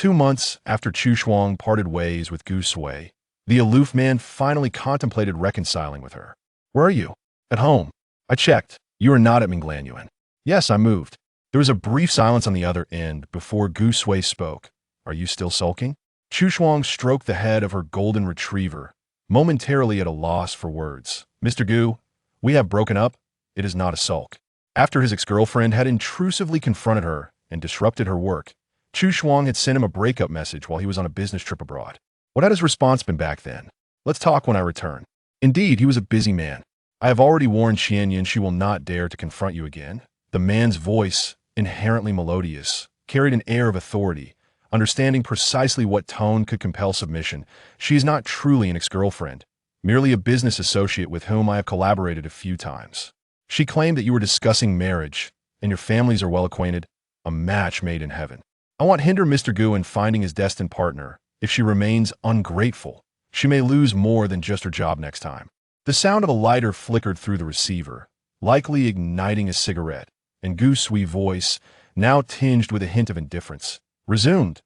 2 months after Chu Shuang parted ways with Gu Sui, the aloof man finally contemplated reconciling with her. "Where are you?" "At home." "I checked. You are not at Minglanuan." "Yes, I moved." There was a brief silence on the other end before Gu Sui spoke. "Are you still sulking?" Chu Shuang stroked the head of her golden retriever, momentarily at a loss for words. "Mr. Gu, we have broken up. It is not a sulk." After his ex-girlfriend had intrusively confronted her and disrupted her work, Chu Shuang had sent him a breakup message while he was on a business trip abroad. What had his response been back then? "Let's talk when I return." Indeed, he was a busy man. "I have already warned Xianyan she will not dare to confront you again." The man's voice, inherently melodious, carried an air of authority, understanding precisely what tone could compel submission. "She is not truly an ex-girlfriend, merely a business associate with whom I have collaborated a few times. She claimed that you were discussing marriage, and your families are well acquainted. A match made in heaven. I want hinder Mr. Gu in finding his destined partner. If she remains ungrateful, she may lose more than just her job next time." The sound of a lighter flickered through the receiver, likely igniting a cigarette, and Gu Sui's voice, now tinged with a hint of indifference, resumed.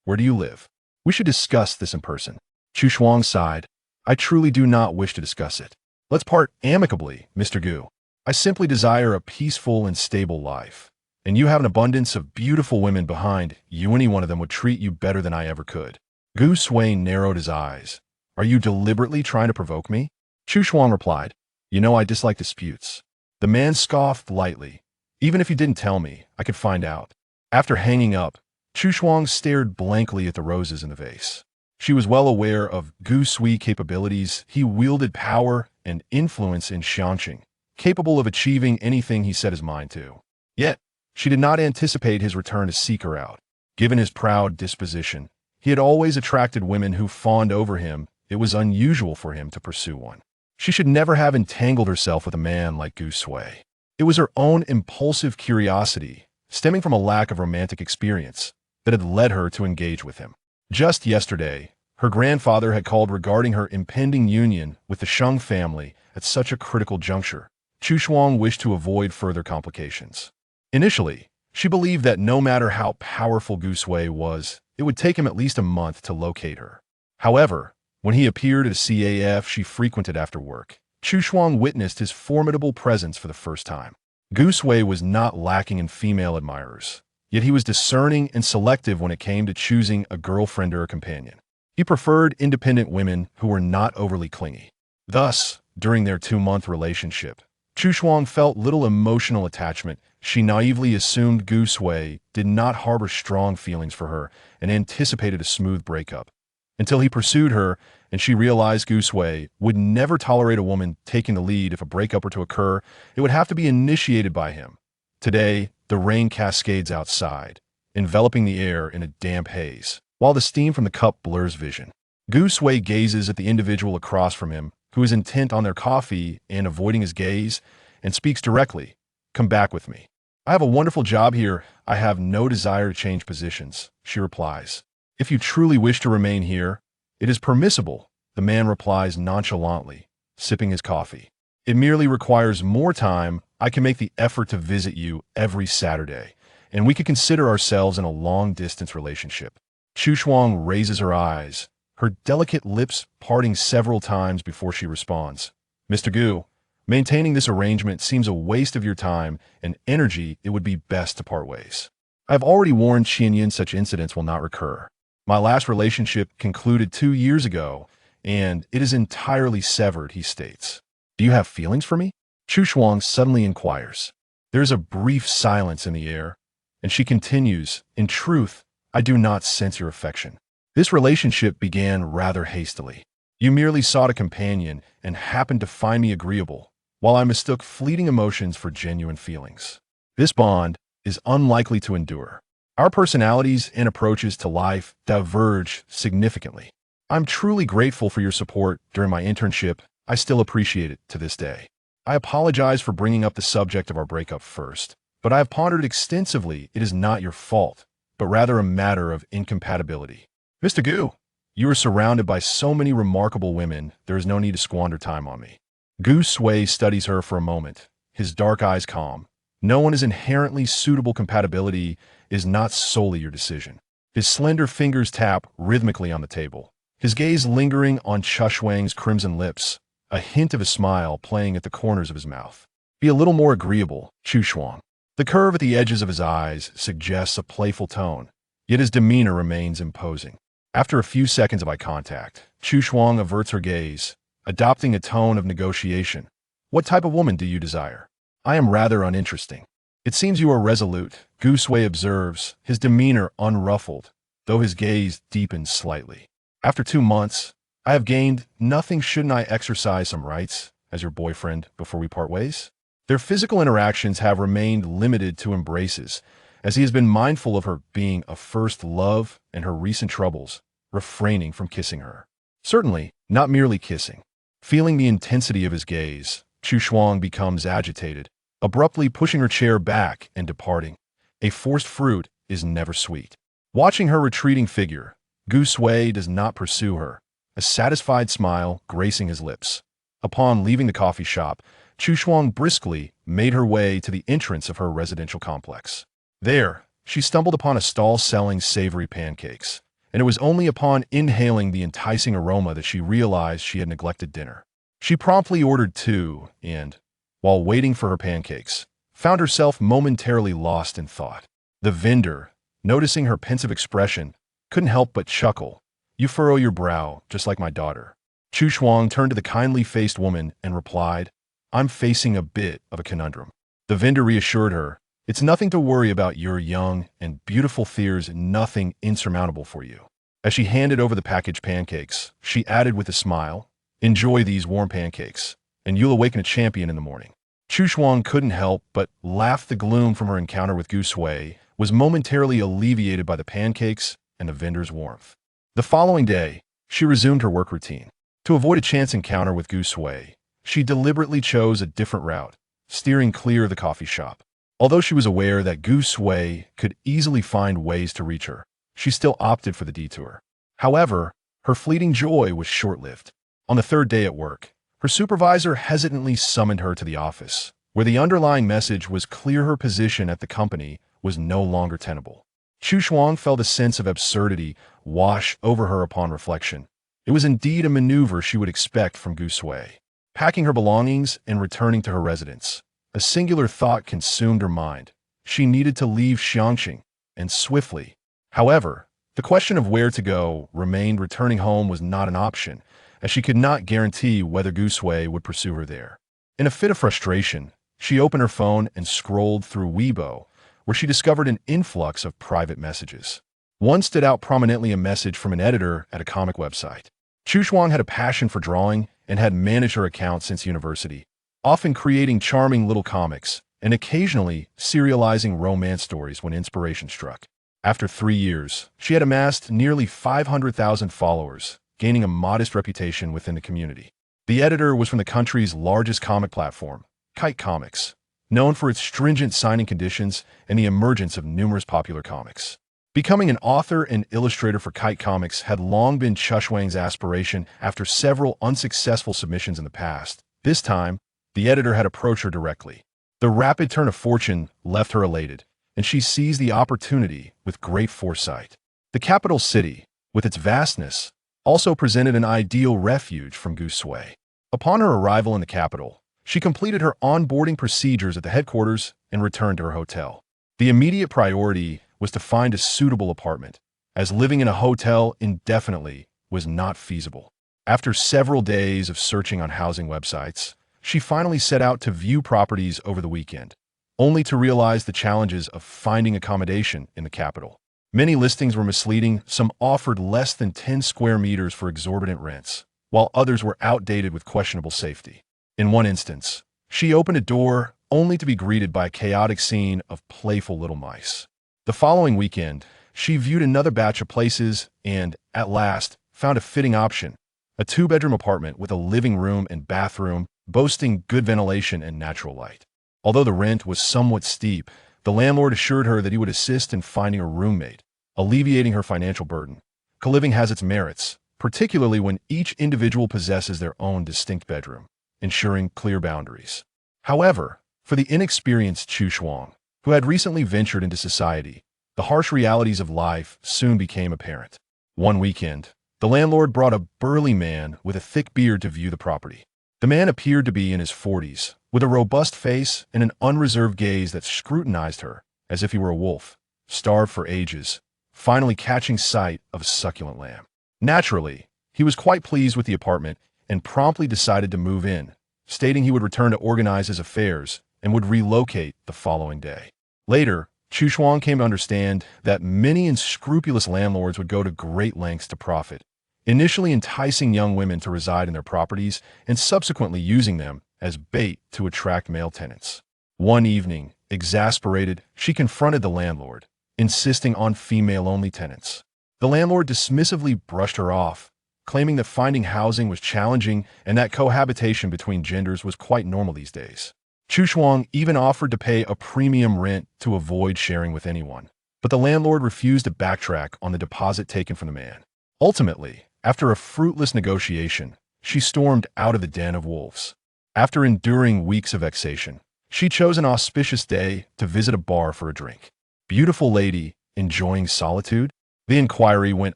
"Where do you live? We should discuss this in person." Chu Shuang sighed. "I truly do not wish to discuss it. Let's part amicably, Mr. Gu. I simply desire a peaceful and stable life, and you have an abundance of beautiful women behind you. Any one of them would treat you better than I ever could." Gu Sui narrowed his eyes. "Are you deliberately trying to provoke me?" Chu Shuang replied, "You know I dislike disputes." The man scoffed lightly. "Even if you didn't tell me, I could find out." After hanging up, Chu Shuang stared blankly at the roses in the vase. She was well aware of Gu Sui's capabilities. He wielded power and influence in Xianqing, capable of achieving anything he set his mind to. Yet, she did not anticipate his return to seek her out. Given his proud disposition, he had always attracted women who fawned over him. It was unusual for him to pursue one. She should never have entangled herself with a man like Gu Sui. It was her own impulsive curiosity, stemming from a lack of romantic experience, that had led her to engage with him. Just yesterday, her grandfather had called regarding her impending union with the Sheng family at such a critical juncture. Chu Shuang wished to avoid further complications. Initially, she believed that no matter how powerful Gu Sui was, it would take him at least a month to locate her. However, when he appeared at a CAF she frequented after work, Chu Shuang witnessed his formidable presence for the first time. Gu Sui was not lacking in female admirers, yet he was discerning and selective when it came to choosing a girlfriend or a companion. He preferred independent women who were not overly clingy. Thus, during their 2-month relationship, Chu Shuang felt little emotional attachment. She naively assumed Gu Sui did not harbor strong feelings for her and anticipated a smooth breakup. Until he pursued her, and she realized Gu Sui would never tolerate a woman taking the lead. If a breakup were to occur, it would have to be initiated by him. Today, the rain cascades outside, enveloping the air in a damp haze, while the steam from the cup blurs vision. Gu Sui gazes at the individual across from him, who is intent on their coffee and avoiding his gaze, and speaks directly. "Come back with me. I have a wonderful job here. I have no desire to change positions," she replies. "If you truly wish to remain here, it is permissible," the man replies nonchalantly, sipping his coffee. "It merely requires more time. I can make the effort to visit you every Saturday, and we could consider ourselves in a long-distance relationship." Chu Shuang raises her eyes, her delicate lips parting several times before she responds. "Mr. Gu, maintaining this arrangement seems a waste of your time and energy. It would be best to part ways. I have already warned Xianyan such incidents will not recur. My last relationship concluded 2 years ago, and it is entirely severed," he states. "Do you have feelings for me?" Chu Shuang suddenly inquires. There is a brief silence in the air, and she continues, "In truth, I do not sense your affection. This relationship began rather hastily. You merely sought a companion and happened to find me agreeable, while I mistook fleeting emotions for genuine feelings. This bond is unlikely to endure. Our personalities and approaches to life diverge significantly. I'm truly grateful for your support during my internship. I still appreciate it to this day. I apologize for bringing up the subject of our breakup first, but I have pondered extensively. It is not your fault, but rather a matter of incompatibility. Mr. Gu, you are surrounded by so many remarkable women, there is no need to squander time on me." Gu Sui studies her for a moment, his dark eyes calm. "No one is inherently suitable. Compatibility is not solely your decision. His slender fingers tap rhythmically on the table, his gaze lingering on Shushwang's crimson lips, a hint of a smile playing at the corners of his mouth. Be a little more agreeable, Shushwang. The curve at the edges of his eyes suggests a playful tone, yet his demeanor remains imposing. After a few seconds of eye contact, Shushwang averts her gaze, adopting a tone of negotiation. What type of woman do you desire? I am rather uninteresting. It seems you are resolute, Gusui observes, his demeanor unruffled, though his gaze deepens slightly. After 2 months, I have gained nothing. Shouldn't I exercise some rights as your boyfriend before we part ways? Their physical interactions have remained limited to embraces, as he has been mindful of her being a first love and her recent troubles, refraining from kissing her. Certainly, not merely kissing. Feeling the intensity of his gaze, Shushwang becomes agitated, abruptly pushing her chair back and departing. A forced fruit is never sweet. Watching her retreating figure, Gusui does not pursue her, a satisfied smile gracing his lips. Upon leaving the coffee shop, Shushwang briskly made her way to the entrance of her residential complex. There, she stumbled upon a stall selling savory pancakes, and it was only upon inhaling the enticing aroma that she realized she had neglected dinner. She promptly ordered 2 and, while waiting for her pancakes, found herself momentarily lost in thought. The vendor, noticing her pensive expression, couldn't help but chuckle. You furrow your brow, just like my daughter. Shushwang turned to the kindly-faced woman and replied, I'm facing a bit of a conundrum. The vendor reassured her, it's nothing to worry about. Your young and beautiful fears, nothing insurmountable for you. As she handed over the packaged pancakes, she added with a smile, enjoy these warm pancakes, and you'll awaken a champion in the morning. Shushwang couldn't help but laugh. The gloom from her encounter with Gusui was momentarily alleviated by the pancakes and the vendor's warmth. The following day, she resumed her work routine. To avoid a chance encounter with Gusui, she deliberately chose a different route, steering clear of the coffee shop. Although she was aware that Gusui could easily find ways to reach her, she still opted for the detour. However, her fleeting joy was short-lived. On the 3rd day at work, her supervisor hesitantly summoned her to the office, where the underlying message was clear: her position at the company was no longer tenable. Shushwang felt a sense of absurdity wash over her upon reflection. It was indeed a maneuver she would expect from Gusui. Packing her belongings and returning to her residence, a singular thought consumed her mind. She needed to leave Xiangqing, and swiftly. However, the question of where to go remained. Returning home was not an option, as she could not guarantee whether Gusui would pursue her there. In a fit of frustration, she opened her phone and scrolled through Weibo, where she discovered an influx of private messages. One stood out prominently, a message from an editor at a comic website. Shushwang had a passion for drawing and had managed her account since university, often creating charming little comics and occasionally serializing romance stories when inspiration struck. After 3 years, she had amassed nearly 500,000 followers, gaining a modest reputation within the community. The editor was from the country's largest comic platform, Kite Comics, known for its stringent signing conditions and the emergence of numerous popular comics. Becoming an author and illustrator for Kite Comics had long been Shushwang's aspiration. After several unsuccessful submissions in the past, this time, the editor had approached her directly. The rapid turn of fortune left her elated, and she seized the opportunity with great foresight. The capital city, with its vastness, also presented an ideal refuge from Gusui. Upon her arrival in the capital, she completed her onboarding procedures at the headquarters and returned to her hotel. The immediate priority was to find a suitable apartment, as living in a hotel indefinitely was not feasible. After several days of searching on housing websites, she finally set out to view properties over the weekend, only to realize the challenges of finding accommodation in the capital. Many listings were misleading. Some offered less than 10 square meters for exorbitant rents, while others were outdated with questionable safety. In one instance, she opened a door only to be greeted by a chaotic scene of playful little mice. The following weekend, she viewed another batch of places and, at last, found a fitting option, a 2-bedroom apartment with a living room and bathroom, boasting good ventilation and natural light. Although the rent was somewhat steep, the landlord assured her that he would assist in finding a roommate, alleviating her financial burden. Co-living has its merits, particularly when each individual possesses their own distinct bedroom, ensuring clear boundaries. However, for the inexperienced Shushwang, who had recently ventured into society, the harsh realities of life soon became apparent. One weekend, the landlord brought a burly man with a thick beard to view the property. The man appeared to be in his 40s, with a robust face and an unreserved gaze that scrutinized her as if he were a wolf, starved for ages, finally catching sight of a succulent lamb. Naturally, he was quite pleased with the apartment and promptly decided to move in, stating he would return to organize his affairs and would relocate the following day. Later, Chu Shuang came to understand that many unscrupulous landlords would go to great lengths to profit, initially enticing young women to reside in their properties and subsequently using them as bait to attract male tenants. One evening, exasperated, she confronted the landlord, insisting on female-only tenants. The landlord dismissively brushed her off, claiming that finding housing was challenging and that cohabitation between genders was quite normal these days. Chu Shuang even offered to pay a premium rent to avoid sharing with anyone, but the landlord refused to backtrack on the deposit taken from the man. Ultimately, after a fruitless negotiation, she stormed out of the den of wolves. After enduring weeks of vexation, she chose an auspicious day to visit a bar for a drink. Beautiful lady, enjoying solitude? The inquiry went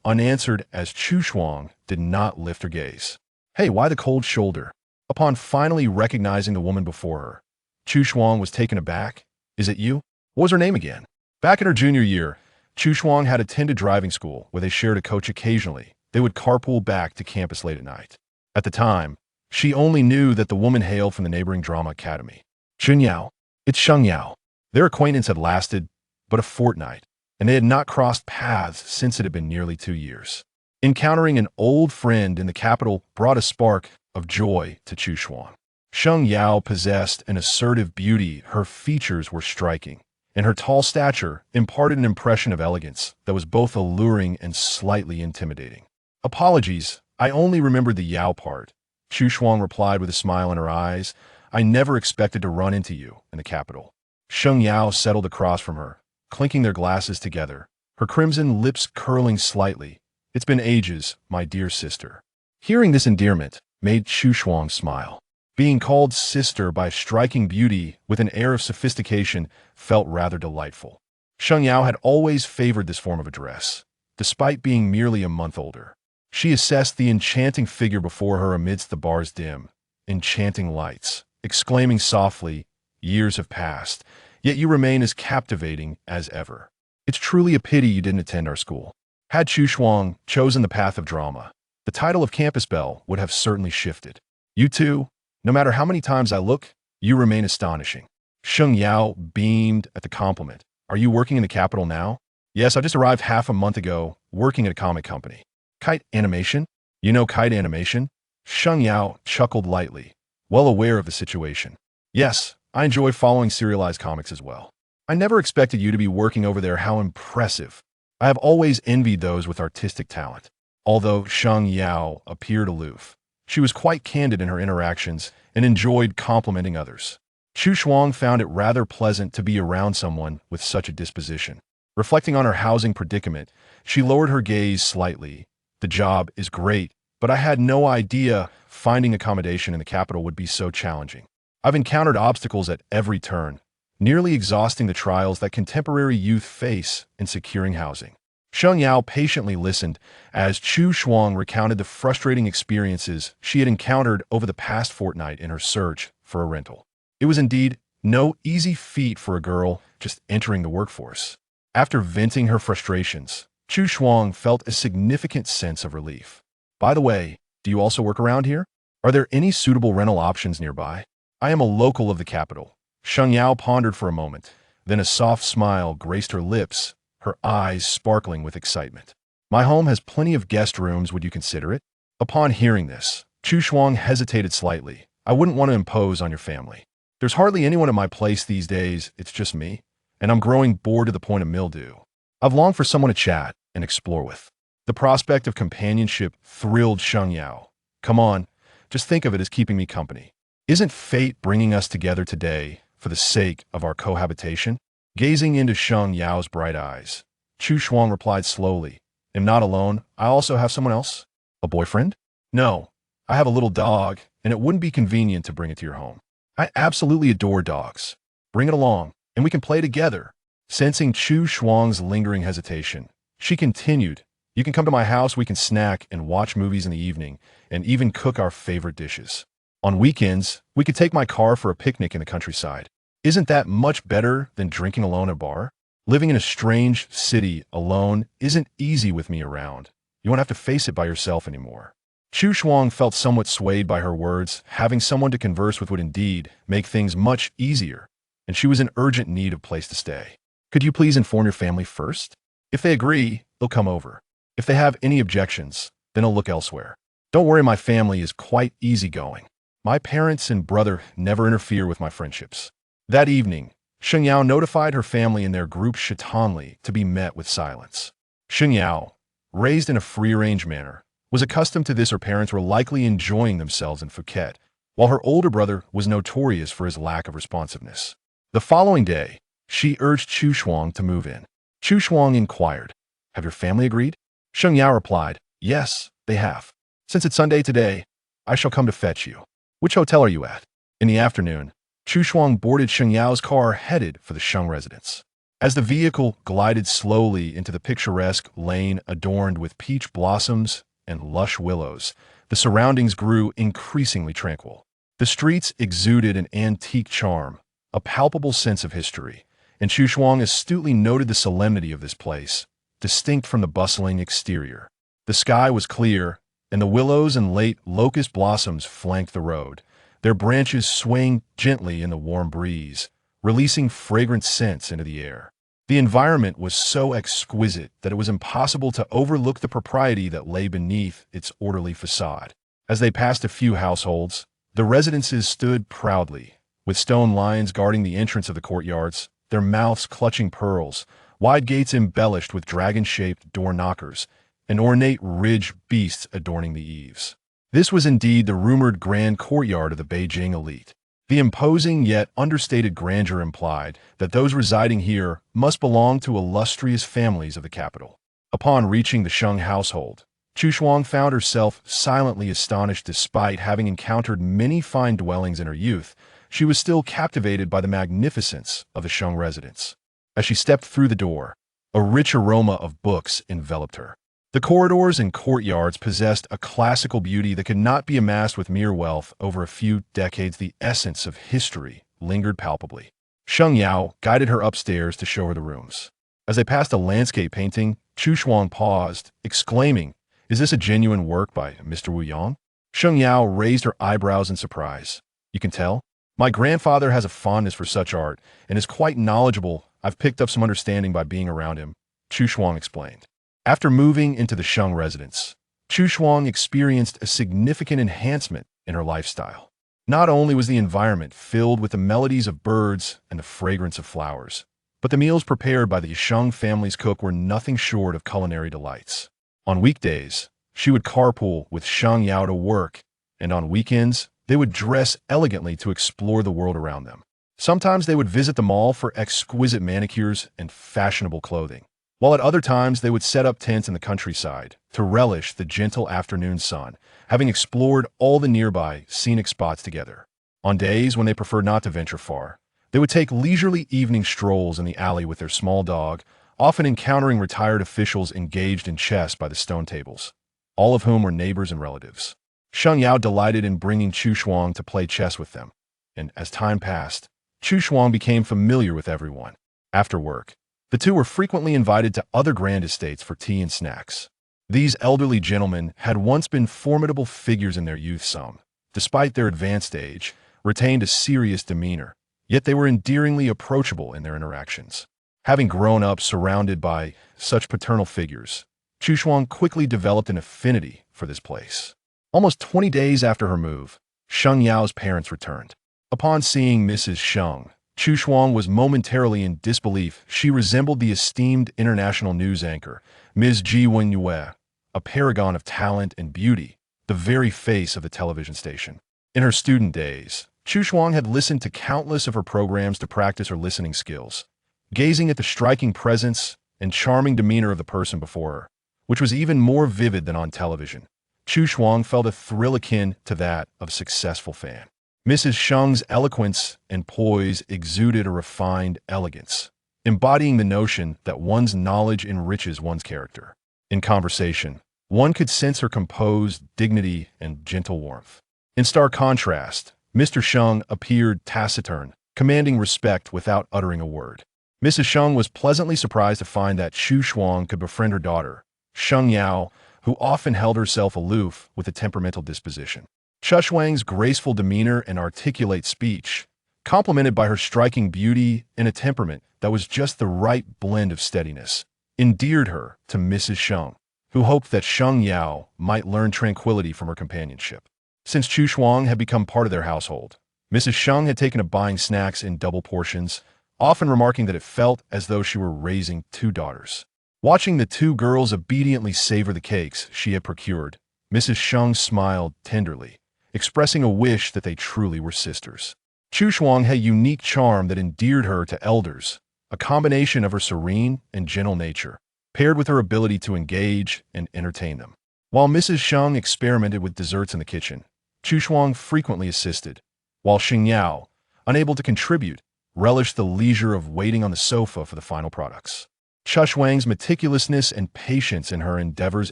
unanswered as Chu Shuang did not lift her gaze. Hey, why the cold shoulder? Upon finally recognizing the woman before her, Chu Shuang was taken aback. Is it you? What was her name again? Back in her junior year, Chu Shuang had attended driving school where they shared a coach occasionally. They would carpool back to campus late at night. At the time, she only knew that the woman hailed from the neighboring drama academy. Sheng Yao. It's Sheng Yao. Their acquaintance had lasted but a fortnight, and they had not crossed paths since it had been nearly 2 years. Encountering an old friend in the capital brought a spark of joy to Chu Shuang. Sheng Yao possessed an assertive beauty. Her features were striking, and her tall stature imparted an impression of elegance that was both alluring and slightly intimidating. Apologies, I only remembered the Yao part, Chu Shuang replied with a smile in her eyes. I never expected to run into you in the capital. Sheng Yao settled across from her, clinking their glasses together, her crimson lips curling slightly. It's been ages, my dear sister. Hearing this endearment made Chu Shuang smile. Being called sister by a striking beauty with an air of sophistication felt rather delightful. Sheng Yao had always favored this form of address, despite being merely a month older. She assessed the enchanting figure before her amidst the bar's dim, enchanting lights, exclaiming softly, years have passed, yet you remain as captivating as ever. It's truly a pity you didn't attend our school. Had Chu Shuang chosen the path of drama, the title of campus belle would have certainly shifted. You too, no matter how many times I look, you remain astonishing. Sheng Yao beamed at the compliment. Are you working in the capital now? Yes, I just arrived half a month ago, working at a comic company. Kite animation? You know kite animation? Sheng Yao chuckled lightly, well aware of the situation. Yes, I enjoy following serialized comics as well. I never expected you to be working over there. How impressive. I have always envied those with artistic talent. Although Sheng Yao appeared aloof, she was quite candid in her interactions and enjoyed complimenting others. Chu Shuang found it rather pleasant to be around someone with such a disposition. Reflecting on her housing predicament, she lowered her gaze slightly. The job is great, but I had no idea finding accommodation in the capital would be so challenging. I've encountered obstacles at every turn, nearly exhausting the trials that contemporary youth face in securing housing. Sheng Yao patiently listened as Chu Shuang recounted the frustrating experiences she had encountered over the past fortnight in her search for a rental. It was indeed no easy feat for a girl just entering the workforce. After venting her frustrations, Chu Shuang felt a significant sense of relief. By the way, do you also work around here? Are there any suitable rental options nearby? I am a local of the capital. Sheng Yao pondered for a moment, then a soft smile graced her lips, her eyes sparkling with excitement. My home has plenty of guest rooms. Would you consider it? Upon hearing this, Chu Shuang hesitated slightly. I wouldn't want to impose on your family. There's hardly anyone at my place these days. It's just me, and I'm growing bored to the point of mildew. I've longed for someone to chat and explore with. The prospect of companionship thrilled Sheng Yao. Come on, just think of it as keeping me company. Isn't fate bringing us together today for the sake of our cohabitation? Gazing into Sheng Yao's bright eyes, Chu Shuang replied slowly, I'm not alone. I also have someone else. A boyfriend? No, I have a little dog, and it wouldn't be convenient to bring it to your home. I absolutely adore dogs. Bring it along, and we can play together. Sensing Chu Shuang's lingering hesitation, she continued, "You can come to my house, we can snack and watch movies in the evening, and even cook our favorite dishes. On weekends, we could take my car for a picnic in the countryside. Isn't that much better than drinking alone at a bar? Living in a strange city alone isn't easy with me around. You won't have to face it by yourself anymore." Chu Shuang felt somewhat swayed by her words. Having someone to converse with would indeed make things much easier, and she was in urgent need of a place to stay. "Could you please inform your family first? If they agree, they'll come over. If they have any objections, then I'll look elsewhere. Don't worry, my family is quite easygoing. My parents and brother never interfere with my friendships." That evening, Sheng Yao notified her family in their group Shitanli to be met with silence. Sheng Yao, raised in a free-range manner, was accustomed to this. Her parents were likely enjoying themselves in Phuket, while her older brother was notorious for his lack of responsiveness. The following day, she urged Chu Shuang to move in. Chu Shuang inquired, "Have your family agreed?" Sheng Yao replied, "Yes, they have. Since it's Sunday today, I shall come to fetch you. Which hotel are you at?" In the afternoon, Chu Shuang boarded Sheng Yao's car headed for the Sheng residence. As the vehicle glided slowly into the picturesque lane adorned with peach blossoms and lush willows, the surroundings grew increasingly tranquil. The streets exuded an antique charm, a palpable sense of history, and Chu Shuang astutely noted the solemnity of this place, distinct from the bustling exterior. The sky was clear, and the willows and late locust blossoms flanked the road, their branches swaying gently in the warm breeze, releasing fragrant scents into the air. The environment was so exquisite that it was impossible to overlook the propriety that lay beneath its orderly facade. As they passed a few households, the residences stood proudly, with stone lions guarding the entrance of the courtyards, their mouths clutching pearls, wide gates embellished with dragon-shaped door knockers, and ornate ridge beasts adorning the eaves. This was indeed the rumored grand courtyard of the Beijing elite. The imposing yet understated grandeur implied that those residing here must belong to illustrious families of the capital. Upon reaching the Sheng household, Chu Shuang found herself silently astonished. Despite having encountered many fine dwellings in her youth, she was still captivated by the magnificence of the Sheng residence. As she stepped through the door, a rich aroma of books enveloped her. The corridors and courtyards possessed a classical beauty that could not be amassed with mere wealth. Over a few decades, the essence of history lingered palpably. Sheng Yao guided her upstairs to show her the rooms. As they passed a landscape painting, Chu Shuang paused, exclaiming, "Is this a genuine work by Mr. Wu Yang?" Sheng Yao raised her eyebrows in surprise. "You can tell? My grandfather has a fondness for such art and is quite knowledgeable. I've picked up some understanding by being around him," Chu Shuang explained. After moving into the Sheng residence, Chu Shuang experienced a significant enhancement in her lifestyle. Not only was the environment filled with the melodies of birds and the fragrance of flowers, but the meals prepared by the Sheng family's cook were nothing short of culinary delights. On weekdays, she would carpool with Sheng Yao to work, and on weekends, they would dress elegantly to explore the world around them. Sometimes they would visit the mall for exquisite manicures and fashionable clothing, while at other times they would set up tents in the countryside to relish the gentle afternoon sun, having explored all the nearby scenic spots together. On days when they preferred not to venture far, they would take leisurely evening strolls in the alley with their small dog, often encountering retired officials engaged in chess by the stone tables, all of whom were neighbors and relatives. Sheng Yao delighted in bringing Chu Shuang to play chess with them, and as time passed, Chu Shuang became familiar with everyone. After work, the two were frequently invited to other grand estates for tea and snacks. These elderly gentlemen had once been formidable figures in their youth. Some, despite their advanced age, retained a serious demeanor, yet they were endearingly approachable in their interactions. Having grown up surrounded by such paternal figures, Chu Shuang quickly developed an affinity for this place. Almost 20 days after her move, Sheng Yao's parents returned. Upon seeing Mrs. Sheng, Chu Shuang was momentarily in disbelief. She resembled the esteemed international news anchor, Ms. Ji Wenyue, a paragon of talent and beauty, the very face of the television station. In her student days, Chu Shuang had listened to countless of her programs to practice her listening skills, gazing at the striking presence and charming demeanor of the person before her, which was even more vivid than on television. Chu Shuang felt a thrill akin to that of a successful fan. Mrs. Sheng's eloquence and poise exuded a refined elegance, embodying the notion that one's knowledge enriches one's character. In conversation, one could sense her composed dignity and gentle warmth. In stark contrast, Mr. Sheng appeared taciturn, commanding respect without uttering a word. Mrs. Sheng was pleasantly surprised to find that Chu Shuang could befriend her daughter, Sheng Yao, who often held herself aloof with a temperamental disposition. Chu Shuang's graceful demeanor and articulate speech, complemented by her striking beauty and a temperament that was just the right blend of steadiness, endeared her to Mrs. Sheng, who hoped that Sheng Yao might learn tranquility from her companionship. Since Chu Shuang had become part of their household, Mrs. Sheng had taken to buying snacks in double portions, often remarking that it felt as though she were raising two daughters. Watching the two girls obediently savor the cakes she had procured, Mrs. Sheng smiled tenderly, expressing a wish that they truly were sisters. Chu Shuang had a unique charm that endeared her to elders, a combination of her serene and gentle nature, paired with her ability to engage and entertain them. While Mrs. Sheng experimented with desserts in the kitchen, Chu Shuang frequently assisted, while Sheng Yao, unable to contribute, relished the leisure of waiting on the sofa for the final products. Chu Shuang's meticulousness and patience in her endeavors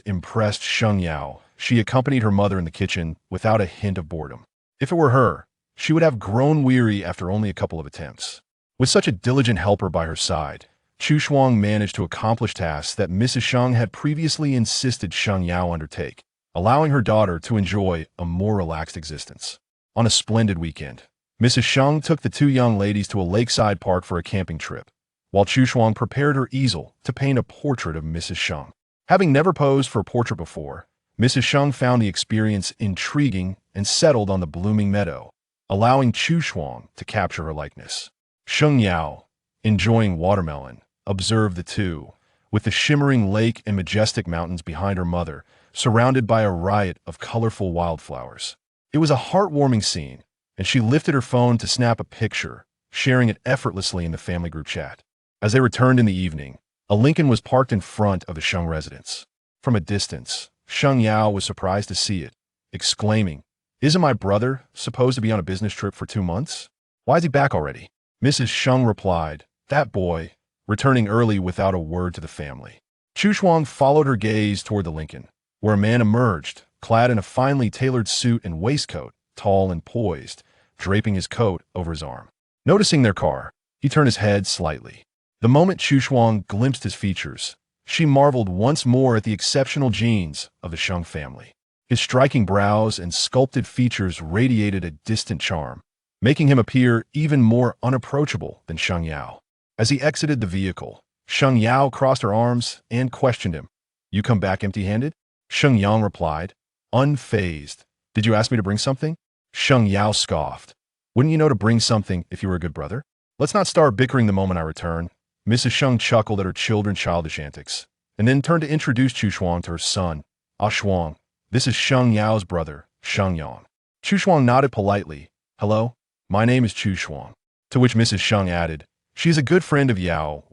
impressed Sheng Yao. She accompanied her mother in the kitchen without a hint of boredom. If it were her, she would have grown weary after only a couple of attempts. With such a diligent helper by her side, Chu Shuang managed to accomplish tasks that Mrs. Sheng had previously insisted Sheng Yao undertake, allowing her daughter to enjoy a more relaxed existence. On a splendid weekend, Mrs. Sheng took the two young ladies to a lakeside park for a camping trip, while Chu Shuang prepared her easel to paint a portrait of Mrs. Sheng. Having never posed for a portrait before, Mrs. Sheng found the experience intriguing and settled on the blooming meadow, allowing Chu Shuang to capture her likeness. Sheng Yao, enjoying watermelon, observed the two, with the shimmering lake and majestic mountains behind her mother, surrounded by a riot of colorful wildflowers. It was a heartwarming scene, and she lifted her phone to snap a picture, sharing it effortlessly in the family group chat. As they returned in the evening, a Lincoln was parked in front of the Sheng residence. From a distance, Sheng Yao was surprised to see it, exclaiming, "Isn't my brother supposed to be on a business trip for 2 months? Why is he back already?" Mrs. Sheng replied, "That boy," returning early without a word to the family. Chu Shuang followed her gaze toward the Lincoln, where a man emerged, clad in a finely tailored suit and waistcoat, tall and poised, draping his coat over his arm. Noticing their car, he turned his head slightly. The moment Chu Shuang glimpsed his features, she marveled once more at the exceptional genes of the Sheng family. His striking brows and sculpted features radiated a distant charm, making him appear even more unapproachable than Sheng Yao. As he exited the vehicle, Sheng Yao crossed her arms and questioned him. "You come back empty-handed?" Sheng Yang replied, unfazed. "Did you ask me to bring something?" Sheng Yao scoffed. "Wouldn't you know to bring something if you were a good brother? Let's not start bickering the moment I return." Mrs. Sheng chuckled at her children's childish antics, and then turned to introduce Chu Shuang to her son, Shuang. "This is Sheng Yao's brother, Sheng Yang." Chu Shuang nodded politely. "Hello, my name is Chu Shuang." To which Mrs. Sheng added, "She is a good friend of Yao."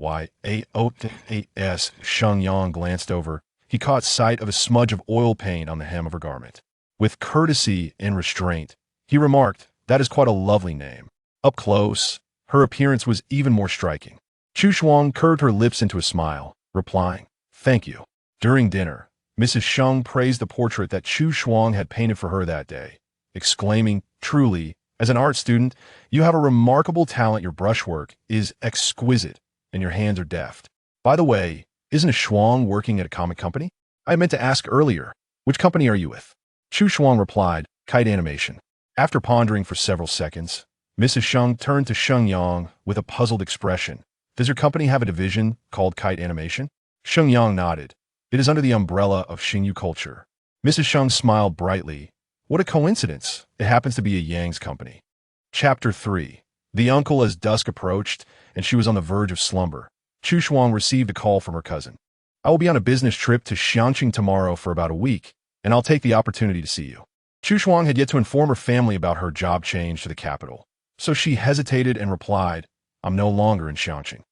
As Sheng Yang glanced over, he caught sight of a smudge of oil paint on the hem of her garment. With courtesy and restraint, he remarked, "That is quite a lovely name." Up close, her appearance was even more striking. Chu Shuang curved her lips into a smile, replying, "Thank you." During dinner, Mrs. Sheng praised the portrait that Chu Shuang had painted for her that day, exclaiming, "Truly, as an art student, you have a remarkable talent. Your brushwork is exquisite, and your hands are deft. By the way, isn't a Shuang working at a comic company? I meant to ask earlier, which company are you with?" Chu Shuang replied, "Kite Animation." After pondering for several seconds, Mrs. Sheng turned to Sheng Yang with a puzzled expression. "Does your company have a division called Kite Animation?" Sheng Yang nodded. "It is under the umbrella of Xingyu culture." Mrs. Sheng smiled brightly. "What a coincidence. It happens to be a Yang's company." Chapter 3. The uncle. As dusk approached, and she was on the verge of slumber, Chu Shuang received a call from her cousin. "I will be on a business trip to Xiangqing tomorrow for about a week, and I'll take the opportunity to see you." Chu Shuang had yet to inform her family about her job change to the capital, so she hesitated and replied, "I'm no longer in Xiangqing."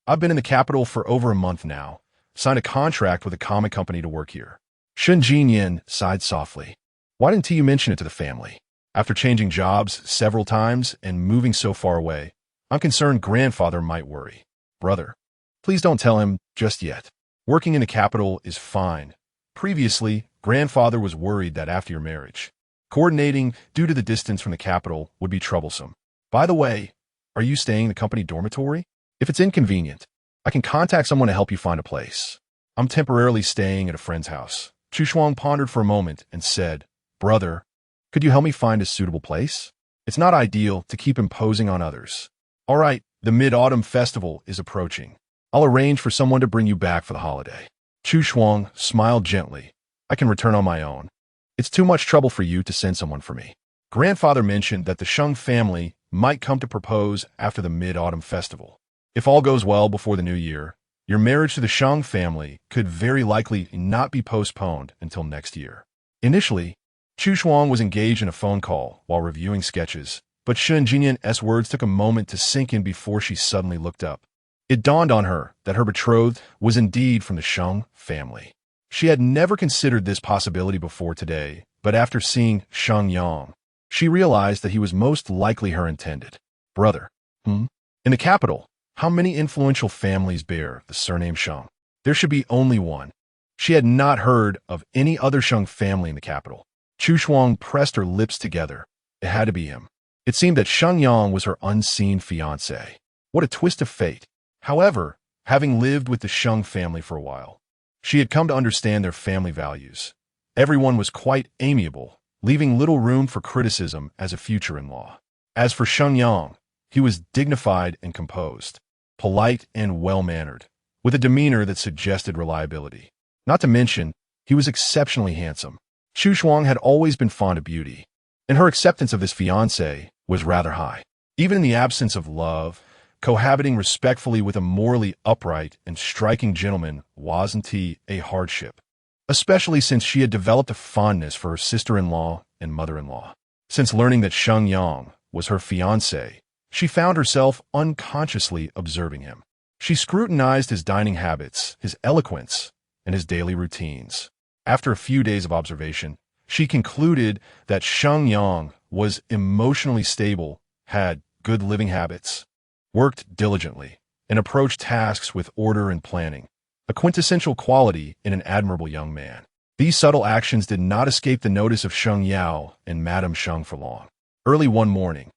I've been in the capital for over a month now. Signed a contract with a comic company to work here." Shen Jinyan sighed softly. "Why didn't you mention it to the family? After changing jobs several times and moving so far away, I'm concerned grandfather might worry." Brother, please don't tell him just yet. Working in the capital is fine. Previously, grandfather was worried that after your marriage, coordinating due to the distance from the capital would be troublesome. By the way, are you staying in the company dormitory? If it's inconvenient, I can contact someone to help you find a place. I'm temporarily staying at a friend's house. Chu Shuang pondered for a moment and said, Brother, could you help me find a suitable place? It's not ideal to keep imposing on others. All right, the Mid-Autumn Festival is approaching. I'll arrange for someone to bring you back for the holiday. Chu Shuang smiled gently. I can return on my own. It's too much trouble for you to send someone for me. Grandfather mentioned that the Sheng family might come to propose after the Mid-Autumn Festival. If all goes well before the new year, your marriage to the Sheng family could very likely not be postponed until next year. Initially, Chu Shuang was engaged in a phone call while reviewing sketches, but Shen Jinyan's words took a moment to sink in before she suddenly looked up. It dawned on her that her betrothed was indeed from the Sheng family. She had never considered this possibility before today, but after seeing Sheng Yang, she realized that he was most likely her intended brother. In the capital, how many influential families bear the surname Sheng? There should be only one. She had not heard of any other Sheng family in the capital. Chu Shuang pressed her lips together. It had to be him. It seemed that Sheng Yang was her unseen fiancé. What a twist of fate. However, having lived with the Sheng family for a while, she had come to understand their family values. Everyone was quite amiable, leaving little room for criticism as a future-in-law. As for Sheng Yang, he was dignified and composed, polite and well-mannered, with a demeanor that suggested reliability. Not to mention, he was exceptionally handsome. Chu Shuang had always been fond of beauty, and her acceptance of this fiancé was rather high. Even in the absence of love, cohabiting respectfully with a morally upright and striking gentleman wasn't a hardship, especially since she had developed a fondness for her sister-in-law and mother-in-law. Since learning that Sheng Yang was her fiancé, she found herself unconsciously observing him. She scrutinized his dining habits, his eloquence, and his daily routines. After a few days of observation, she concluded that Sheng Yang was emotionally stable, had good living habits, worked diligently, and approached tasks with order and planning, a quintessential quality in an admirable young man. These subtle actions did not escape the notice of Sheng Yao and Madame Sheng for long. Early one morning,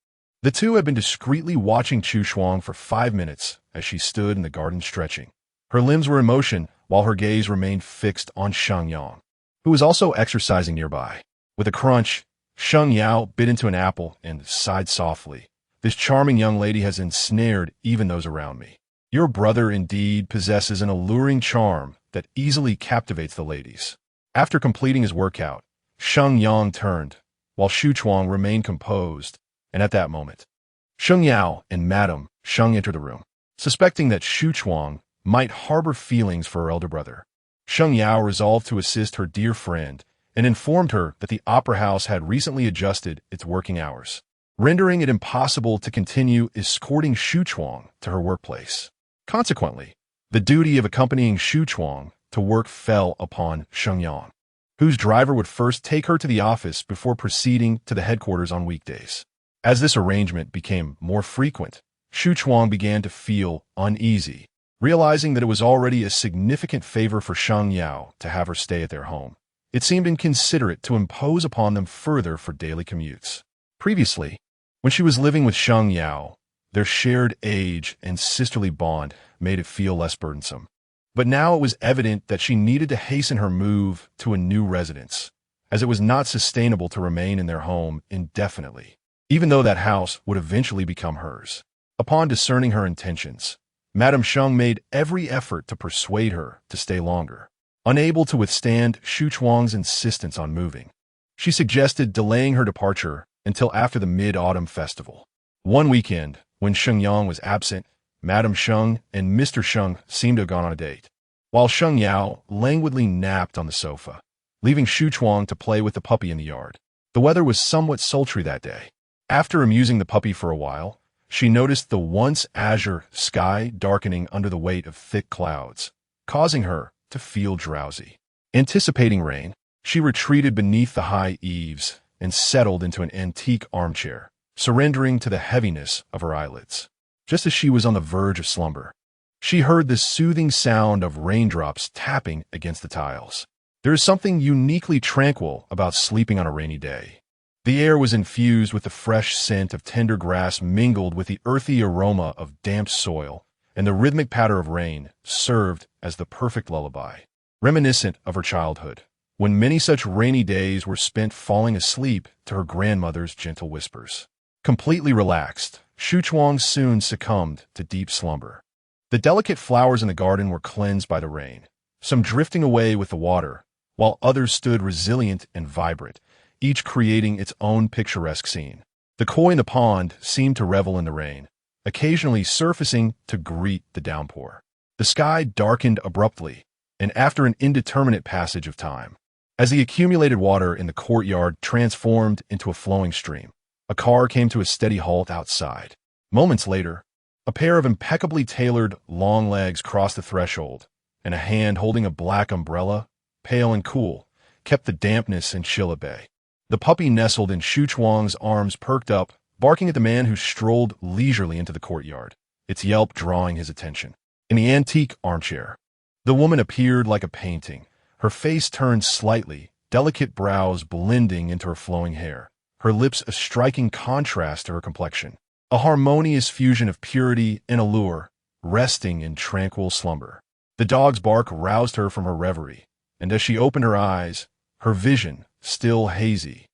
the two had been discreetly watching Chu Shuang for 5 minutes as she stood in the garden stretching. Her limbs were in motion while her gaze remained fixed on Sheng Yang, who was also exercising nearby. With a crunch, Sheng Yao bit into an apple and sighed softly. This charming young lady has ensnared even those around me. Your brother indeed possesses an alluring charm that easily captivates the ladies. After completing his workout, Sheng Yang turned, while Xu Chuang remained composed, and at that moment, Sheng Yao and Madame Sheng entered the room. Suspecting that Xu Chuang might harbor feelings for her elder brother, Sheng Yao resolved to assist her dear friend and informed her that the opera house had recently adjusted its working hours, rendering it impossible to continue escorting Xu Chuang to her workplace. Consequently, the duty of accompanying Xu Chuang to work fell upon Sheng Yang, whose driver would first take her to the office before proceeding to the headquarters on weekdays. As this arrangement became more frequent, Xu Chuang began to feel uneasy, realizing that it was already a significant favor for Sheng Yao to have her stay at their home. It seemed inconsiderate to impose upon them further for daily commutes. Previously, when she was living with Sheng Yao, their shared age and sisterly bond made it feel less burdensome. But now it was evident that she needed to hasten her move to a new residence, as it was not sustainable to remain in their home indefinitely, even though that house would eventually become hers. Upon discerning her intentions, Madame Sheng made every effort to persuade her to stay longer. Unable to withstand Xu Chuang's insistence on moving, she suggested delaying her departure until after the Mid-Autumn Festival. One weekend, when Sheng Yang was absent, Madame Sheng and Mr. Sheng seemed to have gone on a date, while Sheng Yao languidly napped on the sofa, leaving Xu Chuang to play with the puppy in the yard. The weather was somewhat sultry that day. After amusing the puppy for a while, she noticed the once azure sky darkening under the weight of thick clouds, causing her to feel drowsy. Anticipating rain, she retreated beneath the high eaves and settled into an antique armchair, surrendering to the heaviness of her eyelids. Just as she was on the verge of slumber, She heard the soothing sound of raindrops tapping against the tiles. There is something uniquely tranquil about sleeping on a rainy day. The air was infused with the fresh scent of tender grass mingled with the earthy aroma of damp soil, and the rhythmic patter of rain served as the perfect lullaby, reminiscent of her childhood, when many such rainy days were spent falling asleep to her grandmother's gentle whispers. Completely relaxed, Xu Chuang soon succumbed to deep slumber. The delicate flowers in the garden were cleansed by the rain, some drifting away with the water, while others stood resilient and vibrant, each creating its own picturesque scene. The koi in the pond seemed to revel in the rain, occasionally surfacing to greet the downpour. The sky darkened abruptly, and after an indeterminate passage of time, as the accumulated water in the courtyard transformed into a flowing stream, a car came to a steady halt outside. Moments later, a pair of impeccably tailored long legs crossed the threshold, and a hand holding a black umbrella, pale and cool, kept the dampness and chill at bay. The puppy nestled in Xu Chuang's arms perked up, barking at the man who strolled leisurely into the courtyard, its yelp drawing his attention. In the antique armchair, the woman appeared like a painting, her face turned slightly, delicate brows blending into her flowing hair, her lips a striking contrast to her complexion, a harmonious fusion of purity and allure, resting in tranquil slumber. The dog's bark roused her from her reverie, and as she opened her eyes, her vision, still hazy,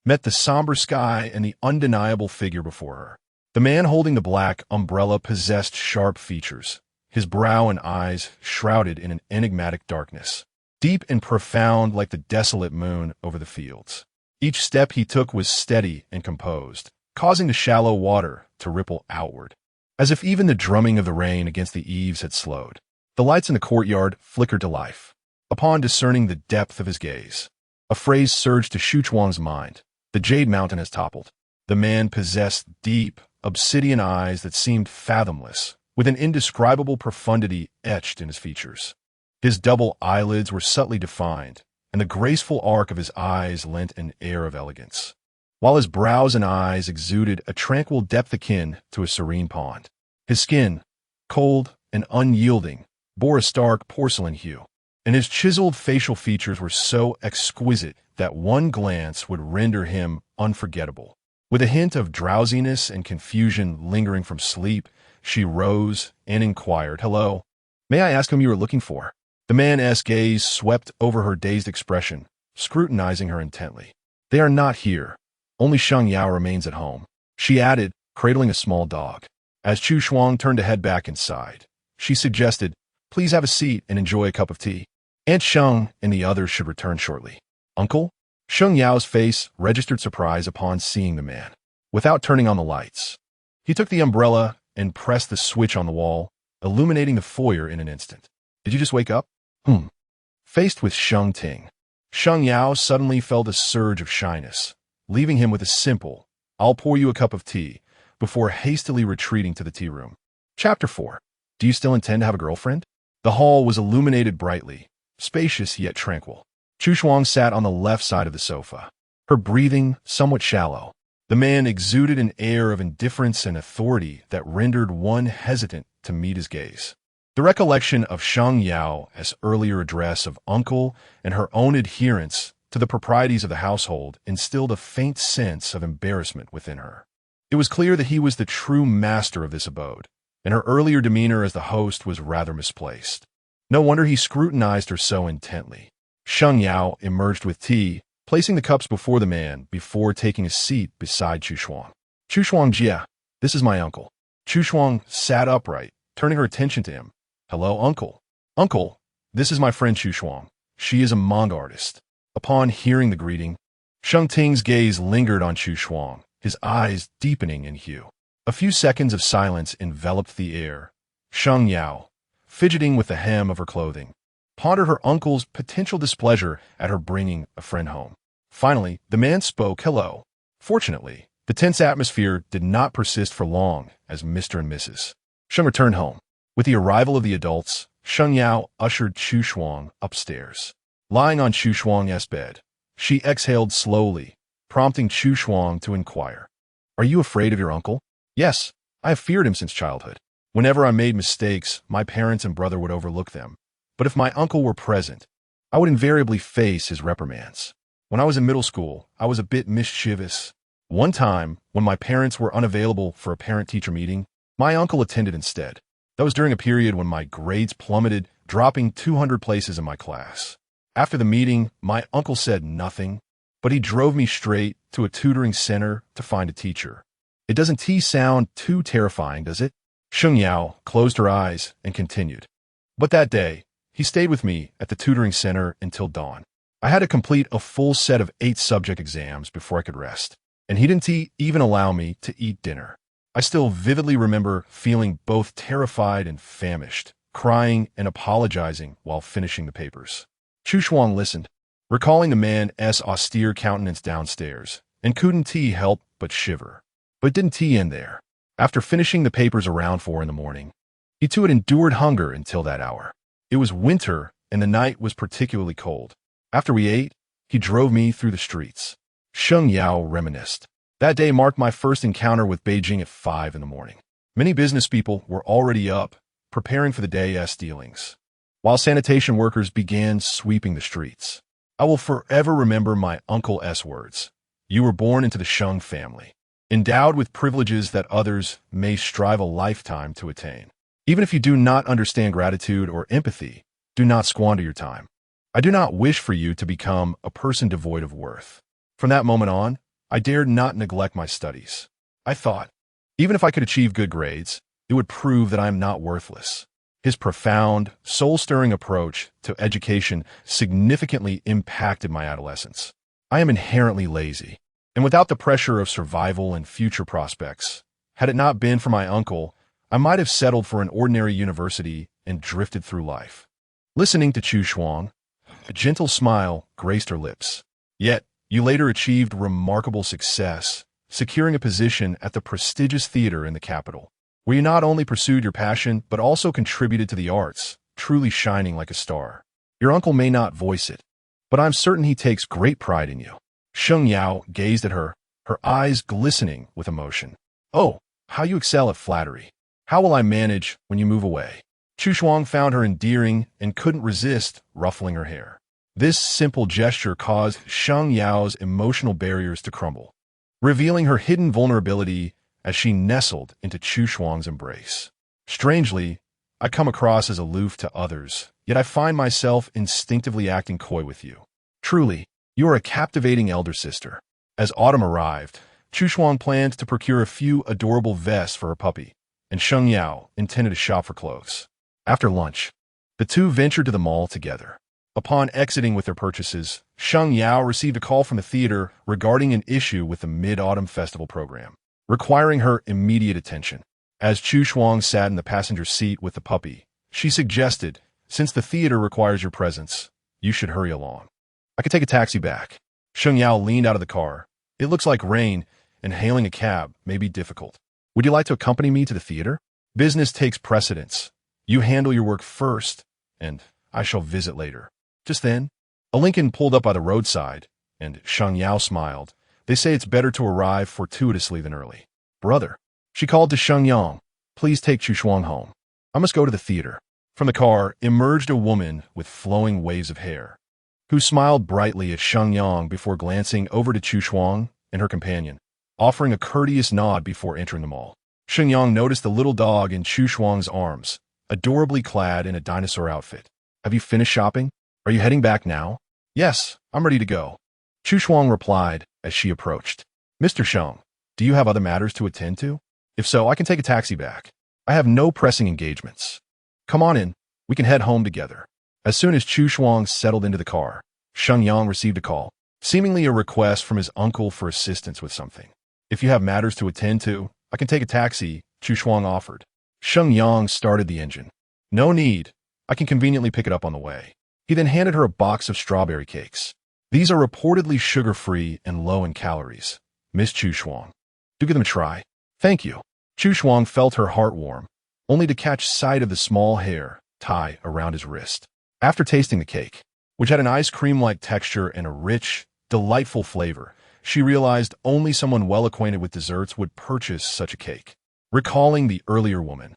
met the somber sky and the undeniable figure before her. The man holding the black umbrella possessed sharp features, his brow and eyes shrouded in an enigmatic darkness, deep and profound like the desolate moon over the fields. Each step he took was steady and composed, causing the shallow water to ripple outward, as if even the drumming of the rain against the eaves had slowed. The lights in the courtyard flickered to life. Upon discerning the depth of his gaze, a phrase surged to Xu Chuang's mind. The jade mountain has toppled. The man possessed deep, obsidian eyes that seemed fathomless, with an indescribable profundity etched in his features. His double eyelids were subtly defined, and the graceful arc of his eyes lent an air of elegance, while his brows and eyes exuded a tranquil depth akin to a serene pond. His skin, cold and unyielding, bore a stark porcelain hue, and his chiseled facial features were so exquisite that one glance would render him unforgettable. With a hint of drowsiness and confusion lingering from sleep, she rose and inquired, "Hello, may I ask whom you are looking for?" The man's gaze swept over her dazed expression, scrutinizing her intently. "They are not here. Only Sheng Yao remains at home," she added, cradling a small dog. As Xu Chuang turned to head back inside, she suggested, "Please have a seat and enjoy a cup of tea. Aunt Sheng and the others should return shortly." "Uncle?" Sheng Yao's face registered surprise upon seeing the man. Without turning on the lights, he took the umbrella and pressed the switch on the wall, illuminating the foyer in an instant. "Did you just wake up?" Faced with Sheng Ting, Sheng Yao suddenly felt a surge of shyness, leaving him with a simple, "I'll pour you a cup of tea," before hastily retreating to the tea room. Chapter 4. Do you still intend to have a girlfriend? The hall was illuminated brightly, spacious yet tranquil. Xu Chuang sat on the left side of the sofa, her breathing somewhat shallow. The man exuded an air of indifference and authority that rendered one hesitant to meet his gaze. The recollection of Sheng Yao's earlier address of uncle and her own adherence to the proprieties of the household instilled a faint sense of embarrassment within her. It was clear that he was the true master of this abode, and her earlier demeanor as the host was rather misplaced. No wonder he scrutinized her so intently. Sheng Yao emerged with tea, placing the cups before the man before taking a seat beside Xu Chuang. "Xu Chuang Jia, this is my uncle." Xu Chuang sat upright, turning her attention to him. "Hello, uncle." "Uncle, this is my friend Xu Chuang. She is a manga artist." Upon hearing the greeting, Sheng Ting's gaze lingered on Xu Chuang, his eyes deepening in hue. A few seconds of silence enveloped the air. Sheng Yao, fidgeting with the hem of her clothing, pondered her uncle's potential displeasure at her bringing a friend home. Finally, the man spoke, "Hello." Fortunately, the tense atmosphere did not persist for long as Mr. and Mrs. Sheng returned home. With the arrival of the adults, Sheng Yao ushered Xu Chuang upstairs. Lying on Xu Chuang's bed, she exhaled slowly, prompting Xu Chuang to inquire, "Are you afraid of your uncle?" "Yes, I have feared him since childhood." Whenever I made mistakes, my parents and brother would overlook them. But if my uncle were present, I would invariably face his reprimands. When I was in middle school, I was a bit mischievous. One time, when my parents were unavailable for a parent-teacher meeting, my uncle attended instead. That was during a period when my grades plummeted, dropping 200 places in my class. After the meeting, my uncle said nothing, but he drove me straight to a tutoring center to find a teacher. It doesn't sound too terrifying, does it? Sheng Yao closed her eyes and continued. But that day, he stayed with me at the tutoring center until dawn. I had to complete a full set of 8 subject exams before I could rest, and he didn't even allow me to eat dinner. I still vividly remember feeling both terrified and famished, crying and apologizing while finishing the papers. Chu Shuang listened, recalling the man's austere countenance downstairs, and couldn't help but shiver. But didn't end there. After finishing the papers around 4 in the morning, he too had endured hunger until that hour. It was winter, and the night was particularly cold. After we ate, he drove me through the streets. Sheng Yao reminisced. That day marked my first encounter with Beijing at 5 in the morning. Many business people were already up, preparing for the day's dealings, while sanitation workers began sweeping the streets. I will forever remember my uncle's words. You were born into the Sheng family, endowed with privileges that others may strive a lifetime to attain. Even if you do not understand gratitude or empathy, do not squander your time. I do not wish for you to become a person devoid of worth. From that moment on, I dared not neglect my studies. I thought, even if I could achieve good grades, it would prove that I am not worthless. His profound, soul-stirring approach to education significantly impacted my adolescence. I am inherently lazy, and without the pressure of survival and future prospects, had it not been for my uncle, I might have settled for an ordinary university and drifted through life. Listening to Chu Shuang, a gentle smile graced her lips. Yet, you later achieved remarkable success, securing a position at the prestigious theater in the capital, where you not only pursued your passion, but also contributed to the arts, truly shining like a star. Your uncle may not voice it, but I'm certain he takes great pride in you. Sheng Yao gazed at her, her eyes glistening with emotion. Oh, how you excel at flattery. How will I manage when you move away? Chu Shuang found her endearing and couldn't resist ruffling her hair. This simple gesture caused Sheng Yao's emotional barriers to crumble, revealing her hidden vulnerability as she nestled into Chu Shuang's embrace. Strangely, I come across as aloof to others, yet I find myself instinctively acting coy with you. Truly, you are a captivating elder sister. As autumn arrived, Chu Shuang planned to procure a few adorable vests for her puppy, and Sheng Yao intended to shop for clothes. After lunch, the two ventured to the mall together. Upon exiting with their purchases, Sheng Yao received a call from the theater regarding an issue with the Mid-Autumn Festival program, requiring her immediate attention. As Chu Shuang sat in the passenger seat with the puppy, she suggested, since the theater requires your presence, you should hurry along. I could take a taxi back. Sheng Yao leaned out of the car. It looks like rain, and hailing a cab may be difficult. Would you like to accompany me to the theater? Business takes precedence. You handle your work first, and I shall visit later. Just then, a Lincoln pulled up by the roadside, and Sheng Yao smiled. They say it's better to arrive fortuitously than early. Brother, she called to Sheng Yang, please take Chu Shuang home. I must go to the theater. From the car emerged a woman with flowing waves of hair, who smiled brightly at Sheng Yang before glancing over to Chu Shuang and her companion, offering a courteous nod before entering the mall. Sheng Yang noticed the little dog in Chu Shuang's arms, adorably clad in a dinosaur outfit. Have you finished shopping? Are you heading back now? Yes, I'm ready to go. Chu Shuang replied as she approached. Mr. Sheng, do you have other matters to attend to? If so, I can take a taxi back. I have no pressing engagements. Come on in. We can head home together. As soon as Chu Shuang settled into the car, Sheng Yang received a call, seemingly a request from his uncle for assistance with something. If you have matters to attend to, I can take a taxi, Chu Shuang offered. Sheng Yang started the engine. No need. I can conveniently pick it up on the way. He then handed her a box of strawberry cakes. These are reportedly sugar-free and low in calories. Miss Chu Shuang, do give them a try. Thank you. Chu Shuang felt her heart warm, only to catch sight of the small hair tie around his wrist. After tasting the cake, which had an ice cream-like texture and a rich, delightful flavor, she realized only someone well acquainted with desserts would purchase such a cake. Recalling the earlier woman,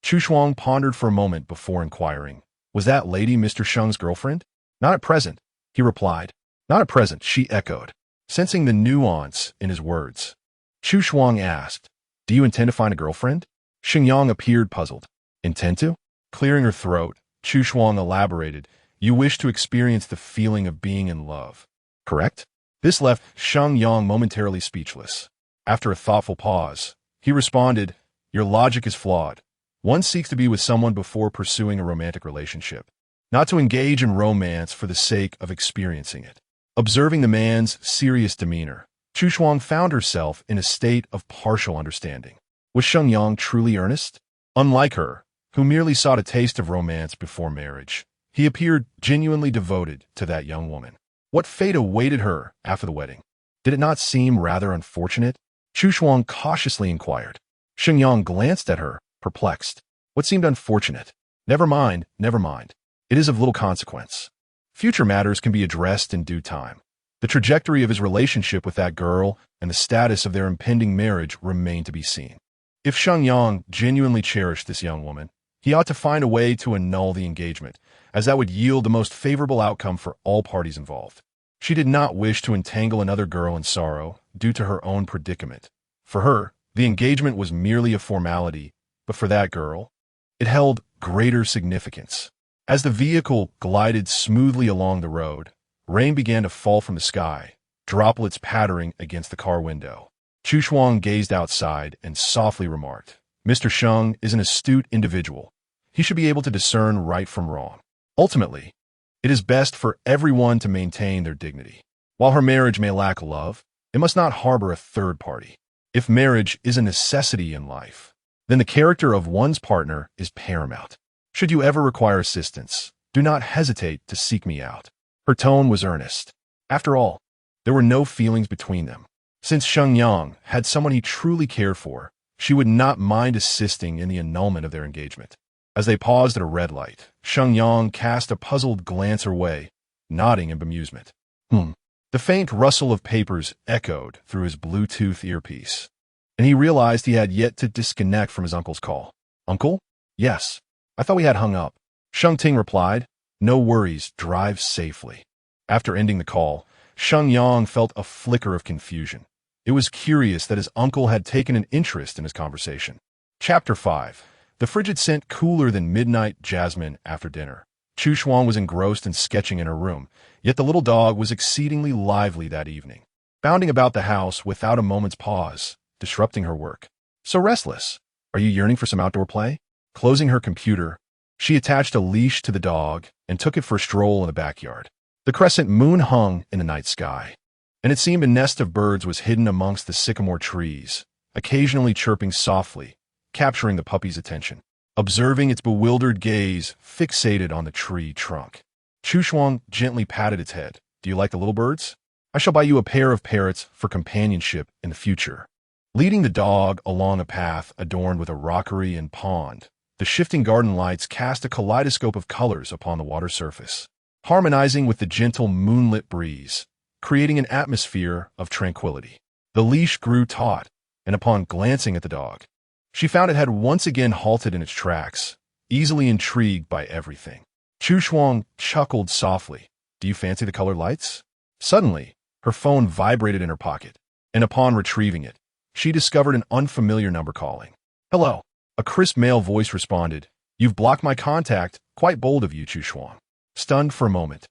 Chu Shuang pondered for a moment before inquiring, "Was that lady Mr. Sheng's girlfriend?" "Not at present," he replied. "Not at present," she echoed, sensing the nuance in his words. Chu Shuang asked, "Do you intend to find a girlfriend?" Xingyang appeared puzzled. "Intend to?" Clearing her throat, Chu Shuang elaborated, "You wish to experience the feeling of being in love, correct?" This left Sheng Yang momentarily speechless. After a thoughtful pause, he responded, "Your logic is flawed. One seeks to be with someone before pursuing a romantic relationship, not to engage in romance for the sake of experiencing it." Observing the man's serious demeanor, Chu Shuang found herself in a state of partial understanding. Was Sheng Yang truly earnest? Unlike her, who merely sought a taste of romance before marriage, he appeared genuinely devoted to that young woman. What fate awaited her after the wedding? Did it not seem rather unfortunate? Chu Shuang cautiously inquired. Sheng Yang glanced at her, perplexed. What seemed unfortunate? Never mind, never mind. It is of little consequence. Future matters can be addressed in due time. The trajectory of his relationship with that girl and the status of their impending marriage remain to be seen. If Sheng Yang genuinely cherished this young woman, he ought to find a way to annul the engagement, as that would yield the most favorable outcome for all parties involved. She did not wish to entangle another girl in sorrow due to her own predicament. For her, the engagement was merely a formality, but for that girl, it held greater significance. As the vehicle glided smoothly along the road, rain began to fall from the sky, droplets pattering against the car window. Chu Shuang gazed outside and softly remarked, "Mr. Sheng is an astute individual. He should be able to discern right from wrong. Ultimately, it is best for everyone to maintain their dignity. While her marriage may lack love, it must not harbor a third party. If marriage is a necessity in life, then the character of one's partner is paramount. Should you ever require assistance, do not hesitate to seek me out." Her tone was earnest. After all, there were no feelings between them. Since Sheng Yang had someone he truly cared for, she would not mind assisting in the annulment of their engagement. As they paused at a red light, Sheng Yang cast a puzzled glance her way, nodding in bemusement. The faint rustle of papers echoed through his Bluetooth earpiece, and he realized he had yet to disconnect from his uncle's call. "Uncle?" "Yes. I thought we had hung up." Sheng Ting replied, "No worries, drive safely." After ending the call, Sheng Yang felt a flicker of confusion. It was curious that his uncle had taken an interest in his conversation. Chapter 5. The frigid scent cooler than midnight jasmine after dinner. Chu Shuang was engrossed in sketching in her room, yet the little dog was exceedingly lively that evening, bounding about the house without a moment's pause, disrupting her work. "So restless. Are you yearning for some outdoor play?" Closing her computer, she attached a leash to the dog and took it for a stroll in the backyard. The crescent moon hung in the night sky, and it seemed a nest of birds was hidden amongst the sycamore trees, occasionally chirping softly, capturing the puppy's attention. Observing its bewildered gaze fixated on the tree trunk, Chu Shuang gently patted its head. "Do you like the little birds? I shall buy you a pair of parrots for companionship in the future." Leading the dog along a path adorned with a rockery and pond, the shifting garden lights cast a kaleidoscope of colors upon the water surface, harmonizing with the gentle moonlit breeze, creating an atmosphere of tranquility. The leash grew taut, and upon glancing at the dog, she found it had once again halted in its tracks, easily intrigued by everything. Chu Shuang chuckled softly. "Do you fancy the colored lights?" Suddenly, her phone vibrated in her pocket, and upon retrieving it, she discovered an unfamiliar number calling. "Hello." A crisp male voice responded. "You've blocked my contact. Quite bold of you, Chu Shuang." Stunned for a moment,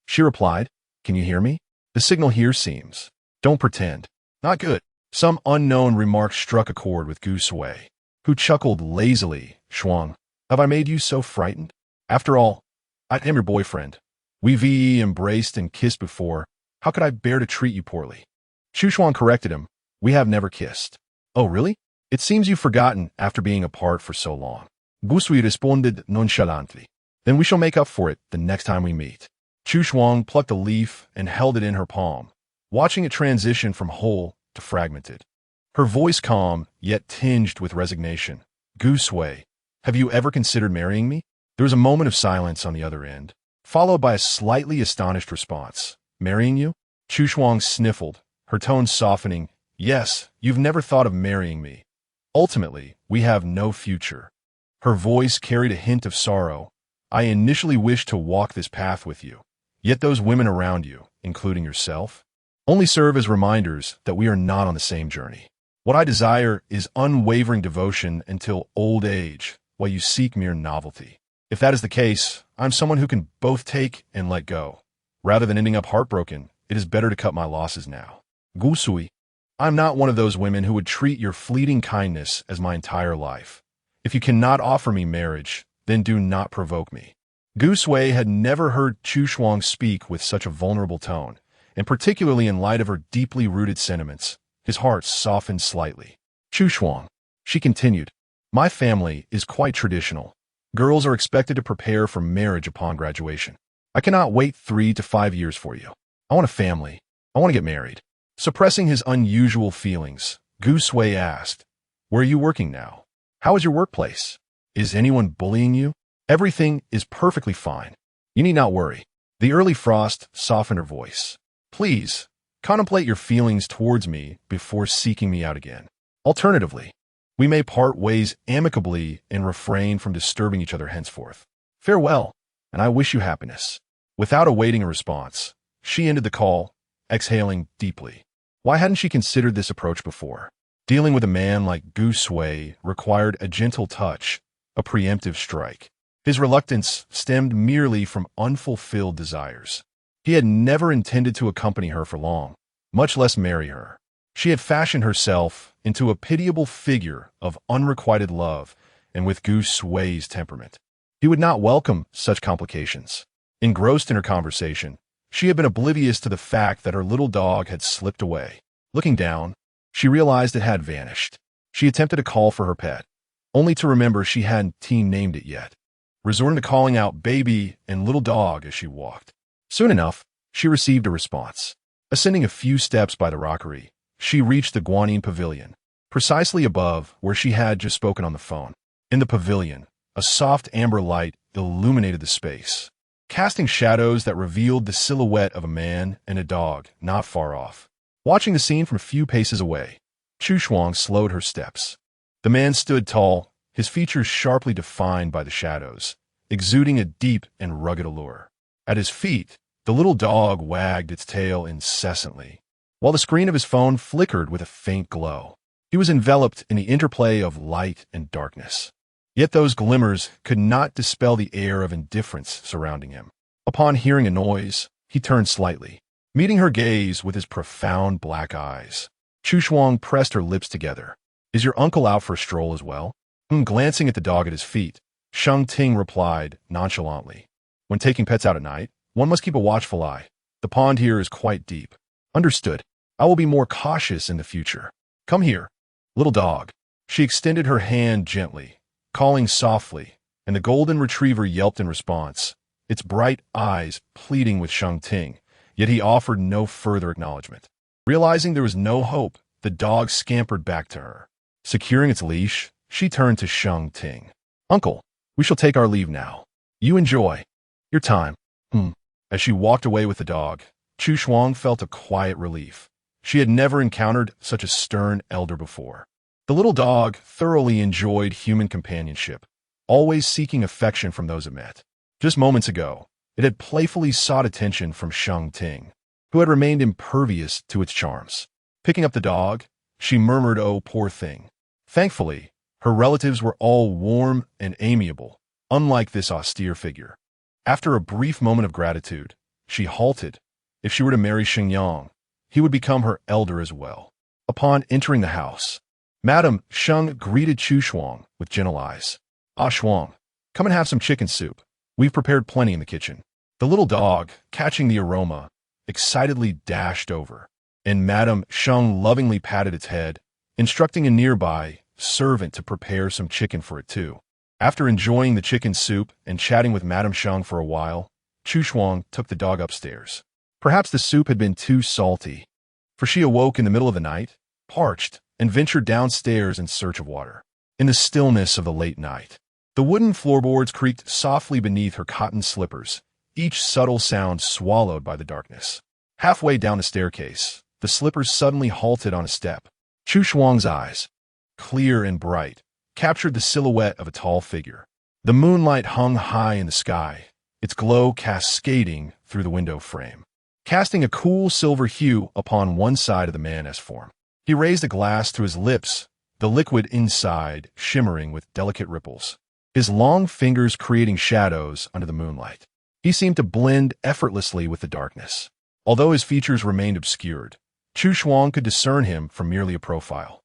she replied, "Can you hear me? The signal here seems. Don't pretend. Not good." Some unknown remark struck a chord with guise, who chuckled lazily. "Shuang, have I made you so frightened? After all, I am your boyfriend. We've embraced and kissed before. How could I bear to treat you poorly?" Chu Shuang corrected him. "We have never kissed." "Oh, really? It seems you've forgotten after being apart for so long." Guise responded nonchalantly. "Then we shall make up for it the next time we meet." Chu Shuang plucked a leaf and held it in her palm, watching it transition from whole to fragmented. Her voice calm, yet tinged with resignation. "Guise, have you ever considered marrying me?" There was a moment of silence on the other end, followed by a slightly astonished response. "Marrying you?" Chu Shuang sniffled, her tone softening. "Yes, you've never thought of marrying me. Ultimately, we have no future. Her voice carried a hint of sorrow. I initially wished to walk this path with you, yet those women around you, including yourself, only serve as reminders that we are not on the same journey. What I desire is unwavering devotion until old age, while you seek mere novelty. If that is the case, I'm someone who can both take and let go. Rather than ending up heartbroken, it is better to cut my losses now. Gusui, I'm not one of those women who would treat your fleeting kindness as my entire life. If you cannot offer me marriage, then do not provoke me. Gu Sui had never heard Chu Shuang speak with such a vulnerable tone, and particularly in light of her deeply rooted sentiments, his heart softened slightly. Chu Shuang, she continued, my family is quite traditional. Girls are expected to prepare for marriage upon graduation. I cannot wait 3 to 5 years for you. I want a family. I want to get married. Suppressing his unusual feelings, Gu Sui asked, where are you working now? How is your workplace? Is anyone bullying you? Everything is perfectly fine. You need not worry. The early frost softened her voice. Please, contemplate your feelings towards me before seeking me out again. Alternatively, we may part ways amicably and refrain from disturbing each other henceforth. Farewell, and I wish you happiness. Without awaiting a response, she ended the call, exhaling deeply. Why hadn't she considered this approach before? Dealing with a man like Gu Sui required a gentle touch, a preemptive strike. His reluctance stemmed merely from unfulfilled desires. He had never intended to accompany her for long, much less marry her. She had fashioned herself into a pitiable figure of unrequited love, and with Gu Sui's temperament, he would not welcome such complications. Engrossed in her conversation, she had been oblivious to the fact that her little dog had slipped away. Looking down, she realized it had vanished. She attempted to call for her pet, only to remember she hadn't named it yet, resorting to calling out baby and little dog as she walked. Soon enough, she received a response. Ascending a few steps by the rockery, she reached the Guanyin pavilion, precisely above where she had just spoken on the phone. In the pavilion, a soft amber light illuminated the space, casting shadows that revealed the silhouette of a man and a dog not far off. Watching the scene from a few paces away, Chu Shuang slowed her steps. The man stood tall, his features sharply defined by the shadows, exuding a deep and rugged allure. At his feet, the little dog wagged its tail incessantly, while the screen of his phone flickered with a faint glow. He was enveloped in the interplay of light and darkness. Yet those glimmers could not dispel the air of indifference surrounding him. Upon hearing a noise, he turned slightly, meeting her gaze with his profound black eyes. Chu Shuang pressed her lips together. Is your uncle out for a stroll as well? Glancing at the dog at his feet, Sheng Ting replied nonchalantly. When taking pets out at night, one must keep a watchful eye. The pond here is quite deep. Understood. I will be more cautious in the future. Come here, little dog. She extended her hand gently, calling softly, and the golden retriever yelped in response, its bright eyes pleading with Sheng Ting, yet he offered no further acknowledgement. Realizing there was no hope, the dog scampered back to her. Securing its leash, she turned to Sheng Ting. Uncle, we shall take our leave now. You enjoy your time. As she walked away with the dog, Chu Shuang felt a quiet relief. She had never encountered such a stern elder before. The little dog thoroughly enjoyed human companionship, always seeking affection from those it met. Just moments ago, it had playfully sought attention from Sheng Ting, who had remained impervious to its charms. Picking up the dog, she murmured, "Oh, poor thing." Thankfully, her relatives were all warm and amiable, unlike this austere figure. After a brief moment of gratitude, she halted. If she were to marry Xingyang, he would become her elder as well. Upon entering the house, Madame Sheng greeted Chu Shuang with gentle eyes. "Ah, Shuang, come and have some chicken soup. We've prepared plenty in the kitchen." The little dog, catching the aroma, excitedly dashed over, and Madame Sheng lovingly patted its head, instructing a nearby servant to prepare some chicken for it too. After enjoying the chicken soup and chatting with Madame Sheng for a while, Chu Shuang took the dog upstairs. Perhaps the soup had been too salty, for she awoke in the middle of the night, parched, and ventured downstairs in search of water. In the stillness of the late night, the wooden floorboards creaked softly beneath her cotton slippers, each subtle sound swallowed by the darkness. Halfway down the staircase, the slippers suddenly halted on a step. Chu Shuang's eyes, clear and bright, captured the silhouette of a tall figure. The moonlight hung high in the sky, its glow cascading through the window frame, casting a cool silver hue upon one side of the man's form. He raised a glass to his lips, the liquid inside shimmering with delicate ripples, his long fingers creating shadows under the moonlight. He seemed to blend effortlessly with the darkness. Although his features remained obscured, Chu Shuang could discern him from merely a profile.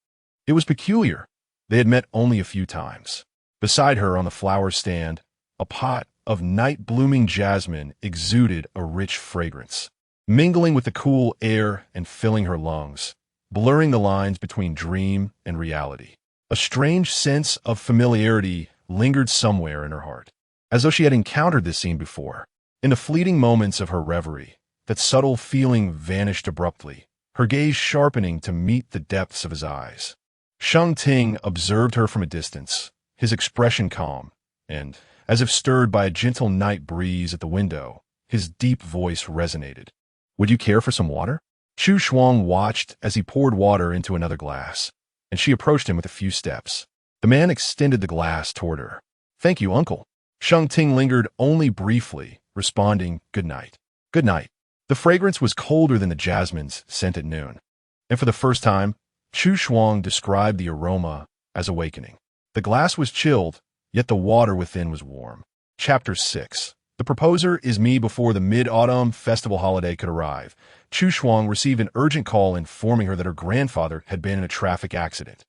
It was peculiar. They had met only a few times. Beside her on the flower stand, a pot of night-blooming jasmine exuded a rich fragrance, mingling with the cool air and filling her lungs, blurring the lines between dream and reality. A strange sense of familiarity lingered somewhere in her heart, as though she had encountered this scene before. In the fleeting moments of her reverie, that subtle feeling vanished abruptly, her gaze sharpening to meet the depths of his eyes. Sheng Ting observed her from a distance, his expression calm, and, as if stirred by a gentle night breeze at the window, his deep voice resonated. "Would you care for some water?" Chu Shuang watched as he poured water into another glass, and she approached him with a few steps. The man extended the glass toward her. "Thank you, uncle." Sheng Ting lingered only briefly, responding, "Good night." "Good night." The fragrance was colder than the jasmines sent at noon, and for the first time, Chu Shuang described the aroma as awakening. The glass was chilled, yet the water within was warm. Chapter 6. The proposer is me. Before the Mid-Autumn Festival holiday could arrive, Chu Shuang received an urgent call informing her that her grandfather had been in a traffic accident.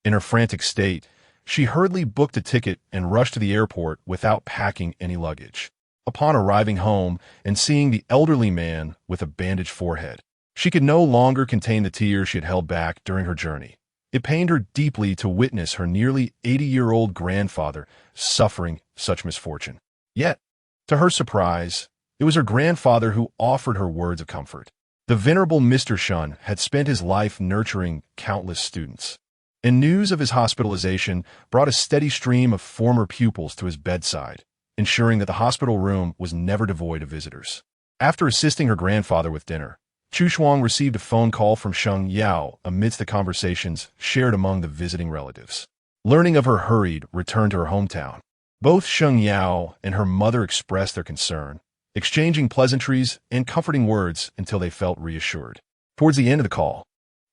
In her frantic state, she hurriedly booked a ticket and rushed to the airport without packing any luggage. Upon arriving home and seeing the elderly man with a bandaged forehead, she could no longer contain the tears she had held back during her journey. It pained her deeply to witness her nearly 80-year-old grandfather suffering such misfortune. Yet, to her surprise, it was her grandfather who offered her words of comfort. The venerable Mr. Shun had spent his life nurturing countless students, and news of his hospitalization brought a steady stream of former pupils to his bedside, ensuring that the hospital room was never devoid of visitors. After assisting her grandfather with dinner, Chu Shuang received a phone call from Sheng Yao amidst the conversations shared among the visiting relatives. Learning of her hurried return to her hometown, both Sheng Yao and her mother expressed their concern, exchanging pleasantries and comforting words until they felt reassured. Towards the end of the call,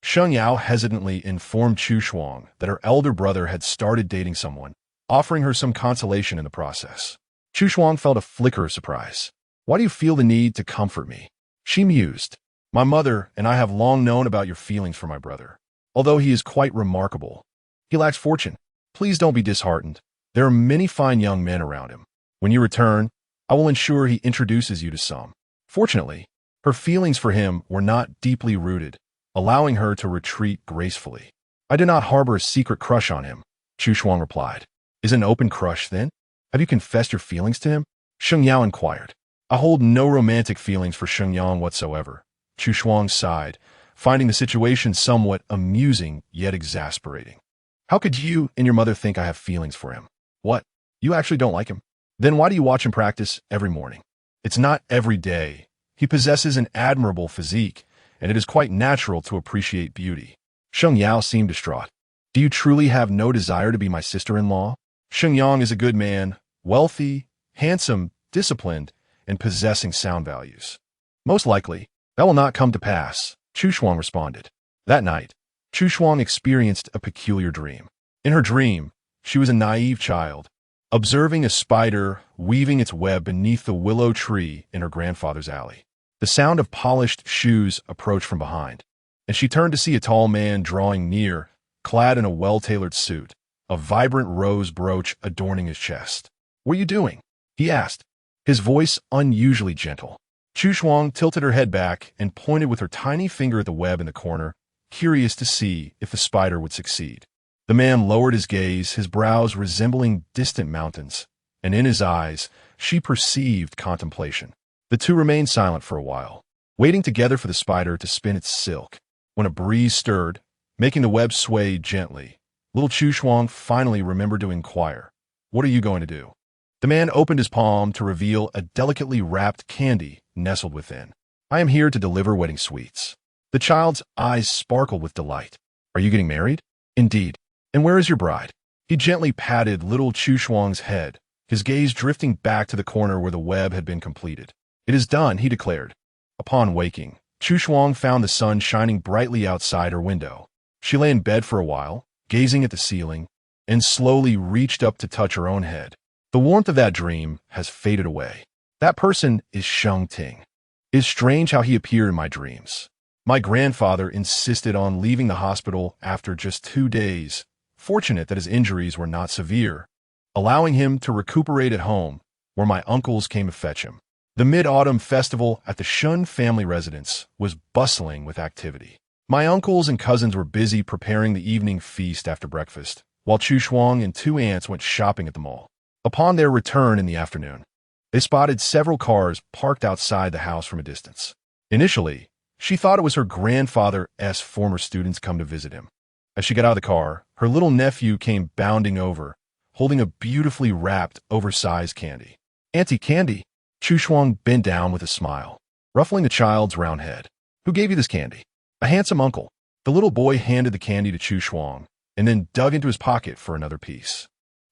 Sheng Yao hesitantly informed Chu Shuang that her elder brother had started dating someone, offering her some consolation in the process. Chu Shuang felt a flicker of surprise. "Why do you feel the need to comfort me?" She mused. "My mother and I have long known about your feelings for my brother. Although he is quite remarkable, he lacks fortune. Please don't be disheartened. There are many fine young men around him. When you return, I will ensure he introduces you to some." Fortunately, her feelings for him were not deeply rooted, allowing her to retreat gracefully. "I do not harbor a secret crush on him," Chu Shuang replied. "Is it an open crush, then? Have you confessed your feelings to him?" Sheng Yao inquired. "I hold no romantic feelings for Sheng Yang whatsoever." Chu Shuang sighed, finding the situation somewhat amusing yet exasperating. "How could you and your mother think I have feelings for him? What? You actually don't like him? Then why do you watch him practice every morning? It's not every day. He possesses an admirable physique, and it is quite natural to appreciate beauty." Sheng Yao seemed distraught. "Do you truly have no desire to be my sister-in-law? Sheng Yang is a good man, wealthy, handsome, disciplined, and possessing sound values." "Most likely, that will not come to pass," Chu Shuang responded. That night, Chu Shuang experienced a peculiar dream. In her dream, she was a naive child, observing a spider weaving its web beneath the willow tree in her grandfather's alley. The sound of polished shoes approached from behind, and she turned to see a tall man drawing near, clad in a well-tailored suit, a vibrant rose brooch adorning his chest. "What are you doing?" he asked, his voice unusually gentle. Chu Shuang tilted her head back and pointed with her tiny finger at the web in the corner, curious to see if the spider would succeed. The man lowered his gaze, his brows resembling distant mountains, and in his eyes she perceived contemplation. The two remained silent for a while, waiting together for the spider to spin its silk. When a breeze stirred, making the web sway gently, little Chu Shuang finally remembered to inquire, "What are you going to do?" The man opened his palm to reveal a delicately wrapped candy nestled within. "I am here to deliver wedding sweets." The child's eyes sparkled with delight. "Are you getting married?" "Indeed. And where is your bride?" He gently patted little Chu Shuang's head, his gaze drifting back to the corner where the web had been completed. "It is done," he declared. Upon waking, Chu Shuang found the sun shining brightly outside her window. She lay in bed for a while, gazing at the ceiling, and slowly reached up to touch her own head. The warmth of that dream has faded away. That person is Sheng Ting. It is strange how he appeared in my dreams. My grandfather insisted on leaving the hospital after just 2 days, fortunate that his injuries were not severe, allowing him to recuperate at home, where my uncles came to fetch him. The mid-autumn festival at the Shun family residence was bustling with activity. My uncles and cousins were busy preparing the evening feast after breakfast, while Chu Shuang and 2 aunts went shopping at the mall. Upon their return in the afternoon, they spotted several cars parked outside the house from a distance. Initially, she thought it was her grandfather's former students come to visit him. As she got out of the car, her little nephew came bounding over, holding a beautifully wrapped, oversized candy. "Auntie, candy." Chu Shuang bent down with a smile, ruffling the child's round head. "Who gave you this candy?" "A handsome uncle." The little boy handed the candy to Chu Shuang, and then dug into his pocket for another piece.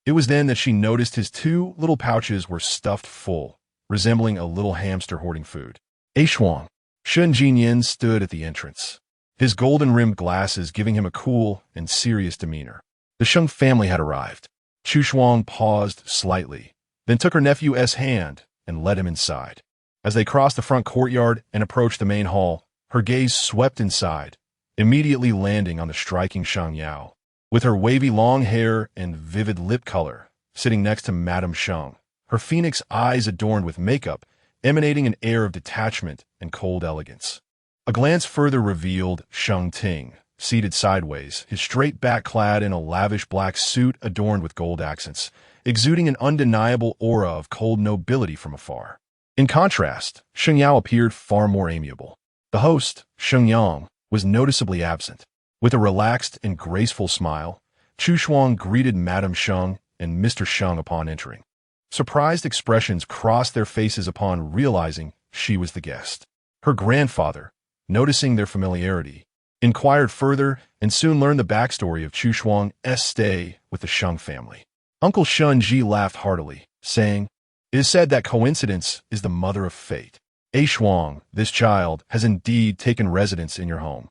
It was then that she noticed his 2 little pouches were stuffed full, resembling a little hamster hoarding food. Shuang. Shun Jinyan stood at the entrance, his golden-rimmed glasses giving him a cool and serious demeanor. The Sheng family had arrived. Chu Shuang paused slightly, then took her nephew's hand and led him inside. As they crossed the front courtyard and approached the main hall, her gaze swept inside, immediately landing on the striking Shang Yao. With her wavy long hair and vivid lip color, sitting next to Madame Sheng, her phoenix eyes adorned with makeup, emanating an air of detachment and cold elegance. A glance further revealed Sheng Ting, seated sideways, his straight back clad in a lavish black suit adorned with gold accents, exuding an undeniable aura of cold nobility from afar. In contrast, Sheng Yao appeared far more amiable. The host, Sheng Yang, was noticeably absent. With a relaxed and graceful smile, Chu Shuang greeted Madame Sheng and Mr. Sheng upon entering. Surprised expressions crossed their faces upon realizing she was the guest. Her grandfather, noticing their familiarity, inquired further and soon learned the backstory of Chu Shuang's stay with the Sheng family. Uncle Shun Ji laughed heartily, saying, "It is said that coincidence is the mother of fate. Shuang, this child, has indeed taken residence in your home.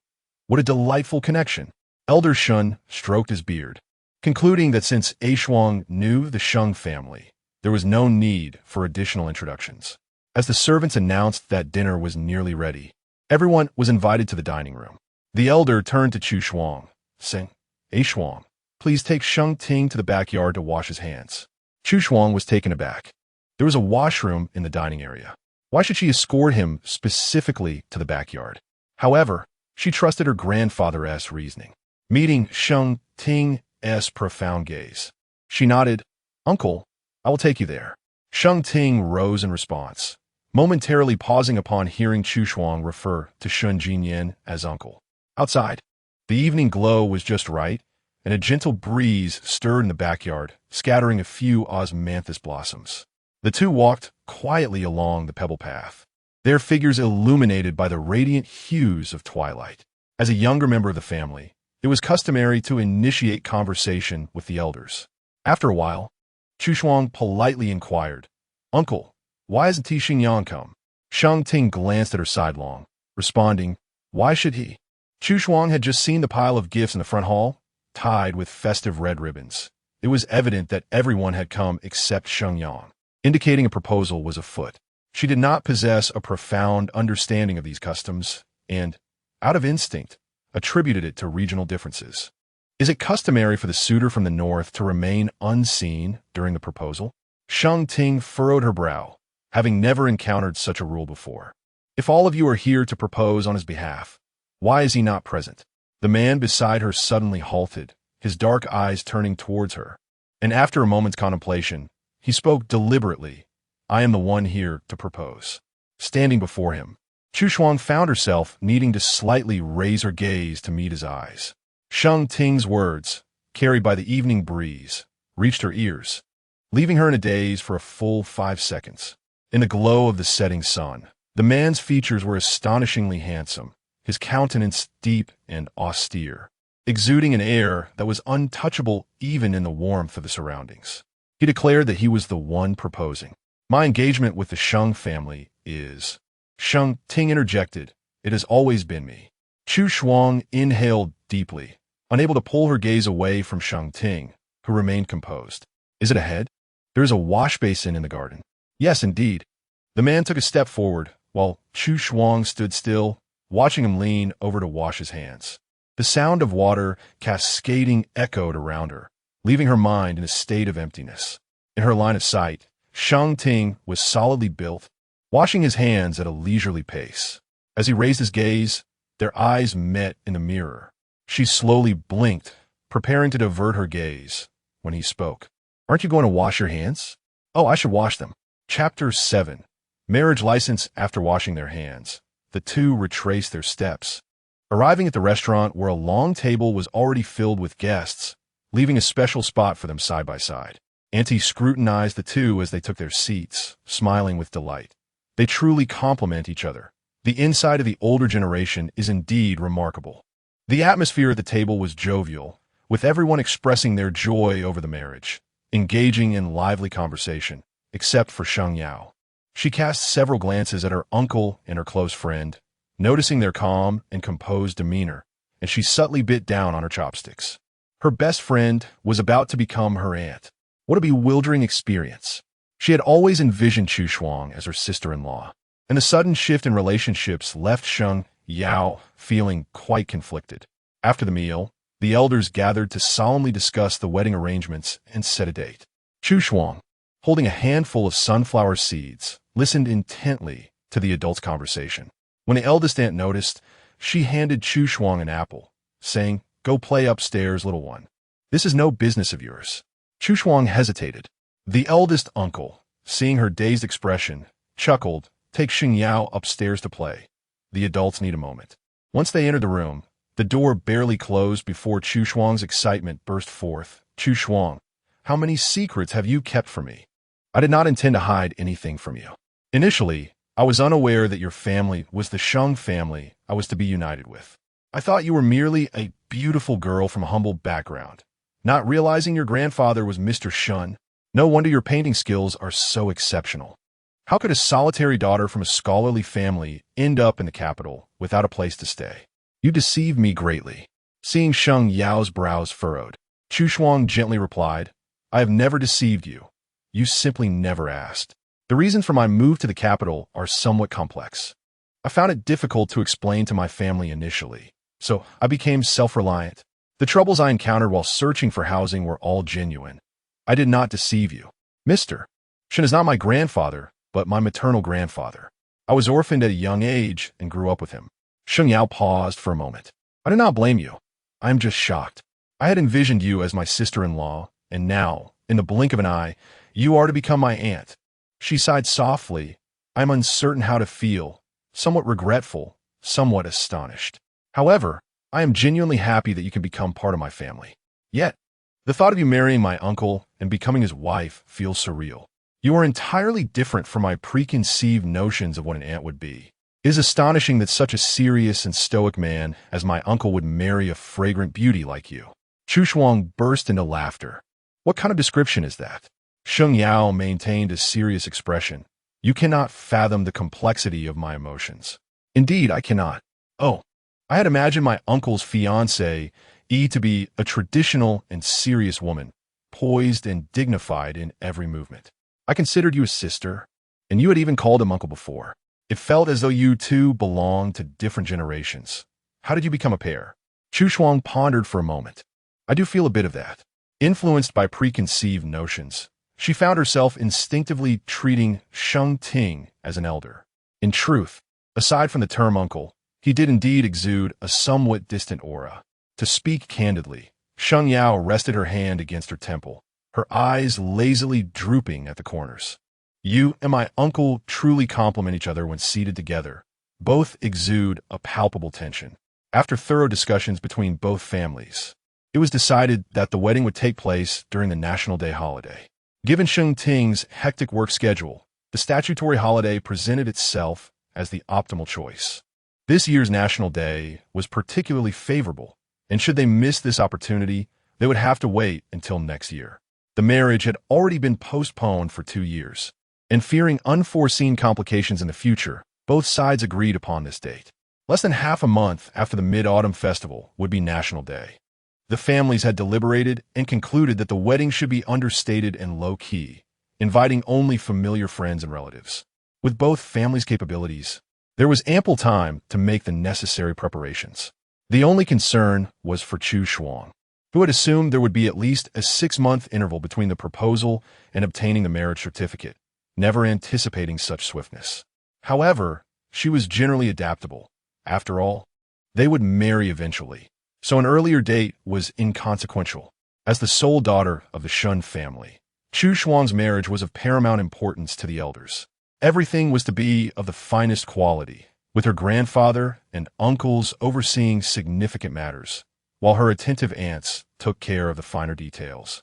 What a delightful connection." Elder Shun stroked his beard, concluding that since Shuang knew the Sheng family, there was no need for additional introductions. As the servants announced that dinner was nearly ready, everyone was invited to the dining room. The elder turned to Chu Shuang, saying, "Shuang, please take Sheng Ting to the backyard to wash his hands." Chu Shuang was taken aback. There was a washroom in the dining area. Why should she escort him specifically to the backyard? However, she trusted her grandfather's reasoning. Meeting Sheng Ting's profound gaze, she nodded, "Uncle, I will take you there." Sheng Ting rose in response, momentarily pausing upon hearing Chu Shuang refer to Shun Jinyan as uncle. Outside, the evening glow was just right, and a gentle breeze stirred in the backyard, scattering a few osmanthus blossoms. The two walked quietly along the pebble path, their figures illuminated by the radiant hues of twilight. As a younger member of the family, it was customary to initiate conversation with the elders. After a while, Chu Shuang politely inquired, "Uncle, why hasn't Xingyang come?" Sheng Ting glanced at her sidelong, responding, "Why should he?" Chu Shuang had just seen the pile of gifts in the front hall, tied with festive red ribbons. It was evident that everyone had come except Xingyang, indicating a proposal was afoot. She did not possess a profound understanding of these customs and, out of instinct, attributed it to regional differences. Is it customary for the suitor from the north to remain unseen during the proposal? Sheng Ting furrowed her brow, having never encountered such a rule before. If all of you are here to propose on his behalf, why is he not present? The man beside her suddenly halted, his dark eyes turning towards her, and after a moment's contemplation, he spoke deliberately, "I am the one here to propose." Standing before him, Chu Shuang found herself needing to slightly raise her gaze to meet his eyes. Sheng Ting's words, carried by the evening breeze, reached her ears, leaving her in a daze for a full 5 seconds. In the glow of the setting sun, the man's features were astonishingly handsome, his countenance deep and austere. exuding an air that was untouchable even in the warmth of the surroundings. He declared that he was the one proposing. My engagement with the Sheng family is... Sheng Ting interjected, it has always been me. Chu Shuang inhaled deeply, unable to pull her gaze away from Sheng Ting, who remained composed. Is it ahead? There is a wash basin in the garden. Yes, indeed. The man took a step forward, while Chu Shuang stood still, watching him lean over to wash his hands. The sound of water cascading echoed around her, leaving her mind in a state of emptiness. In her line of sight, Sheng Ting was solidly built, washing his hands at a leisurely pace. As he raised his gaze, their eyes met in the mirror. She slowly blinked, preparing to divert her gaze, when he spoke. Aren't you going to wash your hands? Oh, I should wash them. Chapter 7. Marriage license. After washing their hands, the two retraced their steps, arriving at the restaurant where a long table was already filled with guests, leaving a special spot for them side by side. Auntie scrutinized the two as they took their seats, smiling with delight. They truly complement each other. The insight of the older generation is indeed remarkable. The atmosphere at the table was jovial, with everyone expressing their joy over the marriage, engaging in lively conversation, except for Sheng Yao. She cast several glances at her uncle and her close friend, noticing their calm and composed demeanor, and she subtly bit down on her chopsticks. Her best friend was about to become her aunt. What a bewildering experience. She had always envisioned Chu Shuang as her sister-in-law, and the sudden shift in relationships left Sheng Yao feeling quite conflicted. After the meal, the elders gathered to solemnly discuss the wedding arrangements and set a date. Chu Shuang, holding a handful of sunflower seeds, listened intently to the adults' conversation. When the eldest aunt noticed, she handed Chu Shuang an apple, saying, "Go play upstairs, little one. This is no business of yours." Chu Shuang hesitated. The eldest uncle, seeing her dazed expression, chuckled, "Take Sheng Yao upstairs to play. The adults need a moment." Once they entered the room, the door barely closed before Chu Shuang's excitement burst forth. "Chu Shuang, how many secrets have you kept from me? I did not intend to hide anything from you. Initially, I was unaware that your family was the Sheng family I was to be united with. I thought you were merely a beautiful girl from a humble background, not realizing your grandfather was Mr. Shun. No wonder your painting skills are so exceptional. How could a solitary daughter from a scholarly family end up in the capital without a place to stay? You deceived me greatly." Seeing Sheng Yao's brows furrowed, Chu Shuang gently replied, "I have never deceived you. You simply never asked. The reasons for my move to the capital are somewhat complex. I found it difficult to explain to my family initially, so I became self-reliant. The troubles I encountered while searching for housing were all genuine. I did not deceive you. Mr. Shen is not my grandfather, but my maternal grandfather. I was orphaned at a young age and grew up with him." Sheng Yao paused for a moment. "I do not blame you. I am just shocked. I had envisioned you as my sister-in-law, and now, in the blink of an eye, you are to become my aunt." She sighed softly. "I am uncertain how to feel, somewhat regretful, somewhat astonished. However, I am genuinely happy that you can become part of my family. Yet, the thought of you marrying my uncle and becoming his wife feels surreal. You are entirely different from my preconceived notions of what an aunt would be. It is astonishing that such a serious and stoic man as my uncle would marry a fragrant beauty like you." Chu Shuang burst into laughter. "What kind of description is that?" Sheng Yao maintained a serious expression. "You cannot fathom the complexity of my emotions." "Indeed, I cannot. Oh, I had imagined my uncle's fiancée to be a traditional and serious woman, poised and dignified in every movement. I considered you a sister, and you had even called him uncle before. It felt as though you two belonged to different generations. How did you become a pair?" Chu Shuang pondered for a moment. "I do feel a bit of that. Influenced by preconceived notions, she found herself instinctively treating Sheng Ting as an elder. In truth, aside from the term uncle, he did indeed exude a somewhat distant aura. To speak candidly, Sheng Yao rested her hand against her temple, her eyes lazily drooping at the corners. "You and my uncle truly complement each other when seated together. Both exude a palpable tension." After thorough discussions between both families, it was decided that the wedding would take place during the National Day holiday. Given Sheng Ting's hectic work schedule, the statutory holiday presented itself as the optimal choice. This year's National Day was particularly favorable, and should they miss this opportunity, they would have to wait until next year. The marriage had already been postponed for 2 years, and fearing unforeseen complications in the future, both sides agreed upon this date. Less than half a month after the Mid-Autumn Festival would be National Day. The families had deliberated and concluded that the wedding should be understated and low-key, inviting only familiar friends and relatives. With both families' capabilities, there was ample time to make the necessary preparations. The only concern was for Chu Shuang, who had assumed there would be at least a 6-month interval between the proposal and obtaining the marriage certificate, never anticipating such swiftness. However, she was generally adaptable. After all, they would marry eventually, so an earlier date was inconsequential. As the sole daughter of the Shun family, Chu Shuang's marriage was of paramount importance to the elders. Everything was to be of the finest quality, with her grandfather and uncles overseeing significant matters, while her attentive aunts took care of the finer details,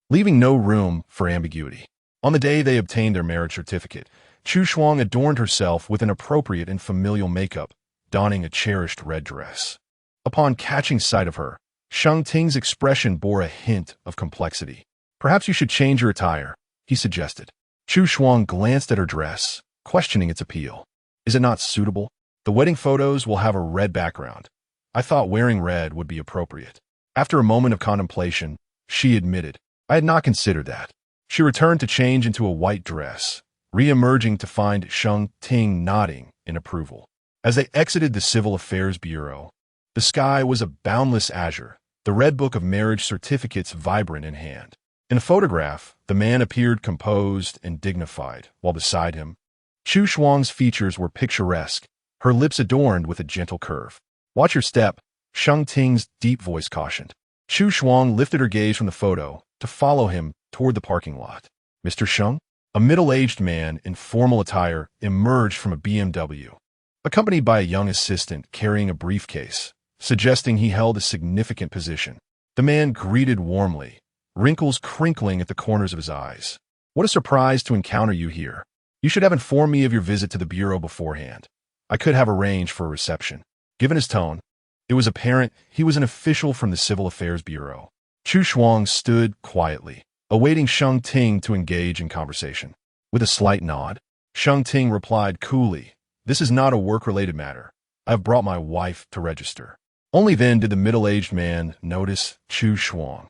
leaving no room for ambiguity. On the day they obtained their marriage certificate, Chu Shuang adorned herself with an appropriate and familial makeup, donning a cherished red dress. Upon catching sight of her, Sheng Ting's expression bore a hint of complexity. "Perhaps you should change your attire," he suggested. Chu Shuang glanced at her dress, questioning its appeal. "Is it not suitable? The wedding photos will have a red background. I thought wearing red would be appropriate." After a moment of contemplation, she admitted, "I had not considered that." She returned to change into a white dress, re-emerging to find Sheng Ting nodding in approval. As they exited the Civil Affairs Bureau, the sky was a boundless azure, the red book of marriage certificates vibrant in hand. In the photograph, the man appeared composed and dignified, while beside him, Chu Shuang's features were picturesque, her lips adorned with a gentle curve. "Watch your step," Sheng Ting's deep voice cautioned. Chu Shuang lifted her gaze from the photo to follow him toward the parking lot. "Mr. Sheng?" A middle-aged man in formal attire emerged from a BMW, accompanied by a young assistant carrying a briefcase, suggesting he held a significant position. The man greeted warmly, wrinkles crinkling at the corners of his eyes. "What a surprise to encounter you here. You should have informed me of your visit to the bureau beforehand. I could have arranged for a reception." Given his tone, it was apparent he was an official from the Civil Affairs Bureau. Chu Shuang stood quietly, awaiting Sheng Ting to engage in conversation. With a slight nod, Sheng Ting replied coolly, "This is not a work-related matter. I have brought my wife to register." Only then did the middle-aged man notice Chu Shuang,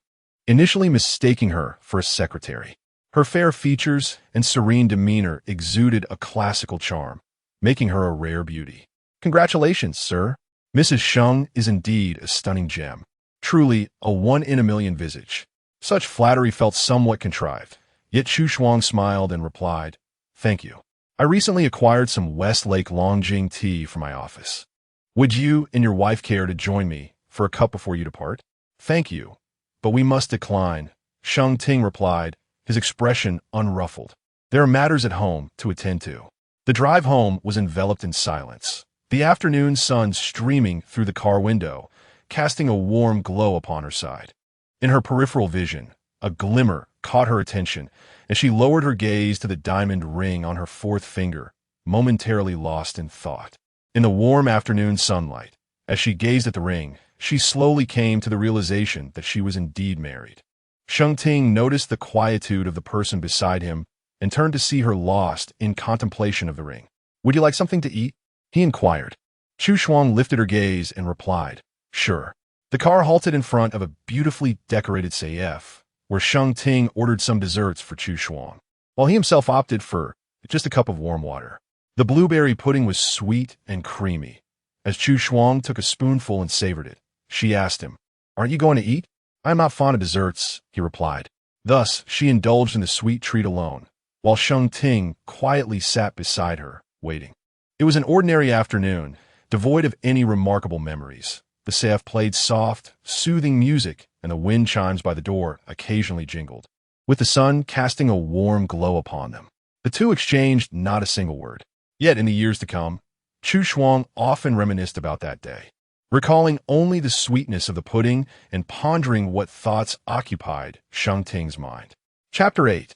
initially mistaking her for a secretary. Her fair features and serene demeanor exuded a classical charm, making her a rare beauty. "Congratulations, sir. Mrs. Sheng is indeed a stunning gem. Truly a one-in-a-million visage." Such flattery felt somewhat contrived, yet Chu Shuang smiled and replied, "Thank you. I recently acquired some Westlake Longjing tea for my office. Would you and your wife care to join me for a cup before you depart?" "Thank you, but we must decline," Sheng Ting replied, his expression unruffled. "There are matters at home to attend to." The drive home was enveloped in silence, the afternoon sun streaming through the car window, casting a warm glow upon her side. In her peripheral vision, a glimmer caught her attention, and she lowered her gaze to the diamond ring on her fourth finger, momentarily lost in thought. In the warm afternoon sunlight, as she gazed at the ring, she slowly came to the realization that she was indeed married. Sheng Ting noticed the quietude of the person beside him and turned to see her lost in contemplation of the ring. "Would you like something to eat?" he inquired. Chu Shuang lifted her gaze and replied, "Sure." The car halted in front of a beautifully decorated CF, where Sheng Ting ordered some desserts for Chu Shuang, while he himself opted for just a cup of warm water. The blueberry pudding was sweet and creamy. As Chu Shuang took a spoonful and savored it, she asked him, "Aren't you going to eat?" "I am not fond of desserts," he replied. Thus, she indulged in the sweet treat alone, while Sheng Ting quietly sat beside her, waiting. It was an ordinary afternoon, devoid of any remarkable memories. The CF played soft, soothing music, and the wind chimes by the door occasionally jingled, with the sun casting a warm glow upon them. The two exchanged not a single word. Yet in the years to come, Chu Shuang often reminisced about that day, recalling only the sweetness of the pudding and pondering what thoughts occupied Sheng Ting's mind. Chapter 8.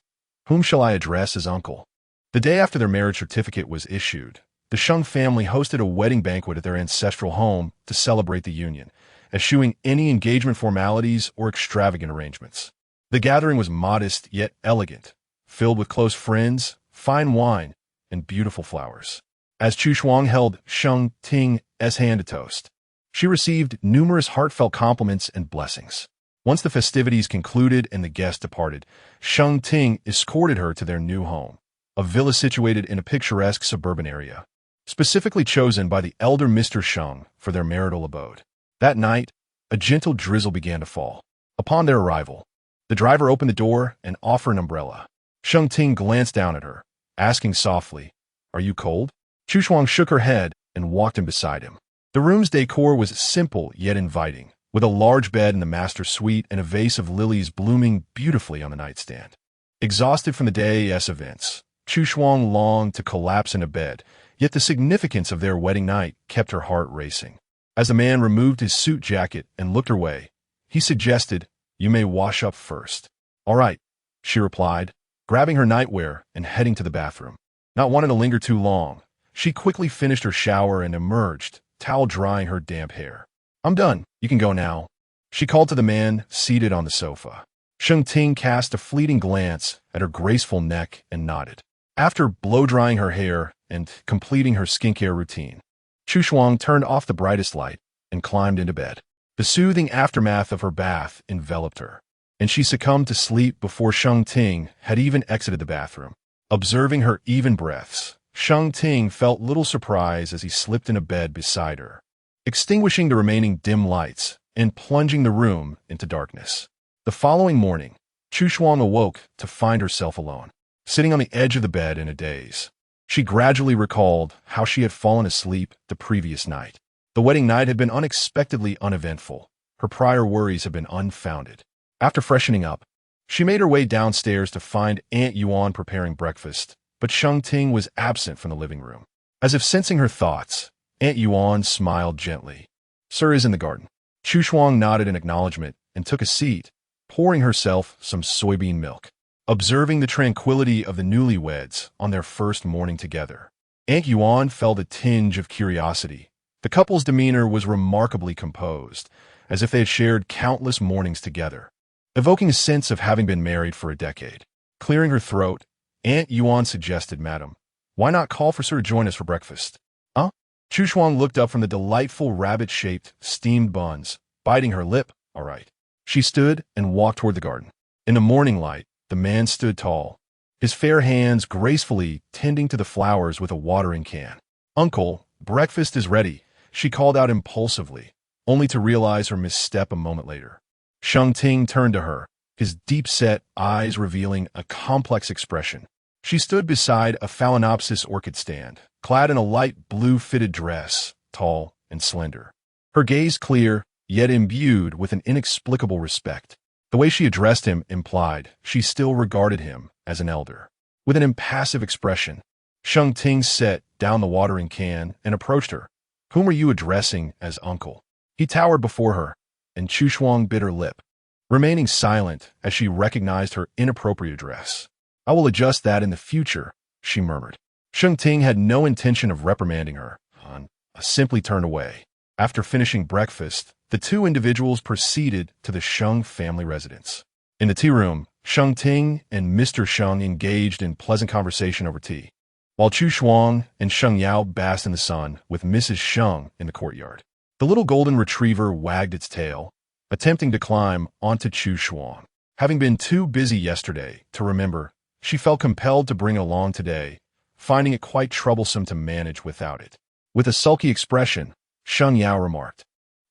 Whom shall I address as uncle? The day after their marriage certificate was issued, the Sheng family hosted a wedding banquet at their ancestral home to celebrate the union, eschewing any engagement formalities or extravagant arrangements. The gathering was modest yet elegant, filled with close friends, fine wine, and beautiful flowers. As Chu Shuang held Sheng Ting's hand to toast, she received numerous heartfelt compliments and blessings. Once the festivities concluded and the guests departed, Sheng Ting escorted her to their new home, a villa situated in a picturesque suburban area, specifically chosen by the elder Mr. Sheng for their marital abode. That night, a gentle drizzle began to fall. Upon their arrival, the driver opened the door and offered an umbrella. Sheng Ting glanced down at her, asking softly, "Are you cold?" Chu Shuang shook her head and walked in beside him. The room's decor was simple yet inviting, with a large bed in the master suite and a vase of lilies blooming beautifully on the nightstand. Exhausted from the day's events, Chu Shuang longed to collapse into bed, yet the significance of their wedding night kept her heart racing. As the man removed his suit jacket and looked her way, he suggested, "You may wash up first." "All right," she replied, grabbing her nightwear and heading to the bathroom. Not wanting to linger too long, she quickly finished her shower and emerged, towel drying her damp hair. "I'm done. You can go now," she called to the man seated on the sofa. Sheng Ting cast a fleeting glance at her graceful neck and nodded. After blow-drying her hair and completing her skincare routine, Chu Shuang turned off the brightest light and climbed into bed. The soothing aftermath of her bath enveloped her, and she succumbed to sleep before Sheng Ting had even exited the bathroom. Observing her even breaths, Sheng Ting felt little surprise as he slipped into bed beside her, extinguishing the remaining dim lights and plunging the room into darkness. The following morning, Chu Shuang awoke to find herself alone, sitting on the edge of the bed in a daze. She gradually recalled how she had fallen asleep the previous night. The wedding night had been unexpectedly uneventful. Her prior worries had been unfounded. After freshening up, she made her way downstairs to find Aunt Yuan preparing breakfast, but Sheng Ting was absent from the living room. As if sensing her thoughts, Aunt Yuan smiled gently. "Sir is in the garden." Chu Shuang nodded in acknowledgement and took a seat, pouring herself some soybean milk. Observing the tranquility of the newlyweds on their first morning together, Aunt Yuan felt a tinge of curiosity. The couple's demeanor was remarkably composed, as if they had shared countless mornings together, evoking a sense of having been married for a decade. Clearing her throat, Aunt Yuan suggested, "Madam, why not call for Sir to join us for breakfast?" "Huh?" Chu Shuang looked up from the delightful rabbit-shaped steamed buns, biting her lip. "All right." She stood and walked toward the garden. In the morning light, the man stood tall, his fair hands gracefully tending to the flowers with a watering can. "Uncle, breakfast is ready," she called out impulsively, only to realize her misstep a moment later. Sheng Ting turned to her, his deep-set eyes revealing a complex expression. She stood beside a phalaenopsis orchid stand, clad in a light blue fitted dress, tall and slender. Her gaze clear, yet imbued with an inexplicable respect. The way she addressed him implied she still regarded him as an elder. With an impassive expression, Sheng Ting set down the watering can and approached her. "Whom are you addressing as uncle?" He towered before her, and Chu Shuang bit her lip, remaining silent as she recognized her inappropriate address. "I will adjust that in the future," she murmured. Sheng Ting had no intention of reprimanding her, and simply turned away. After finishing breakfast, the two individuals proceeded to the Sheng family residence. In the tea room, Sheng Ting and Mr. Sheng engaged in pleasant conversation over tea, while Chu Shuang and Sheng Yao basked in the sun with Mrs. Sheng in the courtyard. The little golden retriever wagged its tail, attempting to climb onto Chu Shuang. Having been too busy yesterday to remember, she felt compelled to bring it along today, finding it quite troublesome to manage without it. With a sulky expression, Sheng Yao remarked,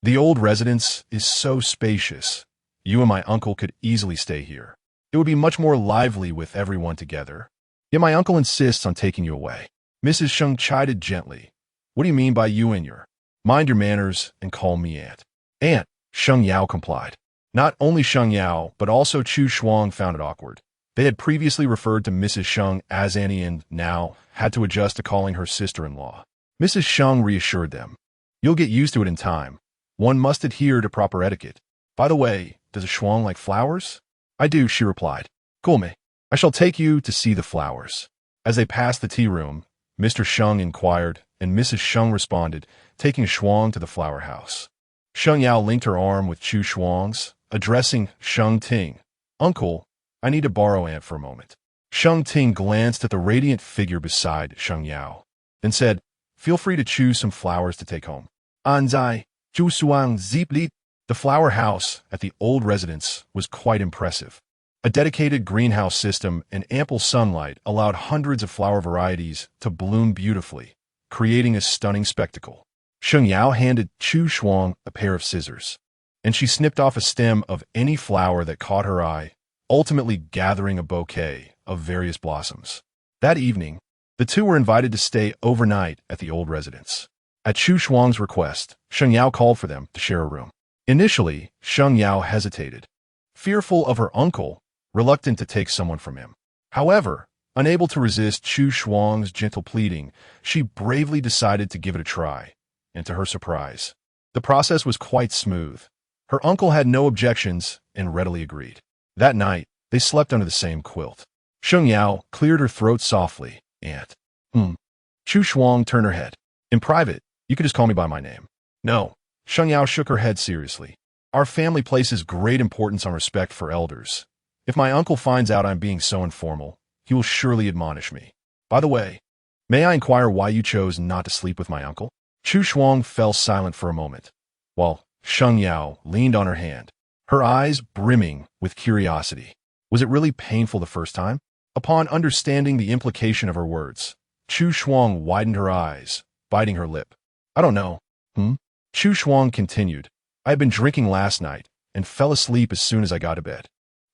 "The old residence is so spacious. You and my uncle could easily stay here. It would be much more lively with everyone together. Yet my uncle insists on taking you away." Mrs. Sheng chided gently. "What do you mean by you and your? Mind your manners and call me aunt." "Aunt," Sheng Yao complied. Not only Sheng Yao, but also Chu Shuang found it awkward. They had previously referred to Mrs. Sheng as Annie and now had to adjust to calling her sister-in-law. Mrs. Sheng reassured them. "You'll get used to it in time. One must adhere to proper etiquette. By the way, does a Shuang like flowers?" "I do," she replied. "Gulme, I shall take you to see the flowers." As they passed the tea room, Mr. Sheng inquired, and Mrs. Sheng responded, taking Shuang to the flower house. Sheng Yao linked her arm with Chu Shuang's, addressing Sheng Ting. Uncle, I need to borrow Aunt for a moment. Sheng Ting glanced at the radiant figure beside Sheng Yao, then said, feel free to choose some flowers to take home. Anzai, Zhu Suang Zipli. The flower house at the old residence was quite impressive. A dedicated greenhouse system and ample sunlight allowed hundreds of flower varieties to bloom beautifully, creating a stunning spectacle. Sheng Yao handed Chu Shuang a pair of scissors, and she snipped off a stem of any flower that caught her eye, ultimately gathering a bouquet of various blossoms. That evening, the two were invited to stay overnight at the old residence. At Chu Shuang's request, Sheng Yao called for them to share a room. Initially, Sheng Yao hesitated, fearful of her uncle, reluctant to take someone from him. However, unable to resist Chu Shuang's gentle pleading, she bravely decided to give it a try, and to her surprise, the process was quite smooth. Her uncle had no objections and readily agreed. That night, they slept under the same quilt. Sheng Yao cleared her throat softly, and, Chu Shuang turned her head. In private, you could just call me by my name. No. Sheng Yao shook her head seriously. Our family places great importance on respect for elders. If my uncle finds out I'm being so informal, he will surely admonish me. By the way, may I inquire why you chose not to sleep with my uncle? Chu Shuang fell silent for a moment, while Sheng Yao leaned on her hand, her eyes brimming with curiosity. Was it really painful the first time? Upon understanding the implication of her words, Chu Shuang widened her eyes, biting her lip. I don't know. Chu Shuang continued, I had been drinking last night and fell asleep as soon as I got to bed.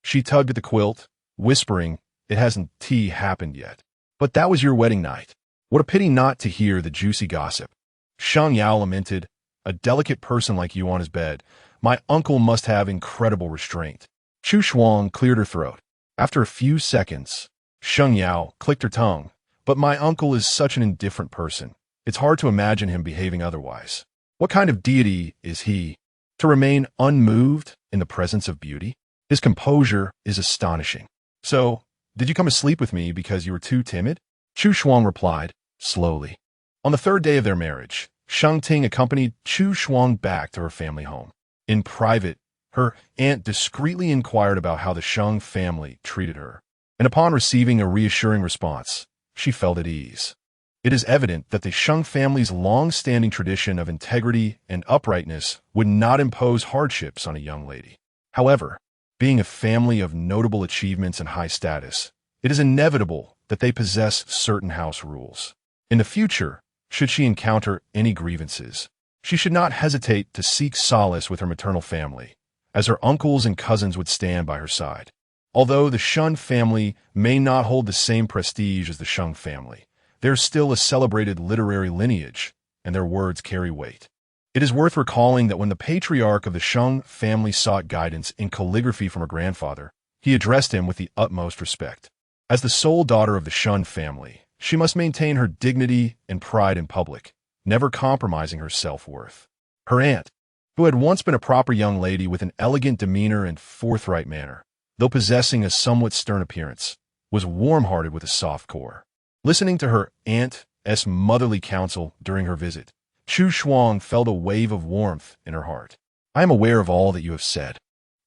She tugged at the quilt, whispering, it hasn't happened yet. But that was your wedding night. What a pity not to hear the juicy gossip. Sheng Yao lamented, a delicate person like you on his bed. My uncle must have incredible restraint. Chu Shuang cleared her throat. After a few seconds, Sheng Yao clicked her tongue. But my uncle is such an indifferent person. It's hard to imagine him behaving otherwise. What kind of deity is he? To remain unmoved in the presence of beauty? His composure is astonishing. So, did you come to sleep with me because you were too timid? Chu Shuang replied, slowly. On the third day of their marriage, Sheng Ting accompanied Chu Shuang back to her family home. In private, her aunt discreetly inquired about how the Sheng family treated her, and upon receiving a reassuring response, she felt at ease. It is evident that the Sheng family's long-standing tradition of integrity and uprightness would not impose hardships on a young lady. However, being a family of notable achievements and high status, it is inevitable that they possess certain house rules. In the future, should she encounter any grievances, she should not hesitate to seek solace with her maternal family, as her uncles and cousins would stand by her side. Although the Shun family may not hold the same prestige as the Sheng family, there's still a celebrated literary lineage, and their words carry weight. It is worth recalling that when the patriarch of the Sheng family sought guidance in calligraphy from her grandfather, he addressed him with the utmost respect. As the sole daughter of the Shun family, she must maintain her dignity and pride in public, never compromising her self-worth. Her aunt, who had once been a proper young lady with an elegant demeanor and forthright manner, though possessing a somewhat stern appearance, was warm-hearted with a soft core. Listening to her aunt's motherly counsel during her visit, Chu Shuang felt a wave of warmth in her heart. I am aware of all that you have said.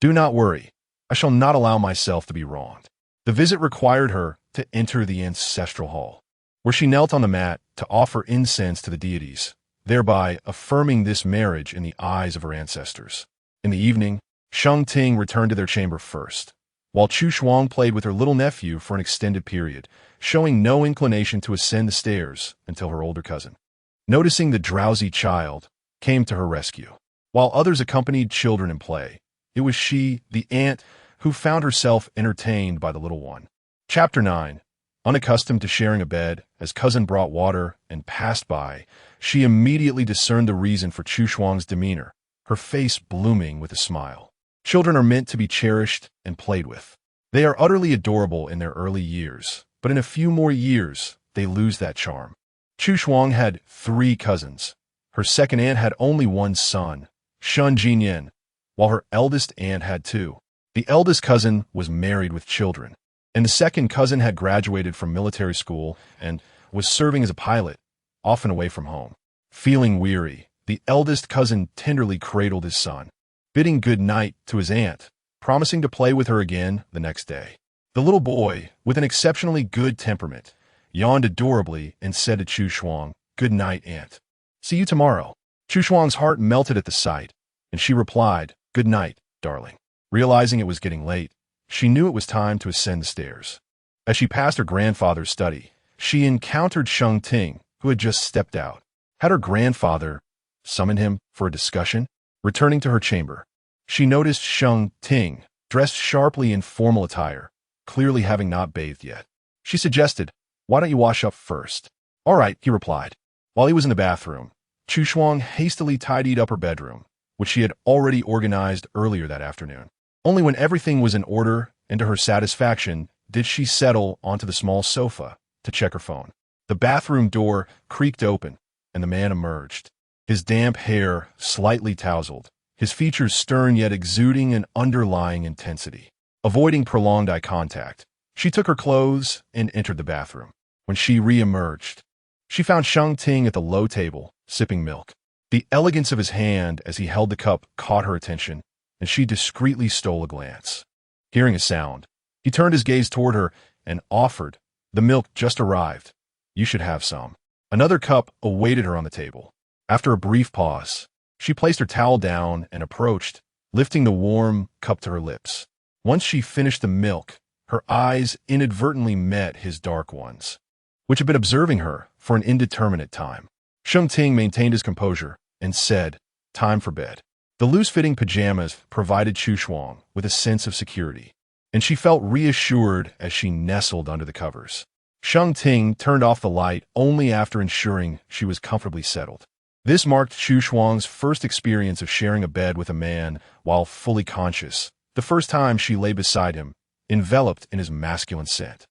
Do not worry. I shall not allow myself to be wronged. The visit required her to enter the ancestral hall, where she knelt on the mat to offer incense to the deities, thereby affirming this marriage in the eyes of her ancestors. In the evening, Sheng Ting returned to their chamber first, while Chu Shuang played with her little nephew for an extended period, showing no inclination to ascend the stairs until her older cousin, noticing the drowsy child, came to her rescue. While others accompanied children in play, it was she, the aunt, who found herself entertained by the little one. Chapter 9. Unaccustomed to sharing a bed, as cousin brought water and passed by, she immediately discerned the reason for Chu Shuang's demeanor, her face blooming with a smile. Children are meant to be cherished and played with. They are utterly adorable in their early years, but in a few more years, they lose that charm. Chu Shuang had 3 cousins. Her second aunt had only one son, Shun Jinyan, while her eldest aunt had 2. The eldest cousin was married with children, and the second cousin had graduated from military school and was serving as a pilot, often away from home. Feeling weary, The eldest cousin tenderly cradled his son, bidding good night to his aunt, promising to play with her again the next day. The little boy, with an exceptionally good temperament, yawned adorably and said to Chu Shuang, "Good night, aunt. See you tomorrow." Chu Shuang's heart melted at the sight, and she replied, "Good night, darling." Realizing it was getting late, she knew it was time to ascend the stairs. As she passed her grandfather's study, she encountered Sheng Ting, who had just stepped out. Had her grandfather summoned him for a discussion? Returning to her chamber, she noticed Sheng Ting, dressed sharply in formal attire, clearly having not bathed yet. She suggested, "Why don't you wash up first?" "All right," he replied. While he was in the bathroom, Chu Shuang hastily tidied up her bedroom, which she had already organized earlier that afternoon. Only when everything was in order and to her satisfaction did she settle onto the small sofa to check her phone. The bathroom door creaked open, and the man emerged. His damp hair slightly tousled, his features stern yet exuding an underlying intensity. Avoiding prolonged eye contact, she took her clothes and entered the bathroom. When she re-emerged, she found Sheng Ting at the low table, sipping milk. The elegance of his hand as he held the cup caught her attention, and she discreetly stole a glance. Hearing a sound, he turned his gaze toward her and offered, "The milk just arrived. You should have some." Another cup awaited her on the table. After a brief pause, she placed her towel down and approached, lifting the warm cup to her lips. Once she finished the milk, her eyes inadvertently met his dark ones, which had been observing her for an indeterminate time. Sheng Ting maintained his composure and said, "Time for bed." The loose-fitting pajamas provided Chu Shuang with a sense of security, and she felt reassured as she nestled under the covers. Sheng Ting turned off the light only after ensuring she was comfortably settled. This marked Chu Shuang's first experience of sharing a bed with a man while fully conscious, the first time she lay beside him, enveloped in his masculine scent.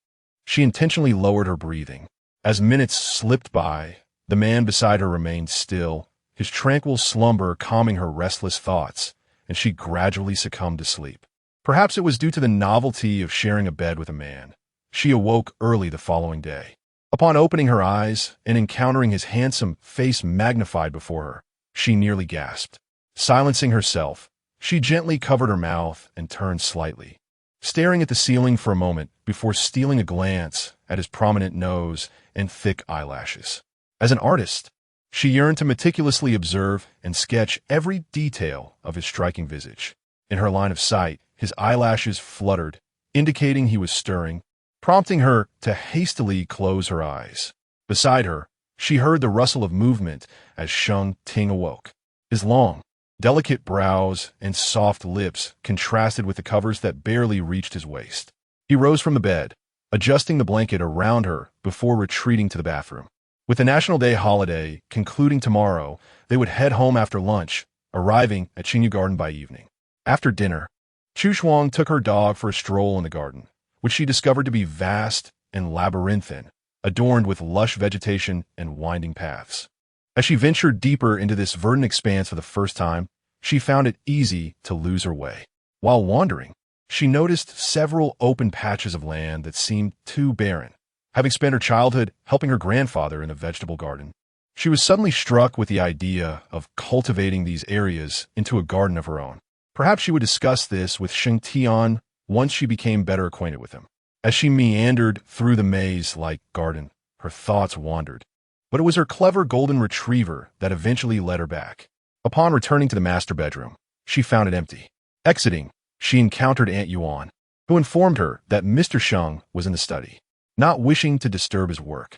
She intentionally lowered her breathing. As minutes slipped by, the man beside her remained still, his tranquil slumber calming her restless thoughts, and she gradually succumbed to sleep. Perhaps it was due to the novelty of sharing a bed with a man. She awoke early the following day. Upon opening her eyes and encountering his handsome face magnified before her, she nearly gasped. Silencing herself, she gently covered her mouth and turned slightly, staring at the ceiling for a moment before stealing a glance at his prominent nose and thick eyelashes. As an artist, she yearned to meticulously observe and sketch every detail of his striking visage. In her line of sight, his eyelashes fluttered, indicating he was stirring, prompting her to hastily close her eyes. Beside her, she heard the rustle of movement as Sheng Ting awoke. His long, delicate brows and soft lips contrasted with the covers that barely reached his waist. He rose from the bed, adjusting the blanket around her before retreating to the bathroom. With the National Day holiday concluding tomorrow, they would head home after lunch, arriving at Qingyu Garden by evening. After dinner, Chu Shuang took her dog for a stroll in the garden, which she discovered to be vast and labyrinthine, adorned with lush vegetation and winding paths. As she ventured deeper into this verdant expanse for the first time, she found it easy to lose her way. While wandering, she noticed several open patches of land that seemed too barren. Having spent her childhood helping her grandfather in a vegetable garden, she was suddenly struck with the idea of cultivating these areas into a garden of her own. Perhaps she would discuss this with Sheng Tian once she became better acquainted with him. As she meandered through the maze-like garden, her thoughts wandered. But it was her clever golden retriever that eventually led her back. Upon returning to the master bedroom, she found it empty. Exiting, she encountered Aunt Yuan, who informed her that Mr. Sheng was in the study, not wishing to disturb his work.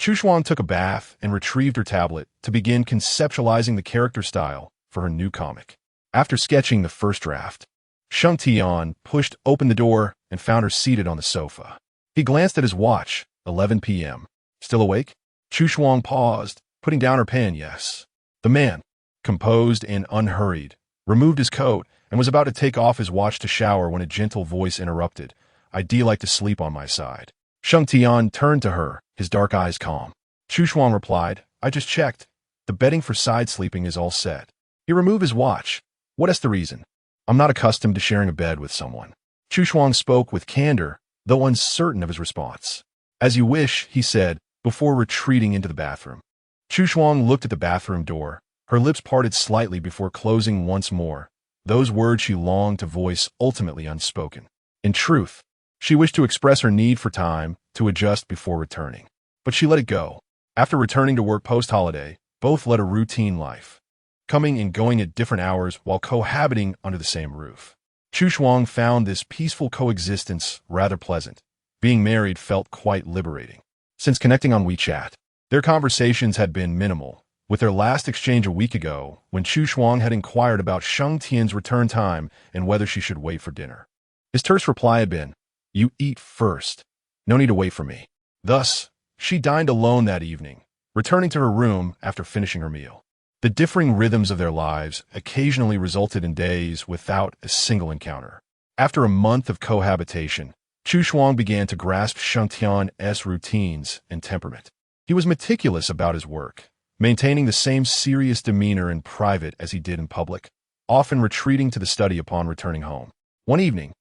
Chu Shuang took a bath and retrieved her tablet to begin conceptualizing the character style for her new comic. After sketching the first draft, Sheng Tian pushed open the door and found her seated on the sofa. He glanced at his watch, 11 p.m. Still awake? Chu Shuang paused, putting down her pen. Yes. The man, composed and unhurried, removed his coat and was about to take off his watch to shower when a gentle voice interrupted. "I'd like to sleep on my side." Sheng Tian turned to her, his dark eyes calm. Chu Shuang replied, "I just checked. The bedding for side sleeping is all set." He removed his watch. "What is the reason?" "I'm not accustomed to sharing a bed with someone." Chu Shuang spoke with candor, though uncertain of his response. "As you wish," he said, before retreating into the bathroom. Chu Shuang looked at the bathroom door, Her lips parted slightly before closing once more, those words she longed to voice ultimately unspoken. In truth, she wished to express her need for time to adjust before returning. But she let it go. After returning to work post-holiday, both led a routine life, coming and going at different hours while cohabiting under the same roof. Chu Shuang found this peaceful coexistence rather pleasant. Being married felt quite liberating. Since connecting on WeChat, their conversations had been minimal, with their last exchange a week ago when Chu Shuang had inquired about Sheng Ting's return time and whether she should wait for dinner. His terse reply had been, "You eat first. No need to wait for me." Thus, she dined alone that evening, returning to her room after finishing her meal. The differing rhythms of their lives occasionally resulted in days without a single encounter. After a month of cohabitation, Chu Shuang began to grasp Sheng Ting's routines and temperament. He was meticulous about his work, maintaining the same serious demeanor in private as he did in public, often retreating to the study upon returning home. One evening,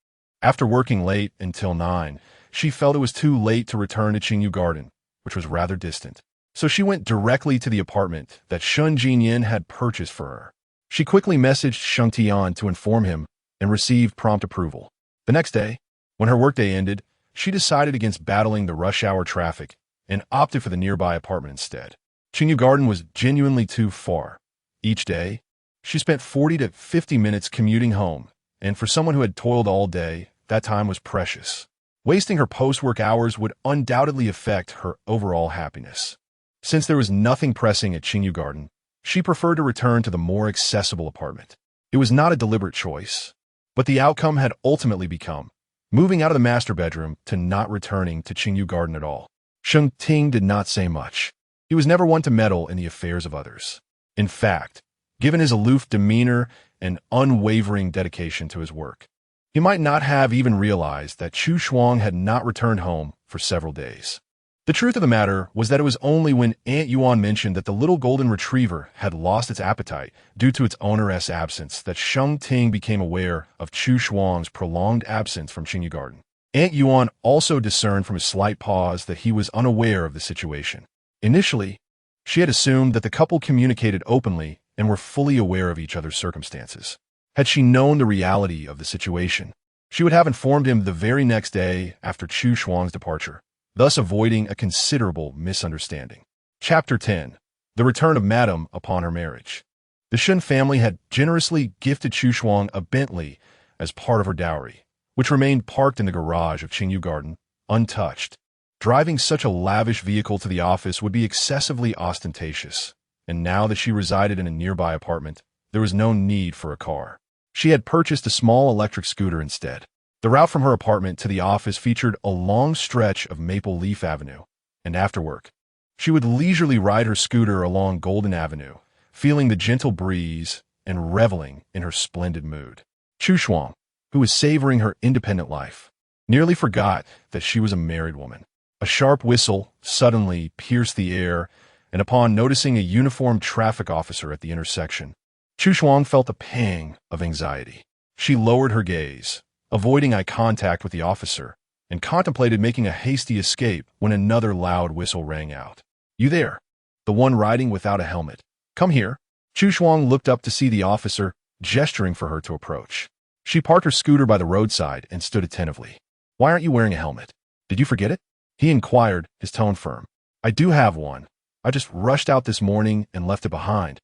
after working late until 9, she felt it was too late to return to Qingyu Garden, which was rather distant. So she went directly to the apartment that Shun Jinyan had purchased for her. She quickly messaged Sheng Tian to inform him and received prompt approval. The next day, when her workday ended, she decided against battling the rush hour traffic and opted for the nearby apartment instead. Qingyu Garden was genuinely too far. Each day, she spent 40 to 50 minutes commuting home, and for someone who had toiled all day, that time was precious. Wasting her post-work hours would undoubtedly affect her overall happiness. Since there was nothing pressing at Qingyu Garden, she preferred to return to the more accessible apartment. It was not a deliberate choice, but the outcome had ultimately become moving out of the master bedroom to not returning to Qingyu Garden at all. Sheng Ting did not say much. He was never one to meddle in the affairs of others. In fact, given his aloof demeanor and unwavering dedication to his work, he might not have even realized that Chu Shuang had not returned home for several days. The truth of the matter was that it was only when Aunt Yuan mentioned that the little golden retriever had lost its appetite due to its owner's absence that Sheng Ting became aware of Chu Shuang's prolonged absence from Qingyu Garden. Aunt Yuan also discerned from his slight pause that he was unaware of the situation. Initially, she had assumed that the couple communicated openly and were fully aware of each other's circumstances. Had she known the reality of the situation, she would have informed him the very next day after Chu Shuang's departure, thus avoiding a considerable misunderstanding. Chapter 10. The Return of Madame upon her marriage. The Shun family had generously gifted Chu Shuang a Bentley as part of her dowry, which remained parked in the garage of Qingyu Garden, untouched. Driving such a lavish vehicle to the office would be excessively ostentatious, and now that she resided in a nearby apartment, there was no need for a car. She had purchased a small electric scooter instead. The route from her apartment to the office featured a long stretch of Maple Leaf Avenue, and after work, she would leisurely ride her scooter along Golden Avenue, feeling the gentle breeze and reveling in her splendid mood. Chu Shuang, who was savoring her independent life, nearly forgot that she was a married woman. A sharp whistle suddenly pierced the air, and upon noticing a uniformed traffic officer at the intersection, Chu Shuang felt a pang of anxiety. She lowered her gaze, avoiding eye contact with the officer, and contemplated making a hasty escape when another loud whistle rang out. "You there? The one riding without a helmet. Come here." Chu Shuang looked up to see the officer, gesturing for her to approach. She parked her scooter by the roadside and stood attentively. "Why aren't you wearing a helmet? Did you forget it?" he inquired, his tone firm. "I do have one. I just rushed out this morning and left it behind,"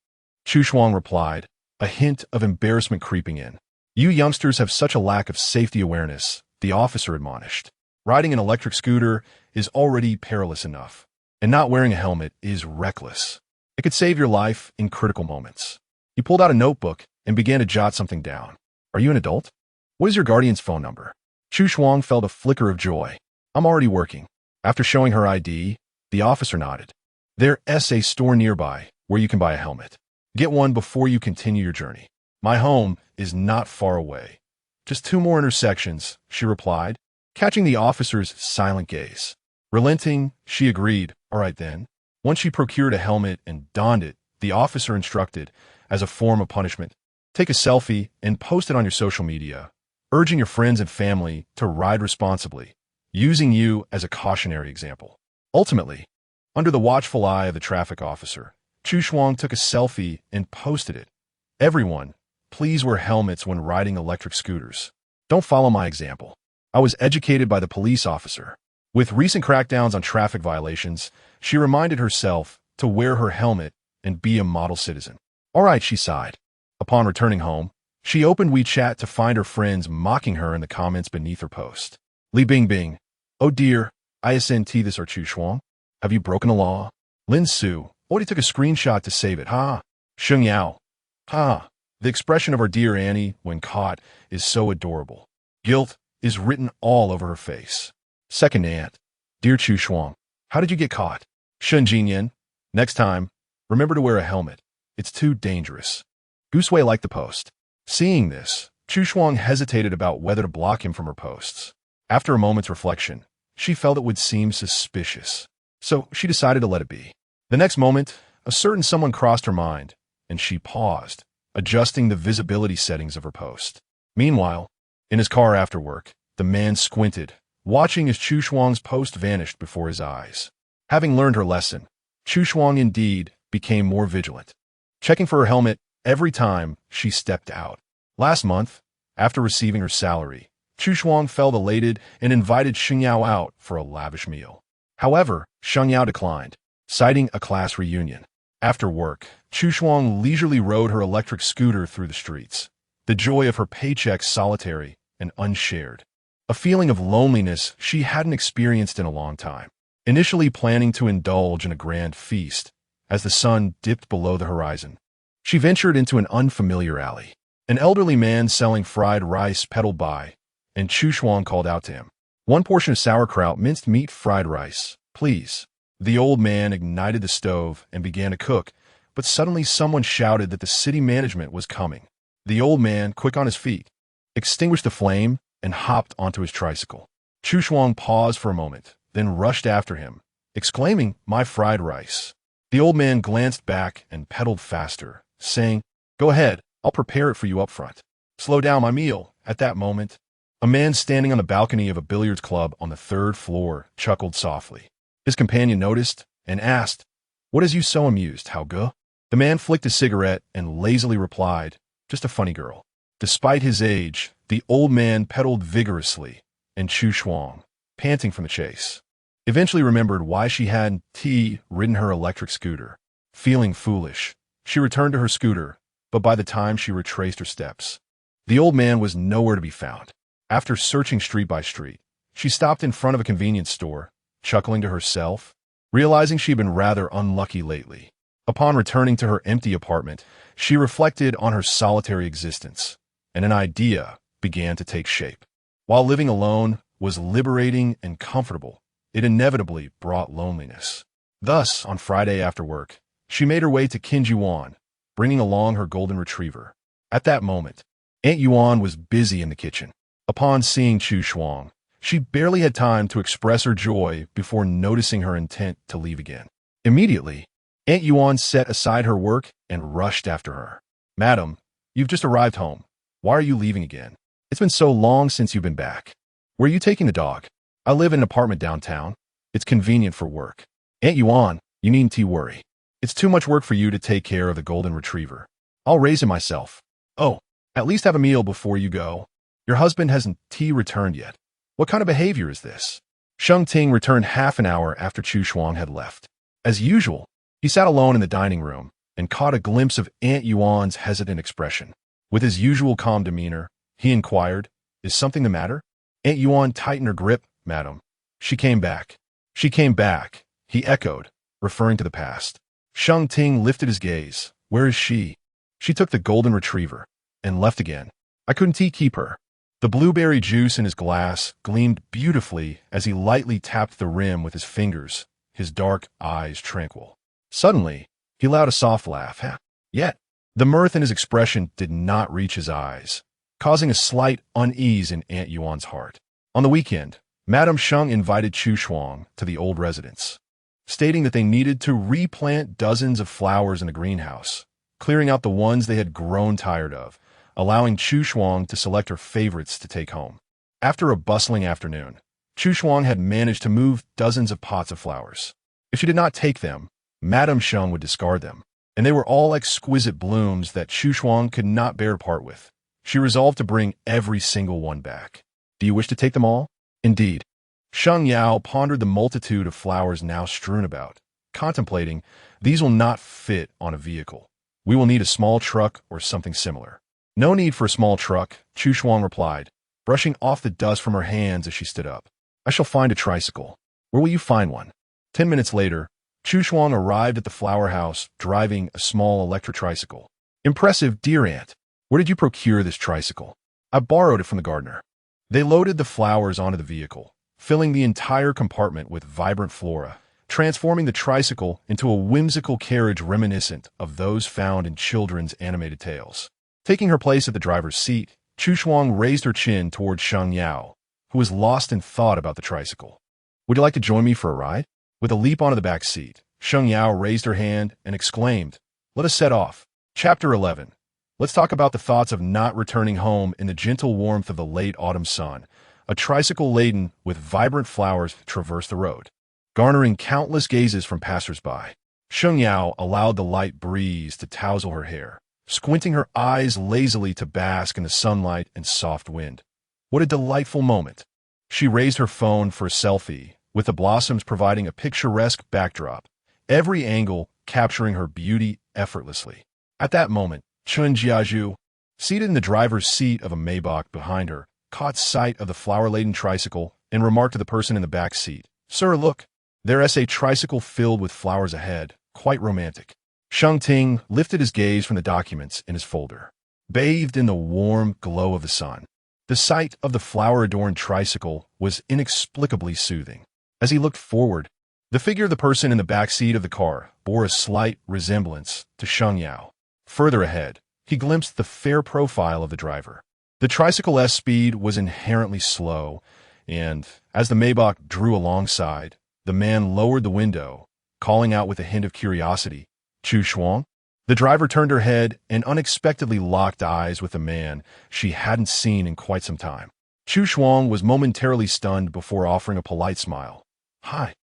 Chu Shuang replied, a hint of embarrassment creeping in. "You youngsters have such a lack of safety awareness," the officer admonished. "Riding an electric scooter is already perilous enough, and not wearing a helmet is reckless. It could save your life in critical moments." He pulled out a notebook and began to jot something down. "Are you an adult? What is your guardian's phone number?" Chu Shuang felt a flicker of joy. "I'm already working." After showing her ID, the officer nodded. "There's a store nearby where you can buy a helmet. Get one before you continue your journey. My home is not far away. Just 2 more intersections," she replied, catching the officer's silent gaze. Relenting, she agreed, "All right then." Once she procured a helmet and donned it, the officer instructed, as a form of punishment, "Take a selfie and post it on your social media, urging your friends and family to ride responsibly, using you as a cautionary example." Ultimately, under the watchful eye of the traffic officer, Chu Shuang took a selfie and posted it. Everyone, please wear helmets when riding electric scooters. Don't follow my example. I was educated by the police officer. With recent crackdowns on traffic violations, she reminded herself to wear her helmet and be a model citizen. All right, she sighed. Upon returning home, she opened WeChat to find her friends mocking her in the comments beneath her post. Li Bingbing, oh dear, isn't this or Chu Shuang? Have you broken the law? Lin Su, he took a screenshot to save it, ha. Sheng Yao, ha. The expression of our dear Annie when caught is so adorable. Guilt is written all over her face. Second aunt, dear Chu Shuang, how did you get caught? Shen Jinyan, next time, remember to wear a helmet. It's too dangerous. Guisui liked the post. Seeing this, Chu Shuang hesitated about whether to block him from her posts. After a moment's reflection, she felt it would seem suspicious. So she decided to let it be. The next moment, a certain someone crossed her mind, and she paused, adjusting the visibility settings of her post. Meanwhile, in his car after work, the man squinted, watching as Chu Shuang's post vanished before his eyes. Having learned her lesson, Chu Shuang indeed became more vigilant, checking for her helmet every time she stepped out. Last month, after receiving her salary, Chu Shuang felt elated and invited Sheng Yao out for a lavish meal. However, Sheng Yao declined, citing a class reunion. After work, Chu Shuang leisurely rode her electric scooter through the streets, the joy of her paycheck solitary and unshared. A feeling of loneliness she hadn't experienced in a long time. Initially planning to indulge in a grand feast, as the sun dipped below the horizon, she ventured into an unfamiliar alley. An elderly man selling fried rice pedaled by, and Chu Shuang called out to him. One portion of sauerkraut, minced meat, fried rice, please. The old man ignited the stove and began to cook, but suddenly someone shouted that the city management was coming. The old man, quick on his feet, extinguished the flame and hopped onto his tricycle. Chu Shuang paused for a moment, then rushed after him, exclaiming, "My fried rice." The old man glanced back and pedaled faster, saying, "Go ahead, I'll prepare it for you up front." "Slow down my meal." At that moment, a man standing on the balcony of a billiards club on the third floor chuckled softly. His companion noticed and asked, "What has you so amused, Hao Ge?" The man flicked a cigarette and lazily replied, "Just a funny girl." Despite his age, the old man pedaled vigorously, and Chu Shuang, panting from the chase, eventually remembered why she hadn't ridden her electric scooter. Feeling foolish, she returned to her scooter, but by the time she retraced her steps, the old man was nowhere to be found. After searching street by street, she stopped in front of a convenience store, chuckling to herself, realizing she'd been rather unlucky lately. Upon returning to her empty apartment, she reflected on her solitary existence, and an idea began to take shape. While living alone was liberating and comfortable, it inevitably brought loneliness. Thus, on Friday after work, she made her way to Qin Yuan, bringing along her golden retriever. At that moment, Aunt Yuan was busy in the kitchen. Upon seeing Chu Shuang, she barely had time to express her joy before noticing her intent to leave again. Immediately, Aunt Yuan set aside her work and rushed after her. "Madam, you've just arrived home. Why are you leaving again? It's been so long since you've been back. Where are you taking the dog?" "I live in an apartment downtown. It's convenient for work." "Aunt Yuan, you needn't worry. It's too much work for you to take care of the golden retriever. I'll raise him myself." "Oh, at least have a meal before you go. Your husband hasn't returned yet. What kind of behavior is this?" Sheng Ting returned half an hour after Chu Shuang had left. As usual, he sat alone in the dining room and caught a glimpse of Aunt Yuan's hesitant expression. With his usual calm demeanor, he inquired, "Is something the matter?" Aunt Yuan tightened her grip. "Madam, she came back." "She came back," he echoed, referring to the past. Sheng Ting lifted his gaze. "Where is she?" "She took the golden retriever and left again. I couldn't keep her." The blueberry juice in his glass gleamed beautifully as he lightly tapped the rim with his fingers, his dark eyes tranquil. Suddenly, he let out a soft laugh. Yet, the mirth in his expression did not reach his eyes, causing a slight unease in Aunt Yuan's heart. On the weekend, Madame Sheng invited Chu Shuang to the old residence, stating that they needed to replant dozens of flowers in the greenhouse, clearing out the ones they had grown tired of, allowing Chu Shuang to select her favorites to take home. After a bustling afternoon, Chu Shuang had managed to move dozens of pots of flowers. If she did not take them, Madame Sheng would discard them. and they were all exquisite blooms that Chu Shuang could not bear to part with. She resolved to bring every single one back. Do you wish to take them all? Indeed. Sheng Yao pondered the multitude of flowers now strewn about, contemplating, these will not fit on a vehicle. We will need a small truck or something similar. No need for a small truck, Chu Shuang replied, brushing off the dust from her hands as she stood up. I shall find a tricycle. Where will you find one? 10 minutes later, Chu Shuang arrived at the flower house, driving a small electric tricycle. Impressive, dear aunt. Where did you procure this tricycle? I borrowed it from the gardener. They loaded the flowers onto the vehicle, filling the entire compartment with vibrant flora, transforming the tricycle into a whimsical carriage reminiscent of those found in children's animated tales. Taking her place at the driver's seat, Chu Shuang raised her chin toward Sheng Yao, who was lost in thought about the tricycle. Would you like to join me for a ride? With a leap onto the back seat, Sheng Yao raised her hand and exclaimed, let us set off. Chapter 11. Let's talk about the thoughts of not returning home in the gentle warmth of the late autumn sun. A tricycle laden with vibrant flowers traversed the road, garnering countless gazes from passers-by. Sheng Yao allowed the light breeze to tousle her hair, squinting her eyes lazily to bask in the sunlight and soft wind. What a delightful moment. She raised her phone for a selfie, with the blossoms providing a picturesque backdrop, every angle capturing her beauty effortlessly. At that moment, Chun Jiazhu, seated in the driver's seat of a Maybach behind her, caught sight of the flower-laden tricycle and remarked to the person in the back seat, Sir, look, there's a tricycle filled with flowers ahead, quite romantic. Sheng Ting lifted his gaze from the documents in his folder. Bathed in the warm glow of the sun, the sight of the flower-adorned tricycle was inexplicably soothing. As he looked forward, the figure of the person in the back seat of the car bore a slight resemblance to Sheng Yao. Further ahead, he glimpsed the fair profile of the driver. The tricycle's speed was inherently slow, and as the Maybach drew alongside, the man lowered the window, calling out with a hint of curiosity, Chu Shuang? The driver turned her head and unexpectedly locked eyes with a man she hadn't seen in quite some time. Chu Shuang was momentarily stunned before offering a polite smile. Hi.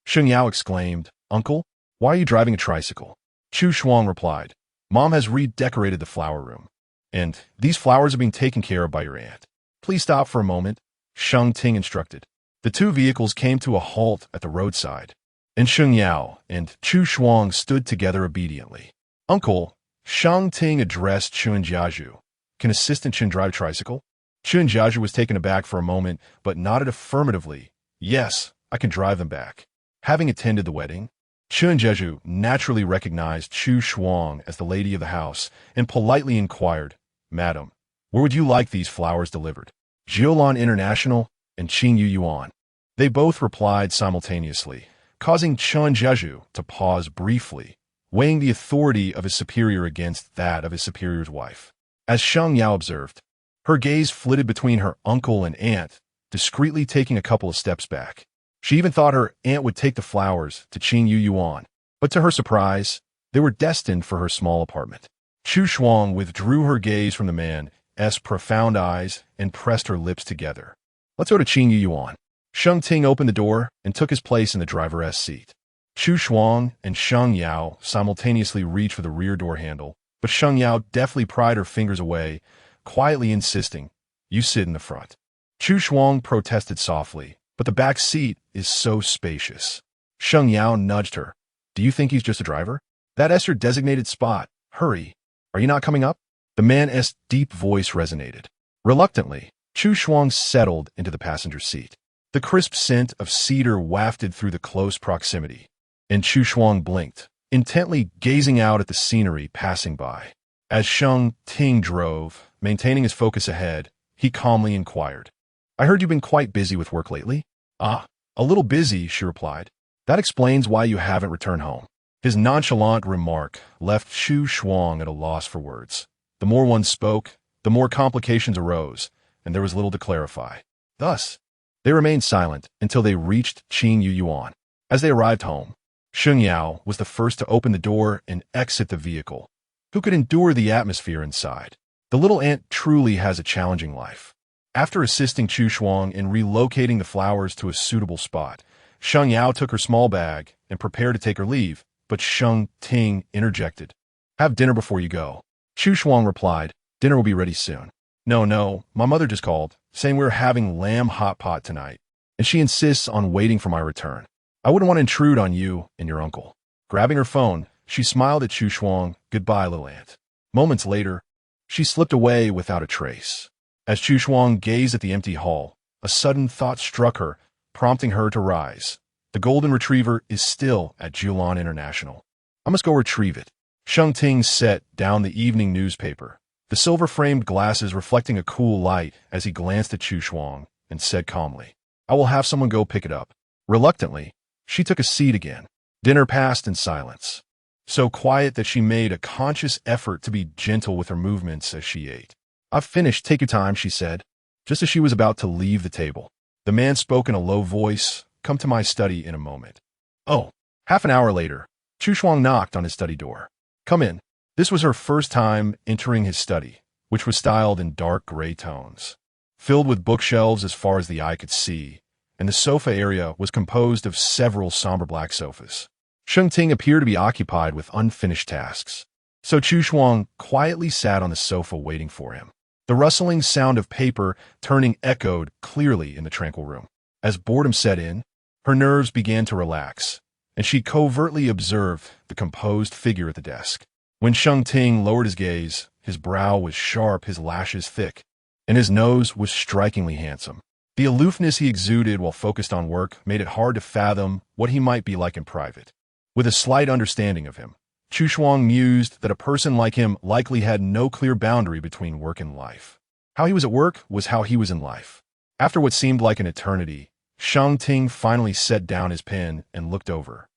Sheng Yao exclaimed, Uncle, why are you driving a tricycle? Chu Shuang replied, Mom has redecorated the flower room, and these flowers are being taken care of by your aunt. Please stop for a moment, Sheng Ting instructed. The two vehicles came to a halt at the roadside, and Sheng Yao and Chu Shuang stood together obediently. Uncle, Sheng Ting addressed Chun Jiazhu. Can Assistant Chen drive a tricycle? Chun Jiazhu was taken aback for a moment, but nodded affirmatively. Yes, I can drive them back. Having attended the wedding, Chun Jiazhu naturally recognized Chu Shuang as the lady of the house and politely inquired, Madam, where would you like these flowers delivered? Jiulan International and Qing Yu Yuan. They both replied simultaneously, causing Chun Jiazhu to pause briefly, weighing the authority of his superior against that of his superior's wife. As Sheng Yao observed, her gaze flitted between her uncle and aunt, discreetly taking a couple of steps back. She even thought her aunt would take the flowers to Qing Yu Yuan, but to her surprise, they were destined for her small apartment. Chu Shuang withdrew her gaze from the man's profound eyes and pressed her lips together. Let's go to Qing Yu Yuan. Sheng Ting opened the door and took his place in the driver's seat. Chu Shuang and Sheng Yao simultaneously reached for the rear door handle, but Sheng Yao deftly pried her fingers away, quietly insisting, You sit in the front. Chu Shuang protested softly, but the back seat is so spacious. Sheng Yao nudged her. Do you think he's just a driver? That's your designated spot. Hurry. Are you not coming up? The man's deep voice resonated. Reluctantly, Chu Shuang settled into the passenger seat. The crisp scent of cedar wafted through the close proximity, and Chu Shuang blinked, intently gazing out at the scenery passing by. As Sheng Ting drove, maintaining his focus ahead, he calmly inquired, I heard you've been quite busy with work lately? Ah, a little busy, she replied. That explains why you haven't returned home. His nonchalant remark left Chu Shuang at a loss for words. The more one spoke, the more complications arose, and there was little to clarify. Thus, they remained silent until they reached Qing Yu Yuan. As they arrived home, Sheng Yao was the first to open the door and exit the vehicle. Who could endure the atmosphere inside? The little ant truly has a challenging life. After assisting Chu Shuang in relocating the flowers to a suitable spot, Sheng Yao took her small bag and prepared to take her leave, but Sheng Ting interjected. Have dinner before you go. Chu Shuang replied, dinner will be ready soon. No, my mother just called, saying we're having lamb hot pot tonight, and she insists on waiting for my return. I wouldn't want to intrude on you and your uncle. Grabbing her phone, she smiled at Chu Shuang. Goodbye, little aunt. Moments later, she slipped away without a trace. As Chu Shuang gazed at the empty hall, a sudden thought struck her, prompting her to rise. The golden retriever is still at Jiulan International. I must go retrieve it. Sheng Ting set down the evening newspaper, the silver-framed glasses reflecting a cool light as he glanced at Chu Shuang and said calmly, I will have someone go pick it up. Reluctantly, she took a seat again. Dinner passed in silence, so quiet that she made a conscious effort to be gentle with her movements as she ate. I've finished, take your time, she said, just as she was about to leave the table. The man spoke in a low voice, come to my study in a moment. Oh, half an hour later, Chu Shuang knocked on his study door. Come in. This was her first time entering his study, which was styled in dark gray tones, filled with bookshelves as far as the eye could see, and the sofa area was composed of several somber black sofas. Sheng Ting appeared to be occupied with unfinished tasks, so Chu Shuang quietly sat on the sofa waiting for him. The rustling sound of paper turning echoed clearly in the tranquil room. As boredom set in, her nerves began to relax, and she covertly observed the composed figure at the desk. When Sheng Ting lowered his gaze, his brow was sharp, his lashes thick, and his nose was strikingly handsome. The aloofness he exuded while focused on work made it hard to fathom what he might be like in private. With a slight understanding of him, Chu Shuang mused that a person like him likely had no clear boundary between work and life. How he was at work was how he was in life. After what seemed like an eternity, Sheng Ting finally set down his pen and looked over.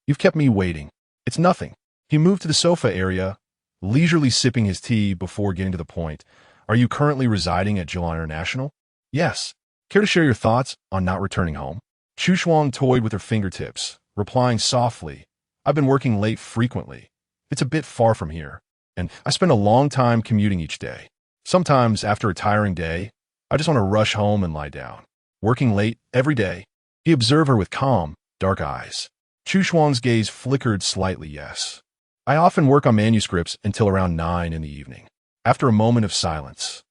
You've kept me waiting. It's nothing. He moved to the sofa area, leisurely sipping his tea before getting to the point. Are you currently residing at Jiulan International? Yes. Care to share your thoughts on not returning home? Chu Shuang toyed with her fingertips, replying softly, I've been working late frequently. It's a bit far from here, and I spend a long time commuting each day. Sometimes, after a tiring day, I just want to rush home and lie down. Working late every day. He observed her with calm, dark eyes. Chu Shuang's gaze flickered slightly, yes. I often work on manuscripts until around 9 in the evening. After a moment of silence,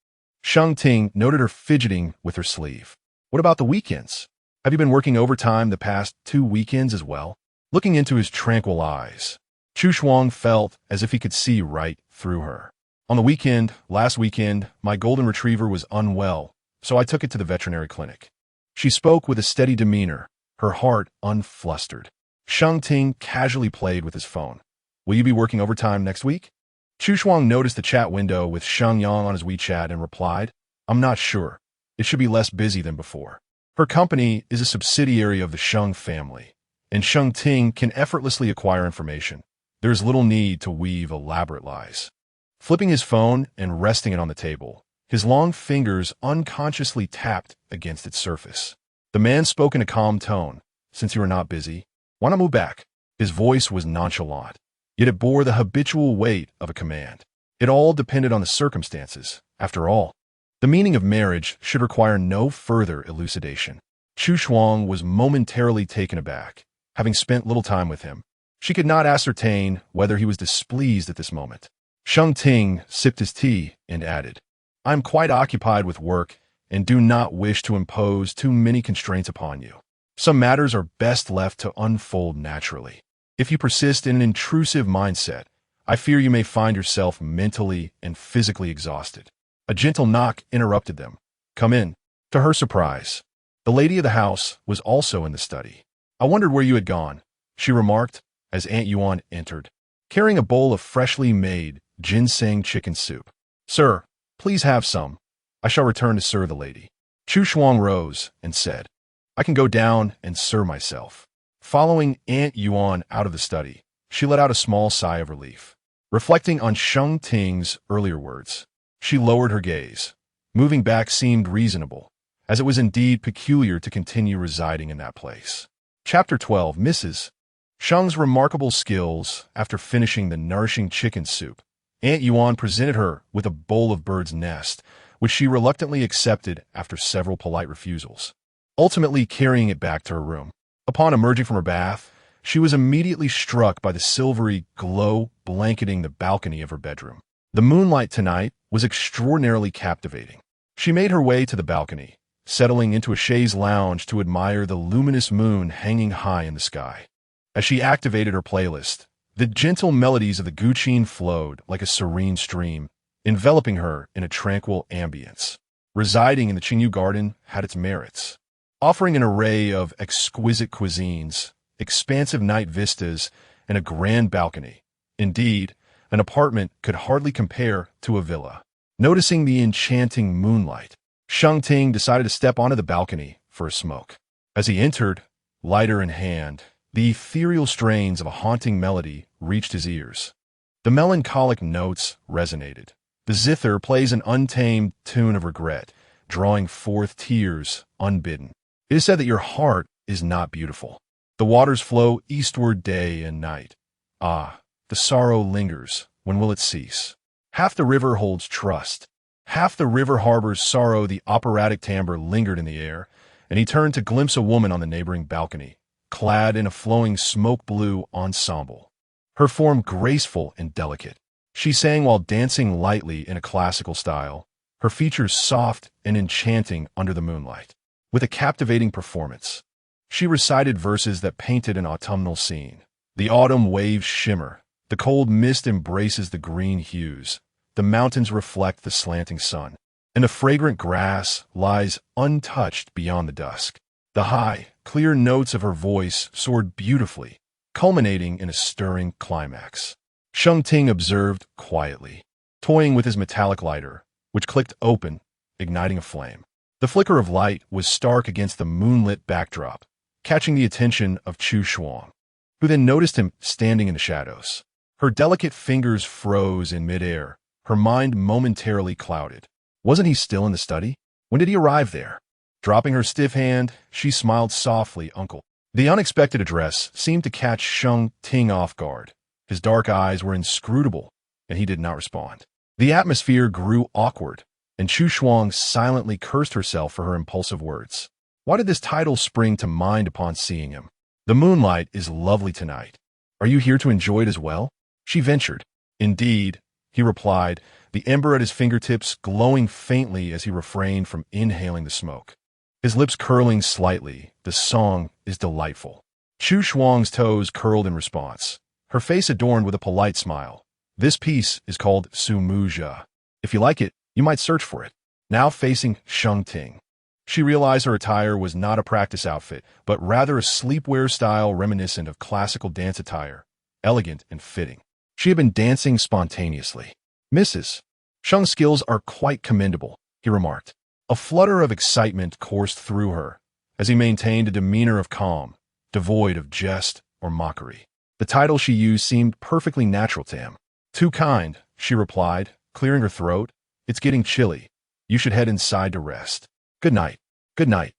Sheng Ting noted her fidgeting with her sleeve. What about the weekends? Have you been working overtime the past 2 weekends as well? Looking into his tranquil eyes, Chu Shuang felt as if he could see right through her. On the last weekend, my golden retriever was unwell, so I took it to the veterinary clinic. She spoke with a steady demeanor, her heart unflustered. Sheng Ting casually played with his phone. Will you be working overtime next week? Chu Shuang noticed the chat window with Sheng Yang on his WeChat and replied, I'm not sure. It should be less busy than before. Her company is a subsidiary of the Sheng family, and Sheng Ting can effortlessly acquire information. There is little need to weave elaborate lies. Flipping his phone and resting it on the table, his long fingers unconsciously tapped against its surface. The man spoke in a calm tone. Since you are not busy, why not move back? His voice was nonchalant, yet it bore the habitual weight of a command. It all depended on the circumstances. After all, the meaning of marriage should require no further elucidation. Chu Shuang was momentarily taken aback. Having spent little time with him, she could not ascertain whether he was displeased at this moment. Sheng Ting sipped his tea and added, I am quite occupied with work and do not wish to impose too many constraints upon you. Some matters are best left to unfold naturally. If you persist in an intrusive mindset, I fear you may find yourself mentally and physically exhausted. A gentle knock interrupted them. Come in. To her surprise, the lady of the house was also in the study. I wondered where you had gone, she remarked as Aunt Yuan entered, carrying a bowl of freshly made ginseng chicken soup. Sir, please have some. I shall return to serve the lady. Chu Shuang rose and said, I can go down and serve myself. Following Aunt Yuan out of the study, she let out a small sigh of relief. Reflecting on Sheng Ting's earlier words, she lowered her gaze. Moving back seemed reasonable, as it was indeed peculiar to continue residing in that place. Chapter 12. Mrs. Sheng's remarkable skills. After finishing the nourishing chicken soup, Aunt Yuan presented her with a bowl of bird's nest, which she reluctantly accepted after several polite refusals, ultimately carrying it back to her room. Upon emerging from her bath, She was immediately struck by the silvery glow blanketing the balcony of her bedroom. The moonlight tonight was extraordinarily captivating. She made her way to the balcony, settling into a chaise lounge to admire the luminous moon hanging high in the sky. As she activated her playlist, the gentle melodies of the guqin flowed like a serene stream, enveloping her in a tranquil ambience. Residing in the Qingyu garden had its merits, offering an array of exquisite cuisines, expansive night vistas, and a grand balcony. Indeed, an apartment could hardly compare to a villa. Noticing the enchanting moonlight, Sheng Ting decided to step onto the balcony for a smoke. As he entered, lighter in hand, the ethereal strains of a haunting melody reached his ears. The melancholic notes resonated. The zither plays an untamed tune of regret, drawing forth tears unbidden. It is said that your heart is not beautiful. The waters flow eastward day and night. Ah, the sorrow lingers. When will it cease? Half the river holds trust. Half the river harbors sorrow. The operatic timbre lingered in the air, and he turned to glimpse a woman on the neighboring balcony, clad in a flowing smoke-blue ensemble. Her form graceful and delicate. She sang while dancing lightly in a classical style, her features soft and enchanting under the moonlight. With a captivating performance, she recited verses that painted an autumnal scene. The autumn waves shimmer. The cold mist embraces the green hues. The mountains reflect the slanting sun, and the fragrant grass lies untouched beyond the dusk. The high, clear notes of her voice soared beautifully, culminating in a stirring climax. Sheng Ting observed quietly, toying with his metallic lighter, which clicked open, igniting a flame. The flicker of light was stark against the moonlit backdrop, catching the attention of Chu Shuang, who then noticed him standing in the shadows. Her delicate fingers froze in midair, her mind momentarily clouded. Wasn't he still in the study? When did he arrive there? Dropping her stiff hand, she smiled softly, "Uncle." The unexpected address seemed to catch Sheng Ting off guard. His dark eyes were inscrutable, and he did not respond. The atmosphere grew awkward, and Chu Shuang silently cursed herself for her impulsive words. Why did this title spring to mind upon seeing him? The moonlight is lovely tonight. Are you here to enjoy it as well? She ventured. Indeed, he replied, the ember at his fingertips glowing faintly as he refrained from inhaling the smoke. His lips curling slightly, the song is delightful. Chu Shuang's toes curled in response, her face adorned with a polite smile. This piece is called Su Mu Jia. If you like it, you might search for it. Now facing Sheng Ting, she realized her attire was not a practice outfit, but rather a sleepwear style reminiscent of classical dance attire, elegant and fitting. She had been dancing spontaneously. Mrs. Sheng's skills are quite commendable, he remarked. A flutter of excitement coursed through her as he maintained a demeanor of calm, devoid of jest or mockery. The title she used seemed perfectly natural to him. Too kind, she replied, clearing her throat. It's getting chilly. You should head inside to rest. Good night. Good night.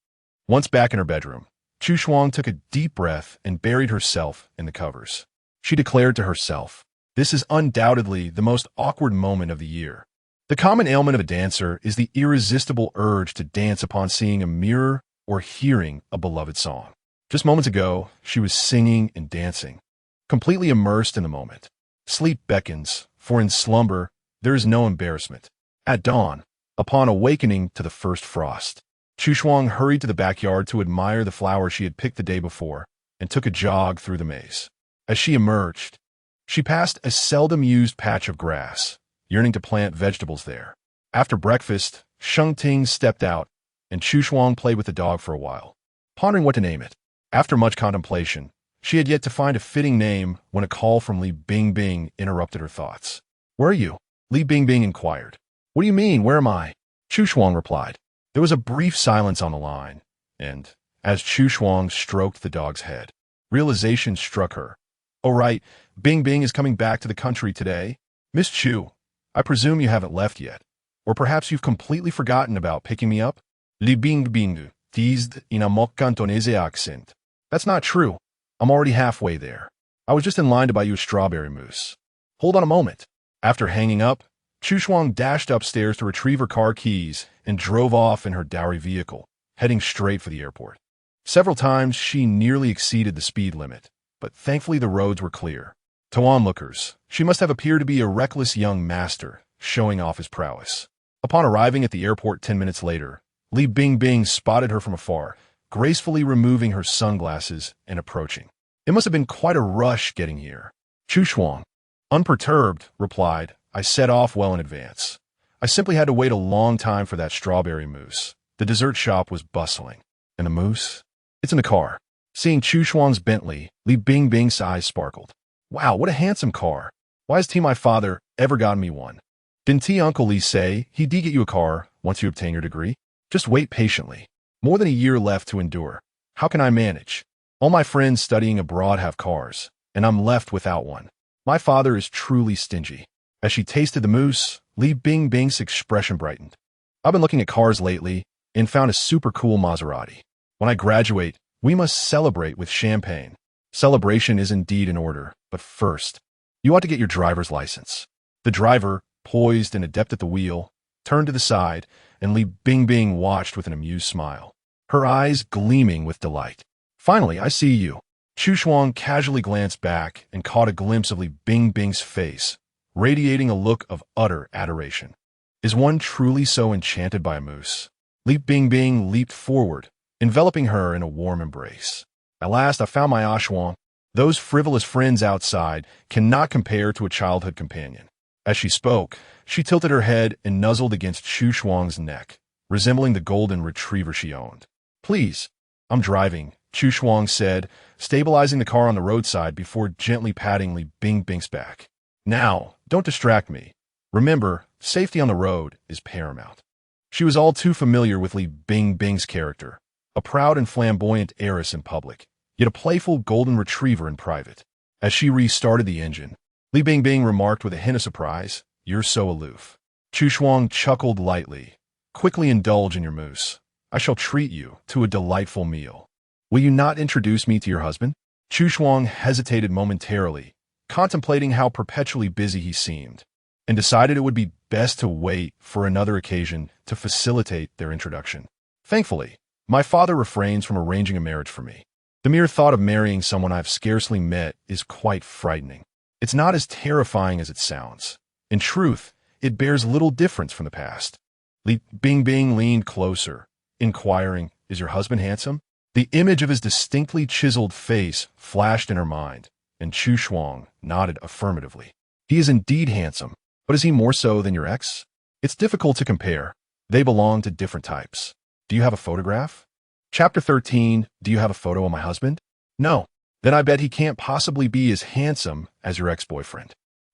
Once back in her bedroom, Chu Shuang took a deep breath and buried herself in the covers. She declared to herself, this is undoubtedly the most awkward moment of the year. The common ailment of a dancer is the irresistible urge to dance upon seeing a mirror or hearing a beloved song. Just moments ago, she was singing and dancing, completely immersed in the moment. Sleep beckons, for in slumber there is no embarrassment. At dawn, upon awakening to the first frost, Chu Shuang hurried to the backyard to admire the flower she had picked the day before and took a jog through the maze. As she emerged, she passed a seldom-used patch of grass, yearning to plant vegetables there. After breakfast, Sheng Ting stepped out, and Chu Shuang played with the dog for a while, pondering what to name it. After much contemplation, she had yet to find a fitting name when a call from Li Bingbing interrupted her thoughts. Where are you? Li Bingbing inquired. What do you mean, where am I? Chu Shuang replied. There was a brief silence on the line, and, as Chu Shuang stroked the dog's head, realization struck her. Oh right, Bingbing is coming back to the country today. Miss Chu, I presume you haven't left yet. Or perhaps you've completely forgotten about picking me up? Li Bingbing teased in a mock Cantonese accent. That's not true. I'm already halfway there. I was just in line to buy you a strawberry mousse. Hold on a moment. After hanging up, Chu Shuang dashed upstairs to retrieve her car keys and drove off in her dowry vehicle, heading straight for the airport. Several times she nearly exceeded the speed limit, but thankfully the roads were clear. To onlookers, she must have appeared to be a reckless young master, showing off his prowess. Upon arriving at the airport 10 minutes later, Li Bingbing spotted her from afar, gracefully removing her sunglasses and approaching. It must have been quite a rush getting here. Chu Shuang, unperturbed, replied, I set off well in advance. I simply had to wait a long time for that strawberry mousse. The dessert shop was bustling. And the mousse? It's in the car. Seeing Chu Shuang's Bentley, Li Bingbing's eyes sparkled. Wow, what a handsome car. Why has my father ever gotten me one? Didn't Uncle Li say he'd get you a car once you obtain your degree? Just wait patiently. More than a year left to endure. How can I manage? All my friends studying abroad have cars, and I'm left without one. My father is truly stingy. As she tasted the mousse, Li Bingbing's expression brightened. I've been looking at cars lately and found a super cool Maserati. When I graduate, we must celebrate with champagne. Celebration is indeed in order, but first, you ought to get your driver's license. The driver, poised and adept at the wheel, turned to the side, and Li Bingbing watched with an amused smile, her eyes gleaming with delight. Finally, I see you. Chu Shuang casually glanced back and caught a glimpse of Li Bingbing's face, radiating a look of utter adoration. Is one truly so enchanted by a mousse? Li Bingbing leaped forward, enveloping her in a warm embrace. At last, I found my Shuang. Those frivolous friends outside cannot compare to a childhood companion. As she spoke, she tilted her head and nuzzled against Chu Shuang's neck, resembling the golden retriever she owned. Please, I'm driving, Chu Shuang said, stabilizing the car on the roadside before gently patting Li Bingbing's back. Now, don't distract me. Remember, safety on the road is paramount. She was all too familiar with Li Bingbing's character, a proud and flamboyant heiress in public, yet a playful golden retriever in private. As she restarted the engine, Li Bingbing remarked with a hint of surprise, You're so aloof. Chu Shuang chuckled lightly. Quickly indulge in your mousse. I shall treat you to a delightful meal. Will you not introduce me to your husband? Chu Shuang hesitated momentarily, contemplating how perpetually busy he seemed, and decided it would be best to wait for another occasion to facilitate their introduction. Thankfully, my father refrains from arranging a marriage for me. The mere thought of marrying someone I've scarcely met is quite frightening. It's not as terrifying as it sounds. In truth, it bears little difference from the past. Li Bingbing leaned closer, inquiring, Is your husband handsome? The image of his distinctly chiseled face flashed in her mind, and Chu Shuang nodded affirmatively. He is indeed handsome, but is he more so than your ex? It's difficult to compare. They belong to different types. Do you have a photograph? Chapter 13, Do you have a photo of my husband? No. Then I bet he can't possibly be as handsome as your ex-boyfriend.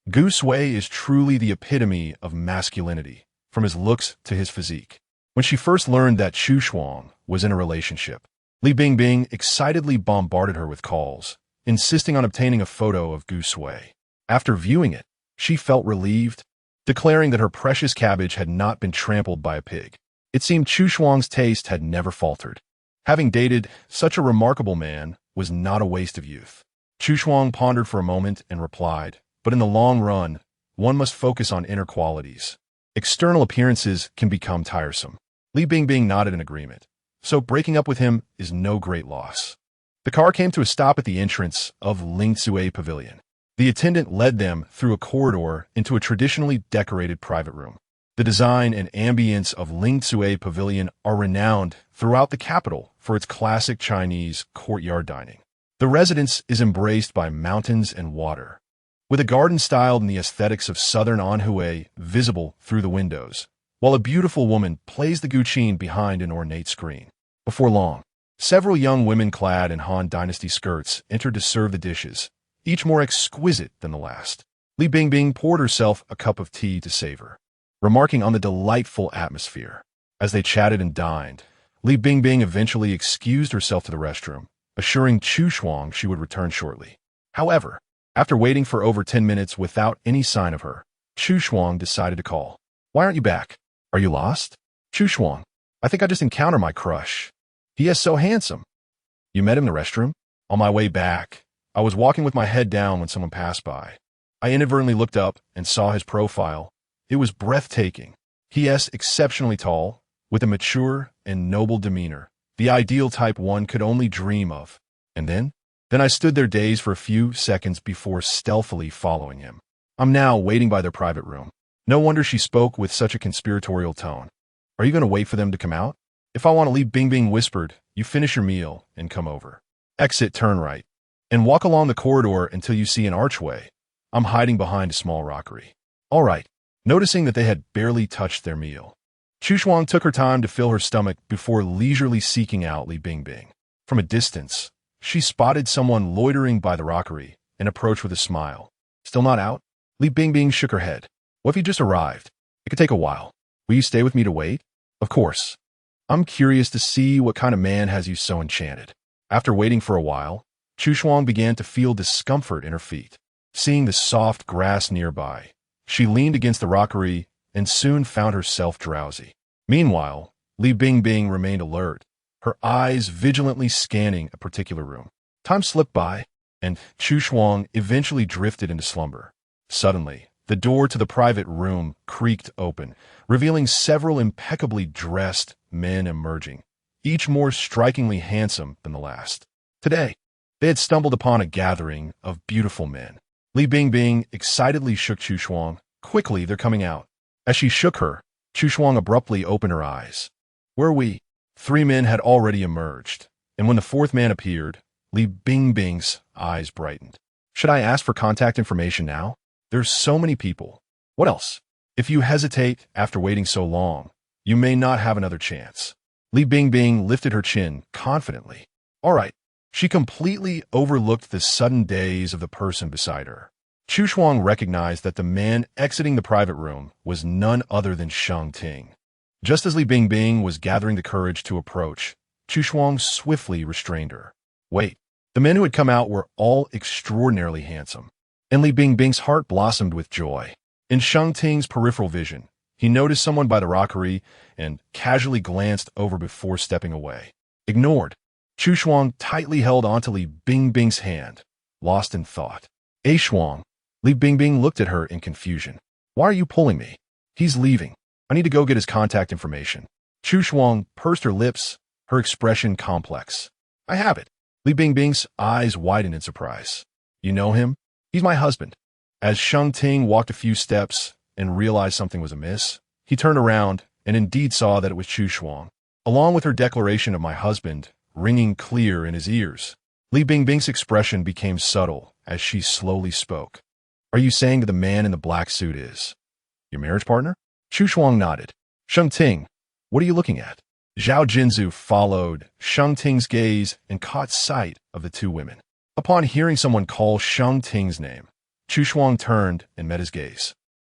Gu Sui is truly the epitome of masculinity, from his looks to his physique. When she first learned that Chu Shuang was in a relationship, Li Bingbing excitedly bombarded her with calls, insisting on obtaining a photo of Gu Sui. After viewing it, she felt relieved, declaring that her precious cabbage had not been trampled by a pig. It seemed Chu Shuang's taste had never faltered. Having dated such a remarkable man was not a waste of youth. Chu Shuang pondered for a moment and replied, But in the long run, one must focus on inner qualities. External appearances can become tiresome. Li Bingbing nodded in agreement. So breaking up with him is no great loss. The car came to a stop at the entrance of Lingsue Pavilion. The attendant led them through a corridor into a traditionally decorated private room. The design and ambience of Lingsue Pavilion are renowned throughout the capital for its classic Chinese courtyard dining. The residence is embraced by mountains and water, with a garden styled in the aesthetics of southern Anhui visible through the windows, while a beautiful woman plays the guqin behind an ornate screen. Before long, several young women clad in Han Dynasty skirts entered to serve the dishes, each more exquisite than the last. Li Bingbing poured herself a cup of tea to savor, remarking on the delightful atmosphere. As they chatted and dined, Li Bingbing eventually excused herself to the restroom, assuring Chu Shuang she would return shortly. However, after waiting for over 10 minutes without any sign of her, Chu Shuang decided to call. Why aren't you back? Are you lost? Chu Shuang, I think I just encountered my crush. He is so handsome. You met him in the restroom? On my way back, I was walking with my head down when someone passed by. I inadvertently looked up and saw his profile. It was breathtaking. He is exceptionally tall, with a mature and noble demeanor, the ideal type one could only dream of. And then? Then I stood there dazed for a few seconds before stealthily following him. I'm now waiting by their private room. No wonder she spoke with such a conspiratorial tone. Are you going to wait for them to come out? If I want to leave, Bing Bing whispered. You finish your meal and come over. Exit, turn right. And walk along the corridor until you see an archway. I'm hiding behind a small rockery. All right. Noticing that they had barely touched their meal, Chu Shuang took her time to fill her stomach before leisurely seeking out Li Bingbing. From a distance, she spotted someone loitering by the rockery and approached with a smile. Still not out? Li Bingbing shook her head. What if you just arrived? It could take a while. Will you stay with me to wait? Of course. I'm curious to see what kind of man has you so enchanted. After waiting for a while, Chu Shuang began to feel discomfort in her feet. Seeing the soft grass nearby, she leaned against the rockery and soon found herself drowsy. Meanwhile, Li Bingbing remained alert, her eyes vigilantly scanning a particular room. Time slipped by, and Chu Shuang eventually drifted into slumber. Suddenly, the door to the private room creaked open, revealing several impeccably dressed men emerging, each more strikingly handsome than the last. Today, they had stumbled upon a gathering of beautiful men. Li Bingbing excitedly shook Chu Shuang. Quickly, they're coming out. As she shook her, Chu Shuang abruptly opened her eyes. Where are we? 3 men had already emerged, and when the 4th man appeared, Li Bingbing's eyes brightened. Should I ask for contact information now? There's so many people. What else? If you hesitate after waiting so long, you may not have another chance. Li Bingbing lifted her chin confidently. All right. She completely overlooked the sudden daze of the person beside her. Chu Shuang recognized that the man exiting the private room was none other than Sheng Ting. Just as Li Bingbing was gathering the courage to approach, Chu Shuang swiftly restrained her. Wait, the men who had come out were all extraordinarily handsome, and Li Bingbing's heart blossomed with joy. In Sheng Ting's peripheral vision, he noticed someone by the rockery and casually glanced over before stepping away. Ignored, Chu Shuang tightly held onto Li Bingbing's hand, lost in thought. Shuang. Li Bingbing looked at her in confusion. Why are you pulling me? He's leaving. I need to go get his contact information. Chu Shuang pursed her lips, her expression complex. I have it. Li Bingbing's eyes widened in surprise. You know him? He's my husband. As Sheng Ting walked a few steps and realized something was amiss, he turned around and indeed saw that it was Chu Shuang, along with her declaration of my husband ringing clear in his ears. Li Bingbing's expression became subtle as she slowly spoke. Are you saying that the man in the black suit is your marriage partner? Chu Shuang nodded. Sheng Ting, what are you looking at? Zhao Jinzu followed Sheng Ting's gaze and caught sight of the 2 women. Upon hearing someone call Sheng Ting's name, Chu Shuang turned and met his gaze.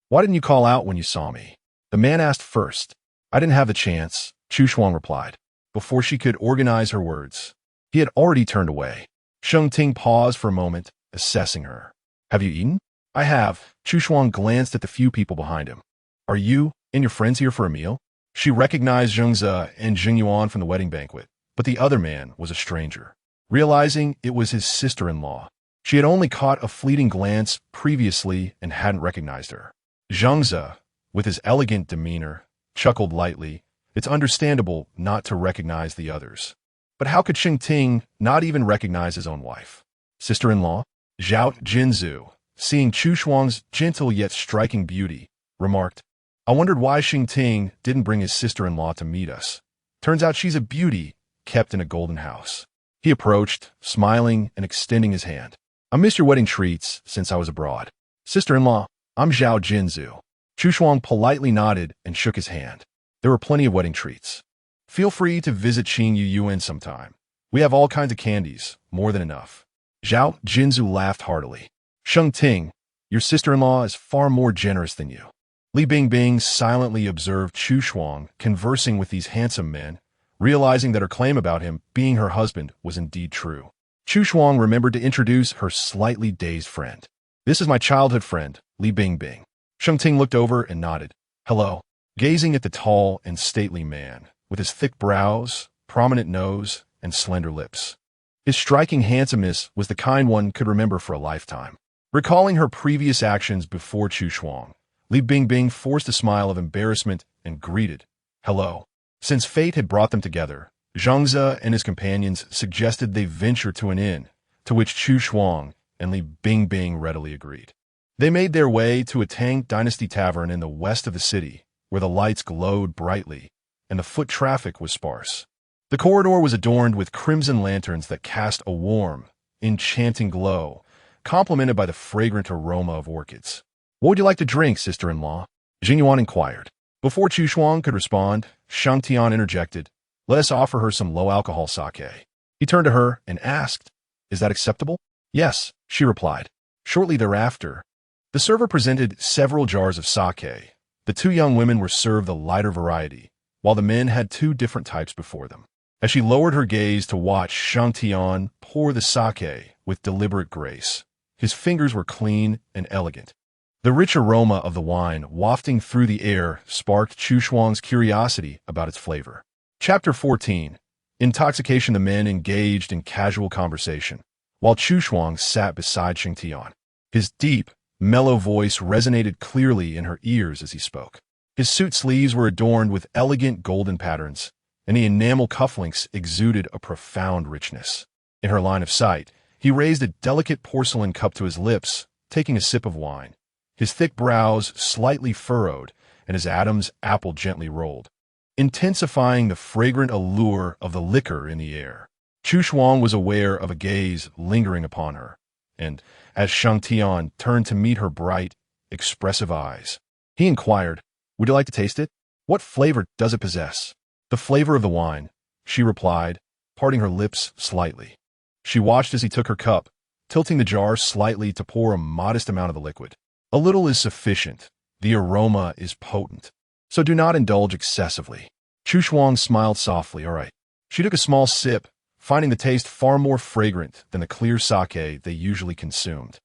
Why didn't you call out when you saw me? The man asked first. I didn't have the chance, Chu Shuang replied. Before she could organize her words, he had already turned away. Sheng Ting paused for a moment, assessing her. Have you eaten? I have. Chu Shuang glanced at the few people behind him. Are you and your friends here for a meal? She recognized Zheng Ze and Jing Yuan from the wedding banquet, but the other man was a stranger. Realizing it was his sister-in-law, she had only caught a fleeting glance previously and hadn't recognized her. Zheng Ze, with his elegant demeanor, chuckled lightly. It's understandable not to recognize the others. But how could Sheng Ting not even recognize his own wife? Sister-in-law? Zhao Jinzu, seeing Chu Shuang's gentle yet striking beauty, remarked, I wondered why Sheng Ting didn't bring his sister-in-law to meet us. Turns out she's a beauty kept in a golden house. He approached, smiling and extending his hand. I missed your wedding treats since I was abroad. Sister-in-law, I'm Zhao Jinzu. Chu Shuang politely nodded and shook his hand. There were plenty of wedding treats. Feel free to visit Qing Yu Yuan sometime. We have all kinds of candies, more than enough. Zhao Jinzu laughed heartily. Sheng Ting, your sister-in-law is far more generous than you. Li Bingbing silently observed Chu Shuang conversing with these handsome men, realizing that her claim about him being her husband was indeed true. Chu Shuang remembered to introduce her slightly dazed friend. This is my childhood friend, Li Bingbing. Sheng Ting looked over and nodded. Hello. Gazing at the tall and stately man, with his thick brows, prominent nose, and slender lips. His striking handsomeness was the kind one could remember for a lifetime. Recalling her previous actions before Chu Shuang, Li Bingbing forced a smile of embarrassment and greeted, Hello. Since fate had brought them together, Zheng Ze and his companions suggested they venture to an inn, to which Chu Shuang and Li Bingbing readily agreed. They made their way to a Tang Dynasty tavern in the west of the city, where the lights glowed brightly and the foot traffic was sparse. The corridor was adorned with crimson lanterns that cast a warm, enchanting glow, complemented by the fragrant aroma of orchids. "What would you like to drink, sister-in-law?" Jing Yuan inquired. Before Chu Shuang could respond, Sheng Ting interjected, "Let us offer her some low-alcohol sake." He turned to her and asked, "Is that acceptable?" "Yes," she replied. Shortly thereafter, the server presented several jars of sake. The two young women were served the lighter variety, while the men had two different types before them. As she lowered her gaze to watch Sheng Ting pour the sake with deliberate grace, his fingers were clean and elegant. The rich aroma of the wine wafting through the air sparked Chu Shuang's curiosity about its flavor. Chapter 14. Intoxication. The men engaged in casual conversation, while Chu Shuang sat beside Sheng Ting. His deep, mellow voice resonated clearly in her ears as he spoke. His suit sleeves were adorned with elegant golden patterns, and the enamel cufflinks exuded a profound richness. In her line of sight, he raised a delicate porcelain cup to his lips, taking a sip of wine. His thick brows slightly furrowed, and his Adam's apple gently rolled, intensifying the fragrant allure of the liquor in the air. Chu Shuang was aware of a gaze lingering upon her, and as Sheng Ting turned to meet her bright, expressive eyes, he inquired, "Would you like to taste it? What flavor does it possess?" "The flavor of the wine," she replied, parting her lips slightly. She watched as he took her cup, tilting the jar slightly to pour a modest amount of the liquid. "A little is sufficient. The aroma is potent, so do not indulge excessively." Chu Shuang smiled softly. "All right." She took a small sip, finding the taste far more fragrant than the clear sake they usually consumed.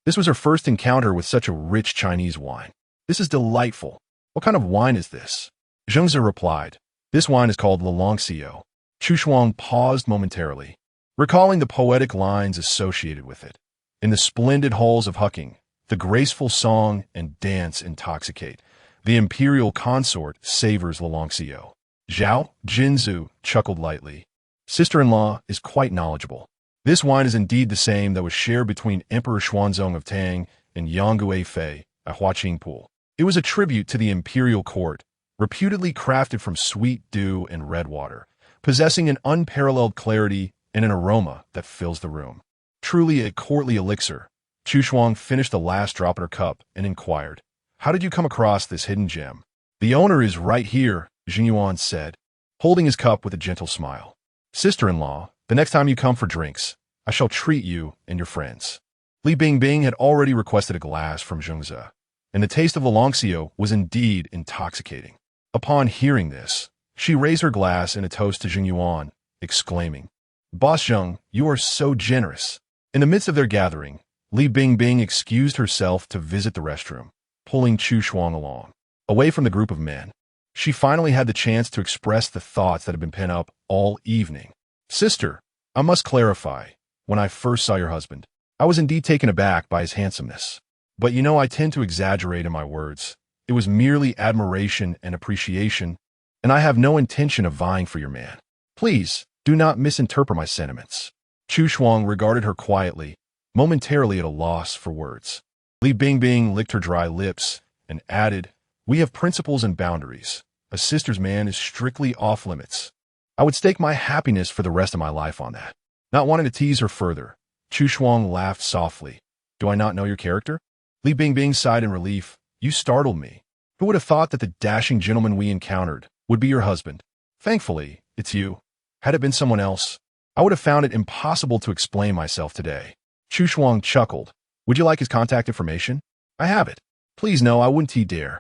This was her first encounter with such a rich Chinese wine. "This is delightful. What kind of wine is this?" Zhengzi replied, "This wine is called Lelongxiu." Chu Shuang paused momentarily, recalling the poetic lines associated with it. "In the splendid halls of Huqing, the graceful song and dance intoxicate. The imperial consort savors Lelongxiu." Zhao Jinzu chuckled lightly. "Sister-in-law is quite knowledgeable. This wine is indeed the same that was shared between Emperor Xuanzong of Tang and Yang Fei at Huaqingpu. It was a tribute to the imperial court, reputedly crafted from sweet dew and red water, possessing an unparalleled clarity and an aroma that fills the room. Truly a courtly elixir." Chu Shuang finished the last drop in her cup and inquired, "How did you come across this hidden gem?" "The owner is right here," Jing Yuan said, holding his cup with a gentle smile. "Sister-in-law, the next time you come for drinks, I shall treat you and your friends." Li Bingbing had already requested a glass from Zhengzi, and the taste of Lelongxiu was indeed intoxicating. Upon hearing this, she raised her glass in a toast to Jing Yuan, exclaiming, "Boss Zheng, you are so generous." In the midst of their gathering, Li Bingbing excused herself to visit the restroom, pulling Chu Shuang along. Away from the group of men, she finally had the chance to express the thoughts that had been pent up all evening. "Sister, I must clarify. When I first saw your husband, I was indeed taken aback by his handsomeness. But you know I tend to exaggerate in my words. It was merely admiration and appreciation, and I have no intention of vying for your man. Please, do not misinterpret my sentiments." Chu Shuang regarded her quietly, momentarily at a loss for words. Li Bingbing licked her dry lips and added, "We have principles and boundaries. A sister's man is strictly off limits. I would stake my happiness for the rest of my life on that." Not wanting to tease her further, Chu Shuang laughed softly. "Do I not know your character?" Li Bingbing sighed in relief. "You startled me. Who would have thought that the dashing gentleman we encountered would be your husband? Thankfully, it's you. Had it been someone else, I would have found it impossible to explain myself today." Chu Shuang chuckled. "Would you like his contact information?" "I have it." "Please no, I wouldn't dare."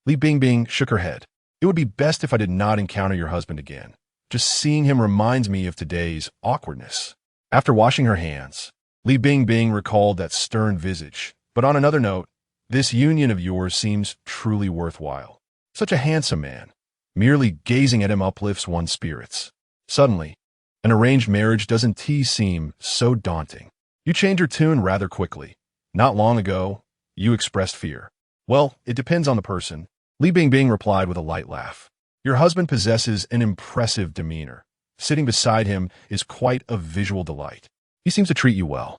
Li Bingbing shook her head. "It would be best if I did not encounter your husband again. Just seeing him reminds me of today's awkwardness." After washing her hands, Li Bingbing recalled that stern visage. "But on another note, this union of yours seems truly worthwhile. Such a handsome man. Merely gazing at him uplifts one's spirits. Suddenly, an arranged marriage doesn't seem so daunting." You change your tune rather quickly. "Not long ago, you expressed fear." "Well, it depends on the person," Li Bingbing replied with a light laugh. "Your husband possesses an impressive demeanor. Sitting beside him is quite a visual delight. He seems to treat you well.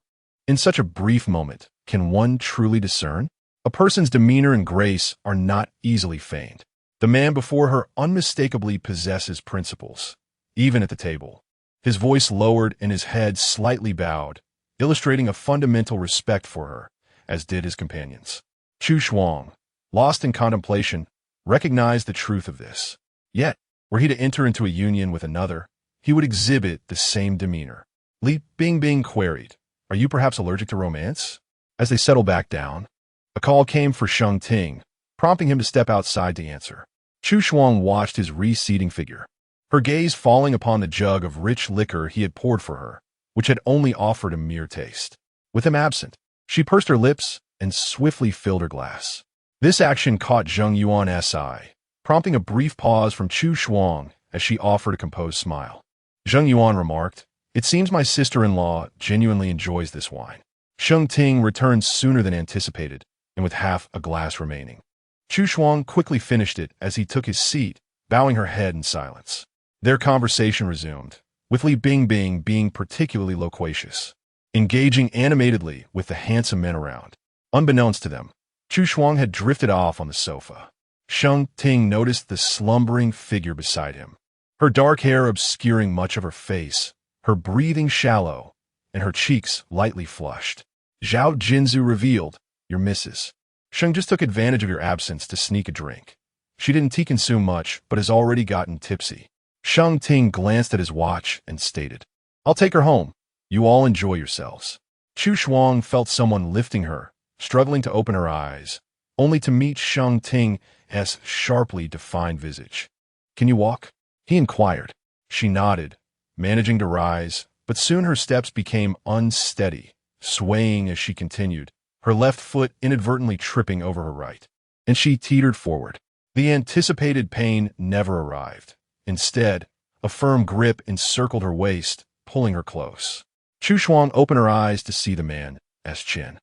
In such a brief moment, can one truly discern? A person's demeanor and grace are not easily feigned. The man before her unmistakably possesses principles, even at the table. His voice lowered and his head slightly bowed, illustrating a fundamental respect for her, as did his companions. Chu Shuang, lost in contemplation, recognized the truth of this. Yet, were he to enter into a union with another, he would exhibit the same demeanor. Li Bingbing queried, "Are you perhaps allergic to romance?" As they settled back down, a call came for Sheng Ting, prompting him to step outside to answer. Chu Shuang watched his receding figure, her gaze falling upon the jug of rich liquor he had poured for her, which had only offered a mere taste. With him absent, she pursed her lips and swiftly filled her glass. This action caught Zheng Yuan's eye, prompting a brief pause from Chu Shuang as she offered a composed smile. Zheng Yuan remarked, "It seems my sister-in-law genuinely enjoys this wine." Sheng Ting returned sooner than anticipated, and with half a glass remaining. Chu Shuang quickly finished it as he took his seat, bowing her head in silence. Their conversation resumed, with Li Bingbing being particularly loquacious, engaging animatedly with the handsome men around. Unbeknownst to them, Chu Shuang had drifted off on the sofa. Sheng Ting noticed the slumbering figure beside him, her dark hair obscuring much of her face, her breathing shallow, and her cheeks lightly flushed. Zhao Jinzu revealed, "Your missus. Sheng just took advantage of your absence to sneak a drink. She didn't tea-consume much, but has already gotten tipsy." Sheng Ting glanced at his watch and stated, "I'll take her home. You all enjoy yourselves." Chu Shuang felt someone lifting her, struggling to open her eyes, only to meet Sheng Ting's sharply defined visage. "Can you walk?" he inquired. She nodded, managing to rise, but soon her steps became unsteady, swaying as she continued, her left foot inadvertently tripping over her right, and she teetered forward. The anticipated pain never arrived. Instead, a firm grip encircled her waist, pulling her close. Chu Shuang opened her eyes to see the man's chin.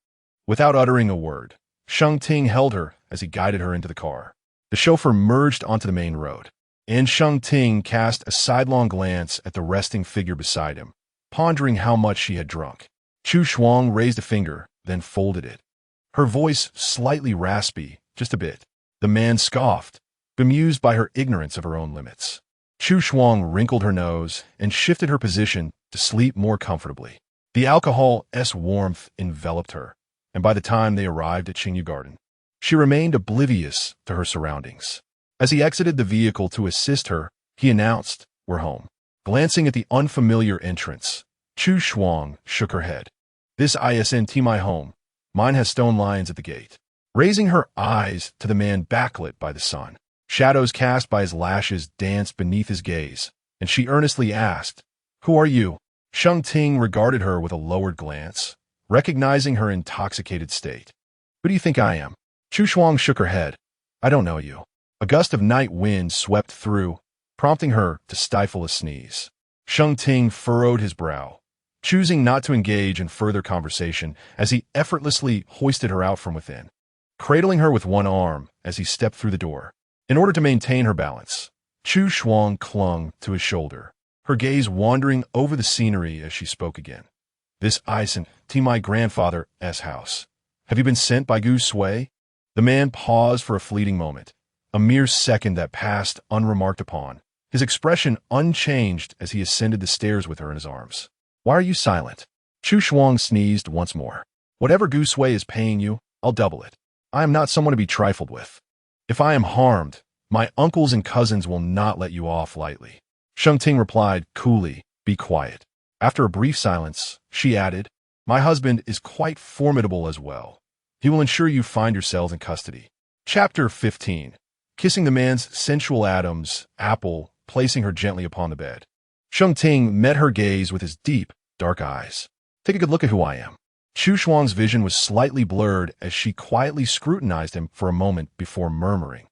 Without uttering a word, Sheng Ting held her as he guided her into the car. The chauffeur merged onto the main road, and Sheng Ting cast a sidelong glance at the resting figure beside him, pondering how much she had drunk. Chu Shuang raised a finger, then folded it. Her voice slightly raspy, just a bit. The man scoffed, bemused by her ignorance of her own limits. Chu Shuang wrinkled her nose and shifted her position to sleep more comfortably. The alcohol's warmth enveloped her, and by the time they arrived at Qingyu Garden, she remained oblivious to her surroundings. As he exited the vehicle to assist her, he announced, "We're home." Glancing at the unfamiliar entrance, Chu Shuang shook her head. "This isn't my home. Mine has stone lions at the gate." Raising her eyes to the man backlit by the sun, shadows cast by his lashes danced beneath his gaze, and she earnestly asked, "Who are you?" Sheng Ting regarded her with a lowered glance, recognizing her intoxicated state. "Who do you think I am?" Chu Shuang shook her head. "I don't know you." A gust of night wind swept through, prompting her to stifle a sneeze. Sheng Ting furrowed his brow, choosing not to engage in further conversation as he effortlessly hoisted her out from within, cradling her with one arm as he stepped through the door. In order to maintain her balance, Chu Shuang clung to his shoulder, her gaze wandering over the scenery as she spoke again. "This isn't my grandfather's house. Have you been sent by Gu Sui?" The man paused for a fleeting moment, a mere second that passed unremarked upon, his expression unchanged as he ascended the stairs with her in his arms. "Why are you silent?" Chu Shuang sneezed once more. "Whatever Gu Sui is paying you, I'll double it. I am not someone to be trifled with. If I am harmed, my uncles and cousins will not let you off lightly." Sheng Ting replied coolly, "Be quiet." After a brief silence, she added, "My husband is quite formidable as well. He will ensure you find yourselves in custody." Chapter 15. Kissing the man's sensual atoms, Apple, placing her gently upon the bed. Sheng Ting met her gaze with his deep, dark eyes. "Take a good look at who I am." Chu Shuang's vision was slightly blurred as she quietly scrutinized him for a moment before murmuring,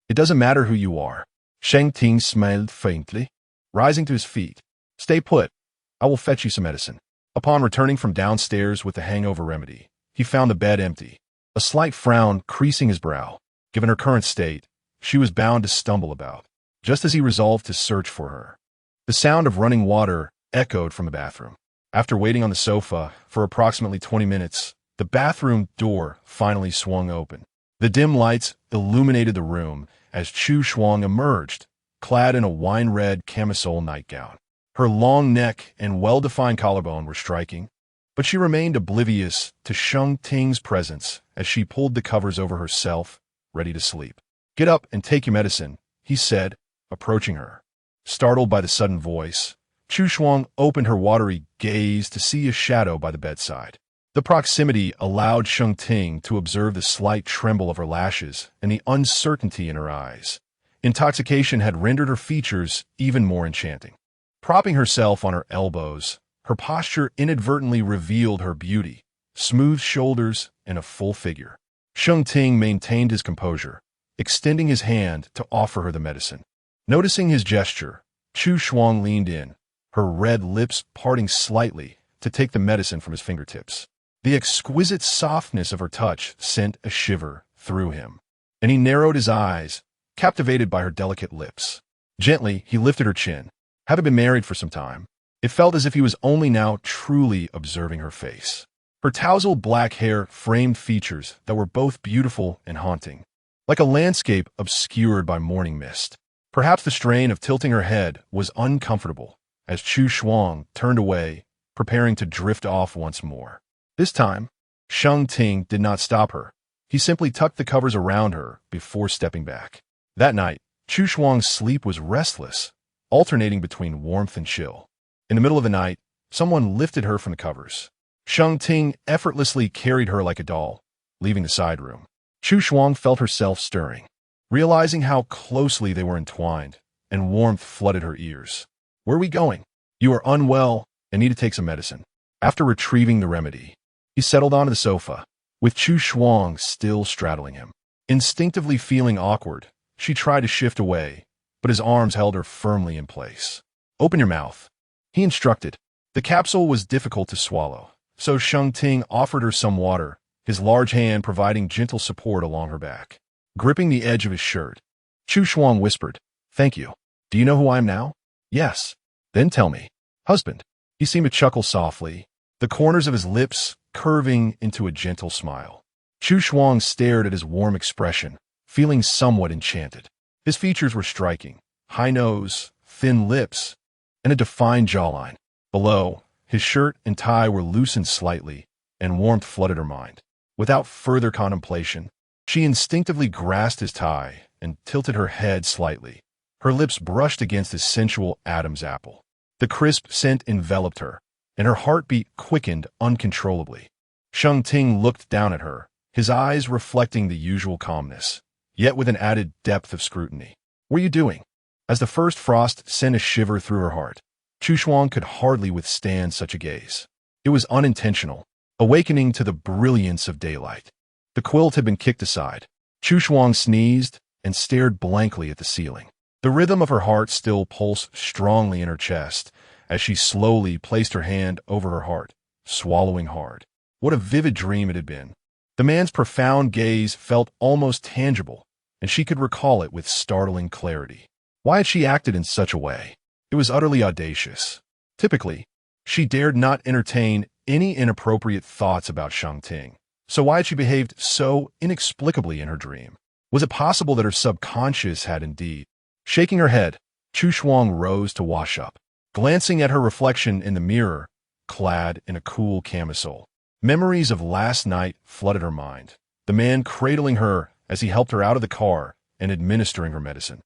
"It doesn't matter who you are." Sheng Ting smiled faintly, rising to his feet. "Stay put. I will fetch you some medicine." Upon returning from downstairs with the hangover remedy, he found the bed empty, a slight frown creasing his brow. Given her current state, she was bound to stumble about, just as he resolved to search for her. The sound of running water echoed from the bathroom. After waiting on the sofa for approximately 20 minutes, the bathroom door finally swung open. The dim lights illuminated the room as Chu Shuang emerged, clad in a wine-red camisole nightgown. Her long neck and well-defined collarbone were striking, but she remained oblivious to Sheng Ting's presence as she pulled the covers over herself, ready to sleep. "Get up and take your medicine," he said, approaching her. Startled by the sudden voice, Chu Shuang opened her watery gaze to see a shadow by the bedside. The proximity allowed Sheng Ting to observe the slight tremble of her lashes and the uncertainty in her eyes. Intoxication had rendered her features even more enchanting. Propping herself on her elbows, her posture inadvertently revealed her beauty, smooth shoulders, and a full figure. Sheng Ting maintained his composure, extending his hand to offer her the medicine. Noticing his gesture, Chu Shuang leaned in, her red lips parting slightly to take the medicine from his fingertips. The exquisite softness of her touch sent a shiver through him, and he narrowed his eyes, captivated by her delicate lips. Gently, he lifted her chin. Having been married for some time, it felt as if he was only now truly observing her face. Her tousled black hair framed features that were both beautiful and haunting, like a landscape obscured by morning mist. Perhaps the strain of tilting her head was uncomfortable as Chu Shuang turned away, preparing to drift off once more. This time, Sheng Ting did not stop her. He simply tucked the covers around her before stepping back. That night, Chu Shuang's sleep was restless, alternating between warmth and chill. In the middle of the night, someone lifted her from the covers. Sheng Ting effortlessly carried her like a doll, leaving the side room. Chu Shuang felt herself stirring, realizing how closely they were entwined, and warmth flooded her ears. "Where are we going?" "You are unwell and need to take some medicine." After retrieving the remedy, he settled onto the sofa, with Chu Shuang still straddling him. Instinctively feeling awkward, she tried to shift away, but his arms held her firmly in place. "Open your mouth," he instructed. The capsule was difficult to swallow, so Sheng Ting offered her some water, his large hand providing gentle support along her back. Gripping the edge of his shirt, Chu Shuang whispered, "Thank you. Do you know who I am now?" "Yes." "Then tell me." "Husband." He seemed to chuckle softly, the corners of his lips curving into a gentle smile. Chu Shuang stared at his warm expression, feeling somewhat enchanted. His features were striking: high nose, thin lips, and a defined jawline. Below, his shirt and tie were loosened slightly, and warmth flooded her mind. Without further contemplation, she instinctively grasped his tie and tilted her head slightly. Her lips brushed against his sensual Adam's apple. The crisp scent enveloped her, and her heartbeat quickened uncontrollably. Sheng Ting looked down at her, his eyes reflecting the usual calmness, yet with an added depth of scrutiny. "What are you doing?" As the first frost sent a shiver through her heart, Chu Shuang could hardly withstand such a gaze. It was unintentional, awakening to the brilliance of daylight. The quilt had been kicked aside. Chu Shuang sneezed and stared blankly at the ceiling. The rhythm of her heart still pulsed strongly in her chest as she slowly placed her hand over her heart, swallowing hard. What a vivid dream it had been. The man's profound gaze felt almost tangible, and she could recall it with startling clarity. Why had she acted in such a way? It was utterly audacious. Typically, she dared not entertain any inappropriate thoughts about Sheng Ting. So why had she behaved so inexplicably in her dream? Was it possible that her subconscious had indeed? Shaking her head, Chu Shuang rose to wash up. Glancing at her reflection in the mirror, clad in a cool camisole, memories of last night flooded her mind. The man cradling her as he helped her out of the car and administering her medicine.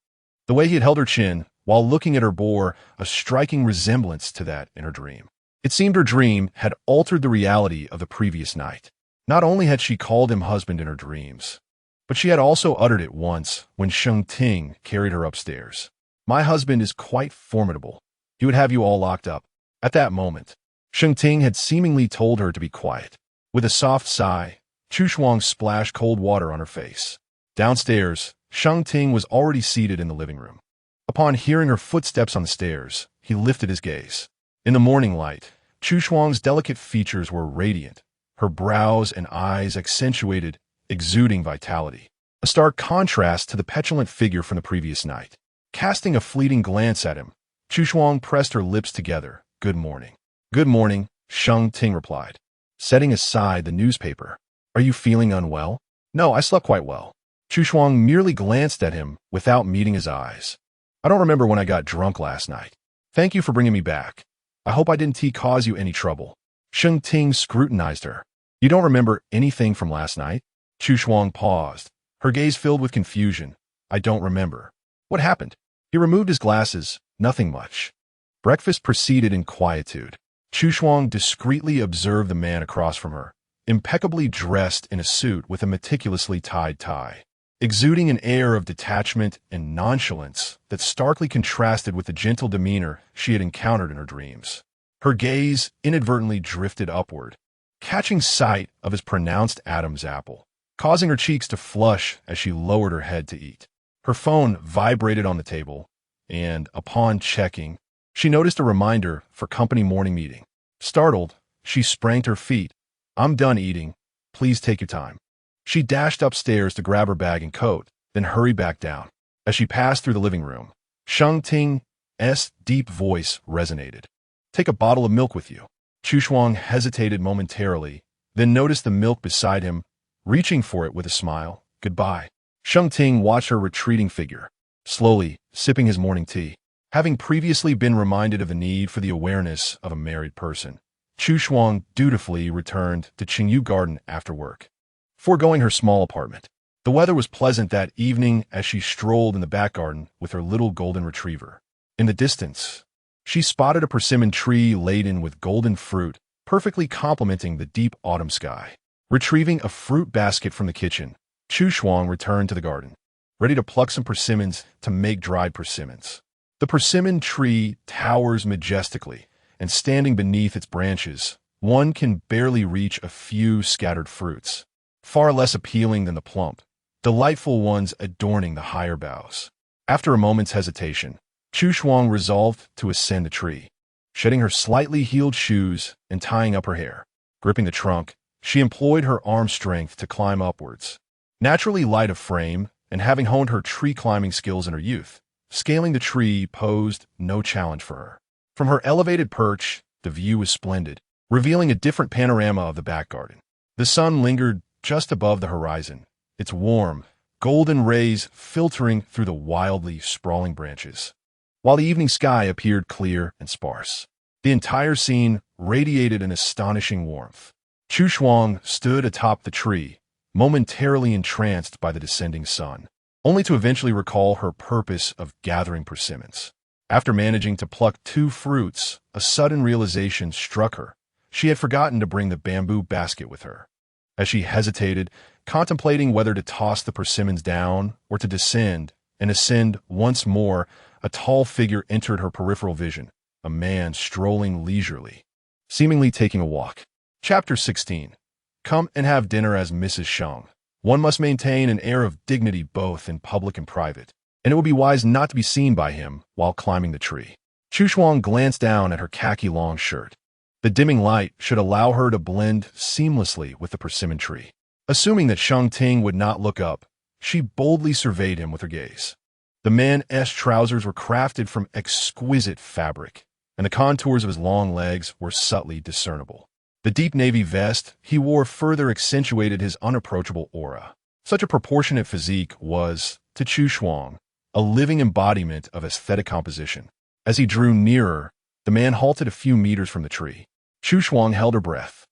The way he had held her chin while looking at her bore a striking resemblance to that in her dream. It seemed her dream had altered the reality of the previous night. Not only had she called him husband in her dreams, but she had also uttered it once when Sheng Ting carried her upstairs. "My husband is quite formidable. He would have you all locked up." At that moment, Sheng Ting had seemingly told her to be quiet. With a soft sigh, Chu Shuang splashed cold water on her face. Downstairs, Sheng Ting was already seated in the living room. Upon hearing her footsteps on the stairs, he lifted his gaze. In the morning light, Chu Shuang's delicate features were radiant, her brows and eyes accentuated, exuding vitality. A stark contrast to the petulant figure from the previous night. Casting a fleeting glance at him, Chu Shuang pressed her lips together. "Good morning." "Good morning," Sheng Ting replied, setting aside the newspaper. Are you feeling unwell? No, I slept quite well. Chu Shuang merely glanced at him without meeting his eyes. I don't remember when I got drunk last night. Thank you for bringing me back. I hope I didn't cause you any trouble. Sheng Ting scrutinized her. You don't remember anything from last night? Chu Shuang paused, her gaze filled with confusion. I don't remember. What happened? He removed his glasses. Nothing much. Breakfast proceeded in quietude. Chu Shuang discreetly observed the man across from her, impeccably dressed in a suit with a meticulously tied tie, exuding an air of detachment and nonchalance that starkly contrasted with the gentle demeanor she had encountered in her dreams. Her gaze inadvertently drifted upward, catching sight of his pronounced Adam's apple, causing her cheeks to flush as she lowered her head to eat. Her phone vibrated on the table, and, upon checking, she noticed a reminder for company morning meeting. Startled, she sprang to her feet. I'm done eating. Please take your time. She dashed upstairs to grab her bag and coat, then hurried back down. As she passed through the living room, Sheng Ting's deep voice resonated. Take a bottle of milk with you. Chu Shuang hesitated momentarily, then noticed the milk beside him, reaching for it with a smile. Goodbye. Sheng Ting watched her retreating figure, slowly sipping his morning tea. Having previously been reminded of the need for the awareness of a married person, Chu Shuang dutifully returned to Qingyu Garden after work, foregoing her small apartment. The weather was pleasant that evening as she strolled in the back garden with her little golden retriever. In the distance, she spotted a persimmon tree laden with golden fruit, perfectly complementing the deep autumn sky. Retrieving a fruit basket from the kitchen, Chu Shuang returned to the garden, ready to pluck some persimmons to make dried persimmons. The persimmon tree towers majestically, and standing beneath its branches, one can barely reach a few scattered fruits, far less appealing than the plump, delightful ones adorning the higher boughs. After a moment's hesitation, Chu Shuang resolved to ascend the tree. Shedding her slightly heeled shoes and tying up her hair, gripping the trunk, she employed her arm strength to climb upwards. Naturally light of frame, and having honed her tree climbing skills in her youth, scaling the tree posed no challenge for her. From her elevated perch, the view was splendid, revealing a different panorama of the back garden. The sun lingered just above the horizon, its warm, golden rays filtering through the wildly sprawling branches, while the evening sky appeared clear and sparse. The entire scene radiated an astonishing warmth. Chu Shuang stood atop the tree, momentarily entranced by the descending sun, only to eventually recall her purpose of gathering persimmons. After managing to pluck 2 fruits, a sudden realization struck her. She had forgotten to bring the bamboo basket with her. As she hesitated, contemplating whether to toss the persimmons down or to descend and ascend once more, a tall figure entered her peripheral vision, a man strolling leisurely, seemingly taking a walk. Chapter 16. Come and have dinner as Mrs. Sheng. One must maintain an air of dignity both in public and private, and it would be wise not to be seen by him while climbing the tree. Chu Shuang glanced down at her khaki long shirt. The dimming light should allow her to blend seamlessly with the persimmon tree. Assuming that Sheng Ting would not look up, she boldly surveyed him with her gaze. The man's trousers were crafted from exquisite fabric, and the contours of his long legs were subtly discernible. The deep navy vest he wore further accentuated his unapproachable aura. Such a proportionate physique was, to Chu Shuang, a living embodiment of aesthetic composition. As he drew nearer, the man halted a few meters from the tree. Chu Shuang held her breath,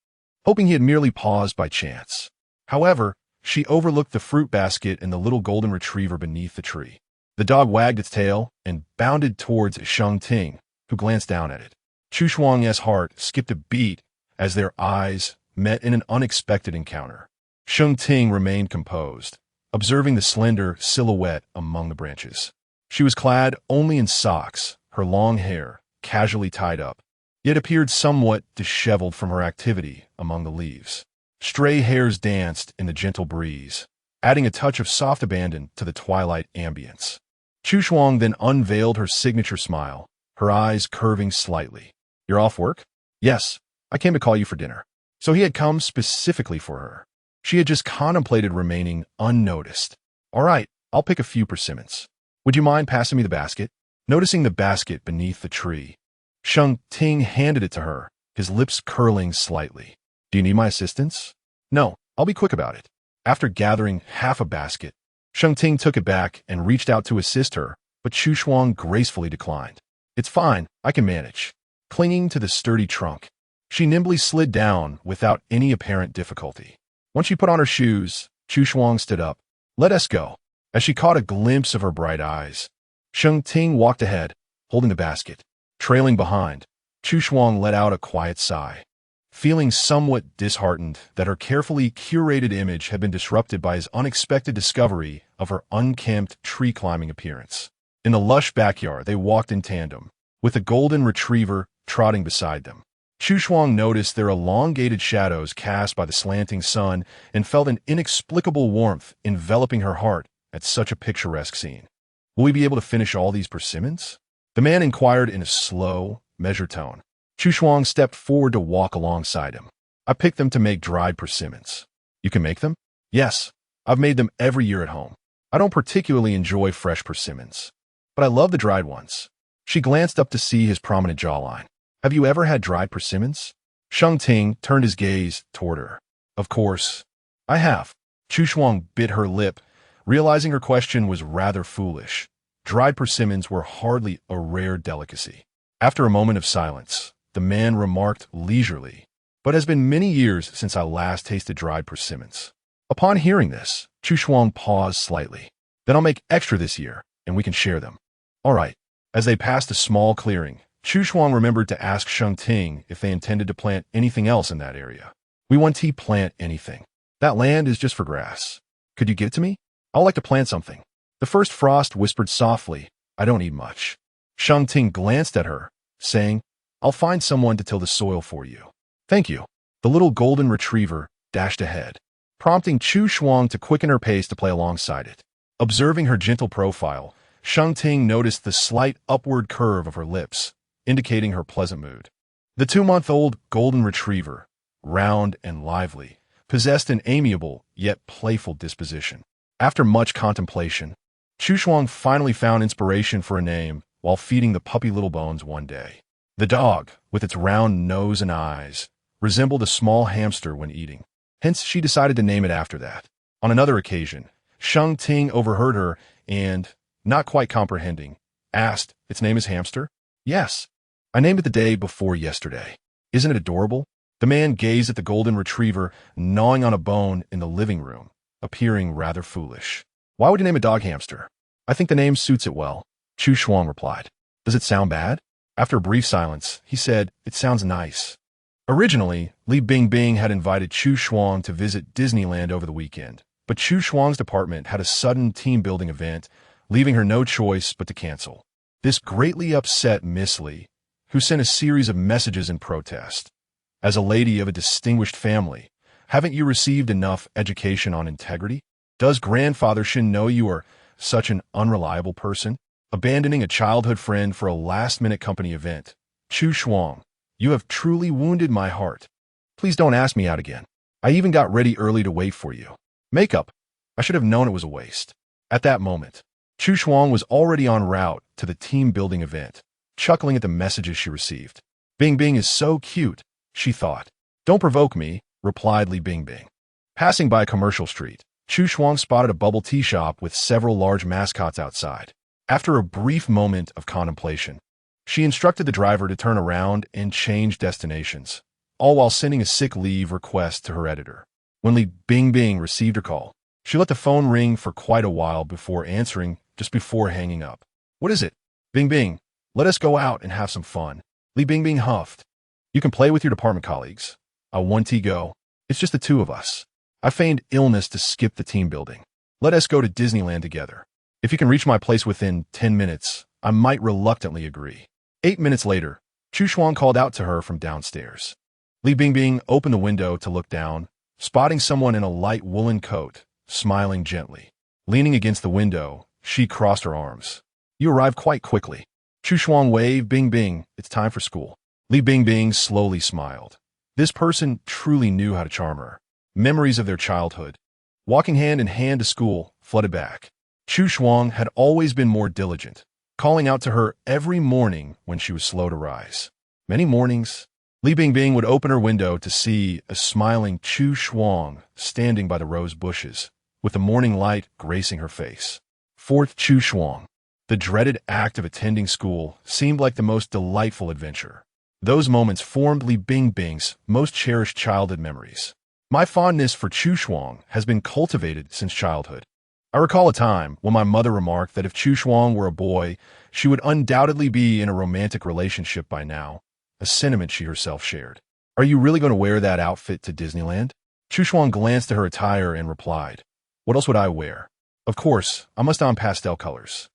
hoping he had merely paused by chance. However, she overlooked the fruit basket and the little golden retriever beneath the tree. The dog wagged its tail and bounded towards Sheng Ting, who glanced down at it. Chu Shuang's heart skipped a beat as their eyes met in an unexpected encounter. Sheng Ting remained composed, observing the slender silhouette among the branches. She was clad only in socks, her long hair casually tied up, yet appeared somewhat disheveled from her activity among the leaves. Stray hairs danced in the gentle breeze, adding a touch of soft abandon to the twilight ambience. Chu Shuang then unveiled her signature smile, her eyes curving slightly. You're off work? Yes, I came to call you for dinner. So he had come specifically for her. She had just contemplated remaining unnoticed. All right, I'll pick a few persimmons. Would you mind passing me the basket? Noticing the basket beneath the tree, Sheng Ting handed it to her, his lips curling slightly. Do you need my assistance? No, I'll be quick about it. After gathering half a basket, Sheng Ting took it back and reached out to assist her, but Chu Shuang gracefully declined. It's fine, I can manage. Clinging to the sturdy trunk, she nimbly slid down without any apparent difficulty. Once she put on her shoes, Chu Shuang stood up. Let us go. As she caught a glimpse of her bright eyes, Sheng Ting walked ahead, holding the basket. Trailing behind, Chu Shuang let out a quiet sigh, feeling somewhat disheartened that her carefully curated image had been disrupted by his unexpected discovery of her unkempt tree-climbing appearance. In the lush backyard, they walked in tandem, with a golden retriever trotting beside them. Chu Shuang noticed their elongated shadows cast by the slanting sun and felt an inexplicable warmth enveloping her heart at such a picturesque scene. Will we be able to finish all these persimmons? The man inquired in a slow, measured tone. Chu Shuang stepped forward to walk alongside him. I picked them to make dried persimmons. You can make them? Yes, I've made them every year at home. I don't particularly enjoy fresh persimmons, but I love the dried ones. She glanced up to see his prominent jawline. Have you ever had dried persimmons? Sheng Ting turned his gaze toward her. Of course, I have. Chu Shuang bit her lip, realizing her question was rather foolish. Dried persimmons were hardly a rare delicacy. After a moment of silence, the man remarked leisurely, but it has been many years since I last tasted dried persimmons. Upon hearing this, Chu Shuang paused slightly. Then I'll make extra this year, and we can share them. All right. As they passed a small clearing, Chu Shuang remembered to ask Sheng Ting if they intended to plant anything else in that area. We want to plant anything. That land is just for grass. Could you give it to me? I'd like to plant something. The first frost whispered softly, I don't need much. Sheng Ting glanced at her, saying, I'll find someone to till the soil for you. Thank you. The little golden retriever dashed ahead, prompting Chu Shuang to quicken her pace to play alongside it. Observing her gentle profile, Sheng Ting noticed the slight upward curve of her lips, indicating her pleasant mood. The 2-month-old golden retriever, round and lively, possessed an amiable yet playful disposition. After much contemplation, Chu Shuang finally found inspiration for a name while feeding the puppy little bones one day. The dog, with its round nose and eyes, resembled a small hamster when eating. Hence, she decided to name it after that. On another occasion, Sheng Ting overheard her and, not quite comprehending, asked, Its name is Hamster? Yes. I named it the day before yesterday. Isn't it adorable? The man gazed at the golden retriever gnawing on a bone in the living room, appearing rather foolish. Why would you name a dog Hamster? I think the name suits it well, Chu Shuang replied. Does it sound bad? After a brief silence, he said, It sounds nice. Originally, Li Bingbing had invited Chu Shuang to visit Disneyland over the weekend, but Chu Shuang's department had a sudden team-building event, leaving her no choice but to cancel. This greatly upset Miss Li, who sent a series of messages in protest. As a lady of a distinguished family, haven't you received enough education on integrity? Does Grandfather Shin know you are such an unreliable person? Abandoning a childhood friend for a last-minute company event. Chu Shuang, you have truly wounded my heart. Please don't ask me out again. I even got ready early to wait for you. Makeup. I should have known it was a waste. At that moment, Chu Shuang was already en route to the team-building event, chuckling at the messages she received. Bingbing is so cute, she thought. Don't provoke me, replied Li Bingbing. Passing by a commercial street, Chu Shuang spotted a bubble tea shop with several large mascots outside. After a brief moment of contemplation, she instructed the driver to turn around and change destinations, all while sending a sick leave request to her editor. When Li Bingbing received her call, she let the phone ring for quite a while before answering, just before hanging up. What is it? Bingbing, let us go out and have some fun. Li Bingbing huffed. You can play with your department colleagues. I want to go. It's just the two of us. I feigned illness to skip the team building. Let us go to Disneyland together. If you can reach my place within 10 minutes, I might reluctantly agree. 8 minutes later, Chu Shuang called out to her from downstairs. Li Bingbing opened the window to look down, spotting someone in a light woolen coat, smiling gently. Leaning against the window, she crossed her arms. You arrived quite quickly. Chu Shuang waved. Bingbing, it's time for school. Li Bingbing slowly smiled. This person truly knew how to charm her. Memories of their childhood, walking hand in hand to school, flooded back. Chu Shuang had always been more diligent, calling out to her every morning when she was slow to rise. Many mornings, Li Bingbing would open her window to see a smiling Chu Shuang standing by the rose bushes, with the morning light gracing her face. Fourth, Chu Shuang. The dreaded act of attending school seemed like the most delightful adventure. Those moments formed Li Bingbing's most cherished childhood memories. My fondness for Chu Shuang has been cultivated since childhood. I recall a time when my mother remarked that if Chu Shuang were a boy, she would undoubtedly be in a romantic relationship by now, a sentiment she herself shared. Are you really going to wear that outfit to Disneyland? Chu Shuang glanced at her attire and replied, what else would I wear? Of course, I must don pastel colors.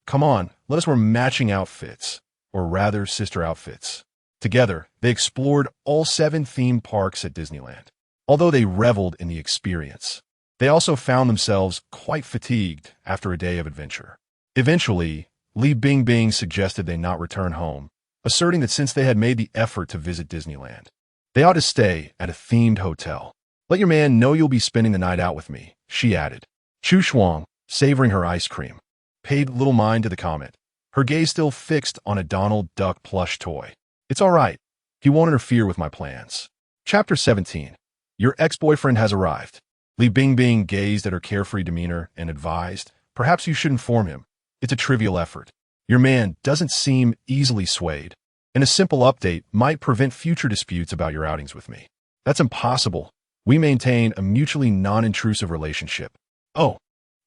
Come on, let us wear matching outfits, or rather sister outfits. Together, they explored all 7 theme parks at Disneyland. Although they reveled in the experience, they also found themselves quite fatigued after a day of adventure. Eventually, Li Bingbing suggested they not return home, asserting that since they had made the effort to visit Disneyland, they ought to stay at a themed hotel. Let your man know you'll be spending the night out with me, she added. Chu Shuang, savoring her ice cream, paid little mind to the comment, her gaze still fixed on a Donald Duck plush toy. It's all right. He won't interfere with my plans. Chapter 17. Your ex-boyfriend has arrived. Li Bingbing gazed at her carefree demeanor and advised, perhaps you should inform him. It's a trivial effort. Your man doesn't seem easily swayed, and a simple update might prevent future disputes about your outings with me. That's impossible. We maintain a mutually non-intrusive relationship. Oh,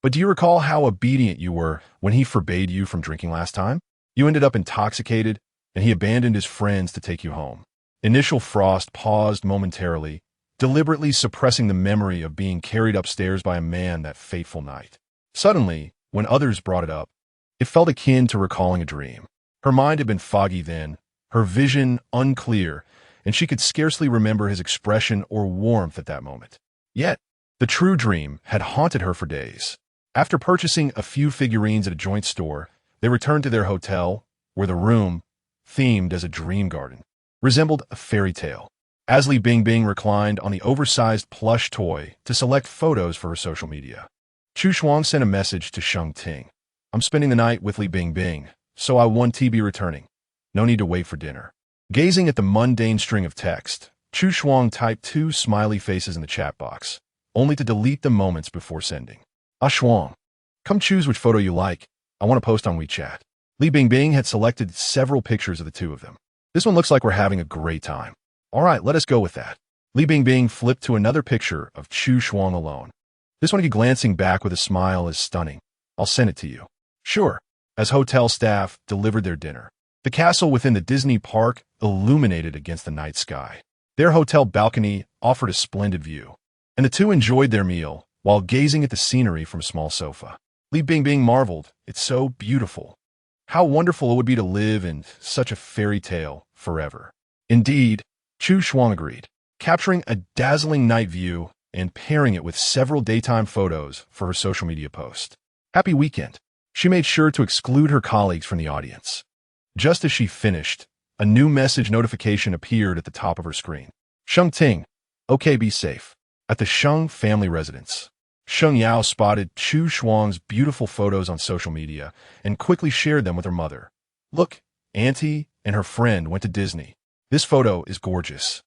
but do you recall how obedient you were when he forbade you from drinking last time? You ended up intoxicated, and he abandoned his friends to take you home. Initial Frost paused momentarily, deliberately suppressing the memory of being carried upstairs by a man that fateful night. Suddenly, when others brought it up, it felt akin to recalling a dream. Her mind had been foggy then, her vision unclear, and she could scarcely remember his expression or warmth at that moment. Yet, the true dream had haunted her for days. After purchasing a few figurines at a joint store, they returned to their hotel, where the room, themed as a dream garden, resembled a fairy tale. As Li Bingbing reclined on the oversized plush toy to select photos for her social media, Chu Shuang sent a message to Sheng Ting. I'm spending the night with Li Bingbing, so I won't be returning. No need to wait for dinner. Gazing at the mundane string of text, Chu Shuang typed 2 smiley faces in the chat box, only to delete them moments before sending. Shuang, come choose which photo you like. I want to post on WeChat. Li Bingbing had selected several pictures of the 2 of them. This one looks like we're having a great time. All right, let us go with that. Li Bingbing flipped to another picture of Chu Shuang alone. This one, he glancing back with a smile, is stunning. I'll send it to you. Sure. As hotel staff delivered their dinner, the castle within the Disney park illuminated against the night sky. Their hotel balcony offered a splendid view, and the 2 enjoyed their meal while gazing at the scenery from a small sofa. Li Bingbing marveled, it's so beautiful. How wonderful it would be to live in such a fairy tale forever. Indeed, Chu Shuang agreed, capturing a dazzling night view and pairing it with several daytime photos for her social media post. Happy weekend. She made sure to exclude her colleagues from the audience. Just as she finished, a new message notification appeared at the top of her screen. Sheng Ting, okay, be safe. At the Sheng family residence, Sheng Yao spotted Chu Shuang's beautiful photos on social media and quickly shared them with her mother. Look, Auntie and her friend went to Disney. This photo is gorgeous.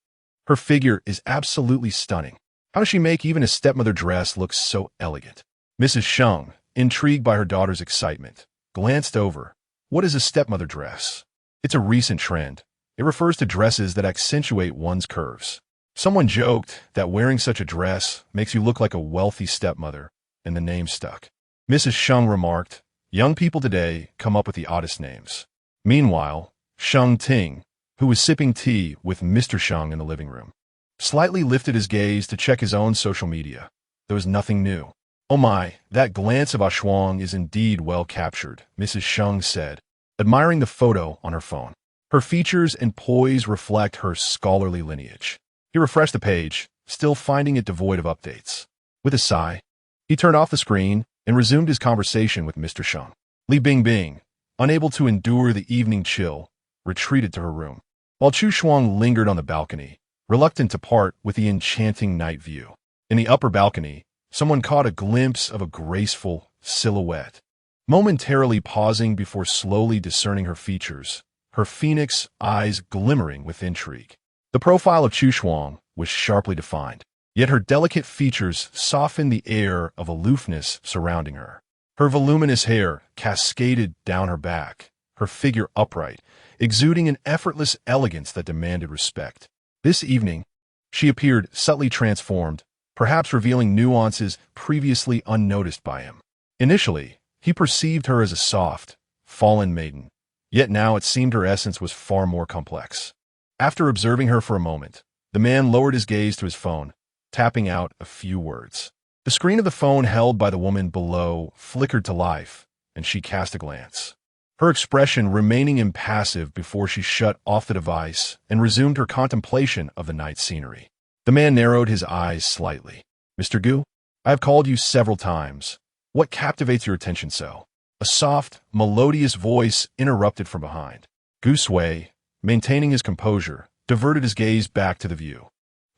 Her figure is absolutely stunning. How does she make even a stepmother dress look so elegant? Mrs. Sheng, intrigued by her daughter's excitement, glanced over. What is a stepmother dress? It's a recent trend. It refers to dresses that accentuate one's curves. Someone joked that wearing such a dress makes you look like a wealthy stepmother, and the name stuck. Mrs. Sheng remarked, young people today come up with the oddest names. Meanwhile, Sheng Ting, who was sipping tea with Mr. Sheng in the living room, slightly lifted his gaze to check his own social media. There was nothing new. Oh my, that glance of Shuang is indeed well captured, Mrs. Sheng said, admiring the photo on her phone. Her features and poise reflect her scholarly lineage. He refreshed the page, still finding it devoid of updates. With a sigh, he turned off the screen and resumed his conversation with Mr. Sheng. Li Bingbing, unable to endure the evening chill, retreated to her room, while Chu Shuang lingered on the balcony, reluctant to part with the enchanting night view. In the upper balcony, someone caught a glimpse of a graceful silhouette. Momentarily pausing before slowly discerning her features, her phoenix eyes glimmering with intrigue. The profile of Chu Shuang was sharply defined, yet her delicate features softened the air of aloofness surrounding her. Her voluminous hair cascaded down her back, her figure upright, exuding an effortless elegance that demanded respect. This evening, she appeared subtly transformed, perhaps revealing nuances previously unnoticed by him. Initially, he perceived her as a soft, fallen maiden, yet now it seemed her essence was far more complex. After observing her for a moment, the man lowered his gaze to his phone, tapping out a few words. The screen of the phone held by the woman below flickered to life, and she cast a glance, her expression remaining impassive before she shut off the device and resumed her contemplation of the night scenery. The man narrowed his eyes slightly. "Mr. Gu, I have called you several times. What captivates your attention so?" A soft, melodious voice interrupted from behind. Gu Sui, maintaining his composure, diverted his gaze back to the view.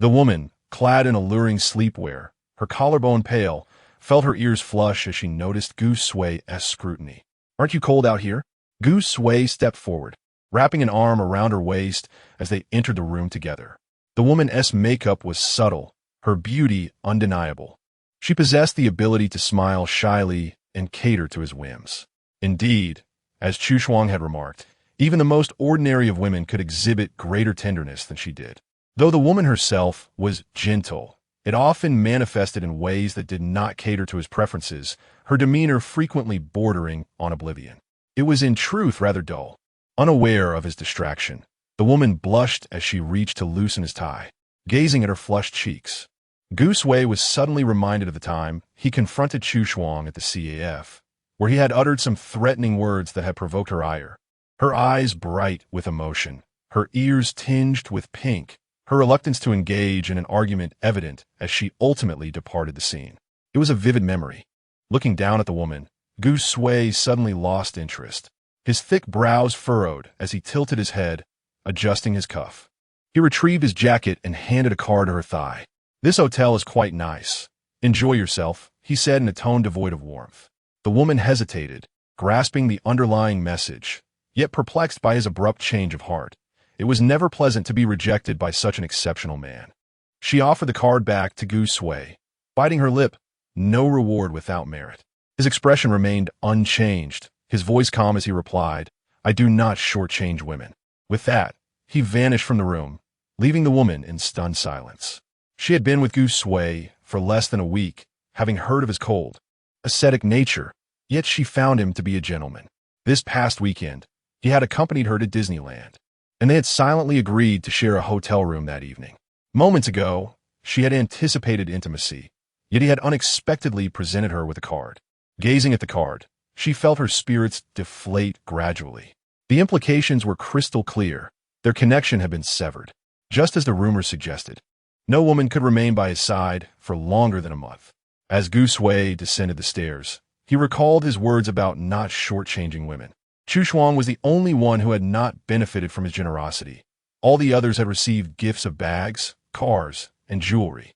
The woman, clad in alluring sleepwear, her collarbone pale, felt her ears flush as she noticed Gu Sui's scrutiny. "Aren't you cold out here?" Gu Sui stepped forward, wrapping an arm around her waist as they entered the room together. The woman's makeup was subtle, her beauty undeniable. She possessed the ability to smile shyly and cater to his whims. Indeed, as Chu Shuang had remarked, even the most ordinary of women could exhibit greater tenderness than she did. Though the woman herself was gentle, it often manifested in ways that did not cater to his preferences, her demeanor frequently bordering on oblivion. It was in truth rather dull. Unaware of his distraction, the woman blushed as she reached to loosen his tie, gazing at her flushed cheeks. Gu Sui was suddenly reminded of the time he confronted Chu Shuang at the CAF, where he had uttered some threatening words that had provoked her ire. Her eyes bright with emotion, her ears tinged with pink, her reluctance to engage in an argument evident as she ultimately departed the scene. It was a vivid memory. Looking down at the woman, Gu Sui suddenly lost interest. His thick brows furrowed as he tilted his head, adjusting his cuff. He retrieved his jacket and handed a card to her thigh. "This hotel is quite nice. Enjoy yourself," he said in a tone devoid of warmth. The woman hesitated, grasping the underlying message, yet perplexed by his abrupt change of heart. It was never pleasant to be rejected by such an exceptional man. She offered the card back to Gu Sui, biting her lip, no reward without merit. His expression remained unchanged, his voice calm as he replied, "I do not shortchange women." With that, he vanished from the room, leaving the woman in stunned silence. She had been with Gu Sui for less than a week, having heard of his cold, ascetic nature, yet she found him to be a gentleman. This past weekend, he had accompanied her to Disneyland, and they had silently agreed to share a hotel room that evening. Moments ago, she had anticipated intimacy, yet he had unexpectedly presented her with a card. Gazing at the card, she felt her spirits deflate gradually. The implications were crystal clear. Their connection had been severed, just as the rumors suggested. No woman could remain by his side for longer than a month. As Gu Sui descended the stairs, he recalled his words about not shortchanging women. Chu Shuang was the only one who had not benefited from his generosity. All the others had received gifts of bags, cars, and jewelry,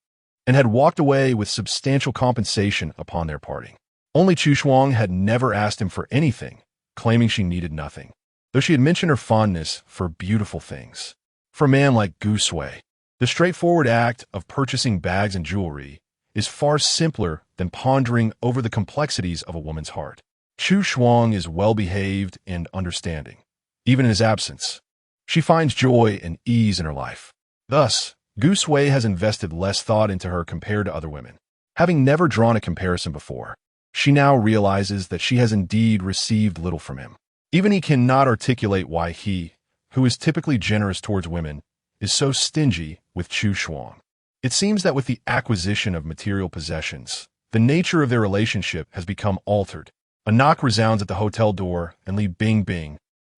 and had walked away with substantial compensation upon their parting. Only Chu Shuang had never asked him for anything, claiming she needed nothing, though she had mentioned her fondness for beautiful things. For a man like Gu Sui, the straightforward act of purchasing bags and jewelry is far simpler than pondering over the complexities of a woman's heart. Chu Shuang is well-behaved and understanding, even in his absence. She finds joy and ease in her life. Thus, Gu Sui has invested less thought into her compared to other women. Having never drawn a comparison before, she now realizes that she has indeed received little from him. Even he cannot articulate why he, who is typically generous towards women, is so stingy with Chu Shuang. It seems that with the acquisition of material possessions, the nature of their relationship has become altered. A knock resounds at the hotel door, and Li Bingbing,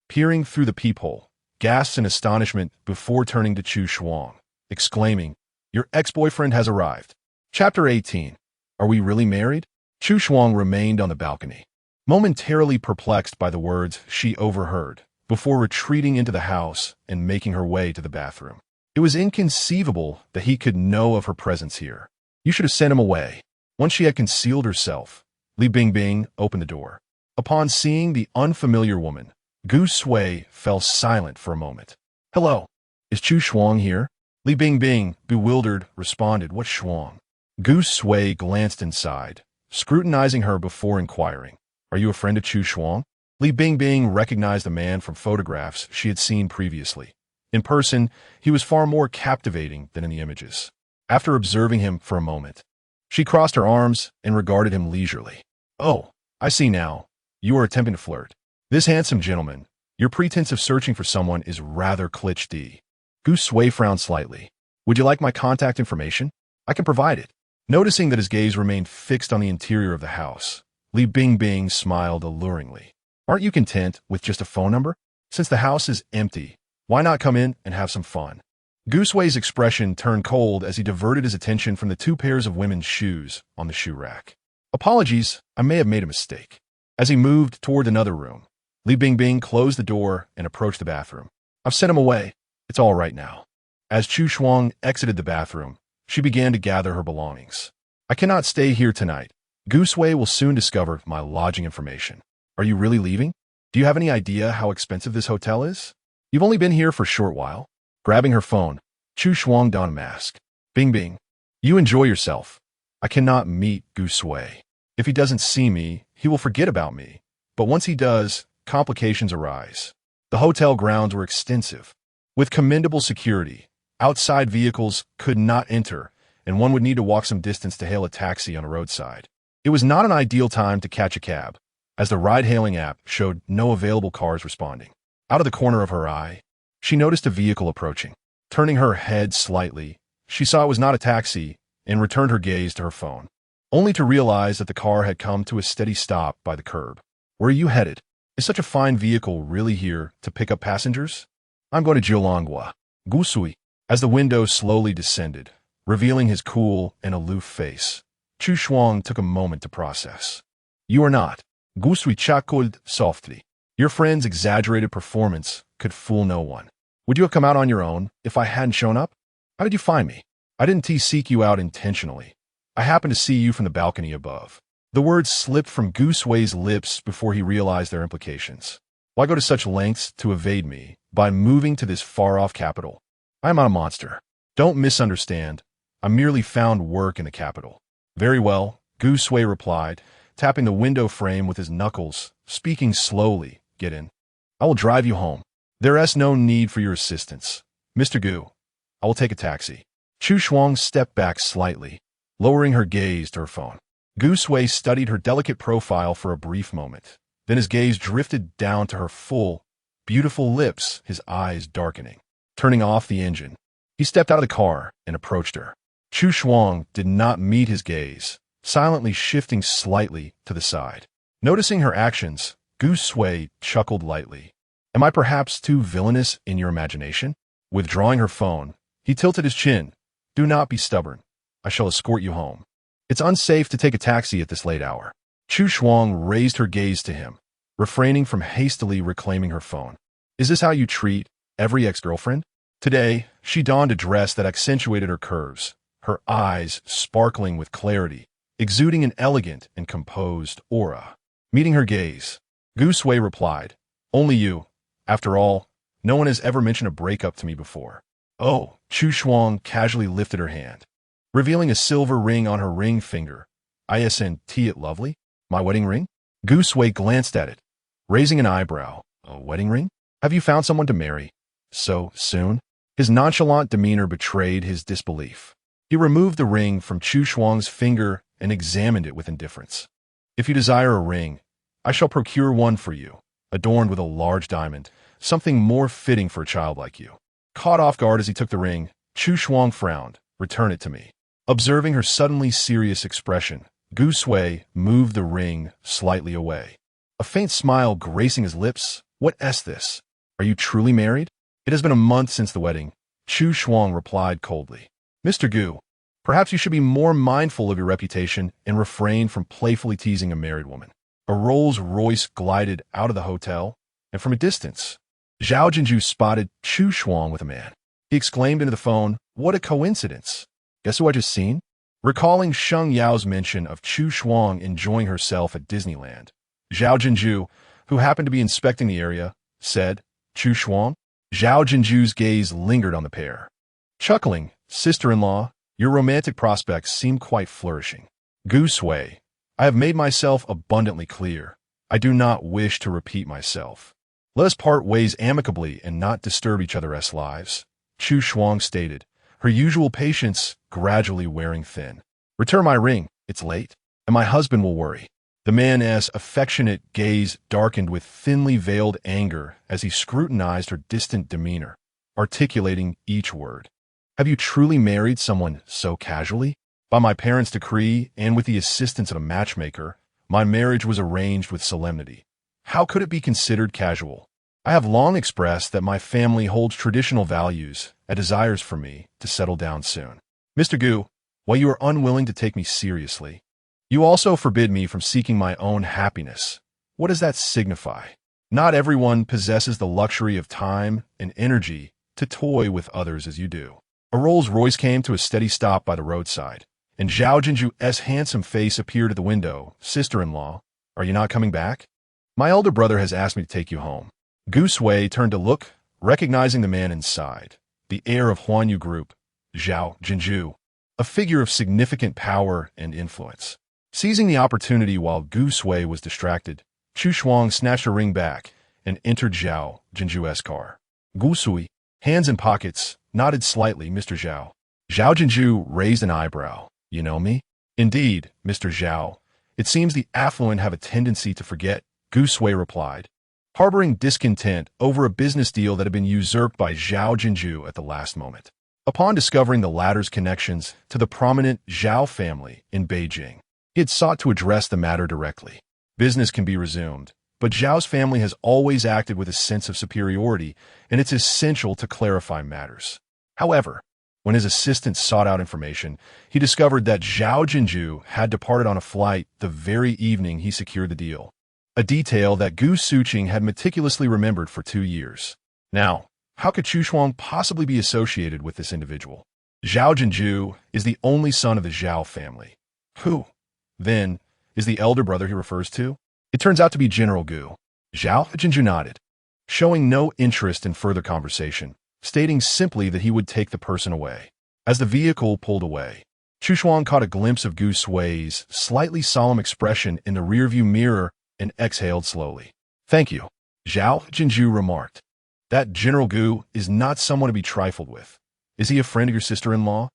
peering through the peephole, gasps in astonishment before turning to Chu Shuang, exclaiming, "Your ex-boyfriend has arrived." Chapter 18. Are we really married? Chu Shuang remained on the balcony, momentarily perplexed by the words she overheard, before retreating into the house and making her way to the bathroom. It was inconceivable that he could know of her presence here. You should have sent him away. Once she had concealed herself, Li Bingbing opened the door. Upon seeing the unfamiliar woman, Gu Sui fell silent for a moment. "Hello." Is Chu Shuang here? Li Bingbing, bewildered, responded, What Shuang? Gu Sui glanced inside, scrutinizing her before inquiring, Are you a friend of Chu Shuang? Li Bingbing recognized the man from photographs she had seen previously. In person, he was far more captivating than in the images. After observing him for a moment, she crossed her arms and regarded him leisurely. Oh, I see now. You are attempting to flirt. This handsome gentleman, your pretense of searching for someone is rather cliché. Gu Sui frowned slightly. Would you like my contact information? I can provide it. Noticing that his gaze remained fixed on the interior of the house, Li Bingbing smiled alluringly. Aren't you content with just a phone number? Since the house is empty, why not come in and have some fun? Gu Sui's expression turned cold as he diverted his attention from the 2 pairs of women's shoes on the shoe rack. Apologies, I may have made a mistake. As he moved toward another room, Li Bingbing closed the door and approached the bathroom. I've sent him away. It's all right now. As Chu Shuang exited the bathroom, she began to gather her belongings. I cannot stay here tonight. Gu Sui will soon discover my lodging information. Are you really leaving? Do you have any idea how expensive this hotel is? You've only been here for a short while. Grabbing her phone, Chu Shuang donned a mask. Bingbing, you enjoy yourself. I cannot meet Gu Sui. If he doesn't see me, he will forget about me. But once he does, complications arise. The hotel grounds were extensive. With commendable security, outside vehicles could not enter, and one would need to walk some distance to hail a taxi on a roadside. It was not an ideal time to catch a cab, as the ride-hailing app showed no available cars responding. Out of the corner of her eye, she noticed a vehicle approaching. Turning her head slightly, she saw it was not a taxi and returned her gaze to her phone, only to realize that the car had come to a steady stop by the curb. Where are you headed? Is such a fine vehicle really here to pick up passengers? I'm going to Jiulongua. Gu Sui. As the window slowly descended, revealing his cool and aloof face, Chu Shuang took a moment to process. You are not. Gu Sui chuckled softly. Your friend's exaggerated performance could fool no one. Would you have come out on your own if I hadn't shown up? How did you find me? I didn't seek you out intentionally. I happened to see you from the balcony above. The words slipped from Gu Sui's lips before he realized their implications. Why go to such lengths to evade me by moving to this far-off capital? I am not a monster. Don't misunderstand. I merely found work in the capital. Very well, Gu Sui replied, tapping the window frame with his knuckles, speaking slowly. Get in. I will drive you home. There is no need for your assistance. Mr. Gu, I will take a taxi. Chu Shuang stepped back slightly, lowering her gaze to her phone. Gu Sui studied her delicate profile for a brief moment. Then his gaze drifted down to her full, beautiful lips, his eyes darkening. Turning off the engine, he stepped out of the car and approached her. Chu Shuang did not meet his gaze, silently shifting slightly to the side. Noticing her actions, Gu Sui chuckled lightly. Am I perhaps too villainous in your imagination? Withdrawing her phone, he tilted his chin. Do not be stubborn. I shall escort you home. It's unsafe to take a taxi at this late hour. Chu Shuang raised her gaze to him, refraining from hastily reclaiming her phone. Is this how you treat every ex-girlfriend? Today, she donned a dress that accentuated her curves, her eyes sparkling with clarity, exuding an elegant and composed aura. Meeting her gaze, Gu Sui replied, Only you. After all, no one has ever mentioned a breakup to me before. Oh, Chu Shuang casually lifted her hand, revealing a silver ring on her ring finger. Isn't it lovely? My wedding ring? Gu Sui glanced at it, raising an eyebrow. A wedding ring? Have you found someone to marry? So soon? His nonchalant demeanor betrayed his disbelief. He removed the ring from Chu Shuang's finger and examined it with indifference. If you desire a ring, I shall procure one for you, adorned with a large diamond, something more fitting for a child like you. Caught off guard as he took the ring, Chu Shuang frowned. Return it to me. Observing her suddenly serious expression, Gu Sui moved the ring slightly away. A faint smile gracing his lips. What is this? Are you truly married? It has been a month since the wedding. Chu Shuang replied coldly. Mr. Gu, perhaps you should be more mindful of your reputation and refrain from playfully teasing a married woman. A Rolls-Royce glided out of the hotel, and from a distance, Zhao Jinju spotted Chu Shuang with a man. He exclaimed into the phone, What a coincidence! Guess who I just seen? Recalling Sheng Yao's mention of Chu Shuang enjoying herself at Disneyland, Zhao Jinju, who happened to be inspecting the area, said, Chu Shuang? Zhao Jinju's gaze lingered on the pair. Chuckling, sister-in-law, your romantic prospects seem quite flourishing. Gu Sui, I have made myself abundantly clear. I do not wish to repeat myself. Let us part ways amicably and not disturb each other's lives, Chu Shuang stated, her usual patience gradually wearing thin. Return my ring, it's late, and my husband will worry. The man's affectionate gaze darkened with thinly veiled anger as he scrutinized her distant demeanor, articulating each word. Have you truly married someone so casually? By my parents' decree and with the assistance of a matchmaker, my marriage was arranged with solemnity. How could it be considered casual? I have long expressed that my family holds traditional values and desires for me to settle down soon. Mr. Gu, while you are unwilling to take me seriously, you also forbid me from seeking my own happiness. What does that signify? Not everyone possesses the luxury of time and energy to toy with others as you do. A Rolls-Royce came to a steady stop by the roadside, and Zhao Jinju's handsome face appeared at the window. Sister-in-law, are you not coming back? My elder brother has asked me to take you home. Gu Sui turned to look, recognizing the man inside, the heir of Huan Yu Group, Zhao Jinju, a figure of significant power and influence. Seizing the opportunity while Gu Sui was distracted, Chu Shuang snatched her ring back and entered Zhao Jinju's car. Gu Sui, hands in pockets, nodded slightly. Mr. Zhao. Zhao Jinju raised an eyebrow. You know me? Indeed, Mr. Zhao. It seems the affluent have a tendency to forget, Gu Sui replied, harboring discontent over a business deal that had been usurped by Zhao Jinju at the last moment. Upon discovering the latter's connections to the prominent Zhao family in Beijing, he had sought to address the matter directly. Business can be resumed, but Zhao's family has always acted with a sense of superiority, and it's essential to clarify matters. However, when his assistant sought out information, he discovered that Zhao Jinju had departed on a flight the very evening he secured the deal, a detail that Gu Suqing had meticulously remembered for 2 years. Now, how could Chu Shuang possibly be associated with this individual? Zhao Jinju is the only son of the Zhao family. Who, then, is the elder brother he refers to? It turns out to be General Gu. Zhao Jinju nodded, showing no interest in further conversation, stating simply that he would take the person away. As the vehicle pulled away, Chu Shuang caught a glimpse of Gu Sui's slightly solemn expression in the rearview mirror and exhaled slowly. Thank you, Zhao Jinju remarked. That General Gu is not someone to be trifled with. Is he a friend of your sister-in-law?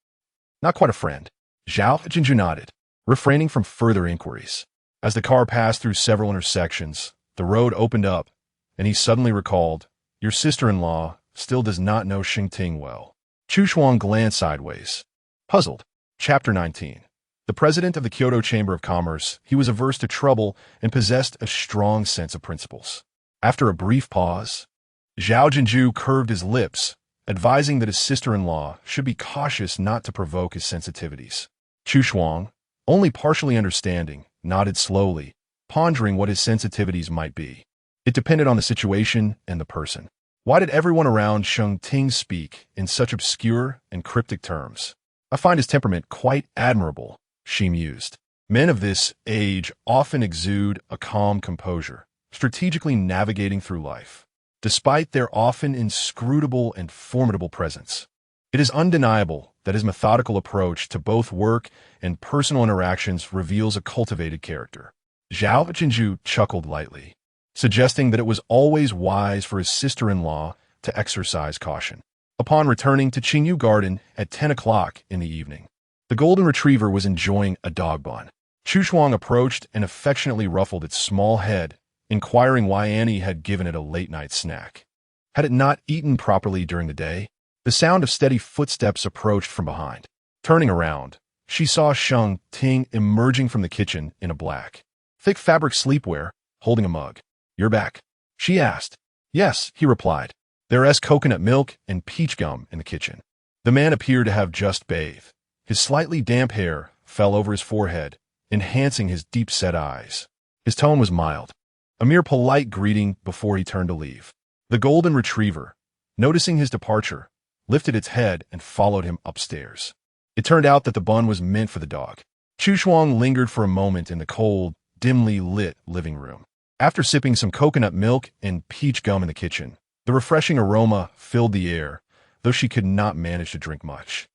Not quite a friend. Zhao Jinju nodded, refraining from further inquiries. As the car passed through several intersections, the road opened up, and he suddenly recalled, your sister-in-law still does not know Sheng Ting well. Chu Shuang glanced sideways. Puzzled. Chapter 19. The president of the Kyoto Chamber of Commerce, he was averse to trouble and possessed a strong sense of principles. After a brief pause, Zhao Jinju curved his lips, advising that his sister-in-law should be cautious not to provoke his sensitivities. Chu Shuang, only partially understanding, nodded slowly, pondering what his sensitivities might be. It depended on the situation and the person. Why did everyone around Sheng Ting speak in such obscure and cryptic terms? I find his temperament quite admirable, she mused. Men of this age often exude a calm composure, strategically navigating through life, despite their often inscrutable and formidable presence. It is undeniable that his methodical approach to both work and personal interactions reveals a cultivated character. Zhao Jinju chuckled lightly, suggesting that it was always wise for his sister-in-law to exercise caution. Upon returning to Qingyu Garden at 10 o'clock in the evening, the golden retriever was enjoying a dog bun. Chu Shuang approached and affectionately ruffled its small head, inquiring why Annie had given it a late-night snack. Had it not eaten properly during the day? The sound of steady footsteps approached from behind. Turning around, she saw Sheng Ting emerging from the kitchen in a black, thick fabric sleepwear, holding a mug. You're back? She asked. Yes, he replied. There is coconut milk and peach gum in the kitchen. The man appeared to have just bathed. His slightly damp hair fell over his forehead, enhancing his deep-set eyes. His tone was mild, a mere polite greeting before he turned to leave. The golden retriever, noticing his departure, lifted its head and followed him upstairs. It turned out that the bun was meant for the dog. Chu Shuang lingered for a moment in the cold, dimly lit living room. After sipping some coconut milk and peach gum in the kitchen, The refreshing aroma filled the air, though she could not manage to drink much.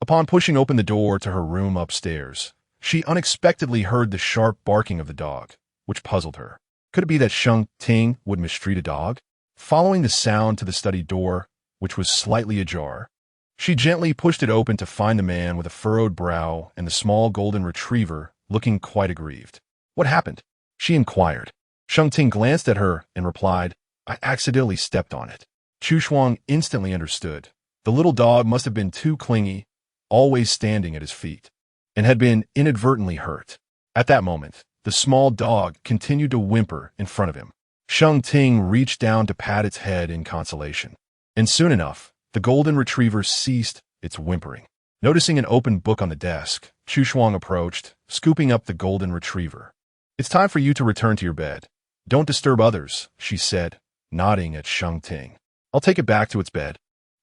Upon pushing open the door to her room upstairs, she unexpectedly heard the sharp barking of the dog, which puzzled her. Could it be that Sheng Ting would mistreat a dog? Following the sound to the study door, which was slightly ajar, she gently pushed it open to find the man with a furrowed brow and the small golden retriever looking quite aggrieved. What happened? She inquired. Sheng Ting glanced at her and replied, I accidentally stepped on it. Chu Shuang instantly understood. The little dog must have been too clingy, always standing at his feet, and had been inadvertently hurt. At that moment, the small dog continued to whimper in front of him. Sheng Ting reached down to pat its head in consolation. And soon enough, the golden retriever ceased its whimpering. Noticing an open book on the desk, Chu Shuang approached, scooping up the golden retriever. It's time for you to return to your bed. Don't disturb others, she said, nodding at Sheng Ting. I'll take it back to its bed.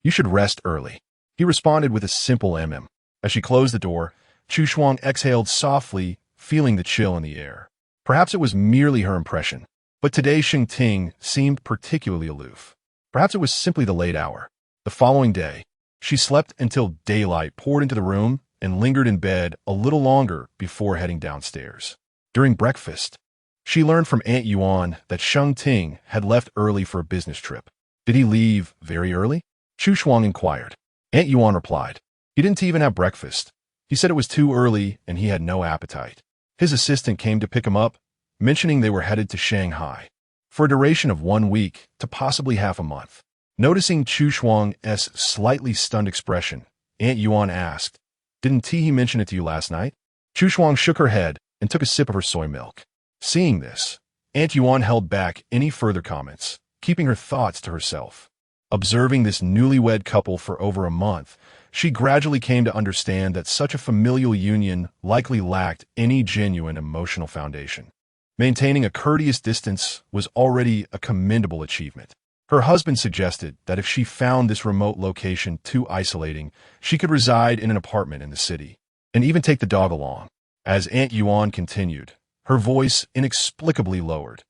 You should rest early. He responded with a simple mm. As she closed the door, Chu Shuang exhaled softly, feeling the chill in the air. Perhaps it was merely her impression, but today Sheng Ting seemed particularly aloof. Perhaps it was simply the late hour. The following day, she slept until daylight poured into the room and lingered in bed a little longer before heading downstairs. During breakfast, she learned from Aunt Yuan that Sheng Ting had left early for a business trip. Did he leave very early? Chu Shuang inquired. Aunt Yuan replied, he didn't even have breakfast. He said it was too early and he had no appetite. His assistant came to pick him up, mentioning they were headed to Shanghai for a duration of 1 week to possibly half a month. Noticing Chu Shuang's slightly stunned expression, Aunt Yuan asked, Didn't he mention it to you last night? Chu Shuang shook her head and took a sip of her soy milk. Seeing this, Aunt Yuan held back any further comments, keeping her thoughts to herself. Observing this newlywed couple for over a month, she gradually came to understand that such a familial union likely lacked any genuine emotional foundation. Maintaining a courteous distance was already a commendable achievement. Her husband suggested that if she found this remote location too isolating, she could reside in an apartment in the city, and even take the dog along. As Aunt Yuan continued, her voice inexplicably lowered.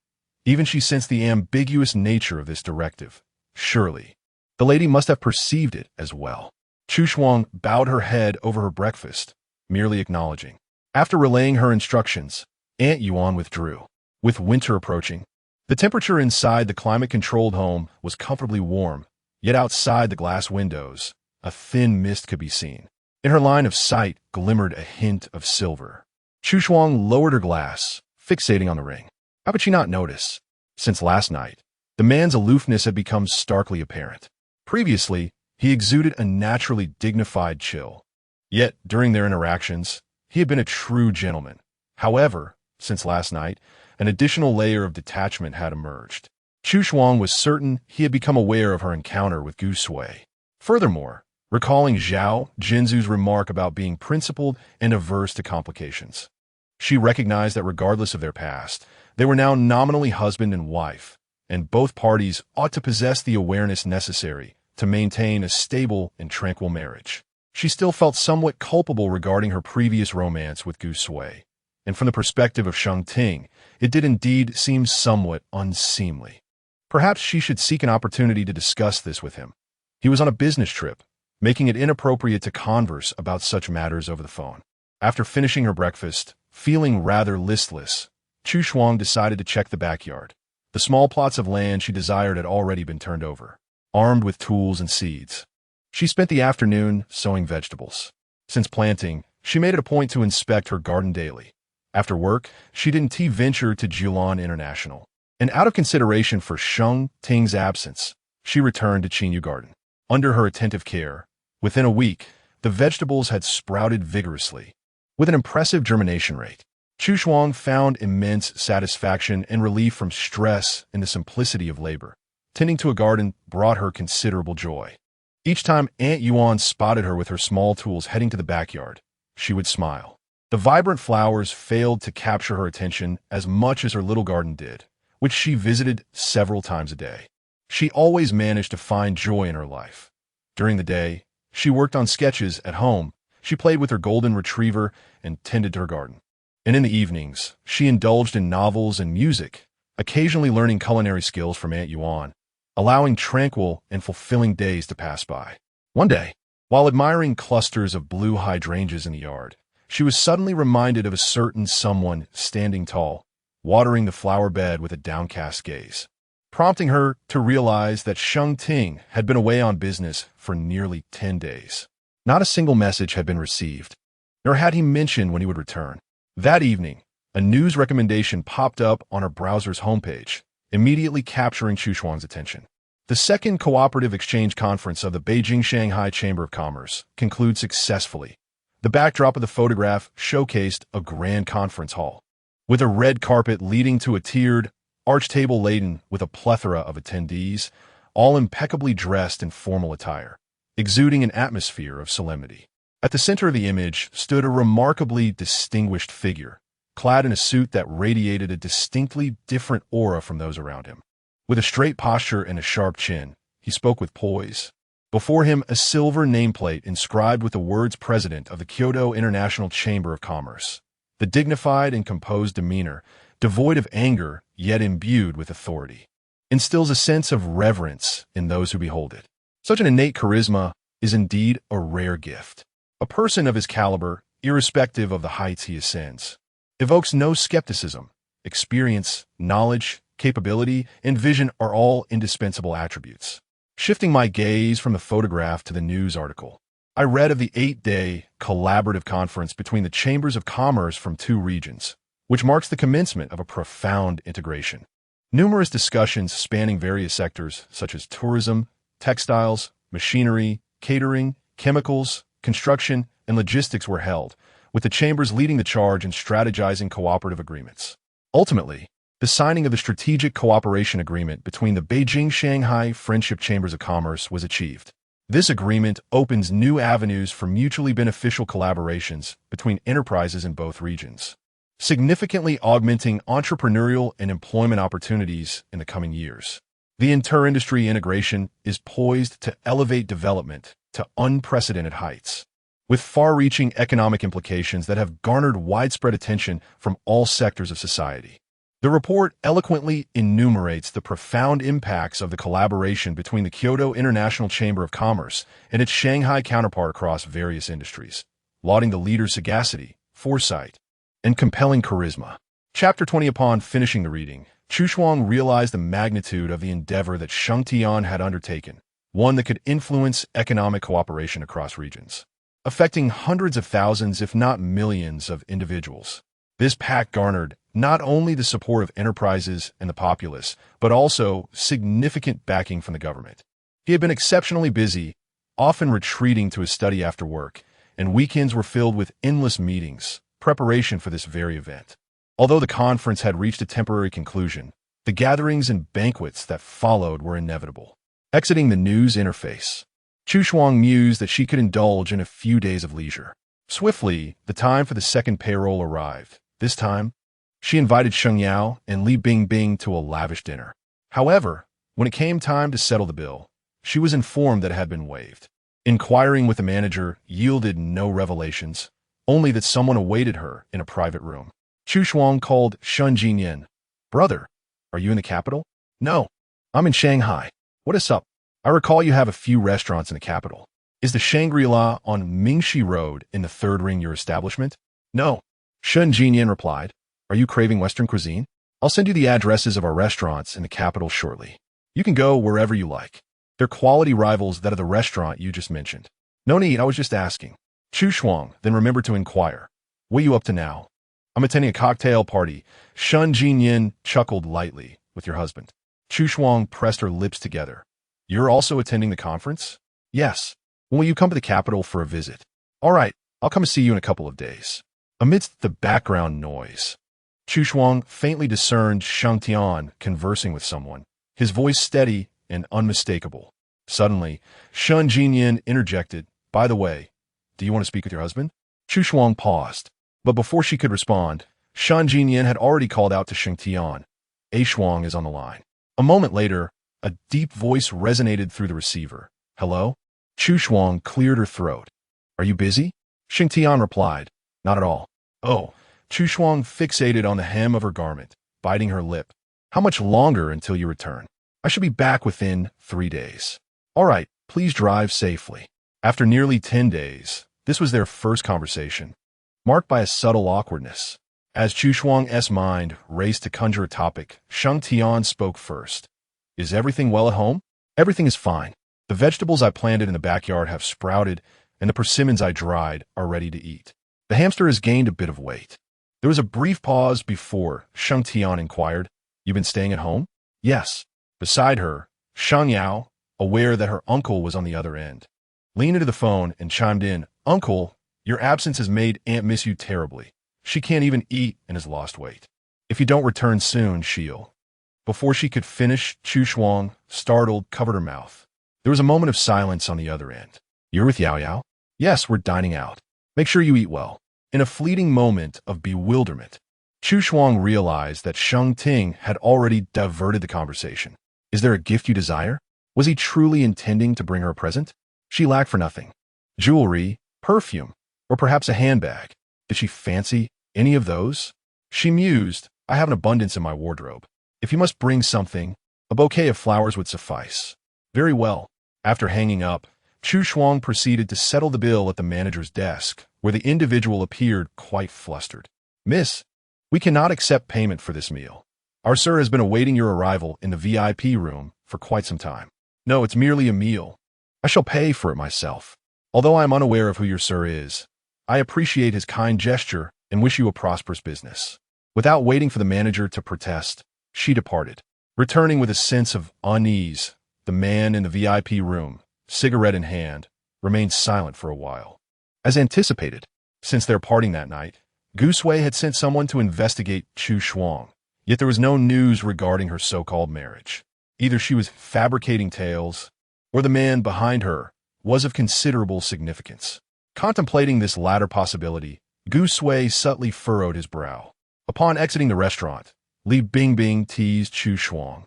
Even she sensed the ambiguous nature of this directive. Surely, the lady must have perceived it as well. Chu Shuang bowed her head over her breakfast, merely acknowledging. After relaying her instructions, Aunt Yuan withdrew. With winter approaching, the temperature inside the climate-controlled home was comfortably warm, yet outside the glass windows, a thin mist could be seen. In her line of sight glimmered a hint of silver. Chu Shuang lowered her glass, fixating on the ring. How could she not notice? Since last night, the man's aloofness had become starkly apparent. Previously, he exuded a naturally dignified chill. Yet, during their interactions, he had been a true gentleman. However, since last night, an additional layer of detachment had emerged. Chu Shuang was certain he had become aware of her encounter with guise. Furthermore, recalling Zhao Jinzu's remark about being principled and averse to complications, she recognized that regardless of their past, they were now nominally husband and wife, and both parties ought to possess the awareness necessary to maintain a stable and tranquil marriage. She still felt somewhat culpable regarding her previous romance with guise, and from the perspective of Sheng Ting, it did indeed seem somewhat unseemly. Perhaps she should seek an opportunity to discuss this with him. He was on a business trip, making it inappropriate to converse about such matters over the phone. After finishing her breakfast, feeling rather listless, Chu Shuang decided to check the backyard. The small plots of land she desired had already been turned over. Armed with tools and seeds, she spent the afternoon sowing vegetables. Since planting, she made it a point to inspect her garden daily. After work, she didn't venture to Jiulan International. And out of consideration for Sheng Ting's absence, she returned to Qinyu Garden. Under her attentive care, within a week, the vegetables had sprouted vigorously, with an impressive germination rate. Chu Shuang found immense satisfaction and relief from stress in the simplicity of labor. Tending to a garden brought her considerable joy. Each time Aunt Yuan spotted her with her small tools heading to the backyard, she would smile. The vibrant flowers failed to capture her attention as much as her little garden did, which she visited several times a day. She always managed to find joy in her life. During the day, she worked on sketches at home, she played with her golden retriever, and tended to her garden. And in the evenings, she indulged in novels and music, occasionally learning culinary skills from Aunt Yuan. allowing tranquil and fulfilling days to pass by. One day, while admiring clusters of blue hydrangeas in the yard, she was suddenly reminded of a certain someone standing tall, watering the flower bed with a downcast gaze, prompting her to realize that Sheng Ting had been away on business for nearly 10 days. Not a single message had been received, nor had he mentioned when he would return. That evening, a news recommendation popped up on her browser's homepage, immediately capturing Xu Shuang's attention. The second Cooperative Exchange Conference of the Beijing-Shanghai Chamber of Commerce concluded successfully. The backdrop of the photograph showcased a grand conference hall, with a red carpet leading to a tiered, arch table laden with a plethora of attendees, all impeccably dressed in formal attire, exuding an atmosphere of solemnity. At the center of the image stood a remarkably distinguished figure, clad in a suit that radiated a distinctly different aura from those around him. With a straight posture and a sharp chin, he spoke with poise. Before him, a silver nameplate inscribed with the words President of the Kyoto International Chamber of Commerce. The dignified and composed demeanor, devoid of anger yet imbued with authority, instills a sense of reverence in those who behold it. Such an innate charisma is indeed a rare gift. A person of his caliber, irrespective of the heights he ascends, evokes no skepticism. Experience, knowledge, capability, and vision are all indispensable attributes. Shifting my gaze from the photograph to the news article, I read of the 8-day collaborative conference between the chambers of commerce from two regions, which marks the commencement of a profound integration. Numerous discussions spanning various sectors such as tourism, textiles, machinery, catering, chemicals, construction, and logistics were held, with the chambers leading the charge in strategizing cooperative agreements. Ultimately, the signing of the Strategic Cooperation Agreement between the Beijing-Shanghai Friendship Chambers of Commerce was achieved. This agreement opens new avenues for mutually beneficial collaborations between enterprises in both regions, significantly augmenting entrepreneurial and employment opportunities in the coming years. The inter-industry integration is poised to elevate development to unprecedented heights, with far-reaching economic implications that have garnered widespread attention from all sectors of society. The report eloquently enumerates the profound impacts of the collaboration between the Kyoto International Chamber of Commerce and its Shanghai counterpart across various industries, lauding the leader's sagacity, foresight, and compelling charisma. Chapter 20. Upon finishing the reading, Xu Shuang realized the magnitude of the endeavor that Sheng Ting had undertaken, one that could influence economic cooperation across regions, affecting hundreds of thousands if not millions of individuals. This pact garnered not only the support of enterprises and the populace, but also significant backing from the government. He had been exceptionally busy, often retreating to his study after work, and weekends were filled with endless meetings, preparation for this very event. Although the conference had reached a temporary conclusion, the gatherings and banquets that followed were inevitable. Exiting the news interface, Xu Shuang mused that she could indulge in a few days of leisure. Swiftly, the time for the second payroll arrived. This time, she invited Sheng Yao and Li Bingbing to a lavish dinner. However, when it came time to settle the bill, she was informed that it had been waived. Inquiring with the manager yielded no revelations, only that someone awaited her in a private room. Xu Shuang called Shun Jinyan. "Brother, are you in the capital?" "No, I'm in Shanghai. What is up? I recall you have a few restaurants in the capital. Is the Shangri-La on Mingxi Road in the third ring your establishment?" "No," Shun Jinyan replied. "Are you craving Western cuisine? I'll send you the addresses of our restaurants in the capital shortly. You can go wherever you like. Their quality rivals that of the restaurant you just mentioned." "No need, I was just asking." Xu Shuang then remembered to inquire, "What are you up to now?" "I'm attending a cocktail party." Shun Jinyan chuckled lightly. "With your husband?" Xu Shuang pressed her lips together. "You're also attending the conference?" "Yes. When will you come to the capital for a visit?" "All right, I'll come and see you in a couple of days." Amidst the background noise, Xu Shuang faintly discerned Sheng Ting conversing with someone, his voice steady and unmistakable. Suddenly, Shun Jinyan interjected, "By the way, do you want to speak with your husband?" Xu Shuang paused, but before she could respond, Shun Jinyan had already called out to Sheng Ting, "A Shuang is on the line." A moment later, a deep voice resonated through the receiver. "Hello?" Xu Shuang cleared her throat. "Are you busy?" Sheng Ting replied, "Not at all." "Oh." Xu Shuang fixated on the hem of her garment, biting her lip. "How much longer until you return?" I should be back within 3 days. All right, please drive safely. After nearly 10 days, this was their first conversation, marked by a subtle awkwardness. As Chu Shuang's mind raced to conjure a topic, Sheng Tian spoke first. Is everything well at home? Everything is fine. The vegetables I planted in the backyard have sprouted, and the persimmons I dried are ready to eat. The hamster has gained a bit of weight. There was a brief pause before Sheng Tian inquired, "You've been staying at home?" "Yes." Beside her, Sheng Yao, aware that her uncle was on the other end, leaned into the phone and chimed in, "Uncle, your absence has made Aunt miss you terribly. She can't even eat and has lost weight. If you don't return soon, she'll—" Before she could finish, Chu Shuang, startled, covered her mouth. There was a moment of silence on the other end. "You're with Yao Yao?" "Yes, we're dining out. Make sure you eat well." In a fleeting moment of bewilderment, Chu Shuang realized that Sheng Ting had already diverted the conversation. Is there a gift you desire? Was he truly intending to bring her a present? She lacked for nothing. Jewelry, perfume, or perhaps a handbag. Did she fancy any of those? She mused, "I have an abundance in my wardrobe. If you must bring something, a bouquet of flowers would suffice." "Very well." After hanging up, Chu Shuang proceeded to settle the bill at the manager's desk, where the individual appeared quite flustered. "Miss, we cannot accept payment for this meal. Our sir has been awaiting your arrival in the VIP room for quite some time." "No, it's merely a meal. I shall pay for it myself. Although I am unaware of who your sir is, I appreciate his kind gesture and wish you a prosperous business." Without waiting for the manager to protest, she departed. Returning with a sense of unease, the man in the VIP room, cigarette in hand, remained silent for a while. As anticipated, since their parting that night, Guisue had sent someone to investigate Chu Shuang, yet there was no news regarding her so-called marriage. Either she was fabricating tales, or the man behind her was of considerable significance. Contemplating this latter possibility, Guisue subtly furrowed his brow. Upon exiting the restaurant, Li Bingbing teased Chu Shuang.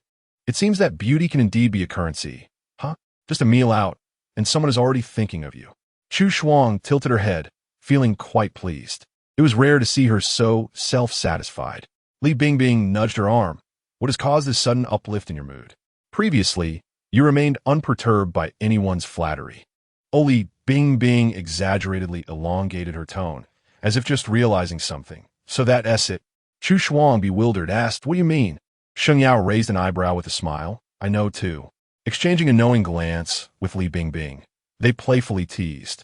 "It seems that beauty can indeed be a currency. Huh? Just a meal out, and someone is already thinking of you." Chu Shuang tilted her head, feeling quite pleased. It was rare to see her so self-satisfied. Li Bingbing nudged her arm. "What has caused this sudden uplift in your mood? Previously, you remained unperturbed by anyone's flattery." Li Bingbing exaggeratedly elongated her tone, as if just realizing something. "So that's it." Chu Shuang, bewildered, asked, "What do you mean?" Sheng Yao raised an eyebrow with a smile. "I know too." Exchanging a knowing glance with Li Bingbing, they playfully teased.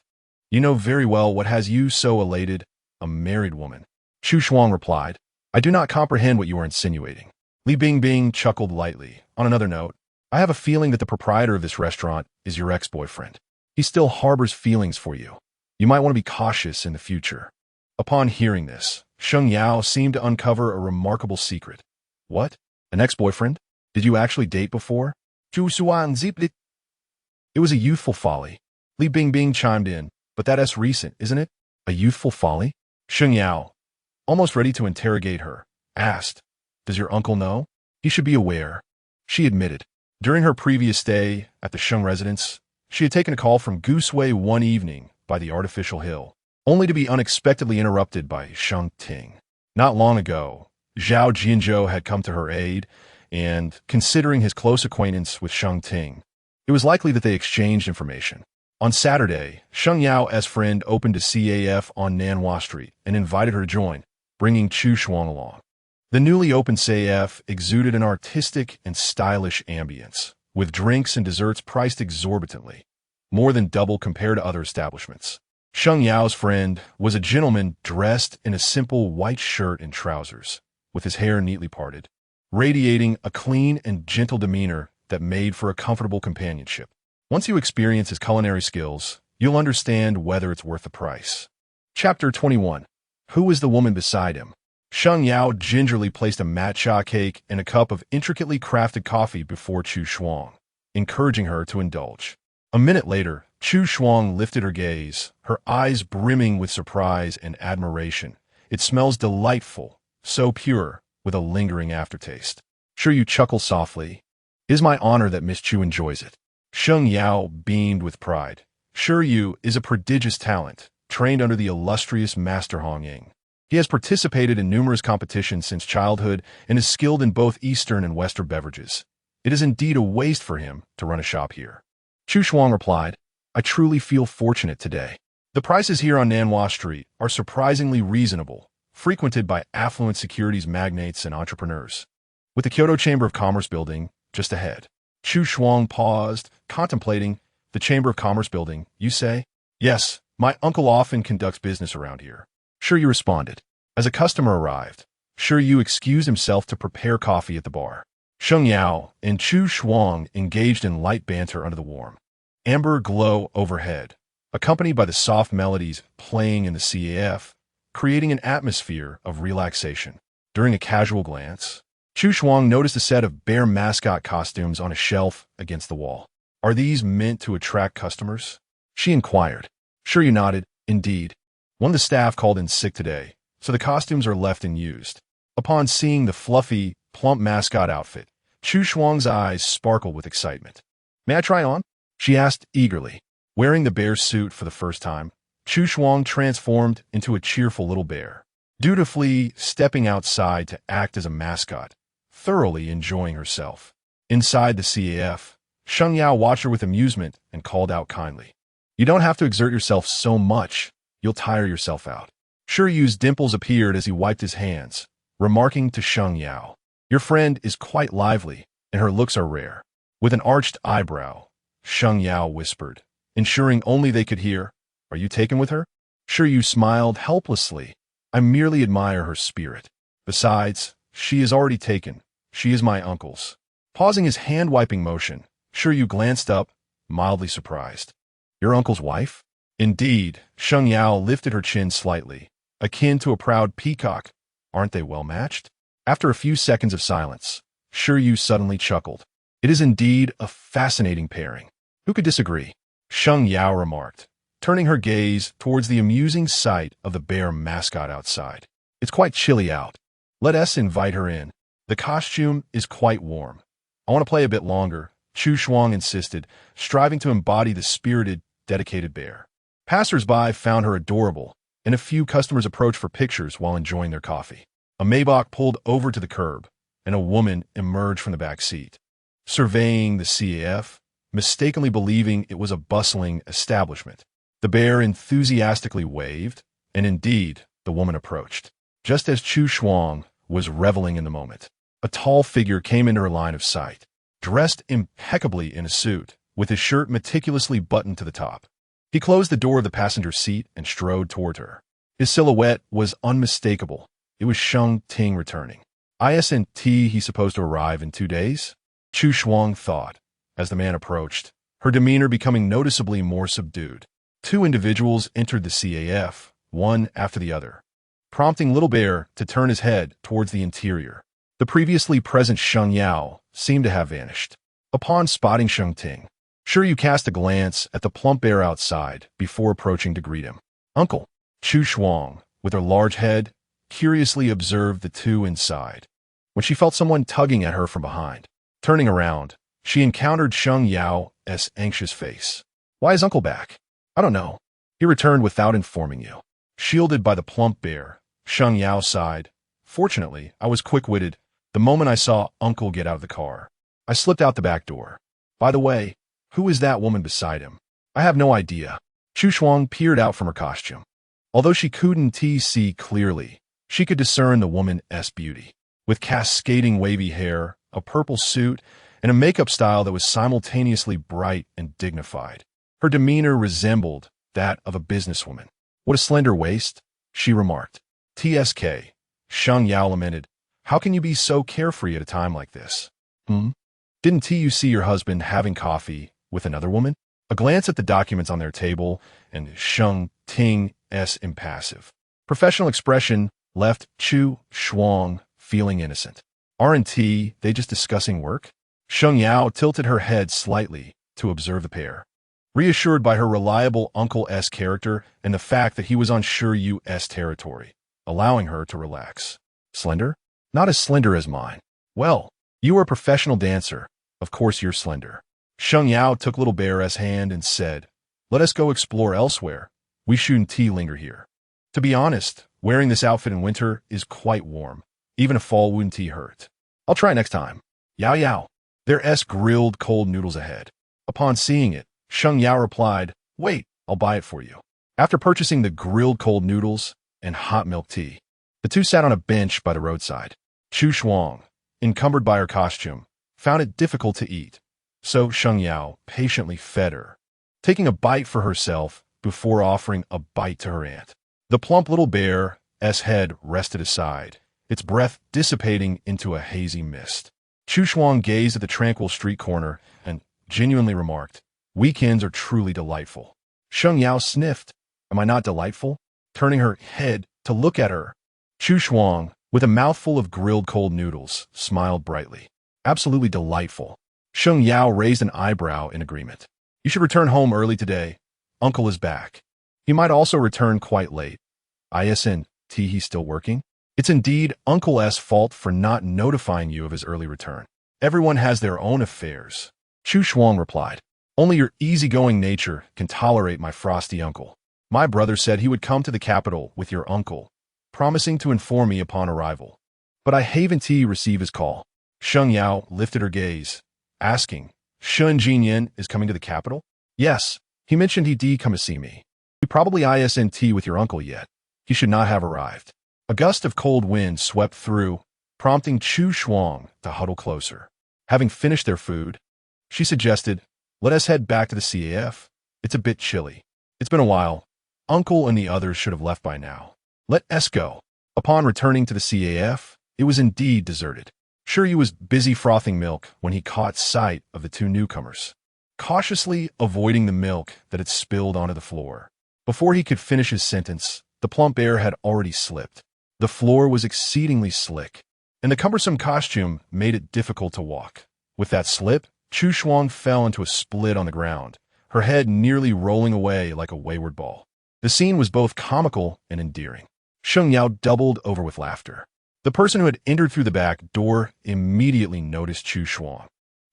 "You know very well what has you so elated, a married woman." Chu Shuang replied, "I do not comprehend what you are insinuating." Li Bingbing chuckled lightly. "On another note, I have a feeling that the proprietor of this restaurant is your ex-boyfriend. He still harbors feelings for you. You might want to be cautious in the future." Upon hearing this, Sheng Yao seemed to uncover a remarkable secret. "What? An ex-boyfriend? Did you actually date before?" Chu Shuang zipped it. "It was a youthful folly." Li Bingbing chimed in, "But that's recent, isn't it?" "A youthful folly?" Sheng Yao, almost ready to interrogate her, asked, "Does your uncle know?" "He should be aware," she admitted. During her previous stay at the Sheng residence, she had taken a call from Guisue one evening by the artificial hill, only to be unexpectedly interrupted by Sheng Ting. Not long ago, Zhao Jianzhou had come to her aid, and, considering his close acquaintance with Sheng Ting, it was likely that they exchanged information. On Saturday, Sheng Yao's friend opened a CAF on Nanhua Street and invited her to join, bringing Chu Shuang along. The newly opened CAF exuded an artistic and stylish ambience, with drinks and desserts priced exorbitantly, more than double compared to other establishments. Sheng Yao's friend was a gentleman dressed in a simple white shirt and trousers, with his hair neatly parted, radiating a clean and gentle demeanor that made for a comfortable companionship. Once you experience his culinary skills, you'll understand whether it's worth the price. Chapter 21. Who was the woman beside him? Sheng Yao gingerly placed a matcha cake and a cup of intricately crafted coffee before Chu Shuang, encouraging her to indulge. A minute later, Chu Shuang lifted her gaze, her eyes brimming with surprise and admiration. "It smells delightful, so pure, with a lingering aftertaste." "Sure you chuckle softly. It is my honor that Miss Chu enjoys it." Sheng Yao beamed with pride. "Sure you is a prodigious talent, trained under the illustrious Master Hong Ying. He has participated in numerous competitions since childhood and is skilled in both Eastern and Western beverages. It is indeed a waste for him to run a shop here. Chu Shuang replied, I truly feel fortunate today. The prices here on Nanhua Street are surprisingly reasonable, frequented by affluent securities magnates and entrepreneurs. With the Kyoto Chamber of Commerce building just ahead. Chu Shuang paused, contemplating. The Chamber of Commerce building, you say? Yes, my uncle often conducts business around here. Sure, you responded. As a customer arrived, Sure Yu excused himself to prepare coffee at the bar. Sheng Yao and Chu Shuang engaged in light banter under the warm amber glow overhead, accompanied by the soft melodies playing in the CAF, creating an atmosphere of relaxation. During a casual glance, Chu Shuang noticed a set of bear mascot costumes on a shelf against the wall. Are these meant to attract customers? She inquired. Sure Yu nodded. Indeed. One of the staff called in sick today, so the costumes are left unused. Upon seeing the fluffy, plump mascot outfit, Chu Shuang's eyes sparkled with excitement. May I try on? She asked eagerly. Wearing the bear suit for the first time, Chu Shuang transformed into a cheerful little bear, dutifully stepping outside to act as a mascot, thoroughly enjoying herself. Inside the CAF, Sheng Yao watched her with amusement and called out kindly. You don't have to exert yourself so much. You'll tire yourself out. Sure Yu's dimples appeared as he wiped his hands, remarking to Sheng Yao, Your friend is quite lively, and her looks are rare. With an arched eyebrow, Sheng Yao whispered, ensuring only they could hear, Are you taken with her? Sure Yu smiled helplessly. I merely admire her spirit. Besides, she is already taken. She is my uncle's. Pausing his hand-wiping motion, Sure Yu glanced up, mildly surprised. Your uncle's wife? Indeed, Sheng Yao lifted her chin slightly, akin to a proud peacock. Aren't they well matched? After a few seconds of silence, Sure Yu suddenly chuckled. It is indeed a fascinating pairing. Who could disagree? Sheng Yao remarked, turning her gaze towards the amusing sight of the bear mascot outside. It's quite chilly out. Let us invite her in. The costume is quite warm. I want to play a bit longer, Chu Shuang insisted, striving to embody the spirited, dedicated bear. Passers-by found her adorable, and a few customers approached for pictures while enjoying their coffee. A Maybach pulled over to the curb, and a woman emerged from the back seat, surveying the CAF, mistakenly believing it was a bustling establishment. The bear enthusiastically waved, and indeed, the woman approached. Just as Chu Shuang was reveling in the moment, a tall figure came into her line of sight, dressed impeccably in a suit, with his shirt meticulously buttoned to the top. He closed the door of the passenger seat and strode toward her. His silhouette was unmistakable. It was Sheng Ting returning. Isn't he supposed to arrive in 2 days? Chu Shuang thought, as the man approached, her demeanor becoming noticeably more subdued. 2 individuals entered the CAF, one after the other, prompting Little Bear to turn his head towards the interior. The previously present Sheng Yao seemed to have vanished. Upon spotting Sheng Ting, Sure Yu cast a glance at the plump bear outside before approaching to greet him. Uncle. Chu Shuang, with her large head, curiously observed the two inside, when she felt someone tugging at her from behind. Turning around, she encountered Sheng Yao's anxious face. Why is Uncle back? I don't know. He returned without informing you. Shielded by the plump bear, Sheng Yao sighed. Fortunately, I was quick-witted. The moment I saw Uncle get out of the car, I slipped out the back door. By the way, who is that woman beside him? I have no idea. Chu Shuang peered out from her costume. Although she couldn't see clearly, she could discern the woman's beauty. With cascading wavy hair, a purple suit, and a makeup style that was simultaneously bright and dignified. Her demeanor resembled that of a businesswoman. What a slender waist, she remarked. TSK, Sheng Yao lamented. How can you be so carefree at a time like this? Didn't you see your husband having coffee with another woman? A glance at the documents on their table, and Sheng Ting's impassive, professional expression left Chu Shuang feeling innocent. Aren't they just discussing work? Sheng Yao tilted her head slightly to observe the pair, reassured by her reliable uncle's character and the fact that he was on Sure Yu's territory, allowing her to relax. Slender? Not as slender as mine. Well, you are a professional dancer. Of course you're slender. Sheng Yao took Little Bear's hand and said, Let us go explore elsewhere. We shouldn't linger here. To be honest, wearing this outfit in winter is quite warm. Even a fall wouldn't hurt. I'll try next time. Yao Yao. There's grilled cold noodles ahead. Upon seeing it, Sheng Yao replied, "Wait, I'll buy it for you." After purchasing the grilled cold noodles and hot milk tea, the two sat on a bench by the roadside. Chu Shuang, encumbered by her costume, found it difficult to eat, so Sheng Yao patiently fed her, taking a bite for herself before offering a bite to her aunt. The plump little bear's head rested aside, its breath dissipating into a hazy mist. Chu Shuang gazed at the tranquil street corner and genuinely remarked, "Weekends are truly delightful." Sheng Yao sniffed, "Am I not delightful?" turning her head to look at her. Chu Shuang, with a mouthful of grilled cold noodles, smiled brightly. "Absolutely delightful." Sheng Yao raised an eyebrow in agreement. "You should return home early today. Uncle is back. He might also return quite late. Isn't he's still working? It's indeed Uncle's fault for not notifying you of his early return. Everyone has their own affairs." Chu Shuang replied, "Only your easygoing nature can tolerate my frosty uncle. My brother said he would come to the capital with your uncle, promising to inform me upon arrival. But I haven't received his call." Sheng Yao lifted her gaze, asking, "Shun Jinyan is coming to the capital?" "Yes, he mentioned he'd come to see me. He probably isn't with your uncle yet. He should not have arrived." A gust of cold wind swept through, prompting Chu Shuang to huddle closer. Having finished their food, she suggested, "Let us head back to the CAF. It's a bit chilly. It's been a while. Uncle and the others should have left by now. Let us go." Upon returning to the CAF, it was indeed deserted. Shuryu was busy frothing milk when he caught sight of the two newcomers, cautiously avoiding the milk that had spilled onto the floor. Before he could finish his sentence, the plump bear had already slipped. The floor was exceedingly slick, and the cumbersome costume made it difficult to walk. With that slip, Chu Shuang fell into a split on the ground, her head nearly rolling away like a wayward ball. The scene was both comical and endearing. Sheng Yao doubled over with laughter. The person who had entered through the back door immediately noticed Chu Shuang,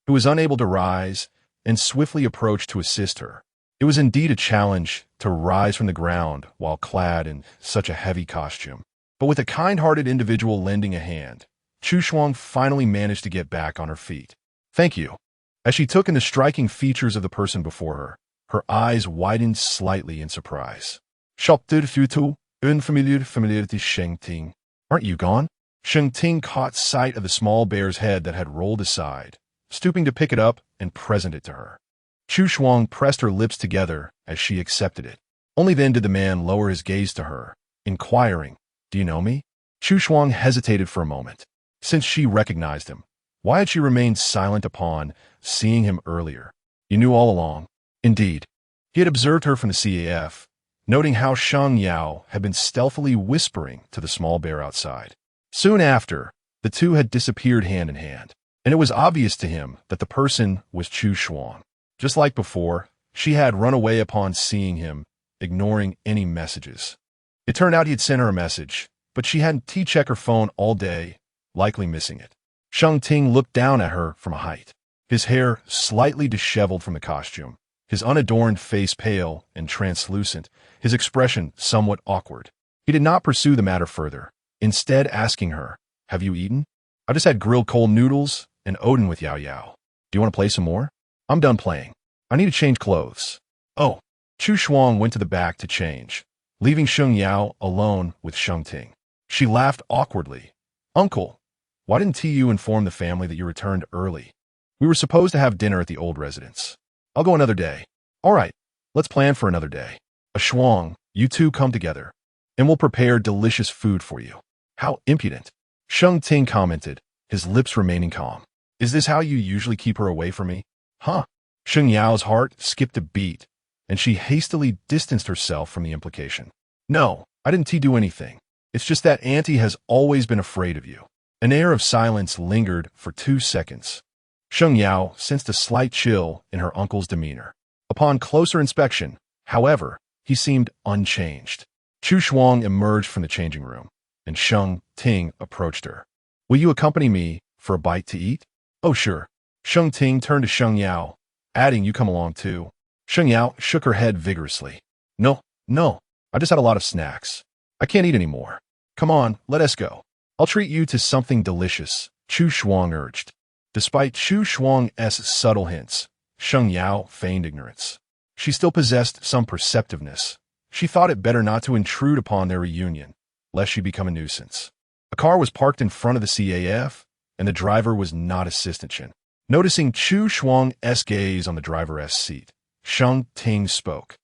who was unable to rise, and swiftly approached to assist her. It was indeed a challenge to rise from the ground while clad in such a heavy costume. But with a kind-hearted individual lending a hand, Chu Shuang finally managed to get back on her feet. "Thank you." As she took in the striking features of the person before her, her eyes widened slightly in surprise. "Shopter futu, familiarity Sheng Ting. Aren't you gone?" Sheng Ting caught sight of the small bear's head that had rolled aside, stooping to pick it up and present it to her. Chu Shuang pressed her lips together as she accepted it. Only then did the man lower his gaze to her, inquiring, "Do you know me?" Chu Shuang hesitated for a moment. Since she recognized him, why had she remained silent upon seeing him earlier? "You knew all along." Indeed, he had observed her from the CAF, noting how Sheng Yao had been stealthily whispering to the small bear outside. Soon after, the two had disappeared hand in hand, and it was obvious to him that the person was Chu Shuang. Just like before, she had run away upon seeing him, ignoring any messages. It turned out he had sent her a message, but she hadn't checked her phone all day, likely missing it. Sheng Ting looked down at her from a height, his hair slightly disheveled from the costume, his unadorned face pale and translucent, his expression somewhat awkward. He did not pursue the matter further, instead asking her, "Have you eaten?" "I just had grilled cold noodles and Odin with Yao Yao. Do you want to play some more?" "I'm done playing. I need to change clothes." "Oh." Chu Shuang went to the back to change, leaving Sheng Yao alone with Sheng Ting. She laughed awkwardly. "Uncle, why didn't you inform the family that you returned early? We were supposed to have dinner at the old residence." "I'll go another day." "All right, let's plan for another day. A Shuang, you two come together, and we'll prepare delicious food for you." "How impudent," Sheng Ting commented, his lips remaining calm. "Is this how you usually keep her away from me?" "Huh?" Sheng Yao's heart skipped a beat, and she hastily distanced herself from the implication. "No, I didn't do anything. It's just that Auntie has always been afraid of you." An air of silence lingered for 2 seconds. Sheng Yao sensed a slight chill in her uncle's demeanor. Upon closer inspection, however, he seemed unchanged. Chu Shuang emerged from the changing room, and Sheng Ting approached her. "Will you accompany me for a bite to eat?" "Oh, sure." Sheng Ting turned to Sheng Yao, adding, "You come along too." Sheng Yao shook her head vigorously. No, I just had a lot of snacks. I can't eat anymore. Come on, let us go. I'll treat you to something delicious," Chu Shuang urged. Despite Chu Shuang's subtle hints, Sheng Yao feigned ignorance. She still possessed some perceptiveness. She thought it better not to intrude upon their reunion, lest she become a nuisance. A car was parked in front of the CAF, and the driver was not Assistant Chen. Noticing Chu Shuang's gaze on the driver's seat, Sheng Ting spoke.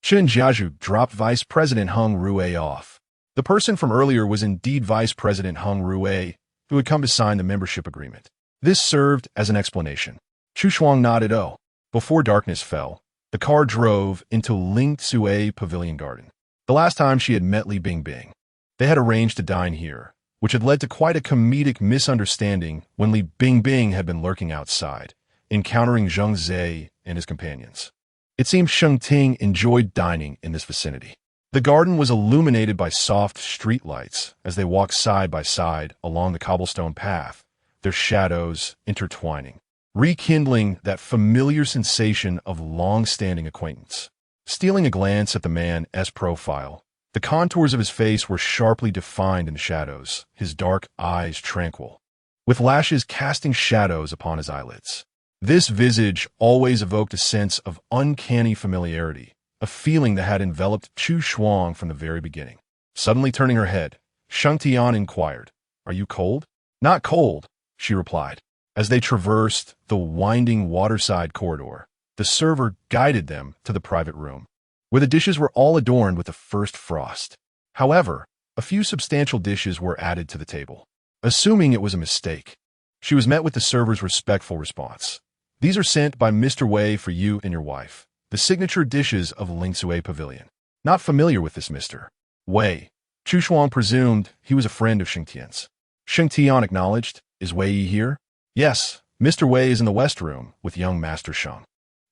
Chen Jiazhu dropped Vice President Heng Rui off. The person from earlier was indeed Vice President Heng Rui, who had come to sign the membership agreement. This served as an explanation. Chu Shuang nodded. Oh. Before darkness fell, the car drove into Ling Tsui Pavilion Garden. The last time she had met Li Bingbing, they had arranged to dine here, which had led to quite a comedic misunderstanding when Li Bingbing had been lurking outside, encountering Zheng Zhe and his companions. It seemed Sheng Ting enjoyed dining in this vicinity. The garden was illuminated by soft street lights as they walked side by side along the cobblestone path, their shadows intertwining, rekindling that familiar sensation of long-standing acquaintance. Stealing a glance at the man's profile, the contours of his face were sharply defined in the shadows, his dark eyes tranquil, with lashes casting shadows upon his eyelids. This visage always evoked a sense of uncanny familiarity, a feeling that had enveloped Chu Shuang from the very beginning. Suddenly turning her head, Sheng Tian inquired, "Are you cold?" "Not cold," she replied. As they traversed the winding waterside corridor, the server guided them to the private room, where the dishes were all adorned with the first frost. However, a few substantial dishes were added to the table. Assuming it was a mistake, she was met with the server's respectful response. "These are sent by Mr. Wei for you and your wife, the signature dishes of Ling Tsui Pavilion." Not familiar with this Mr. Wei, Chu Shuang presumed he was a friend of Sheng Tian's. Sheng Tian acknowledged, "Is Wei here?" "Yes, Mr. Wei is in the West Room with young Master Sheng."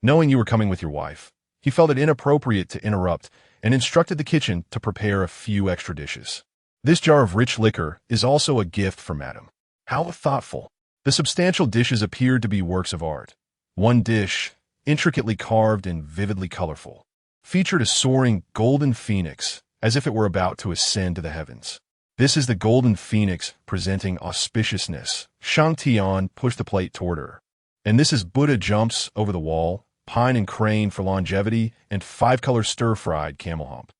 Knowing you were coming with your wife, he felt it inappropriate to interrupt and instructed the kitchen to prepare a few extra dishes. "This jar of rich liquor is also a gift for Madam." How thoughtful. The substantial dishes appeared to be works of art. One dish, intricately carved and vividly colorful, featured a soaring golden phoenix, as if it were about to ascend to the heavens. "This is the golden phoenix presenting auspiciousness." Shang Tian pushed the plate toward her. "And this is Buddha jumps over the wall, pine and crane for longevity, and 5-color stir-fried camel hump."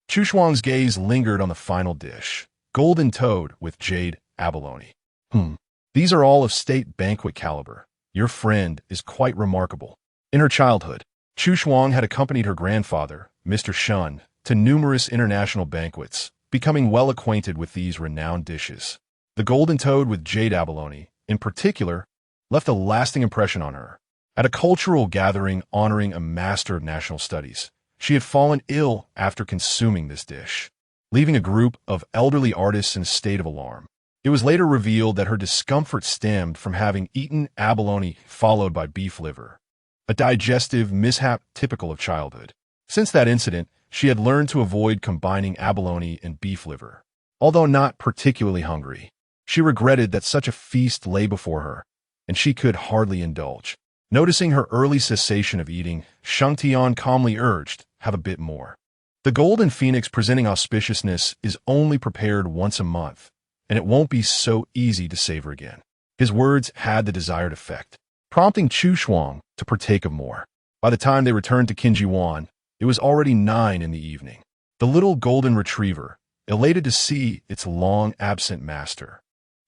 Chu Shuang's gaze lingered on the final dish, golden toad with jade abalone. These are all of state banquet caliber. Your friend is quite remarkable." In her childhood, Chu Shuang had accompanied her grandfather, Mr. Shun, to numerous international banquets, becoming well acquainted with these renowned dishes. The golden toad with jade abalone, in particular, left a lasting impression on her. At a cultural gathering honoring a master of national studies, she had fallen ill after consuming this dish, leaving a group of elderly artists in a state of alarm. It was later revealed that her discomfort stemmed from having eaten abalone followed by beef liver, a digestive mishap typical of childhood. Since that incident, she had learned to avoid combining abalone and beef liver. Although not particularly hungry, she regretted that such a feast lay before her, and she could hardly indulge. Noticing her early cessation of eating, Sheng Tian calmly urged, "Have a bit more." The golden phoenix presenting auspiciousness is only prepared once a month, and it won't be so easy to savor again. His words had the desired effect, prompting Chu Shuang to partake of more. By the time they returned to Qinjiwan, it was already 9 in the evening. The little golden retriever, elated to see its long-absent master,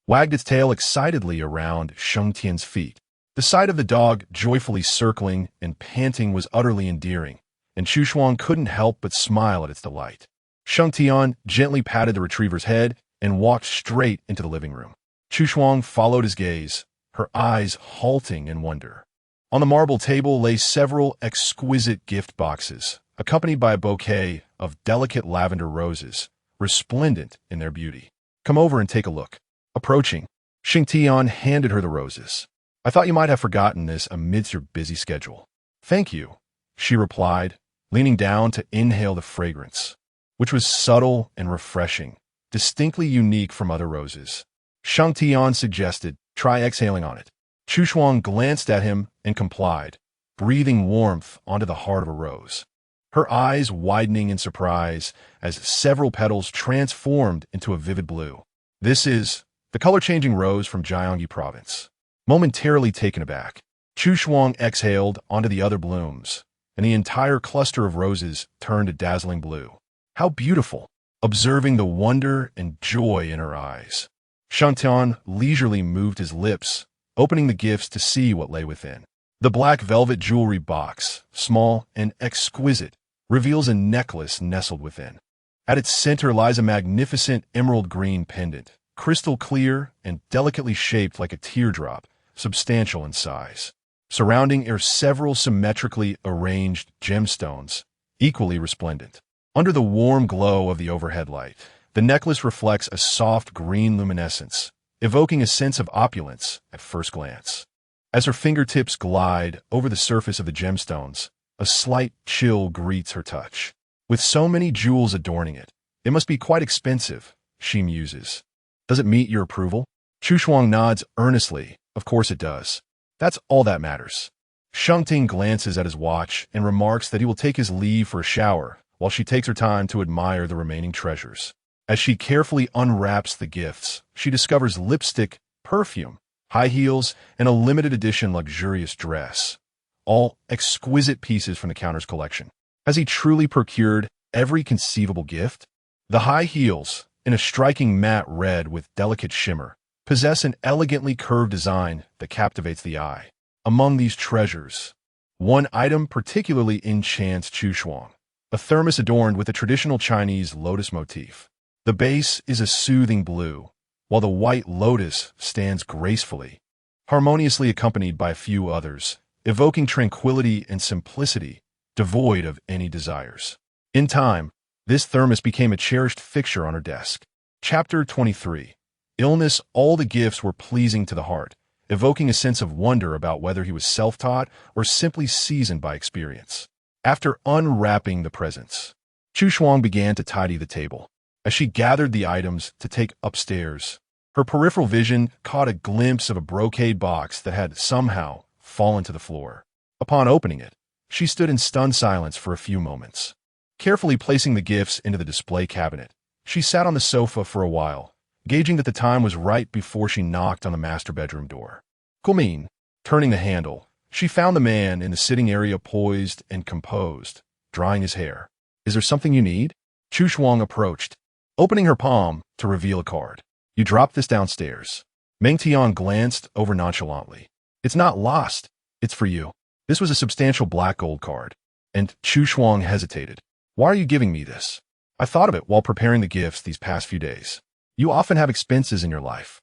wagged its tail excitedly around Sheng Tian's feet. The sight of the dog joyfully circling and panting was utterly endearing, and Chu Shuang couldn't help but smile at its delight. Sheng Tian gently patted the retriever's head and walked straight into the living room. Chu Shuang followed his gaze, her eyes halting in wonder. On the marble table lay several exquisite gift boxes, accompanied by a bouquet of delicate lavender roses, resplendent in their beauty. "Come over and take a look." Approaching, Sheng Tian handed her the roses. "I thought you might have forgotten this amidst your busy schedule." "Thank you," she replied, leaning down to inhale the fragrance, which was subtle and refreshing, distinctly unique from other roses. Sheng Tian suggested, "Try exhaling on it." Chu Shuang glanced at him and complied, breathing warmth onto the heart of a rose, her eyes widening in surprise as several petals transformed into a vivid blue. "This is the color-changing rose from Jiangyi province. Momentarily taken aback, Chu Shuang exhaled onto the other blooms, and the entire cluster of roses turned a dazzling blue. How beautiful! Observing the wonder and joy in her eyes, Sheng Ting leisurely moved his lips, opening the gifts to see what lay within. The black velvet jewelry box, small and exquisite, reveals a necklace nestled within. At its center lies a magnificent emerald green pendant, crystal clear and delicately shaped like a teardrop, substantial in size. Surrounding are several symmetrically arranged gemstones, equally resplendent. Under the warm glow of the overhead light, the necklace reflects a soft green luminescence, evoking a sense of opulence at first glance. As her fingertips glide over the surface of the gemstones, a slight chill greets her touch. With so many jewels adorning it, it must be quite expensive, she muses. Does it meet your approval? Chu Shuang nods earnestly. Of course it does. That's all that matters. Sheng Ting glances at his watch and remarks that he will take his leave for a shower, while she takes her time to admire the remaining treasures. As she carefully unwraps the gifts, she discovers lipstick, perfume, high heels, and a limited edition luxurious dress. All exquisite pieces from the counter's collection. Has he truly procured every conceivable gift? The high heels, in a striking matte red with delicate shimmer, possess an elegantly curved design that captivates the eye. Among these treasures, one item particularly enchants Chu Shuang, a thermos adorned with a traditional Chinese lotus motif. The base is a soothing blue, while the white lotus stands gracefully, harmoniously accompanied by a few others, evoking tranquility and simplicity, devoid of any desires. In time, this thermos became a cherished fixture on her desk. Chapter 23. Illness. All the gifts were pleasing to the heart, evoking a sense of wonder about whether he was self-taught or simply seasoned by experience. After unwrapping the presents, Chu Shuang began to tidy the table. As she gathered the items to take upstairs, her peripheral vision caught a glimpse of a brocade box that had somehow fallen to the floor. Upon opening it, she stood in stunned silence for a few moments. Carefully placing the gifts into the display cabinet, she sat on the sofa for a while, gauging that the time was right before she knocked on the master bedroom door. Gumin, turning the handle, she found the man in the sitting area poised and composed, drying his hair. Is there something you need? Chu Shuang approached, opening her palm to reveal a card. You dropped this downstairs. Meng Tian glanced over nonchalantly. It's not lost. It's for you. This was a substantial black gold card. And Chu Shuang hesitated. Why are you giving me this? I thought of it while preparing the gifts these past few days. You often have expenses in your life.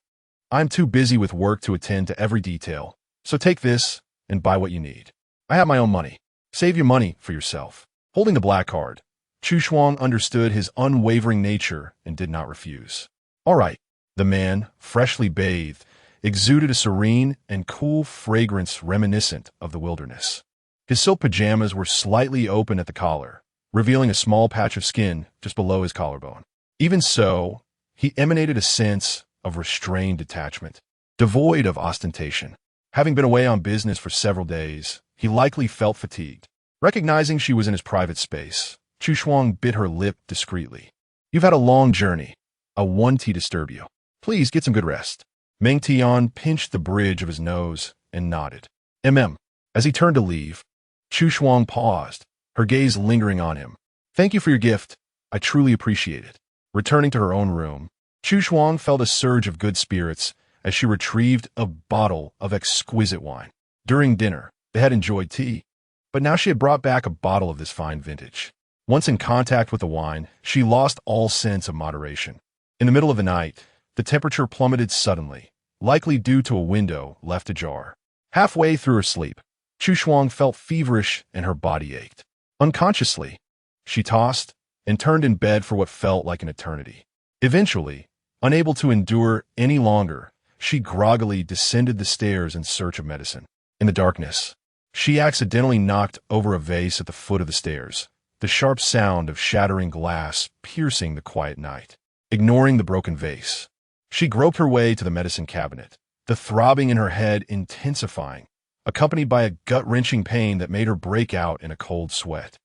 I'm too busy with work to attend to every detail. So take this and buy what you need. I have my own money. Save your money for yourself. Holding the black card, Chu Shuang understood his unwavering nature and did not refuse. All right. The man, freshly bathed, exuded a serene and cool fragrance reminiscent of the wilderness. His silk pajamas were slightly open at the collar, revealing a small patch of skin just below his collarbone. Even so, he emanated a sense of restrained detachment, devoid of ostentation. Having been away on business for several days, he likely felt fatigued. Recognizing she was in his private space, Chu Shuang bit her lip discreetly. You've had a long journey. I want to disturb you. Please get some good rest. Meng Tian pinched the bridge of his nose and nodded. As he turned to leave, Chu Shuang paused, her gaze lingering on him. Thank you for your gift. I truly appreciate it. Returning to her own room, Chu Shuang felt a surge of good spirits as she retrieved a bottle of exquisite wine. During dinner, they had enjoyed tea, but now she had brought back a bottle of this fine vintage. Once in contact with the wine, she lost all sense of moderation. In the middle of the night, the temperature plummeted suddenly, likely due to a window left ajar. Halfway through her sleep, Chu Shuang felt feverish and her body ached. Unconsciously, she tossed and turned in bed for what felt like an eternity. Eventually, unable to endure any longer, she groggily descended the stairs in search of medicine. In the darkness, she accidentally knocked over a vase at the foot of the stairs, the sharp sound of shattering glass piercing the quiet night. Ignoring the broken vase, she groped her way to the medicine cabinet, the throbbing in her head intensifying, accompanied by a gut-wrenching pain that made her break out in a cold sweat.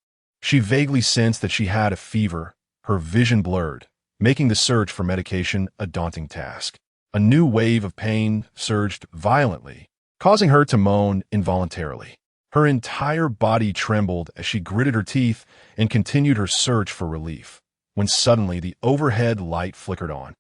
She vaguely sensed that she had a fever, her vision blurred, making the search for medication a daunting task. A new wave of pain surged violently, causing her to moan involuntarily. Her entire body trembled as she gritted her teeth and continued her search for relief, when suddenly the overhead light flickered on.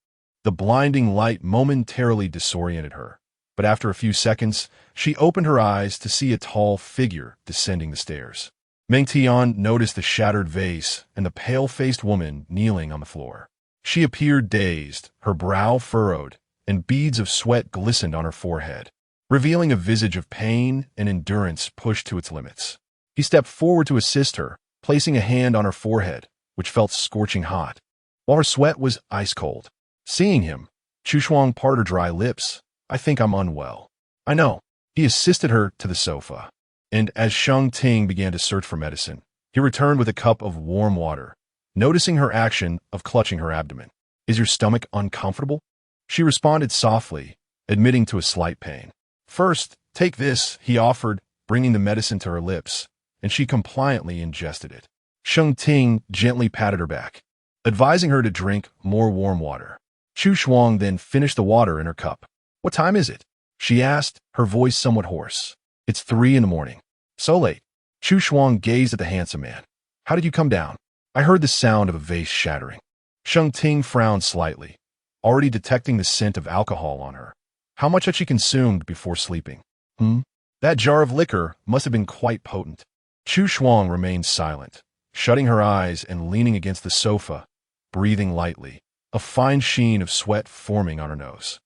The blinding light momentarily disoriented her, but after a few seconds, she opened her eyes to see a tall figure descending the stairs. Meng Tian noticed the shattered vase and the pale-faced woman kneeling on the floor. She appeared dazed, her brow furrowed, and beads of sweat glistened on her forehead, revealing a visage of pain and endurance pushed to its limits. He stepped forward to assist her, placing a hand on her forehead, which felt scorching hot, while her sweat was ice-cold. Seeing him, Chu Shuang parted her dry lips. "I think I'm unwell." "I know." He assisted her to the sofa, and as Sheng Ting began to search for medicine, he returned with a cup of warm water, noticing her action of clutching her abdomen. "Is your stomach uncomfortable?" She responded softly, admitting to a slight pain. "First, take this," he offered, bringing the medicine to her lips, and she compliantly ingested it. Sheng Ting gently patted her back, advising her to drink more warm water. Chu Shuang then finished the water in her cup. "What time is it?" she asked, her voice somewhat hoarse. "It's 3 a.m. "So late?" Chu Shuang gazed at the handsome man. "How did you come down?" "I heard the sound of a vase shattering." Sheng Ting frowned slightly, already detecting the scent of alcohol on her. How much had she consumed before sleeping? That jar of liquor must have been quite potent. Chu Shuang remained silent, shutting her eyes and leaning against the sofa, breathing lightly, a fine sheen of sweat forming on her nose.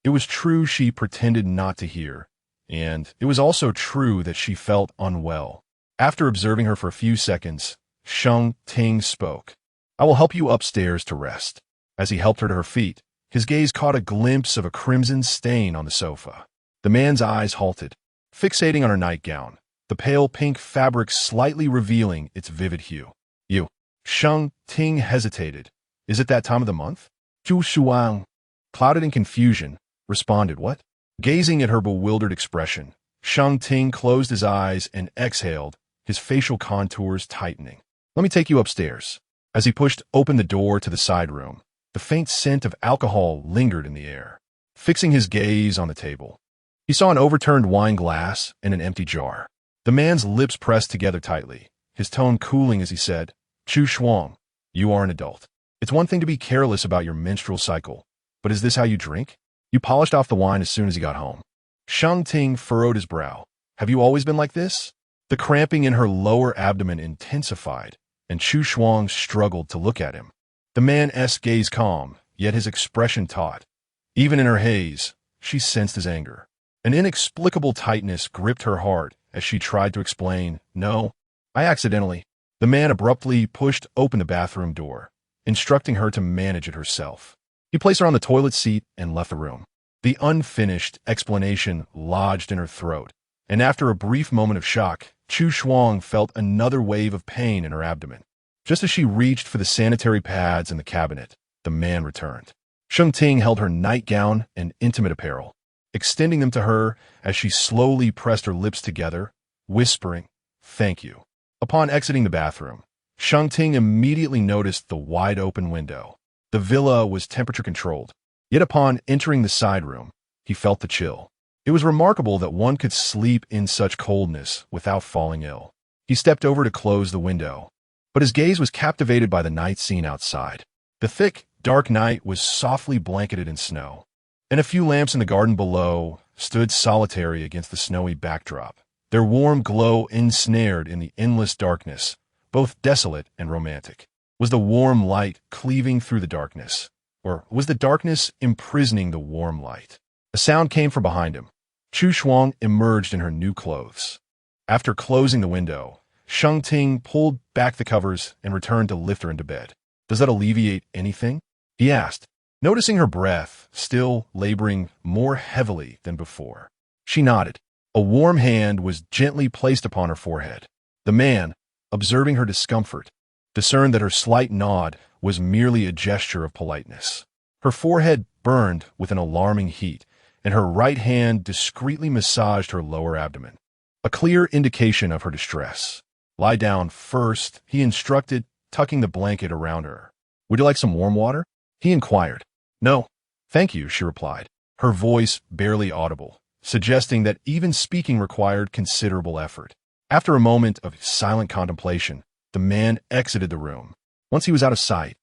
It was true she pretended not to hear, and it was also true that she felt unwell. After observing her for a few seconds, Sheng Ting spoke. "I will help you upstairs to rest." As he helped her to her feet, his gaze caught a glimpse of a crimson stain on the sofa. The man's eyes halted, fixating on her nightgown, the pale pink fabric slightly revealing its vivid hue. "You." Sheng Ting hesitated. "Is it that time of the month?" Chu Shuang, clouded in confusion, responded, "What?" Gazing at her bewildered expression, Sheng Ting closed his eyes and exhaled, his facial contours tightening. "Let me take you upstairs." As he pushed open the door to the side room, the faint scent of alcohol lingered in the air. Fixing his gaze on the table, he saw an overturned wine glass and an empty jar. The man's lips pressed together tightly, his tone cooling as he said, "Chu Shuang, you are an adult. It's one thing to be careless about your menstrual cycle, but is this how you drink?" You polished off the wine as soon as he got home. Sheng Ting furrowed his brow. "Have you always been like this?" The cramping in her lower abdomen intensified, and Chu Shuang struggled to look at him. The man's gaze calm, yet his expression taut. Even in her haze, she sensed his anger. An inexplicable tightness gripped her heart as she tried to explain, "No, I accidentally." The man abruptly pushed open the bathroom door, instructing her to manage it herself. He placed her on the toilet seat and left the room. The unfinished explanation lodged in her throat, and after a brief moment of shock, Chu Shuang felt another wave of pain in her abdomen. Just as she reached for the sanitary pads in the cabinet, the man returned. Sheng Ting held her nightgown and intimate apparel, extending them to her as she slowly pressed her lips together, whispering, "Thank you." Upon exiting the bathroom, Sheng Ting immediately noticed the wide-open window. The villa was temperature-controlled, yet upon entering the side room, he felt the chill. It was remarkable that one could sleep in such coldness without falling ill. He stepped over to close the window, but his gaze was captivated by the night scene outside. The thick, dark night was softly blanketed in snow, and a few lamps in the garden below stood solitary against the snowy backdrop, their warm glow ensnared in the endless darkness, both desolate and romantic. Was the warm light cleaving through the darkness, or was the darkness imprisoning the warm light? A sound came from behind him. Chu Shuang emerged in her new clothes. After closing the window, Sheng Ting pulled back the covers and returned to lift her into bed. "Does that alleviate anything?" he asked, noticing her breath still laboring more heavily than before. She nodded. A warm hand was gently placed upon her forehead. The man, observing her discomfort, discerned that her slight nod was merely a gesture of politeness. Her forehead burned with an alarming heat, and her right hand discreetly massaged her lower abdomen, a clear indication of her distress. "Lie down first," he instructed, tucking the blanket around her. "Would you like some warm water?" he inquired. "No, thank you," she replied. her voice barely audible, suggesting that even speaking required considerable effort. After a moment of silent contemplation, the man exited the room. Once he was out of sight,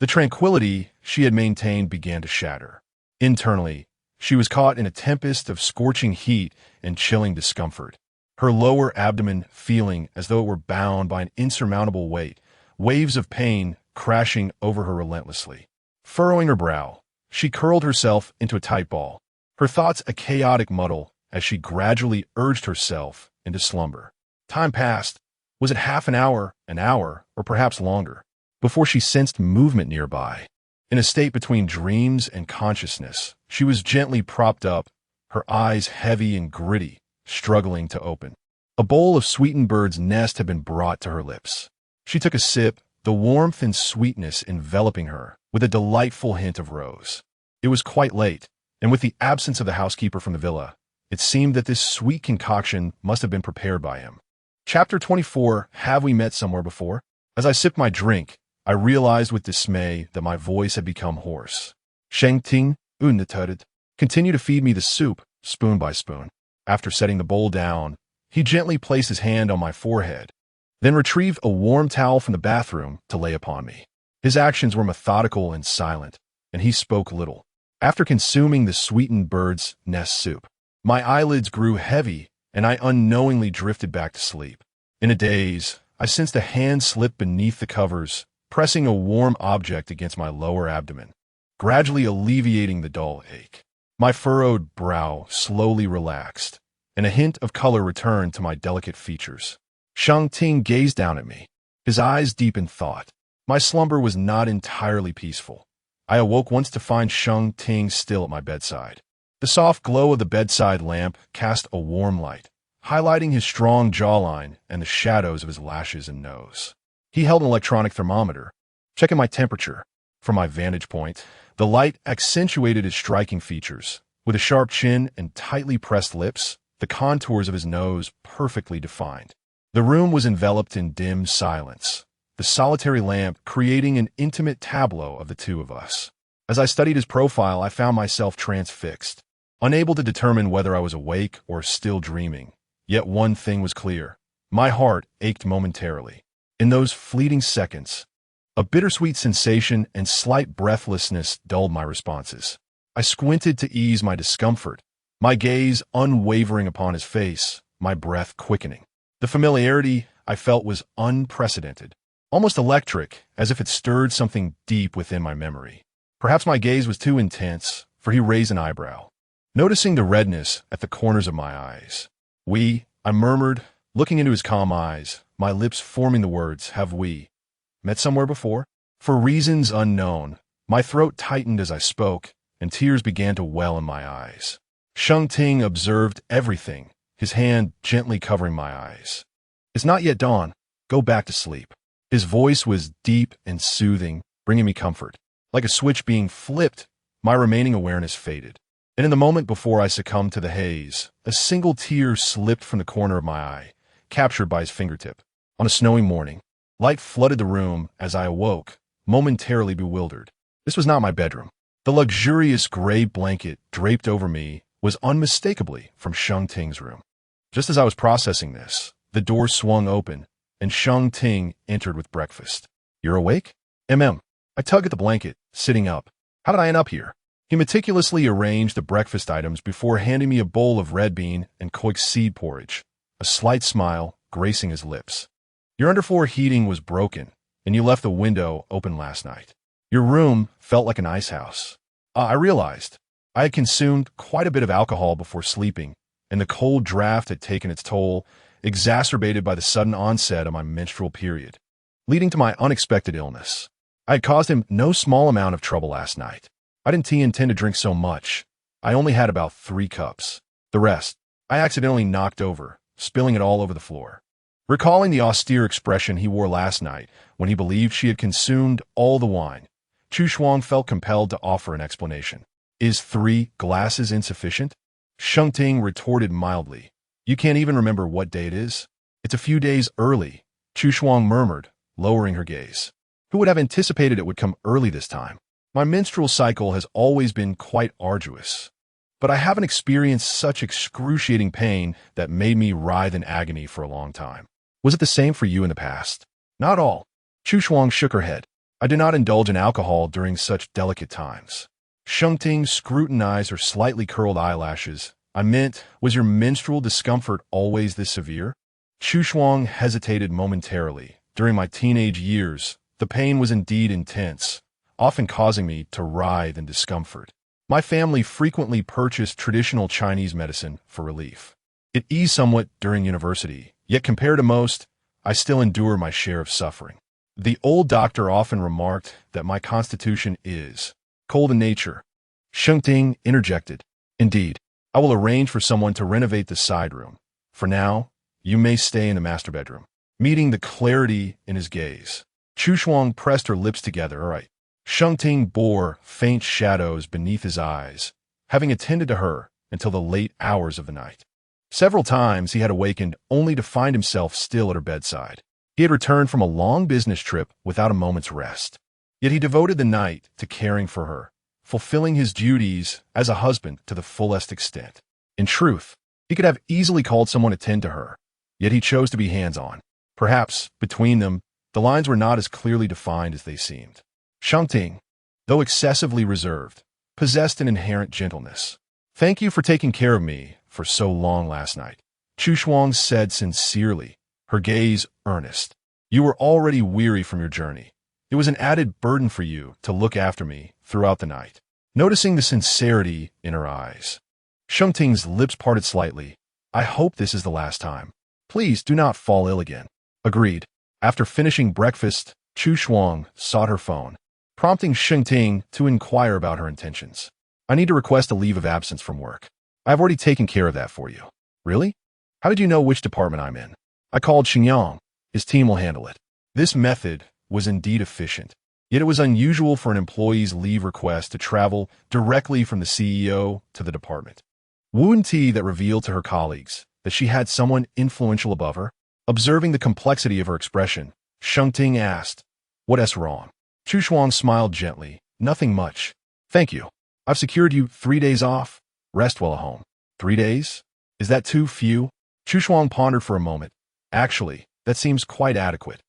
the tranquility she had maintained began to shatter. Internally, she was caught in a tempest of scorching heat and chilling discomfort, her lower abdomen feeling as though it were bound by an insurmountable weight, waves of pain crashing over her relentlessly. Furrowing her brow, she curled herself into a tight ball, her thoughts a chaotic muddle as she gradually urged herself into slumber. Time passed. Was it half an hour, or perhaps longer, before she sensed movement nearby? In a state between dreams and consciousness, she was gently propped up, her eyes heavy and gritty, struggling to open. A bowl of sweetened bird's nest had been brought to her lips. She took a sip, the warmth and sweetness enveloping her, with a delightful hint of rose. It was quite late, and with the absence of the housekeeper from the villa, it seemed that this sweet concoction must have been prepared by him. Chapter 24, Have We Met Somewhere Before? As I sipped my drink, I realized with dismay that my voice had become hoarse. Sheng Ting, ungetutted, continued to feed me the soup, spoon by spoon. After setting the bowl down, he gently placed his hand on my forehead, then retrieved a warm towel from the bathroom to lay upon me. His actions were methodical and silent, and he spoke little. After consuming the sweetened bird's nest soup, my eyelids grew heavy, and I unknowingly drifted back to sleep. In a daze, I sensed a hand slip beneath the covers, pressing a warm object against my lower abdomen, gradually alleviating the dull ache. My furrowed brow slowly relaxed, and a hint of color returned to my delicate features. Sheng Ting gazed down at me, his eyes deep in thought. My slumber was not entirely peaceful. I awoke once to find Sheng Ting still at my bedside. The soft glow of the bedside lamp cast a warm light, highlighting his strong jawline and the shadows of his lashes and nose. He held an electronic thermometer, checking my temperature. From my vantage point, the light accentuated his striking features. With a sharp chin and tightly pressed lips, the contours of his nose perfectly defined. The room was enveloped in dim silence, the solitary lamp creating an intimate tableau of the two of us. As I studied his profile, I found myself transfixed, unable to determine whether I was awake or still dreaming. Yet one thing was clear. My heart ached momentarily. In those fleeting seconds, a bittersweet sensation and slight breathlessness dulled my responses. I squinted to ease my discomfort, my gaze unwavering upon his face, my breath quickening. The familiarity I felt was unprecedented, almost electric, as if it stirred something deep within my memory. Perhaps my gaze was too intense, for he raised an eyebrow, noticing the redness at the corners of my eyes. I murmured, looking into his calm eyes, my lips forming the words, have we met somewhere before? For reasons unknown, my throat tightened as I spoke, and tears began to well in my eyes. Sheng Ting observed everything, his hand gently covering my eyes. It's not yet dawn. Go back to sleep. His voice was deep and soothing, bringing me comfort. Like a switch being flipped, my remaining awareness faded. And in the moment before I succumbed to the haze, a single tear slipped from the corner of my eye, captured by his fingertip. On a snowy morning, light flooded the room as I awoke, momentarily bewildered. This was not my bedroom. The luxurious gray blanket draped over me was unmistakably from Sheng Ting's room. Just as I was processing this, the door swung open, and Sheng Ting entered with breakfast. You're awake? I tug at the blanket, sitting up. How did I end up here? He meticulously arranged the breakfast items before handing me a bowl of red bean and koik seed porridge, a slight smile gracing his lips. Your underfloor heating was broken, and you left the window open last night. Your room felt like an ice house. I realized I had consumed quite a bit of alcohol before sleeping, and the cold draft had taken its toll, exacerbated by the sudden onset of my menstrual period, leading to my unexpected illness. I had caused him no small amount of trouble last night. I didn't intend to drink so much. I only had about 3 cups. The rest, I accidentally knocked over, spilling it all over the floor. Recalling the austere expression he wore last night when he believed she had consumed all the wine, Chu Shuang felt compelled to offer an explanation. Is 3 glasses insufficient? Sheng Ting retorted mildly. You can't even remember what day it is? It's a few days early, Chu Shuang murmured, lowering her gaze. Who would have anticipated it would come early this time? My menstrual cycle has always been quite arduous. but I haven't experienced such excruciating pain that made me writhe in agony for a long time. Was it the same for you in the past? Not all. Chu Shuang shook her head. I do not indulge in alcohol during such delicate times. Sheng Ting scrutinized her slightly curled eyelashes. I meant, was your menstrual discomfort always this severe? Chu Shuang hesitated momentarily. During my teenage years, the pain was indeed intense, often causing me to writhe in discomfort. My family frequently purchased traditional Chinese medicine for relief. It eased somewhat during university, yet compared to most, I still endure my share of suffering. The old doctor often remarked that my constitution is cold in nature. Sheng Ting interjected. Indeed, I will arrange for someone to renovate the side room. For now, you may stay in the master bedroom. Meeting the clarity in his gaze, Chu Shuang pressed her lips together. All right. Sheng Ting bore faint shadows beneath his eyes, having attended to her until the late hours of the night. Several times he had awakened only to find himself still at her bedside. He had returned from a long business trip without a moment's rest. Yet he devoted the night to caring for her, fulfilling his duties as a husband to the fullest extent. In truth, he could have easily called someone to tend to her, yet he chose to be hands-on. Perhaps, between them, the lines were not as clearly defined as they seemed. Sheng Ting, though excessively reserved, possessed an inherent gentleness. Thank you for taking care of me for so long last night, Chu Shuang said sincerely, her gaze earnest. You were already weary from your journey. It was an added burden for you to look after me throughout the night. Noticing the sincerity in her eyes, Sheng Ting's lips parted slightly. I hope this is the last time. Please do not fall ill again. Agreed. After finishing breakfast, Chu Shuang sought her phone, prompting Sheng Ting to inquire about her intentions. I need to request a leave of absence from work. I've already taken care of that for you. Really? How did you know which department I'm in? I called Xingyang. His team will handle it. This method was indeed efficient, yet it was unusual for an employee's leave request to travel directly from the CEO to the department. Wu Ti that revealed to her colleagues that she had someone influential above her. Observing the complexity of her expression, Sheng Ting asked, "What's wrong?" Chu Shuang smiled gently. Nothing much. Thank you. I've secured you 3 days off. Rest well at home. 3 days? Is that too few? Chu Shuang pondered for a moment. Actually, that seems quite adequate.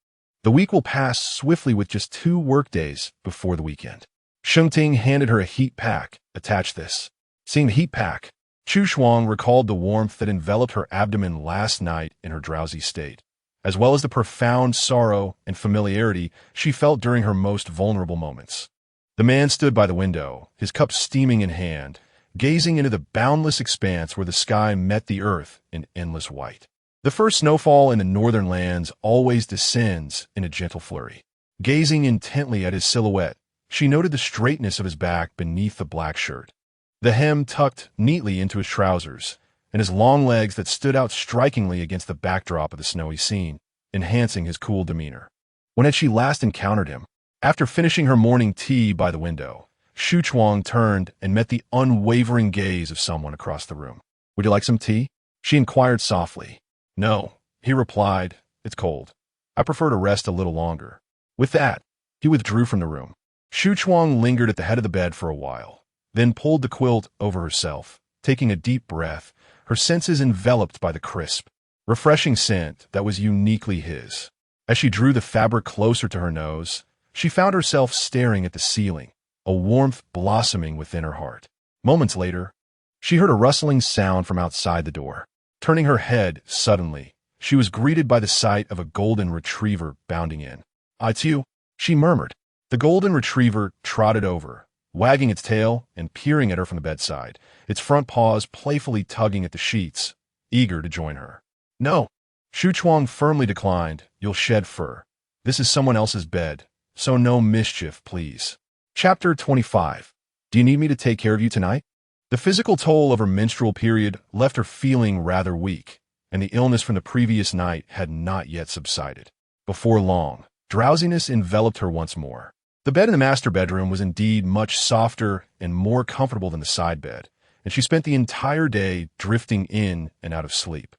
The week will pass swiftly with just 2 work days before the weekend. Sheng Ting handed her a heat pack. Attach this. Seeing the heat pack, Chu Shuang recalled the warmth that enveloped her abdomen last night in her drowsy state, as well as the profound sorrow and familiarity she felt during her most vulnerable moments. The man stood by the window, his cup steaming in hand, gazing into the boundless expanse where the sky met the earth in endless white. The first snowfall in the northern lands always descends in a gentle flurry. Gazing intently at his silhouette, she noted the straightness of his back beneath the black shirt, the hem tucked neatly into his trousers, and his long legs that stood out strikingly against the backdrop of the snowy scene, enhancing his cool demeanor. When had she last encountered him? After finishing her morning tea by the window, Xu Chuang turned and met the unwavering gaze of someone across the room. Would you like some tea? She inquired softly. No, he replied. It's cold. I prefer to rest a little longer. With that, he withdrew from the room. Xu Chuang lingered at the head of the bed for a while, then pulled the quilt over herself, taking a deep breath, her senses enveloped by the crisp, refreshing scent that was uniquely his. As she drew the fabric closer to her nose, she found herself staring at the ceiling, a warmth blossoming within her heart. Moments later, she heard a rustling sound from outside the door. Turning her head suddenly, she was greeted by the sight of a golden retriever bounding in. It's you, she murmured. The golden retriever trotted over, wagging its tail and peering at her from the bedside, its front paws playfully tugging at the sheets, eager to join her. No, Xu Chuang firmly declined. You'll shed fur. This is someone else's bed, so no mischief, please. Chapter 25. Do you need me to take care of you tonight? The physical toll of her menstrual period left her feeling rather weak, and the illness from the previous night had not yet subsided. Before long, drowsiness enveloped her once more. The bed in the master bedroom was indeed much softer and more comfortable than the side bed, and she spent the entire day drifting in and out of sleep.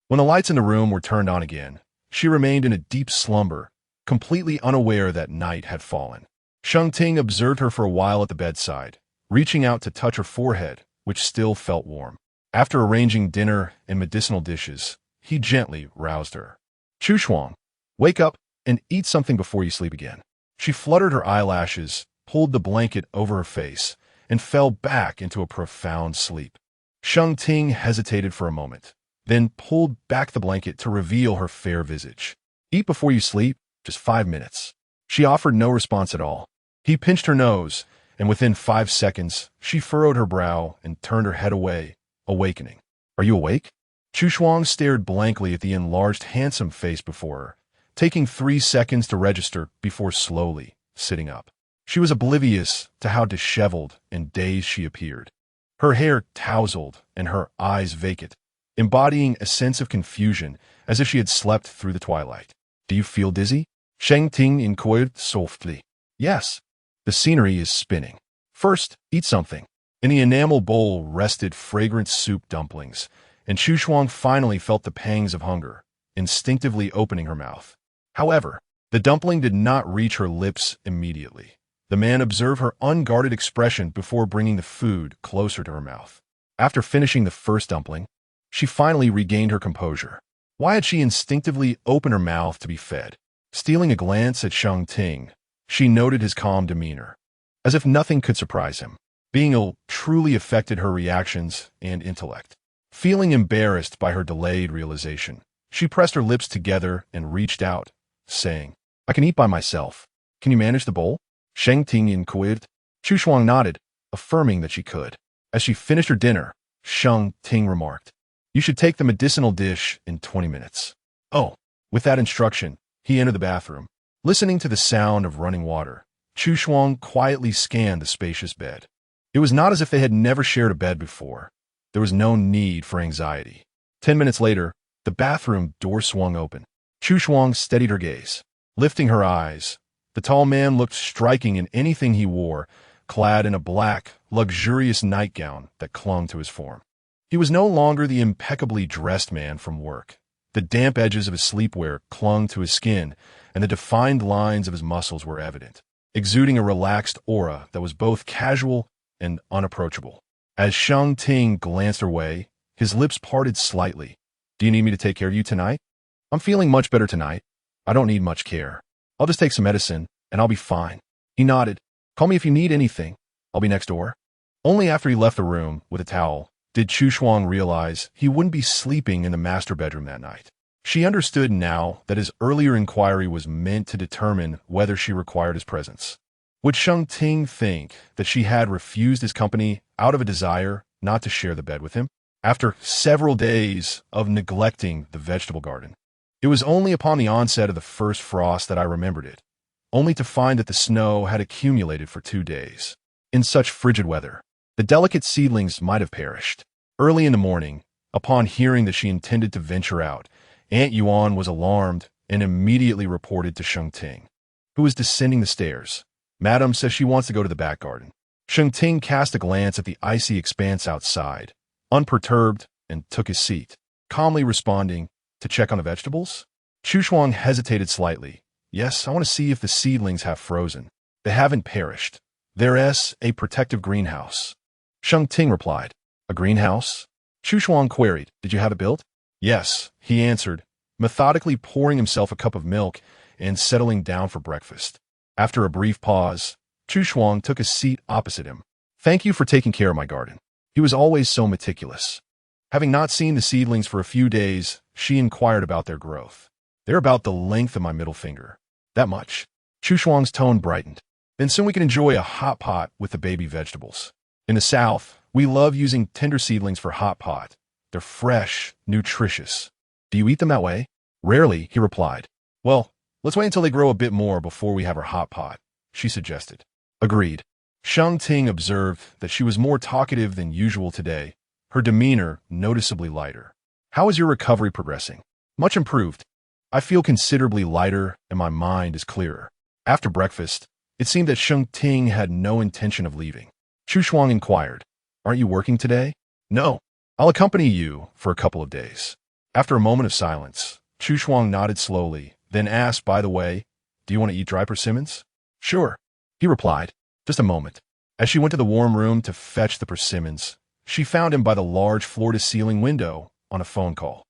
When the lights in the room were turned on again, she remained in a deep slumber, completely unaware that night had fallen. Sheng Ting observed her for a while at the bedside, reaching out to touch her forehead, which still felt warm. After arranging dinner and medicinal dishes, he gently roused her. Chu Shuang, wake up and eat something before you sleep again. She fluttered her eyelashes, pulled the blanket over her face, and fell back into a profound sleep. Sheng Ting hesitated for a moment, then pulled back the blanket to reveal her fair visage. Eat before you sleep, just 5 minutes. She offered no response at all. He pinched her nose, and within 5 seconds, she furrowed her brow and turned her head away, awakening. Are you awake? Chu Shuang stared blankly at the enlarged, handsome face before her, taking 3 seconds to register before slowly sitting up. She was oblivious to how disheveled and dazed she appeared. Her hair tousled and her eyes vacant, embodying a sense of confusion as if she had slept through the twilight. Do you feel dizzy? Sheng Ting inquired softly. Yes. The scenery is spinning. First, eat something. In the enamel bowl rested fragrant soup dumplings, and Chu Shuang finally felt the pangs of hunger, instinctively opening her mouth. However, the dumpling did not reach her lips immediately. The man observed her unguarded expression before bringing the food closer to her mouth. After finishing the first dumpling, she finally regained her composure. Why had she instinctively opened her mouth to be fed? Stealing a glance at Sheng Ting, she noted his calm demeanor, as if nothing could surprise him. Being ill truly affected her reactions and intellect. Feeling embarrassed by her delayed realization, she pressed her lips together and reached out, saying, I can eat by myself. Can you manage the bowl? Sheng Ting inquired. Chu Shuang nodded, affirming that she could. As she finished her dinner, Sheng Ting remarked, You should take the medicinal dish in 20 minutes. Oh, with that instruction, he entered the bathroom. Listening to the sound of running water, Chu Shuang quietly scanned the spacious bed. It was not as if they had never shared a bed before. There was no need for anxiety. 10 minutes later, the bathroom door swung open. Chu Shuang steadied her gaze. Lifting her eyes, the tall man looked striking in anything he wore, clad in a black, luxurious nightgown that clung to his form. He was no longer the impeccably dressed man from work. The damp edges of his sleepwear clung to his skin, and the defined lines of his muscles were evident, exuding a relaxed aura that was both casual and unapproachable. As Sheng Ting glanced her way, his lips parted slightly. Do you need me to take care of you tonight? I'm feeling much better tonight. I don't need much care. I'll just take some medicine, and I'll be fine. He nodded. Call me if you need anything. I'll be next door. Only after he left the room with a towel did Chu Shuang realize he wouldn't be sleeping in the master bedroom that night. She understood now that his earlier inquiry was meant to determine whether she required his presence. Would Sheng Ting think that she had refused his company out of a desire not to share the bed with him? After several days of neglecting the vegetable garden, it was only upon the onset of the first frost that I remembered it, only to find that the snow had accumulated for 2 days. In such frigid weather, the delicate seedlings might have perished. Early in the morning, upon hearing that she intended to venture out, Aunt Yuan was alarmed and immediately reported to Sheng Ting, who was descending the stairs. Madam says she wants to go to the back garden. Sheng Ting cast a glance at the icy expanse outside, unperturbed, and took his seat, calmly responding, To check on the vegetables? Chu Shuang hesitated slightly. Yes, I want to see if the seedlings have frozen. They haven't perished. There's a protective greenhouse. Sheng Ting replied. A greenhouse? Chu Shuang queried. Did you have it built? Yes, he answered, methodically pouring himself a cup of milk and settling down for breakfast. After a brief pause, Chu Shuang took a seat opposite him. Thank you for taking care of my garden. He was always so meticulous. Having not seen the seedlings for a few days, she inquired about their growth. They're about the length of my middle finger. That much. Chu Shuang's tone brightened. Then soon we can enjoy a hot pot with the baby vegetables. In the South, we love using tender seedlings for hot pot. They're fresh, nutritious. Do you eat them that way? Rarely, he replied. Well, let's wait until they grow a bit more before we have our hot pot, she suggested. Agreed. Sheng Ting observed that she was more talkative than usual today, her demeanor noticeably lighter. How is your recovery progressing? Much improved. I feel considerably lighter and my mind is clearer. After breakfast, it seemed that Sheng Ting had no intention of leaving. Chu Shuang inquired, Aren't you working today? No. I'll accompany you for a couple of days. After a moment of silence, Chu Shuang nodded slowly, then asked, By the way, do you want to eat dry persimmons? Sure, he replied. Just a moment. As she went to the warm room to fetch the persimmons, She found him by the large floor-to-ceiling window on a phone call.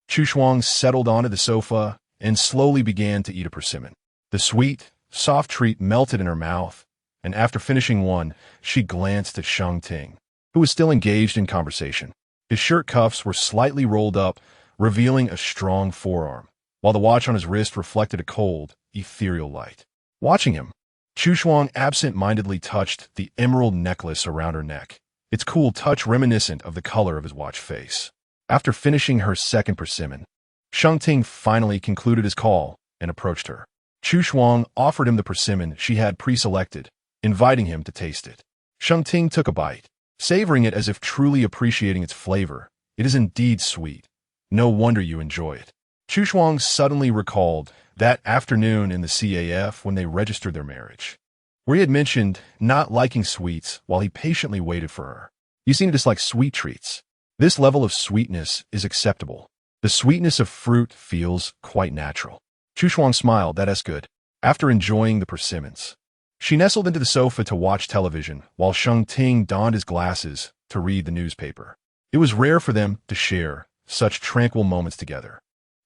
Chu Shuang settled onto the sofa and slowly began to eat a persimmon. The sweet, soft treat melted in her mouth, and after finishing one, she glanced at Sheng Ting, who was still engaged in conversation. His shirt cuffs were slightly rolled up, revealing a strong forearm, while the watch on his wrist reflected a cold, ethereal light. Watching him, Chu Shuang absent-mindedly touched the emerald necklace around her neck, its cool touch reminiscent of the color of his watch face. After finishing her second persimmon, Sheng Ting finally concluded his call and approached her. Chu Shuang offered him the persimmon she had pre-selected, inviting him to taste it. Sheng Ting took a bite, savoring it as if truly appreciating its flavor. It is indeed sweet. No wonder you enjoy it. Chu Shuang suddenly recalled that afternoon in the CAF when they registered their marriage, where he had mentioned not liking sweets while he patiently waited for her. You seem to dislike sweet treats. This level of sweetness is acceptable. The sweetness of fruit feels quite natural. Chu Shuang smiled. That's good. After enjoying the persimmons, she nestled into the sofa to watch television while Sheng Ting donned his glasses to read the newspaper. It was rare for them to share such tranquil moments together.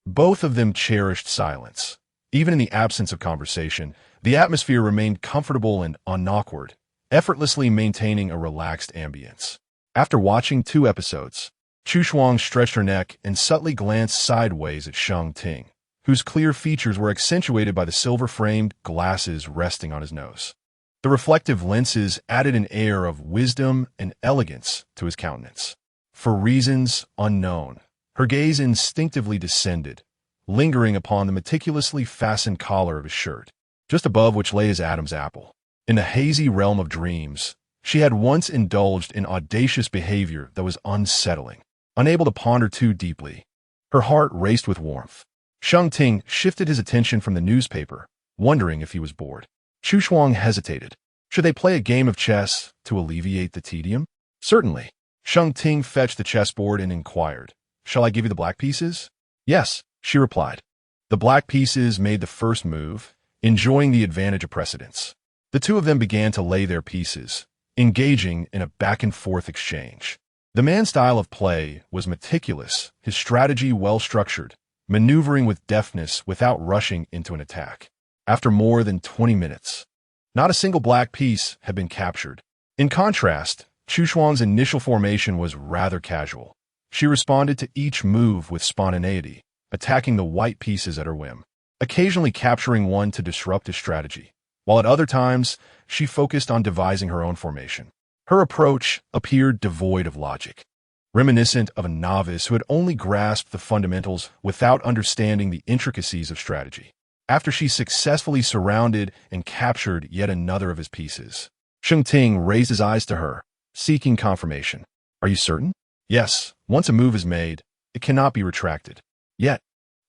Both of them cherished silence. Even in the absence of conversation, the atmosphere remained comfortable and unawkward, effortlessly maintaining a relaxed ambience. After watching 2 episodes, Chu Shuang stretched her neck and subtly glanced sideways at Sheng Ting, whose clear features were accentuated by the silver-framed glasses resting on his nose. The reflective lenses added an air of wisdom and elegance to his countenance. For reasons unknown, her gaze instinctively descended, lingering upon the meticulously fastened collar of his shirt, just above which lay his Adam's apple. In the hazy realm of dreams, she had once indulged in audacious behavior that was unsettling. Unable to ponder too deeply, her heart raced with warmth. Sheng Ting shifted his attention from the newspaper, wondering if he was bored. Chu Shuang hesitated. Should they play a game of chess to alleviate the tedium? Certainly. Sheng Ting fetched the chessboard and inquired, "Shall I give you the black pieces?" "Yes," she replied. The black pieces made the first move, enjoying the advantage of precedence. The two of them began to lay their pieces, engaging in a back-and-forth exchange. The man's style of play was meticulous, his strategy well-structured, maneuvering with deftness without rushing into an attack. After more than 20 minutes, not a single black piece had been captured. In contrast, Chu Shuang's initial formation was rather casual. She responded to each move with spontaneity, attacking the white pieces at her whim, occasionally capturing one to disrupt his strategy, while at other times, she focused on devising her own formation. Her approach appeared devoid of logic, reminiscent of a novice who had only grasped the fundamentals without understanding the intricacies of strategy. After she successfully surrounded and captured yet another of his pieces, Sheng Ting raised his eyes to her, seeking confirmation. "Are you certain?" "Yes, once a move is made, it cannot be retracted." Yet,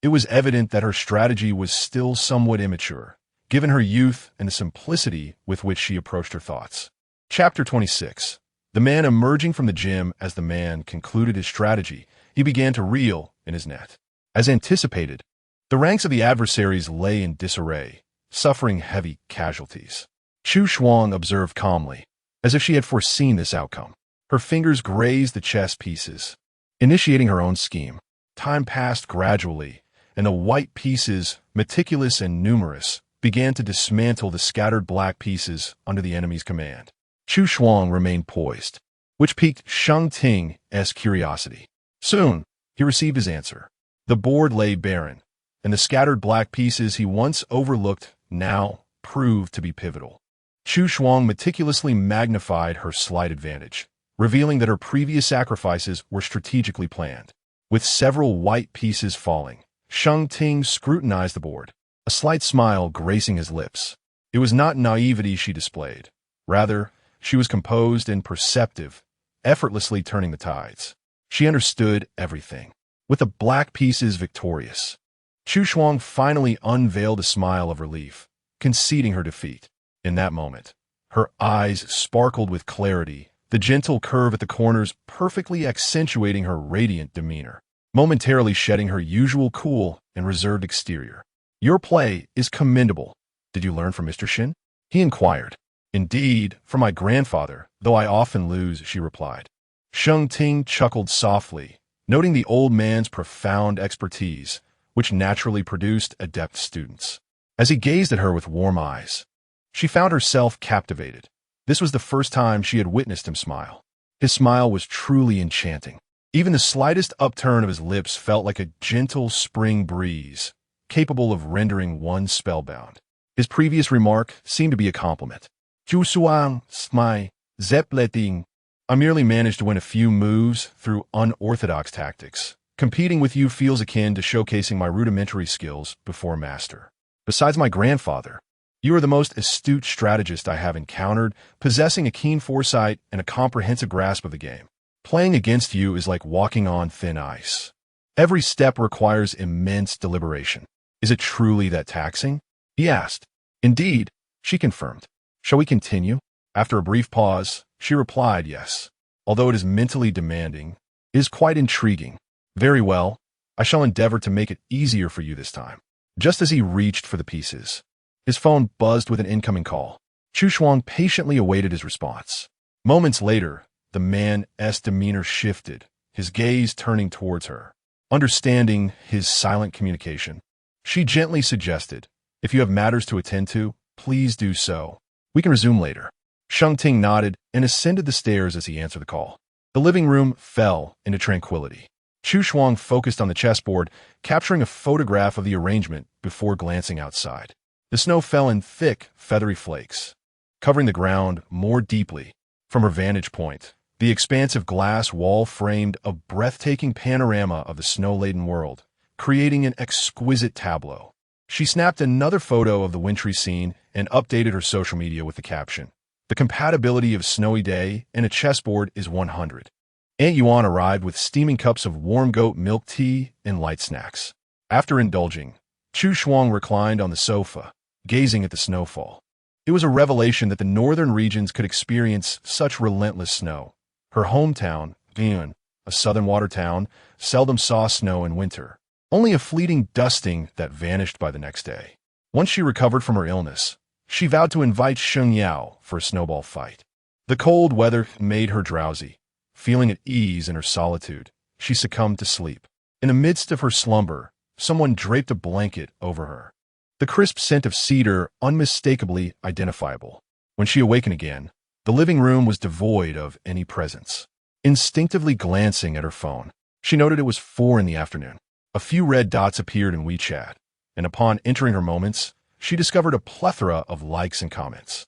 it was evident that her strategy was still somewhat immature, given her youth and the simplicity with which she approached her thoughts. Chapter 26. The man emerging from the gym. As the man concluded his strategy, he began to reel in his net. As anticipated, the ranks of the adversaries lay in disarray, suffering heavy casualties. Chu Shuang observed calmly, as if she had foreseen this outcome. Her fingers grazed the chess pieces, initiating her own scheme. Time passed gradually, and the white pieces, meticulous and numerous, began to dismantle the scattered black pieces under the enemy's command. Chu Shuang remained poised, which piqued Sheng Ting's curiosity. Soon, he received his answer. The board lay barren, and the scattered black pieces he once overlooked now proved to be pivotal. Chu Shuang meticulously magnified her slight advantage, revealing that her previous sacrifices were strategically planned. With several white pieces falling, Sheng Ting scrutinized the board, a slight smile gracing his lips. It was not naivety she displayed. Rather, she was composed and perceptive, effortlessly turning the tides. She understood everything. With the black pieces victorious, Chu Shuang finally unveiled a smile of relief, conceding her defeat. In that moment, her eyes sparkled with clarity, the gentle curve at the corners perfectly accentuating her radiant demeanor, momentarily shedding her usual cool and reserved exterior. "Your play is commendable. Did you learn from Mr. Shin?" he inquired. "Indeed, from my grandfather, though I often lose," she replied. Sheng Ting chuckled softly, noting the old man's profound expertise, which naturally produced adept students. As he gazed at her with warm eyes, she found herself captivated. This was the first time she had witnessed him smile. His smile was truly enchanting. Even the slightest upturn of his lips felt like a gentle spring breeze, capable of rendering one spellbound. His previous remark seemed to be a compliment. "Chu suang, smai, zepleting." I merely managed to win a few moves through unorthodox tactics. Competing with you feels akin to showcasing my rudimentary skills before a master. Besides my grandfather, you are the most astute strategist I have encountered, possessing a keen foresight and a comprehensive grasp of the game. Playing against you is like walking on thin ice. Every step requires immense deliberation. Is it truly that taxing? He asked. Indeed, she confirmed. Shall we continue? After a brief pause, she replied yes. Although it is mentally demanding, it is quite intriguing. Very well, I shall endeavor to make it easier for you this time. Just as he reached for the pieces, his phone buzzed with an incoming call. Chu Shuang patiently awaited his response. Moments later, the man's demeanor shifted, his gaze turning towards her. Understanding his silent communication, she gently suggested, if you have matters to attend to, please do so. We can resume later. Sheng Ting nodded and ascended the stairs as he answered the call. The living room fell into tranquility. Chu Shuang focused on the chessboard, capturing a photograph of the arrangement before glancing outside. The snow fell in thick, feathery flakes, covering the ground more deeply. From her vantage point, the expansive glass wall framed a breathtaking panorama of the snow-laden world, creating an exquisite tableau. She snapped another photo of the wintry scene and updated her social media with the caption, "The compatibility of snowy day and a chessboard is 100. Aunt Yuan arrived with steaming cups of warm goat milk tea and light snacks. After indulging, Chu Shuang reclined on the sofa, gazing at the snowfall. It was a revelation that the northern regions could experience such relentless snow. Her hometown, Beijing, a southern water town, seldom saw snow in winter, only a fleeting dusting that vanished by the next day. Once she recovered from her illness, she vowed to invite Sheng Yao for a snowball fight. The cold weather made her drowsy. Feeling at ease in her solitude, she succumbed to sleep. In the midst of her slumber, someone draped a blanket over her. The crisp scent of cedar unmistakably identifiable. When she awakened again, the living room was devoid of any presence. Instinctively glancing at her phone, she noted it was 4 in the afternoon. A few red dots appeared in WeChat, and upon entering her moments, she discovered a plethora of likes and comments.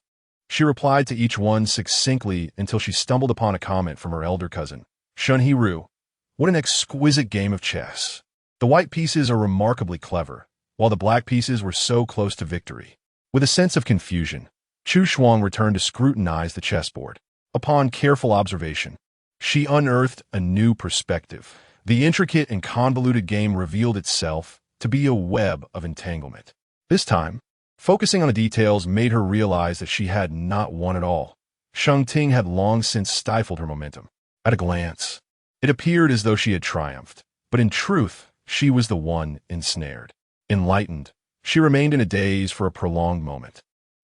She replied to each one succinctly until she stumbled upon a comment from her elder cousin, Shun Hiru. What an exquisite game of chess. The white pieces are remarkably clever, while the black pieces were so close to victory. With a sense of confusion, Chu Shuang returned to scrutinize the chessboard. Upon careful observation, she unearthed a new perspective. The intricate and convoluted game revealed itself to be a web of entanglement. This time, focusing on the details made her realize that she had not won at all. Sheng Ting had long since stifled her momentum. At a glance, it appeared as though she had triumphed, but in truth, she was the one ensnared. Enlightened, she remained in a daze for a prolonged moment.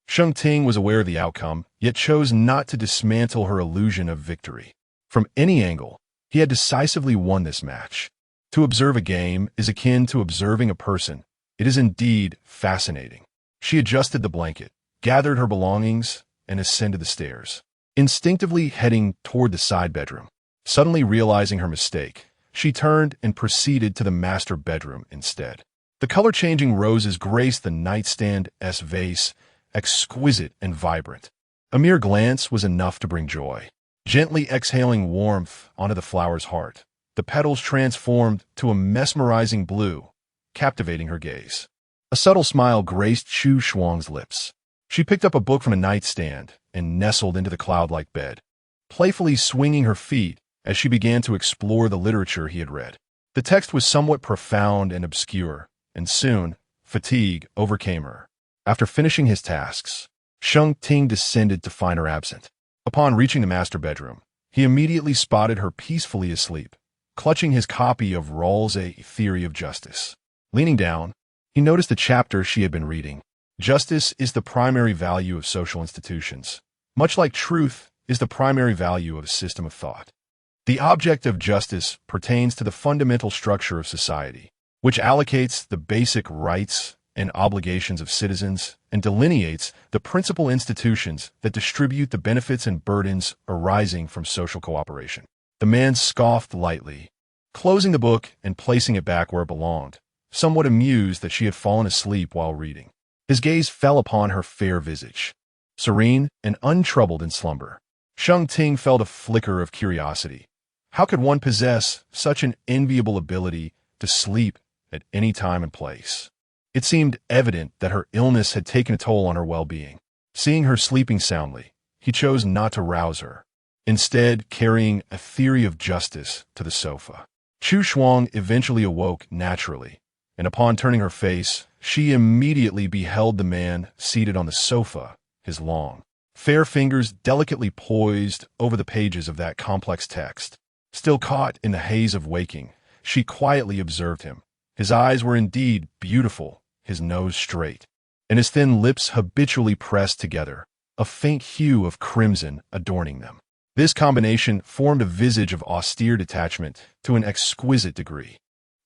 Sheng Ting was aware of the outcome, yet chose not to dismantle her illusion of victory. From any angle, he had decisively won this match. To observe a game is akin to observing a person. It is indeed fascinating. She adjusted the blanket, gathered her belongings, and ascended the stairs, instinctively heading toward the side bedroom. Suddenly realizing her mistake, she turned and proceeded to the master bedroom instead. The color-changing roses graced the nightstand's vase, exquisite and vibrant. A mere glance was enough to bring joy. Gently exhaling warmth onto the flower's heart, the petals transformed to a mesmerizing blue, captivating her gaze. A subtle smile graced Chu Shuang's lips. She picked up a book from a nightstand and nestled into the cloud-like bed, playfully swinging her feet as she began to explore the literature he had read. The text was somewhat profound and obscure, and soon, fatigue overcame her. After finishing his tasks, Sheng Ting descended to find her absent. Upon reaching the master bedroom, he immediately spotted her peacefully asleep, clutching his copy of Rawls' A Theory of Justice. Leaning down, he noticed the chapter she had been reading. Justice is the primary value of social institutions, much like truth is the primary value of a system of thought. The object of justice pertains to the fundamental structure of society, which allocates the basic rights and obligations of citizens and delineates the principal institutions that distribute the benefits and burdens arising from social cooperation. The man scoffed lightly, closing the book and placing it back where it belonged, somewhat amused that she had fallen asleep while reading. His gaze fell upon her fair visage, serene and untroubled in slumber. Sheng Ting felt a flicker of curiosity. How could one possess such an enviable ability to sleep at any time and place? It seemed evident that her illness had taken a toll on her well-being. Seeing her sleeping soundly, he chose not to rouse her, instead carrying a theory of justice to the sofa. Chu Shuang eventually awoke naturally, and upon turning her face, she immediately beheld the man seated on the sofa, his long, fair fingers delicately poised over the pages of that complex text. Still caught in the haze of waking, she quietly observed him. His eyes were indeed beautiful, his nose straight, and his thin lips habitually pressed together, a faint hue of crimson adorning them. This combination formed a visage of austere detachment to an exquisite degree.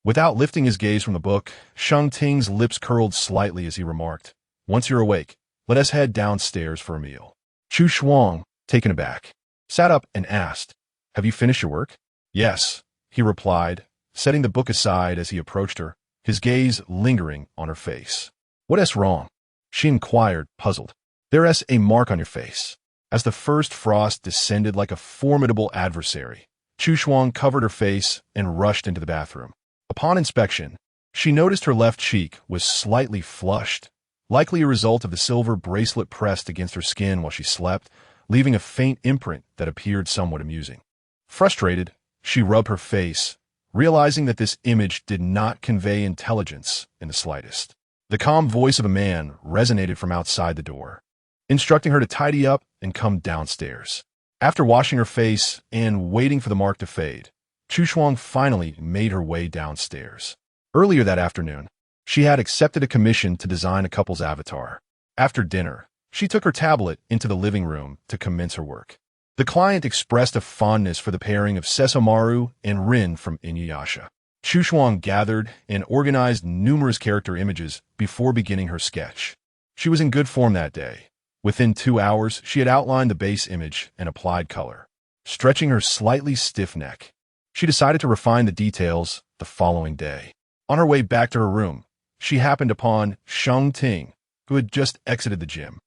Without lifting his gaze from the book, Sheng Ting's lips curled slightly as he remarked, "Once you're awake, let us head downstairs for a meal." Chu Shuang, taken aback, sat up and asked, "Have you finished your work?" "Yes," he replied, setting the book aside as he approached her, his gaze lingering on her face. "What is wrong?" she inquired, puzzled. "There is a mark on your face." As the first frost descended like a formidable adversary, Chu Shuang covered her face and rushed into the bathroom. Upon inspection, she noticed her left cheek was slightly flushed, likely a result of the silver bracelet pressed against her skin while she slept, leaving a faint imprint that appeared somewhat amusing. Frustrated, she rubbed her face, realizing that this image did not convey intelligence in the slightest. The calm voice of a man resonated from outside the door, instructing her to tidy up and come downstairs. After washing her face and waiting for the mark to fade, Chu Shuang finally made her way downstairs. Earlier that afternoon, she had accepted a commission to design a couple's avatar. After dinner, she took her tablet into the living room to commence her work. The client expressed a fondness for the pairing of Sesomaru and Rin from Inuyasha. Chu Shuang gathered and organized numerous character images before beginning her sketch. She was in good form that day. Within 2 hours, she had outlined the base image and applied color. Stretching her slightly stiff neck, she decided to refine the details the following day. On her way back to her room, she happened upon Sheng Ting, who had just exited the gym.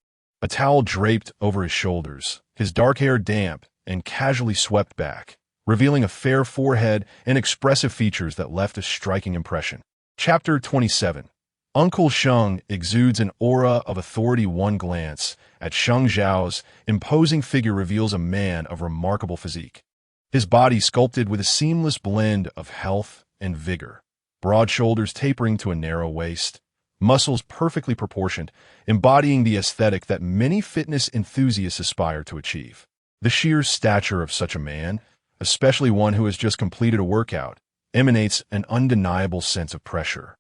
A towel draped over his shoulders, his dark hair damp and casually swept back, revealing a fair forehead and expressive features that left a striking impression. Chapter 27. Uncle Sheng exudes an aura of authority. One glance at Sheng Zhao's imposing figure reveals a man of remarkable physique. His body sculpted with a seamless blend of health and vigor, broad shoulders tapering to a narrow waist, muscles perfectly proportioned, embodying the aesthetic that many fitness enthusiasts aspire to achieve. The sheer stature of such a man, especially one who has just completed a workout, emanates an undeniable sense of pressure.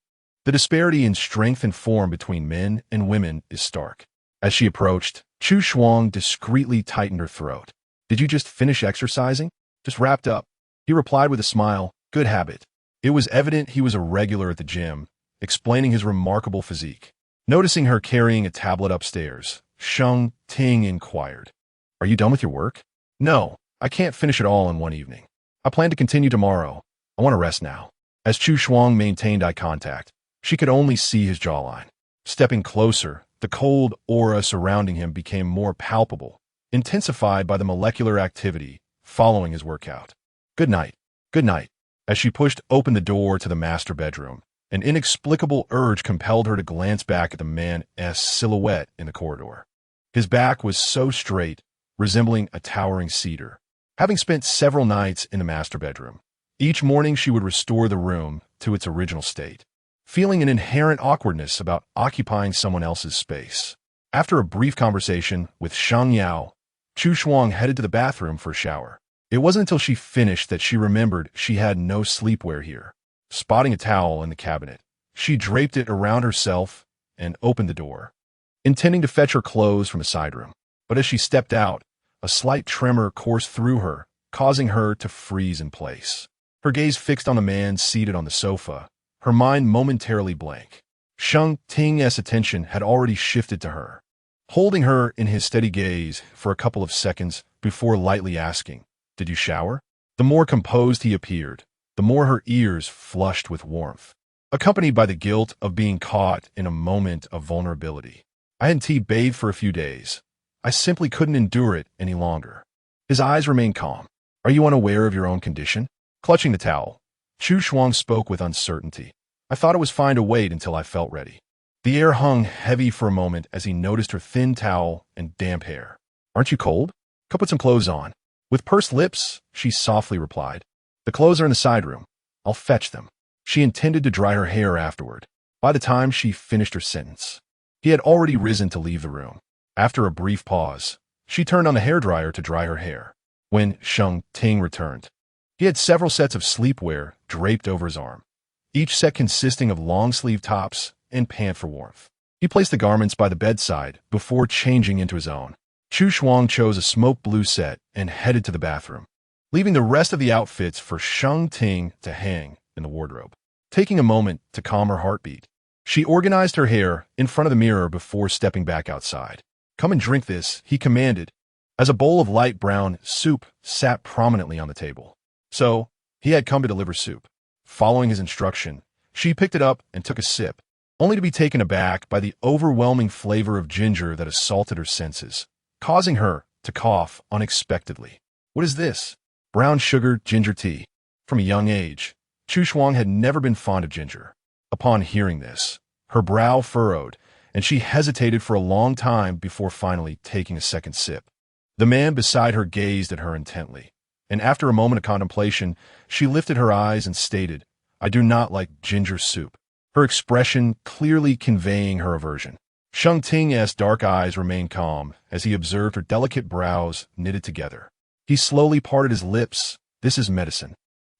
The disparity in strength and form between men and women is stark. As she approached, Chu Shuang discreetly tightened her throat. "Did you just finish exercising?" "Just wrapped up," he replied with a smile. "Good habit." It was evident he was a regular at the gym, explaining his remarkable physique. Noticing her carrying a tablet upstairs, Sheng Ting inquired, "Are you done with your work?" "No, I can't finish it all in one evening. I plan to continue tomorrow. I want to rest now." As Chu Shuang maintained eye contact, she could only see his jawline. Stepping closer, the cold aura surrounding him became more palpable, intensified by the molecular activity following his workout. "Good night. Good night." As she pushed open the door to the master bedroom, an inexplicable urge compelled her to glance back at the man's silhouette in the corridor. His back was so straight, resembling a towering cedar. Having spent several nights in the master bedroom, each morning she would restore the room to its original state, feeling an inherent awkwardness about occupying someone else's space. After a brief conversation with Shang Yao, Chu Shuang headed to the bathroom for a shower. It wasn't until she finished that she remembered she had no sleepwear here. Spotting a towel in the cabinet, she draped it around herself and opened the door, intending to fetch her clothes from a side room. But as she stepped out, a slight tremor coursed through her causing her to freeze in place. Her gaze fixed on the man seated on the sofa, her mind momentarily blank. Sheng Ting's attention had already shifted to her, holding her in his steady gaze for a couple of seconds before lightly asking, "Did you shower?" The more composed he appeared, the more her ears flushed with warmth, accompanied by the guilt of being caught in a moment of vulnerability. "I hadn't bathed for a few days. I simply couldn't endure it any longer." His eyes remained calm. "Are you unaware of your own condition?" Clutching the towel, Chu Shuang spoke with uncertainty. "I thought it was fine to wait until I felt ready." The air hung heavy for a moment as he noticed her thin towel and damp hair. "Aren't you cold? Go put some clothes on." With pursed lips, she softly replied, "The clothes are in the side room. I'll fetch them." She intended to dry her hair afterward. By the time she finished her sentence, he had already risen to leave the room. After a brief pause, she turned on the hairdryer to dry her hair. When Sheng Ting returned, he had several sets of sleepwear draped over his arm, each set consisting of long-sleeve tops and pant for warmth. He placed the garments by the bedside before changing into his own. Chu Shuang chose a smoke blue set and headed to the bathroom, leaving the rest of the outfits for Sheng Ting to hang in the wardrobe. Taking a moment to calm her heartbeat, she organized her hair in front of the mirror before stepping back outside. "Come and drink this," he commanded, as a bowl of light brown soup sat prominently on the table. So, he had come to deliver soup. Following his instruction, she picked it up and took a sip, only to be taken aback by the overwhelming flavor of ginger that assaulted her senses, causing her to cough unexpectedly. "What is this?" "Brown sugar ginger tea." From a young age, Chu Shuang had never been fond of ginger. Upon hearing this, her brow furrowed, and she hesitated for a long time before finally taking a second sip. The man beside her gazed at her intently, and after a moment of contemplation, she lifted her eyes and stated, "I do not like ginger soup," her expression clearly conveying her aversion. Sheng Ting's dark eyes remained calm as he observed her delicate brows knitted together. He slowly parted his lips. "This is medicine.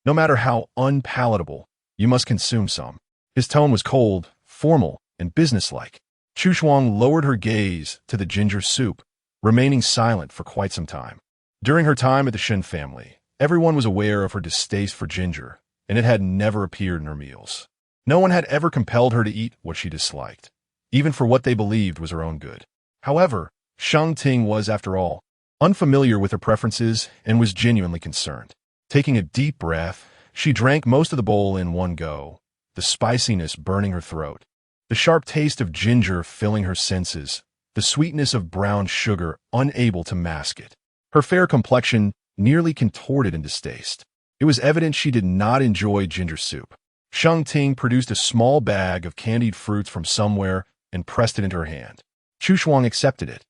No matter how unpalatable, you must consume some." His tone was cold, formal, and businesslike. Chu Shuang lowered her gaze to the ginger soup, remaining silent for quite some time. During her time at the Shen family, everyone was aware of her distaste for ginger, and it had never appeared in her meals. No one had ever compelled her to eat what she disliked, even for what they believed was her own good. However, Sheng Ting was, after all, unfamiliar with her preferences and was genuinely concerned. Taking a deep breath, she drank most of the bowl in one go, the spiciness burning her throat, the sharp taste of ginger filling her senses, the sweetness of brown sugar unable to mask it. Her fair complexion nearly contorted in distaste. It was evident she did not enjoy ginger soup. Sheng Ting produced a small bag of candied fruits from somewhere and pressed it into her hand. Chu Shuang accepted it,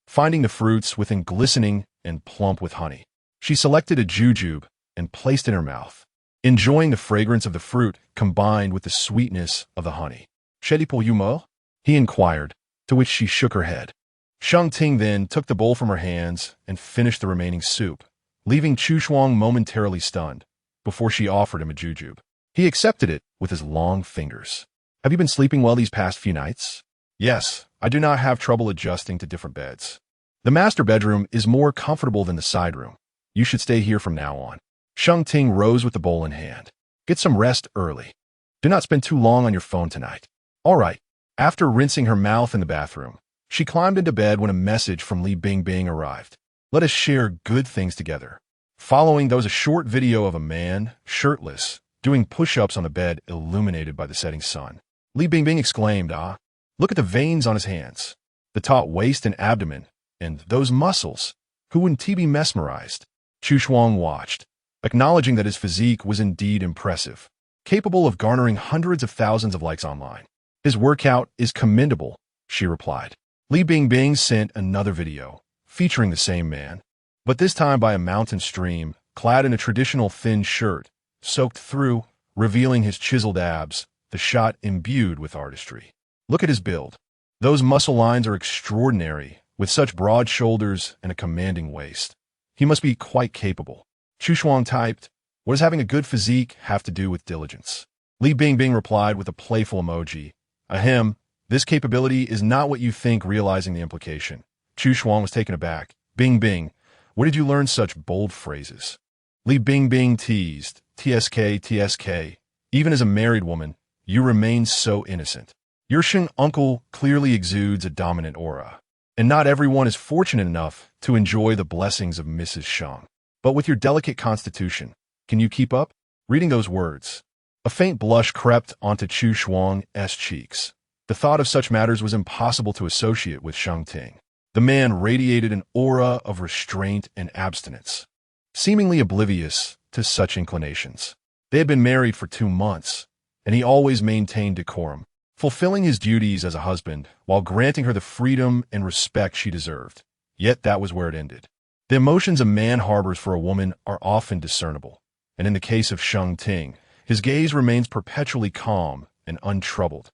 finding the fruits within glistening and plump with honey. She selected a jujube and placed it in her mouth, enjoying the fragrance of the fruit combined with the sweetness of the honey. "Chéri pour you mo?" he inquired, to which she shook her head. Sheng Ting then took the bowl from her hands and finished the remaining soup, leaving Chu Shuang momentarily stunned, before she offered him a jujube. He accepted it with his long fingers. "Have you been sleeping well these past few nights?" "Yes, I do not have trouble adjusting to different beds. The master bedroom is more comfortable than the side room. You should stay here from now on." Sheng Ting rose with the bowl in hand. "Get some rest early. Do not spend too long on your phone tonight." "All right." After rinsing her mouth in the bathroom, she climbed into bed when a message from Li Bingbing arrived. "Let us share good things together." Following, there was a short video of a man, shirtless, doing push-ups on the bed illuminated by the setting sun. Li Bingbing exclaimed, "Ah, look at the veins on his hands, the taut waist and abdomen, and those muscles. Who wouldn't be mesmerized?" Chu Shuang watched, acknowledging that his physique was indeed impressive, capable of garnering hundreds of thousands of likes online. "His workout is commendable," she replied. Li Bingbing sent another video, featuring the same man, but this time by a mountain stream, clad in a traditional thin shirt, soaked through, revealing his chiseled abs, the shot imbued with artistry. "Look at his build. Those muscle lines are extraordinary, with such broad shoulders and a commanding waist. He must be quite capable." Chu Shuang typed, "What does having a good physique have to do with diligence?" Li Bingbing replied with a playful emoji. "Ahem, this capability is not what you think," realizing the implication. Chu Shuang was taken aback. "Bingbing, where did you learn such bold phrases?" Li Bingbing teased, TSK, TSK. Even as a married woman, you remain so innocent. Your Sheng uncle clearly exudes a dominant aura. And not everyone is fortunate enough to enjoy the blessings of Mrs. Sheng. But with your delicate constitution, can you keep up? Reading those words, a faint blush crept onto Chu Shuang's cheeks. The thought of such matters was impossible to associate with Sheng Ting. The man radiated an aura of restraint and abstinence, seemingly oblivious to such inclinations. They had been married for 2 months, and he always maintained decorum, fulfilling his duties as a husband while granting her the freedom and respect she deserved. Yet that was where it ended. The emotions a man harbors for a woman are often discernible, and in the case of Sheng Ting, his gaze remains perpetually calm and untroubled,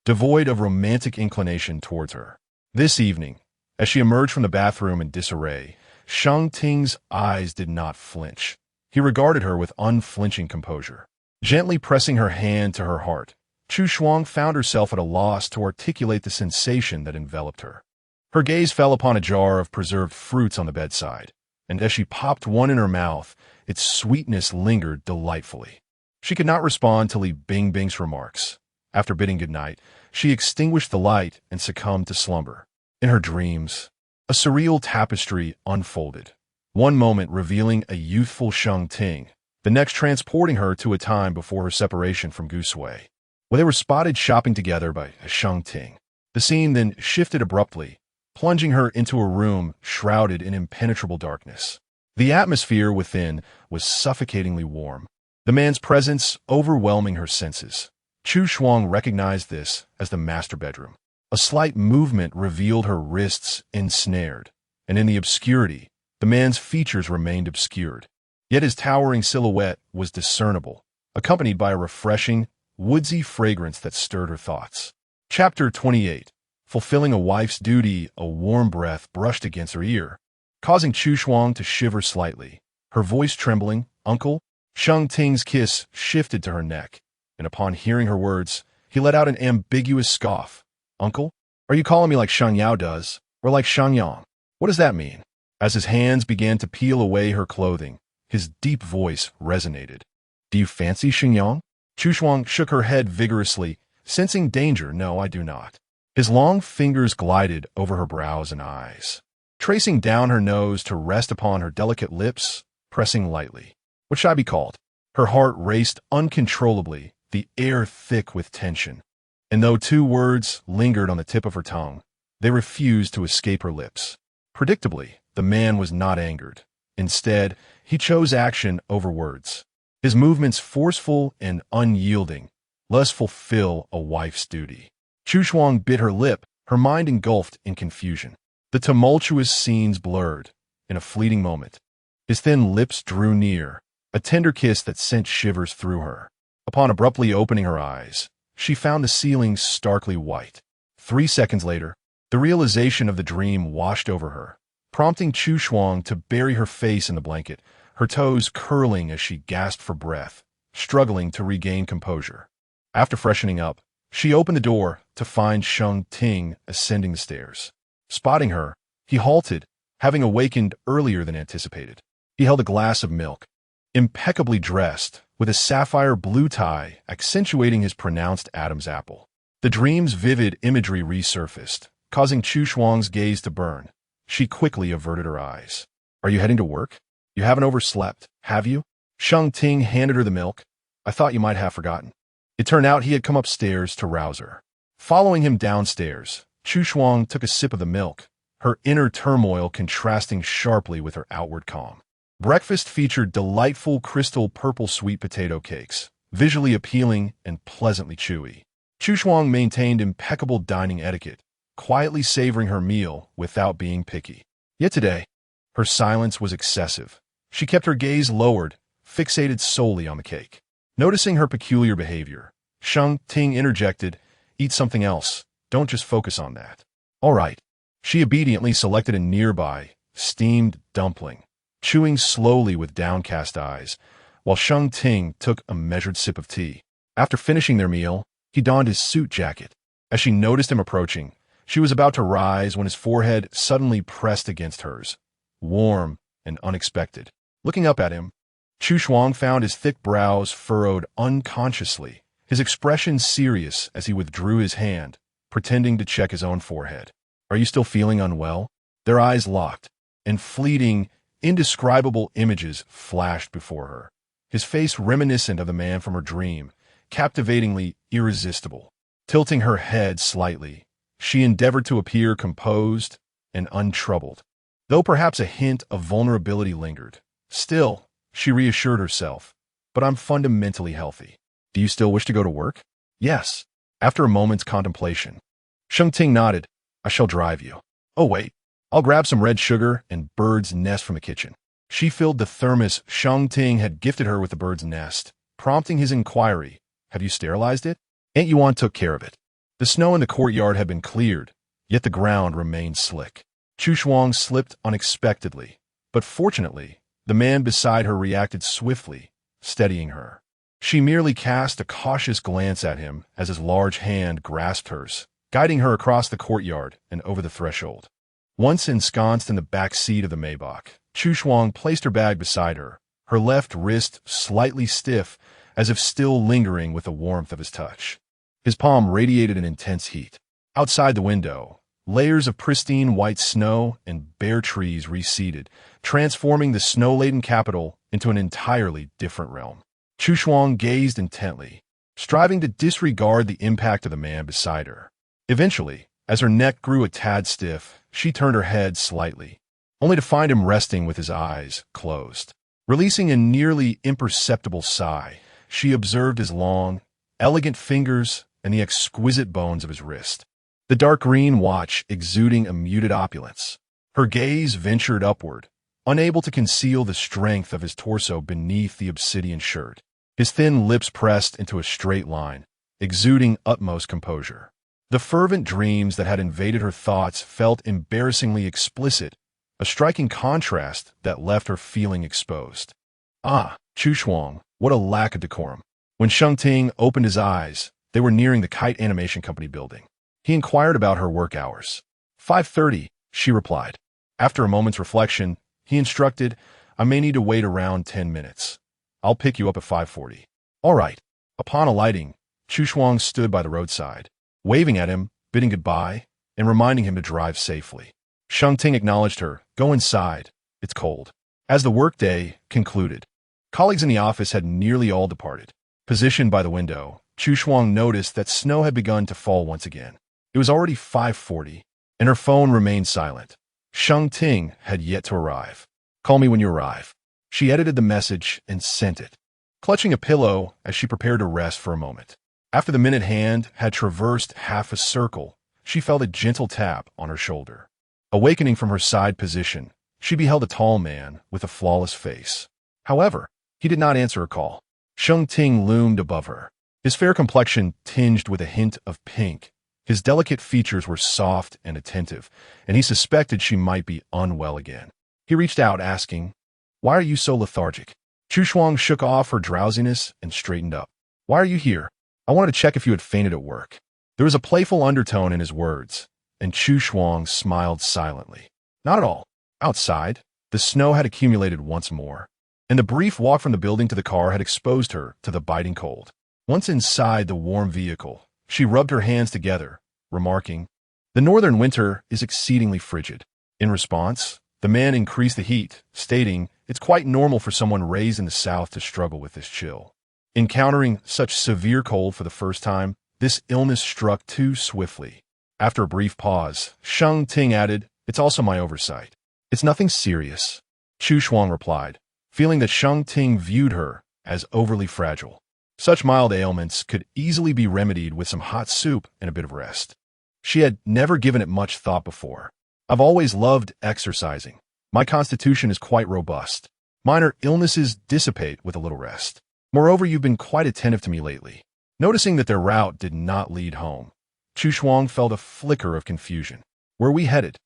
devoid of romantic inclination towards her. This evening, as she emerged from the bathroom in disarray, Sheng Ting's eyes did not flinch. He regarded her with unflinching composure. Gently pressing her hand to her heart, Chu Shuang found herself at a loss to articulate the sensation that enveloped her. Her gaze fell upon a jar of preserved fruits on the bedside, and as she popped one in her mouth, its sweetness lingered delightfully. She could not respond to Li Bingbing's remarks. After bidding goodnight, she extinguished the light and succumbed to slumber. In her dreams, a surreal tapestry unfolded, one moment revealing a youthful Sheng Ting, the next transporting her to a time before her separation from guise, where they were spotted shopping together by Sheng Ting. The scene then shifted abruptly, plunging her into a room shrouded in impenetrable darkness. The atmosphere within was suffocatingly warm, the man's presence overwhelming her senses. Chu Shuang recognized this as the master bedroom. A slight movement revealed her wrists ensnared, and in the obscurity, the man's features remained obscured. Yet his towering silhouette was discernible, accompanied by a refreshing, woodsy fragrance that stirred her thoughts. Chapter 28. Fulfilling a wife's duty, a warm breath brushed against her ear, causing Chu Shuang to shiver slightly. Her voice trembling, "Uncle?" Sheng Ting's kiss shifted to her neck, and upon hearing her words, he let out an ambiguous scoff. "Uncle? Are you calling me like Shang Yao does, or like Shang Yang? What does that mean?" As his hands began to peel away her clothing, his deep voice resonated. "Do you fancy Shang Yang?" Chu Shuang shook her head vigorously, sensing danger. "No, I do not." His long fingers glided over her brows and eyes, tracing down her nose to rest upon her delicate lips, pressing lightly. What should I be called? Her heart raced uncontrollably, the air thick with tension. And though 2 words lingered on the tip of her tongue, they refused to escape her lips. Predictably, the man was not angered. Instead, he chose action over words. His movements forceful and unyielding, lest fulfill a wife's duty. Chu Shuang bit her lip, her mind engulfed in confusion. The tumultuous scenes blurred. In a fleeting moment, his thin lips drew near, a tender kiss that sent shivers through her. Upon abruptly opening her eyes, she found the ceiling starkly white. 3 seconds later, the realization of the dream washed over her, prompting Chu Shuang to bury her face in the blanket, her toes curling as she gasped for breath, struggling to regain composure. After freshening up, she opened the door to find Sheng Ting ascending the stairs. Spotting her, he halted, having awakened earlier than anticipated. He held a glass of milk, impeccably dressed, with a sapphire blue tie accentuating his pronounced Adam's apple. The dream's vivid imagery resurfaced, causing Chu Shuang's gaze to burn. She quickly averted her eyes. "Are you heading to work? You haven't overslept, have you?" Sheng Ting handed her the milk. "I thought you might have forgotten." It turned out he had come upstairs to rouse her. Following him downstairs, Chu Shuang took a sip of the milk, her inner turmoil contrasting sharply with her outward calm. Breakfast featured delightful crystal purple sweet potato cakes, visually appealing and pleasantly chewy. Chu Shuang maintained impeccable dining etiquette, quietly savoring her meal without being picky. Yet today, her silence was excessive. She kept her gaze lowered, fixated solely on the cake. Noticing her peculiar behavior, Sheng Ting interjected, "Eat something else. Don't just focus on that." "All right." She obediently selected a nearby, steamed dumpling, chewing slowly with downcast eyes, while Sheng Ting took a measured sip of tea. After finishing their meal, he donned his suit jacket. As she noticed him approaching, she was about to rise when his forehead suddenly pressed against hers, warm and unexpected. Looking up at him, Chu Shuang found his thick brows furrowed unconsciously, his expression serious as he withdrew his hand, pretending to check his own forehead. Are you still feeling unwell? Their eyes locked, and fleeting, indescribable images flashed before her. His face reminiscent of the man from her dream, captivatingly irresistible. Tilting her head slightly, she endeavored to appear composed and untroubled. Though perhaps a hint of vulnerability lingered, still, she reassured herself, but I'm fundamentally healthy. Do you still wish to go to work? Yes. After a moment's contemplation, Sheng Ting nodded. I shall drive you. Oh, wait. I'll grab some red sugar and bird's nest from the kitchen. She filled the thermos Sheng Ting had gifted her with the bird's nest, prompting his inquiry. Have you sterilized it? Aunt Yuan took care of it. The snow in the courtyard had been cleared, yet the ground remained slick. Chu Shuang slipped unexpectedly, but fortunately, the man beside her reacted swiftly, steadying her. She merely cast a cautious glance at him as his large hand grasped hers, guiding her across the courtyard and over the threshold. Once ensconced in the back seat of the Maybach, Chu Shuang placed her bag beside her, her left wrist slightly stiff, as if still lingering with the warmth of his touch. His palm radiated an intense heat. Outside the window, layers of pristine white snow and bare trees receded, transforming the snow-laden capital into an entirely different realm. Chu Shuang gazed intently, striving to disregard the impact of the man beside her. Eventually, as her neck grew a tad stiff, she turned her head slightly, only to find him resting with his eyes closed. Releasing a nearly imperceptible sigh, she observed his long, elegant fingers and the exquisite bones of his wrist. The dark green watch exuding a muted opulence. Her gaze ventured upward, unable to conceal the strength of his torso beneath the obsidian shirt. His thin lips pressed into a straight line, exuding utmost composure. The fervent dreams that had invaded her thoughts felt embarrassingly explicit, a striking contrast that left her feeling exposed. Ah, Chu Shuang, what a lack of decorum. When Sheng Ting opened his eyes, they were nearing the Kite Animation Company building. He inquired about her work hours. 5:30, she replied. After a moment's reflection, he instructed, I may need to wait around 10 minutes. I'll pick you up at 5:40. All right. Upon alighting, Chu Shuang stood by the roadside, waving at him, bidding goodbye, and reminding him to drive safely. Sheng Ting acknowledged her. Go inside. It's cold. As the workday concluded, colleagues in the office had nearly all departed. Positioned by the window, Chu Shuang noticed that snow had begun to fall once again. It was already 5:40, and her phone remained silent. Sheng Ting had yet to arrive. Call me when you arrive. She edited the message and sent it, clutching a pillow as she prepared to rest for a moment. After the minute hand had traversed half a circle, she felt a gentle tap on her shoulder. Awakening from her side position, she beheld a tall man with a flawless face. However, he did not answer her call. Sheng Ting loomed above her, his fair complexion tinged with a hint of pink. His delicate features were soft and attentive, and he suspected she might be unwell again. He reached out, asking, Why are you so lethargic? Chu Shuang shook off her drowsiness and straightened up. Why are you here? I wanted to check if you had fainted at work. There was a playful undertone in his words, and Chu Shuang smiled silently. Not at all. Outside, the snow had accumulated once more, and the brief walk from the building to the car had exposed her to the biting cold. Once inside the warm vehicle, she rubbed her hands together, remarking, The northern winter is exceedingly frigid. In response, the man increased the heat, stating, It's quite normal for someone raised in the south to struggle with this chill. Encountering such severe cold for the first time, this illness struck too swiftly. After a brief pause, Sheng Ting added, It's also my oversight. It's nothing serious. Chu Shuang replied, feeling that Sheng Ting viewed her as overly fragile. Such mild ailments could easily be remedied with some hot soup and a bit of rest. She had never given it much thought before. I've always loved exercising. My constitution is quite robust. Minor illnesses dissipate with a little rest. Moreover, you've been quite attentive to me lately. Noticing that their route did not lead home, Chu Shuang felt a flicker of confusion. Where are we headed?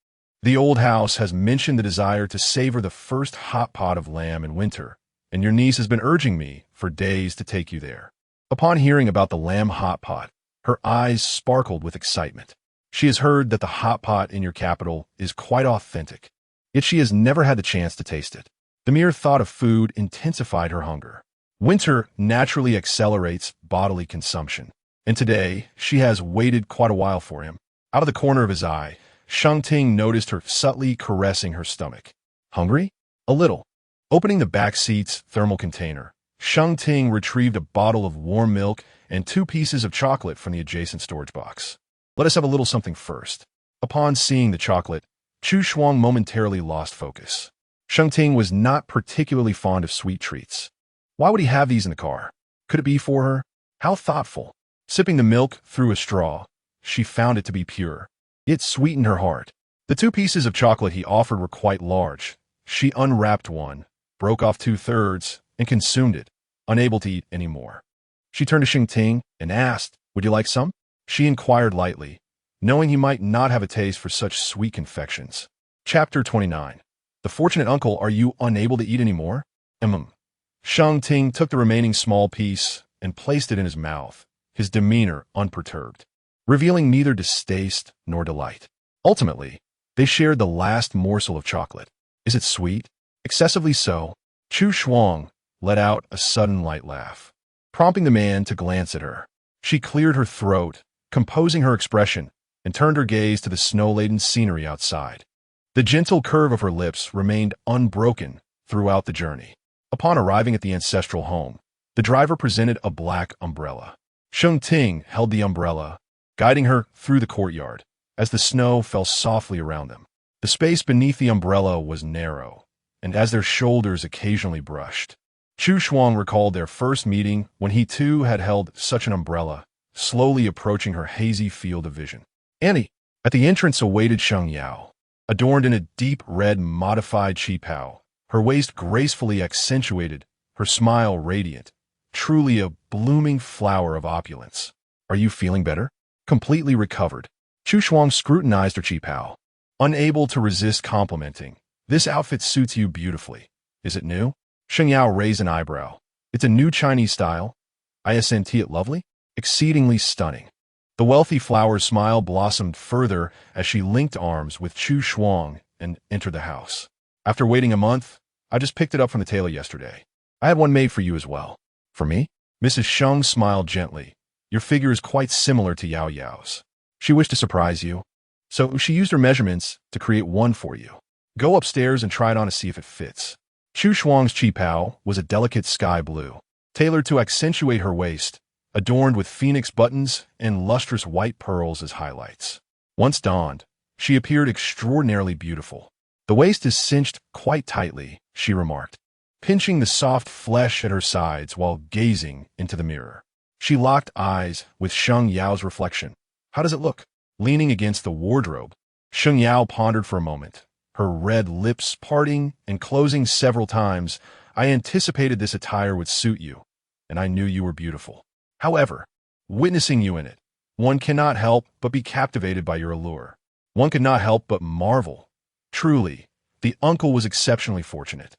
The old house has mentioned the desire to savor the first hot pot of lamb in winter, and your niece has been urging me for days to take you there. Upon hearing about the lamb hot pot, her eyes sparkled with excitement. She has heard that the hot pot in your capital is quite authentic, yet she has never had the chance to taste it. The mere thought of food intensified her hunger. Winter naturally accelerates bodily consumption, and today she has waited quite a while for him. Out of the corner of his eye, Sheng Ting noticed her subtly caressing her stomach. Hungry? A little. Opening the back seat's thermal container, Sheng Ting retrieved a bottle of warm milk and 2 pieces of chocolate from the adjacent storage box. Let us have a little something first. Upon seeing the chocolate, Chu Shuang momentarily lost focus. Sheng Ting was not particularly fond of sweet treats. Why would he have these in the car? Could it be for her? How thoughtful. Sipping the milk through a straw, she found it to be pure. It sweetened her heart. The 2 pieces of chocolate he offered were quite large. She unwrapped one, broke off 2/3, and consumed it, unable to eat any more. She turned to Sheng Ting and asked, "Would you like some?" She inquired lightly, knowing he might not have a taste for such sweet confections. Chapter 29. The fortunate uncle, are you unable to eat any more? Sheng Ting took the remaining small piece and placed it in his mouth, his demeanor unperturbed, revealing neither distaste nor delight. Ultimately, they shared the last morsel of chocolate. Is it sweet? Excessively so. Chu Shuang let out a sudden light laugh, prompting the man to glance at her. She cleared her throat, composing her expression, and turned her gaze to the snow-laden scenery outside. The gentle curve of her lips remained unbroken throughout the journey. Upon arriving at the ancestral home, the driver presented a black umbrella. Sheng Ting held the umbrella, guiding her through the courtyard as the snow fell softly around them. The space beneath the umbrella was narrow, and as their shoulders occasionally brushed, Chu Shuang recalled their first meeting when he too had held such an umbrella, slowly approaching her hazy field of vision. Annie, at the entrance awaited Sheng Yao, adorned in a deep red modified qipao, her waist gracefully accentuated, her smile radiant, truly a blooming flower of opulence. Are you feeling better? Completely recovered. Chu Shuang scrutinized her qipao, unable to resist complimenting. This outfit suits you beautifully. Is it new? Sheng Yao raised an eyebrow. It's a new Chinese style. Isn't it lovely? Exceedingly stunning. The wealthy flower's smile blossomed further as she linked arms with Chu Shuang and entered the house. After waiting a month, I just picked it up from the tailor yesterday. I had one made for you as well. For me? Mrs. Sheng smiled gently. Your figure is quite similar to Yao Yao's. She wished to surprise you, so she used her measurements to create one for you. Go upstairs and try it on to see if it fits. Chu Shuang's qipao was a delicate sky blue, tailored to accentuate her waist, adorned with phoenix buttons and lustrous white pearls as highlights. Once donned, she appeared extraordinarily beautiful. The waist is cinched quite tightly, she remarked, pinching the soft flesh at her sides while gazing into the mirror. She locked eyes with Sheng Yao's reflection. How does it look? Leaning against the wardrobe, Sheng Yao pondered for a moment, her red lips parting and closing several times. I anticipated this attire would suit you, and I knew you were beautiful. However, witnessing you in it, one cannot help but be captivated by your allure. One could not help but marvel. Truly, the uncle was exceptionally fortunate.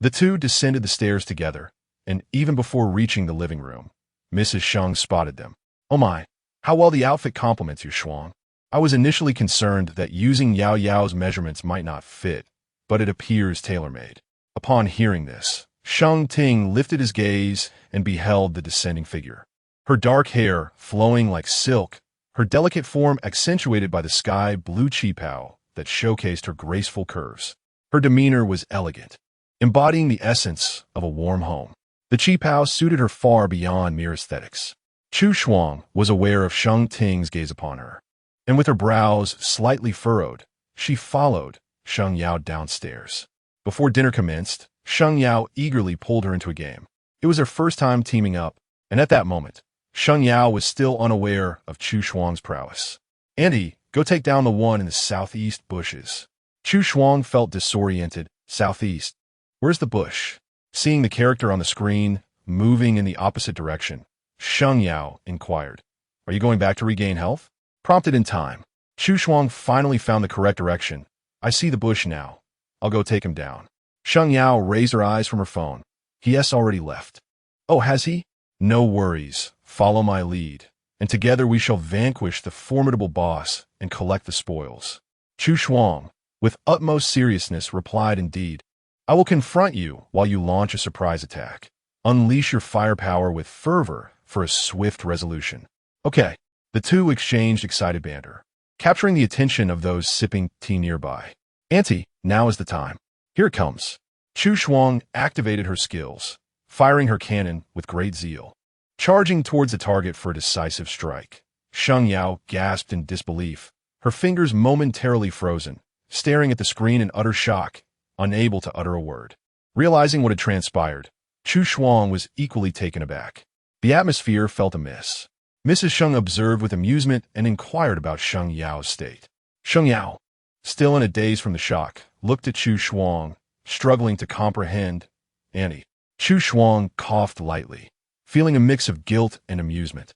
The two descended the stairs together, and even before reaching the living room, Mrs. Sheng spotted them. Oh my, how well the outfit complements you, Shuang. I was initially concerned that using Yao Yao's measurements might not fit, but it appears tailor-made. Upon hearing this, Sheng Ting lifted his gaze and beheld the descending figure. Her dark hair flowing like silk, her delicate form accentuated by the sky blue qipao that showcased her graceful curves. Her demeanor was elegant, embodying the essence of a warm home. The qipao suited her far beyond mere aesthetics. Chu Shuang was aware of Sheng Ting's gaze upon her, and with her brows slightly furrowed, she followed Sheng Yao downstairs. Before dinner commenced, Sheng Yao eagerly pulled her into a game. It was their first time teaming up, and at that moment, Sheng Yao was still unaware of Chu Shuang's prowess. Andy, go take down the one in the southeast bushes. Chu Shuang felt disoriented. Southeast. Where's the bush? Seeing the character on the screen, moving in the opposite direction, Sheng Yao inquired, Are you going back to regain health? Prompted in time, Chu Shuang finally found the correct direction. I see the bush now. I'll go take him down. Sheng Yao raised her eyes from her phone. He has already left. Oh, has he? No worries. Follow my lead, and together we shall vanquish the formidable boss and collect the spoils. Chu Shuang, with utmost seriousness, replied, Indeed. I will confront you while you launch a surprise attack. Unleash your firepower with fervor for a swift resolution. Okay, the two exchanged excited banter, capturing the attention of those sipping tea nearby. Auntie, now is the time. Here it comes. Chu Shuang activated her skills, firing her cannon with great zeal, charging towards the target for a decisive strike. Sheng Yao gasped in disbelief, her fingers momentarily frozen, staring at the screen in utter shock, unable to utter a word. Realizing what had transpired, Chu Shuang was equally taken aback. The atmosphere felt amiss. Mrs. Sheng observed with amusement and inquired about Sheng Yao's state. Sheng Yao, still in a daze from the shock, looked at Chu Shuang, struggling to comprehend. Annie. Chu Shuang coughed lightly, feeling a mix of guilt and amusement.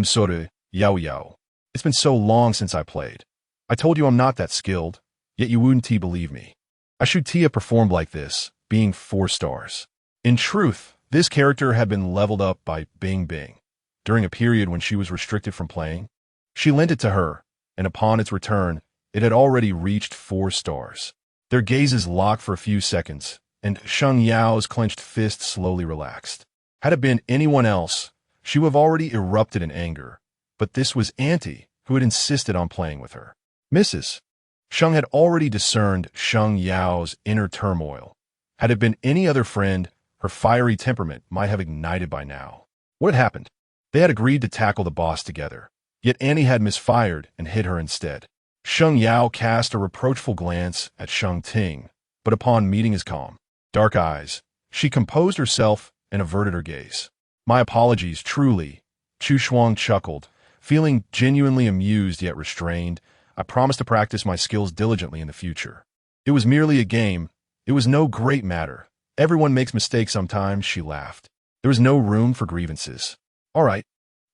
Soda, Yao Yao. It's been so long since I played. I told you I'm not that skilled, yet you wouldn't believe me. I should have performed like this, being 4 stars. In truth, this character had been leveled up by Bing Bing. During a period when she was restricted from playing, she lent it to her, and upon its return, it had already reached 4 stars. Their gazes locked for a few seconds, and Sheng Yao's clenched fist slowly relaxed. Had it been anyone else, she would have already erupted in anger, but this was Auntie who had insisted on playing with her. Mrs. Sheng had already discerned Sheng Yao's inner turmoil. Had it been any other friend, her fiery temperament might have ignited by now. What had happened? They had agreed to tackle the boss together, yet Annie had misfired and hit her instead. Sheng Yao cast a reproachful glance at Sheng Ting, but upon meeting his calm, dark eyes, she composed herself and averted her gaze. My apologies, truly. Chu Shuang chuckled, feeling genuinely amused yet restrained. I promise to practice my skills diligently in the future. It was merely a game. It was no great matter. Everyone makes mistakes sometimes, she laughed. There was no room for grievances. All right,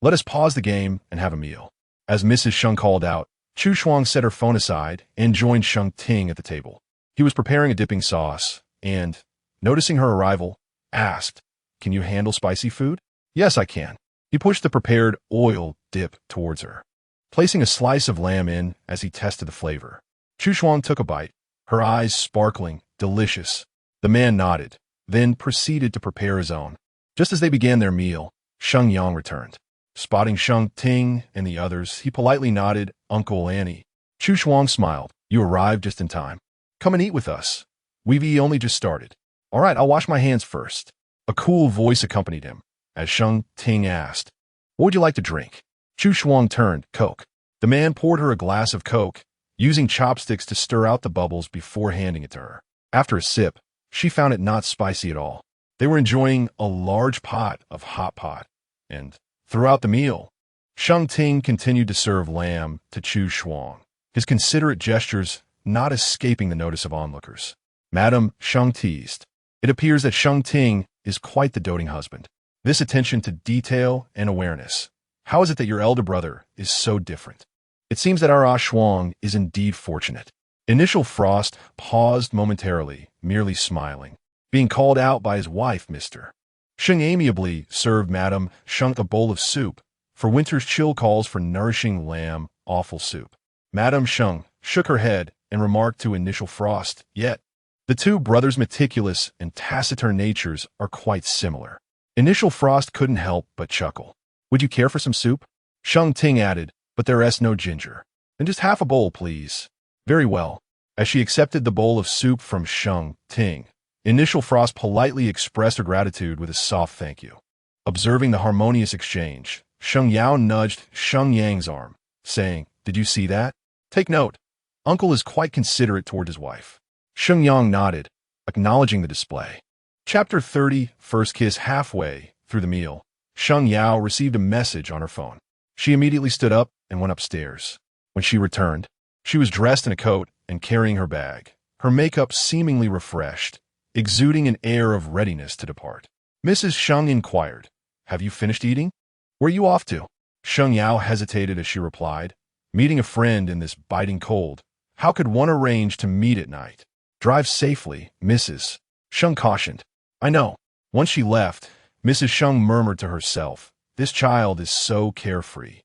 let us pause the game and have a meal. As Mrs. Sheng called out, Chu Shuang set her phone aside and joined Sheng Ting at the table. He was preparing a dipping sauce and, noticing her arrival, asked, "Can you handle spicy food?" "Yes, I can." He pushed the prepared oil dip towards her, placing a slice of lamb in as he tested the flavor. Chu Shuang took a bite, her eyes sparkling, delicious. The man nodded, then proceeded to prepare his own. Just as they began their meal, Sheng Yang returned. Spotting Sheng Ting and the others, he politely nodded, "Uncle Annie." Chu Shuang smiled. "You arrived just in time. Come and eat with us. We've only just started." "All right, I'll wash my hands first." A cool voice accompanied him, as Sheng Ting asked, "What would you like to drink?" Chu Shuang turned, "Coke." The man poured her a glass of Coke, using chopsticks to stir out the bubbles before handing it to her. After a sip, she found it not spicy at all. They were enjoying a large pot of hot pot, and throughout the meal, Sheng Ting continued to serve lamb to Chu Shuang, his considerate gestures not escaping the notice of onlookers. Madam Sheng teased. It appears that Sheng Ting is quite the doting husband. This attention to detail and awareness. How is it that your elder brother is so different? It seems that our Shuang is indeed fortunate. Initial Frost paused momentarily, merely smiling, being called out by his wife, Mr. Sheng amiably served Madam Sheng a bowl of soup, for winter's chill calls for nourishing lamb, offal soup. Madam Sheng shook her head and remarked to Initial Frost, "Yet, the two brothers' meticulous and taciturn natures are quite similar." Initial Frost couldn't help but chuckle. "Would you care for some soup?" Sheng Ting added, "But there's no ginger." "Then just half a bowl, please." "Very well." As she accepted the bowl of soup from Sheng Ting, Initial Frost politely expressed her gratitude with a soft thank you. Observing the harmonious exchange, Sheng Yao nudged Sheng Yang's arm, saying, "Did you see that? Take note. Uncle is quite considerate toward his wife." Sheng Yang nodded, acknowledging the display. Chapter 30, First Kiss. Halfway through the meal, Sheng Yao received a message on her phone. She immediately stood up and went upstairs. When she returned, she was dressed in a coat and carrying her bag, her makeup seemingly refreshed, exuding an air of readiness to depart. Mrs. Sheng inquired, "Have you finished eating? Where are you off to?" Sheng Yao hesitated as she replied, "Meeting a friend in this biting cold. How could one arrange to meet at night?" "Drive safely, Mrs. Sheng cautioned. "I know." Once she left, Mrs. Sheng murmured to herself, "This child is so carefree.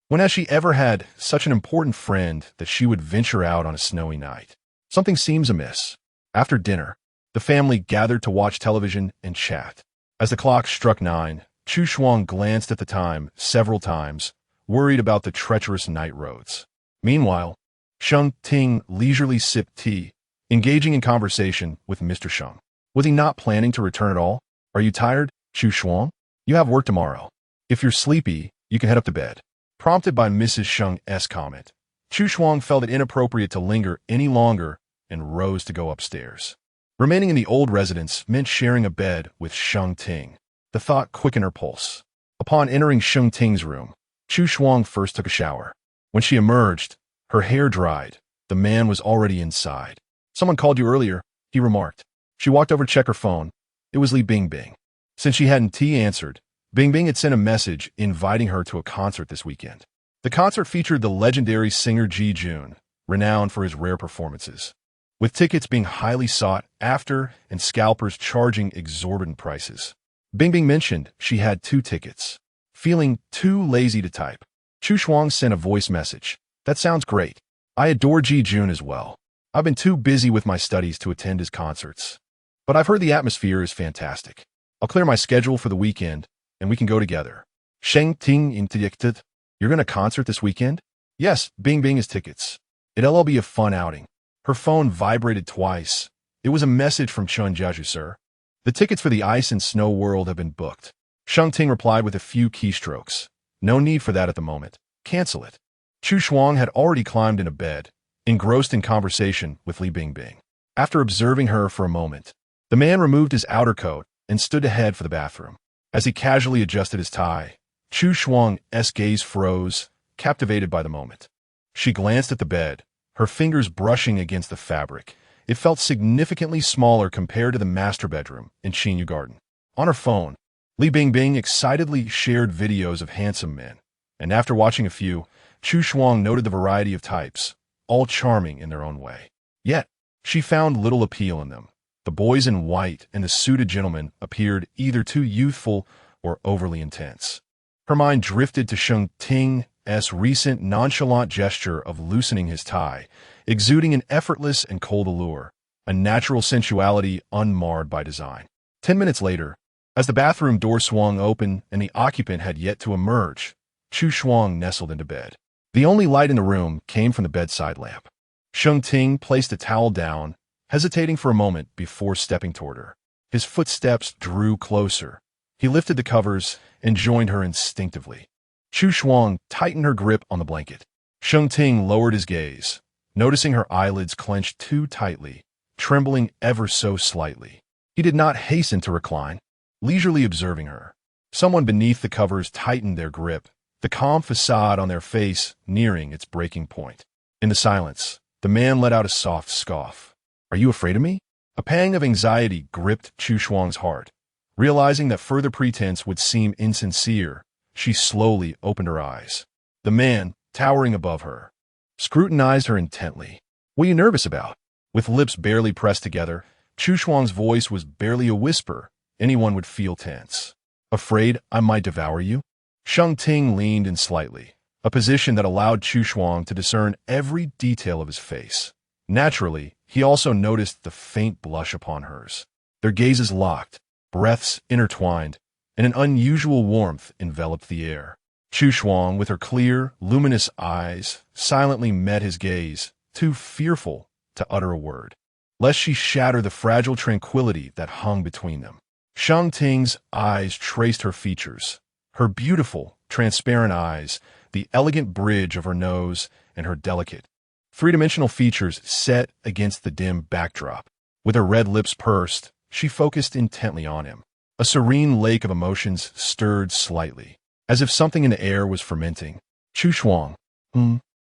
When has she ever had such an important friend that she would venture out on a snowy night? Something seems amiss." After dinner, The family gathered to watch television and chat. As the clock struck 9, Chu Shuang glanced at the time several times, worried about the treacherous night roads. Meanwhile, Sheng Ting leisurely sipped tea, engaging in conversation with Mr. Sheng. Was he not planning to return at all? Are you tired, Chu Shuang? You have work tomorrow. If you're sleepy, you can head up to bed. Prompted by Mrs. Sheng's comment, Chu Shuang felt it inappropriate to linger any longer and rose to go upstairs. Remaining in the old residence meant sharing a bed with Sheng Ting. The thought quickened her pulse. Upon entering Sheng Ting's room, Chu Shuang first took a shower. When she emerged, her hair dried. The man was already inside. Someone called you earlier, he remarked. She walked over to check her phone. It was Li Bingbing. Since she hadn't answered, Bingbing had sent a message inviting her to a concert this weekend. The concert featured the legendary singer Ji Jun, renowned for his rare performances, with tickets being highly sought after and scalpers charging exorbitant prices. Bingbing mentioned she had 2 tickets. Feeling too lazy to type, Chu Shuang sent a voice message. That sounds great. I adore Ji Jun as well. I've been too busy with my studies to attend his concerts. But I've heard the atmosphere is fantastic. I'll clear my schedule for the weekend, and we can go together. Sheng Ting etched. You're going to concert this weekend? Yes, Bingbing has tickets. It'll be a fun outing. Her phone vibrated twice. It was a message from Chun Jiaju, sir. The tickets for the Ice and Snow World have been booked. Sheng Ting replied with a few keystrokes. No need for that at the moment. Cancel it. Chu Shuang had already climbed into bed, engrossed in conversation with Li Bingbing. After observing her for a moment, the man removed his outer coat and stood to head for the bathroom. As he casually adjusted his tie, Chu Shuang's gaze froze, captivated by the moment. She glanced at the bed, her fingers brushing against the fabric. It felt significantly smaller compared to the master bedroom in Xinyu Garden. On her phone, Li Bingbing excitedly shared videos of handsome men, and after watching a few, Chu Shuang noted the variety of types, all charming in their own way. Yet, she found little appeal in them. The boys in white and the suited gentlemen appeared either too youthful or overly intense. Her mind drifted to Sheng Ting's recent nonchalant gesture of loosening his tie, exuding an effortless and cold allure, a natural sensuality unmarred by design. 10 minutes later, as the bathroom door swung open and the occupant had yet to emerge, Chu Shuang nestled into bed. The only light in the room came from the bedside lamp. Sheng Ting placed a towel down, hesitating for a moment before stepping toward her. His footsteps drew closer. He lifted the covers and joined her instinctively. Chu Shuang tightened her grip on the blanket. Sheng Ting lowered his gaze, noticing her eyelids clenched too tightly, trembling ever so slightly. He did not hasten to recline, leisurely observing her. Someone beneath the covers tightened their grip, the calm facade on their face nearing its breaking point. In the silence, the man let out a soft scoff. Are you afraid of me? A pang of anxiety gripped Chu Shuang's heart. Realizing that further pretense would seem insincere, she slowly opened her eyes. The man, towering above her, scrutinized her intently. What are you nervous about? With lips barely pressed together, Chu Shuang's voice was barely a whisper. Anyone would feel tense. Afraid I might devour you? Sheng Ting leaned in slightly, a position that allowed Chu Shuang to discern every detail of his face. Naturally, he also noticed the faint blush upon hers. Their gazes locked, breaths intertwined, and an unusual warmth enveloped the air. Chu Shuang, with her clear, luminous eyes, silently met his gaze, too fearful to utter a word, lest she shatter the fragile tranquility that hung between them. Sheng Ting's eyes traced her features, her beautiful, transparent eyes, the elegant bridge of her nose, and her delicate, three-dimensional features set against the dim backdrop. With her red lips pursed, she focused intently on him. A serene lake of emotions stirred slightly, as if something in the air was fermenting. Chu Shuang.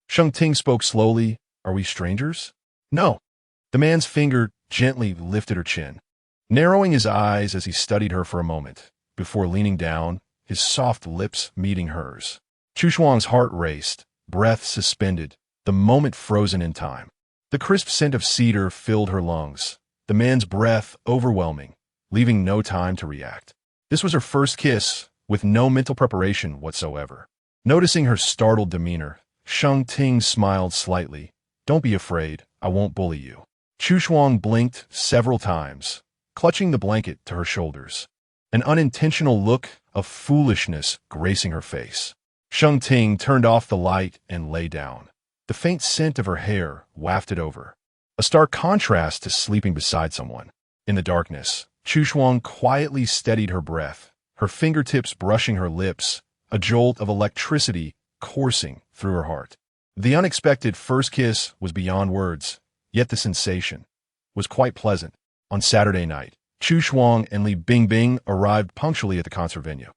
Sheng Ting spoke slowly. Are we strangers? No. The man's finger gently lifted her chin, narrowing his eyes as he studied her for a moment, before leaning down, his soft lips meeting hers. Chu Shuang's heart raced, breath suspended, the moment frozen in time. The crisp scent of cedar filled her lungs, the man's breath overwhelming, leaving no time to react. This was her first kiss, with no mental preparation whatsoever. Noticing her startled demeanor, Sheng Ting smiled slightly. Don't be afraid, I won't bully you. Chu Shuang blinked several times, clutching the blanket to her shoulders, an unintentional look of foolishness gracing her face. Sheng Ting turned off the light and lay down, the faint scent of her hair wafted over, a stark contrast to sleeping beside someone. In the darkness, Chu Shuang quietly steadied her breath, her fingertips brushing her lips, a jolt of electricity coursing through her heart. The unexpected first kiss was beyond words, yet the sensation was quite pleasant. On Saturday night, Chu Shuang and Li Bingbing arrived punctually at the concert venue.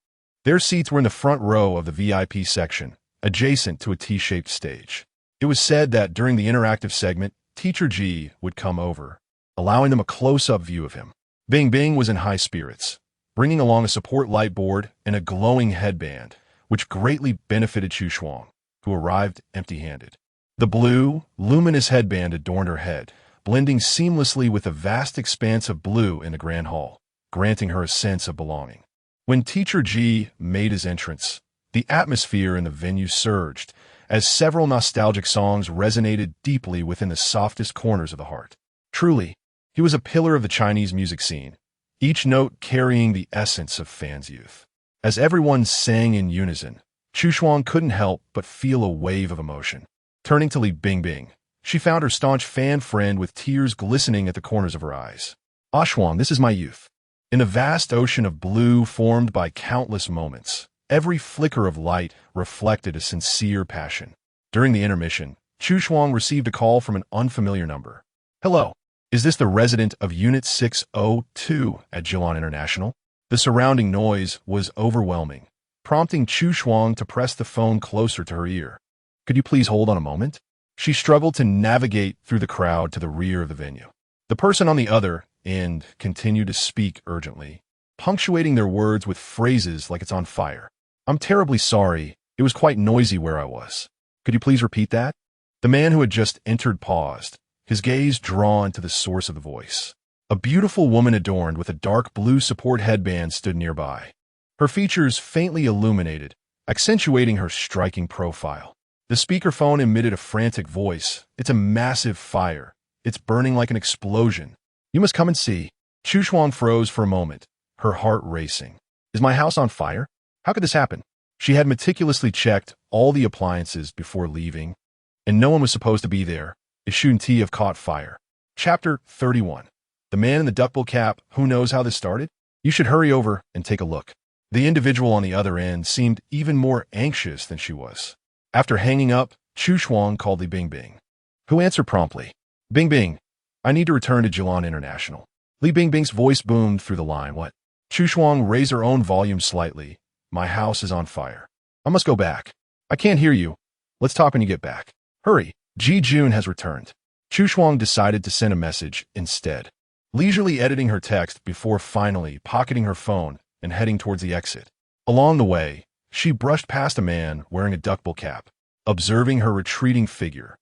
Their seats were in the front row of the VIP section, adjacent to a T-shaped stage. It was said that during the interactive segment, Teacher Ji would come over, allowing them a close-up view of him. Bingbing was in high spirits, bringing along a support light board and a glowing headband, which greatly benefited Chu Shuang, who arrived empty-handed. The blue, luminous headband adorned her head, blending seamlessly with the vast expanse of blue in the grand hall, granting her a sense of belonging. When Teacher Ji made his entrance, the atmosphere in the venue surged, as several nostalgic songs resonated deeply within the softest corners of the heart. Truly, he was a pillar of the Chinese music scene, each note carrying the essence of fans' youth. As everyone sang in unison, Chu Shuang couldn't help but feel a wave of emotion. Turning to Li Bingbing, she found her staunch fan friend with tears glistening at the corners of her eyes. "Ah Shuang, this is my youth." In a vast ocean of blue formed by countless moments, every flicker of light reflected a sincere passion. During the intermission, Chu Shuang received a call from an unfamiliar number. "Hello, is this the resident of Unit 602 at Geelong International?" The surrounding noise was overwhelming, prompting Chu Shuang to press the phone closer to her ear. "Could you please hold on a moment?" She struggled to navigate through the crowd to the rear of the venue. The person on the other end continued to speak urgently, punctuating their words with phrases like it's on fire. "I'm terribly sorry. It was quite noisy where I was. Could you please repeat that?" The man who had just entered paused, his gaze drawn to the source of the voice. A beautiful woman adorned with a dark blue support headband stood nearby, her features faintly illuminated, accentuating her striking profile. The speakerphone emitted a frantic voice. "It's a massive fire. It's burning like an explosion. You must come and see." Chu Shuang froze for a moment, her heart racing. "Is my house on fire? How could this happen?" She had meticulously checked all the appliances before leaving, and no one was supposed to be there. It shouldn't have caught fire. Chapter 31. The man in the duckbill cap, who knows how this started? You should hurry over and take a look. The individual on the other end seemed even more anxious than she was. After hanging up, Chu Shuang called Li Bingbing, who answered promptly. "Bingbing, I need to return to Geelong International." Li Bingbing's voice boomed through the line. "What?" Chu Shuang raised her own volume slightly. "My house is on fire. I must go back. I can't hear you. Let's talk when you get back. Hurry. Ji Jun has returned." Chu Shuang decided to send a message instead, leisurely editing her text before finally pocketing her phone and heading towards the exit. Along the way, she brushed past a man wearing a duckbill cap, observing her retreating figure.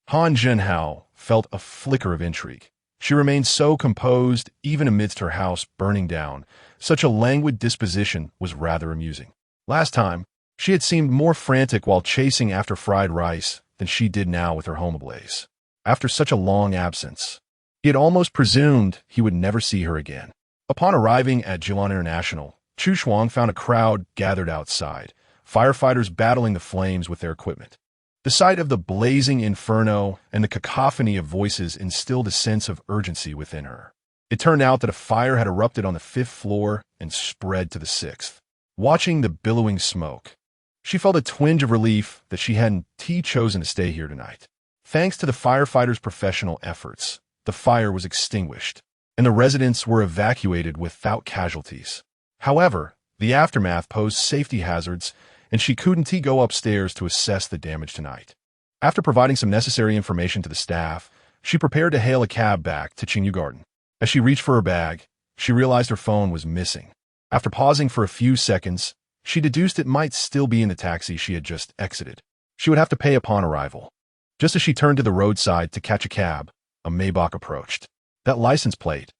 Han Zhenhao felt a flicker of intrigue. She remained so composed even amidst her house burning down. Such a languid disposition was rather amusing. Last time, she had seemed more frantic while chasing after fried rice than she did now with her home ablaze. After such a long absence, he had almost presumed he would never see her again. Upon arriving at Geelong International, Chu Shuang found a crowd gathered outside, firefighters battling the flames with their equipment. The sight of the blazing inferno and the cacophony of voices instilled a sense of urgency within her. It turned out that a fire had erupted on the 5th floor and spread to the 6th. Watching the billowing smoke, she felt a twinge of relief that she hadn't chosen to stay here tonight. Thanks to the firefighters' professional efforts, the fire was extinguished, and the residents were evacuated without casualties. However, the aftermath posed safety hazards, and she couldn't go upstairs to assess the damage tonight. After providing some necessary information to the staff, she prepared to hail a cab back to Qingyu Garden. As she reached for her bag, she realized her phone was missing. After pausing for a few seconds, she deduced it might still be in the taxi she had just exited. She would have to pay upon arrival. Just as she turned to the roadside to catch a cab, a Maybach approached. That license plate,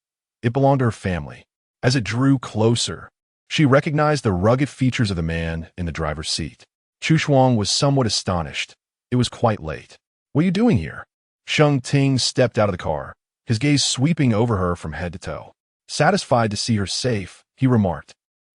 it belonged to her family. As it drew closer, she recognized the rugged features of the man in the driver's seat. Chu Shuang was somewhat astonished. It was quite late. "What are you doing here?" Sheng Ting stepped out of the car, his gaze sweeping over her from head to toe. Satisfied to see her safe, he remarked,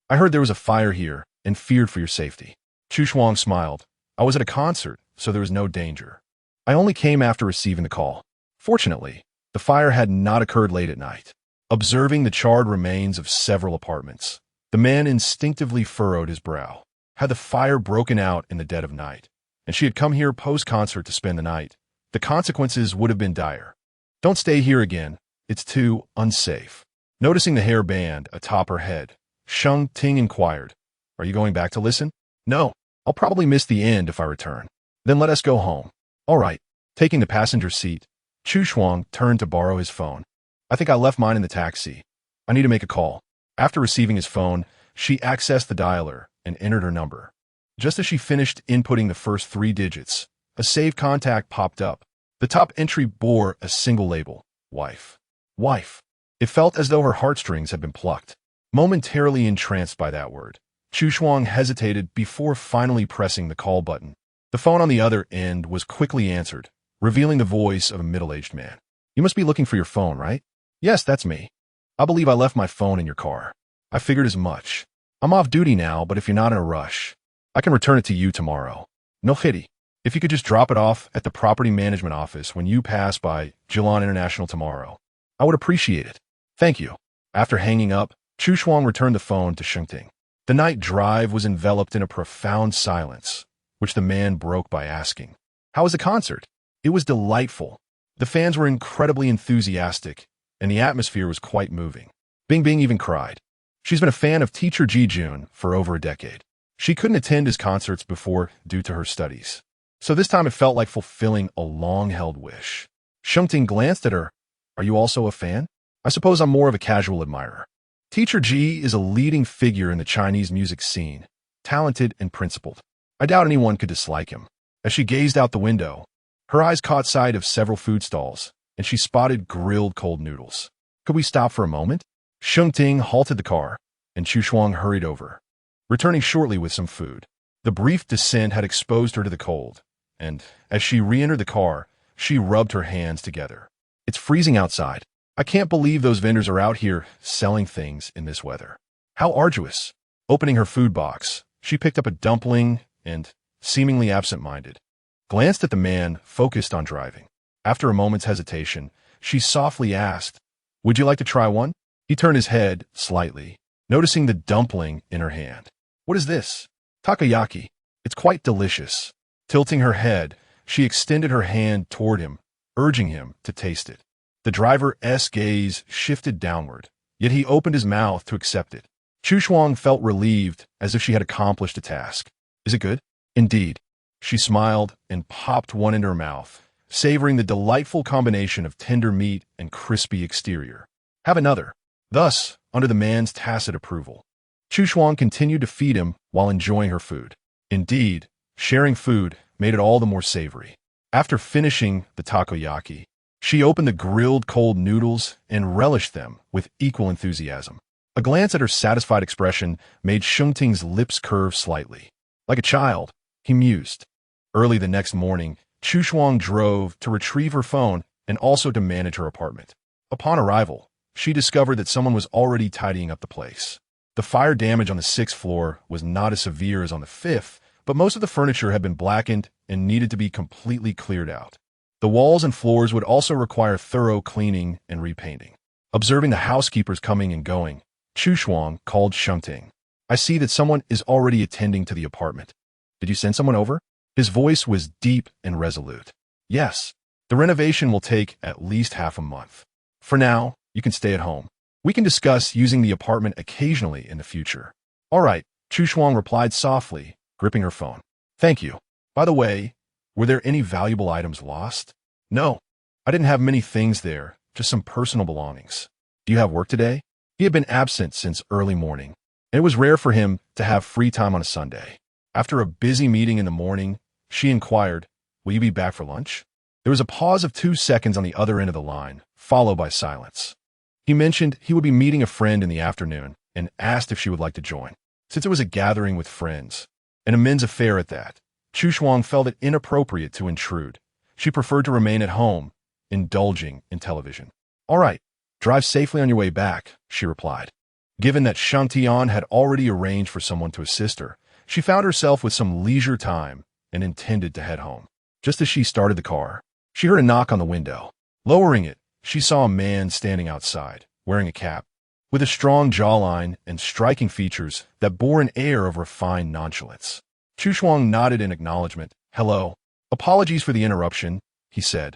"I heard there was a fire here and feared for your safety." Chu Shuang smiled. "I was at a concert, so there was no danger. I only came after receiving the call. Fortunately, the fire had not occurred late at night." Observing the charred remains of several apartments, the man instinctively furrowed his brow. Had the fire broken out in the dead of night, and she had come here post-concert to spend the night, the consequences would have been dire. "Don't stay here again. It's too unsafe." Noticing the hair band atop her head, Sheng Ting inquired, "Are you going back to listen?" "No. I'll probably miss the end if I return." "Then let us go home." "All right." Taking the passenger seat, Chu Shuang turned to borrow his phone. "I think I left mine in the taxi. I need to make a call." After receiving his phone, she accessed the dialer and entered her number. Just as she finished inputting the first 3 digits, a saved contact popped up. The top entry bore a single label, "Wife." Wife. It felt as though her heartstrings had been plucked. Momentarily entranced by that word, Chu Shuang hesitated before finally pressing the call button. The phone on the other end was quickly answered, revealing the voice of a middle-aged man. "You must be looking for your phone, right?" "Yes, that's me. I believe I left my phone in your car." "I figured as much. I'm off duty now, but if you're not in a rush, I can return it to you tomorrow." "No pity. If you could just drop it off at the property management office when you pass by Jilin International tomorrow, I would appreciate it." "Thank you." After hanging up, Chu Shuang returned the phone to Sheng Ting. The night drive was enveloped in a profound silence, which the man broke by asking, "How was the concert?" "It was delightful. The fans were incredibly enthusiastic, and the atmosphere was quite moving. Bing Bing even cried. She's been a fan of teacher Ji Jun for over a decade. She couldn't attend his concerts before due to her studies, so this time it felt like fulfilling a long-held wish." Sheng Ting glanced at her. "Are you also a fan?" "I suppose I'm more of a casual admirer." Teacher Ji is a leading figure in the Chinese music scene, talented and principled. I doubt anyone could dislike him. As she gazed out the window, her eyes caught sight of several food stalls, and she spotted grilled cold noodles. "Could we stop for a moment?" Sheng Ting halted the car, and Chu Shuang hurried over, returning shortly with some food. The brief descent had exposed her to the cold, and as she re-entered the car, she rubbed her hands together. "It's freezing outside. I can't believe those vendors are out here selling things in this weather. How arduous." Opening her food box, she picked up a dumpling and, seemingly absent-minded, glanced at the man focused on driving. After a moment's hesitation, she softly asked, "Would you like to try one?" He turned his head slightly, noticing the dumpling in her hand. "What is this?" "Takoyaki. It's quite delicious." Tilting her head, she extended her hand toward him, urging him to taste it. The driver's gaze shifted downward, yet he opened his mouth to accept it. Chu Shuang felt relieved, as if she had accomplished a task. "Is it good?" "Indeed." She smiled and popped one into her mouth, savoring the delightful combination of tender meat and crispy exterior. "Have another." Thus, under the man's tacit approval, Chu Shuang continued to feed him while enjoying her food. Indeed, sharing food made it all the more savory. After finishing the takoyaki, she opened the grilled cold noodles and relished them with equal enthusiasm. A glance at her satisfied expression made Sheng Ting's lips curve slightly. Like a child, he mused. Early the next morning, Chu Shuang drove to retrieve her phone and also to manage her apartment. Upon arrival, she discovered that someone was already tidying up the place. The fire damage on the 6th floor was not as severe as on the 5th, but most of the furniture had been blackened and needed to be completely cleared out. The walls and floors would also require thorough cleaning and repainting. Observing the housekeepers coming and going, Chu Shuang called Sheng Ting. "I see that someone is already attending to the apartment. Did you send someone over?" His voice was deep and resolute. "Yes. The renovation will take at least half a month. For now, you can stay at home. We can discuss using the apartment occasionally in the future." "All right," Chu Shuang replied softly, gripping her phone. "Thank you. By the way, were there any valuable items lost?" "No. I didn't have many things there, just some personal belongings." "Do you have work today?" He had been absent since early morning, and it was rare for him to have free time on a Sunday. After a busy meeting in the morning, she inquired, "Will you be back for lunch?" There was a pause of 2 seconds on the other end of the line, followed by silence. He mentioned he would be meeting a friend in the afternoon and asked if she would like to join. Since it was a gathering with friends, and a men's affair at that, Chu Shuang felt it inappropriate to intrude. She preferred to remain at home, indulging in television. All right, drive safely on your way back, she replied. Given that Sheng Ting had already arranged for someone to assist her, she found herself with some leisure time and intended to head home. Just as she started the car, she heard a knock on the window. Lowering it, she saw a man standing outside, wearing a cap, with a strong jawline and striking features that bore an air of refined nonchalance. Chu Shuang nodded in acknowledgement. Hello. Apologies for the interruption, he said,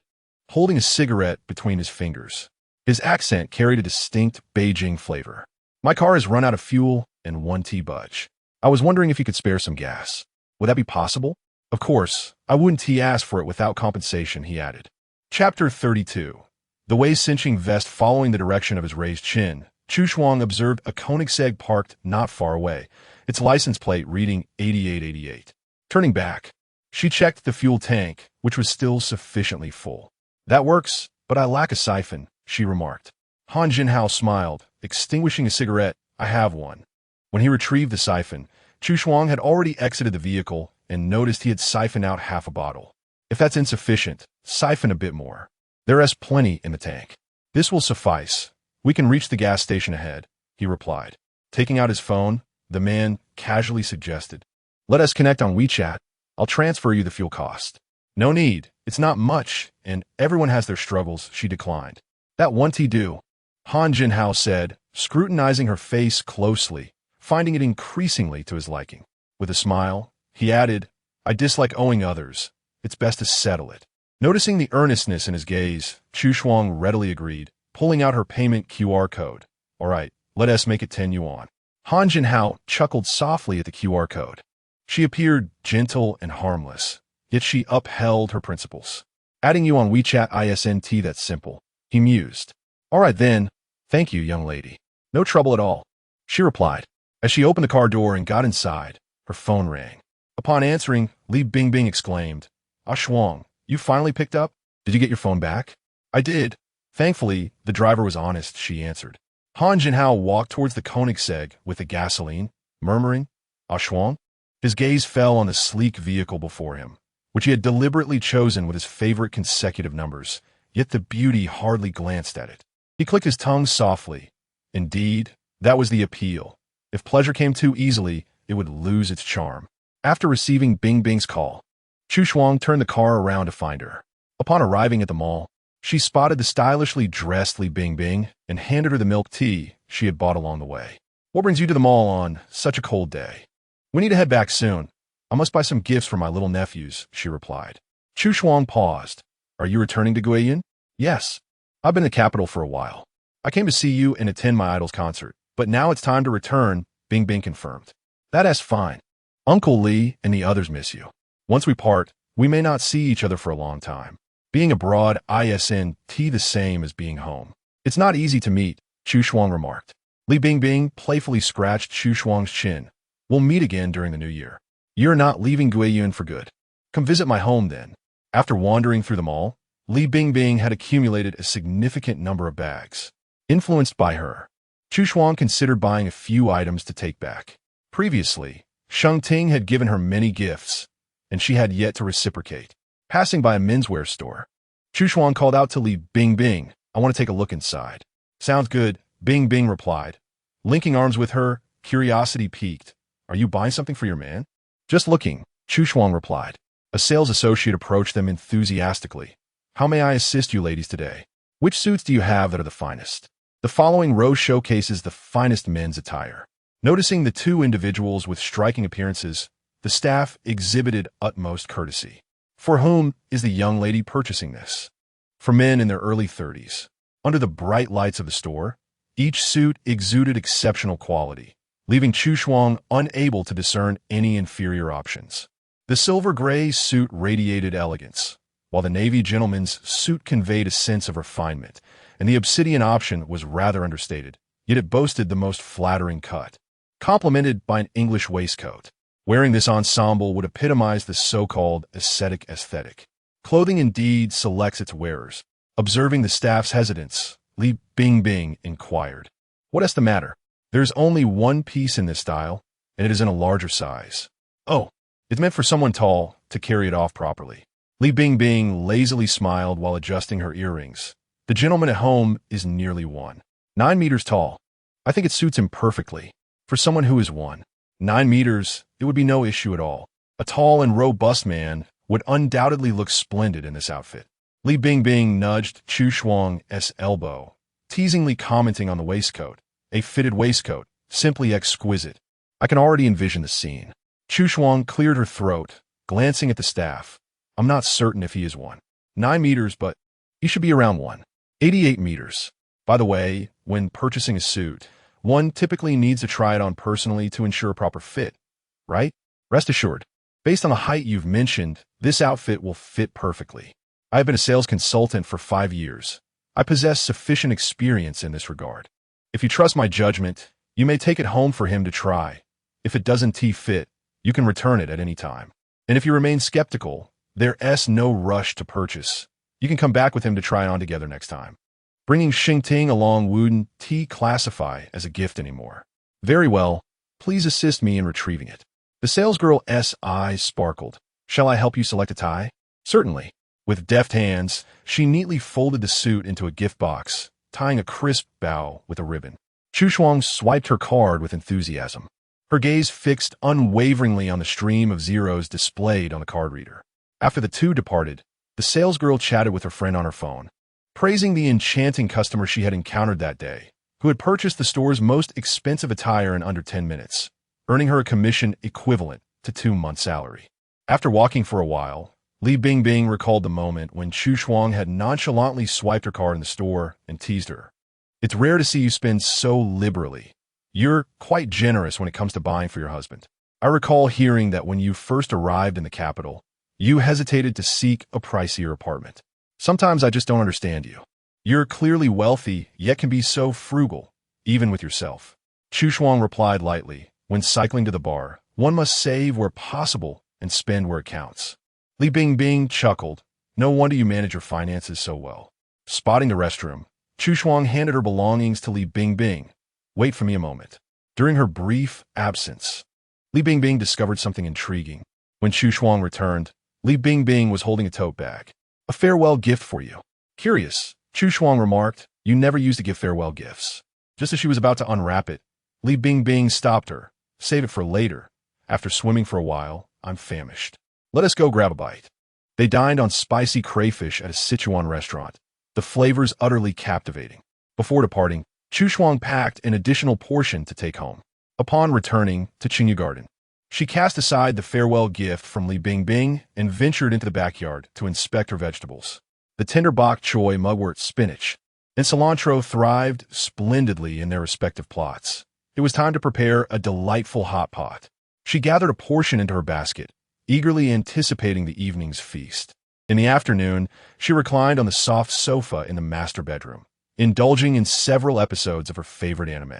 holding a cigarette between his fingers. His accent carried a distinct Beijing flavor. My car has run out of fuel and 1 budge. I was wondering if you could spare some gas. Would that be possible? Of course, I wouldn't ask for it without compensation, he added. Chapter 32. The way cinching vest following the direction of his raised chin, Chu Shuang observed a Koenigsegg parked not far away, its license plate reading 8888. Turning back, she checked the fuel tank, which was still sufficiently full. That works, but I lack a siphon, she remarked. Han Jinhao smiled, extinguishing a cigarette. I have one. When he retrieved the siphon, Chu Shuang had already exited the vehicle and noticed he had siphoned out half a bottle. If that's insufficient, siphon a bit more. There is plenty in the tank. This will suffice. We can reach the gas station ahead, he replied. Taking out his phone, the man casually suggested, let us connect on WeChat. I'll transfer you the fuel cost. No need. It's not much, and everyone has their struggles, she declined. That won't do, Han Jinhao said, scrutinizing her face closely, finding it increasingly to his liking. With a smile, he added, I dislike owing others. It's best to settle it. Noticing the earnestness in his gaze, Chu Shuang readily agreed, pulling out her payment QR code. All right, let us make it 10 yuan. Han Jinhao chuckled softly at the QR code. She appeared gentle and harmless, yet she upheld her principles. Adding you on WeChat ISNT, that's simple, he mused. All right then, thank you, young lady. No trouble at all, she replied. As she opened the car door and got inside, her phone rang. Upon answering, Li Bingbing exclaimed, Ah Shuang, you finally picked up? Did you get your phone back? I did. Thankfully, the driver was honest, she answered. Han Jinhao walked towards the Koenigsegg with the gasoline, murmuring, Ah Shuang? His gaze fell on the sleek vehicle before him, which he had deliberately chosen with his favorite consecutive numbers, yet the beauty hardly glanced at it. He clicked his tongue softly. Indeed, that was the appeal. If pleasure came too easily, it would lose its charm. After receiving Bingbing's call, Chu Shuang turned the car around to find her. Upon arriving at the mall, she spotted the stylishly dressed Li Bingbing and handed her the milk tea she had bought along the way. What brings you to the mall on such a cold day? We need to head back soon. I must buy some gifts for my little nephews, she replied. Chu Shuang paused. Are you returning to Guiyun? Yes. I've been in the capital for a while. I came to see you and attend my idol's concert, but now it's time to return, Bingbing confirmed. That's fine. Uncle Li and the others miss you. Once we part, we may not see each other for a long time. Being abroad isn't the same as being home. It's not easy to meet, Chu Shuang remarked. Li Bingbing playfully scratched Chu Shuang's chin. We'll meet again during the new year. You're not leaving Guiyun for good. Come visit my home then. After wandering through the mall, Li Bingbing had accumulated a significant number of bags. Influenced by her, Chu Shuang considered buying a few items to take back. Previously, Sheng Ting had given her many gifts, and she had yet to reciprocate. Passing by a menswear store, Chu Shuang called out to Li Bingbing, I want to take a look inside. Sounds good, Bingbing replied. Linking arms with her, curiosity piqued. Are you buying something for your man? Just looking, Chu Shuang replied. A sales associate approached them enthusiastically. How may I assist you ladies today? Which suits do you have that are the finest? The following row showcases the finest men's attire. Noticing the two individuals with striking appearances, the staff exhibited utmost courtesy. For whom is the young lady purchasing this? For men in their early 30s. Under the bright lights of the store, each suit exuded exceptional quality, leaving Chu Shuang unable to discern any inferior options. The silver-gray suit radiated elegance, while the navy gentleman's suit conveyed a sense of refinement, and the obsidian option was rather understated, yet it boasted the most flattering cut, complemented by an English waistcoat. Wearing this ensemble would epitomize the so-called ascetic aesthetic. Clothing indeed selects its wearers. Observing the staff's hesitance, Li Bingbing inquired, What is the matter? There's only one piece in this style, and it is in a larger size. Oh, it's meant for someone tall to carry it off properly. Li Bingbing lazily smiled while adjusting her earrings. The gentleman at home is nearly 9 meters tall. I think it suits him perfectly. For someone who is 9 meters, it would be no issue at all. A tall and robust man would undoubtedly look splendid in this outfit. Li Bingbing nudged Chu Shuang's elbow, teasingly commenting on the waistcoat. A fitted waistcoat, simply exquisite. I can already envision the scene. Chu Shuang cleared her throat, glancing at the staff. I'm not certain if he is 9 meters, but he should be around 88 meters. By the way, when purchasing a suit, one typically needs to try it on personally to ensure a proper fit, right? Rest assured, based on the height you've mentioned, this outfit will fit perfectly. I have been a sales consultant for 5 years. I possess sufficient experience in this regard. If you trust my judgment, you may take it home for him to try. If it doesn't fit, you can return it at any time. And if you remain skeptical, there's no rush to purchase. You can come back with him to try it on together next time. Bringing Sheng Ting along wouldn't classify as a gift anymore. Very well, please assist me in retrieving it. The salesgirl's eyes sparkled. Shall I help you select a tie? Certainly. With deft hands, she neatly folded the suit into a gift box, tying a crisp bow with a ribbon. Chu Shuang swiped her card with enthusiasm. Her gaze fixed unwaveringly on the stream of zeros displayed on the card reader. After the two departed, the salesgirl chatted with her friend on her phone, praising the enchanting customer she had encountered that day, who had purchased the store's most expensive attire in under 10 minutes, earning her a commission equivalent to 2 months' salary. After walking for a while, Li Bingbing recalled the moment when Chu Shuang had nonchalantly swiped her card in the store and teased her. It's rare to see you spend so liberally. You're quite generous when it comes to buying for your husband. I recall hearing that when you first arrived in the capital, you hesitated to seek a pricier apartment. Sometimes I just don't understand you. You're clearly wealthy, yet can be so frugal, even with yourself. Chu Shuang replied lightly, when cycling to the bar, one must save where possible and spend where it counts. Li Bingbing chuckled. No wonder you manage your finances so well. Spotting the restroom, Chu Shuang handed her belongings to Li Bingbing. Wait for me a moment. During her brief absence, Li Bingbing discovered something intriguing. When Chu Shuang returned, Li Bingbing was holding a tote bag. A farewell gift for you. Curious, Chu Shuang remarked. You never used to give farewell gifts. Just as she was about to unwrap it, Li Bingbing stopped her. Save it for later. After swimming for a while, I'm famished. Let us go grab a bite. They dined on spicy crayfish at a Sichuan restaurant, the flavors utterly captivating. Before departing, Chu Shuang packed an additional portion to take home. Upon returning to Qingyu Garden, she cast aside the farewell gift from Li Bingbing and ventured into the backyard to inspect her vegetables. The tender bok choy, mugwort, spinach, and cilantro thrived splendidly in their respective plots. It was time to prepare a delightful hot pot. She gathered a portion into her basket, eagerly anticipating the evening's feast. In the afternoon, she reclined on the soft sofa in the master bedroom, indulging in several episodes of her favorite anime.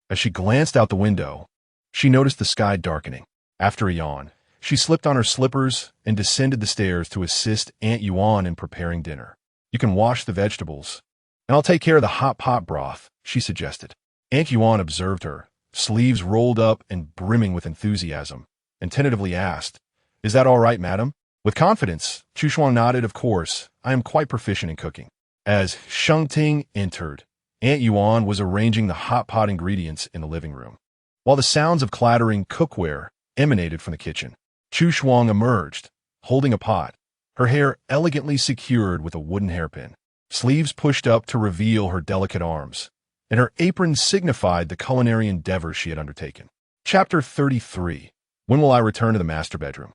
As she glanced out the window, she noticed the sky darkening. After a yawn, she slipped on her slippers and descended the stairs to assist Aunt Yuan in preparing dinner. You can wash the vegetables, and I'll take care of the hot pot broth, she suggested. Aunt Yuan observed her, sleeves rolled up and brimming with enthusiasm, and tentatively asked, Is that all right, madam? With confidence, Chu Shuang nodded. Of course, I am quite proficient in cooking. As Sheng Ting entered, Aunt Yuan was arranging the hot pot ingredients in the living room. While the sounds of clattering cookware emanated from the kitchen, Chu Shuang emerged, holding a pot, her hair elegantly secured with a wooden hairpin, sleeves pushed up to reveal her delicate arms, and her apron signified the culinary endeavors she had undertaken. Chapter 33. When will I return to the master bedroom?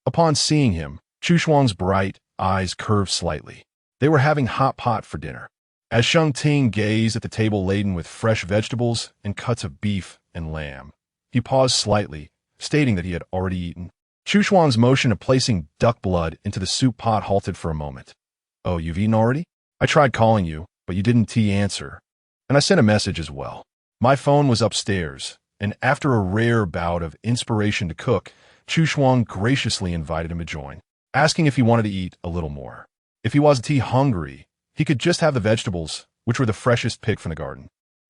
Upon seeing him, Chu Shuang's bright eyes curved slightly. They were having hot pot for dinner. As Sheng Ting gazed at the table laden with fresh vegetables and cuts of beef and lamb, he paused slightly, stating that he had already eaten. Chu Shuang's motion of placing duck blood into the soup pot halted for a moment. Oh, you've eaten already? I tried calling you, but you didn't answer. And I sent a message as well. My phone was upstairs, and after a rare bout of inspiration to cook, Chu Shuang graciously invited him to join, asking if he wanted to eat a little more. If he wasn't hungry, he could just have the vegetables, which were the freshest picked from the garden.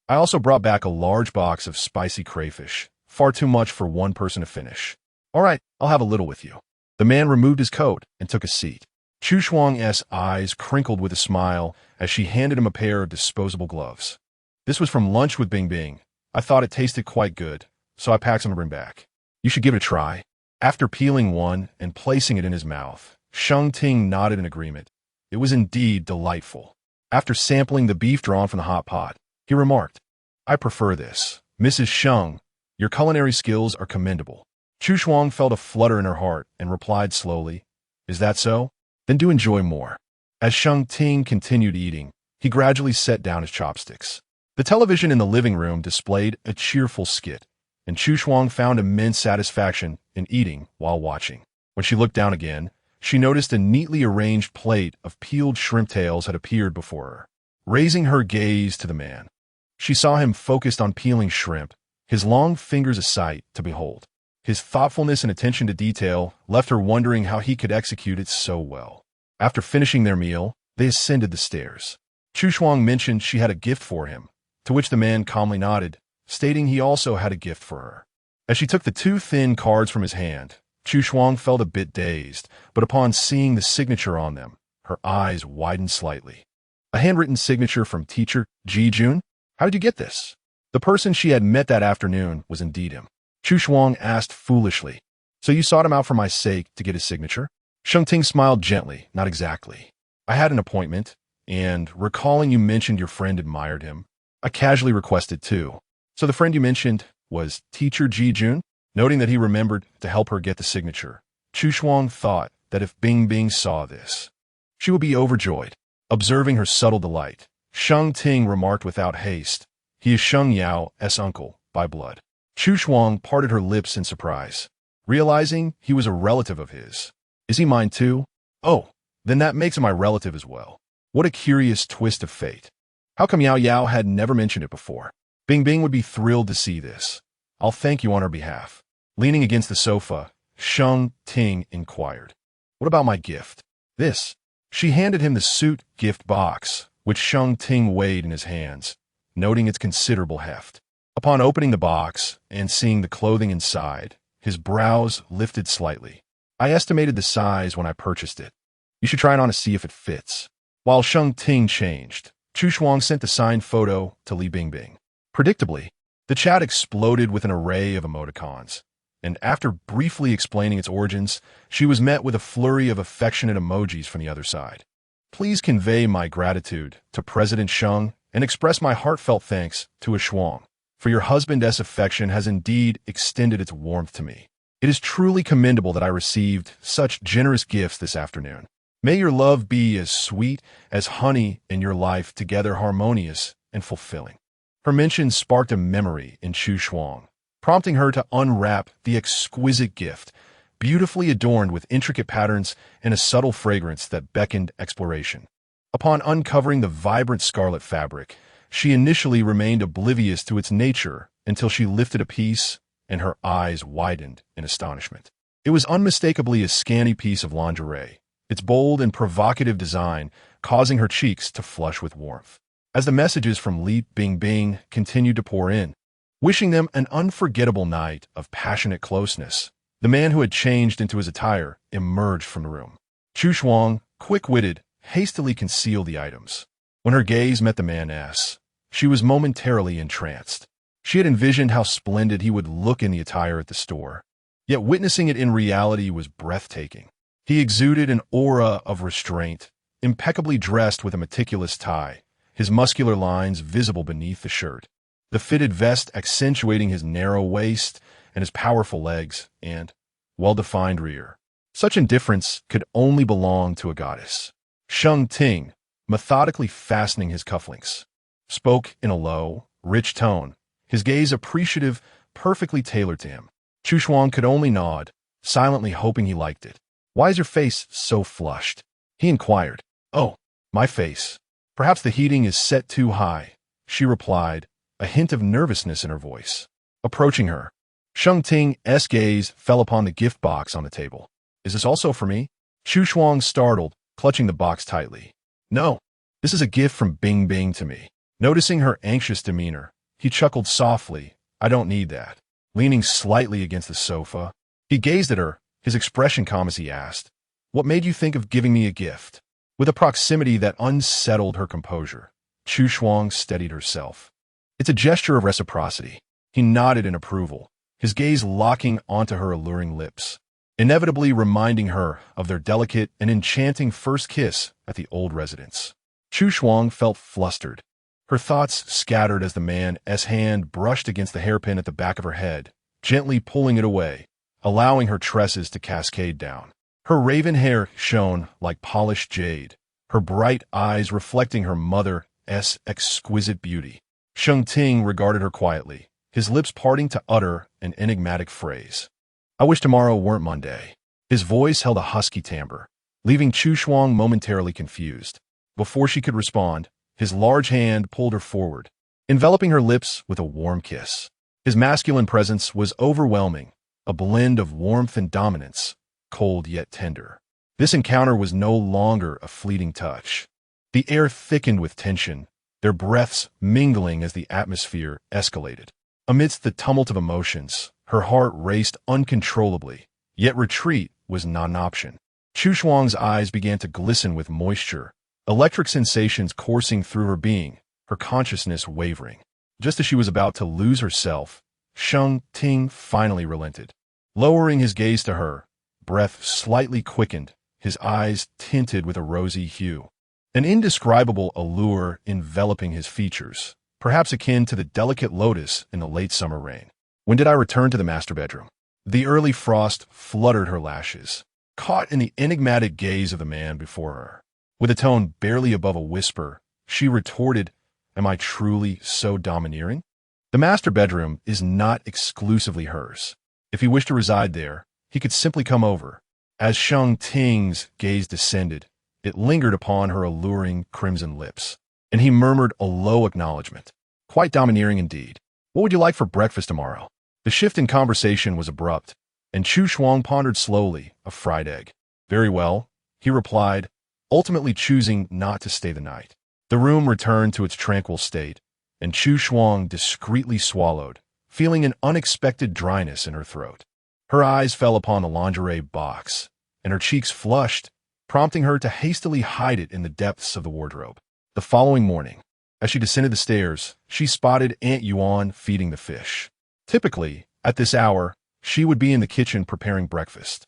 I also brought back a large box of spicy crayfish, far too much for one person to finish. All right, I'll have a little with you. The man removed his coat and took a seat. Chu Shuang's eyes crinkled with a smile as she handed him a pair of disposable gloves. This was from lunch with Bing Bing. I thought it tasted quite good, so I packed some to bring back. You should give it a try. After peeling one and placing it in his mouth, Sheng Ting nodded in agreement. It was indeed delightful. After sampling the beef drawn from the hot pot, he remarked, I prefer this. Mrs. Sheng, your culinary skills are commendable. Chu Shuang felt a flutter in her heart and replied slowly, Is that so? Then do enjoy more. As Sheng Ting continued eating, he gradually set down his chopsticks. The television in the living room displayed a cheerful skit, and Chu Shuang found immense satisfaction in eating while watching. When she looked down again, she noticed a neatly arranged plate of peeled shrimp tails had appeared before her. Raising her gaze to the man, she saw him focused on peeling shrimp, his long fingers a sight to behold. His thoughtfulness and attention to detail left her wondering how he could execute it so well. After finishing their meal, they ascended the stairs. Chu Shuang mentioned she had a gift for him, to which the man calmly nodded, stating he also had a gift for her. As she took the two thin cards from his hand, Chu Shuang felt a bit dazed, but upon seeing the signature on them, her eyes widened slightly. A handwritten signature from teacher Ji Jun? How did you get this? The person she had met that afternoon was indeed him. Chu Shuang asked foolishly, So you sought him out for my sake to get his signature? Sheng Ting smiled gently, Not exactly. I had an appointment, and recalling you mentioned your friend admired him, I casually requested too. So the friend you mentioned was teacher Ji Jun? Noting that he remembered to help her get the signature, Chu Shuang thought that if Bing Bing saw this, she would be overjoyed. Observing her subtle delight, Sheng Ting remarked without haste, He is Sheng Yao's uncle by blood. Chu Shuang parted her lips in surprise, realizing he was a relative of his. Is he mine too? Oh, then that makes him my relative as well. What a curious twist of fate. How come Yao had never mentioned it before? Bing Bing would be thrilled to see this. I'll thank you on her behalf. Leaning against the sofa, Sheng Ting inquired, What about my gift? This. She handed him the suit gift box, which Sheng Ting weighed in his hands, noting its considerable heft. Upon opening the box and seeing the clothing inside, his brows lifted slightly. I estimated the size when I purchased it. You should try it on to see if it fits. While Sheng Ting changed, Chu Shuang sent the signed photo to Li Bingbing. Predictably, the chat exploded with an array of emoticons, and after briefly explaining its origins, she was met with a flurry of affectionate emojis from the other side. Please convey my gratitude to President Sheng and express my heartfelt thanks to a Shuang, for your husband's affection has indeed extended its warmth to me. It is truly commendable that I received such generous gifts this afternoon. May your love be as sweet as honey and your life together harmonious and fulfilling. Her mention sparked a memory in Chu Shuang, prompting her to unwrap the exquisite gift, beautifully adorned with intricate patterns and a subtle fragrance that beckoned exploration. Upon uncovering the vibrant scarlet fabric, she initially remained oblivious to its nature until she lifted a piece and her eyes widened in astonishment. It was unmistakably a scanty piece of lingerie, its bold and provocative design causing her cheeks to flush with warmth. As the messages from Li Bingbing continued to pour in, wishing them an unforgettable night of passionate closeness, the man who had changed into his attire emerged from the room. Chu Shuang, quick-witted, hastily concealed the items. When her gaze met the man's, she was momentarily entranced. She had envisioned how splendid he would look in the attire at the store, yet witnessing it in reality was breathtaking. He exuded an aura of restraint, impeccably dressed with a meticulous tie, his muscular lines visible beneath the shirt, the fitted vest accentuating his narrow waist and his powerful legs and well-defined rear. Such indifference could only belong to a goddess. Sheng Ting, methodically fastening his cufflinks, spoke in a low, rich tone, his gaze appreciative, perfectly tailored to him. Chu Shuang could only nod, silently hoping he liked it. Why is your face so flushed? He inquired. Oh, my face. Perhaps the heating is set too high, she replied, a hint of nervousness in her voice. Approaching her, Sheng Ting's gaze fell upon the gift box on the table. Is this also for me? Chu Shuang startled, clutching the box tightly. No, this is a gift from Bing Bing to me. Noticing her anxious demeanor, he chuckled softly. I don't need that. Leaning slightly against the sofa, he gazed at her, his expression calm as he asked, What made you think of giving me a gift? With a proximity that unsettled her composure, Chu Shuang steadied herself. It's a gesture of reciprocity. He nodded in approval, his gaze locking onto her alluring lips, inevitably reminding her of their delicate and enchanting first kiss at the old residence. Chu Shuang felt flustered. Her thoughts scattered as the man's hand brushed against the hairpin at the back of her head, gently pulling it away, allowing her tresses to cascade down. Her raven hair shone like polished jade, her bright eyes reflecting her mother's exquisite beauty. Sheng Ting regarded her quietly, his lips parting to utter an enigmatic phrase. I wish tomorrow weren't Monday. His voice held a husky timbre, leaving Chu Shuang momentarily confused. Before she could respond, his large hand pulled her forward, enveloping her lips with a warm kiss. His masculine presence was overwhelming, a blend of warmth and dominance, cold yet tender. This encounter was no longer a fleeting touch. The air thickened with tension, their breaths mingling as the atmosphere escalated. Amidst the tumult of emotions, her heart raced uncontrollably, yet retreat was not an option. Chu Shuang's eyes began to glisten with moisture, electric sensations coursing through her being, her consciousness wavering. Just as she was about to lose herself, Sheng Ting finally relented. Lowering his gaze to her, breath slightly quickened, his eyes tinted with a rosy hue. An indescribable allure enveloping his features, perhaps akin to the delicate lotus in the late summer rain. When did I return to the master bedroom? The early frost fluttered her lashes, caught in the enigmatic gaze of the man before her. With a tone barely above a whisper, she retorted, Am I truly so domineering? The master bedroom is not exclusively hers. If he wished to reside there, he could simply come over. As Sheng Ting's gaze descended, it lingered upon her alluring crimson lips, and he murmured a low acknowledgement. Quite domineering indeed. What would you like for breakfast tomorrow? The shift in conversation was abrupt, and Chu Shuang pondered slowly, a fried egg. Very well, he replied, ultimately choosing not to stay the night. The room returned to its tranquil state, and Chu Shuang discreetly swallowed, feeling an unexpected dryness in her throat. Her eyes fell upon the lingerie box, and her cheeks flushed, prompting her to hastily hide it in the depths of the wardrobe. The following morning, as she descended the stairs, she spotted Aunt Yuan feeding the fish. Typically, at this hour, she would be in the kitchen preparing breakfast.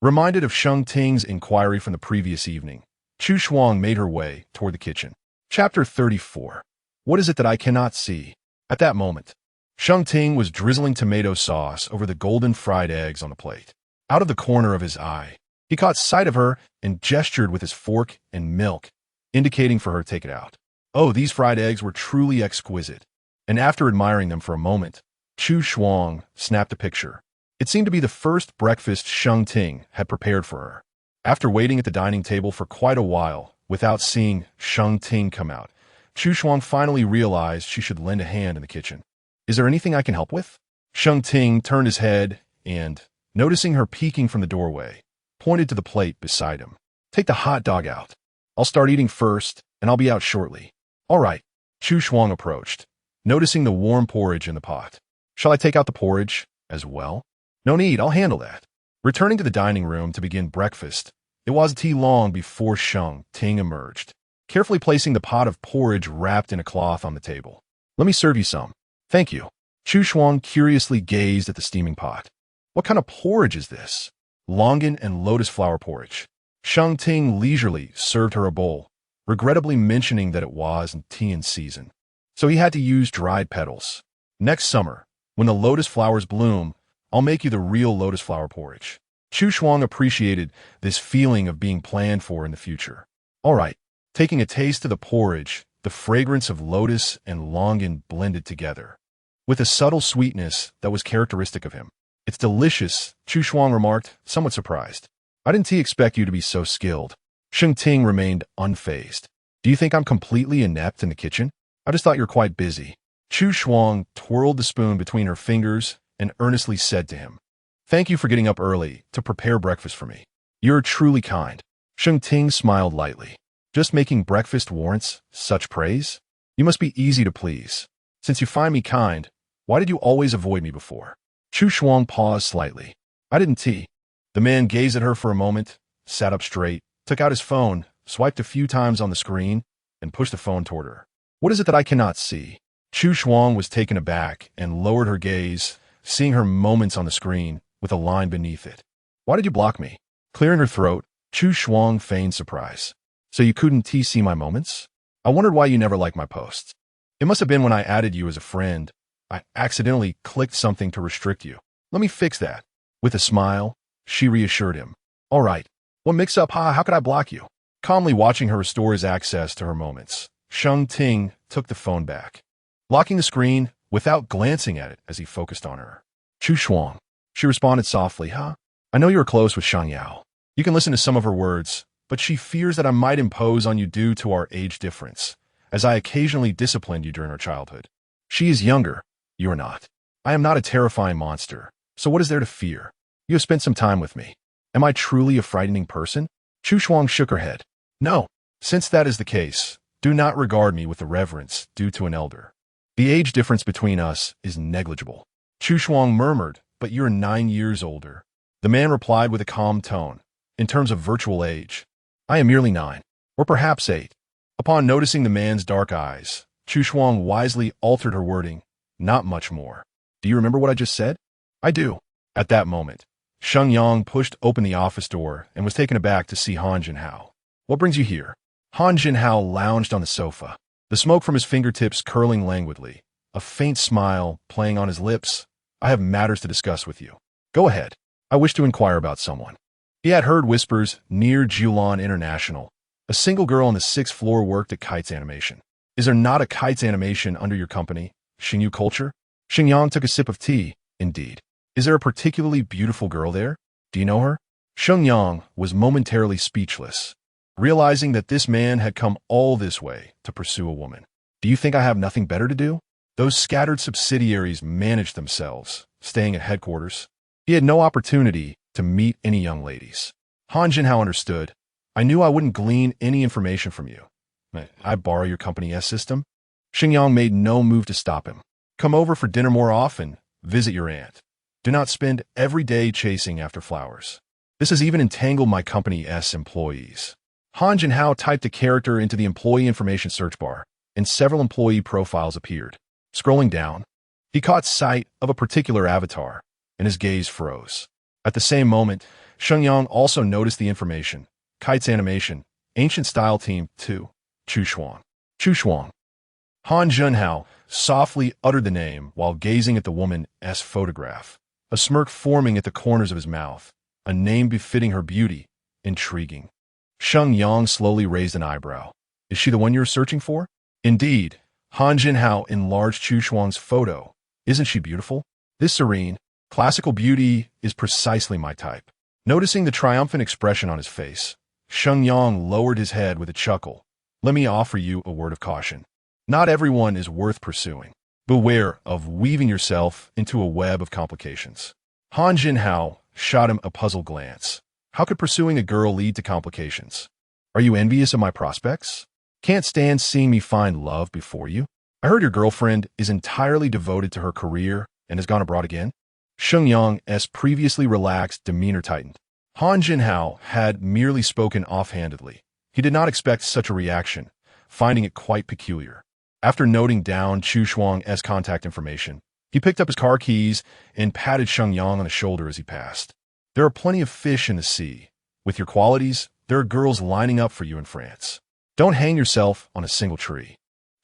Reminded of Sheng Ting's inquiry from the previous evening, Chu Shuang made her way toward the kitchen. Chapter 34. What is it that I cannot see? At that moment, Sheng Ting was drizzling tomato sauce over the golden fried eggs on the plate. Out of the corner of his eye, he caught sight of her and gestured with his fork and milk, indicating for her to take it out. Oh, these fried eggs were truly exquisite. And after admiring them for a moment, Chu Shuang snapped a picture. It seemed to be the first breakfast Sheng Ting had prepared for her. After waiting at the dining table for quite a while without seeing Sheng Ting come out, Chu Shuang finally realized she should lend a hand in the kitchen. Is there anything I can help with? Sheng Ting turned his head and, noticing her peeking from the doorway, pointed to the plate beside him. Take the hot dog out. I'll start eating first, and I'll be out shortly. All right. Chu Shuang approached, noticing the warm porridge in the pot. Shall I take out the porridge as well? No need, I'll handle that. Returning to the dining room to begin breakfast, it wasn't long before Sheng Ting emerged, carefully placing the pot of porridge wrapped in a cloth on the table. Let me serve you some. Thank you. Chu Shuang curiously gazed at the steaming pot. What kind of porridge is this? Longan and lotus flower porridge. Sheng Ting leisurely served her a bowl, regrettably mentioning that it wasn't tea in season. So he had to use dried petals. Next summer, when the lotus flowers bloom, I'll make you the real lotus flower porridge. Chu Shuang appreciated this feeling of being planned for in the future. All right, taking a taste of the porridge, the fragrance of lotus and longan blended together, with a subtle sweetness that was characteristic of him. It's delicious, Chu Shuang remarked, somewhat surprised. I didn't expect you to be so skilled. Sheng Ting remained unfazed. Do you think I'm completely inept in the kitchen? I just thought you were quite busy. Chu Shuang twirled the spoon between her fingers and earnestly said to him, Thank you for getting up early to prepare breakfast for me. You're truly kind. Sheng Ting smiled lightly. Just making breakfast warrants such praise? You must be easy to please. Since you find me kind, why did you always avoid me before? Chu Shuang paused slightly. I didn't tea. The man gazed at her for a moment, sat up straight, took out his phone, swiped a few times on the screen, and pushed the phone toward her. What is it that I cannot see? Chu Shuang was taken aback and lowered her gaze, seeing her moments on the screen with a line beneath it. Why did you block me? Clearing her throat, Chu Shuang feigned surprise. So you couldn't see my moments? I wondered why you never liked my posts. It must have been when I added you as a friend. I accidentally clicked something to restrict you. Let me fix that. With a smile, she reassured him. All right. What mix-up? How could I block you? Calmly watching her restore his access to her moments, Sheng Ting took the phone back, locking the screen without glancing at it as he focused on her. Chu Shuang. She responded softly, I know you were close with Shang Yao. You can listen to some of her words, but she fears that I might impose on you due to our age difference, as I occasionally disciplined you during our childhood. She is younger. You are not. I am not a terrifying monster, so what is there to fear? You have spent some time with me. Am I truly a frightening person? Chu Shuang shook her head. No. Since that is the case, do not regard me with the reverence due to an elder. The age difference between us is negligible. Chu Shuang murmured, but you're 9 years older. The man replied with a calm tone. In terms of virtual age, I am merely 9, or perhaps 8. Upon noticing the man's dark eyes, Chu Shuang wisely altered her wording. Not much more. Do you remember what I just said? I do. At that moment, Sheng Yang pushed open the office door and was taken aback to see Han Jinhao. What brings you here? Han Jinhao lounged on the sofa, the smoke from his fingertips curling languidly, a faint smile playing on his lips. I have matters to discuss with you. Go ahead. I wish to inquire about someone. He had heard whispers near Jiulan International. A single girl on the 6th floor worked at Kites Animation. Is there not a Kites Animation under your company, Xingyu Culture? Xing Yang took a sip of tea. Indeed. Is there a particularly beautiful girl there? Do you know her? Sheng Yang was momentarily speechless, realizing that this man had come all this way to pursue a woman. Do you think I have nothing better to do? Those scattered subsidiaries managed themselves, staying at headquarters. He had no opportunity to meet any young ladies. Han Jinhao understood. I knew I wouldn't glean any information from you. I borrow your company system? Xing Yang made no move to stop him. Come over for dinner more often. Visit your aunt. Do not spend every day chasing after flowers. This has even entangled my company's employees. Han Jinhao typed a character into the employee information search bar, and several employee profiles appeared. Scrolling down, he caught sight of a particular avatar, and his gaze froze. At the same moment, Sheng Yang also noticed the information. Kites Animation, Ancient Style Team 2, Chu Shuang. Chu Shuang. Han Jinhao softly uttered the name while gazing at the woman's photograph, a smirk forming at the corners of his mouth, a name befitting her beauty, intriguing. Sheng Yang slowly raised an eyebrow. Is she the one you're searching for? Indeed. Han Jinhao enlarged Chu Shuang's photo. Isn't she beautiful? This serene, classical beauty is precisely my type. Noticing the triumphant expression on his face, Sheng Yang lowered his head with a chuckle. Let me offer you a word of caution. Not everyone is worth pursuing. Beware of weaving yourself into a web of complications. Han Jinhao shot him a puzzled glance. How could pursuing a girl lead to complications? Are you envious of my prospects? Can't stand seeing me find love before you? I heard your girlfriend is entirely devoted to her career and has gone abroad again. Sheng Yang's previously relaxed demeanor tightened. Han Jinhao had merely spoken offhandedly. He did not expect such a reaction, finding it quite peculiar. After noting down Chu Shuang's contact information, he picked up his car keys and patted Sheng Yang on the shoulder as he passed. There are plenty of fish in the sea. With your qualities, there are girls lining up for you in France. Don't hang yourself on a single tree.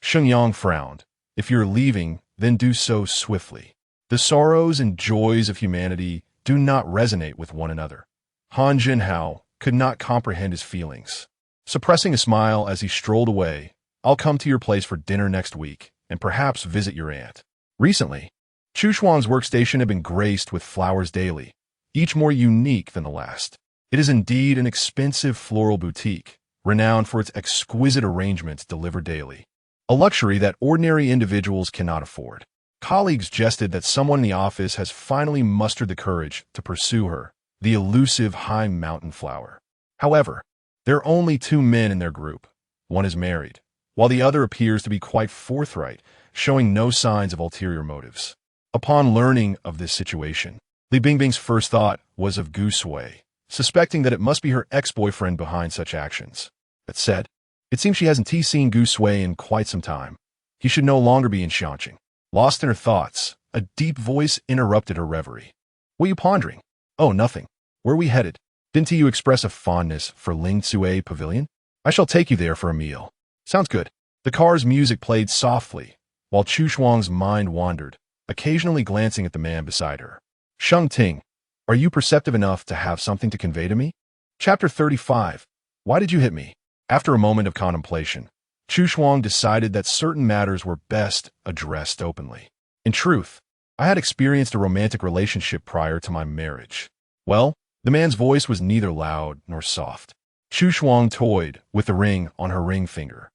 Sheng Yang frowned. If you're leaving, then do so swiftly. The sorrows and joys of humanity do not resonate with one another. Han Jinhao could not comprehend his feelings. Suppressing a smile as he strolled away, I'll come to your place for dinner next week and perhaps visit your aunt. Recently, Chu Shuang's workstation had been graced with flowers daily, each more unique than the last. It is indeed an expensive floral boutique, renowned for its exquisite arrangements delivered daily, a luxury that ordinary individuals cannot afford. Colleagues jested that someone in the office has finally mustered the courage to pursue her, the elusive high mountain flower. However, there are only 2 men in their group. One is married, while the other appears to be quite forthright, showing no signs of ulterior motives. Upon learning of this situation, Li Bingbing's first thought was of guise, suspecting that it must be her ex-boyfriend behind such actions. That said, it seems she hasn't seen Gu Sui in quite some time. He should no longer be in Sheng Ting. Lost in her thoughts, a deep voice interrupted her reverie. What are you pondering? Oh, nothing. Where are we headed? Didn't you express a fondness for Ling Sui Pavilion? I shall take you there for a meal. Sounds good. The car's music played softly, while Chu Shuang's mind wandered, occasionally glancing at the man beside her. Sheng Ting, are you perceptive enough to have something to convey to me? Chapter 35. Why did you hit me? After a moment of contemplation, Chu Shuang decided that certain matters were best addressed openly. In truth, I had experienced a romantic relationship prior to my marriage. Well, the man's voice was neither loud nor soft. Chu Shuang toyed with the ring on her ring finger.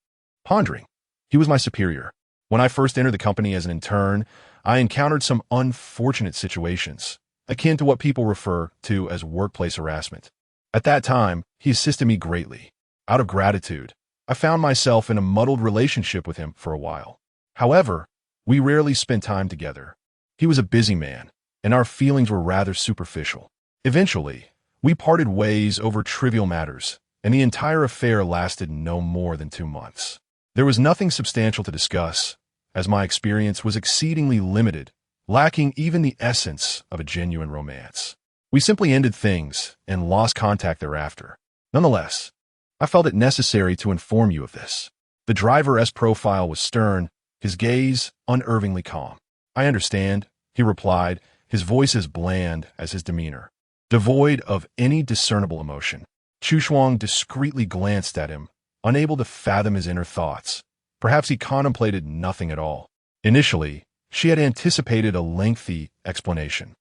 Pondering. He was my superior. When I first entered the company as an intern, I encountered some unfortunate situations, akin to what people refer to as workplace harassment. At that time, he assisted me greatly. Out of gratitude, I found myself in a muddled relationship with him for a while. However, we rarely spent time together. He was a busy man, and our feelings were rather superficial. Eventually, we parted ways over trivial matters, and the entire affair lasted no more than 2 months. There was nothing substantial to discuss, as my experience was exceedingly limited, lacking even the essence of a genuine romance. We simply ended things and lost contact thereafter. Nonetheless, I felt it necessary to inform you of this. The driver's profile was stern, his gaze unervingly calm. I understand, he replied, his voice as bland as his demeanor, devoid of any discernible emotion. Chu Shuang discreetly glanced at him, unable to fathom his inner thoughts. Perhaps he contemplated nothing at all. Initially, she had anticipated a lengthy explanation,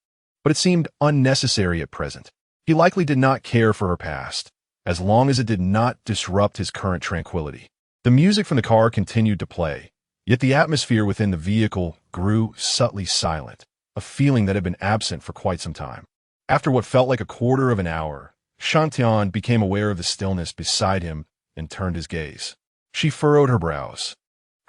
but it seemed unnecessary at present. He likely did not care for her past, as long as it did not disrupt his current tranquility. The music from the car continued to play, yet the atmosphere within the vehicle grew subtly silent, a feeling that had been absent for quite some time. After what felt like a quarter of an hour, Sheng Ting became aware of the stillness beside him and turned his gaze. She furrowed her brows,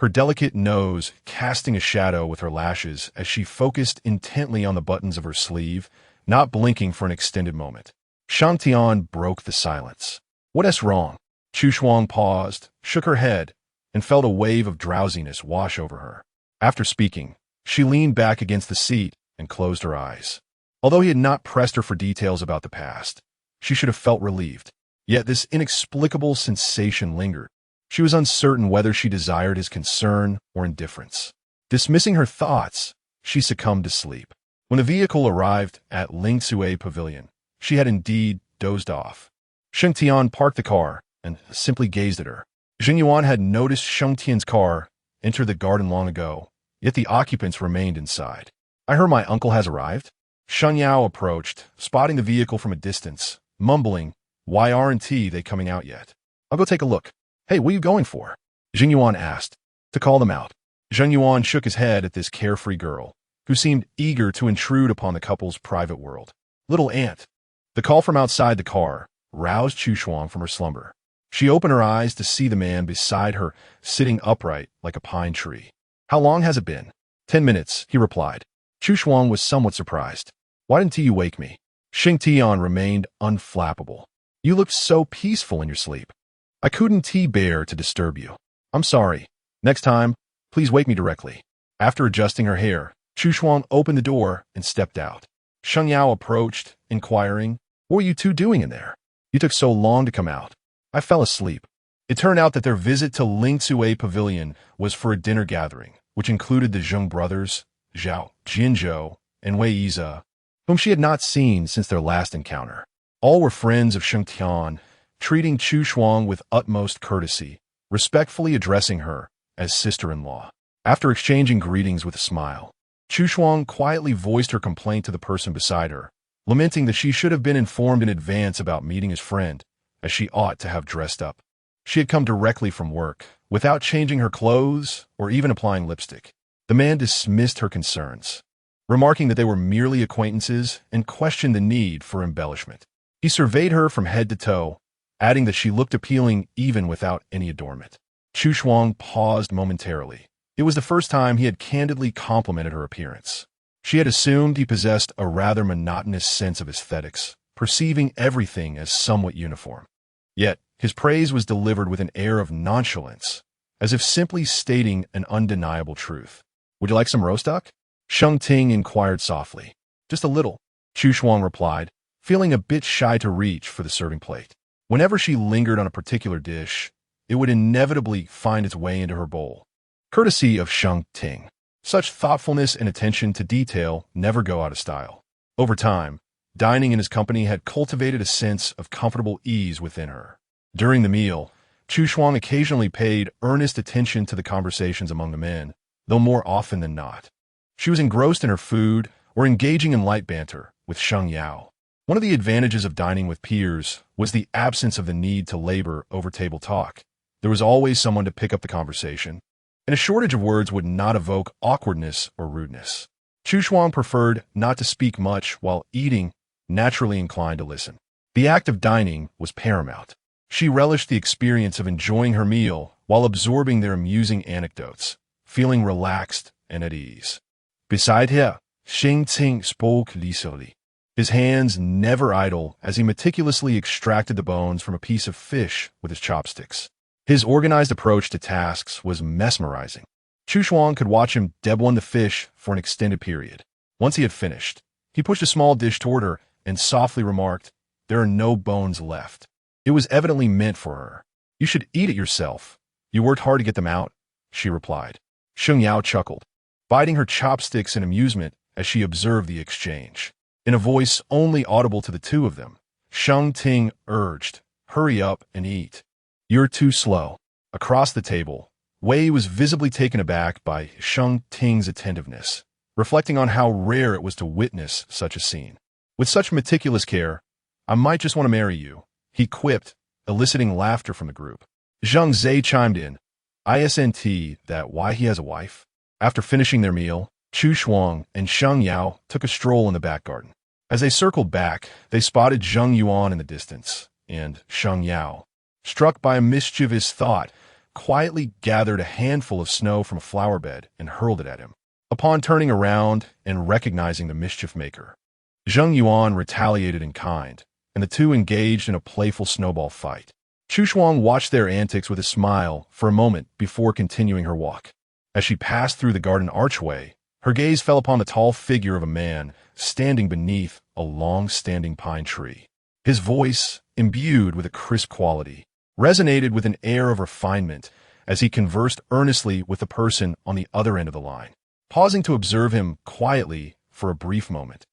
her delicate nose casting a shadow with her lashes as she focused intently on the buttons of her sleeve, not blinking for an extended moment. Sheng Ting broke the silence. What's wrong? Chu Shuang paused, shook her head, and felt a wave of drowsiness wash over her. After speaking, she leaned back against the seat and closed her eyes. Although he had not pressed her for details about the past, she should have felt relieved. Yet this inexplicable sensation lingered. She was uncertain whether she desired his concern or indifference. Dismissing her thoughts, she succumbed to sleep. When the vehicle arrived at Ling Sui Pavilion, she had indeed dozed off. Sheng Ting parked the car and simply gazed at her. Jing Yuan had noticed Sheng Ting's car enter the garden long ago, yet the occupants remained inside. I heard my uncle has arrived. Sheng Yao approached, spotting the vehicle from a distance, mumbling, why aren't they coming out yet? I'll go take a look. Hey, what are you going for? Jing Yuan asked. To call them out. Jing Yuan shook his head at this carefree girl, who seemed eager to intrude upon the couple's private world. Little aunt. The call from outside the car roused Chu Shuang from her slumber. She opened her eyes to see the man beside her, sitting upright like a pine tree. How long has it been? 10 minutes, he replied. Chu Shuang was somewhat surprised. Why didn't you wake me? Sheng Ting remained unflappable. You looked so peaceful in your sleep. I couldn't bear to disturb you. I'm sorry. Next time, please wake me directly. After adjusting her hair, Chu Shuang opened the door and stepped out. Sheng Yao approached, inquiring, what were you two doing in there? You took so long to come out. I fell asleep. It turned out that their visit to Ling Sui Pavilion was for a dinner gathering, which included the Zheng brothers, Zhao, Jinzhou, and Wei Yize, whom she had not seen since their last encounter. All were friends of Sheng Ting, treating Chu Shuang with utmost courtesy, respectfully addressing her as sister-in-law. After exchanging greetings with a smile, Chu Shuang quietly voiced her complaint to the person beside her, lamenting that she should have been informed in advance about meeting his friend, as she ought to have dressed up. She had come directly from work, without changing her clothes or even applying lipstick. The man dismissed her concerns, remarking that they were merely acquaintances and questioned the need for embellishment. He surveyed her from head to toe, adding that she looked appealing even without any adornment. Chu Shuang paused momentarily. It was the first time he had candidly complimented her appearance. She had assumed he possessed a rather monotonous sense of aesthetics, perceiving everything as somewhat uniform. Yet, his praise was delivered with an air of nonchalance, as if simply stating an undeniable truth. "Would you like some roast duck?" Sheng Ting inquired softly. "Just a little," Chu Shuang replied, feeling a bit shy to reach for the serving plate. Whenever she lingered on a particular dish, it would inevitably find its way into her bowl. Courtesy of Sheng Ting. Such thoughtfulness and attention to detail never go out of style. Over time, dining in his company had cultivated a sense of comfortable ease within her. During the meal, Chu Shuang occasionally paid earnest attention to the conversations among the men, though more often than not. She was engrossed in her food or engaging in light banter with Sheng Yao. One of the advantages of dining with peers was the absence of the need to labor over table talk. There was always someone to pick up the conversation, and a shortage of words would not evoke awkwardness or rudeness. Chu Shuang preferred not to speak much while eating, naturally inclined to listen. The act of dining was paramount. She relished the experience of enjoying her meal while absorbing their amusing anecdotes, feeling relaxed and at ease. Beside her, Sheng Ting spoke leisurely, his hands never idle as he meticulously extracted the bones from a piece of fish with his chopsticks. His organized approach to tasks was mesmerizing. Chu Shuang could watch him deboine the fish for an extended period. Once he had finished, he pushed a small dish toward her and softly remarked, "There are no bones left." It was evidently meant for her. "You should eat it yourself. You worked hard to get them out," she replied. Sheng Yao chuckled, biting her chopsticks in amusement as she observed the exchange. In a voice only audible to the two of them, Sheng Ting urged, "Hurry up and eat. You're too slow." Across the table, Wei was visibly taken aback by Sheng Ting's attentiveness, reflecting on how rare it was to witness such a scene. "With such meticulous care, I might just want to marry you," he quipped, eliciting laughter from the group. Zhang Zhe chimed in, "Isn't that why he has a wife?" After finishing their meal, Chu Shuang and Sheng Yao took a stroll in the back garden. As they circled back, they spotted Zheng Yuan in the distance, and Sheng Yao, struck by a mischievous thought, quietly gathered a handful of snow from a flower bed and hurled it at him. Upon turning around and recognizing the mischief maker, Zheng Yuan retaliated in kind, and the two engaged in a playful snowball fight. Chu Shuang watched their antics with a smile for a moment before continuing her walk. As she passed through the garden archway, her gaze fell upon the tall figure of a man standing beneath a long-standing pine tree. His voice, imbued with a crisp quality, resonated with an air of refinement as he conversed earnestly with the person on the other end of the line. Pausing to observe him quietly for a brief moment,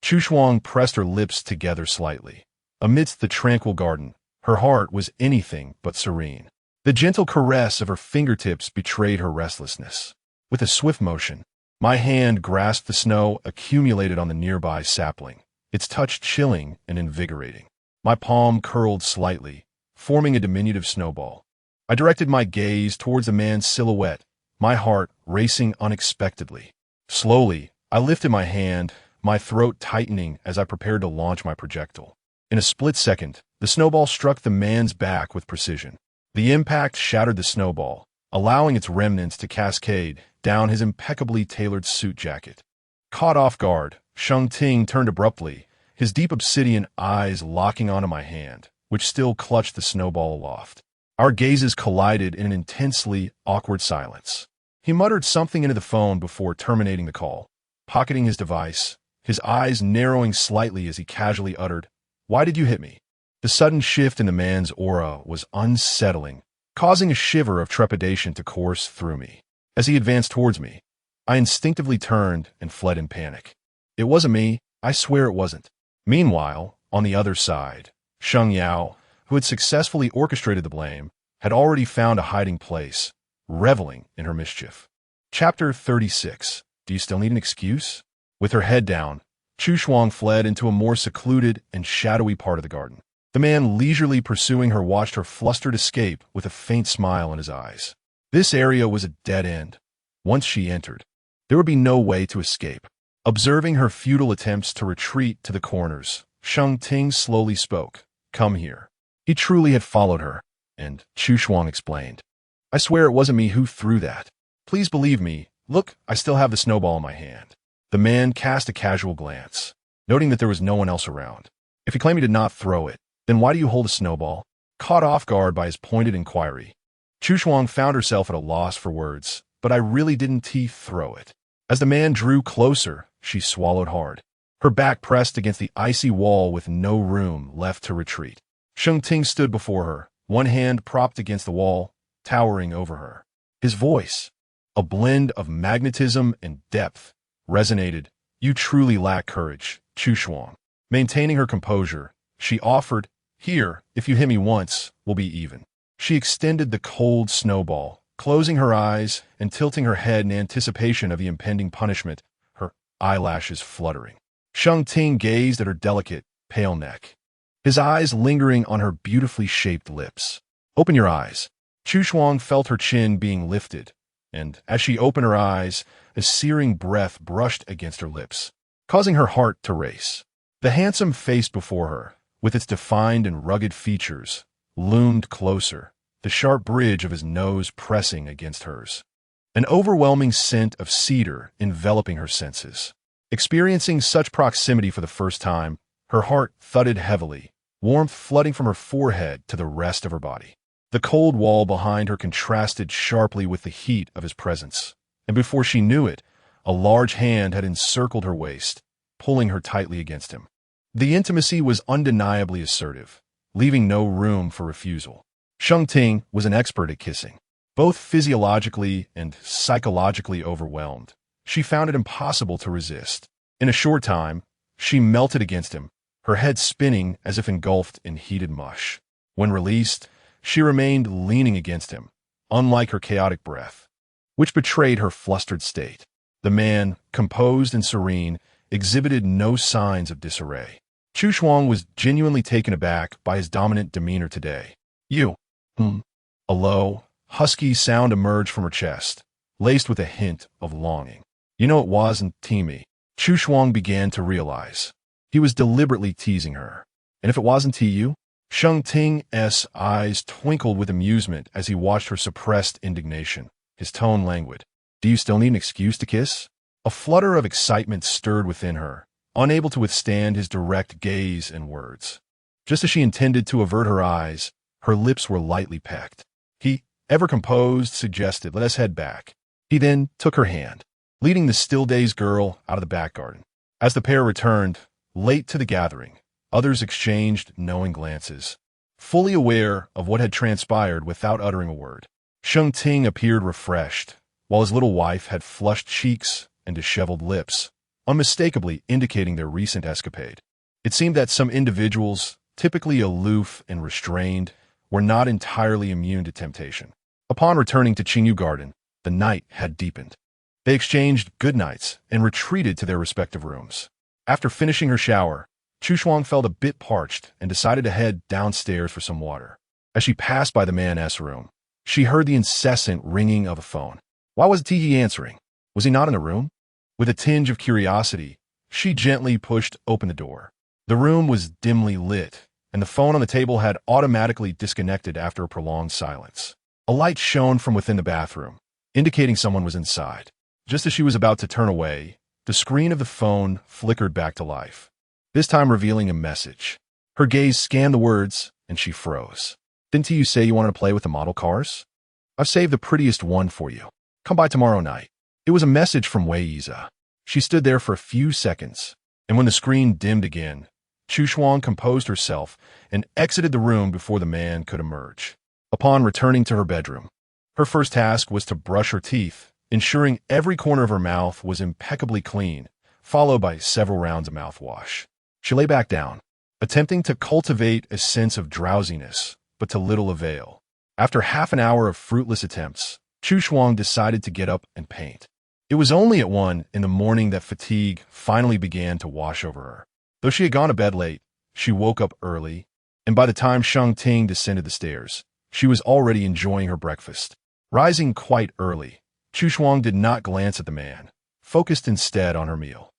Chu Shuang pressed her lips together slightly. Amidst the tranquil garden, her heart was anything but serene. The gentle caress of her fingertips betrayed her restlessness. With a swift motion, my hand grasped the snow accumulated on the nearby sapling, its touch chilling and invigorating. My palm curled slightly, forming a diminutive snowball. I directed my gaze towards the man's silhouette, my heart racing unexpectedly. Slowly, I lifted my hand, my throat tightening as I prepared to launch my projectile. In a split second, the snowball struck the man's back with precision. The impact shattered the snowball, allowing its remnants to cascade down his impeccably tailored suit jacket. Caught off guard, Sheng Ting turned abruptly, his deep obsidian eyes locking onto my hand, which still clutched the snowball aloft. Our gazes collided in an intensely awkward silence. He muttered something into the phone before terminating the call, pocketing his device, his eyes narrowing slightly as he casually uttered, "Why did you hit me?" The sudden shift in the man's aura was unsettling, causing a shiver of trepidation to course through me. As he advanced towards me, I instinctively turned and fled in panic. "It wasn't me. I swear it wasn't." Meanwhile, on the other side, Sheng Yao, who had successfully orchestrated the blame, had already found a hiding place, reveling in her mischief. Chapter 36. Do you still need an excuse? With her head down, Chu Shuang fled into a more secluded and shadowy part of the garden. The man leisurely pursuing her watched her flustered escape with a faint smile in his eyes. This area was a dead end. Once she entered, there would be no way to escape. Observing her futile attempts to retreat to the corners, Sheng Ting slowly spoke, "Come here." He truly had followed her, and Chu Shuang explained, "I swear it wasn't me who threw that. Please believe me. Look, I still have the snowball in my hand." The man cast a casual glance, noting that there was no one else around. If you claim you did not throw it, then why do you hold a snowball? Caught off guard by his pointed inquiry, Chu Shuang found herself at a loss for words, but I really didn't throw it. As the man drew closer, she swallowed hard, her back pressed against the icy wall with no room left to retreat. Sheng Ting stood before her, one hand propped against the wall, towering over her. His voice, a blend of magnetism and depth, resonated. You truly lack courage, Chu Shuang. Maintaining her composure, she offered, here, if you hit me once, we'll be even. She extended the cold snowball, closing her eyes and tilting her head in anticipation of the impending punishment, her eyelashes fluttering. Sheng Ting gazed at her delicate, pale neck, his eyes lingering on her beautifully shaped lips. Open your eyes. Chu Shuang felt her chin being lifted, and as she opened her eyes, a searing breath brushed against her lips, causing her heart to race. The handsome face before her, with its defined and rugged features, loomed closer, the sharp bridge of his nose pressing against hers. An overwhelming scent of cedar enveloping her senses. Experiencing such proximity for the first time, her heart thudded heavily, warmth flooding from her forehead to the rest of her body. The cold wall behind her contrasted sharply with the heat of his presence, and before she knew it, a large hand had encircled her waist, pulling her tightly against him. The intimacy was undeniably assertive, leaving no room for refusal. Sheng Ting was an expert at kissing. Both physiologically and psychologically overwhelmed, she found it impossible to resist. In a short time, she melted against him, her head spinning as if engulfed in heated mush. When released, she remained leaning against him, unlike her chaotic breath, which betrayed her flustered state. The man, composed and serene, exhibited no signs of disarray. Chu Shuang was genuinely taken aback by his dominant demeanor today. You. A low, husky sound emerged from her chest, laced with a hint of longing. You know it wasn't me. Chu Shuang began to realize. He was deliberately teasing her. And if it wasn't you? Sheng Ting's eyes twinkled with amusement as he watched her suppressed indignation. His tone languid. Do you still need an excuse to kiss? A flutter of excitement stirred within her, unable to withstand his direct gaze and words. Just as she intended to avert her eyes, her lips were lightly pecked. He, ever composed, suggested, let us head back. He then took her hand, leading the still-dazed girl out of the back garden. As the pair returned, late to the gathering, others exchanged knowing glances, fully aware of what had transpired without uttering a word. Sheng Ting appeared refreshed, while his little wife had flushed cheeks and disheveled lips, unmistakably indicating their recent escapade. It seemed that some individuals, typically aloof and restrained, were not entirely immune to temptation. Upon returning to Qingyu Garden, the night had deepened. They exchanged good nights and retreated to their respective rooms. After finishing her shower, Chu Shuang felt a bit parched and decided to head downstairs for some water. As she passed by the man's room, she heard the incessant ringing of a phone. Why wasn't he answering? Was he not in the room? With a tinge of curiosity, she gently pushed open the door. The room was dimly lit, and the phone on the table had automatically disconnected after a prolonged silence. A light shone from within the bathroom, indicating someone was inside. Just as she was about to turn away, the screen of the phone flickered back to life, this time revealing a message. Her gaze scanned the words, and she froze. Didn't you say you wanted to play with the model cars? I've saved the prettiest one for you. Come by tomorrow night. It was a message from Guise. She stood there for a few seconds, and when the screen dimmed again, Chu Shuang composed herself and exited the room before the man could emerge. Upon returning to her bedroom, her first task was to brush her teeth, ensuring every corner of her mouth was impeccably clean, followed by several rounds of mouthwash. She lay back down, attempting to cultivate a sense of drowsiness, but to little avail. After half an hour of fruitless attempts, Chu Shuang decided to get up and paint. It was only at 1 in the morning that fatigue finally began to wash over her. Though she had gone to bed late, she woke up early, and by the time Sheng Ting descended the stairs, she was already enjoying her breakfast. Rising quite early, Chu Shuang did not glance at the man, focused instead on her meal.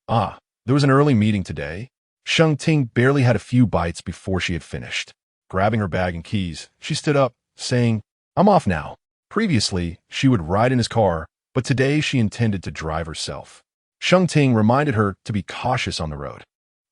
There was an early meeting today. Sheng Ting barely had a few bites before she had finished. Grabbing her bag and keys, she stood up, saying, I'm off now. Previously, she would ride in his car, but today she intended to drive herself. Sheng Ting reminded her to be cautious on the road.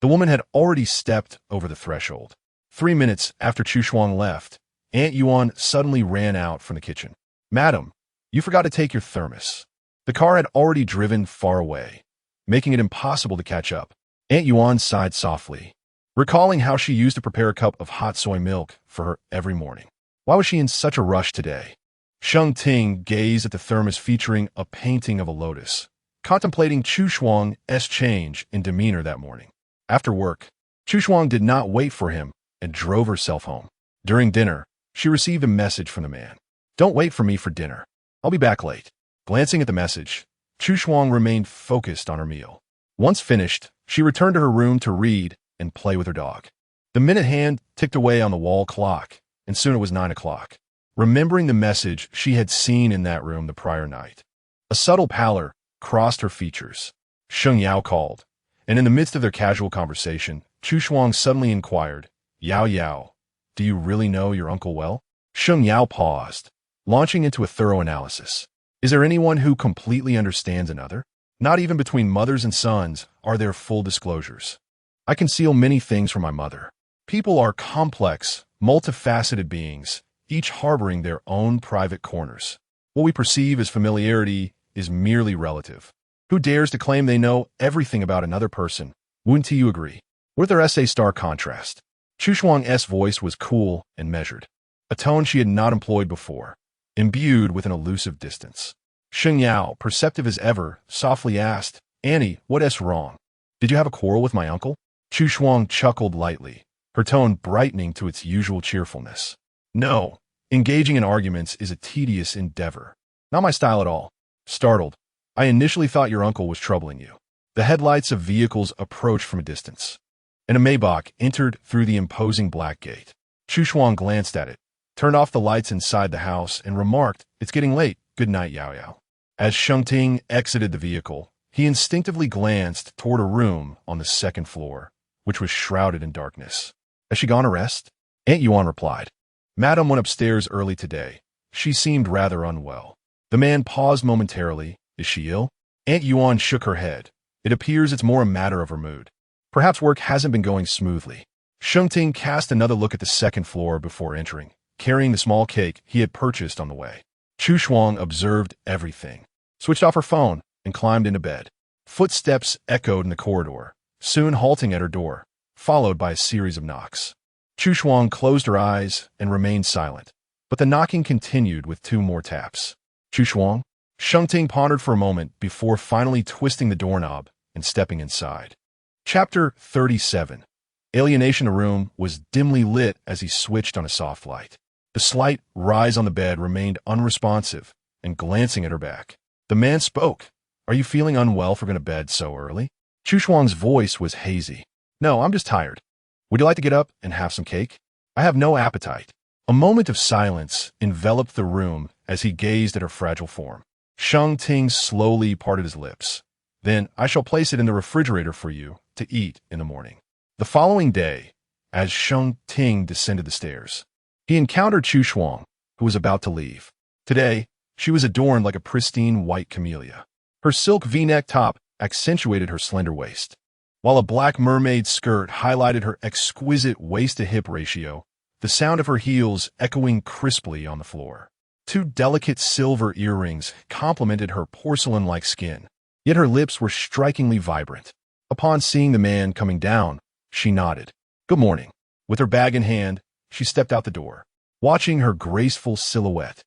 The woman had already stepped over the threshold. 3 minutes after Chu Shuang left, Aunt Yuan suddenly ran out from the kitchen. "Madam, you forgot to take your thermos." The car had already driven far away, making it impossible to catch up. Aunt Yuan sighed softly, recalling how she used to prepare a cup of hot soy milk for her every morning. Why was she in such a rush today? Sheng Ting gazed at the thermos featuring a painting of a lotus, contemplating Chu Shuang's change in demeanor that morning. After work, Chu Shuang did not wait for him and drove herself home. During dinner, she received a message from the man. "Don't wait for me for dinner. I'll be back late." Glancing at the message, Chu Shuang remained focused on her meal. Once finished, she returned to her room to read and play with her dog. The minute hand ticked away on the wall clock, and soon it was 9 o'clock. Remembering the message she had seen in that room the prior night, a subtle pallor crossed her features. Sheng Yao called, and in the midst of their casual conversation, Chu Shuang suddenly inquired, "Yao Yao, do you really know your uncle well?" Sheng Yao paused, launching into a thorough analysis. Is there anyone who completely understands another? Not even between mothers and sons are there full disclosures. I conceal many things from my mother. People are complex, multifaceted beings, each harboring their own private corners. What we perceive as familiarity is merely relative. Who dares to claim they know everything about another person? Wouldn't you agree? With their essay stark contrast, Chu Shuang's voice was cool and measured, a tone she had not employed before, imbued with an elusive distance. Sheng Yao, perceptive as ever, softly asked, "Annie, what's wrong? Did you have a quarrel with my uncle?" Chu Shuang chuckled lightly, her tone brightening to its usual cheerfulness. "No, engaging in arguments is a tedious endeavor. Not my style at all." Startled, "I initially thought your uncle was troubling you." The headlights of vehicles approached from a distance, and a Maybach entered through the imposing black gate. Chu Shuang glanced at it, turned off the lights inside the house, and remarked, "It's getting late. Good night, Yao Yao." As Sheng Ting exited the vehicle, he instinctively glanced toward a room on the second floor, which was shrouded in darkness. "Has she gone to rest?" Aunt Yuan replied. "Madam went upstairs early today. She seemed rather unwell." The man paused momentarily. "Is she ill?" Aunt Yuan shook her head. "It appears it's more a matter of her mood. Perhaps work hasn't been going smoothly." Sheng Ting cast another look at the second floor before entering, carrying the small cake he had purchased on the way. Chu Shuang observed everything, switched off her phone, and climbed into bed. Footsteps echoed in the corridor, soon halting at her door, followed by a series of knocks. Chu Shuang closed her eyes and remained silent, but the knocking continued with 2 more taps. "Chu Shuang?" Sheng Ting pondered for a moment before finally twisting the doorknob and stepping inside. Chapter 37. Alienation. The room was dimly lit as he switched on a soft light. The slight rise on the bed remained unresponsive, and glancing at her back, the man spoke. "Are you feeling unwell for going to bed so early?" Chu Shuang's voice was hazy. "No, I'm just tired. Would you like to get up and have some cake?" "I have no appetite." A moment of silence enveloped the room as he gazed at her fragile form. Sheng Ting slowly parted his lips. "Then I shall place it in the refrigerator for you to eat in the morning." The following day, as Sheng Ting descended the stairs, he encountered Chu Shuang, who was about to leave. Today, she was adorned like a pristine white camellia. Her silk V-neck top accentuated her slender waist, while a black mermaid skirt highlighted her exquisite waist-to-hip ratio, the sound of her heels echoing crisply on the floor. 2 delicate silver earrings complemented her porcelain-like skin, yet her lips were strikingly vibrant. Upon seeing the man coming down, she nodded. "Good morning." With her bag in hand, she stepped out the door, watching her graceful silhouette.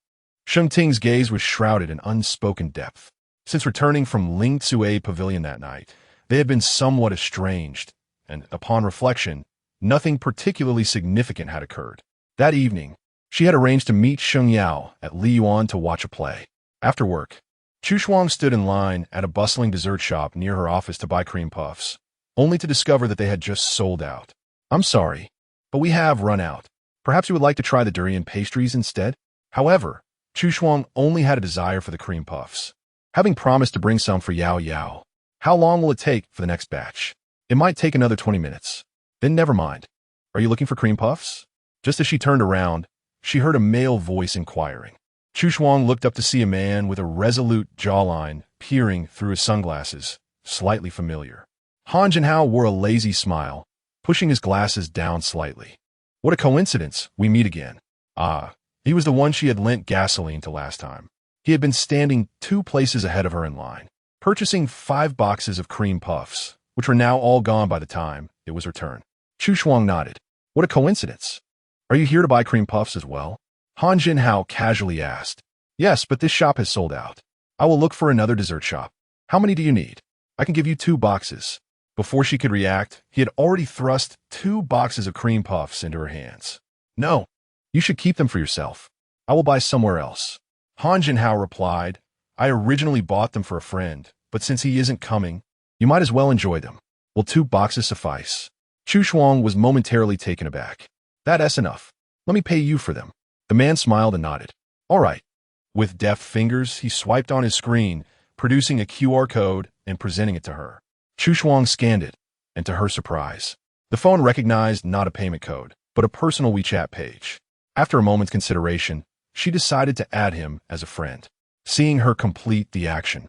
Sheng Ting's gaze was shrouded in unspoken depth. Since returning from Ling Tsue Pavilion that night, they had been somewhat estranged, and, upon reflection, nothing particularly significant had occurred. That evening, she had arranged to meet Sheng Yao at Liyuan to watch a play. After work, Chu Shuang stood in line at a bustling dessert shop near her office to buy cream puffs, only to discover that they had just sold out. "I'm sorry, but we have run out. Perhaps you would like to try the durian pastries instead?" However, Chu Shuang only had a desire for the cream puffs, having promised to bring some for Yao Yao. "How long will it take for the next batch?" "It might take another 20 minutes. Then never mind. Are you looking for cream puffs?" Just as she turned around, she heard a male voice inquiring. Chu Shuang looked up to see a man with a resolute jawline peering through his sunglasses, slightly familiar. Han Jinhao wore a lazy smile, pushing his glasses down slightly. What a coincidence, we meet again. Ah, he was the one she had lent gasoline to last time. He had been standing 2 places ahead of her in line, purchasing 5 boxes of cream puffs, which were now all gone by the time it was her turn. Chu Shuang nodded. What a coincidence. Are you here to buy cream puffs as well? Han Jinhao casually asked. Yes, but this shop has sold out. I will look for another dessert shop. How many do you need? I can give you 2 boxes. Before she could react, he had already thrust 2 boxes of cream puffs into her hands. No, you should keep them for yourself. I will buy somewhere else. Han Jinhao replied, I originally bought them for a friend, but since he isn't coming, you might as well enjoy them. Will 2 boxes suffice? Chu Shuang was momentarily taken aback. That's enough. Let me pay you for them. The man smiled and nodded. All right. With deft fingers, he swiped on his screen, producing a QR code and presenting it to her. Chu Shuang scanned it, and to her surprise, the phone recognized not a payment code, but a personal WeChat page. After a moment's consideration, she decided to add him as a friend. Seeing her complete the action,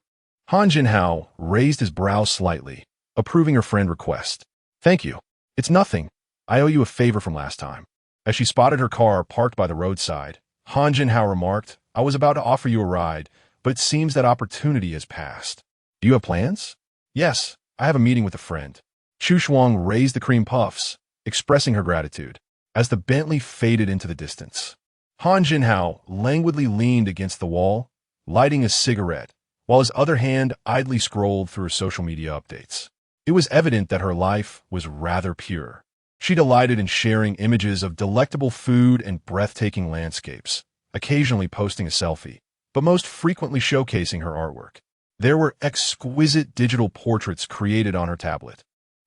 Han Jinhao raised his brows slightly, approving her friend request. Thank you. It's nothing. I owe you a favor from last time. As she spotted her car parked by the roadside, Han Jinhao remarked, I was about to offer you a ride, but it seems that opportunity has passed. Do you have plans? Yes, I have a meeting with a friend. Chu Shuang raised the cream puffs, expressing her gratitude. As the Bentley faded into the distance, Han Jinhao languidly leaned against the wall, lighting a cigarette, while his other hand idly scrolled through her social media updates. It was evident that her life was rather pure. She delighted in sharing images of delectable food and breathtaking landscapes, occasionally posting a selfie, but most frequently showcasing her artwork. There were exquisite digital portraits created on her tablet,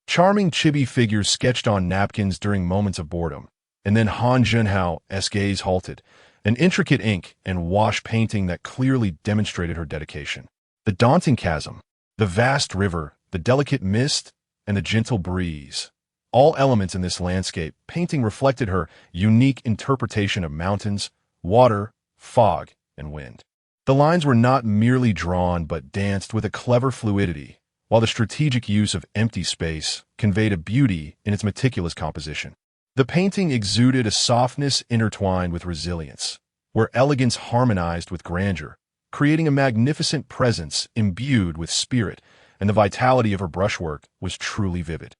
charming chibi figures sketched on napkins during moments of boredom, and then Han Jinhao's gaze halted, an intricate ink and wash painting that clearly demonstrated her dedication. The daunting chasm, the vast river, the delicate mist, and the gentle breeze, all elements in this landscape painting reflected her unique interpretation of mountains, water, fog, and wind. The lines were not merely drawn but danced with a clever fluidity, while the strategic use of empty space conveyed a beauty in its meticulous composition. The painting exuded a softness intertwined with resilience, where elegance harmonized with grandeur, creating a magnificent presence imbued with spirit, and the vitality of her brushwork was truly vivid.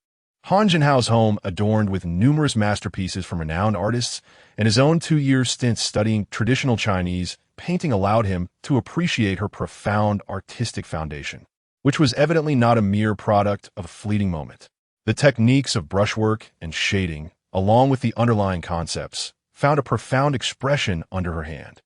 Han Jinhao's home, adorned with numerous masterpieces from renowned artists, and his own 2-year stint studying traditional Chinese painting allowed him to appreciate her profound artistic foundation, which was evidently not a mere product of a fleeting moment. The techniques of brushwork and shading, along with the underlying concepts, found a profound expression under her hand.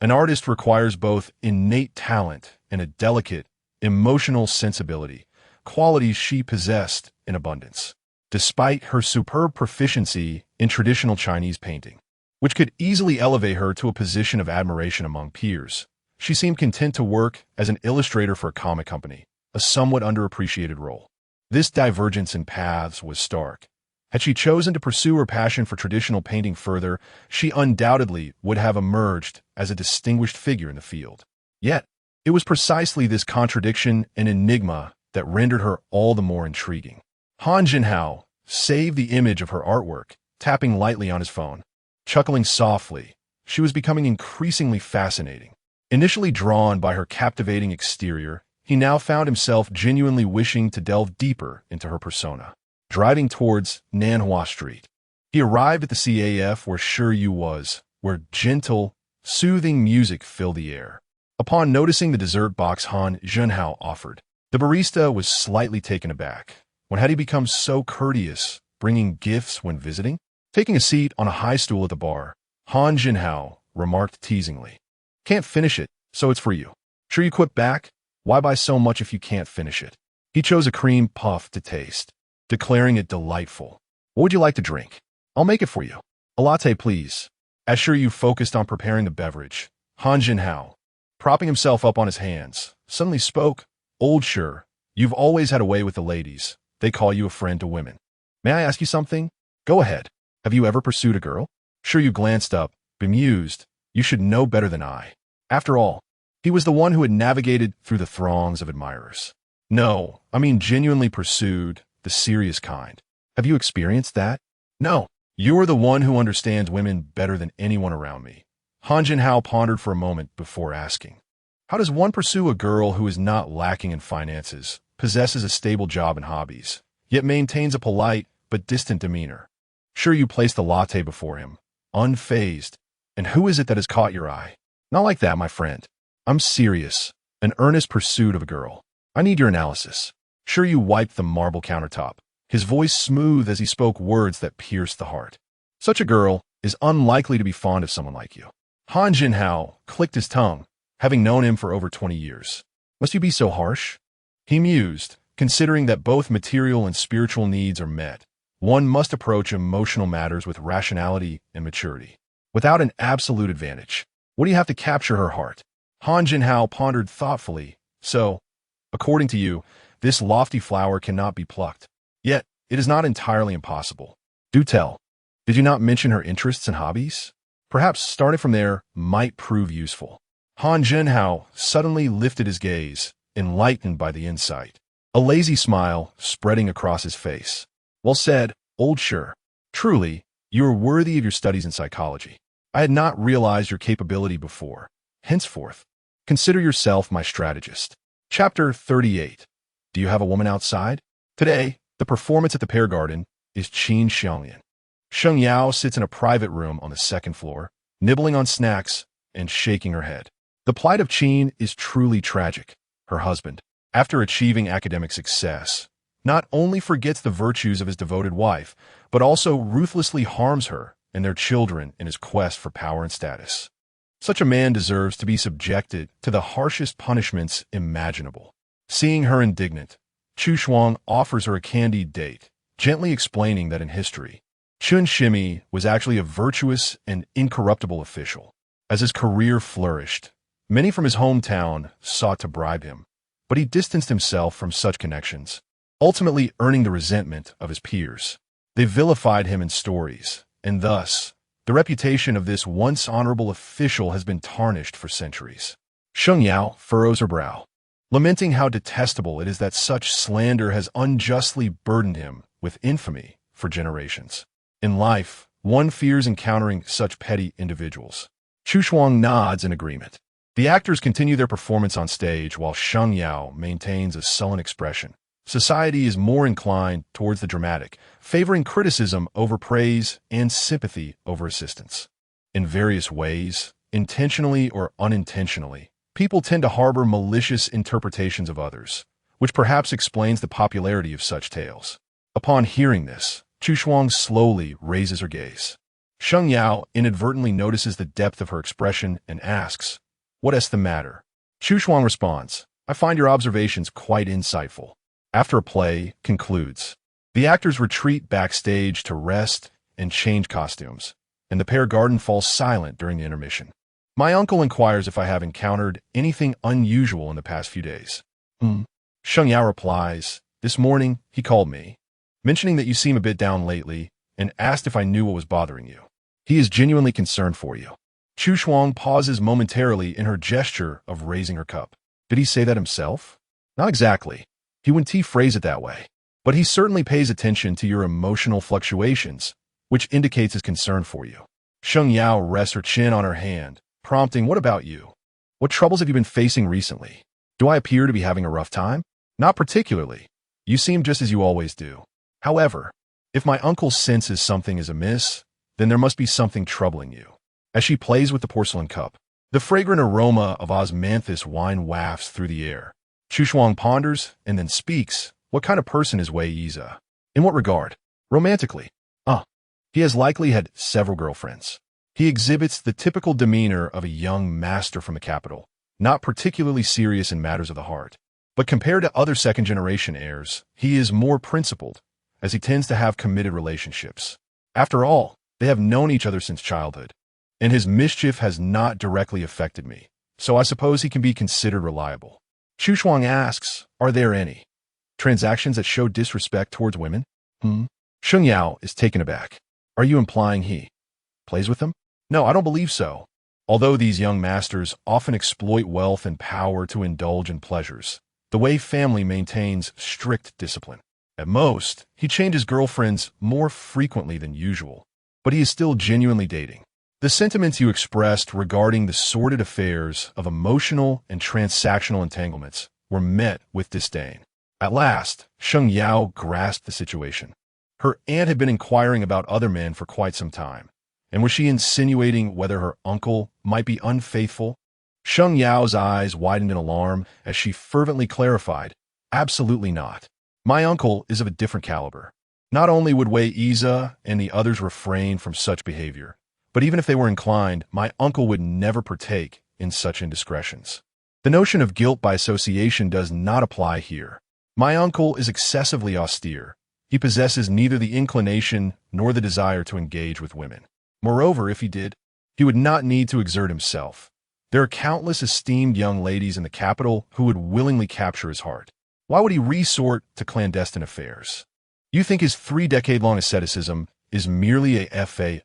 An artist requires both innate talent and a delicate, emotional sensibility, qualities she possessed in abundance. Despite her superb proficiency in traditional Chinese painting, which could easily elevate her to a position of admiration among peers, she seemed content to work as an illustrator for a comic company, a somewhat underappreciated role. This divergence in paths was stark. Had she chosen to pursue her passion for traditional painting further, she undoubtedly would have emerged as a distinguished figure in the field. Yet, it was precisely this contradiction and enigma that rendered her all the more intriguing. Han Jinhao saved the image of her artwork, tapping lightly on his phone. Chuckling softly, she was becoming increasingly fascinating. Initially drawn by her captivating exterior, he now found himself genuinely wishing to delve deeper into her persona. Driving towards Nanhua Street, he arrived at the CAF where Shiyu was, where gentle, soothing music filled the air. Upon noticing the dessert box Han Jinhao offered, the barista was slightly taken aback. When had he become so courteous, bringing gifts when visiting? Taking a seat on a high stool at the bar, Han Jinhao remarked teasingly, Can't finish it, so it's for you. Sure you quit back? Why buy so much if you can't finish it? He chose a cream puff to taste, declaring it delightful. What would you like to drink? I'll make it for you. A latte, please. As Shiryu focused on preparing the beverage, Han Jinhao, propping himself up on his hands, suddenly spoke, Old Shir, you've always had a way with the ladies. They call you a friend to women. May I ask you something? Go ahead. Have you ever pursued a girl? Shiryu glanced up, bemused. You should know better than I. After all, he was the one who had navigated through the throngs of admirers. No, I mean genuinely pursued, the serious kind. Have you experienced that? No. You're the one who understands women better than anyone around me. Han Jinhao pondered for a moment before asking. How does one pursue a girl who is not lacking in finances, possesses a stable job and hobbies, yet maintains a polite but distant demeanor? Sure, you place the latte before him, unfazed. And who is it that has caught your eye? Not like that, my friend. I'm serious. An earnest pursuit of a girl. I need your analysis. Sure, you wiped the marble countertop, his voice smooth as he spoke words that pierced the heart. Such a girl is unlikely to be fond of someone like you. Han Jinhao clicked his tongue, having known him for over 20 years. Must you be so harsh? He mused, considering that both material and spiritual needs are met. One must approach emotional matters with rationality and maturity, without an absolute advantage. What do you have to capture her heart? Han Jinhao pondered thoughtfully. So, according to you, this lofty flower cannot be plucked. Yet, it is not entirely impossible. Do tell. Did you not mention her interests and hobbies? Perhaps starting from there might prove useful. Han Jinhao suddenly lifted his gaze, enlightened by the insight. A lazy smile spreading across his face. Well said, old Sure. Truly, you are worthy of your studies in psychology. I had not realized your capability before. Henceforth, consider yourself my strategist. Chapter 38. Do you have a woman outside? Today, the performance at the Pear Garden is Qin Xiangyan. Sheng Yao sits in a private room on the second floor, nibbling on snacks and shaking her head. The plight of Qin is truly tragic. Her husband, after achieving academic success, not only forgets the virtues of his devoted wife, but also ruthlessly harms her and their children in his quest for power and status. Such a man deserves to be subjected to the harshest punishments imaginable. Seeing her indignant, Chu Shuang offers her a candied date, gently explaining that in history, Chun Shimi was actually a virtuous and incorruptible official. As his career flourished, many from his hometown sought to bribe him, but he distanced himself from such connections, ultimately earning the resentment of his peers. They vilified him in stories, and thus, the reputation of this once honorable official has been tarnished for centuries. Sheng Yao furrows her brow, lamenting how detestable it is that such slander has unjustly burdened him with infamy for generations. In life, one fears encountering such petty individuals. Chu Shuang nods in agreement. The actors continue their performance on stage while Sheng Yao maintains a sullen expression. Society is more inclined towards the dramatic, favoring criticism over praise and sympathy over assistance. In various ways, intentionally or unintentionally, people tend to harbor malicious interpretations of others, which perhaps explains the popularity of such tales. Upon hearing this, Chu Shuang slowly raises her gaze. Sheng Yao inadvertently notices the depth of her expression and asks, "What is the matter?" Chu Shuang responds, "I find your observations quite insightful." After a play concludes, the actors retreat backstage to rest and change costumes, and the Pear Garden falls silent during the intermission. My uncle inquires if I have encountered anything unusual in the past few days. Sheng Yao replies, "This morning, he called me, mentioning that you seem a bit down lately, and asked if I knew what was bothering you. He is genuinely concerned for you." Chu Shuang pauses momentarily in her gesture of raising her cup. Did he say that himself? Not exactly. He wouldn't phrase it that way. But he certainly pays attention to your emotional fluctuations, which indicates his concern for you. Sheng Yao rests her chin on her hand, prompting, "What about you? What troubles have you been facing recently? Do I appear to be having a rough time?" "Not particularly. You seem just as you always do. However, if my uncle senses something is amiss, then there must be something troubling you." As she plays with the porcelain cup, the fragrant aroma of osmanthus wine wafts through the air. Chu Shuang ponders and then speaks. What kind of person is Wei Yiza? In what regard? Romantically. He has likely had several girlfriends. He exhibits the typical demeanor of a young master from the capital, not particularly serious in matters of the heart. But compared to other second-generation heirs, he is more principled, as he tends to have committed relationships. After all, they have known each other since childhood, and his mischief has not directly affected me, so I suppose he can be considered reliable. Chu Shuang asks, "Are there any transactions that show disrespect towards women?" Sheng Yao is taken aback. "Are you implying he plays with them?" "No, I don't believe so. Although these young masters often exploit wealth and power to indulge in pleasures, the Wei family maintains strict discipline. At most, he changes girlfriends more frequently than usual, but he is still genuinely dating. The sentiments you expressed regarding the sordid affairs of emotional and transactional entanglements were met with disdain. At last, Sheng Yao grasped the situation. Her aunt had been inquiring about other men for quite some time, and was she insinuating whether her uncle might be unfaithful? Sheng Yao's eyes widened in alarm as she fervently clarified, "Absolutely not. My uncle is of a different caliber. Not only would Wei Iza and the others refrain from such behavior, but even if they were inclined, my uncle would never partake in such indiscretions. The notion of guilt by association does not apply here. My uncle is excessively austere. He possesses neither the inclination nor the desire to engage with women. Moreover, if he did, he would not need to exert himself. There are countless esteemed young ladies in the capital who would willingly capture his heart. Why would he resort to clandestine affairs? You think his 3-decade-long asceticism is merely a fade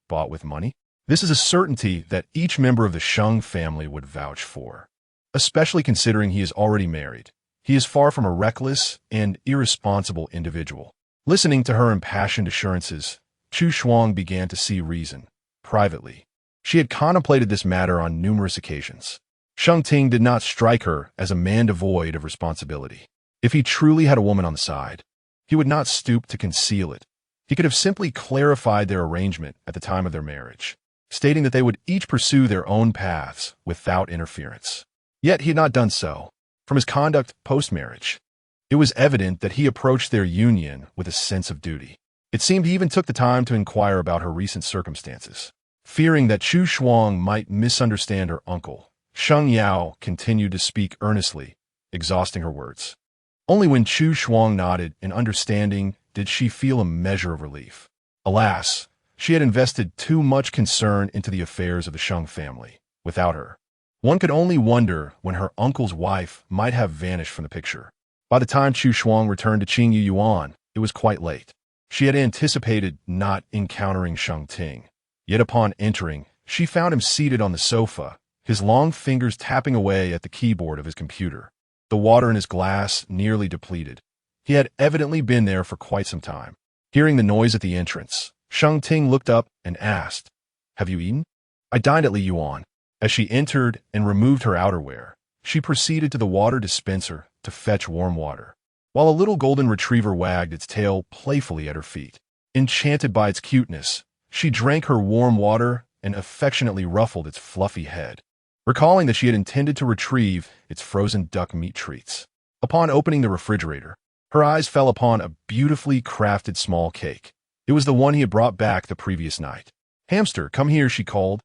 bought with money? This is a certainty that each member of the Sheng family would vouch for, especially considering he is already married. He is far from a reckless and irresponsible individual." Listening to her impassioned assurances, Chu Shuang began to see reason. Privately, she had contemplated this matter on numerous occasions. Sheng Ting did not strike her as a man devoid of responsibility. If he truly had a woman on the side, he would not stoop to conceal it. He could have simply clarified their arrangement at the time of their marriage, stating that they would each pursue their own paths without interference. Yet he had not done so. From his conduct post-marriage, it was evident that he approached their union with a sense of duty. It seemed he even took the time to inquire about her recent circumstances. Fearing that Chu Shuang might misunderstand her uncle, Sheng Yao continued to speak earnestly, exhausting her words. Only when Chu Shuang nodded in understanding did she feel a measure of relief. Alas, she had invested too much concern into the affairs of the Sheng family. Without her, one could only wonder when her uncle's wife might have vanished from the picture. By the time Chu Shuang returned to Qingyu Yuan, it was quite late. She had anticipated not encountering Sheng Ting. Yet upon entering, she found him seated on the sofa, his long fingers tapping away at the keyboard of his computer. The water in his glass nearly depleted. He had evidently been there for quite some time. Hearing the noise at the entrance, Sheng Ting looked up and asked, "Have you eaten?" "I dined at Li Yuan." As she entered and removed her outerwear, she proceeded to the water dispenser to fetch warm water, while a little golden retriever wagged its tail playfully at her feet. Enchanted by its cuteness, she drank her warm water and affectionately ruffled its fluffy head, recalling that she had intended to retrieve its frozen duck meat treats. Upon opening the refrigerator, her eyes fell upon a beautifully crafted small cake. It was the one he had brought back the previous night. "Hamster, come here," she called,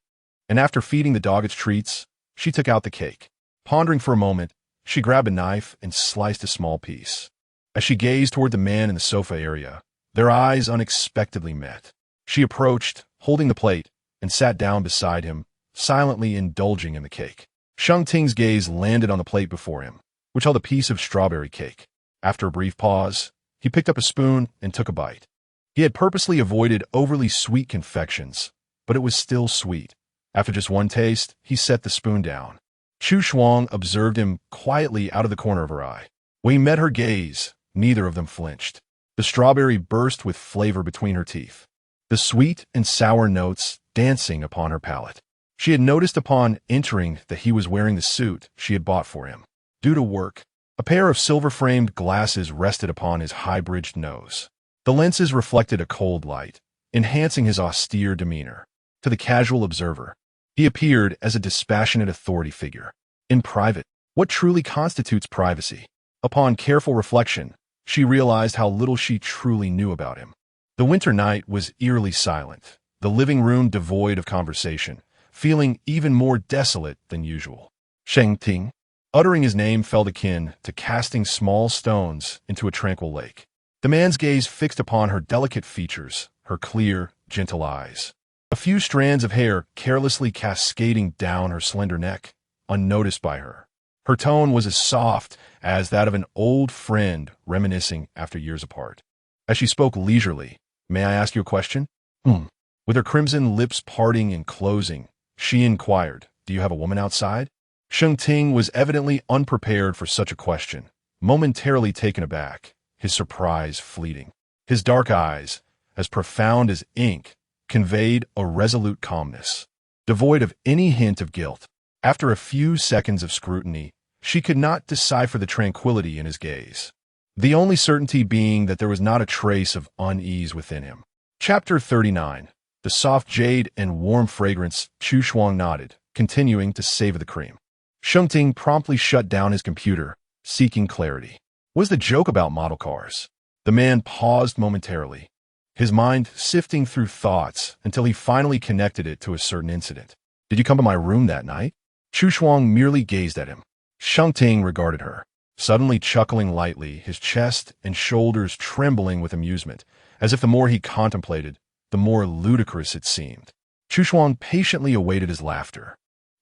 and after feeding the dog its treats, she took out the cake. Pondering for a moment, she grabbed a knife and sliced a small piece. As she gazed toward the man in the sofa area, their eyes unexpectedly met. She approached, holding the plate, and sat down beside him, silently indulging in the cake. Sheng Ting's gaze landed on the plate before him, which held a piece of strawberry cake. After a brief pause, he picked up a spoon and took a bite. He had purposely avoided overly sweet confections, but it was still sweet. After just one taste, he set the spoon down. Chu Shuang observed him quietly out of the corner of her eye. When he met her gaze, neither of them flinched. The strawberry burst with flavor between her teeth, the sweet and sour notes dancing upon her palate. She had noticed upon entering that he was wearing the suit she had bought for him. Due to work, a pair of silver-framed glasses rested upon his high-bridged nose. The lenses reflected a cold light, enhancing his austere demeanor. To the casual observer, he appeared as a dispassionate authority figure. In private, what truly constitutes privacy? Upon careful reflection, she realized how little she truly knew about him. The winter night was eerily silent, the living room devoid of conversation, feeling even more desolate than usual. Sheng Ting, uttering his name, felt akin to casting small stones into a tranquil lake. The man's gaze fixed upon her delicate features, her clear, gentle eyes. A few strands of hair carelessly cascading down her slender neck, unnoticed by her. Her tone was as soft as that of an old friend reminiscing after years apart. As she spoke leisurely, "May I ask you a question?" With her crimson lips parting and closing, she inquired, "Do you have a woman outside?" Sheng Ting was evidently unprepared for such a question. Momentarily taken aback, his surprise fleeting. His dark eyes, as profound as ink, conveyed a resolute calmness, devoid of any hint of guilt. After a few seconds of scrutiny, she could not decipher the tranquility in his gaze, the only certainty being that there was not a trace of unease within him. Chapter 39. The soft jade and warm fragrance. Chu Shuang nodded, continuing to savor the cream. Sheng Ting promptly shut down his computer, seeking clarity. What was the joke about model cars? The man paused momentarily, his mind sifting through thoughts until he finally connected it to a certain incident. Did you come to my room that night? Chu Shuang merely gazed at him. Sheng Ting regarded her, suddenly chuckling lightly, his chest and shoulders trembling with amusement, as if the more he contemplated, the more ludicrous it seemed. Chu Shuang patiently awaited his laughter.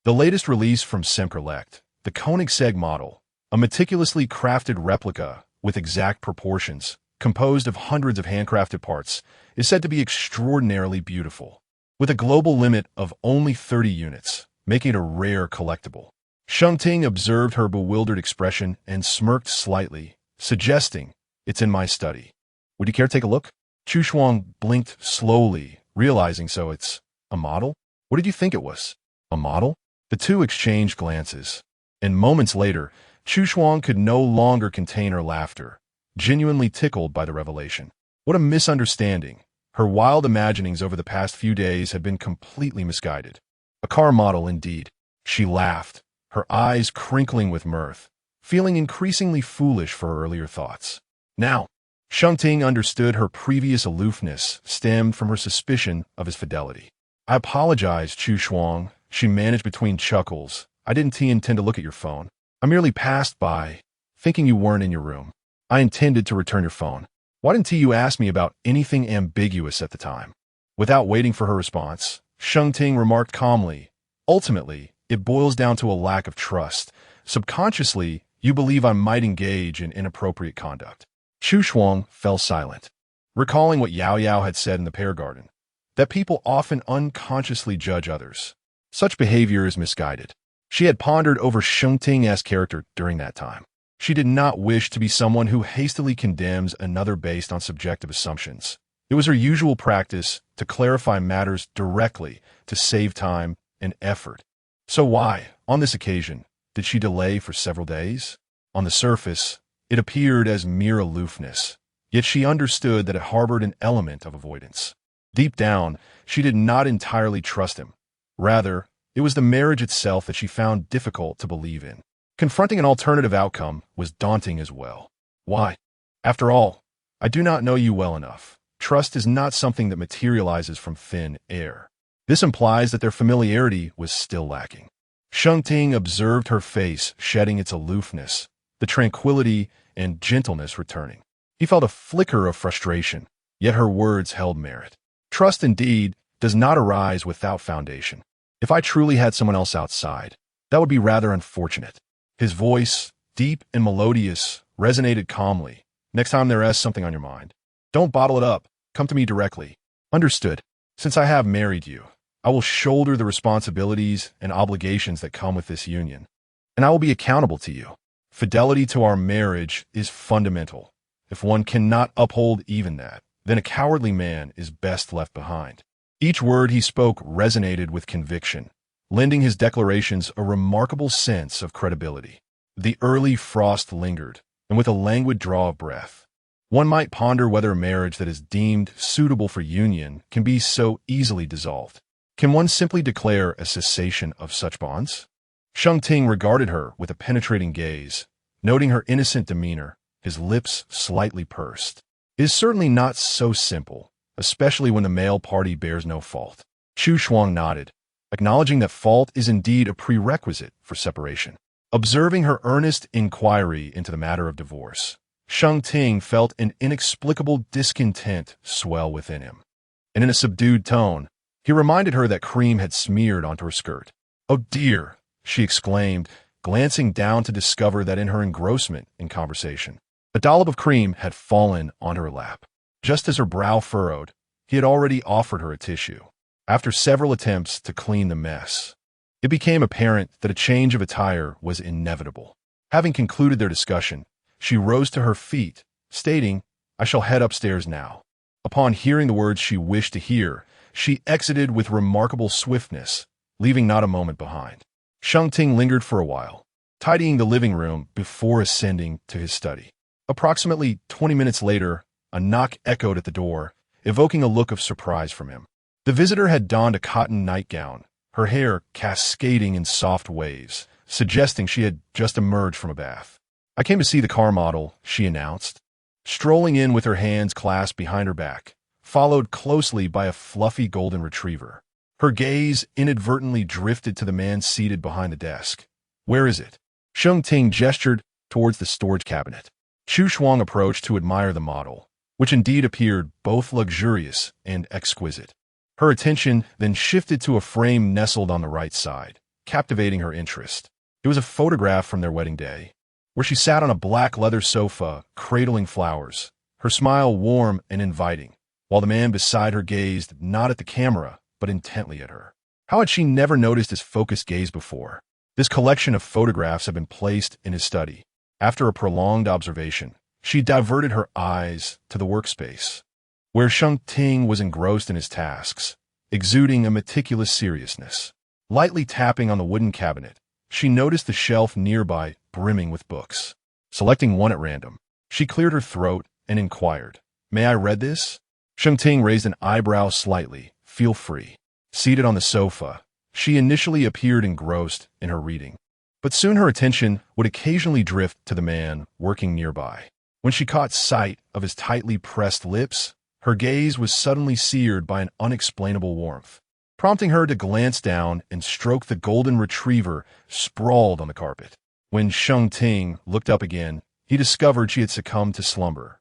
The latest release from Semperlect, the Koenigsegg model, a meticulously crafted replica with exact proportions, composed of hundreds of handcrafted parts, is said to be extraordinarily beautiful, with a global limit of only 30 units, making it a rare collectible. Sheng Ting observed her bewildered expression and smirked slightly, suggesting, "It's in my study. Would you care to take a look?" Chu Shuang blinked slowly, realizing so it's a model? What did you think it was? A model? The two exchanged glances, and moments later, Chu Shuang could no longer contain her laughter, genuinely tickled by the revelation. What a misunderstanding. Her wild imaginings over the past few days had been completely misguided. A car model indeed. She laughed, her eyes crinkling with mirth, feeling increasingly foolish for her earlier thoughts. Now, Sheng Ting understood her previous aloofness stemmed from her suspicion of his fidelity. "I apologize, Chu Shuang," she managed between chuckles. "I didn't intend to look at your phone. I merely passed by, thinking you weren't in your room. I intended to return your phone. Why didn't you ask me about anything ambiguous at the time?" Without waiting for her response, Sheng Ting remarked calmly, "Ultimately, it boils down to a lack of trust. Subconsciously, you believe I might engage in inappropriate conduct." Chu Shuang fell silent, recalling what Yao Yao had said in the pear garden, that people often unconsciously judge others. Such behavior is misguided. She had pondered over Sheng Ting's character during that time. She did not wish to be someone who hastily condemns another based on subjective assumptions. It was her usual practice to clarify matters directly to save time and effort. So why, on this occasion, did she delay for several days? On the surface, it appeared as mere aloofness, yet she understood that it harbored an element of avoidance. Deep down, she did not entirely trust him. Rather, it was the marriage itself that she found difficult to believe in. Confronting an alternative outcome was daunting as well. Why? After all, I do not know you well enough. Trust is not something that materializes from thin air. This implies that their familiarity was still lacking. Sheng Ting observed her face shedding its aloofness, the tranquility and gentleness returning. He felt a flicker of frustration, yet her words held merit. Trust, indeed, does not arise without foundation. If I truly had someone else outside, that would be rather unfortunate. His voice, deep and melodious, resonated calmly. Next time there is something on your mind, don't bottle it up. Come to me directly. Understood. Since I have married you, I will shoulder the responsibilities and obligations that come with this union, and I will be accountable to you. Fidelity to our marriage is fundamental. If one cannot uphold even that, then a cowardly man is best left behind. Each word he spoke resonated with conviction, lending his declarations a remarkable sense of credibility. The early frost lingered, and with a languid draw of breath, one might ponder whether a marriage that is deemed suitable for union can be so easily dissolved. Can one simply declare a cessation of such bonds? Sheng Ting regarded her with a penetrating gaze, noting her innocent demeanor, his lips slightly pursed. It is certainly not so simple, especially when the male party bears no fault. Chu Shuang nodded, acknowledging that fault is indeed a prerequisite for separation. Observing her earnest inquiry into the matter of divorce, Sheng Ting felt an inexplicable discontent swell within him. And in a subdued tone, he reminded her that cream had smeared onto her skirt. "Oh dear," she exclaimed, glancing down to discover that in her engrossment in conversation, a dollop of cream had fallen onto her lap. Just as her brow furrowed, he had already offered her a tissue. After several attempts to clean the mess, it became apparent that a change of attire was inevitable. Having concluded their discussion, she rose to her feet stating, "I shall head upstairs now." Upon hearing the words she wished to hear, she exited with remarkable swiftness, leaving not a moment behind. Sheng Ting lingered for a while, tidying the living room before ascending to his study. Approximately 20 minutes later, a knock echoed at the door, evoking a look of surprise from him. The visitor had donned a cotton nightgown, her hair cascading in soft waves, suggesting she had just emerged from a bath. "I came to see the car model," she announced, strolling in with her hands clasped behind her back, followed closely by a fluffy golden retriever. Her gaze inadvertently drifted to the man seated behind the desk. "Where is it?" Sheng Ting gestured towards the storage cabinet. Chu Shuang approached to admire the model, which indeed appeared both luxurious and exquisite. Her attention then shifted to a frame nestled on the right side, captivating her interest. It was a photograph from their wedding day, where she sat on a black leather sofa, cradling flowers, her smile warm and inviting, while the man beside her gazed not at the camera, but intently at her. How had she never noticed his focused gaze before? This collection of photographs had been placed in his study. After a prolonged observation, she diverted her eyes to the workspace, where Sheng Ting was engrossed in his tasks, exuding a meticulous seriousness. Lightly tapping on the wooden cabinet, she noticed the shelf nearby brimming with books. Selecting one at random, she cleared her throat and inquired, "May I read this?" Sheng Ting raised an eyebrow slightly. "Feel free." Seated on the sofa, she initially appeared engrossed in her reading, but soon her attention would occasionally drift to the man working nearby. When she caught sight of his tightly pressed lips, her gaze was suddenly seared by an unexplainable warmth, prompting her to glance down and stroke the golden retriever sprawled on the carpet. When Sheng Ting looked up again, he discovered she had succumbed to slumber,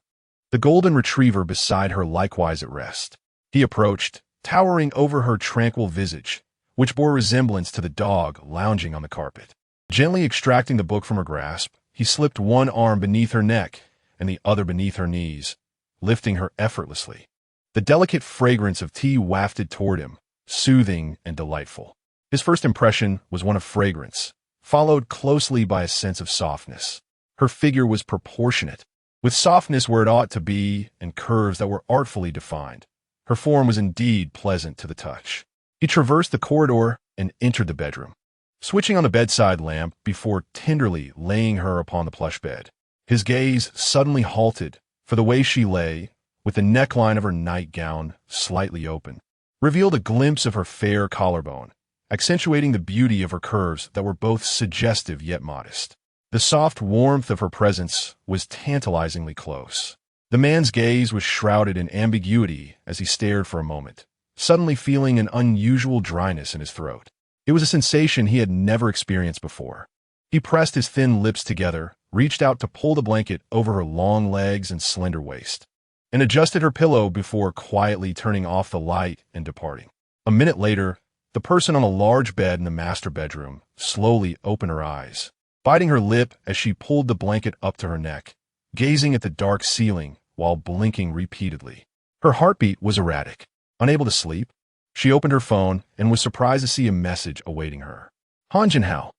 the golden retriever beside her likewise at rest. He approached, towering over her tranquil visage, which bore resemblance to the dog lounging on the carpet. Gently extracting the book from her grasp, he slipped one arm beneath her neck and the other beneath her knees, lifting her effortlessly. The delicate fragrance of tea wafted toward him, soothing and delightful. His first impression was one of fragrance, followed closely by a sense of softness. Her figure was proportionate, with softness where it ought to be and curves that were artfully defined. Her form was indeed pleasant to the touch. He traversed the corridor and entered the bedroom, switching on the bedside lamp before tenderly laying her upon the plush bed. His gaze suddenly halted, for the way she lay, with the neckline of her nightgown slightly open, revealed a glimpse of her fair collarbone, accentuating the beauty of her curves that were both suggestive yet modest. The soft warmth of her presence was tantalizingly close. The man's gaze was shrouded in ambiguity as he stared for a moment, suddenly feeling an unusual dryness in his throat. It was a sensation he had never experienced before. He pressed his thin lips together, reached out to pull the blanket over her long legs and slender waist, and adjusted her pillow before quietly turning off the light and departing. A minute later, the person on a large bed in the master bedroom slowly opened her eyes, biting her lip as she pulled the blanket up to her neck, gazing at the dark ceiling while blinking repeatedly. Her heartbeat was erratic. Unable to sleep, she opened her phone and was surprised to see a message awaiting her. "Han Jinhao,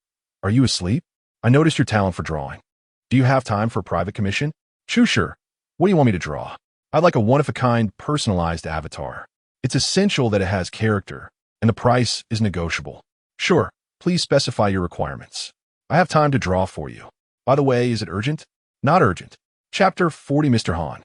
are you asleep? I noticed your talent for drawing. Do you have time for a private commission?" "Sure. What do you want me to draw?" "I'd like a one-of-a-kind personalized avatar. It's essential that it has character, and the price is negotiable." "Sure. Please specify your requirements. I have time to draw for you. By the way, is it urgent?" "Not urgent." Chapter 40. Mr. Han,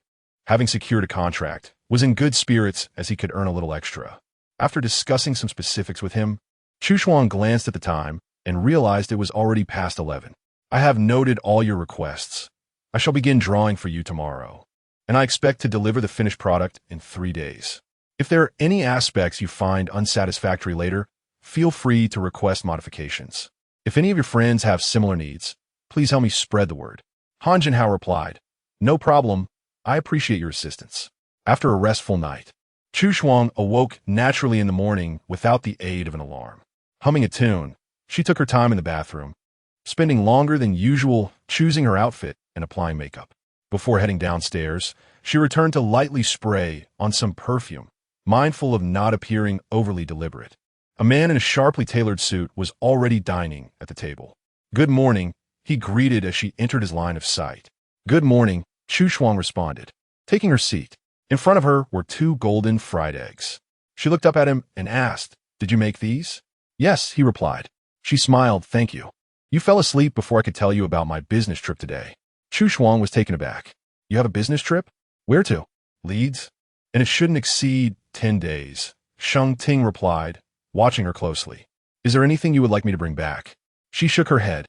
having secured a contract, was in good spirits as he could earn a little extra. After discussing some specifics with him, Chu Shuang glanced at the time and realized it was already past 11. "I have noted all your requests. I shall begin drawing for you tomorrow, and I expect to deliver the finished product in 3 days. If there are any aspects you find unsatisfactory later, feel free to request modifications. If any of your friends have similar needs, please help me spread the word." Han Jinhao replied, "No problem. I appreciate your assistance." After a restful night, Chu Shuang awoke naturally in the morning without the aid of an alarm. Humming a tune, she took her time in the bathroom, spending longer than usual choosing her outfit and applying makeup. Before heading downstairs, she returned to lightly spray on some perfume, mindful of not appearing overly deliberate. A man in a sharply tailored suit was already dining at the table. "Good morning," he greeted as she entered his line of sight. "Good morning," Chu Shuang responded, taking her seat. In front of her were 2 golden fried eggs. She looked up at him and asked, "Did you make these?" "Yes," he replied. She smiled, "Thank you. You fell asleep before I could tell you about my business trip today." Chu Shuang was taken aback. "You have a business trip? Where to?" "Leeds. And it shouldn't exceed 10 days. Sheng Ting replied, watching her closely. "Is there anything you would like me to bring back?" She shook her head.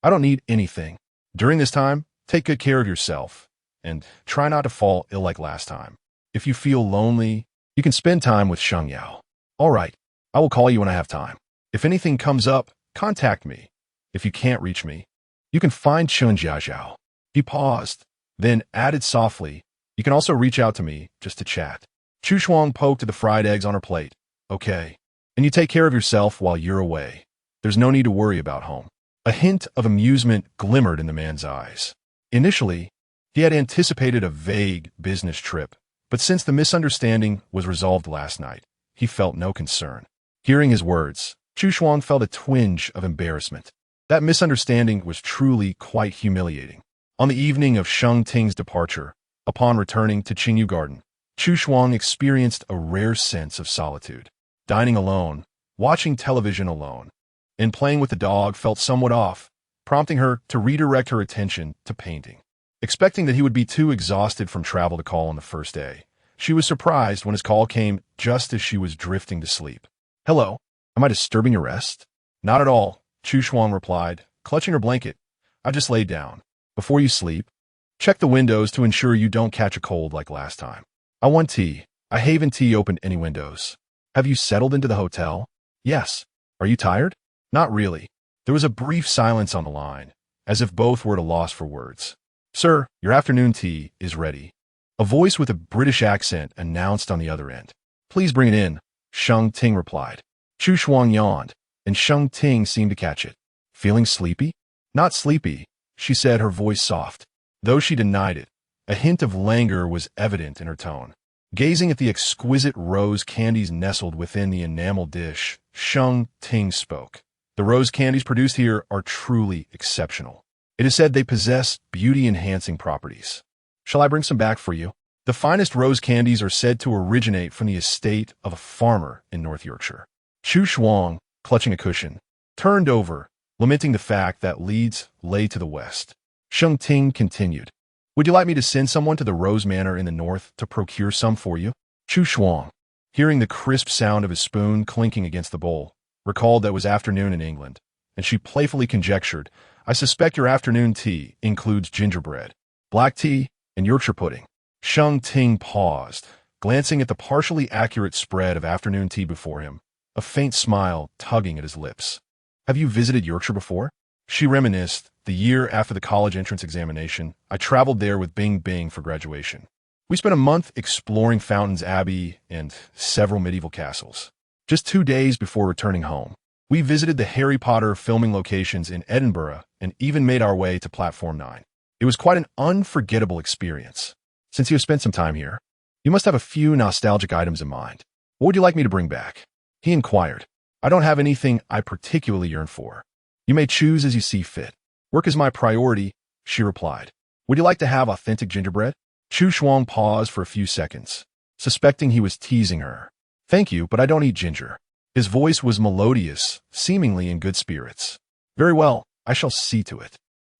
"I don't need anything. During this time, take good care of yourself, and try not to fall ill like last time. If you feel lonely, you can spend time with Sheng Yao." "All right, I will call you when I have time. If anything comes up, contact me. If you can't reach me, you can find Chun Jiajiao." He paused, then added softly, "You can also reach out to me just to chat." Chu Shuang poked at the fried eggs on her plate. "Okay. And you take care of yourself while you're away. There's no need to worry about home." A hint of amusement glimmered in the man's eyes. Initially, he had anticipated a vague business trip, but since the misunderstanding was resolved last night, he felt no concern. Hearing his words, Chu Shuang felt a twinge of embarrassment. That misunderstanding was truly quite humiliating. On the evening of Sheng Ting's departure, upon returning to Qingyu Garden, Chu Shuang experienced a rare sense of solitude. Dining alone, watching television alone, and playing with the dog felt somewhat off, prompting her to redirect her attention to painting. Expecting that he would be too exhausted from travel to call on the first day, she was surprised when his call came just as she was drifting to sleep. "Hello, am I disturbing your rest?" "Not at all," Chu Shuang replied, clutching her blanket. "I just laid down. Before you sleep, check the windows to ensure you don't catch a cold like last time." "I want tea. I haven't opened any windows." "Have you settled into the hotel?" "Yes. Are you tired?" "Not really." There was a brief silence on the line, as if both were at a loss for words. "Sir, your afternoon tea is ready." A voice with a British accent announced on the other end. "Please bring it in," Sheng Ting replied. Chu Shuang yawned, and Sheng Ting seemed to catch it. "Feeling sleepy?" "Not sleepy," she said, her voice soft. Though she denied it, a hint of languor was evident in her tone. Gazing at the exquisite rose candies nestled within the enamel dish, Sheng Ting spoke. "The rose candies produced here are truly exceptional. It is said they possess beauty-enhancing properties. Shall I bring some back for you?" The finest rose candies are said to originate from the estate of a farmer in North Yorkshire. Chu Shuang, clutching a cushion, turned over, lamenting the fact that Leeds lay to the west. Sheng Ting continued, "Would you like me to send someone to the Rose Manor in the north to procure some for you?" Chu Shuang, hearing the crisp sound of his spoon clinking against the bowl, recalled that it was afternoon in England, and she playfully conjectured, "I suspect your afternoon tea includes gingerbread, black tea, and Yorkshire pudding." Sheng Ting paused, glancing at the partially accurate spread of afternoon tea before him, a faint smile tugging at his lips. "Have you visited Yorkshire before?" She reminisced. "The year after the college entrance examination, I traveled there with Bing Bing for graduation. We spent a month exploring Fountains Abbey and several medieval castles. Just 2 days before returning home, we visited the Harry Potter filming locations in Edinburgh and even made our way to Platform 9. It was quite an unforgettable experience. Since you have spent some time here, you must have a few nostalgic items in mind. What would you like me to bring back?" He inquired. "I don't have anything I particularly yearn for. You may choose as you see fit. Work is my priority," she replied. "Would you like to have authentic gingerbread?" Chu Shuang paused for a few seconds, suspecting he was teasing her. "Thank you, but I don't eat ginger." His voice was melodious, seemingly in good spirits. "Very well, I shall see to it.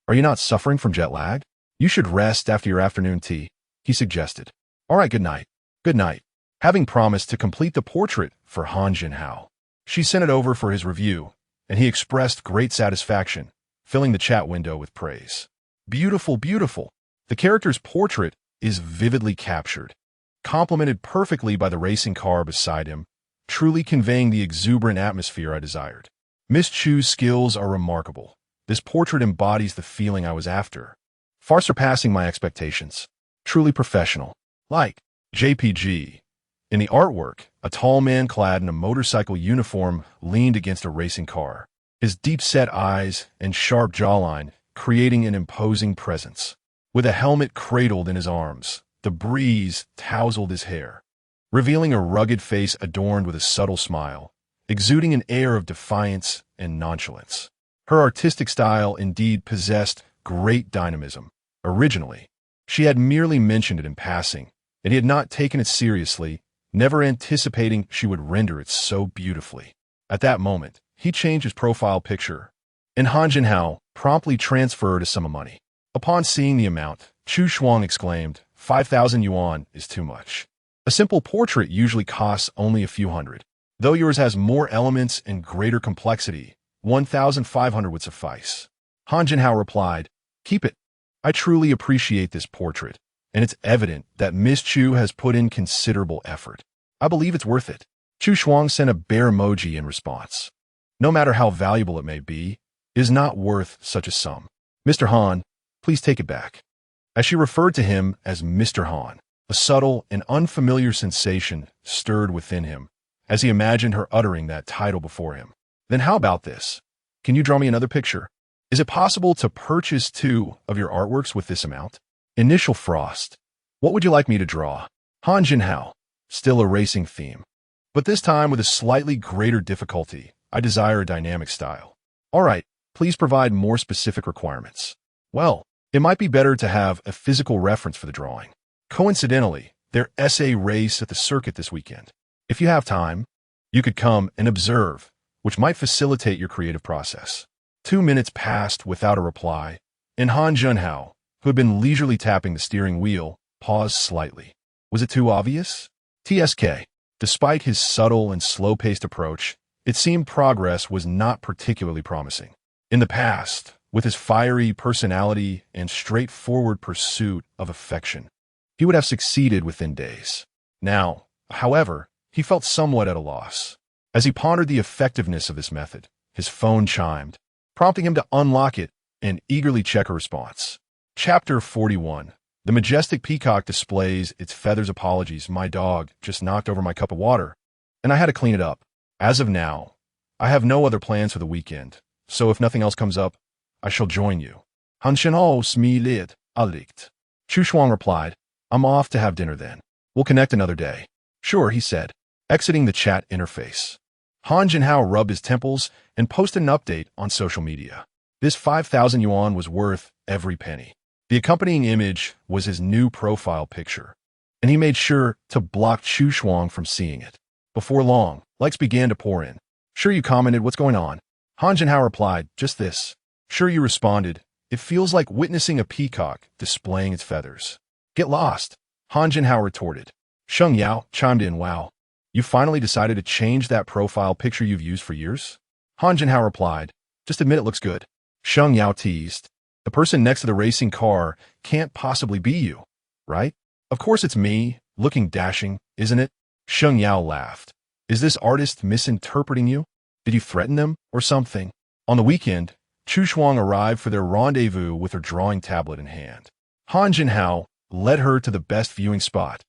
Are you not suffering from jet lag? You should rest after your afternoon tea," he suggested. "All right, good night." "Good night." Having promised to complete the portrait for Han Jinhao, she sent it over for his review, and he expressed great satisfaction, filling the chat window with praise. "Beautiful, beautiful." The character's portrait is vividly captured, complemented perfectly by the racing car beside him, truly conveying the exuberant atmosphere I desired. Miss Chu's skills are remarkable. This portrait embodies the feeling I was after, far surpassing my expectations. Truly professional. Like JPG. In the artwork, a tall man clad in a motorcycle uniform leaned against a racing car, his deep-set eyes and sharp jawline creating an imposing presence. With a helmet cradled in his arms, the breeze tousled his hair, revealing a rugged face adorned with a subtle smile, exuding an air of defiance and nonchalance. Her artistic style indeed possessed great dynamism. Originally, She had merely mentioned it in passing, and he had not taken it seriously, never anticipating she would render it so beautifully. At that moment, he changed his profile picture, and Han Jinhao promptly transferred a sum of money. Upon seeing the amount, Chu Shuang exclaimed, 5,000 yuan is too much. A simple portrait usually costs only a few hundred. Though yours has more elements and greater complexity, 1,500 would suffice. Han Jinhao replied, keep it. I truly appreciate this portrait, and it's evident that Miss Chu has put in considerable effort. I believe it's worth it. Chu Shuang sent a bear emoji in response. No matter how valuable it may be, it is not worth such a sum. Mr. Han, please take it back. As she referred to him as Mr. Han, a subtle and unfamiliar sensation stirred within him as he imagined her uttering that title before him. Then how about this? Can you draw me another picture? Is it possible to purchase 2 of your artworks with this amount? Initial frost. What would you like me to draw? Han Jinhao. Still a racing theme. But this time with a slightly greater difficulty. I desire a dynamic style. All right, please provide more specific requirements. Well, it might be better to have a physical reference for the drawing. Coincidentally, their essay race at the circuit this weekend. If you have time, you could come and observe, which might facilitate your creative process. 2 minutes passed without a reply, and Han Junhao, who had been leisurely tapping the steering wheel, paused slightly. Was it too obvious? TSK. Despite his subtle and slow-paced approach, it seemed progress was not particularly promising. In the past, with his fiery personality and straightforward pursuit of affection, he would have succeeded within days. Now, however, he felt somewhat at a loss. As he pondered the effectiveness of this method, his phone chimed, prompting him to unlock it and eagerly check a response. Chapter 41. The majestic peacock displays its feathers. Apologies, my dog just knocked over my cup of water, and I had to clean it up. As of now, I have no other plans for the weekend, so if nothing else comes up, I shall join you. Han Shenhou smiled, allicht. Chu Shuang replied, I'm off to have dinner then. We'll connect another day. Sure, he said, exiting the chat interface. Han Jinhao rubbed his temples and posted an update on social media. This 5,000 yuan was worth every penny. The accompanying image was his new profile picture, and he made sure to block Chu Shuang from seeing it. Before long, likes began to pour in. Sure, you commented, what's going on? Han Jinhao replied, just this. Sure, you responded, it feels like witnessing a peacock displaying its feathers. Get lost, Han Jinhao retorted. Sheng Yao chimed in, wow. You finally decided to change that profile picture you've used for years? Han Jinhao replied, just admit it looks good. Sheng Yao teased, the person next to the racing car can't possibly be you, right? Of course it's me, looking dashing, isn't it? Sheng Yao laughed. Is this artist misinterpreting you? Did you threaten them or something? On the weekend, Chu Shuang arrived for their rendezvous with her drawing tablet in hand. Han Jinhao led her to the best viewing spot,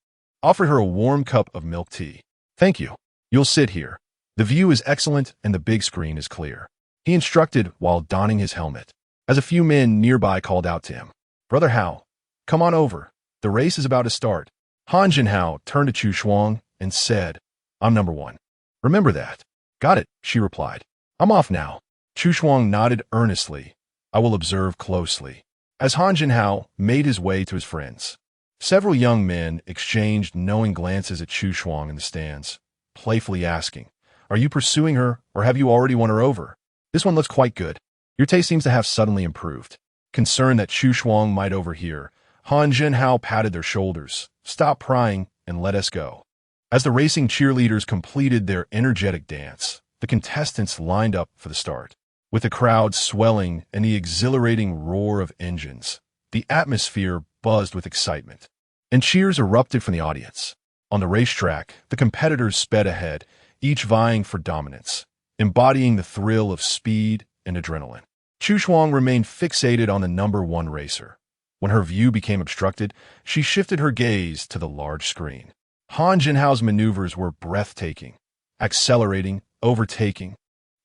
offered her a warm cup of milk tea. Thank you. You'll sit here. The view is excellent and the big screen is clear. He instructed while donning his helmet, as a few men nearby called out to him. Brother Hao, come on over. The race is about to start. Han Jinhao turned to Chu Shuang and said, I'm number 1. Remember that. Got it, she replied. I'm off now. Chu Shuang nodded earnestly. I will observe closely. As Han Jinhao made his way to his friends, several young men exchanged knowing glances at Chu Shuang in the stands, playfully asking, are you pursuing her or have you already won her over? This one looks quite good. Your taste seems to have suddenly improved. Concerned that Chu Shuang might overhear, Han Jinhao patted their shoulders, stop prying, and let us go. As the racing cheerleaders completed their energetic dance, the contestants lined up for the start. With the crowd swelling and the exhilarating roar of engines, the atmosphere buzzed with excitement, and cheers erupted from the audience. On the racetrack, the competitors sped ahead, each vying for dominance, embodying the thrill of speed and adrenaline. Chu Shuang remained fixated on the number 1 racer. When her view became obstructed, she shifted her gaze to the large screen. Han Jinhao's maneuvers were breathtaking, accelerating, overtaking,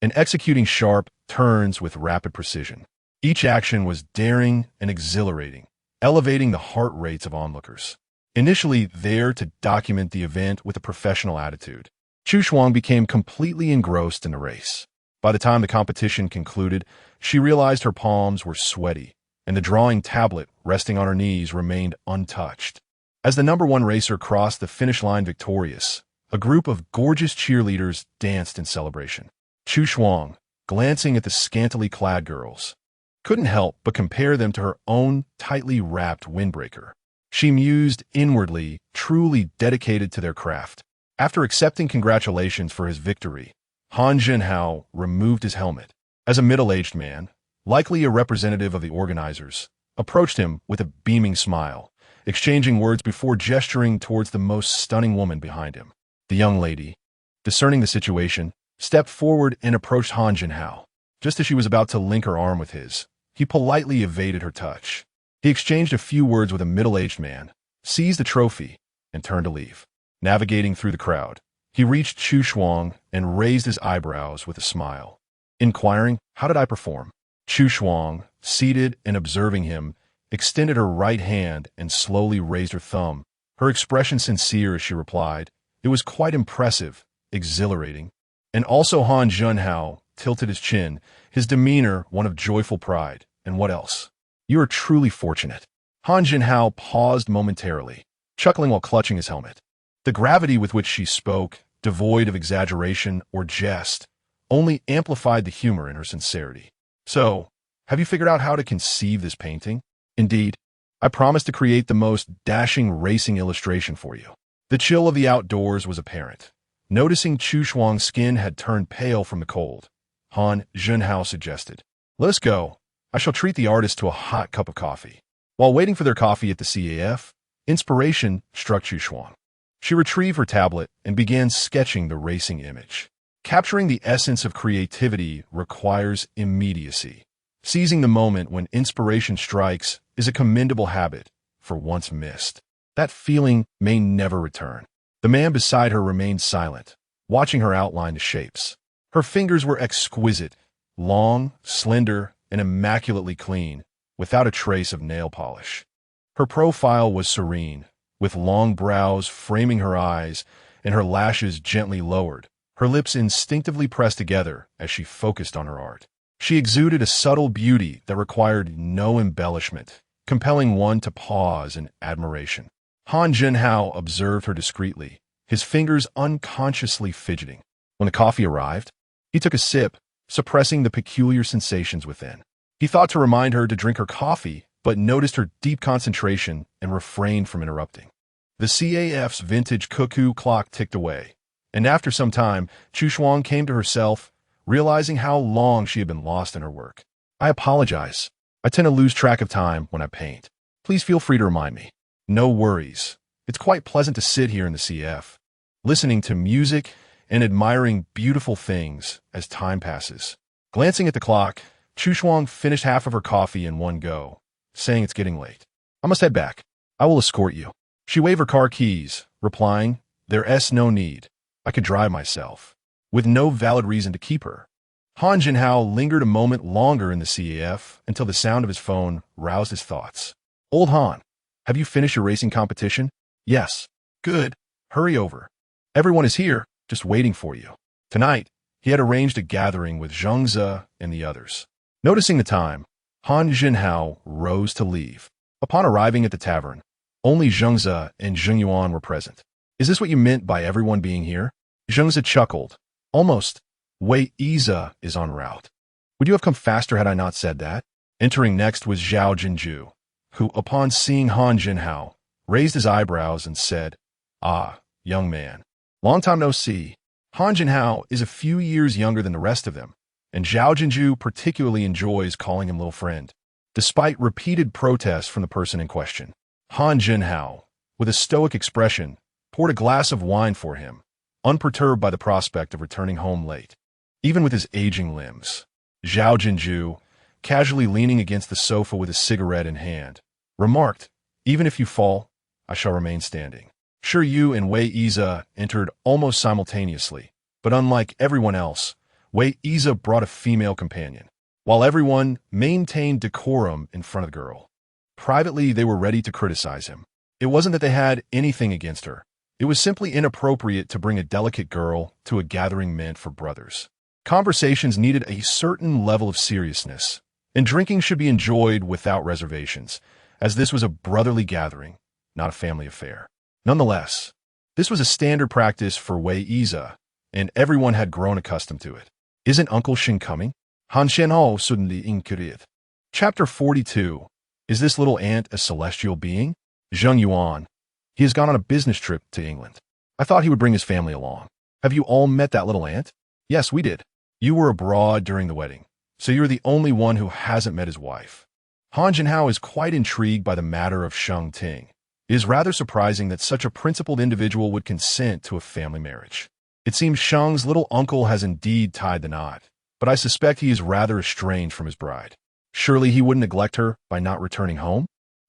and executing sharp turns with rapid precision. Each action was daring and exhilarating, elevating the heart rates of onlookers. Initially there to document the event with a professional attitude, Chu Shuang became completely engrossed in the race. By the time the competition concluded, she realized her palms were sweaty and the drawing tablet resting on her knees remained untouched. As the #1 racer crossed the finish line victorious, a group of gorgeous cheerleaders danced in celebration. Chu Shuang, glancing at the scantily clad girls, couldn't help but compare them to her own tightly wrapped windbreaker. She mused inwardly, truly dedicated to their craft. After accepting congratulations for his victory, Han Junhao removed his helmet. As a middle-aged man, likely a representative of the organizers, approached him with a beaming smile, exchanging words before gesturing towards the most stunning woman behind him. The young lady, discerning the situation, stepped forward and approached Han Junhao. Just as she was about to link her arm with his, he politely evaded her touch. He exchanged a few words with a middle-aged man, seized the trophy, and turned to leave. Navigating through the crowd, he reached Chu Shuang and raised his eyebrows with a smile, inquiring, "How did I perform?" Chu Shuang, seated and observing him, extended her right hand and slowly raised her thumb, her expression sincere as she replied, "It was quite impressive, exhilarating." And also Han Junhao tilted his chin, his demeanor one of joyful pride. "And what else?" "You are truly fortunate." Han Junhao paused momentarily, chuckling while clutching his helmet. The gravity with which she spoke, devoid of exaggeration or jest, only amplified the humor in her sincerity. "So, have you figured out how to conceive this painting?" "Indeed, I promise to create the most dashing racing illustration for you." The chill of the outdoors was apparent. Noticing Chu Shuang's skin had turned pale from the cold, Han Junhao suggested, "Let us go. I shall treat the artist to a hot cup of coffee." While waiting for their coffee at the CAF, inspiration struck Chu Shuang. She retrieved her tablet and began sketching the racing image. Capturing the essence of creativity requires immediacy. Seizing the moment when inspiration strikes is a commendable habit, for once missed, that feeling may never return. The man beside her remained silent, watching her outline the shapes. Her fingers were exquisite, long, slender, and immaculately clean, without a trace of nail polish. Her profile was serene, with long brows framing her eyes and her lashes gently lowered, her lips instinctively pressed together as she focused on her art. She exuded a subtle beauty that required no embellishment, compelling one to pause in admiration. Han Junhao observed her discreetly, his fingers unconsciously fidgeting. When the coffee arrived, he took a sip, suppressing the peculiar sensations within. He thought to remind her to drink her coffee, but noticed her deep concentration and refrained from interrupting. The CAF's vintage cuckoo clock ticked away, and after some time, Chu Shuang came to herself, realizing how long she had been lost in her work. "I apologize. I tend to lose track of time when I paint. Please feel free to remind me." "No worries. It's quite pleasant to sit here in the CF, listening to music and admiring beautiful things as time passes." Glancing at the clock, Chu Shuang finished half of her coffee in one go, saying, "It's getting late. I must head back. I will escort you." She waved her car keys, replying, "There's no need. I could drive myself," with no valid reason to keep her. Han Junhao lingered a moment longer in the CAF until the sound of his phone roused his thoughts. "Old Han, have you finished your racing competition?" "Yes." "Good. Hurry over. Everyone is here, just waiting for you." Tonight, he had arranged a gathering with Zheng Ze and the others. Noticing the time, Han Junhao rose to leave. Upon arriving at the tavern, only Zheng Ze and Zheng Yuan were present. "Is this what you meant by everyone being here?" Zheng Ze chuckled. "Almost. Wei Yize is en route. Would you have come faster had I not said that?" Entering next was Zhao Jinju, who, upon seeing Han Junhao, raised his eyebrows and said, "Ah, young man. Long time no see." Han Junhao is a few years younger than the rest of them, and Zhao Jinju particularly enjoys calling him little friend. Despite repeated protests from the person in question, Han Junhao, with a stoic expression, poured a glass of wine for him, unperturbed by the prospect of returning home late. Even with his aging limbs, Zhao Jinju, casually leaning against the sofa with a cigarette in hand, remarked, "Even if you fall, I shall remain standing." Sure, you and Wei Yize entered almost simultaneously, but unlike everyone else, Wei Yize brought a female companion, while everyone maintained decorum in front of the girl. Privately, they were ready to criticize him. It wasn't that they had anything against her. It was simply inappropriate to bring a delicate girl to a gathering meant for brothers. Conversations needed a certain level of seriousness, and drinking should be enjoyed without reservations, as this was a brotherly gathering, not a family affair. Nonetheless, this was a standard practice for guise, and everyone had grown accustomed to it. Isn't Uncle Sheng coming? Han Shenhao suddenly inquired. Chapter 42. Is this little ant a celestial being? Zheng Yuan. He has gone on a business trip to England. I thought he would bring his family along. Have you all met that little ant? Yes, we did. You were abroad during the wedding, so you're the only one who hasn't met his wife. Han Jinhao is quite intrigued by the matter of Sheng Ting. It is rather surprising that such a principled individual would consent to a family marriage. It seems Sheng's little uncle has indeed tied the knot, but I suspect he is rather estranged from his bride. Surely he wouldn't neglect her by not returning home?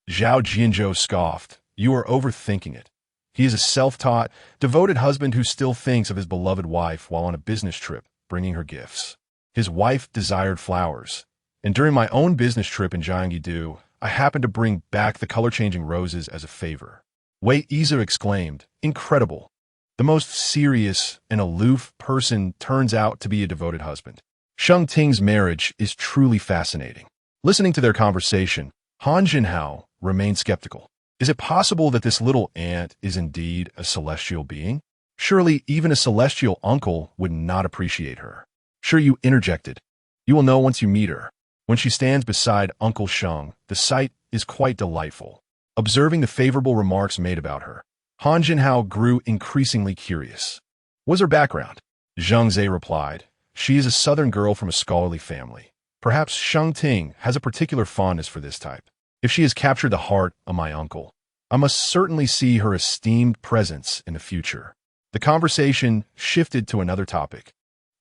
Zhao Jianzhou scoffed. You are overthinking it. He is a self-taught, devoted husband who still thinks of his beloved wife while on a business trip, bringing her gifts. His wife desired flowers, and during my own business trip in Jiangsu, I happened to bring back the color-changing roses as a favor. Wei Iza exclaimed, incredible. The most serious and aloof person turns out to be a devoted husband. Sheng Ting's marriage is truly fascinating. Listening to their conversation, Han Jinhao remained skeptical. Is it possible that this little ant is indeed a celestial being? Surely even a celestial uncle would not appreciate her. Sure, you interjected. You will know once you meet her. When she stands beside Uncle Sheng, the sight is quite delightful. Observing the favorable remarks made about her, Han Jinhao grew increasingly curious. What's her background? Zheng Zhe replied. She is a southern girl from a scholarly family. Perhaps Sheng Ting has a particular fondness for this type. If she has captured the heart of my uncle, I must certainly see her esteemed presence in the future. The conversation shifted to another topic,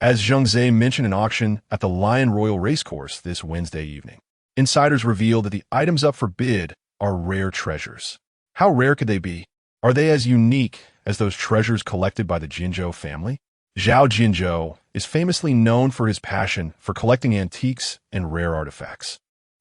as Zheng Zhe mentioned an auction at the Lion Royal Racecourse this Wednesday evening. Insiders revealed that the items up for bid are rare treasures. How rare could they be? Are they as unique as those treasures collected by the Jinzhou family? Zhao Jinzhou is famously known for his passion for collecting antiques and rare artifacts.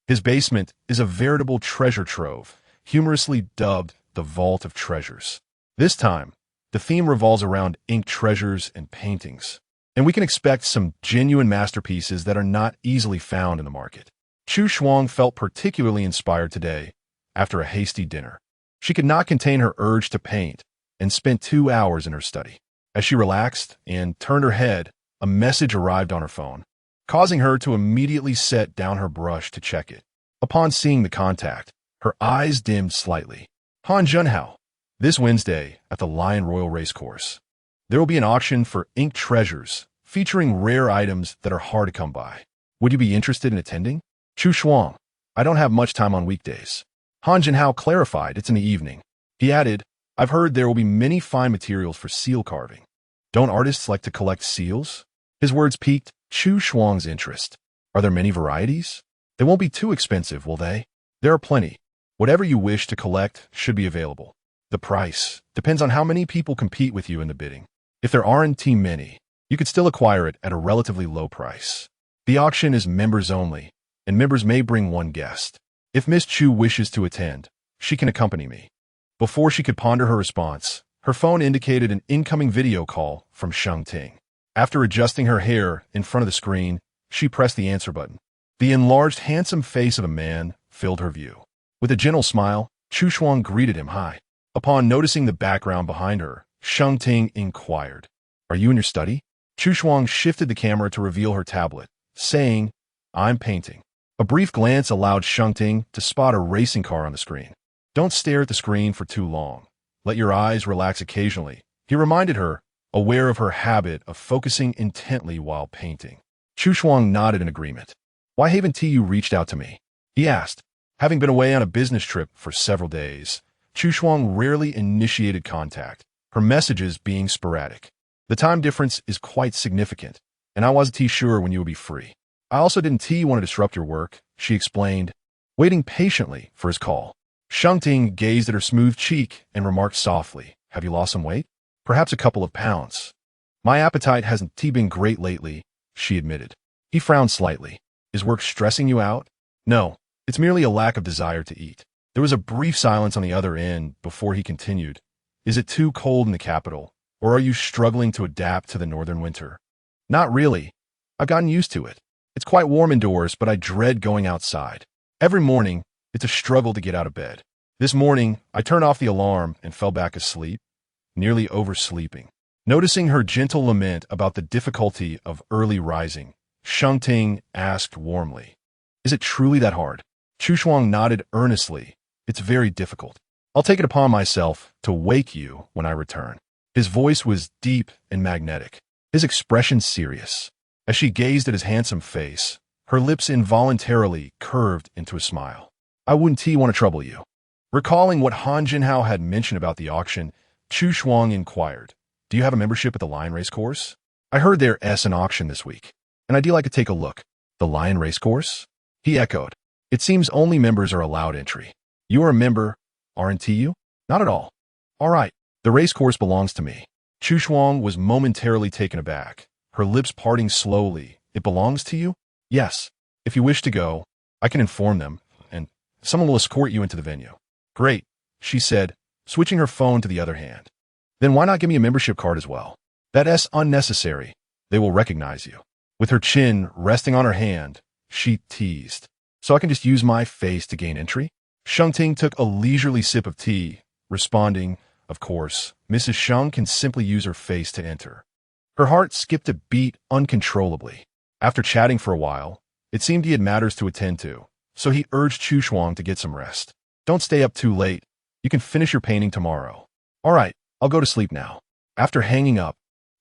His basement is a veritable treasure trove, humorously dubbed the Vault of Treasures. This time, the theme revolves around ink treasures and paintings, and we can expect some genuine masterpieces that are not easily found in the market. Chu Shuang felt particularly inspired today after a hasty dinner. She could not contain her urge to paint and spent 2 hours in her study. As she relaxed and turned her head, a message arrived on her phone, causing her to immediately set down her brush to check it. Upon seeing the contact, her eyes dimmed slightly. Han Junhao, this Wednesday at the Lion Royal Racecourse, there will be an auction for ink treasures featuring rare items that are hard to come by. Would you be interested in attending? Chu Shuang, I don't have much time on weekdays. Han Junhao clarified it's in the evening. He added, I've heard there will be many fine materials for seal carving. Don't artists like to collect seals? His words piqued Chu Shuang's interest. Are there many varieties? They won't be too expensive, will they? There are plenty. Whatever you wish to collect should be available. The price depends on how many people compete with you in the bidding. If there aren't too many, you could still acquire it at a relatively low price. The auction is members only, and members may bring one guest. If Miss Chu wishes to attend, she can accompany me. Before she could ponder her response, her phone indicated an incoming video call from Sheng Ting. After adjusting her hair in front of the screen, she pressed the answer button. The enlarged, handsome face of a man filled her view. With a gentle smile, Chu Shuang greeted him. Hi. Upon noticing the background behind her, Sheng Ting inquired, Are you in your study? Chu Shuang shifted the camera to reveal her tablet, saying, I'm painting. A brief glance allowed Sheng Ting to spot a racing car on the screen. Don't stare at the screen for too long. Let your eyes relax occasionally, he reminded her, aware of her habit of focusing intently while painting. Chu Shuang nodded in agreement. Why haven't you reached out to me? He asked. Having been away on a business trip for several days, Chu Shuang rarely initiated contact, her messages being sporadic. The time difference is quite significant, and I wasn't sure when you would be free. I also didn't want to disrupt your work, she explained, waiting patiently for his call. Sheng Ting gazed at her smooth cheek and remarked softly, Have you lost some weight? Perhaps a couple of pounds. My appetite hasn't been great lately, she admitted. He frowned slightly. Is work stressing you out? No, it's merely a lack of desire to eat. There was a brief silence on the other end before he continued. Is it too cold in the capital, or are you struggling to adapt to the northern winter? Not really. I've gotten used to it. It's quite warm indoors, but I dread going outside. Every morning, it's a struggle to get out of bed. This morning, I turned off the alarm and fell back asleep, nearly oversleeping. Noticing her gentle lament about the difficulty of early rising, Sheng Ting asked warmly, "Is it truly that hard?" Chu Shuang nodded earnestly. "It's very difficult. I'll take it upon myself to wake you when I return." His voice was deep and magnetic, his expression serious. As she gazed at his handsome face, her lips involuntarily curved into a smile. "I wouldn't want to trouble you." Recalling what Han Jinhao had mentioned about the auction, Chu Shuang inquired, "Do you have a membership at the lion race course? I heard there's an auction this week, and I'd like to take a look." "The lion race course?" he echoed. "It seems only members are allowed entry. You are a member, aren't you?" "Not at all." "All right, the race course belongs to me." Chu Shuang was momentarily taken aback, her lips parting slowly. "It belongs to you?" "Yes. If you wish to go, I can inform them, and someone will escort you into the venue." "Great," she said, switching her phone to the other hand. "Then why not give me a membership card as well?" "That's unnecessary. They will recognize you." With her chin resting on her hand, she teased, "So I can just use my face to gain entry?" Sheng Ting took a leisurely sip of tea, responding, "Of course, Mrs. Sheng can simply use her face to enter." Her heart skipped a beat uncontrollably. After chatting for a while, it seemed he had matters to attend to, so he urged Chu Shuang to get some rest. "Don't stay up too late. You can finish your painting tomorrow." "All right, I'll go to sleep now." After hanging up,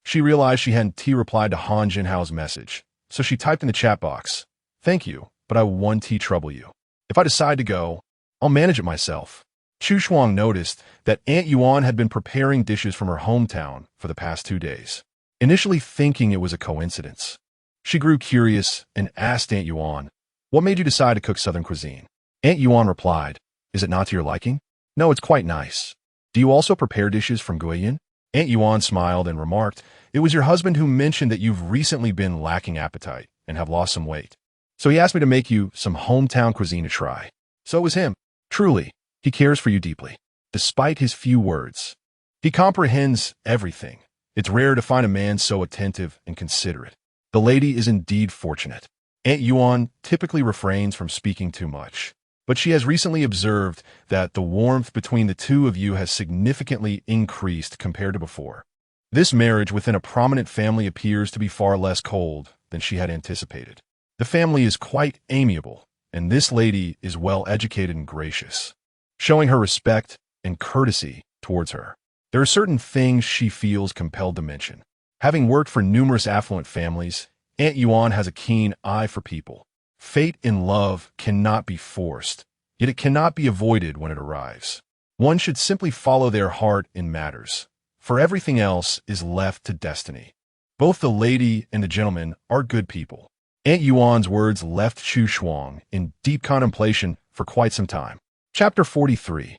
she realized she hadn't replied to Han Jinhao's message, so she typed in the chat box, "Thank you, but I won't trouble you. If I decide to go, I'll manage it myself." Chu Shuang noticed that Aunt Yuan had been preparing dishes from her hometown for the past 2 days. Initially thinking it was a coincidence, she grew curious and asked Aunt Yuan, "What made you decide to cook Southern cuisine?" Aunt Yuan replied, "Is it not to your liking?" "No, it's quite nice." "Do you also prepare dishes from Guiyin?" Aunt Yuan smiled and remarked, "It was your husband who mentioned that you've recently been lacking appetite and have lost some weight. So he asked me to make you some hometown cuisine to try." "So it was him. Truly, he cares for you deeply." Despite his few words, he comprehends everything. It's rare to find a man so attentive and considerate. The lady is indeed fortunate. Aunt Yuan typically refrains from speaking too much, but she has recently observed that the warmth between the two of you has significantly increased compared to before. This marriage within a prominent family appears to be far less cold than she had anticipated. The family is quite amiable, and this lady is well educated and gracious, showing her respect and courtesy towards her. There are certain things she feels compelled to mention. Having worked for numerous affluent families, Aunt Yuan has a keen eye for people. Fate in love cannot be forced, yet it cannot be avoided when it arrives. One should simply follow their heart in matters, for everything else is left to destiny. Both the lady and the gentleman are good people. Aunt Yuan's words left Chu Shuang in deep contemplation for quite some time. Chapter 43.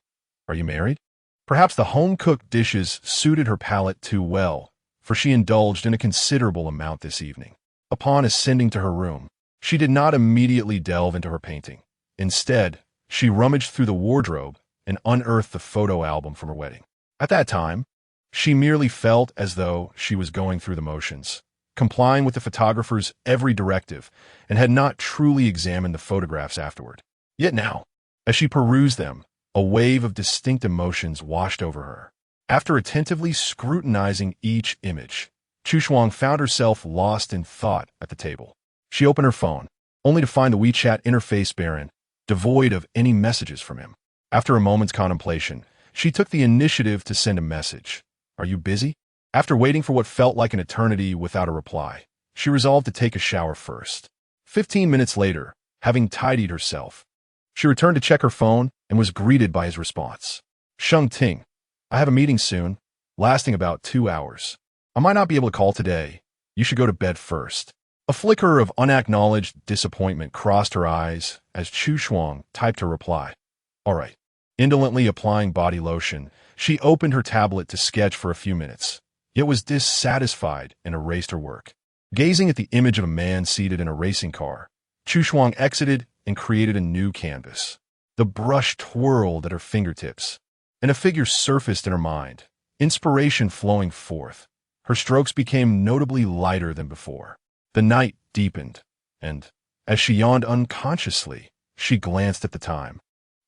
Are you married? Perhaps the home-cooked dishes suited her palate too well, for she indulged in a considerable amount this evening. Upon ascending to her room, she did not immediately delve into her painting. Instead, she rummaged through the wardrobe and unearthed the photo album from her wedding. At that time, she merely felt as though she was going through the motions, complying with the photographer's every directive, and had not truly examined the photographs afterward. Yet now, as she perused them, a wave of distinct emotions washed over her. After attentively scrutinizing each image, Chu Shuang found herself lost in thought at the table. She opened her phone, only to find the WeChat interface barren, devoid of any messages from him. After a moment's contemplation, she took the initiative to send a message. "Are you busy?" After waiting for what felt like an eternity without a reply, she resolved to take a shower first. 15 minutes later, having tidied herself, she returned to check her phone and was greeted by his response. "Sheng Ting, I have a meeting soon, lasting about 2 hours. I might not be able to call today. You should go to bed first." A flicker of unacknowledged disappointment crossed her eyes as Chu Shuang typed her reply. "All right." Indolently applying body lotion, she opened her tablet to sketch for a few minutes, yet was dissatisfied and erased her work. Gazing at the image of a man seated in a racing car, Chu Shuang exited and created a new canvas. The brush twirled at her fingertips, and a figure surfaced in her mind, inspiration flowing forth. Her strokes became notably lighter than before. The night deepened, and, as she yawned unconsciously, she glanced at the time,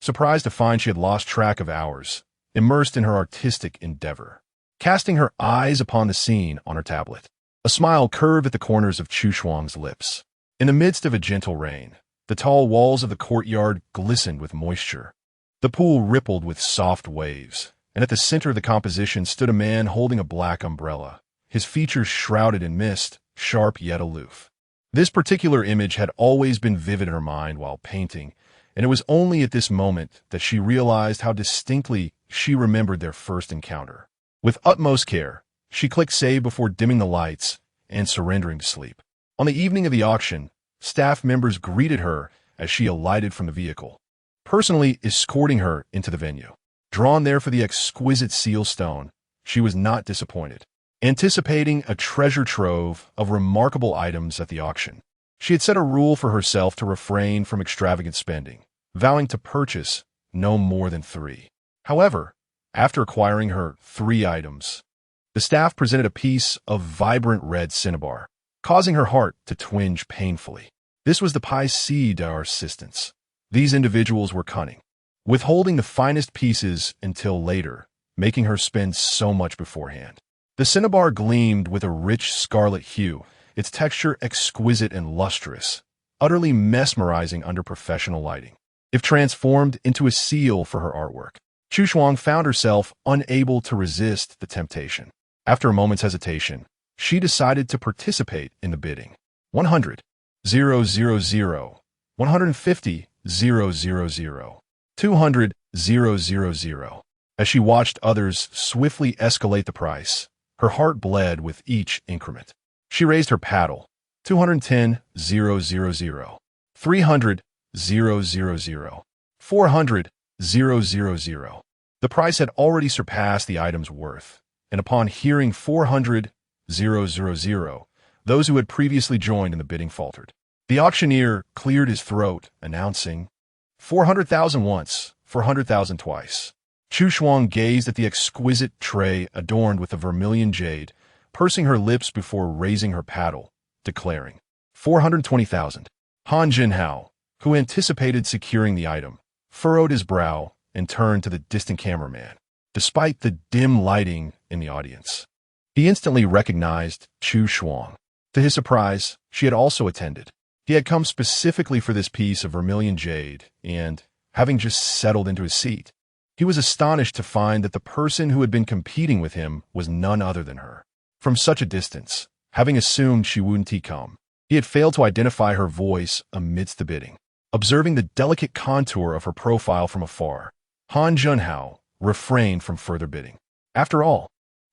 surprised to find she had lost track of hours, immersed in her artistic endeavor. Casting her eyes upon the scene on her tablet, a smile curved at the corners of Chu Shuang's lips. In the midst of a gentle rain, the tall walls of the courtyard glistened with moisture. The pool rippled with soft waves, and at the center of the composition stood a man holding a black umbrella, his features shrouded in mist, sharp yet aloof. This particular image had always been vivid in her mind while painting, and it was only at this moment that she realized how distinctly she remembered their first encounter. With utmost care, she clicked save before dimming the lights and surrendering to sleep. On the evening of the auction, staff members greeted her as she alighted from the vehicle, personally escorting her into the venue. Drawn there for the exquisite seal stone, she was not disappointed. Anticipating a treasure trove of remarkable items at the auction, she had set a rule for herself to refrain from extravagant spending, vowing to purchase no more than 3. However, after acquiring her 3 items, the staff presented a piece of vibrant red cinnabar, causing her heart to twinge painfully. This was the piece d'assistance. These individuals were cunning, withholding the finest pieces until later, making her spend so much beforehand. The cinnabar gleamed with a rich scarlet hue, its texture exquisite and lustrous, utterly mesmerizing under professional lighting. If transformed into a seal for her artwork, Chu Shuang found herself unable to resist the temptation. After a moment's hesitation, she decided to participate in the bidding. 100, 000, 150, 000, 200, 000. As she watched others swiftly escalate the price, her heart bled with each increment. She raised her paddle. 210, 000, 300, 000, 400, 000. The price had already surpassed the item's worth, and upon hearing 400, 000, those who had previously joined in the bidding faltered. The auctioneer cleared his throat, announcing, 400,000 once, 400,000 twice. Chu Shuang gazed at the exquisite tray adorned with a vermilion jade, pursing her lips before raising her paddle, declaring, 420,000. Han Jinhao, who anticipated securing the item, furrowed his brow and turned to the distant cameraman. Despite the dim lighting in the audience, he instantly recognized Chu Shuang. To his surprise, she had also attended. He had come specifically for this piece of vermilion jade, and, having just settled into his seat, he was astonished to find that the person who had been competing with him was none other than her. From such a distance, having assumed she wouldn't come, he had failed to identify her voice amidst the bidding. Observing the delicate contour of her profile from afar, Han Junhao refrained from further bidding. After all,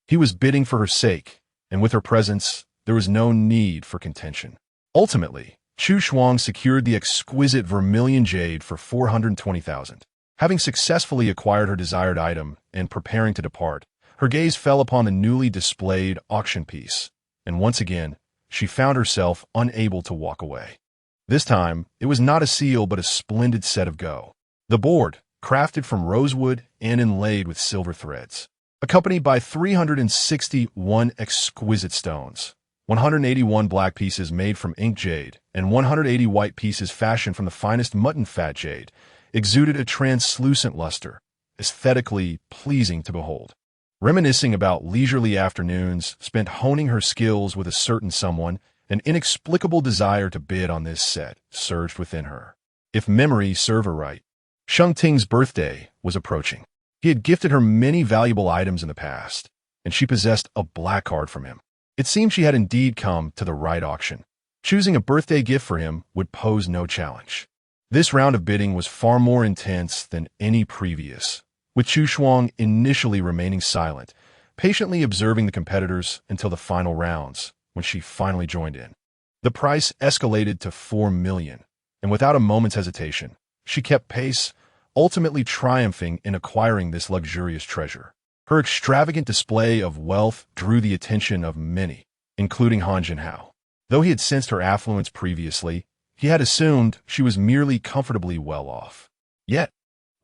he was bidding for her sake, and with her presence, there was no need for contention. Ultimately, Chu Shuang secured the exquisite vermilion jade for 420,000. Having successfully acquired her desired item and preparing to depart, her gaze fell upon the newly displayed auction piece, and once again, she found herself unable to walk away. This time, it was not a seal but a splendid set of go. The board, crafted from rosewood and inlaid with silver threads, accompanied by 361 exquisite stones, 181 black pieces made from ink jade, and 180 white pieces fashioned from the finest mutton fat jade, exuded a translucent luster, aesthetically pleasing to behold. Reminiscing about leisurely afternoons spent honing her skills with a certain someone, an inexplicable desire to bid on this set surged within her. If memory served her right, Sheng Ting's birthday was approaching. He had gifted her many valuable items in the past, and she possessed a black card from him. It seemed she had indeed come to the right auction. Choosing a birthday gift for him would pose no challenge. This round of bidding was far more intense than any previous, with Chu Shuang initially remaining silent, patiently observing the competitors until the final rounds, when she finally joined in. The price escalated to 4 million, and without a moment's hesitation, she kept pace, ultimately triumphing in acquiring this luxurious treasure. Her extravagant display of wealth drew the attention of many, including Han Jinhao. Though he had sensed her affluence previously, he had assumed she was merely comfortably well off. Yet,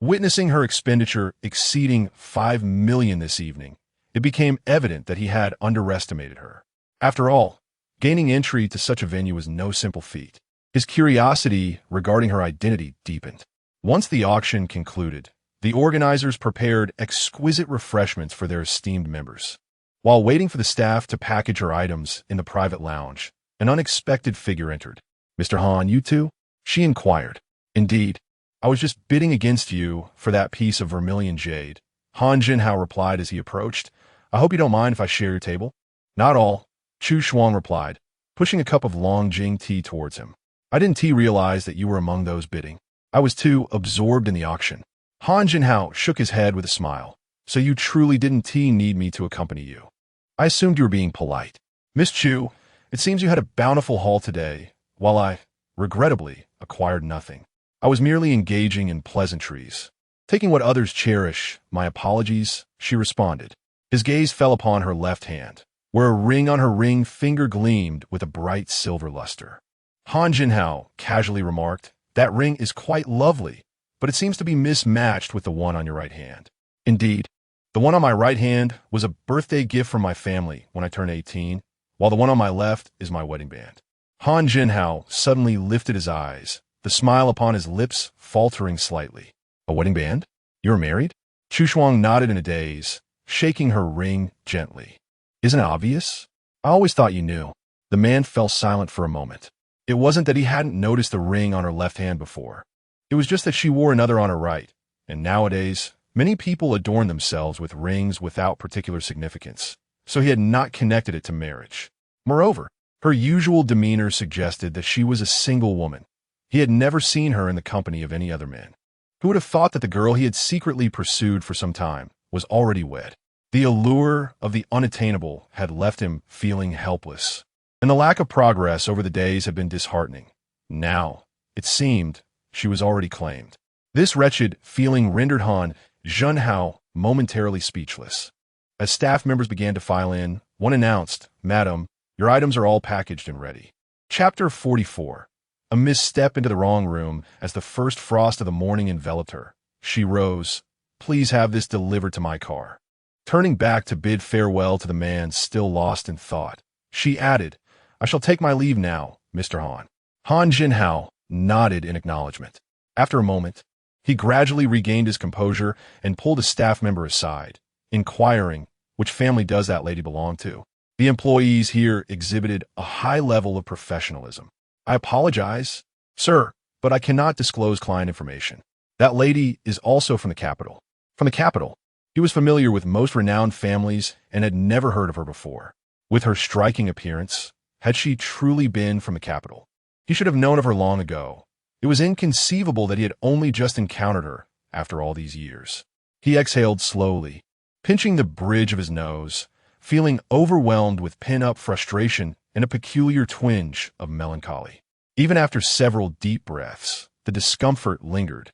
witnessing her expenditure exceeding 5 million this evening, it became evident that he had underestimated her. After all, gaining entry to such a venue was no simple feat. His curiosity regarding her identity deepened. Once the auction concluded, the organizers prepared exquisite refreshments for their esteemed members. While waiting for the staff to package her items in the private lounge, an unexpected figure entered. "Mr. Han, you too?" she inquired. "Indeed. I was just bidding against you for that piece of vermilion jade," Han Jinhao replied as he approached. "I hope you don't mind if I share your table?" "Not all," Chu Shuang replied, pushing a cup of long Jing tea towards him. "I didn't realize that you were among those bidding. I was too absorbed in the auction." Han Jinhao shook his head with a smile. "So you truly didn't need me to accompany you? I assumed you were being polite." "Miss Chu, it seems you had a bountiful haul today, while I, regrettably, acquired nothing. I was merely engaging in pleasantries. Taking what others cherish, my apologies," she responded. His gaze fell upon her left hand, where a ring on her ring finger gleamed with a bright silver luster. Han Jinhao casually remarked, "That ring is quite lovely, but it seems to be mismatched with the one on your right hand." "Indeed. The one on my right hand was a birthday gift from my family when I turned 18, while the one on my left is my wedding band." Han Jinhao suddenly lifted his eyes, the smile upon his lips faltering slightly. "A wedding band? You're married?" Chu Shuang nodded in a daze, shaking her ring gently. "Isn't it obvious? I always thought you knew." The man fell silent for a moment. It wasn't that he hadn't noticed the ring on her left hand before. It was just that she wore another on her right, and nowadays, many people adorn themselves with rings without particular significance, so he had not connected it to marriage. Moreover, her usual demeanor suggested that she was a single woman. He had never seen her in the company of any other men. Who would have thought that the girl he had secretly pursued for some time was already wed? The allure of the unattainable had left him feeling helpless, and the lack of progress over the days had been disheartening. Now, it seemed, she was already claimed. This wretched feeling rendered Han Jinhao momentarily speechless. As staff members began to file in, one announced, "Madam, your items are all packaged and ready." Chapter 44. A misstep into the wrong room as the first frost of the morning enveloped her. She rose. "Please have this delivered to my car." Turning back to bid farewell to the man still lost in thought, she added, "I shall take my leave now, Mr. Han." Han Jinhao nodded in acknowledgement. After a moment, he gradually regained his composure and pulled a staff member aside, inquiring, "Which family does that lady belong to?" The employees here exhibited a high level of professionalism. "I apologize, sir, but I cannot disclose client information. That lady is also from the capital." From the capital? He was familiar with most renowned families and had never heard of her before. With her striking appearance, had she truly been from the capital? He should have known of her long ago. It was inconceivable that he had only just encountered her after all these years. He exhaled slowly, pinching the bridge of his nose, feeling overwhelmed with pent-up frustration and a peculiar twinge of melancholy. Even after several deep breaths, the discomfort lingered,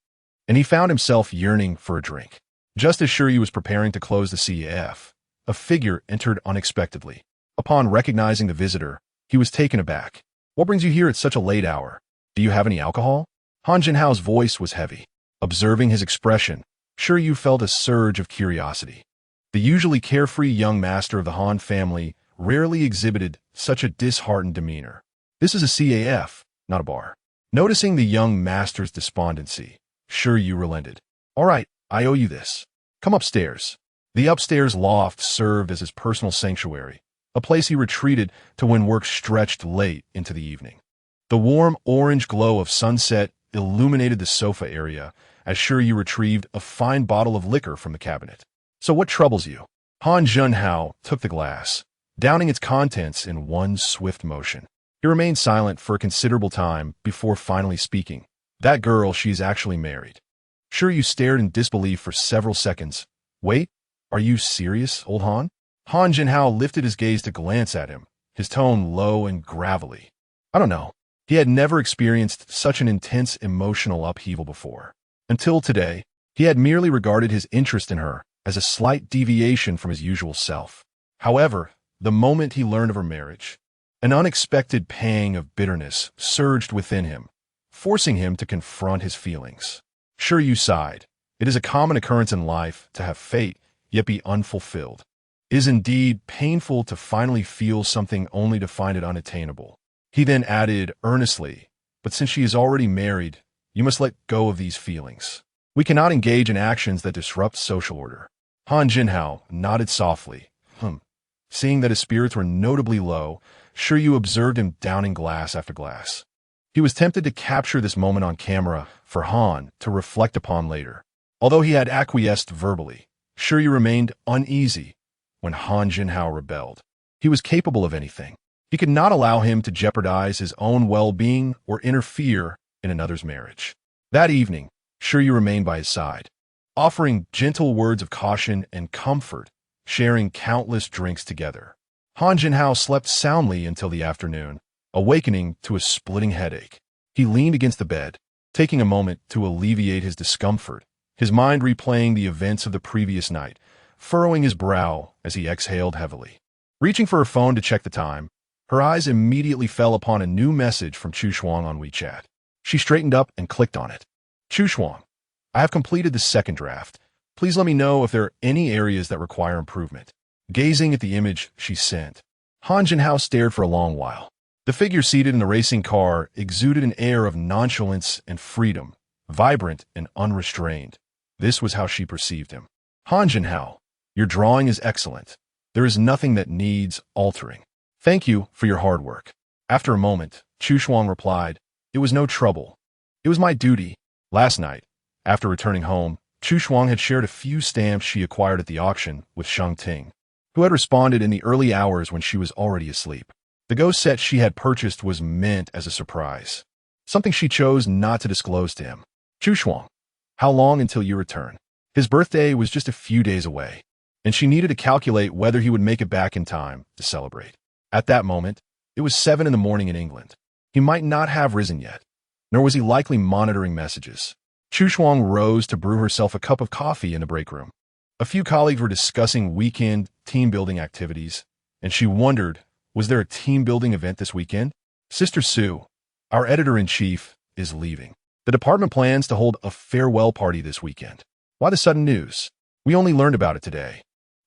and he found himself yearning for a drink. Just as sure he was preparing to close the CAF, a figure entered unexpectedly. Upon recognizing the visitor, he was taken aback. "What brings you here at such a late hour? Do you have any alcohol?" Han Jinhao's voice was heavy. Observing his expression, sure you felt a surge of curiosity. The usually carefree young master of the Han family rarely exhibited such a disheartened demeanor. "This is a CAF, not a bar." Noticing the young master's despondency, sure you relented. "All right, I owe you this. Come upstairs." The upstairs loft served as his personal sanctuary, a place he retreated to when work stretched late into the evening. The warm orange glow of sunset illuminated the sofa area as sure you retrieved a fine bottle of liquor from the cabinet. "So what troubles you?" Han Jinhao took the glass, downing its contents in one swift motion. He remained silent for a considerable time before finally speaking. "That girl, she's actually married." Sure you stared in disbelief for several seconds. "Wait, are you serious, old Han?" Han Jinhao lifted his gaze to glance at him, his tone low and gravelly. "I don't know." He had never experienced such an intense emotional upheaval before. Until today, he had merely regarded his interest in her as a slight deviation from his usual self. However, the moment he learned of her marriage, an unexpected pang of bitterness surged within him, forcing him to confront his feelings. Sure you sighed. It is a common occurrence in life to have fate yet be unfulfilled. It is indeed painful to finally feel something only to find it unattainable. He then added earnestly, But since she is already married, you must let go of these feelings. We cannot engage in actions that disrupt social order. Han Jinhao nodded softly. Seeing that his spirits were notably low, sure you observed him downing glass after glass. He was tempted to capture this moment on camera for Han to reflect upon later. Although he had acquiesced verbally, sure you remained uneasy when Han Jinhao rebelled. He was capable of anything. He could not allow him to jeopardize his own well-being or interfere in another's marriage. That evening, sure you remained by his side, offering gentle words of caution and comfort, sharing countless drinks together. Han Jinhao slept soundly until the afternoon, awakening to a splitting headache. He leaned against the bed, taking a moment to alleviate his discomfort, his mind replaying the events of the previous night, furrowing his brow as he exhaled heavily. Reaching for her phone to check the time, her eyes immediately fell upon a new message from Chu Shuang on WeChat. She straightened up and clicked on it. Chu Shuang, I have completed the second draft. Please let me know if there are any areas that require improvement. Gazing at the image she sent, Han Jinhao stared for a long while. The figure seated in the racing car exuded an air of nonchalance and freedom, vibrant and unrestrained. This was how she perceived him. Han Jinhao, your drawing is excellent. There is nothing that needs altering. Thank you for your hard work. After a moment, Chu Shuang replied, It was no trouble. It was my duty. Last night, after returning home, Chu Shuang had shared a few stamps she acquired at the auction with Sheng Ting, who had responded in the early hours when she was already asleep. The ghost set she had purchased was meant as a surprise, something she chose not to disclose to him. Chu Shuang, how long until you return? His birthday was just a few days away, and she needed to calculate whether he would make it back in time to celebrate. At that moment, it was 7 in the morning in England. He might not have risen yet, nor was he likely monitoring messages. Chu Shuang rose to brew herself a cup of coffee in the break room. A few colleagues were discussing weekend team-building activities, and she wondered, was there a team-building event this weekend? Sister Sue, our editor-in-chief, is leaving. The department plans to hold a farewell party this weekend. Why the sudden news? We only learned about it today.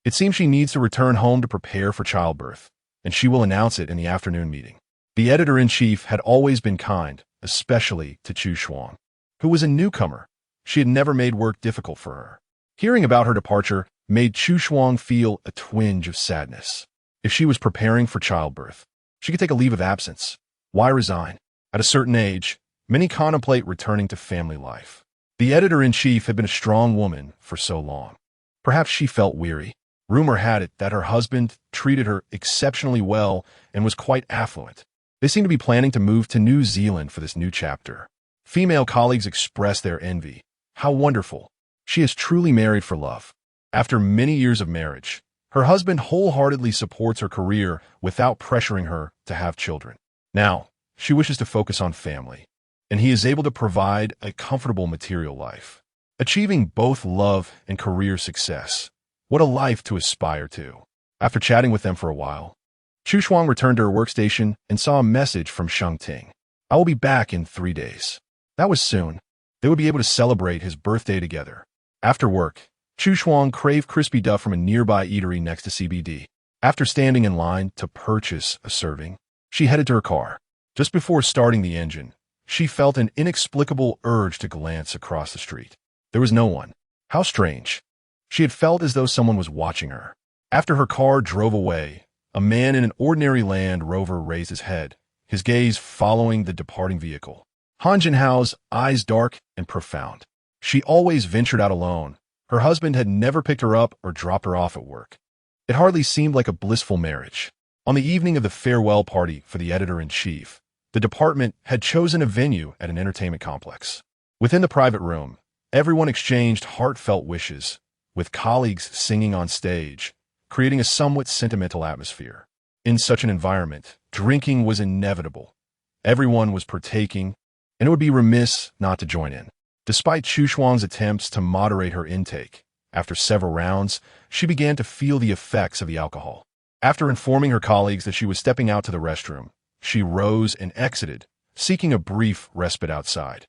It seems she needs to return home to prepare for childbirth, and she will announce it in the afternoon meeting. The editor-in-chief had always been kind, especially to Chu Shuang, who was a newcomer. She had never made work difficult for her. Hearing about her departure made Chu Shuang feel a twinge of sadness. If she was preparing for childbirth, she could take a leave of absence. Why resign? At a certain age, many contemplate returning to family life. The editor-in-chief had been a strong woman for so long. Perhaps she felt weary. Rumor had it that her husband treated her exceptionally well and was quite affluent. They seemed to be planning to move to New Zealand for this new chapter. Female colleagues expressed their envy. How wonderful. She is truly married for love. After many years of marriage, her husband wholeheartedly supports her career without pressuring her to have children. Now, she wishes to focus on family, and he is able to provide a comfortable material life. Achieving both love and career success. What a life to aspire to. After chatting with them for a while, Chu Shuang returned to her workstation and saw a message from Sheng Ting. I will be back in 3 days. That was soon. They would be able to celebrate his birthday together. After work, Chu Shuang craved crispy duff from a nearby eatery next to CBD. After standing in line to purchase a serving, she headed to her car. Just before starting the engine, she felt an inexplicable urge to glance across the street. There was no one. How strange. She had felt as though someone was watching her. After her car drove away, a man in an ordinary Land Rover raised his head, his gaze following the departing vehicle. Han Jinhao's eyes dark and profound. She always ventured out alone. Her husband had never picked her up or dropped her off at work. It hardly seemed like a blissful marriage. On the evening of the farewell party for the editor-in-chief, the department had chosen a venue at an entertainment complex. Within the private room, everyone exchanged heartfelt wishes, with colleagues singing on stage, creating a somewhat sentimental atmosphere. In such an environment, drinking was inevitable. Everyone was partaking, and it would be remiss not to join in. Despite Chu Shuang's attempts to moderate her intake, after several rounds, she began to feel the effects of the alcohol. After informing her colleagues that she was stepping out to the restroom, she rose and exited, seeking a brief respite outside.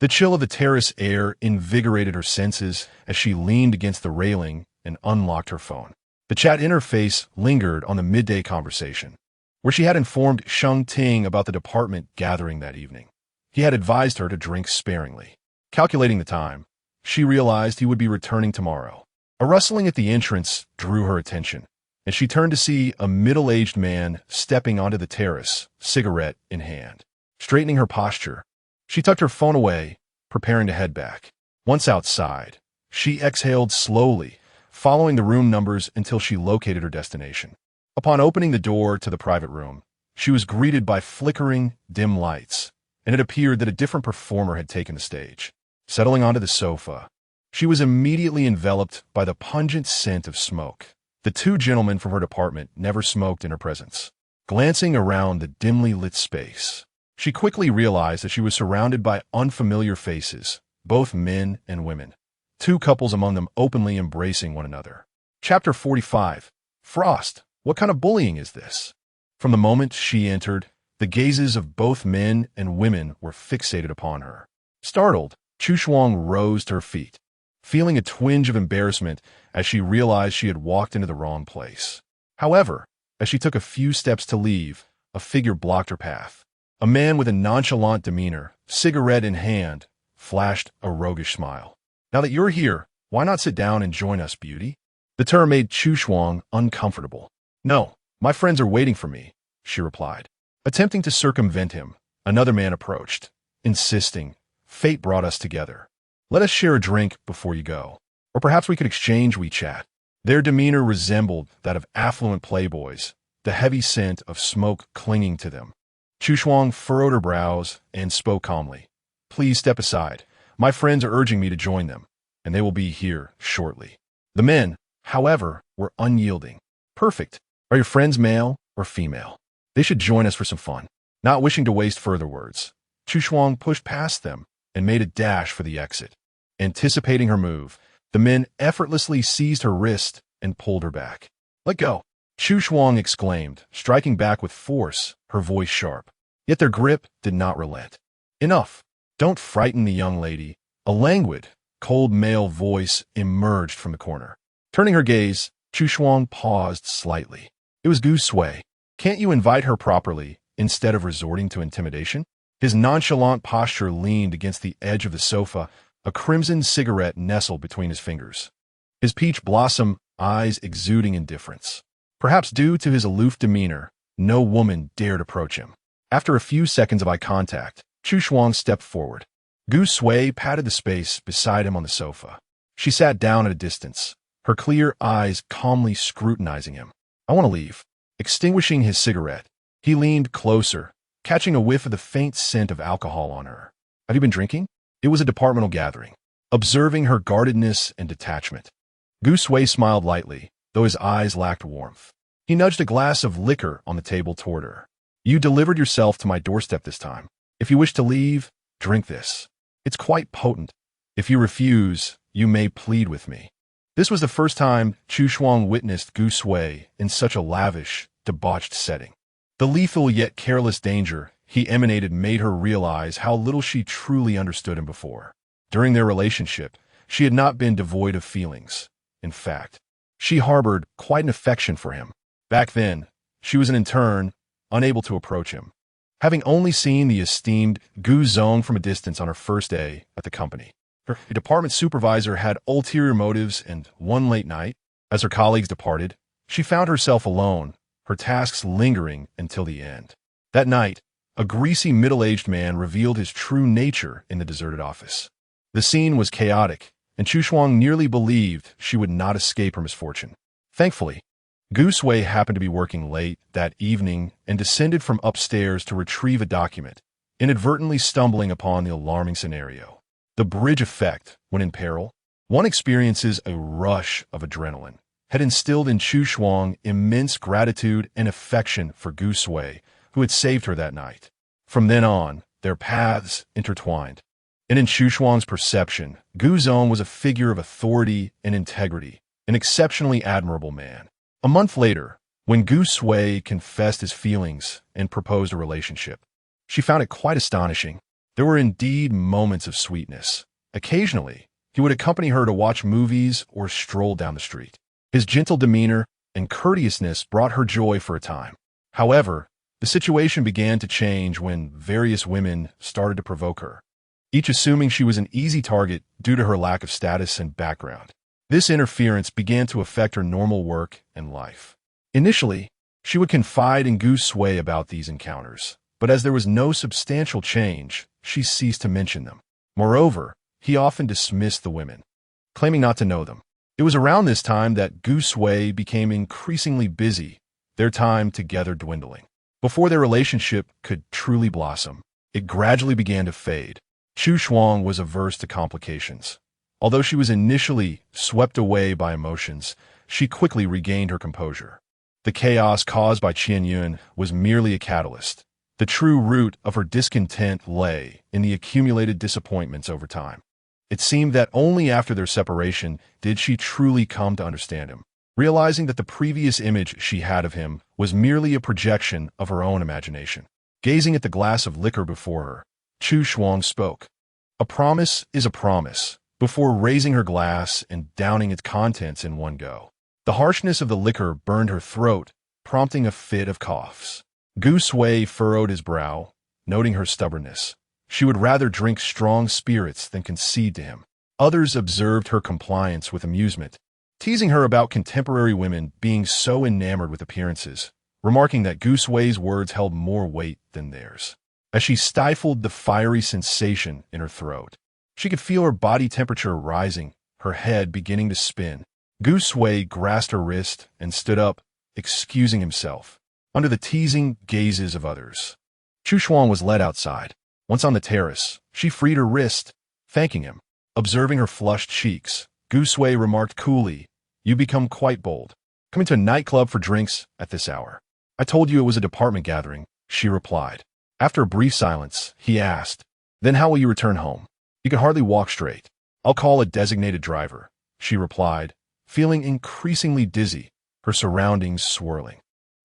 The chill of the terrace air invigorated her senses as she leaned against the railing and unlocked her phone. The chat interface lingered on the midday conversation, where she had informed Sheng Ting about the department gathering that evening. He had advised her to drink sparingly. Calculating the time, she realized he would be returning tomorrow. A rustling at the entrance drew her attention, and she turned to see a middle-aged man stepping onto the terrace, cigarette in hand. Straightening her posture, she tucked her phone away, preparing to head back. Once outside, she exhaled slowly, following the room numbers until she located her destination. Upon opening the door to the private room, she was greeted by flickering, dim lights, and it appeared that a different performer had taken the stage. Settling onto the sofa, she was immediately enveloped by the pungent scent of smoke. The two gentlemen from her department never smoked in her presence. Glancing around the dimly lit space, she quickly realized that she was surrounded by unfamiliar faces, both men and women, two couples among them openly embracing one another. Chapter 45. Frost, what kind of bullying is this? From the moment she entered, the gazes of both men and women were fixated upon her. Startled, Chu Shuang rose to her feet, feeling a twinge of embarrassment as she realized she had walked into the wrong place. However, as she took a few steps to leave, a figure blocked her path. A man with a nonchalant demeanor, cigarette in hand, flashed a roguish smile. Now that you're here, why not sit down and join us, beauty? The term made Chu Shuang uncomfortable. No, my friends are waiting for me, she replied. Attempting to circumvent him, another man approached, insisting, fate brought us together. Let us share a drink before you go. Or perhaps we could exchange WeChat. Their demeanor resembled that of affluent playboys, the heavy scent of smoke clinging to them. Chu Shuang furrowed her brows and spoke calmly. Please step aside. My friends are urging me to join them, and they will be here shortly. The men, however, were unyielding. Perfect. Are your friends male or female? They should join us for some fun. Not wishing to waste further words, Chu Shuang pushed past them and made a dash for the exit. Anticipating her move, the men effortlessly seized her wrist and pulled her back. Let go, Chu Shuang exclaimed, striking back with force, her voice sharp. Yet their grip did not relent. Enough. Don't frighten the young lady. A languid, cold male voice emerged from the corner. Turning her gaze, Chu Shuang paused slightly. It was Gu Sui. Can't you invite her properly instead of resorting to intimidation? His nonchalant posture leaned against the edge of the sofa, a crimson cigarette nestled between his fingers. His peach blossom eyes exuding indifference. Perhaps due to his aloof demeanor, no woman dared approach him. After a few seconds of eye contact, Chu Shuang stepped forward. Gu Sui patted the space beside him on the sofa. She sat down at a distance, her clear eyes calmly scrutinizing him. I want to leave. Extinguishing his cigarette, he leaned closer, catching a whiff of the faint scent of alcohol on her. Have you been drinking? It was a departmental gathering. Observing her guardedness and detachment, Gu Sui smiled lightly, though his eyes lacked warmth. He nudged a glass of liquor on the table toward her. You delivered yourself to my doorstep this time. If you wish to leave, drink this. It's quite potent. If you refuse, you may plead with me. This was the first time Chu Shuang witnessed Gu Sui in such a lavish, debauched setting. The lethal yet careless danger he emanated made her realize how little she truly understood him before. During their relationship, she had not been devoid of feelings. In fact, she harbored quite an affection for him. Back then, she was an intern, unable to approach him, having only seen the esteemed Gu Zong from a distance on her first day at the company. Her department supervisor had ulterior motives, and one late night, as her colleagues departed, she found herself alone, her tasks lingering until the end. That night, a greasy middle-aged man revealed his true nature in the deserted office. The scene was chaotic, and Chu Shuang nearly believed she would not escape her misfortune. Thankfully, Gu Sui happened to be working late that evening and descended from upstairs to retrieve a document, inadvertently stumbling upon the alarming scenario. The bridge effect, when in peril, one experiences a rush of adrenaline, had instilled in Chu Shuang immense gratitude and affection for Gu Sui, who had saved her that night. From then on, their paths intertwined. And in Chu Shuang's perception, Gu Zong was a figure of authority and integrity, an exceptionally admirable man. A month later, when Gu Sui confessed his feelings and proposed a relationship, she found it quite astonishing. There were indeed moments of sweetness. Occasionally, he would accompany her to watch movies or stroll down the street. His gentle demeanor and courteousness brought her joy for a time. However, The situation began to change when various women started to provoke her, each assuming she was an easy target due to her lack of status and background. This interference began to affect her normal work and life. Initially, she would confide in Gu Sui about these encounters, but as there was no substantial change, she ceased to mention them. Moreover, he often dismissed the women, claiming not to know them. It was around this time that Gu Sui became increasingly busy, their time together dwindling. Before their relationship could truly blossom, it gradually began to fade. Chu Shuang was averse to complications. Although she was initially swept away by emotions, she quickly regained her composure. The chaos caused by Qian Yun was merely a catalyst. The true root of her discontent lay in the accumulated disappointments over time. It seemed that only after their separation did she truly come to understand him, realizing that the previous image she had of him was merely a projection of her own imagination. Gazing at the glass of liquor before her, Chu Shuang spoke. "A promise is a promise," before raising her glass and downing its contents in one go. The harshness of the liquor burned her throat, prompting a fit of coughs. Gu Sui furrowed his brow, noting her stubbornness. She would rather drink strong spirits than concede to him. Others observed her compliance with amusement, teasing her about contemporary women being so enamored with appearances, remarking that Gu Sui's words held more weight than theirs. As she stifled the fiery sensation in her throat, she could feel her body temperature rising, her head beginning to spin. Gu Sui grasped her wrist and stood up, excusing himself, under the teasing gazes of others. Chu Shuang was led outside. Once on the terrace, she freed her wrist, thanking him. Observing her flushed cheeks, Gu Sui remarked coolly, "You become quite bold. Coming to a nightclub for drinks at this hour." "I told you it was a department gathering," she replied. After a brief silence, he asked, "Then how will you return home? You can hardly walk straight." "I'll call a designated driver," she replied, feeling increasingly dizzy, her surroundings swirling.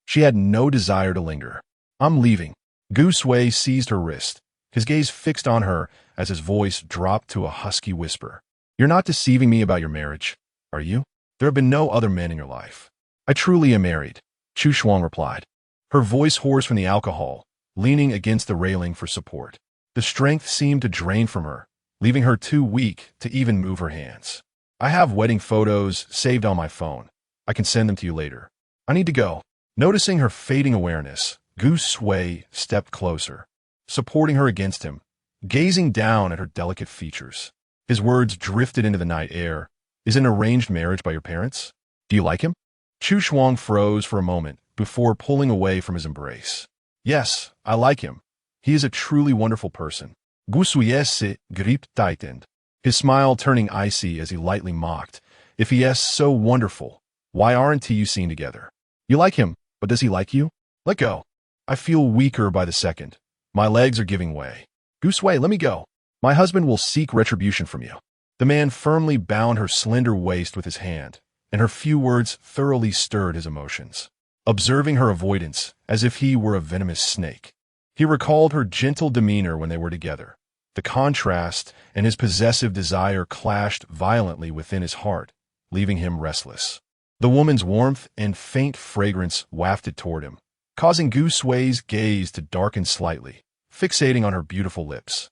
She had no desire to linger. "I'm leaving." Gu Sui seized her wrist, his gaze fixed on her as his voice dropped to a husky whisper. "You're not deceiving me about your marriage, are you? There have been no other men in your life." "I truly am married," Chu Shuang replied, her voice hoarse from the alcohol, leaning against the railing for support. The strength seemed to drain from her, leaving her too weak to even move her hands. "I have wedding photos saved on my phone. I can send them to you later. I need to go." Noticing her fading awareness, Gu Sui stepped closer, supporting her against him, gazing down at her delicate features. His words drifted into the night air. "Is it an arranged marriage by your parents? Do you like him?" Chu Shuang froze for a moment before pulling away from his embrace. "Yes, I like him. He is a truly wonderful person." Gu Sui se grip tightened, his smile turning icy as he lightly mocked. "If he is so wonderful, why aren't you seen together? You like him, but does he like you? Let go. I feel weaker by the second. My legs are giving way. Gu Sui, let me go. My husband will seek retribution from you." The man firmly bound her slender waist with his hand, and her few words thoroughly stirred his emotions. Observing her avoidance as if he were a venomous snake, he recalled her gentle demeanor when they were together. The contrast and his possessive desire clashed violently within his heart, leaving him restless. The woman's warmth and faint fragrance wafted toward him, causing Gu Sui's gaze to darken slightly, fixating on her beautiful lips.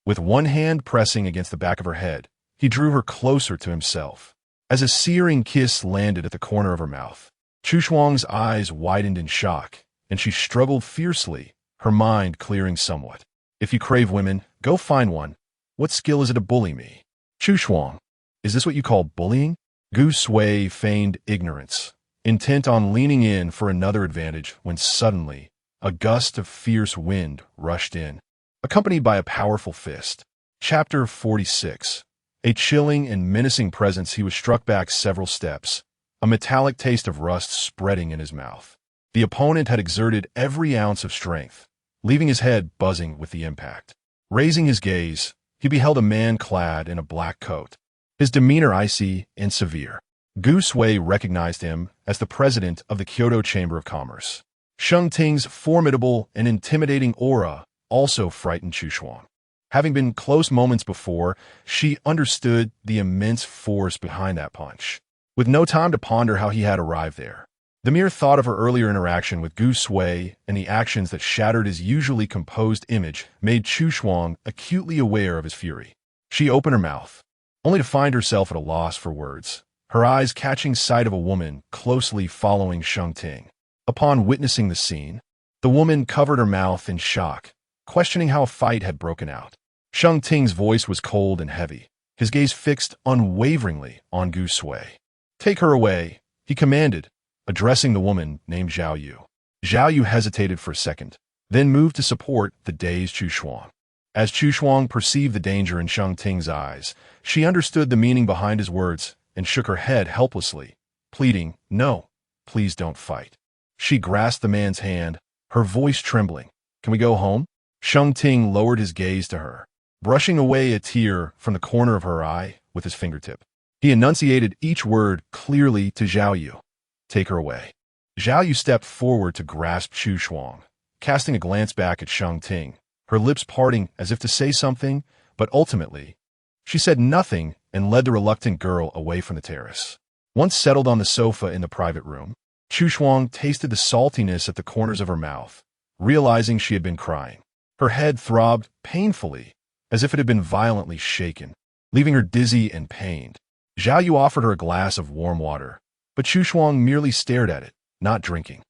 With one hand pressing against the back of her head, he drew her closer to himself. As a searing kiss landed at the corner of her mouth, Chu Shuang's eyes widened in shock, and she struggled fiercely, her mind clearing somewhat. "If you crave women, go find one. What skill is it to bully me?" "Chu Shuang, is this what you call bullying?" Gu Sui feigned ignorance, intent on leaning in for another advantage when suddenly a gust of fierce wind rushed in, accompanied by a powerful fist. Chapter 46. A chilling and menacing presence, he was struck back several steps, a metallic taste of rust spreading in his mouth. The opponent had exerted every ounce of strength, leaving his head buzzing with the impact. Raising his gaze, he beheld a man clad in a black coat, his demeanor icy and severe. Gu Sui recognized him as the president of the Kyoto Chamber of Commerce. Sheng Ting's formidable and intimidating aura also frightened Chu Shuang. Having been close moments before, she understood the immense force behind that punch. With no time to ponder how he had arrived there, The mere thought of her earlier interaction with Gu Sui and the actions that shattered his usually composed image made Chu Shuang acutely aware of his fury. She opened her mouth, only to find herself at a loss for words, her eyes catching sight of a woman closely following Sheng Ting. Upon witnessing the scene, the woman covered her mouth in shock, questioning how a fight had broken out. Sheng Ting's voice was cold and heavy, his gaze fixed unwaveringly on Gu Sui. "Take her away," he commanded, addressing the woman named Zhao Yu. Zhao Yu hesitated for a second, then moved to support the dazed Chu Shuang. As Chu Shuang perceived the danger in Sheng Ting's eyes, she understood the meaning behind his words and shook her head helplessly, pleading, "No, please don't fight." She grasped the man's hand, her voice trembling. "Can we go home?" Sheng Ting lowered his gaze to her, brushing away a tear from the corner of her eye with his fingertip. He enunciated each word clearly to Zhao Yu. "Take her away." Zhao Yu stepped forward to grasp Chu Shuang, casting a glance back at Sheng Ting, her lips parting as if to say something, but ultimately, she said nothing and led the reluctant girl away from the terrace. Once settled on the sofa in the private room, Chu Shuang tasted the saltiness at the corners of her mouth, realizing she had been crying. Her head throbbed painfully, as if it had been violently shaken, leaving her dizzy and pained. Zhao Yu offered her a glass of warm water, but Chu Shuang merely stared at it, not drinking.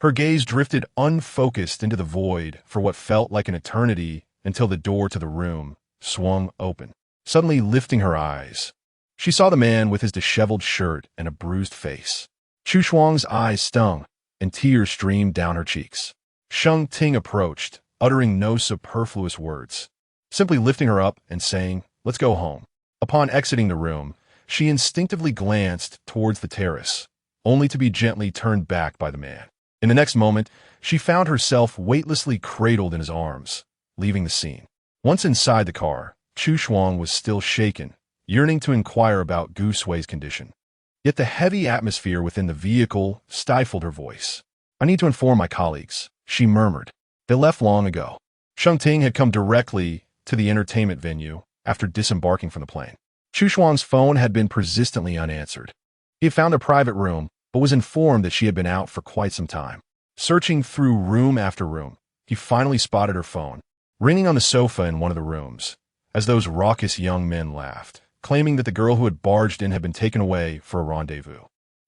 Her gaze drifted unfocused into the void for what felt like an eternity until the door to the room swung open. Suddenly lifting her eyes, she saw the man with his disheveled shirt and a bruised face. Chu Shuang's eyes stung, and tears streamed down her cheeks. Sheng Ting approached, uttering no superfluous words, simply lifting her up and saying, "Let's go home." Upon exiting the room, she instinctively glanced towards the terrace, only to be gently turned back by the man. In the next moment, she found herself weightlessly cradled in his arms, leaving the scene. Once inside the car, Chu Shuang was still shaken, yearning to inquire about Gu Sui's condition. Yet the heavy atmosphere within the vehicle stifled her voice. "I need to inform my colleagues," she murmured. "They left long ago." Sheng Ting had come directly to the entertainment venue after disembarking from the plane. Chu Shuang's phone had been persistently unanswered. He had found a private room, but was informed that she had been out for quite some time. Searching through room after room, he finally spotted her phone, ringing on the sofa in one of the rooms, as those raucous young men laughed, claiming that the girl who had barged in had been taken away for a rendezvous.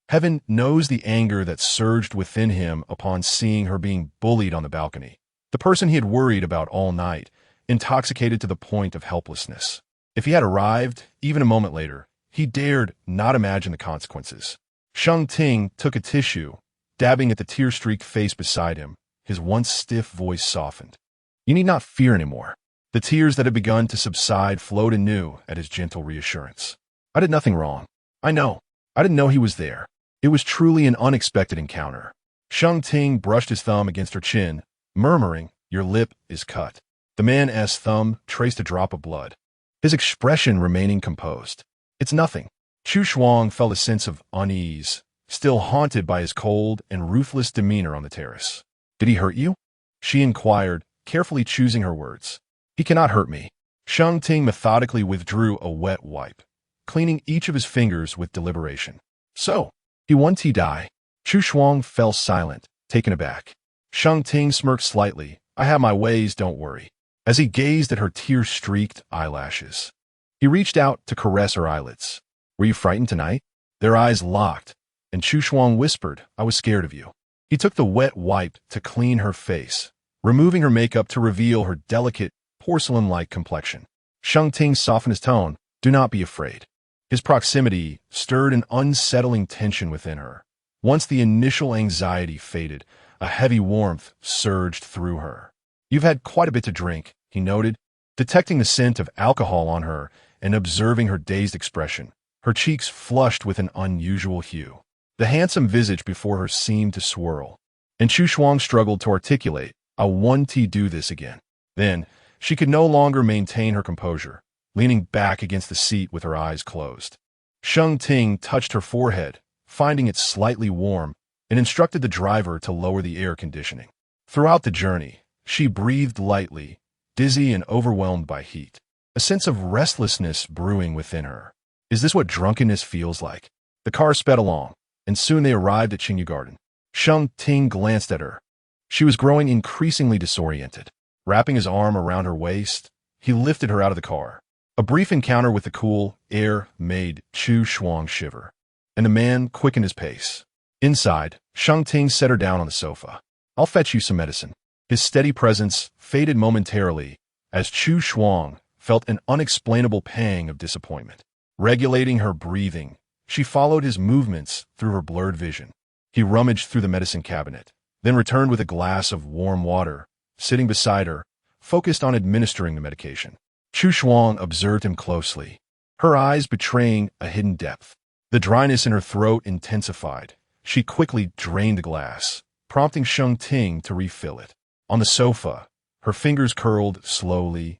Heaven knows the anger that surged within him upon seeing her being bullied on the balcony. The person he had worried about all night, intoxicated to the point of helplessness. If he had arrived, even a moment later, he dared not imagine the consequences. Sheng Ting took a tissue, dabbing at the tear-streaked face beside him, his once stiff voice softened. "You need not fear anymore." The tears that had begun to subside flowed anew at his gentle reassurance. "I did nothing wrong. I know. I didn't know he was there." It was truly an unexpected encounter. Sheng Ting brushed his thumb against her chin, murmuring, "Your lip is cut." The man's thumb traced a drop of blood, his expression remaining composed. "It's nothing." Chu Shuang felt a sense of unease, still haunted by his cold and ruthless demeanor on the terrace. "Did he hurt you?" she inquired, carefully choosing her words. "He cannot hurt me." Sheng Ting methodically withdrew a wet wipe, cleaning each of his fingers with deliberation. "So, he wants to die." Chu Shuang fell silent, taken aback. Sheng Ting smirked slightly. "I have my ways, don't worry," as he gazed at her tear-streaked eyelashes. He reached out to caress her eyelids. "Were you frightened tonight?" Their eyes locked, and Chu Shuang whispered, "I was scared of you." He took the wet wipe to clean her face, removing her makeup to reveal her delicate, porcelain-like complexion. Sheng Ting softened his tone. "Do not be afraid." His proximity stirred an unsettling tension within her. Once the initial anxiety faded, a heavy warmth surged through her. "You've had quite a bit to drink," he noted, detecting the scent of alcohol on her and observing her dazed expression, her cheeks flushed with an unusual hue. The handsome visage before her seemed to swirl, and Chu Shuang struggled to articulate, "I want to do this again." Then, she could no longer maintain her composure, leaning back against the seat with her eyes closed. Sheng Ting touched her forehead, finding it slightly warm, and instructed the driver to lower the air conditioning. Throughout the journey, she breathed lightly, dizzy and overwhelmed by heat, a sense of restlessness brewing within her. Is this what drunkenness feels like? The car sped along, and soon they arrived at Qingyu Garden. Sheng Ting glanced at her. She was growing increasingly disoriented. Wrapping his arm around her waist, he lifted her out of the car. A brief encounter with the cool air made Chu Shuang shiver, and the man quickened his pace. Inside, Sheng Ting set her down on the sofa. I'll fetch you some medicine. His steady presence faded momentarily as Chu Shuang felt an unexplainable pang of disappointment. Regulating her breathing, she followed his movements through her blurred vision. He rummaged through the medicine cabinet, then returned with a glass of warm water, sitting beside her, focused on administering the medication. Chu Shuang observed him closely, her eyes betraying a hidden depth. The dryness in her throat intensified. She quickly drained the glass, prompting Sheng Ting to refill it. On the sofa, her fingers curled slowly,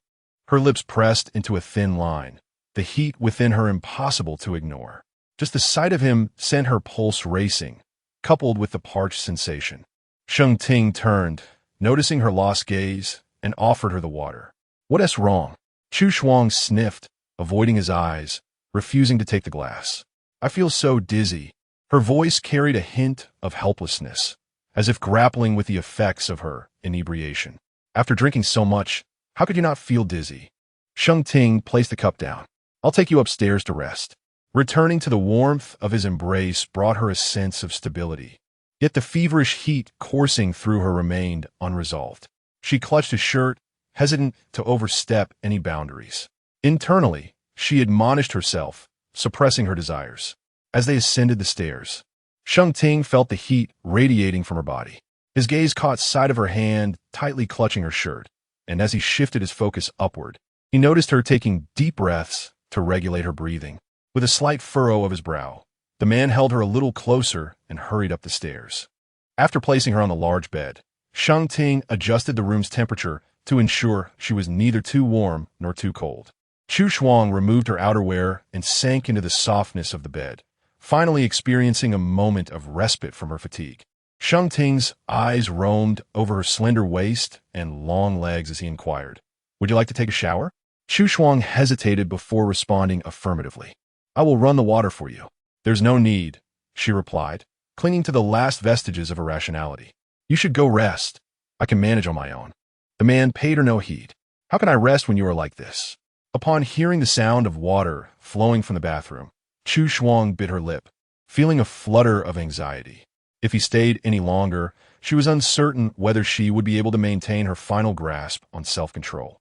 her lips pressed into a thin line, the heat within her impossible to ignore. Just the sight of him sent her pulse racing, coupled with the parched sensation. Sheng Ting turned, noticing her lost gaze, and offered her the water. What's wrong? Chu Shuang sniffed, avoiding his eyes, refusing to take the glass. I feel so dizzy. Her voice carried a hint of helplessness, as if grappling with the effects of her inebriation. After drinking so much, how could you not feel dizzy? Sheng Ting placed the cup down. I'll take you upstairs to rest. Returning to the warmth of his embrace brought her a sense of stability. Yet the feverish heat coursing through her remained unresolved. She clutched his shirt, hesitant to overstep any boundaries. Internally, she admonished herself, suppressing her desires. As they ascended the stairs, Sheng Ting felt the heat radiating from her body. His gaze caught sight of her hand tightly clutching her shirt, and as he shifted his focus upward, he noticed her taking deep breaths to regulate her breathing. With a slight furrow of his brow, the man held her a little closer and hurried up the stairs. After placing her on the large bed, Sheng Ting adjusted the room's temperature to ensure she was neither too warm nor too cold. Chu Shuang removed her outerwear and sank into the softness of the bed, finally experiencing a moment of respite from her fatigue. Sheng Ting's eyes roamed over her slender waist and long legs as he inquired, "Would you like to take a shower?" Chu Shuang hesitated before responding affirmatively. "I will run the water for you." "There's no need," she replied, clinging to the last vestiges of her rationality. "You should go rest. I can manage on my own." The man paid her no heed. "How can I rest when you are like this?" Upon hearing the sound of water flowing from the bathroom, Chu Shuang bit her lip, feeling a flutter of anxiety. If he stayed any longer, she was uncertain whether she would be able to maintain her final grasp on self-control.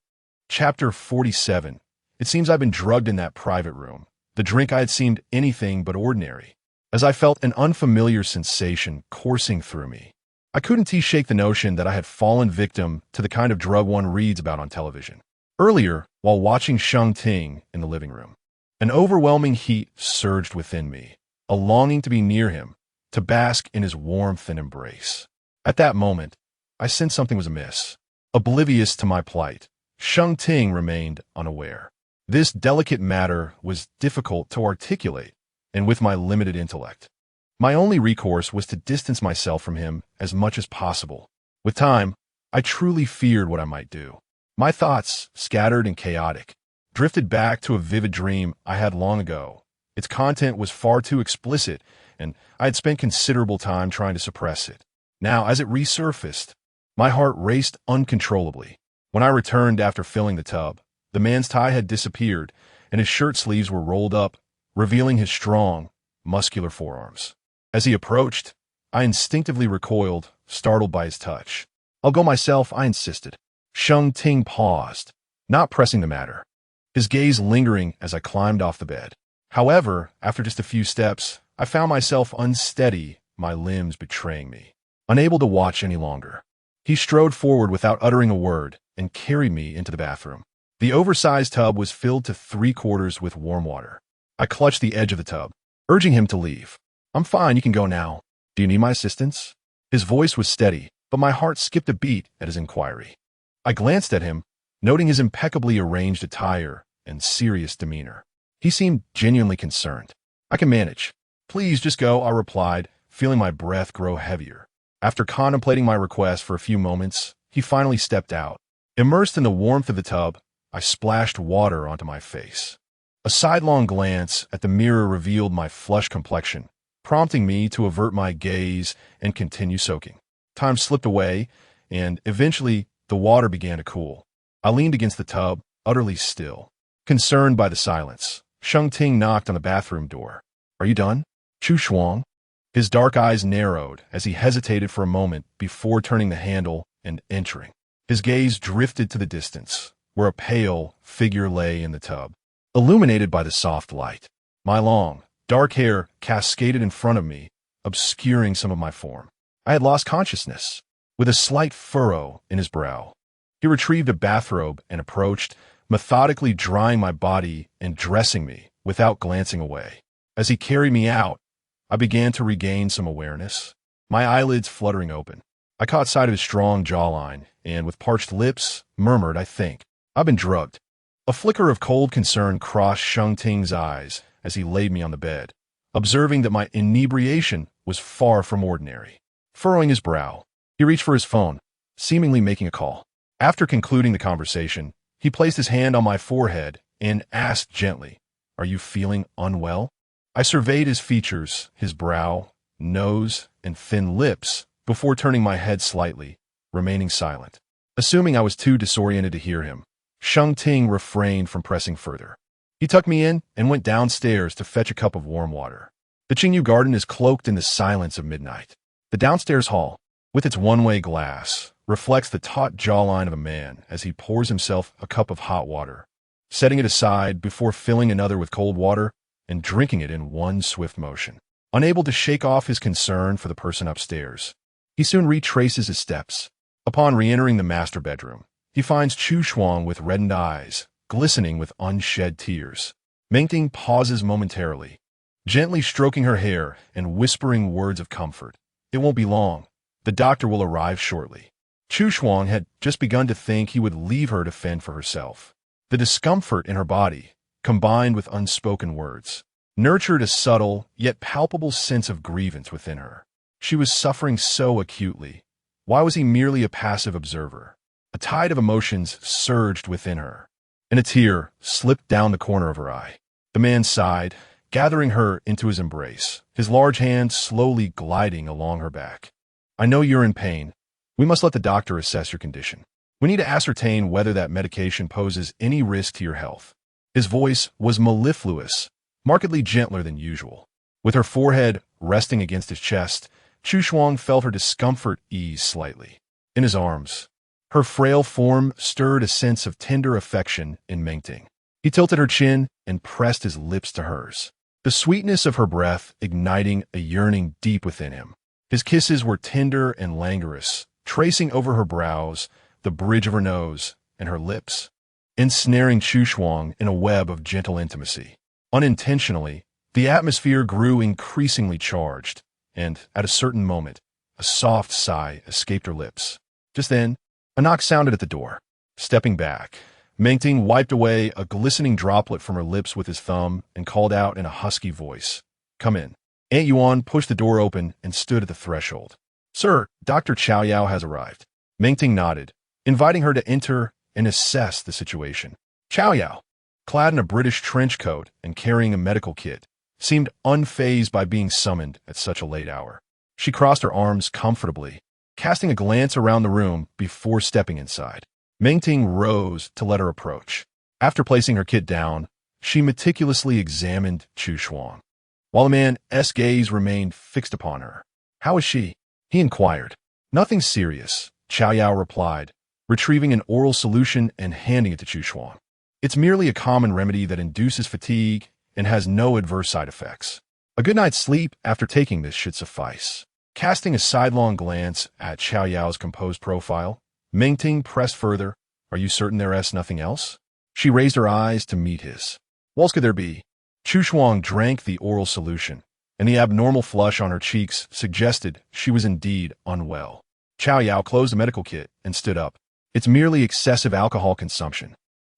Chapter 47. It seems I've been drugged in that private room. The drink I had seemed anything but ordinary, as I felt an unfamiliar sensation coursing through me. I couldn't shake the notion that I had fallen victim to the kind of drug one reads about on television. Earlier, while watching Sheng Ting in the living room, an overwhelming heat surged within me, a longing to be near him, to bask in his warmth and embrace. At that moment, I sensed something was amiss. Oblivious to my plight, Sheng Ting remained unaware. This delicate matter was difficult to articulate, and with my limited intellect, my only recourse was to distance myself from him as much as possible. With time, I truly feared what I might do. My thoughts, scattered and chaotic, drifted back to a vivid dream I had long ago. Its content was far too explicit, and I had spent considerable time trying to suppress it. Now, as it resurfaced, my heart raced uncontrollably. When I returned after filling the tub, the man's tie had disappeared, and his shirt sleeves were rolled up, revealing his strong, muscular forearms. As he approached, I instinctively recoiled, startled by his touch. "I'll go myself," I insisted. Sheng Ting paused, not pressing the matter, his gaze lingering as I climbed off the bed. However, after just a few steps, I found myself unsteady, my limbs betraying me. Unable to watch any longer, he strode forward without uttering a word and carried me into the bathroom. The oversized tub was filled to 3/4 with warm water. I clutched the edge of the tub, urging him to leave. "I'm fine, you can go now. Do you need my assistance?" His voice was steady, but my heart skipped a beat at his inquiry. I glanced at him, noting his impeccably arranged attire and serious demeanor. He seemed genuinely concerned. "I can manage. Please just go," I replied, feeling my breath grow heavier. After contemplating my request for a few moments, he finally stepped out. Immersed in the warmth of the tub, I splashed water onto my face. A sidelong glance at the mirror revealed my flushed complexion, prompting me to avert my gaze and continue soaking. Time slipped away, and eventually the water began to cool. I leaned against the tub, utterly still. Concerned by the silence, Sheng Ting knocked on the bathroom door. "Are you done?" Chu Shuang. His dark eyes narrowed as he hesitated for a moment before turning the handle and entering. His gaze drifted to the distance, where a pale figure lay in the tub, illuminated by the soft light. My long, dark hair cascaded in front of me, obscuring some of my form. I had lost consciousness. With a slight furrow in his brow, he retrieved a bathrobe and approached, methodically drying my body and dressing me without glancing away. As he carried me out, I began to regain some awareness, my eyelids fluttering open. I caught sight of his strong jawline and, with parched lips, murmured, "I think I've been drugged." A flicker of cold concern crossed Sheng Ting's eyes as he laid me on the bed, observing that my inebriation was far from ordinary. Furrowing his brow, he reached for his phone, seemingly making a call. After concluding the conversation, he placed his hand on my forehead and asked gently, "Are you feeling unwell?" I surveyed his features, his brow, nose, and thin lips before turning my head slightly, remaining silent. Assuming I was too disoriented to hear him, Sheng Ting refrained from pressing further. He tucked me in and went downstairs to fetch a cup of warm water. The Qingyu garden is cloaked in the silence of midnight. The downstairs hall, with its one-way glass, reflects the taut jawline of a man as he pours himself a cup of hot water, setting it aside before filling another with cold water and drinking it in one swift motion. Unable to shake off his concern for the person upstairs, he soon retraces his steps. Upon re-entering the master bedroom, he finds Chu Shuang with reddened eyes, glistening with unshed tears. Meng Ting pauses momentarily, gently stroking her hair and whispering words of comfort. "It won't be long. The doctor will arrive shortly." Chu Shuang had just begun to think he would leave her to fend for herself. The discomfort in her body, combined with unspoken words, nurtured a subtle yet palpable sense of grievance within her. She was suffering so acutely. Why was he merely a passive observer? A tide of emotions surged within her, and a tear slipped down the corner of her eye. The man sighed, gathering her into his embrace, his large hand slowly gliding along her back. "I know you're in pain. We must let the doctor assess your condition. We need to ascertain whether that medication poses any risk to your health." His voice was mellifluous, markedly gentler than usual. With her forehead resting against his chest, Chu Shuang felt her discomfort ease slightly. In his arms, her frail form stirred a sense of tender affection in Meng Ting. He tilted her chin and pressed his lips to hers, the sweetness of her breath igniting a yearning deep within him. His kisses were tender and languorous, tracing over her brows, the bridge of her nose, and her lips, ensnaring Chu Shuang in a web of gentle intimacy. Unintentionally, the atmosphere grew increasingly charged, and, at a certain moment, a soft sigh escaped her lips. Just then, a knock sounded at the door. Stepping back, Meng Ting wiped away a glistening droplet from her lips with his thumb and called out in a husky voice, "Come in." Aunt Yuan pushed the door open and stood at the threshold. "Sir, Dr. Chow Yao has arrived." Meng Ting nodded, inviting her to enter and assess the situation. Chow Yao, clad in a British trench coat and carrying a medical kit, seemed unfazed by being summoned at such a late hour. She crossed her arms comfortably, casting a glance around the room before stepping inside. Meng Ting rose to let her approach. After placing her kit down, she meticulously examined Chu Shuang, while the man's gaze remained fixed upon her. "How is she?" he inquired. "Nothing serious," Chow Yao replied, retrieving an oral solution and handing it to Chu Shuang. "It's merely a common remedy that induces fatigue and has no adverse side effects. A good night's sleep after taking this should suffice." Casting a sidelong glance at Chow Yao's composed profile, Meng Ting pressed further, "Are you certain there's nothing else?" She raised her eyes to meet his. "What else could there be?" Chu Shuang drank the oral solution, and the abnormal flush on her cheeks suggested she was indeed unwell. Chow Yao closed the medical kit and stood up. "It's merely excessive alcohol consumption.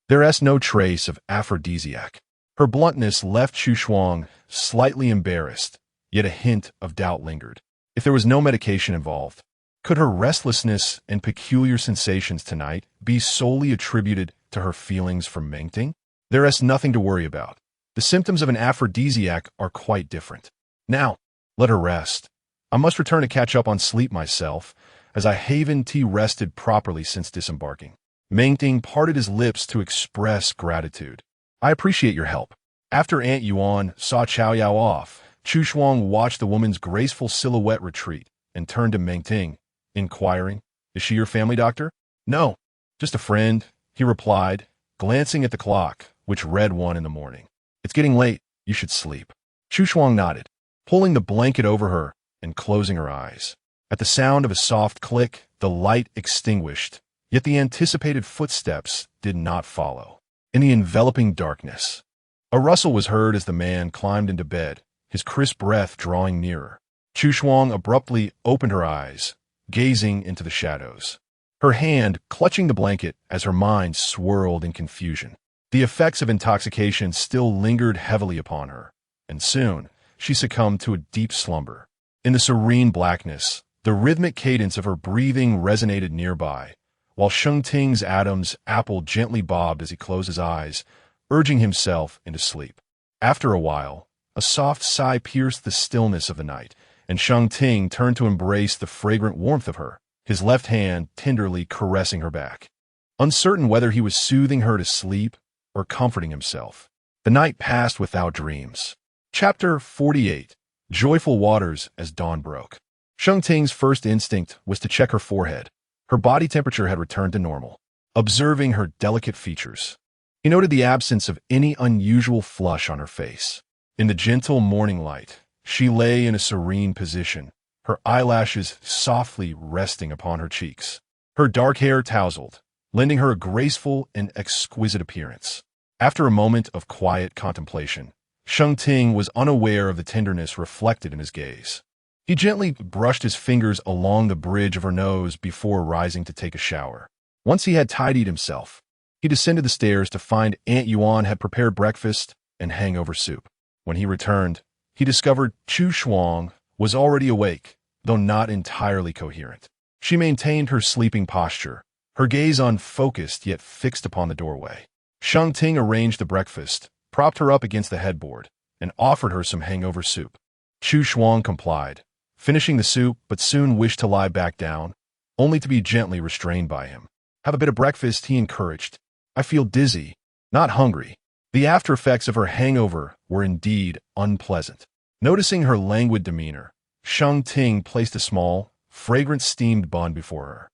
There's no trace of aphrodisiac." Her bluntness left Chu Shuang slightly embarrassed, yet a hint of doubt lingered. If there was no medication involved, could her restlessness and peculiar sensations tonight be solely attributed to her feelings for Meng Ting? There's nothing to worry about. The symptoms of an aphrodisiac are quite different. Now, Let her rest. I must return to catch up on sleep myself, as I haven't rested properly since disembarking. Sheng Ting parted his lips to express gratitude. I appreciate your help. After Aunt Yuan saw Chow Yao off, Chu Shuang watched the woman's graceful silhouette retreat and turned to Sheng Ting, inquiring, "Is she your family doctor?" "No, just a friend," he replied, glancing at the clock, which read 1 in the morning. "It's getting late. You should sleep." Chu Shuang nodded, pulling the blanket over her and closing her eyes. At the sound of a soft click, the light extinguished, yet the anticipated footsteps did not follow. In the enveloping darkness, a rustle was heard as the man climbed into bed, his crisp breath drawing nearer. Chu Shuang abruptly opened her eyes, gazing into the shadows, her hand clutching the blanket as her mind swirled in confusion. The effects of intoxication still lingered heavily upon her, and soon she succumbed to a deep slumber. In the serene blackness, the rhythmic cadence of her breathing resonated nearby, while Sheng Ting's Adam's apple gently bobbed as he closed his eyes, urging himself into sleep. After a while, a soft sigh pierced the stillness of the night, and Sheng Ting turned to embrace the fragrant warmth of her, his left hand tenderly caressing her back. Uncertain whether he was soothing her to sleep or comforting himself, the night passed without dreams. Chapter 48. Joyful Waters as Dawn Broke. Sheng Ting's first instinct was to check her forehead. Her body temperature had returned to normal. Observing her delicate features, he noted the absence of any unusual flush on her face. In the gentle morning light, she lay in a serene position, her eyelashes softly resting upon her cheeks. Her dark hair tousled, lending her a graceful and exquisite appearance. After a moment of quiet contemplation, Sheng Ting was unaware of the tenderness reflected in his gaze. He gently brushed his fingers along the bridge of her nose before rising to take a shower. Once he had tidied himself, he descended the stairs to find Aunt Yuan had prepared breakfast and hangover soup. When he returned, he discovered Chu Shuang was already awake, though not entirely coherent. She maintained her sleeping posture, her gaze unfocused yet fixed upon the doorway. Sheng Ting arranged the breakfast, propped her up against the headboard, and offered her some hangover soup. Chu Shuang complied, finishing the soup but soon wished to lie back down, only to be gently restrained by him. "Have a bit of breakfast," he encouraged. "I feel dizzy, not hungry." The after effects of her hangover were indeed unpleasant. Noticing her languid demeanor, Sheng Ting placed a small, fragrant steamed bun before her,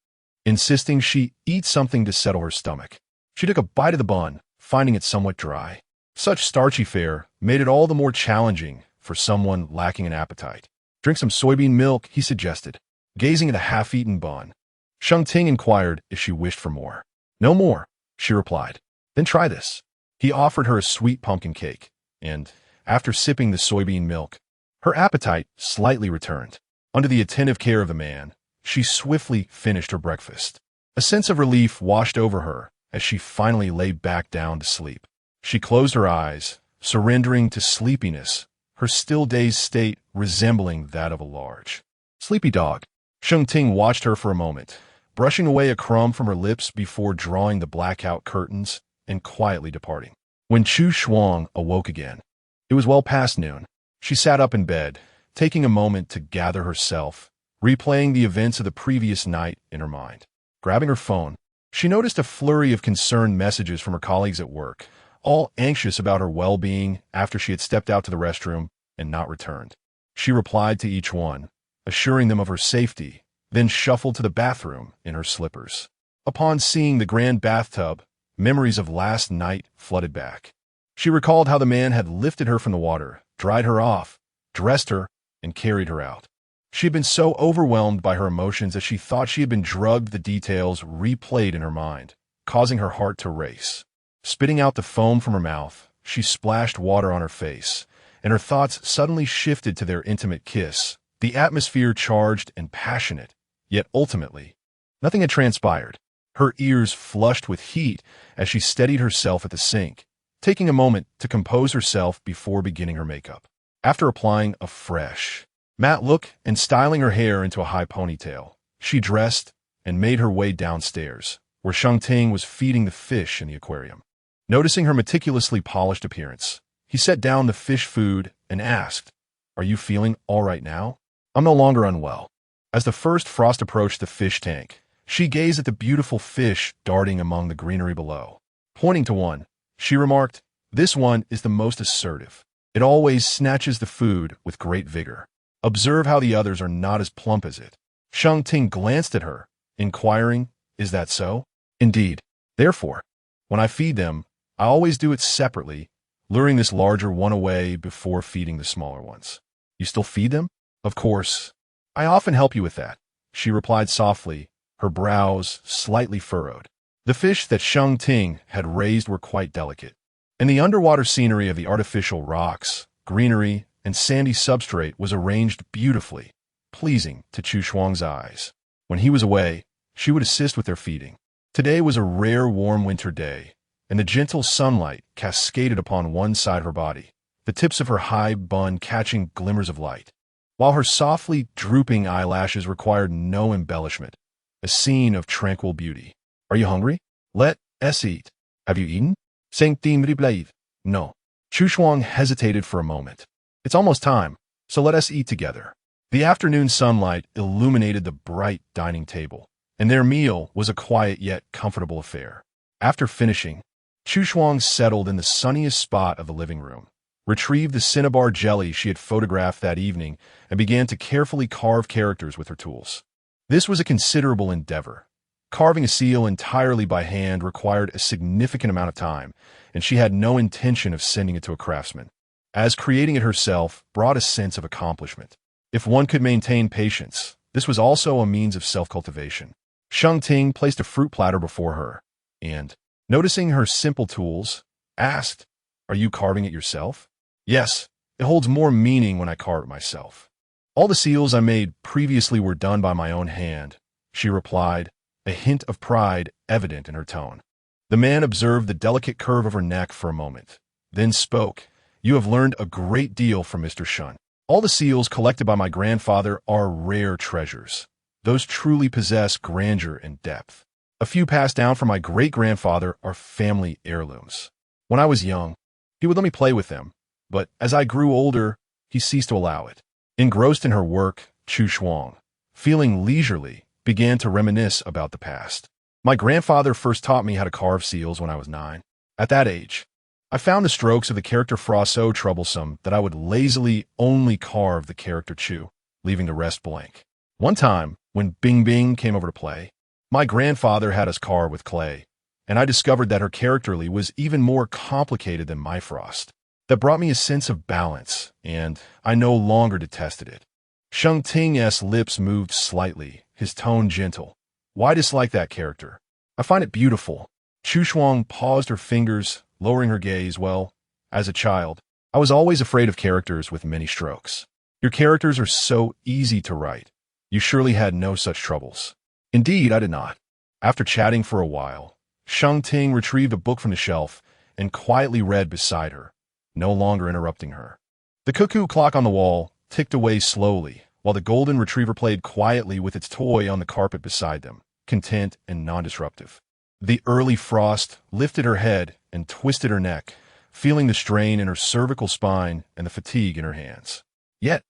insisting she eat something to settle her stomach. She took a bite of the bun, finding it somewhat dry. Such starchy fare made it all the more challenging for someone lacking an appetite. "Drink some soybean milk," he suggested, gazing at the half-eaten bun. Sheng Ting inquired if she wished for more. "No more," she replied. "Then try this." He offered her a sweet pumpkin cake, and, after sipping the soybean milk, her appetite slightly returned. Under the attentive care of the man, she swiftly finished her breakfast. A sense of relief washed over her as she finally lay back down to sleep. She closed her eyes, surrendering to sleepiness, her still dazed state resembling that of a large, sleepy dog. Sheng Ting watched her for a moment, brushing away a crumb from her lips before drawing the blackout curtains and quietly departing. When Chu Shuang awoke again, it was well past noon. She sat up in bed, taking a moment to gather herself, replaying the events of the previous night in her mind. Grabbing her phone, she noticed a flurry of concerned messages from her colleagues at work, all anxious about her well-being after she had stepped out to the restroom and not returned. She replied to each one, assuring them of her safety, then shuffled to the bathroom in her slippers. Upon seeing the grand bathtub, memories of last night flooded back. She recalled how the man had lifted her from the water, dried her off, dressed her, and carried her out. She had been so overwhelmed by her emotions that she thought she had been drugged. The details replayed in her mind, causing her heart to race. Spitting out the foam from her mouth, she splashed water on her face, and her thoughts suddenly shifted to their intimate kiss, the atmosphere charged and passionate, yet ultimately, nothing had transpired. Her ears flushed with heat as she steadied herself at the sink, taking a moment to compose herself before beginning her makeup. After applying a fresh, matte look and styling her hair into a high ponytail, she dressed and made her way downstairs, where Sheng Ting was feeding the fish in the aquarium. Noticing her meticulously polished appearance, he set down the fish food and asked, Are you feeling all right now? I'm no longer unwell. As the first frost approached the fish tank, she gazed at the beautiful fish darting among the greenery below. Pointing to one, she remarked, "This one is the most assertive. It always snatches the food with great vigor. Observe how the others are not as plump as it." Sheng Ting glanced at her, inquiring, "Is that so?" "Indeed. Therefore, when I feed them, I always do it separately, luring this larger one away before feeding the smaller ones." "You still feed them?" "Of course. I often help you with that," she replied softly, her brows slightly furrowed. The fish that Sheng Ting had raised were quite delicate, and the underwater scenery of the artificial rocks, greenery, and sandy substrate was arranged beautifully, pleasing to Chu Shuang's eyes. When he was away, she would assist with their feeding. Today was a rare warm winter day, and the gentle sunlight cascaded upon one side of her body, the tips of her high bun catching glimmers of light, while her softly drooping eyelashes required no embellishment, a scene of tranquil beauty. "Are you hungry? Let us eat." "Have you eaten?" Sheng Ting replied. "No." Chu Shuang hesitated for a moment. "It's almost time, so let us eat together." The afternoon sunlight illuminated the bright dining table, and their meal was a quiet yet comfortable affair. After finishing, Chu Shuang settled in the sunniest spot of the living room, retrieved the cinnabar jelly she had photographed that evening, and began to carefully carve characters with her tools. This was a considerable endeavor. Carving a seal entirely by hand required a significant amount of time, and she had no intention of sending it to a craftsman, as creating it herself brought a sense of accomplishment. If one could maintain patience, this was also a means of self-cultivation. Sheng Ting placed a fruit platter before her, and, noticing her simple tools, asked, "Are you carving it yourself?" "Yes, it holds more meaning when I carve it myself. All the seals I made previously were done by my own hand," she replied, a hint of pride evident in her tone. The man observed the delicate curve of her neck for a moment, then spoke, "You have learned a great deal from Mr. Shun. All the seals collected by my grandfather are rare treasures. Those truly possess grandeur and depth. A few passed down from my great-grandfather are family heirlooms. When I was young, he would let me play with them, but as I grew older, he ceased to allow it." Engrossed in her work, Chu Shuang, feeling leisurely, began to reminisce about the past. "My grandfather first taught me how to carve seals when I was 9. At that age, I found the strokes of the character Fra so troublesome that I would lazily only carve the character Chu, leaving the rest blank. One time, when Bing Bing came over to play, my grandfather had us carve with clay, and I discovered that her characterly was even more complicated than my frost. That brought me a sense of balance, and I no longer detested it." Sheng Ting's lips moved slightly, his tone gentle. "Why dislike that character?" "I find it beautiful." Chu Shuang paused her fingers, lowering her gaze. "Well, as a child, I was always afraid of characters with many strokes. Your characters are so easy to write. You surely had no such troubles." "Indeed, I did not." After chatting for a while, Sheng Ting retrieved a book from the shelf and quietly read beside her, no longer interrupting her. The cuckoo clock on the wall ticked away slowly, while the golden retriever played quietly with its toy on the carpet beside them, content and non-disruptive. The early frost lifted her head and twisted her neck, feeling the strain in her cervical spine and the fatigue in her hands. Yet,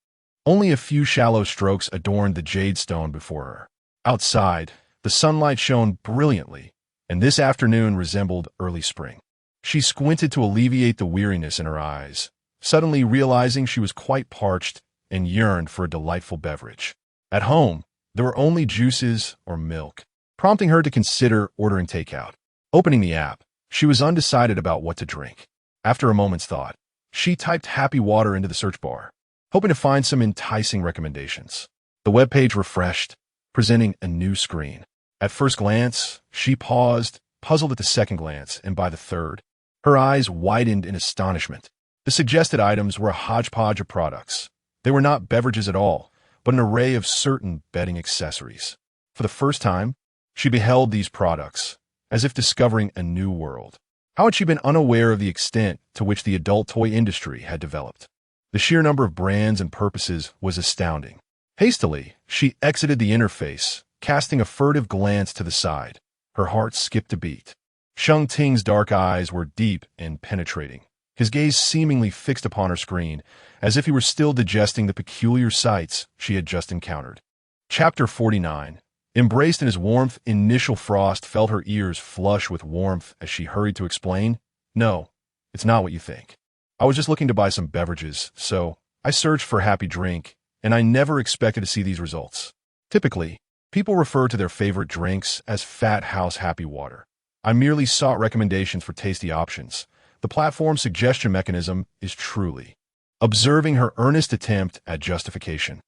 only a few shallow strokes adorned the jade stone before her. Outside, the sunlight shone brilliantly, and this afternoon resembled early spring. She squinted to alleviate the weariness in her eyes, suddenly realizing she was quite parched and yearned for a delightful beverage. At home, there were only juices or milk, prompting her to consider ordering takeout. Opening the app, she was undecided about what to drink. After a moment's thought, she typed happy water into the search bar, hoping to find some enticing recommendations. The webpage refreshed, presenting a new screen. At first glance, she paused, puzzled at the second glance, and by the third, her eyes widened in astonishment. The suggested items were a hodgepodge of products. They were not beverages at all, but an array of certain bedding accessories. For the first time, she beheld these products, as if discovering a new world. How had she been unaware of the extent to which the adult toy industry had developed? The sheer number of brands and purposes was astounding. Hastily, she exited the interface, casting a furtive glance to the side. Her heart skipped a beat. Sheng Ting's dark eyes were deep and penetrating, his gaze seemingly fixed upon her screen, as if he were still digesting the peculiar sights she had just encountered. Chapter 49. Embraced in his warmth, Initial Frost felt her ears flush with warmth as she hurried to explain, "No, it's not what you think. I was just looking to buy some beverages, so I searched for a happy drink, and I never expected to see these results. Typically, people refer to their favorite drinks as Fat House Happy Water. I merely sought recommendations for tasty options. The platform's suggestion mechanism is truly." Observing her earnest attempt at justification,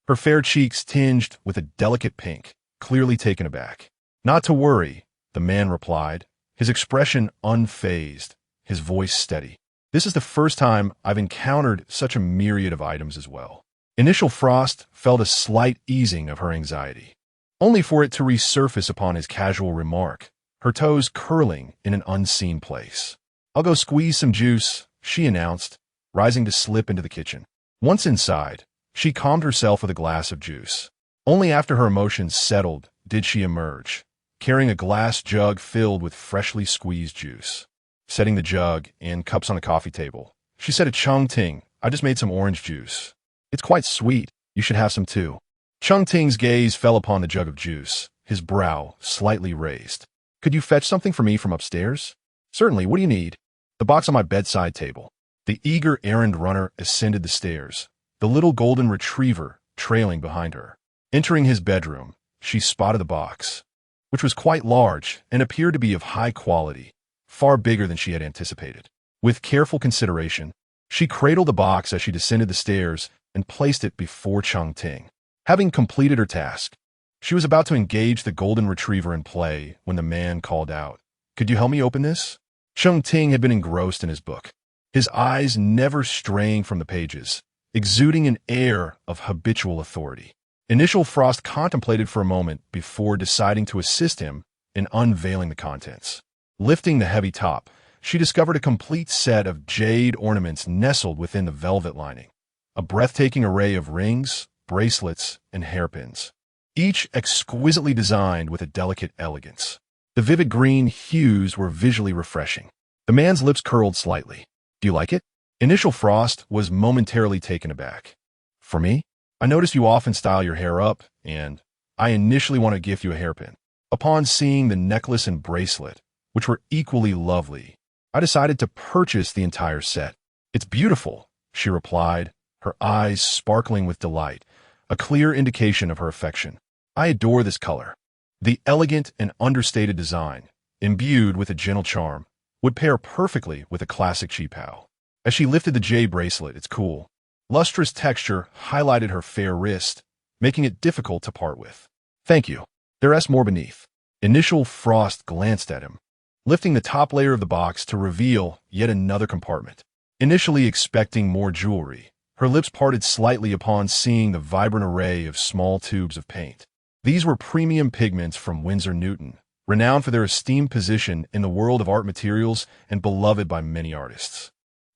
her fair cheeks tinged with a delicate pink, clearly taken aback. "Not to worry," the man replied, his expression unfazed, his voice steady. "This is the first time I've encountered such a myriad of items as well." Initial Frost felt a slight easing of her anxiety, only for it to resurface upon his casual remark, her toes curling in an unseen place. "I'll go squeeze some juice," she announced, rising to slip into the kitchen. Once inside, she calmed herself with a glass of juice. Only after her emotions settled did she emerge, carrying a glass jug filled with freshly squeezed juice. Setting the jug and cups on a coffee table, she said to Sheng Ting, "I just made some orange juice. It's quite sweet. You should have some too." Sheng Ting's gaze fell upon the jug of juice, his brow slightly raised. "Could you fetch something for me from upstairs?" "Certainly. What do you need?" "The box on my bedside table." The eager errand runner ascended the stairs, the little golden retriever trailing behind her. Entering his bedroom, she spotted the box, which was quite large and appeared to be of high quality, far bigger than she had anticipated. With careful consideration, she cradled the box as she descended the stairs and placed it before Sheng Ting. Having completed her task, she was about to engage the golden retriever in play when the man called out, "Could you help me open this?" Sheng Ting had been engrossed in his book, his eyes never straying from the pages, exuding an air of habitual authority. Initial Frost contemplated for a moment before deciding to assist him in unveiling the contents. Lifting the heavy top, she discovered a complete set of jade ornaments nestled within the velvet lining, a breathtaking array of rings, bracelets, and hairpins, each exquisitely designed with a delicate elegance. The vivid green hues were visually refreshing. The man's lips curled slightly. "Do you like it?" Initial Frost was momentarily taken aback. "For me? I notice you often style your hair up, and I initially want to gift you a hairpin. Upon seeing the necklace and bracelet, which were equally lovely, I decided to purchase the entire set." "It's beautiful," she replied, her eyes sparkling with delight, a clear indication of her affection. "I adore this color." The elegant and understated design, imbued with a gentle charm, would pair perfectly with a classic cheapao. As she lifted the jade bracelet, its cool, lustrous texture highlighted her fair wrist, making it difficult to part with. "Thank you. There's more beneath." Initial Frost glanced at him, lifting the top layer of the box to reveal yet another compartment. Initially expecting more jewelry, her lips parted slightly upon seeing the vibrant array of small tubes of paint. These were premium pigments from Winsor Newton, renowned for their esteemed position in the world of art materials and beloved by many artists.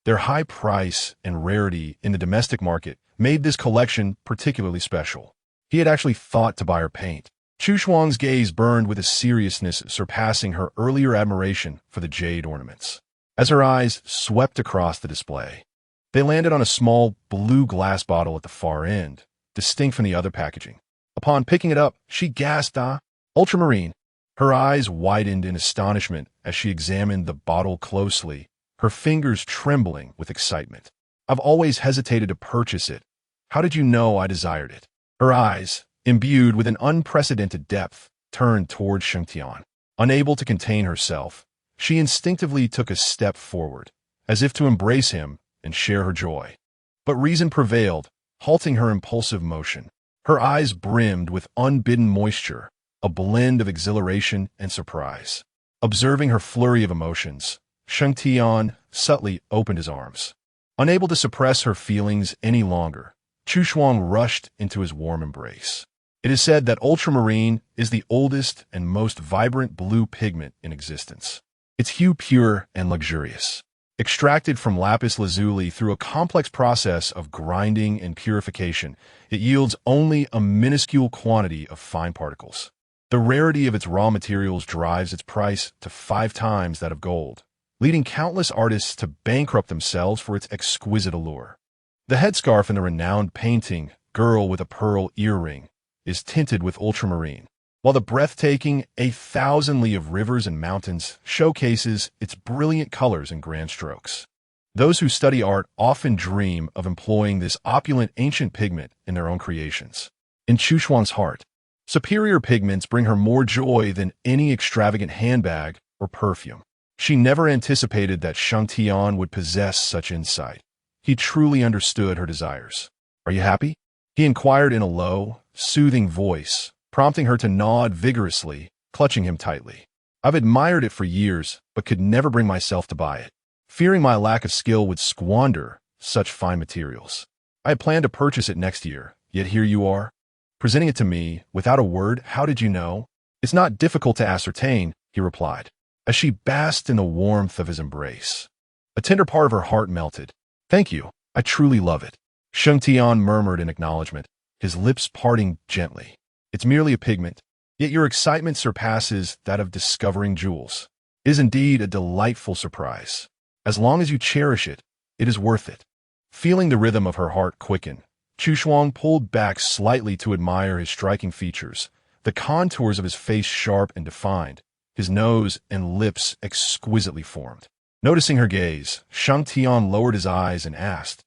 Their high price and rarity in the domestic market made this collection particularly special. He had actually thought to buy her paint. Chu Shuang's gaze burned with a seriousness surpassing her earlier admiration for the jade ornaments. As her eyes swept across the display, they landed on a small blue glass bottle at the far end, distinct from the other packaging. Upon picking it up, she gasped, "Ah, ultramarine." Her eyes widened in astonishment as she examined the bottle closely, her fingers trembling with excitement. "I've always hesitated to purchase it. How did you know I desired it?" Her eyes, imbued with an unprecedented depth, turned toward Sheng Ting. Unable to contain herself, she instinctively took a step forward, as if to embrace him and share her joy. But reason prevailed, halting her impulsive motion. Her eyes brimmed with unbidden moisture, a blend of exhilaration and surprise. Observing her flurry of emotions, Sheng Ting subtly opened his arms. Unable to suppress her feelings any longer, Chu Shuang rushed into his warm embrace. It is said that ultramarine is the oldest and most vibrant blue pigment in existence. Its hue pure and luxurious. Extracted from lapis lazuli through a complex process of grinding and purification, it yields only a minuscule quantity of fine particles. The rarity of its raw materials drives its price to 5 times that of gold, leading countless artists to bankrupt themselves for its exquisite allure. The headscarf in the renowned painting, Girl with a Pearl Earring, is tinted with ultramarine, while the breathtaking A Thousand Li of Rivers and Mountains showcases its brilliant colors and grand strokes. Those who study art often dream of employing this opulent ancient pigment in their own creations. In Chu Shuang's heart, superior pigments bring her more joy than any extravagant handbag or perfume. She never anticipated that Sheng Ting would possess such insight. He truly understood her desires. "Are you happy?" he inquired in a low, soothing voice, prompting her to nod vigorously, clutching him tightly. "I've admired it for years, but could never bring myself to buy it, fearing my lack of skill would squander such fine materials. I had planned to purchase it next year, yet here you are, presenting it to me without a word. How did you know?" "It's not difficult to ascertain," he replied, as she basked in the warmth of his embrace. A tender part of her heart melted. "Thank you, I truly love it," Sheng Ting murmured in acknowledgement, his lips parting gently. "It's merely a pigment, yet your excitement surpasses that of discovering jewels. It is indeed a delightful surprise. As long as you cherish it, it is worth it." Feeling the rhythm of her heart quicken, Chu Shuang pulled back slightly to admire his striking features, the contours of his face sharp and defined, his nose and lips exquisitely formed. Noticing her gaze, Sheng Ting lowered his eyes and asked,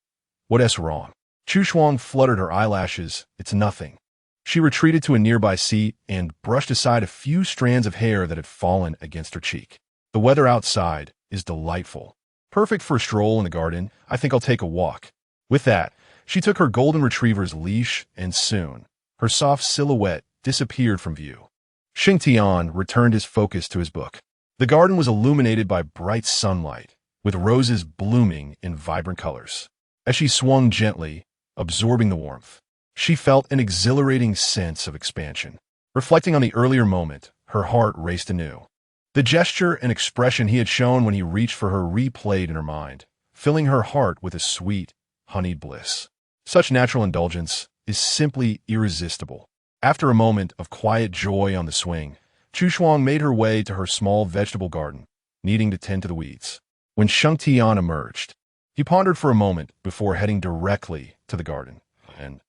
"What's wrong?" Chu Shuang fluttered her eyelashes. "It's nothing." She retreated to a nearby seat and brushed aside a few strands of hair that had fallen against her cheek. "The weather outside is delightful. Perfect for a stroll in the garden. I think I'll take a walk." With that, she took her golden retriever's leash, and soon, her soft silhouette disappeared from view. Sheng Ting returned his focus to his book. The garden was illuminated by bright sunlight, with roses blooming in vibrant colors. As she swung gently, absorbing the warmth, she felt an exhilarating sense of expansion. Reflecting on the earlier moment, her heart raced anew. The gesture and expression he had shown when he reached for her replayed in her mind, filling her heart with a sweet, honeyed bliss. Such natural indulgence is simply irresistible. After a moment of quiet joy on the swing, Chu Shuang made her way to her small vegetable garden, needing to tend to the weeds. When Sheng Ting emerged, he pondered for a moment before heading directly to the garden, and,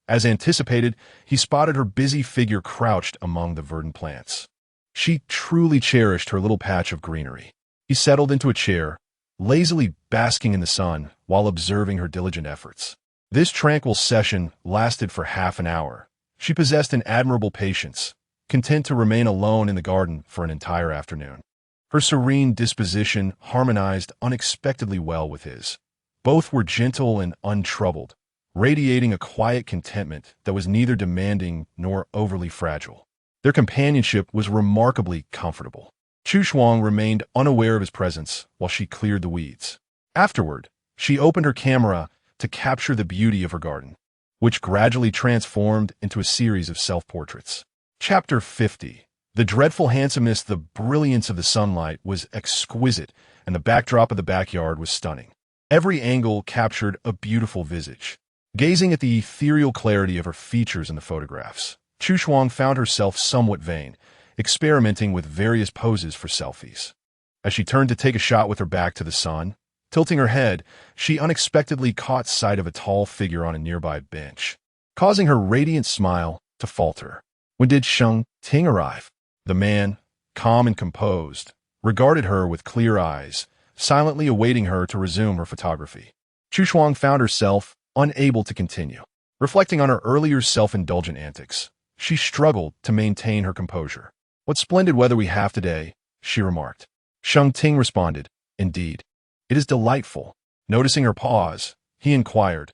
as anticipated, he spotted her busy figure crouched among the verdant plants. She truly cherished her little patch of greenery. He settled into a chair, lazily basking in the sun while observing her diligent efforts. This tranquil session lasted for half an hour. She possessed an admirable patience, content to remain alone in the garden for an entire afternoon. Her serene disposition harmonized unexpectedly well with his. Both were gentle and untroubled, radiating a quiet contentment that was neither demanding nor overly fragile. Their companionship was remarkably comfortable. Chu Shuang remained unaware of his presence while she cleared the weeds. Afterward, she opened her camera to capture the beauty of her garden, which gradually transformed into a series of self-portraits. Chapter 50. The dreadful handsomeness, the brilliance of the sunlight was exquisite, and the backdrop of the backyard was stunning. Every angle captured a beautiful visage. Gazing at the ethereal clarity of her features in the photographs, Chu Shuang found herself somewhat vain, experimenting with various poses for selfies. As she turned to take a shot with her back to the sun, tilting her head, she unexpectedly caught sight of a tall figure on a nearby bench, causing her radiant smile to falter. When did Sheng Ting arrive? The man, calm and composed, regarded her with clear eyes, silently awaiting her to resume her photography. Chu Shuang found herself unable to continue. Reflecting on her earlier self-indulgent antics, she struggled to maintain her composure. "What splendid weather we have today," she remarked. Sheng Ting responded, "Indeed, it is delightful." Noticing her pause, he inquired,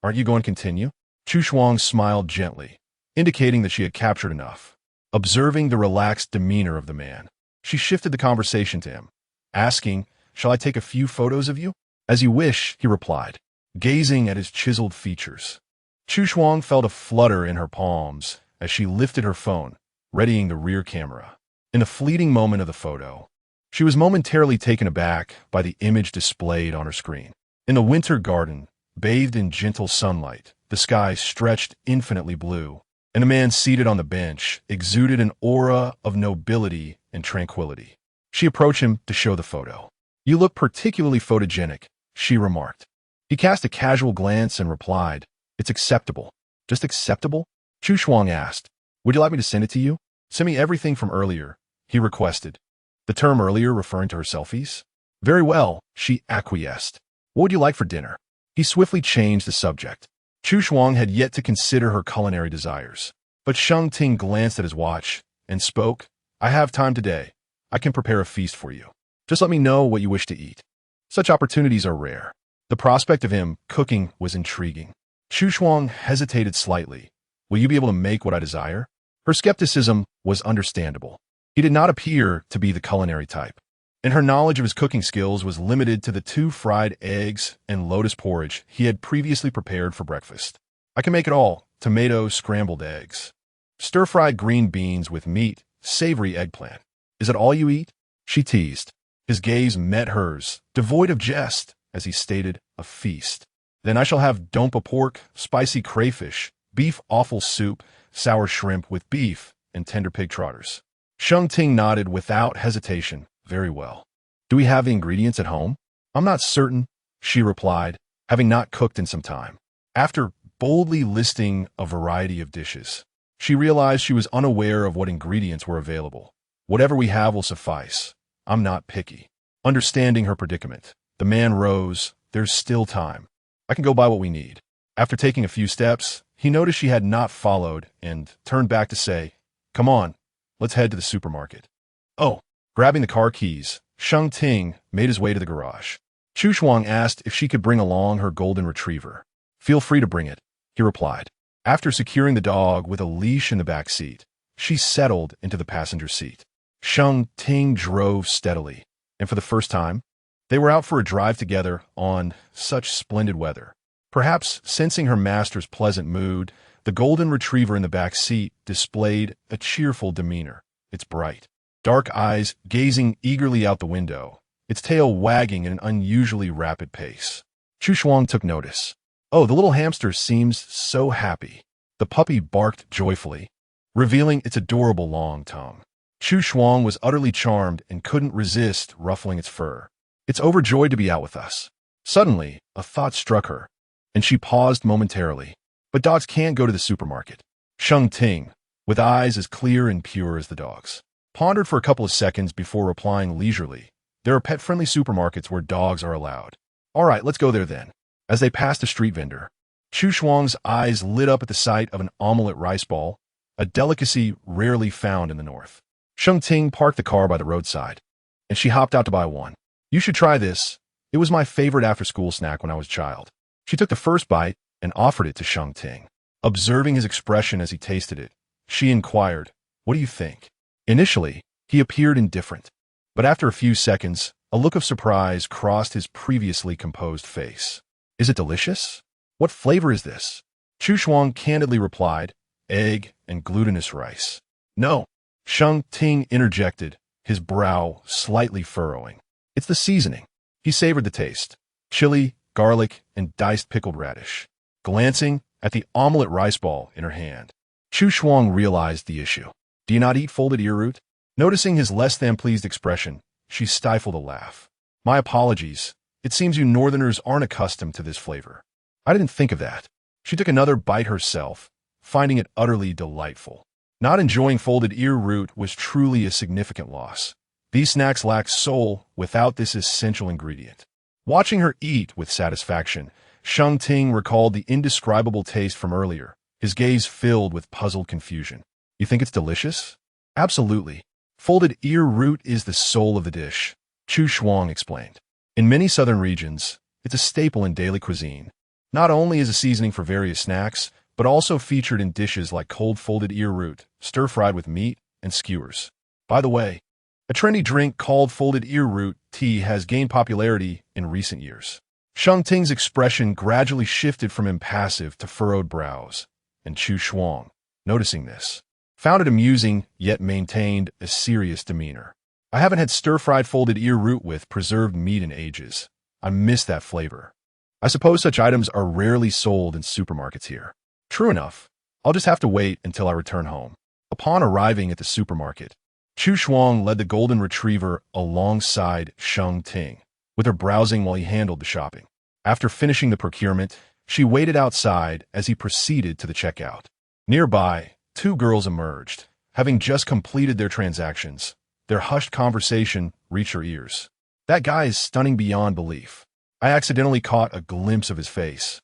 "Aren't you going to continue?" Chu Shuang smiled gently, indicating that she had captured enough. Observing the relaxed demeanor of the man, she shifted the conversation to him, asking, "Shall I take a few photos of you?" "As you wish," he replied, gazing at his chiseled features. Chu Shuang felt a flutter in her palms as she lifted her phone, readying the rear camera. In the fleeting moment of the photo, she was momentarily taken aback by the image displayed on her screen. In the winter garden, bathed in gentle sunlight, the sky stretched infinitely blue, and a man seated on the bench exuded an aura of nobility and tranquility. She approached him to show the photo. You look particularly photogenic, she remarked. He cast a casual glance and replied, "It's acceptable." "Just acceptable?" Chu Shuang asked. "Would you like me to send it to you?" "Send me everything from earlier," he requested. The term earlier referring to her selfies? "Very well," she acquiesced. "What would you like for dinner?" He swiftly changed the subject. Chu Shuang had yet to consider her culinary desires. But Sheng Ting glanced at his watch and spoke, "I have time today. I can prepare a feast for you. Just let me know what you wish to eat." Such opportunities are rare. The prospect of him cooking was intriguing. Chu Shuang hesitated slightly. "Will you be able to make what I desire?" Her skepticism was understandable. He did not appear to be the culinary type, and her knowledge of his cooking skills was limited to the 2 fried eggs and lotus porridge he had previously prepared for breakfast. "I can make it all: tomato scrambled eggs, stir-fried green beans with meat, savory eggplant. Is it all you eat?" she teased. His gaze met hers, devoid of jest, as he stated, "A feast. Then I shall have dompa pork, spicy crayfish, beef offal soup, sour shrimp with beef, and tender pig trotters." Sheng Ting nodded without hesitation. "Very well. Do we have the ingredients at home?" "I'm not certain," she replied, having not cooked in some time. After boldly listing a variety of dishes, she realized she was unaware of what ingredients were available. "Whatever we have will suffice. I'm not picky." Understanding her predicament, the man rose. "There's still time. I can go buy what we need." After taking a few steps, he noticed she had not followed and turned back to say, "Come on, let's head to the supermarket." "Oh." Grabbing the car keys, Sheng Ting made his way to the garage. Chu Shuang asked if she could bring along her golden retriever. "Feel free to bring it," he replied. After securing the dog with a leash in the back seat, she settled into the passenger seat. Sheng Ting drove steadily, and for the first time, they were out for a drive together on such splendid weather. Perhaps sensing her master's pleasant mood, the golden retriever in the back seat displayed a cheerful demeanor, its bright, dark eyes gazing eagerly out the window, its tail wagging at an unusually rapid pace. Chu Shuang took notice. "Oh, the little hamster seems so happy." The puppy barked joyfully, revealing its adorable long tongue. Chu Shuang was utterly charmed and couldn't resist ruffling its fur. "It's overjoyed to be out with us." Suddenly, a thought struck her, and she paused momentarily. "But dogs can't go to the supermarket." Sheng Ting, with eyes as clear and pure as the dog's, pondered for a couple of seconds before replying leisurely, "There are pet-friendly supermarkets where dogs are allowed." "All right, let's go there then." As they passed a street vendor, Chu Shuang's eyes lit up at the sight of an omelette rice ball, a delicacy rarely found in the north. Sheng Ting parked the car by the roadside, and she hopped out to buy one. "You should try this. It was my favorite after-school snack when I was a child." She took the first bite and offered it to Sheng Ting. Observing his expression as he tasted it, she inquired, "What do you think?" Initially, he appeared indifferent, but after a few seconds, a look of surprise crossed his previously composed face. "Is it delicious? What flavor is this?" Chu Shuang candidly replied, "Egg and glutinous rice." "No," Sheng Ting interjected, his brow slightly furrowing. "It's the seasoning." He savored the taste: chili, garlic, and diced pickled radish. Glancing at the omelette rice ball in her hand, Chu Shuang realized the issue. "Do you not eat folded ear root?" Noticing his less-than-pleased expression, she stifled a laugh. "My apologies. It seems you northerners aren't accustomed to this flavor." "I didn't think of that." She took another bite herself, finding it utterly delightful. Not enjoying folded ear root was truly a significant loss. These snacks lacked soul without this essential ingredient. Watching her eat with satisfaction, Sheng Ting recalled the indescribable taste from earlier, his gaze filled with puzzled confusion. "You think it's delicious?" "Absolutely. Folded ear root is the soul of the dish," Chu Shuang explained. "In many southern regions, it's a staple in daily cuisine. Not only as a seasoning for various snacks, but also featured in dishes like cold folded ear root, stir-fried with meat, and skewers. By the way, a trendy drink called folded ear root tea has gained popularity in recent years." Sheng Ting's expression gradually shifted from impassive to furrowed brows, and Chu Shuang, noticing this, found it amusing yet maintained a serious demeanor. "I haven't had stir-fried folded ear root with preserved meat in ages. I miss that flavor. I suppose such items are rarely sold in supermarkets here." "True enough. I'll just have to wait until I return home." Upon arriving at the supermarket, Chu Shuang led the golden retriever alongside Sheng Ting, with her browsing while he handled the shopping. After finishing the procurement, she waited outside as he proceeded to the checkout. Nearby, two girls emerged, having just completed their transactions. Their hushed conversation reached her ears. "That guy is stunning beyond belief. I accidentally caught a glimpse of his face,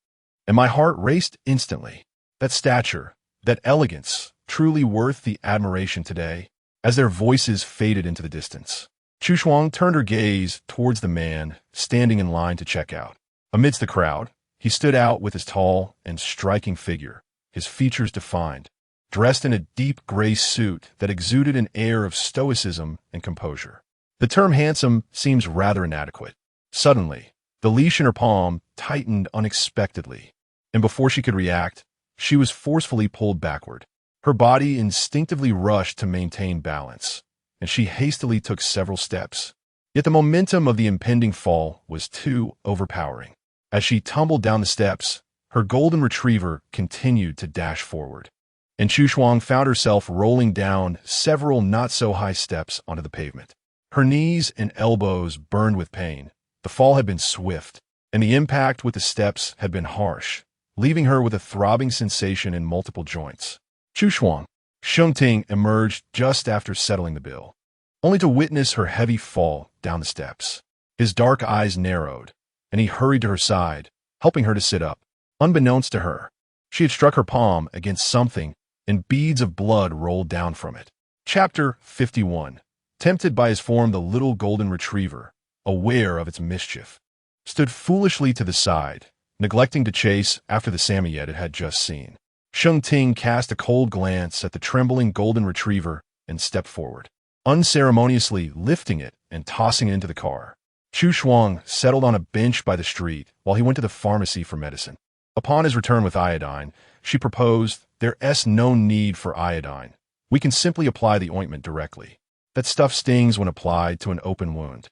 and my heart raced instantly. That stature, that elegance, truly worth the admiration today." As their voices faded into the distance, Chu Shuang turned her gaze towards the man standing in line to check out. Amidst the crowd, he stood out with his tall and striking figure, his features defined, dressed in a deep gray suit that exuded an air of stoicism and composure. The term handsome seems rather inadequate. Suddenly, the leash in her palm tightened unexpectedly, and before she could react, she was forcefully pulled backward. Her body instinctively rushed to maintain balance, and she hastily took several steps. Yet the momentum of the impending fall was too overpowering. As she tumbled down the steps, her golden retriever continued to dash forward, and Chu Shuang found herself rolling down several not-so-high steps onto the pavement. Her knees and elbows burned with pain. The fall had been swift, and the impact with the steps had been harsh, leaving her with a throbbing sensation in multiple joints. Chu Shuang, Sheng Ting emerged just after settling the bill, only to witness her heavy fall down the steps. His dark eyes narrowed, and he hurried to her side, helping her to sit up. Unbeknownst to her, she had struck her palm against something, and beads of blood rolled down from it. Chapter 51. Tempted by his form, the little golden retriever, aware of its mischief, stood foolishly to the side, neglecting to chase after the Samoyed it had just seen. Sheng Ting cast a cold glance at the trembling golden retriever and stepped forward, unceremoniously lifting it and tossing it into the car. Chu Shuang settled on a bench by the street while he went to the pharmacy for medicine. Upon his return with iodine, she proposed, "There's no need for iodine. We can simply apply the ointment directly. That stuff stings when applied to an open wound."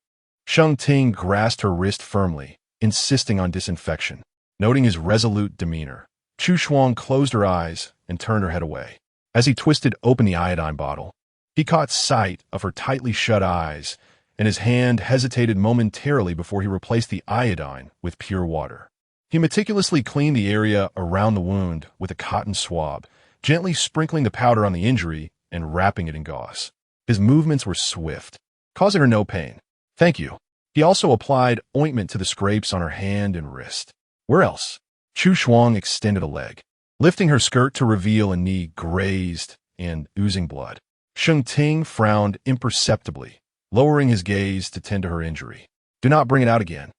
Sheng Ting grasped her wrist firmly, insisting on disinfection. Noting his resolute demeanor, Chu Shuang closed her eyes and turned her head away. As he twisted open the iodine bottle, he caught sight of her tightly shut eyes, and his hand hesitated momentarily before he replaced the iodine with pure water. He meticulously cleaned the area around the wound with a cotton swab, gently sprinkling the powder on the injury and wrapping it in gauze. His movements were swift, causing her no pain. "Thank you." He also applied ointment to the scrapes on her hand and wrist. "Where else?" Chu Shuang extended a leg, lifting her skirt to reveal a knee grazed and oozing blood. Sheng Ting frowned imperceptibly, lowering his gaze to tend to her injury. "Do not bring it out again.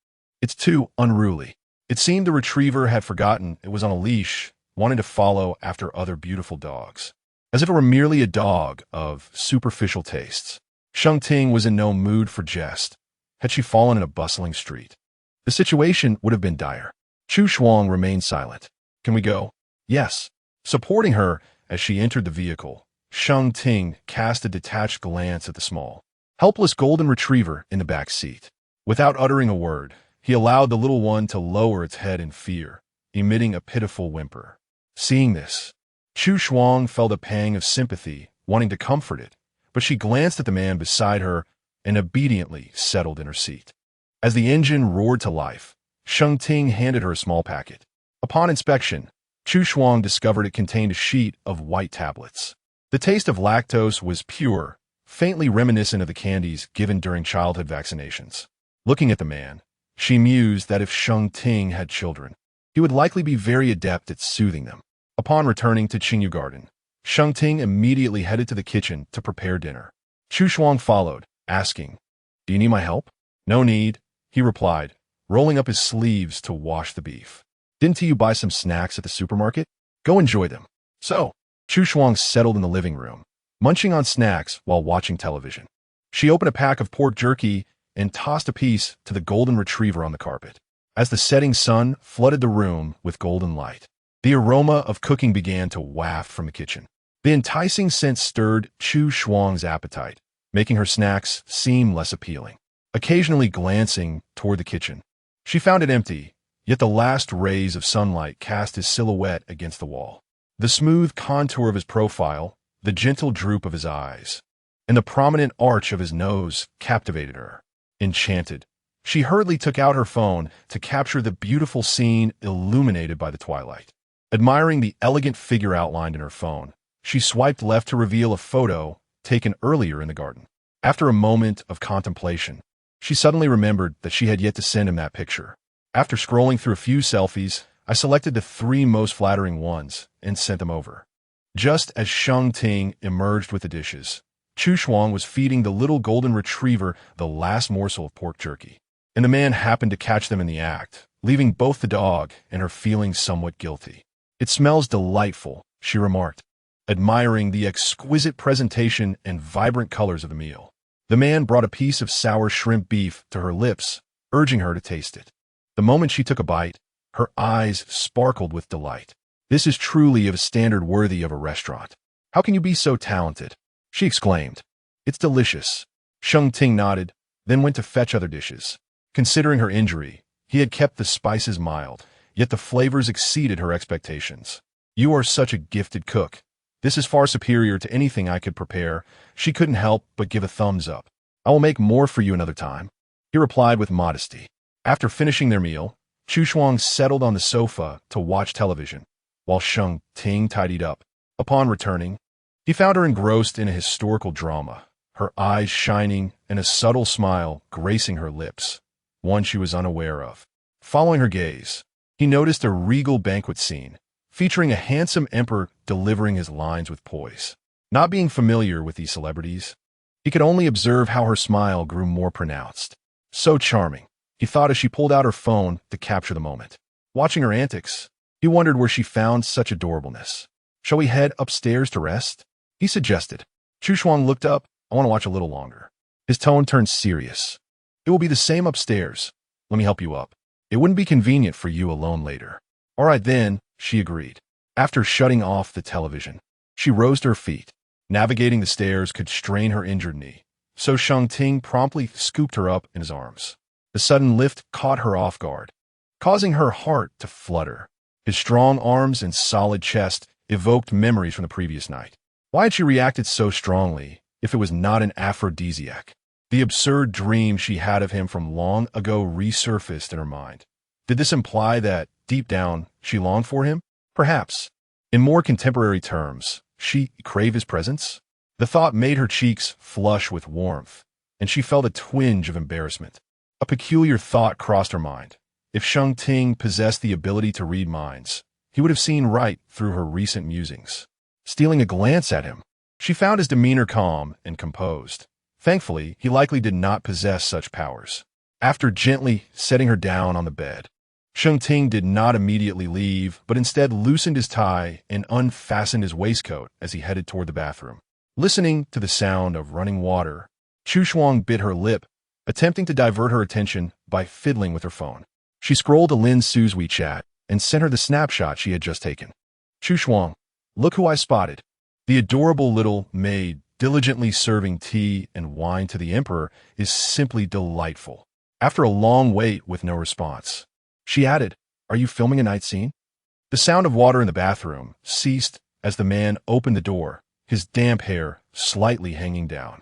It's too unruly." It seemed the retriever had forgotten it was on a leash, wanting to follow after other beautiful dogs, as if it were merely a dog of superficial tastes. Sheng Ting was in no mood for jest. Had she fallen in a bustling street, the situation would have been dire. Chu Shuang remained silent. "Can we go?" "Yes." Supporting her as she entered the vehicle, Sheng Ting cast a detached glance at the small, helpless golden retriever in the back seat. Without uttering a word, he allowed the little one to lower its head in fear, emitting a pitiful whimper. Seeing this, Chu Shuang felt a pang of sympathy, wanting to comfort it, but she glanced at the man beside her and obediently settled in her seat. As the engine roared to life, Sheng Ting handed her a small packet. Upon inspection, Chu Shuang discovered it contained a sheet of white tablets. The taste of lactose was pure, faintly reminiscent of the candies given during childhood vaccinations. Looking at the man, she mused that if Sheng Ting had children, he would likely be very adept at soothing them. Upon returning to Qingyu Garden, Sheng Ting immediately headed to the kitchen to prepare dinner. Chu Shuang followed, asking, "Do you need my help?" "No need," he replied, rolling up his sleeves to wash the beef. "Didn't you buy some snacks at the supermarket? Go enjoy them." So, Chu Shuang settled in the living room, munching on snacks while watching television. She opened a pack of pork jerky and tossed a piece to the golden retriever on the carpet. As the setting sun flooded the room with golden light, the aroma of cooking began to waft from the kitchen. The enticing scent stirred Chu Shuang's appetite, making her snacks seem less appealing. Occasionally glancing toward the kitchen, she found it empty, yet the last rays of sunlight cast his silhouette against the wall. The smooth contour of his profile, the gentle droop of his eyes, and the prominent arch of his nose captivated her. Enchanted, She hurriedly took out her phone to capture the beautiful scene illuminated by the twilight. Admiring the elegant figure outlined in her phone, she swiped left to reveal a photo taken earlier in the garden. After a moment of contemplation, she suddenly remembered that she had yet to send him that picture. After scrolling through a few selfies, I selected the 3 most flattering ones and sent them over. Just as Sheng Ting emerged with the dishes, Chu Shuang was feeding the little golden retriever the last morsel of pork jerky, and the man happened to catch them in the act, leaving both the dog and her feeling somewhat guilty. "It smells delightful," she remarked, admiring the exquisite presentation and vibrant colors of the meal. The man brought a piece of sour shrimp beef to her lips, urging her to taste it. The moment she took a bite, her eyes sparkled with delight. "This is truly of a standard worthy of a restaurant. How can you be so talented?" she exclaimed. "It's delicious." Sheng Ting nodded, then went to fetch other dishes. Considering her injury, he had kept the spices mild, yet the flavors exceeded her expectations. "You are such a gifted cook. This is far superior to anything I could prepare." She couldn't help but give a thumbs up. "I will make more for you another time," he replied with modesty. After finishing their meal, Chu Shuang settled on the sofa to watch television, while Sheng Ting tidied up. Upon returning, he found her engrossed in a historical drama, her eyes shining and a subtle smile gracing her lips, one she was unaware of. Following her gaze, he noticed a regal banquet scene, featuring a handsome emperor delivering his lines with poise. Not being familiar with these celebrities, he could only observe how her smile grew more pronounced. So charming, he thought as she pulled out her phone to capture the moment. Watching her antics, he wondered where she found such adorableness. "Shall we head upstairs to rest?" he suggested. Chu Shuang looked up. "I want to watch a little longer." His tone turned serious. "It will be the same upstairs. Let me help you up. It wouldn't be convenient for you alone later." "All right then," she agreed. After shutting off the television, she rose to her feet. Navigating the stairs could strain her injured knee, so Sheng Ting promptly scooped her up in his arms. The sudden lift caught her off guard, causing her heart to flutter. His strong arms and solid chest evoked memories from the previous night. Why had she reacted so strongly if it was not an aphrodisiac? The absurd dream she had of him from long ago resurfaced in her mind. Did this imply that, deep down, she longed for him? Perhaps. In more contemporary terms, she craved his presence? The thought made her cheeks flush with warmth, and she felt a twinge of embarrassment. A peculiar thought crossed her mind. If Sheng Ting possessed the ability to read minds, he would have seen right through her recent musings. Stealing a glance at him, she found his demeanor calm and composed. Thankfully, he likely did not possess such powers. After gently setting her down on the bed, Sheng Ting did not immediately leave, but instead loosened his tie and unfastened his waistcoat as he headed toward the bathroom. Listening to the sound of running water, Chu Shuang bit her lip, attempting to divert her attention by fiddling with her phone. She scrolled to Lin Su's WeChat and sent her the snapshot she had just taken. "Chu Shuang, look who I spotted." The adorable little maid diligently serving tea and wine to the emperor is simply delightful. After a long wait with no response, she added, "Are you filming a night scene?" The sound of water in the bathroom ceased as the man opened the door, his damp hair slightly hanging down.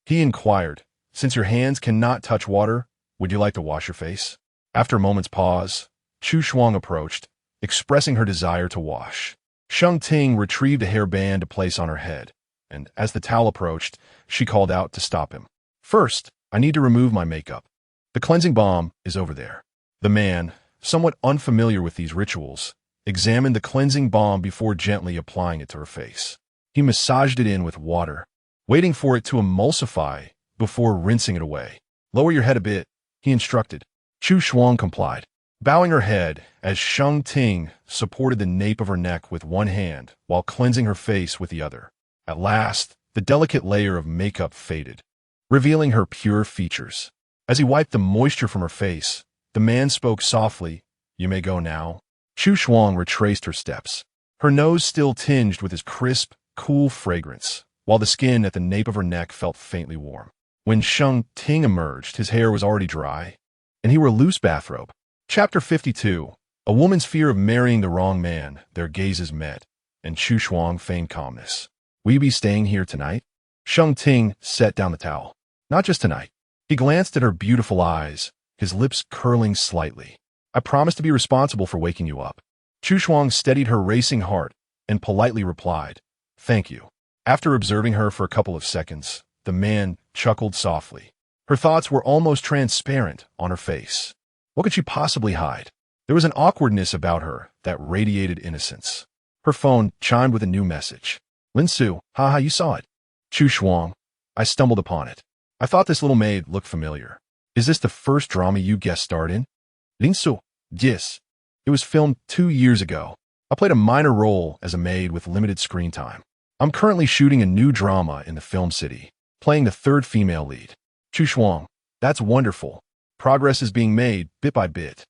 He inquired, "Since your hands cannot touch water, would you like to wash your face?" After a moment's pause, Chu Shuang approached, expressing her desire to wash. Sheng Ting retrieved a hairband to place on her head, and as the towel approached, she called out to stop him. "First, I need to remove my makeup. The cleansing balm is over there." The man, somewhat unfamiliar with these rituals, examined the cleansing balm before gently applying it to her face. He massaged it in with water, waiting for it to emulsify before rinsing it away. "Lower your head a bit," he instructed. Chu Shuang complied, bowing her head as Sheng Ting supported the nape of her neck with one hand while cleansing her face with the other. At last, the delicate layer of makeup faded, revealing her pure features. As he wiped the moisture from her face, the man spoke softly, "You may go now." Chu Shuang retraced her steps, her nose still tinged with his crisp, cool fragrance, while the skin at the nape of her neck felt faintly warm. When Sheng Ting emerged, his hair was already dry, and he wore a loose bathrobe. Chapter 52. A woman's fear of marrying the wrong man. Their gazes met, and Chu Shuang feigned calmness. "Will you be staying here tonight?" Sheng Ting set down the towel. "Not just tonight." He glanced at her beautiful eyes, his lips curling slightly. I promise to be responsible for waking you up. Chu Shuang steadied her racing heart and politely replied, "Thank you." After observing her for a couple of seconds, the man chuckled softly. Her thoughts were almost transparent on her face. What could she possibly hide? There was an awkwardness about her that radiated innocence. Her phone chimed with a new message. "Lin Su, haha, you saw it." "Chu Shuang, I stumbled upon it. I thought this little maid looked familiar. Is this the first drama you guest starred in?" "Lin Su, yes. It was filmed 2 years ago. I played a minor role as a maid with limited screen time. I'm currently shooting a new drama in the film city, playing the third female lead." "Chu Shuang, that's wonderful. Progress is being made bit by bit."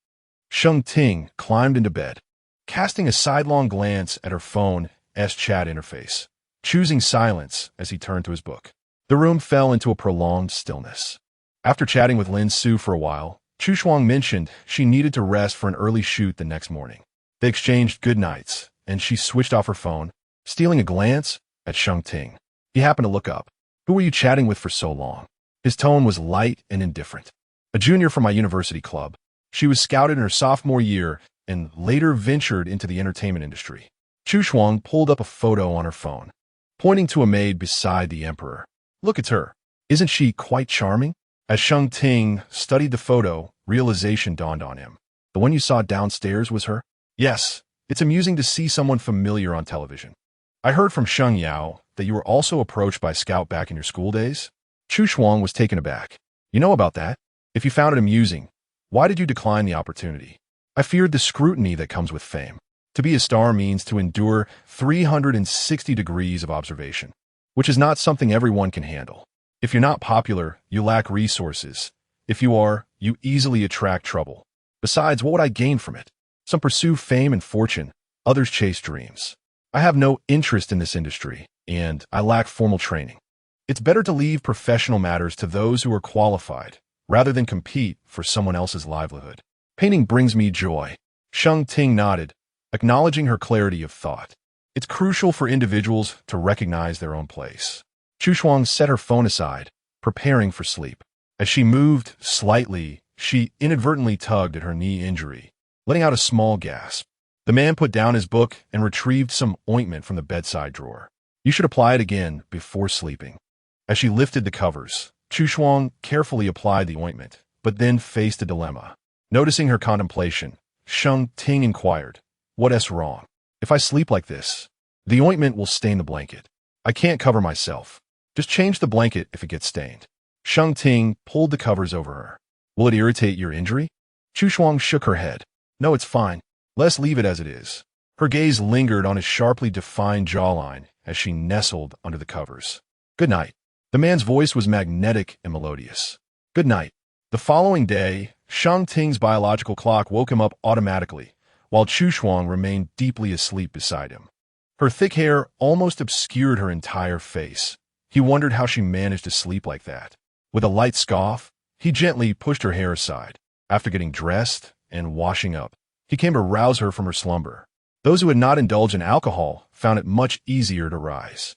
Sheng Ting climbed into bed, casting a sidelong glance at her phone's chat interface, choosing silence as he turned to his book. The room fell into a prolonged stillness. After chatting with Lin Su for a while, Chu Shuang mentioned she needed to rest for an early shoot the next morning. They exchanged goodnights, and she switched off her phone, stealing a glance at Sheng Ting. He happened to look up. "Who were you chatting with for so long?" His tone was light and indifferent. "A junior from my university club. She was scouted in her sophomore year and later ventured into the entertainment industry." Chu Shuang pulled up a photo on her phone, pointing to a maid beside the emperor. "Look at her. Isn't she quite charming?" As Sheng Ting studied the photo, realization dawned on him. "The one you saw downstairs was her?" "Yes. It's amusing to see someone familiar on television." "I heard from Sheng Yao that you were also approached by Scout back in your school days." Chu Shuang was taken aback. "You know about that? If you found it amusing, why did you decline the opportunity?" "I feared the scrutiny that comes with fame. To be a star means to endure 360 degrees of observation, which is not something everyone can handle. If you're not popular, you lack resources. If you are, you easily attract trouble. Besides, what would I gain from it? Some pursue fame and fortune, others chase dreams. I have no interest in this industry, and I lack formal training. It's better to leave professional matters to those who are qualified, rather than compete for someone else's livelihood. Painting brings me joy." Sheng Ting nodded, acknowledging her clarity of thought. It's crucial for individuals to recognize their own place. Chu Shuang set her phone aside, preparing for sleep. As she moved slightly, she inadvertently tugged at her knee injury, letting out a small gasp. The man put down his book and retrieved some ointment from the bedside drawer. "You should apply it again before sleeping." As she lifted the covers, Chu Shuang carefully applied the ointment, but then faced a dilemma. Noticing her contemplation, Sheng Ting inquired, "What's wrong? If I sleep like this, the ointment will stain the blanket. I can't cover myself. Just change the blanket if it gets stained." Sheng Ting pulled the covers over her. "Will it irritate your injury?" Chu Shuang shook her head. "No, it's fine. Let's leave it as it is." Her gaze lingered on his sharply defined jawline as she nestled under the covers. "Good night." The man's voice was magnetic and melodious. "Good night." The following day, Sheng Ting's biological clock woke him up automatically, while Chu Shuang remained deeply asleep beside him. Her thick hair almost obscured her entire face. He wondered how she managed to sleep like that. With a light scoff, he gently pushed her hair aside. After getting dressed and washing up, he came to rouse her from her slumber. Those who had not indulged in alcohol found it much easier to rise.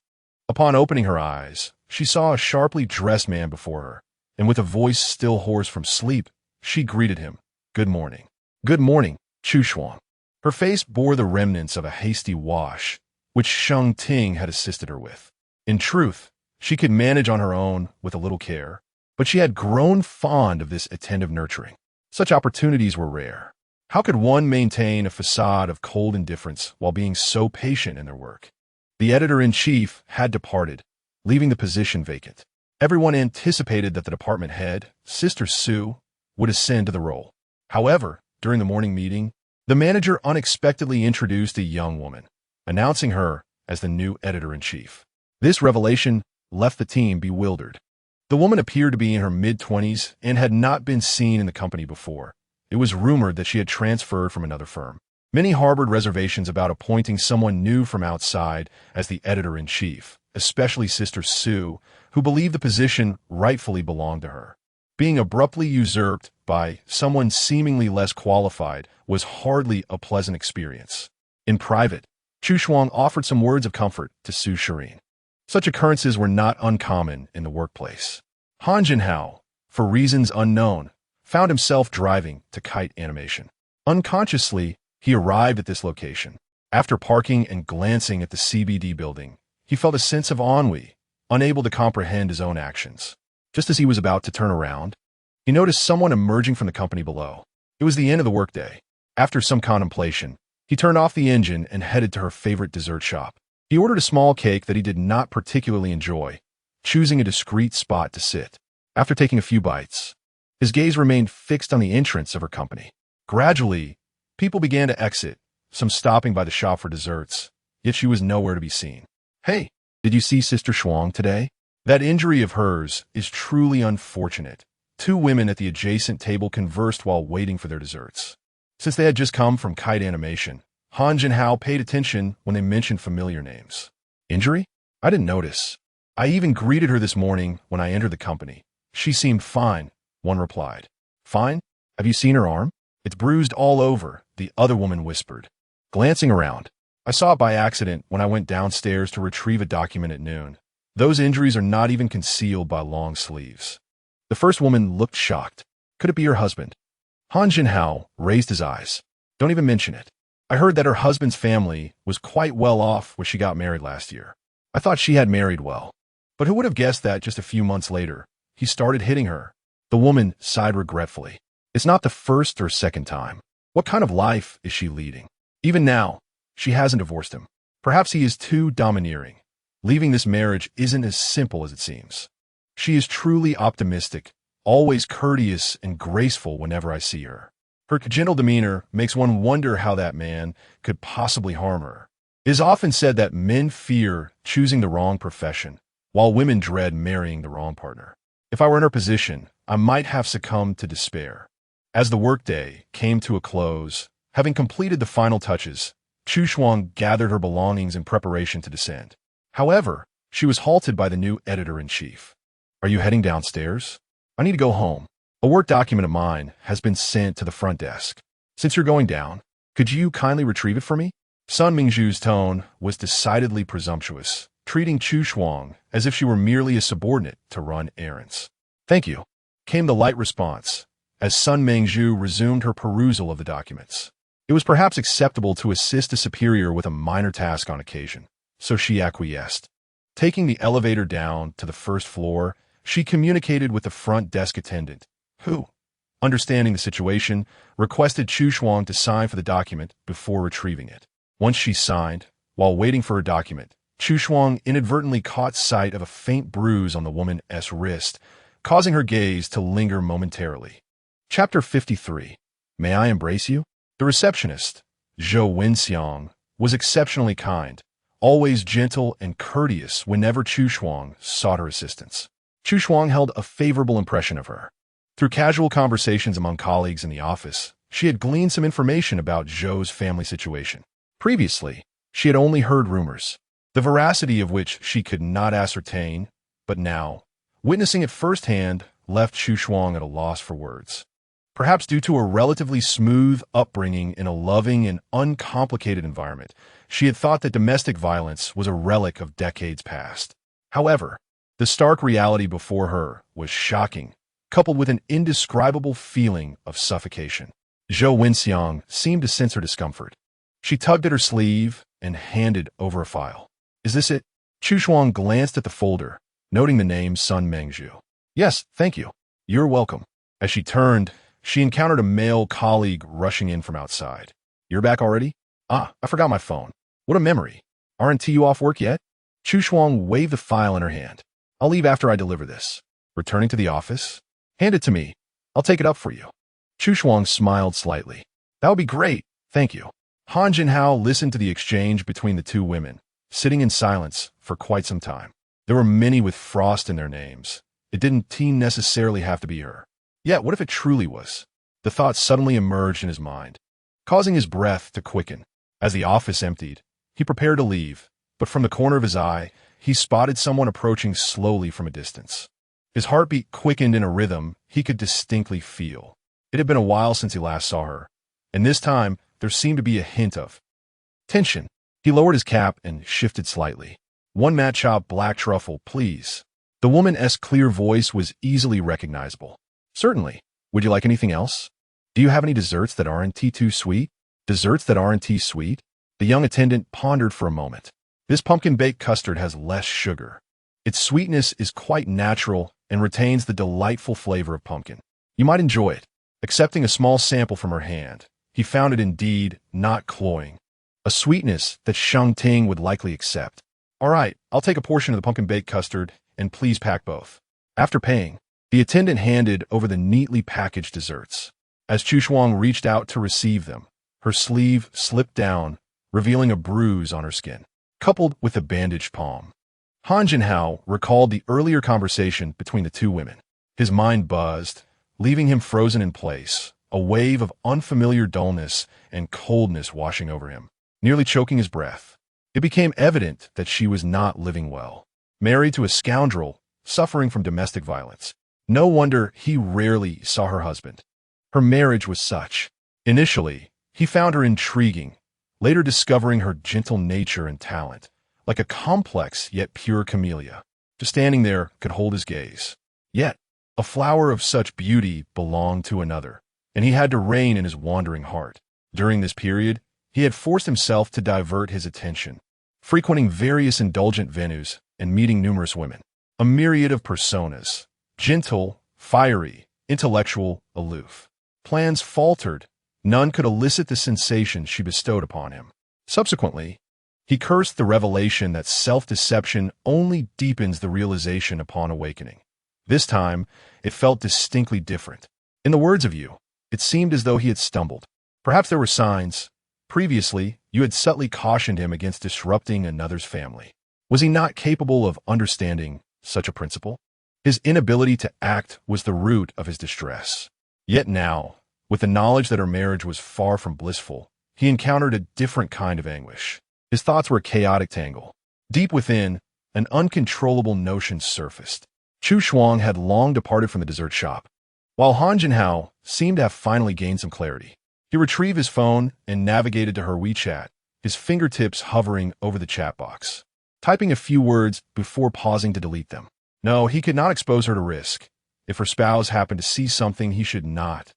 Upon opening her eyes, she saw a sharply dressed man before her, and with a voice still hoarse from sleep, she greeted him. "Good morning." "Good morning, Chu Shuang." Her face bore the remnants of a hasty wash, which Sheng Ting had assisted her with. In truth, she could manage on her own with a little care, but she had grown fond of this attentive nurturing. Such opportunities were rare. How could one maintain a facade of cold indifference while being so patient in their work? The editor-in-chief had departed, leaving the position vacant. Everyone anticipated that the department head, Sister Sue, would ascend to the role. However, during the morning meeting, the manager unexpectedly introduced a young woman, announcing her as the new editor-in-chief. This revelation left the team bewildered. The woman appeared to be in her mid-20s and had not been seen in the company before. It was rumored that she had transferred from another firm. Many harbored reservations about appointing someone new from outside as the editor-in-chief, especially Sister Sue, who believed the position rightfully belonged to her. Being abruptly usurped by someone seemingly less qualified was hardly a pleasant experience. In private, Chu Shuang offered some words of comfort to Su Shirin. Such occurrences were not uncommon in the workplace. Han Jinhao, for reasons unknown, found himself driving to Kite Animation. Unconsciously, he arrived at this location. After parking and glancing at the CBD building, he felt a sense of ennui, unable to comprehend his own actions. Just as he was about to turn around, he noticed someone emerging from the company below. It was the end of the workday. After some contemplation, he turned off the engine and headed to her favorite dessert shop. He ordered a small cake that he did not particularly enjoy, choosing a discreet spot to sit. After taking a few bites, his gaze remained fixed on the entrance of her company. Gradually, people began to exit, some stopping by the shop for desserts, yet she was nowhere to be seen. "Hey, did you see Sister Shuang today? That injury of hers is truly unfortunate." Two women at the adjacent table conversed while waiting for their desserts. Since they had just come from Kite Animation, Han Jinhao paid attention when they mentioned familiar names. "Injury? I didn't notice. I even greeted her this morning when I entered the company. She seemed fine," one replied. "Fine? Have you seen her arm? It's bruised all over," the other woman whispered. Glancing around, "I saw it by accident when I went downstairs to retrieve a document at noon. Those injuries are not even concealed by long sleeves." The first woman looked shocked. "Could it be her husband?" Han Jinhao raised his eyes. "Don't even mention it. I heard that her husband's family was quite well off when she got married last year. I thought she had married well. But who would have guessed that just a few months later, he started hitting her?" The woman sighed regretfully. "It's not the first or second time. What kind of life is she leading? Even now, she hasn't divorced him. Perhaps he is too domineering. Leaving this marriage isn't as simple as it seems. She is truly optimistic, always courteous and graceful whenever I see her. Her gentle demeanor makes one wonder how that man could possibly harm her. It is often said that men fear choosing the wrong profession, while women dread marrying the wrong partner. If I were in her position, I might have succumbed to despair." As the workday came to a close, having completed the final touches, Chu Shuang gathered her belongings in preparation to descend. However, she was halted by the new editor-in-chief. "Are you heading downstairs? I need to go home. A work document of mine has been sent to the front desk. Since you're going down, could you kindly retrieve it for me?" Sun Mingzhu's tone was decidedly presumptuous, treating Chu Shuang as if she were merely a subordinate to run errands. "Thank you," came the light response, as Sun Mingzhu resumed her perusal of the documents. It was perhaps acceptable to assist a superior with a minor task on occasion, so she acquiesced. Taking the elevator down to the first floor, she communicated with the front desk attendant, who, understanding the situation, requested Chu Shuang to sign for the document before retrieving it. Once she signed, while waiting for her document, Chu Shuang inadvertently caught sight of a faint bruise on the woman's wrist, causing her gaze to linger momentarily. Chapter 53. May I embrace you? The receptionist, Zhou Wenxiang, was exceptionally kind, always gentle and courteous whenever Chu Shuang sought her assistance. Chu Shuang held a favorable impression of her. Through casual conversations among colleagues in the office, she had gleaned some information about Zhou's family situation. Previously, she had only heard rumors, the veracity of which she could not ascertain, but now, witnessing it firsthand, left Chu Shuang at a loss for words. Perhaps due to a relatively smooth upbringing in a loving and uncomplicated environment, she had thought that domestic violence was a relic of decades past. However, the stark reality before her was shocking, coupled with an indescribable feeling of suffocation. Zhou Wenxiang seemed to sense her discomfort. She tugged at her sleeve and handed over a file. "Is this it?" Chu Shuang glanced at the folder, noting the name Sun Mingzhu. "Yes, thank you. You're welcome." As she turned, she encountered a male colleague rushing in from outside. "You're back already? Ah, I forgot my phone. What a memory. Aren't you off work yet?" Chu Shuang waved the file in her hand. "I'll leave after I deliver this." Returning to the office, "Hand it to me. I'll take it up for you." Chu Shuang smiled slightly. "That would be great, thank you." Han Jinhao listened to the exchange between the two women, sitting in silence for quite some time. There were many with frost in their names. It didn't necessarily have to be her. Yet, what if it truly was? The thought suddenly emerged in his mind, causing his breath to quicken. As the office emptied, he prepared to leave, but from the corner of his eye, he spotted someone approaching slowly from a distance. His heartbeat quickened in a rhythm he could distinctly feel. It had been a while since he last saw her, and this time there seemed to be a hint of tension. He lowered his cap and shifted slightly. "One matchop black truffle, please." The woman's clear voice was easily recognizable. "Certainly." Would you like anything else? Do you have any desserts that aren't too sweet? Desserts that aren't too sweet? The young attendant pondered for a moment. This pumpkin-baked custard has less sugar. Its sweetness is quite natural and retains the delightful flavor of pumpkin. You might enjoy it. Accepting a small sample from her hand, he found it indeed not cloying, a sweetness that Sheng Ting would likely accept. All right, I'll take a portion of the pumpkin-baked custard, and please pack both. After paying, the attendant handed over the neatly packaged desserts. As Chu Shuang reached out to receive them, her sleeve slipped down, revealing a bruise on her skin, coupled with a bandaged palm. Han Jinhao recalled the earlier conversation between the two women. His mind buzzed, leaving him frozen in place, a wave of unfamiliar dullness and coldness washing over him, nearly choking his breath. It became evident that she was not living well. Married to a scoundrel, suffering from domestic violence. No wonder he rarely saw her husband. Her marriage was such. Initially, he found her intriguing, later discovering her gentle nature and talent, like a complex yet pure camellia. Just standing there could hold his gaze. Yet, a flower of such beauty belonged to another, and he had to rein in his wandering heart. During this period, he had forced himself to divert his attention, frequenting various indulgent venues and meeting numerous women. A myriad of personas, gentle, fiery, intellectual, aloof. Plans faltered. None could elicit the sensation she bestowed upon him. Subsequently, he cursed the revelation that self-deception only deepens the realization upon awakening. This time, it felt distinctly different. In the words of you, it seemed as though he had stumbled. Perhaps there were signs. Previously, you had subtly cautioned him against disrupting another's family. Was he not capable of understanding such a principle? His inability to act was the root of his distress. Yet now, with the knowledge that her marriage was far from blissful, he encountered a different kind of anguish. His thoughts were a chaotic tangle. Deep within, an uncontrollable notion surfaced. Chu Shuang had long departed from the dessert shop, while Han Jinhao seemed to have finally gained some clarity. He retrieved his phone and navigated to her WeChat, his fingertips hovering over the chat box, typing a few words before pausing to delete them. No, he could not expose her to risk. If her spouse happened to see something he should not,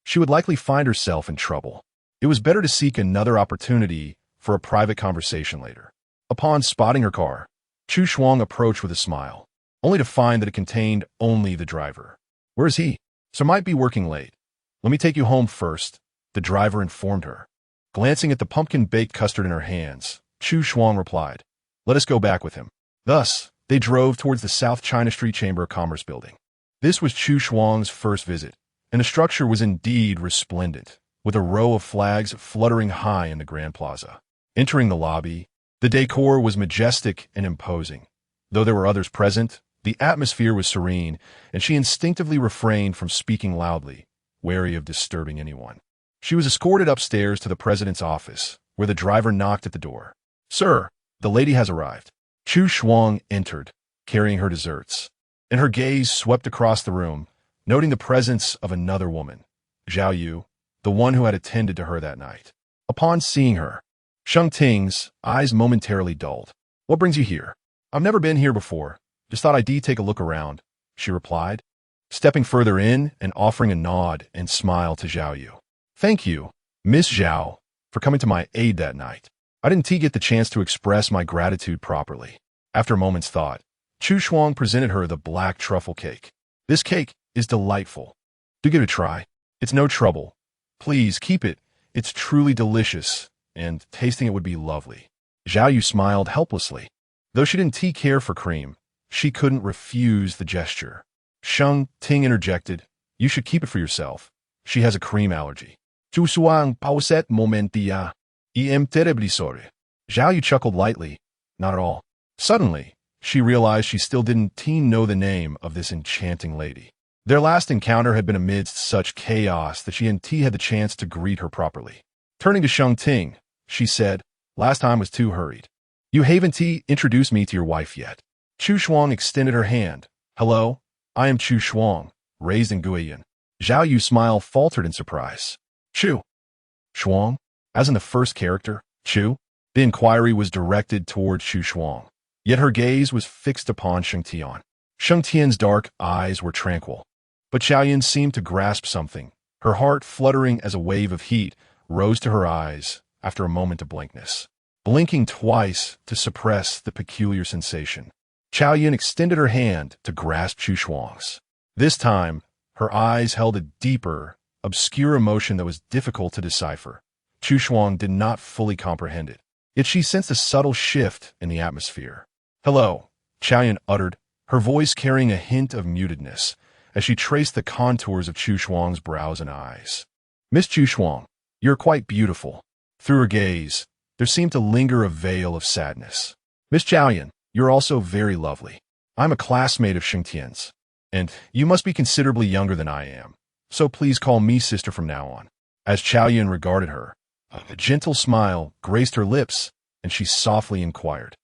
she would likely find herself in trouble. It was better to seek another opportunity for a private conversation later. Upon spotting her car, Chu Shuang approached with a smile, only to find that it contained only the driver. Where is he? Sir might be working late. Let me take you home first, the driver informed her. Glancing at the pumpkin-baked custard in her hands, Chu Shuang replied, let us go back with him. Thus, they drove towards the South China Street Chamber of Commerce building. This was Chu Shuang's first visit, and the structure was indeed resplendent, with a row of flags fluttering high in the Grand Plaza. Entering the lobby, the decor was majestic and imposing. Though there were others present, the atmosphere was serene, and she instinctively refrained from speaking loudly, wary of disturbing anyone. She was escorted upstairs to the president's office, where the driver knocked at the door. Sir, the lady has arrived. Chu Shuang entered, carrying her desserts, and her gaze swept across the room, noting the presence of another woman, Zhao Yu, the one who had attended to her that night. Upon seeing her, Sheng Ting's eyes momentarily dulled. What brings you here? I've never been here before. Just thought I'd take a look around, she replied, stepping further in and offering a nod and smile to Zhao Yu. Thank you, Miss Zhao, for coming to my aid that night. I didn't get the chance to express my gratitude properly. After a moment's thought, Chu Shuang presented her the black truffle cake. This cake is delightful. Do give it a try. It's no trouble. Please keep it. It's truly delicious, and tasting it would be lovely. Zhao Yu smiled helplessly. Though she didn't care for cream, she couldn't refuse the gesture. Sheng Ting interjected, you should keep it for yourself. She has a cream allergy. Chu Shuang pauset momentia. I am terribly sorry. Zhao Yu chuckled lightly. Not at all. Suddenly, she realized she still didn't know the name of this enchanting lady. Their last encounter had been amidst such chaos that she hadn't had the chance to greet her properly. Turning to Sheng Ting, she said, last time was too hurried. You haven't introduced me to your wife yet. Chu Shuang extended her hand. Hello, I am Chu Shuang, raised in Guiyuan. Zhao Yu's smile faltered in surprise. Chu Shuang? As in the first character, Chu? The inquiry was directed toward Chu Shuang, yet her gaze was fixed upon Sheng Tian. Sheng Tian's dark eyes were tranquil. But Xiaoyan seemed to grasp something. Her heart, fluttering as a wave of heat, rose to her eyes after a moment of blankness, blinking twice to suppress the peculiar sensation. Xiaoyan extended her hand to grasp Chu Shuang's. This time, her eyes held a deeper, obscure emotion that was difficult to decipher. Chu Shuang did not fully comprehend it, yet she sensed a subtle shift in the atmosphere. "Hello," Xiaoyan uttered, her voice carrying a hint of mutedness, as she traced the contours of Chu Shuang's brows and eyes. "Miss Chu Shuang, you're quite beautiful." Through her gaze, there seemed to linger a veil of sadness. "Miss Xiaoyan, you're also very lovely. I'm a classmate of Sheng Ting's, and you must be considerably younger than I am, so please call me sister from now on." As Xiaoyan regarded her, a gentle smile graced her lips, and she softly inquired,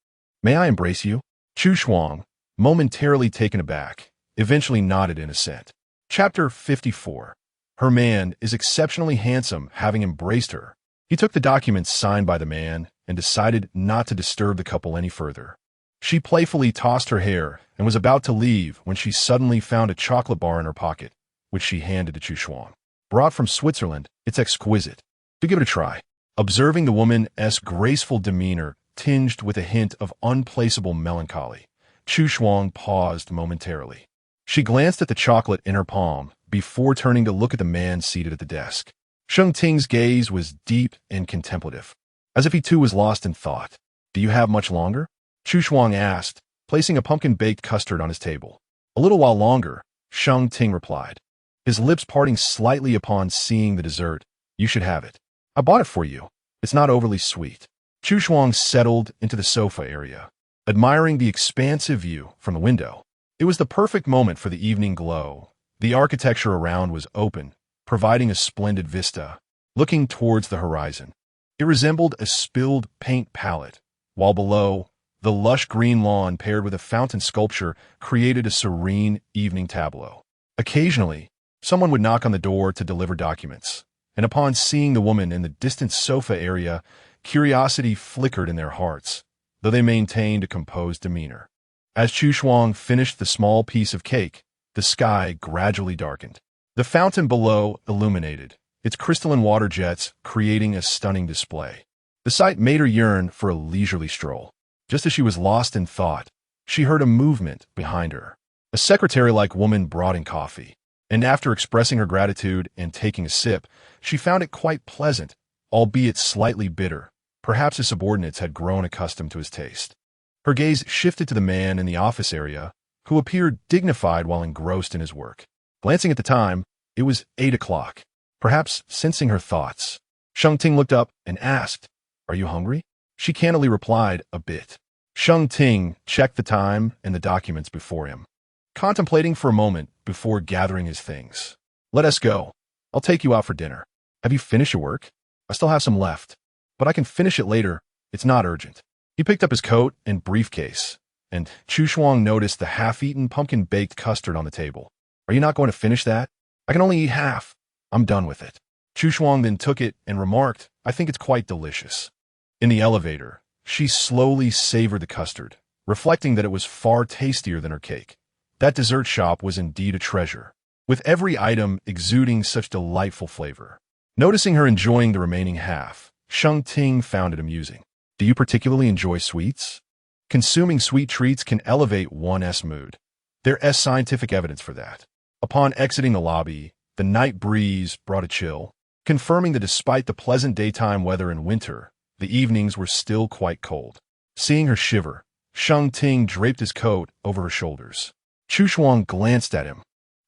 "May I embrace you?" Chu Shuang, momentarily taken aback, eventually nodded in assent. Chapter 54. Her man is exceptionally handsome, having embraced her. He took the documents signed by the man and decided not to disturb the couple any further. She playfully tossed her hair and was about to leave when she suddenly found a chocolate bar in her pocket, which she handed to Chu Shuang. "Brought from Switzerland, it's exquisite. Do give it a try." Observing the woman's graceful demeanor tinged with a hint of unplaceable melancholy, Chu Shuang paused momentarily. She glanced at the chocolate in her palm before turning to look at the man seated at the desk. Sheng Ting's gaze was deep and contemplative, as if he too was lost in thought. "Do you have much longer?" Chu Shuang asked, placing a pumpkin-baked custard on his table. "A little while longer," Sheng Ting replied, his lips parting slightly upon seeing the dessert. "You should have it. I bought it for you. It's not overly sweet." Chu Shuang settled into the sofa area, admiring the expansive view from the window. It was the perfect moment for the evening glow. The architecture around was open, providing a splendid vista. Looking towards the horizon, it resembled a spilled paint palette, while below, the lush green lawn paired with a fountain sculpture created a serene evening tableau. Occasionally, someone would knock on the door to deliver documents, and upon seeing the woman in the distant sofa area, curiosity flickered in their hearts, though they maintained a composed demeanor. As Chu Shuang finished the small piece of cake, the sky gradually darkened. The fountain below illuminated, its crystalline water jets creating a stunning display. The sight made her yearn for a leisurely stroll. Just as she was lost in thought, she heard a movement behind her. A secretary-like woman brought in coffee, and after expressing her gratitude and taking a sip, she found it quite pleasant, albeit slightly bitter. Perhaps his subordinates had grown accustomed to his taste. Her gaze shifted to the man in the office area, who appeared dignified while engrossed in his work. Glancing at the time, it was 8 o'clock. Perhaps sensing her thoughts, Sheng Ting looked up and asked, "Are you hungry?" She candidly replied, "A bit." Sheng Ting checked the time and the documents before him, contemplating for a moment before gathering his things. "Let us go. I'll take you out for dinner." "Have you finished your work?" "I still have some left, but I can finish it later. It's not urgent." He picked up his coat and briefcase, and Chu Shuang noticed the half-eaten pumpkin-baked custard on the table. "Are you not going to finish that?" "I can only eat half. I'm done with it." Chu Shuang then took it and remarked, "I think it's quite delicious." In the elevator, she slowly savored the custard, reflecting that it was far tastier than her cake. That dessert shop was indeed a treasure, with every item exuding such delightful flavor. Noticing her enjoying the remaining half, Sheng Ting found it amusing. "Do you particularly enjoy sweets?" Consuming sweet treats can elevate one's mood. There is scientific evidence for that. Upon exiting the lobby, the night breeze brought a chill, confirming that despite the pleasant daytime weather in winter, the evenings were still quite cold. Seeing her shiver, Sheng Ting draped his coat over her shoulders. Chu Shuang glanced at him.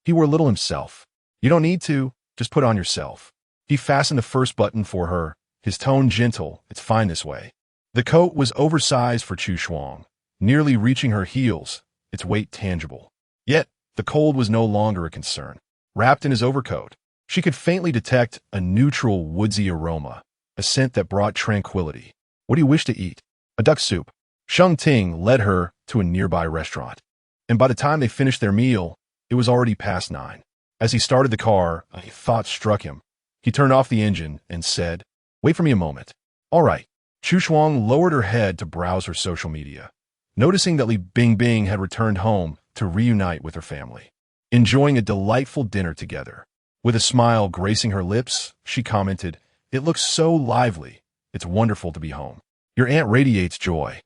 He wore little himself. "You don't need to, just put on yourself." He fastened the first button for her, his tone gentle. "It's fine this way." The coat was oversized for Chu Shuang, nearly reaching her heels, its weight tangible. Yet, the cold was no longer a concern. Wrapped in his overcoat, she could faintly detect a neutral woodsy aroma, a scent that brought tranquility. "What do you wish to eat?" "A duck soup." Sheng Ting led her to a nearby restaurant, and by the time they finished their meal, it was already past 9. As he started the car, a thought struck him. He turned off the engine and said, "Wait for me a moment." "All right." Chu Shuang lowered her head to browse her social media, noticing that Li Bingbing had returned home to reunite with her family. enjoying a delightful dinner together. With a smile gracing her lips, she commented, "It looks so lively. It's wonderful to be home. Your aunt radiates joy.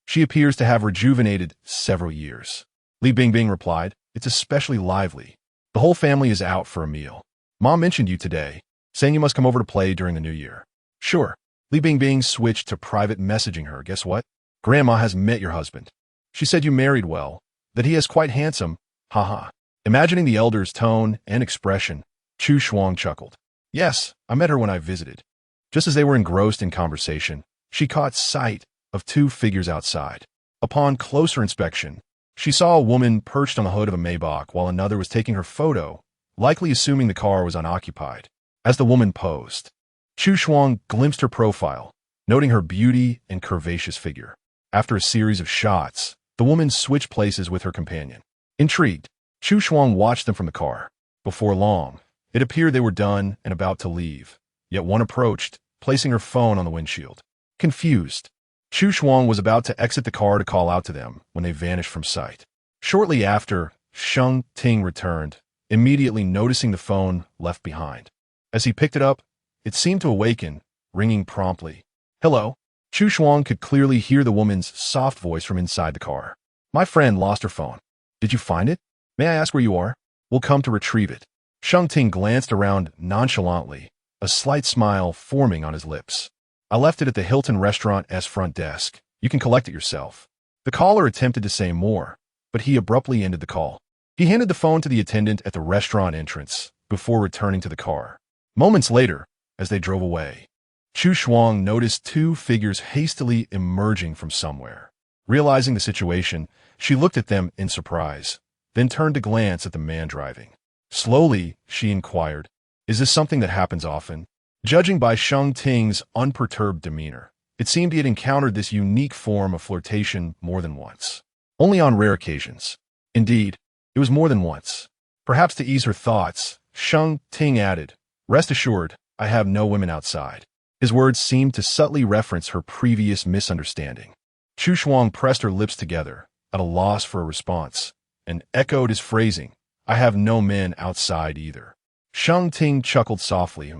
She appears to have rejuvenated several years." Li Bingbing replied, "It's especially lively. The whole family is out for a meal. Mom mentioned you today, saying you must come over to play during the new year." "Sure." Li Bingbing switched to private messaging her. "Guess what? Grandma has met your husband. She said you married well, that he is quite handsome. Haha." Imagining the elder's tone and expression, Chu Shuang chuckled. "Yes, I met her when I visited." Just as they were engrossed in conversation, she caught sight of two figures outside. Upon closer inspection, she saw a woman perched on the hood of a Maybach while another was taking her photo, likely assuming the car was unoccupied. As the woman posed, Chu Shuang glimpsed her profile, noting her beauty and curvaceous figure. After a series of shots, the woman switched places with her companion. Intrigued, Chu Shuang watched them from the car. Before long, it appeared they were done and about to leave, yet one approached, placing her phone on the windshield. Confused, Chu Shuang was about to exit the car to call out to them when they vanished from sight. Shortly after, Sheng Ting returned, immediately noticing the phone left behind. As he picked it up, it seemed to awaken, ringing promptly. "Hello?" Chu Shuang could clearly hear the woman's soft voice from inside the car. "My friend lost her phone. Did you find it? May I ask where you are? We'll come to retrieve it." Sheng Ting glanced around nonchalantly, a slight smile forming on his lips. "I left it at the Hilton Restaurant's front desk. You can collect it yourself." The caller attempted to say more, but he abruptly ended the call. He handed the phone to the attendant at the restaurant entrance before returning to the car. Moments later, as they drove away, Chu Shuang noticed two figures hastily emerging from somewhere. Realizing the situation, she looked at them in surprise, then turned to glance at the man driving. Slowly, she inquired, "Is this something that happens often?" Judging by Sheng Ting's unperturbed demeanor, it seemed he had encountered this unique form of flirtation more than once. Only on rare occasions. Indeed, it was more than once. Perhaps to ease her thoughts, Sheng Ting added, "Rest assured, I have no women outside." His words seemed to subtly reference her previous misunderstanding. Chu Shuang pressed her lips together, at a loss for a response, and echoed his phrasing, "I have no men outside either." Sheng Ting chuckled softly.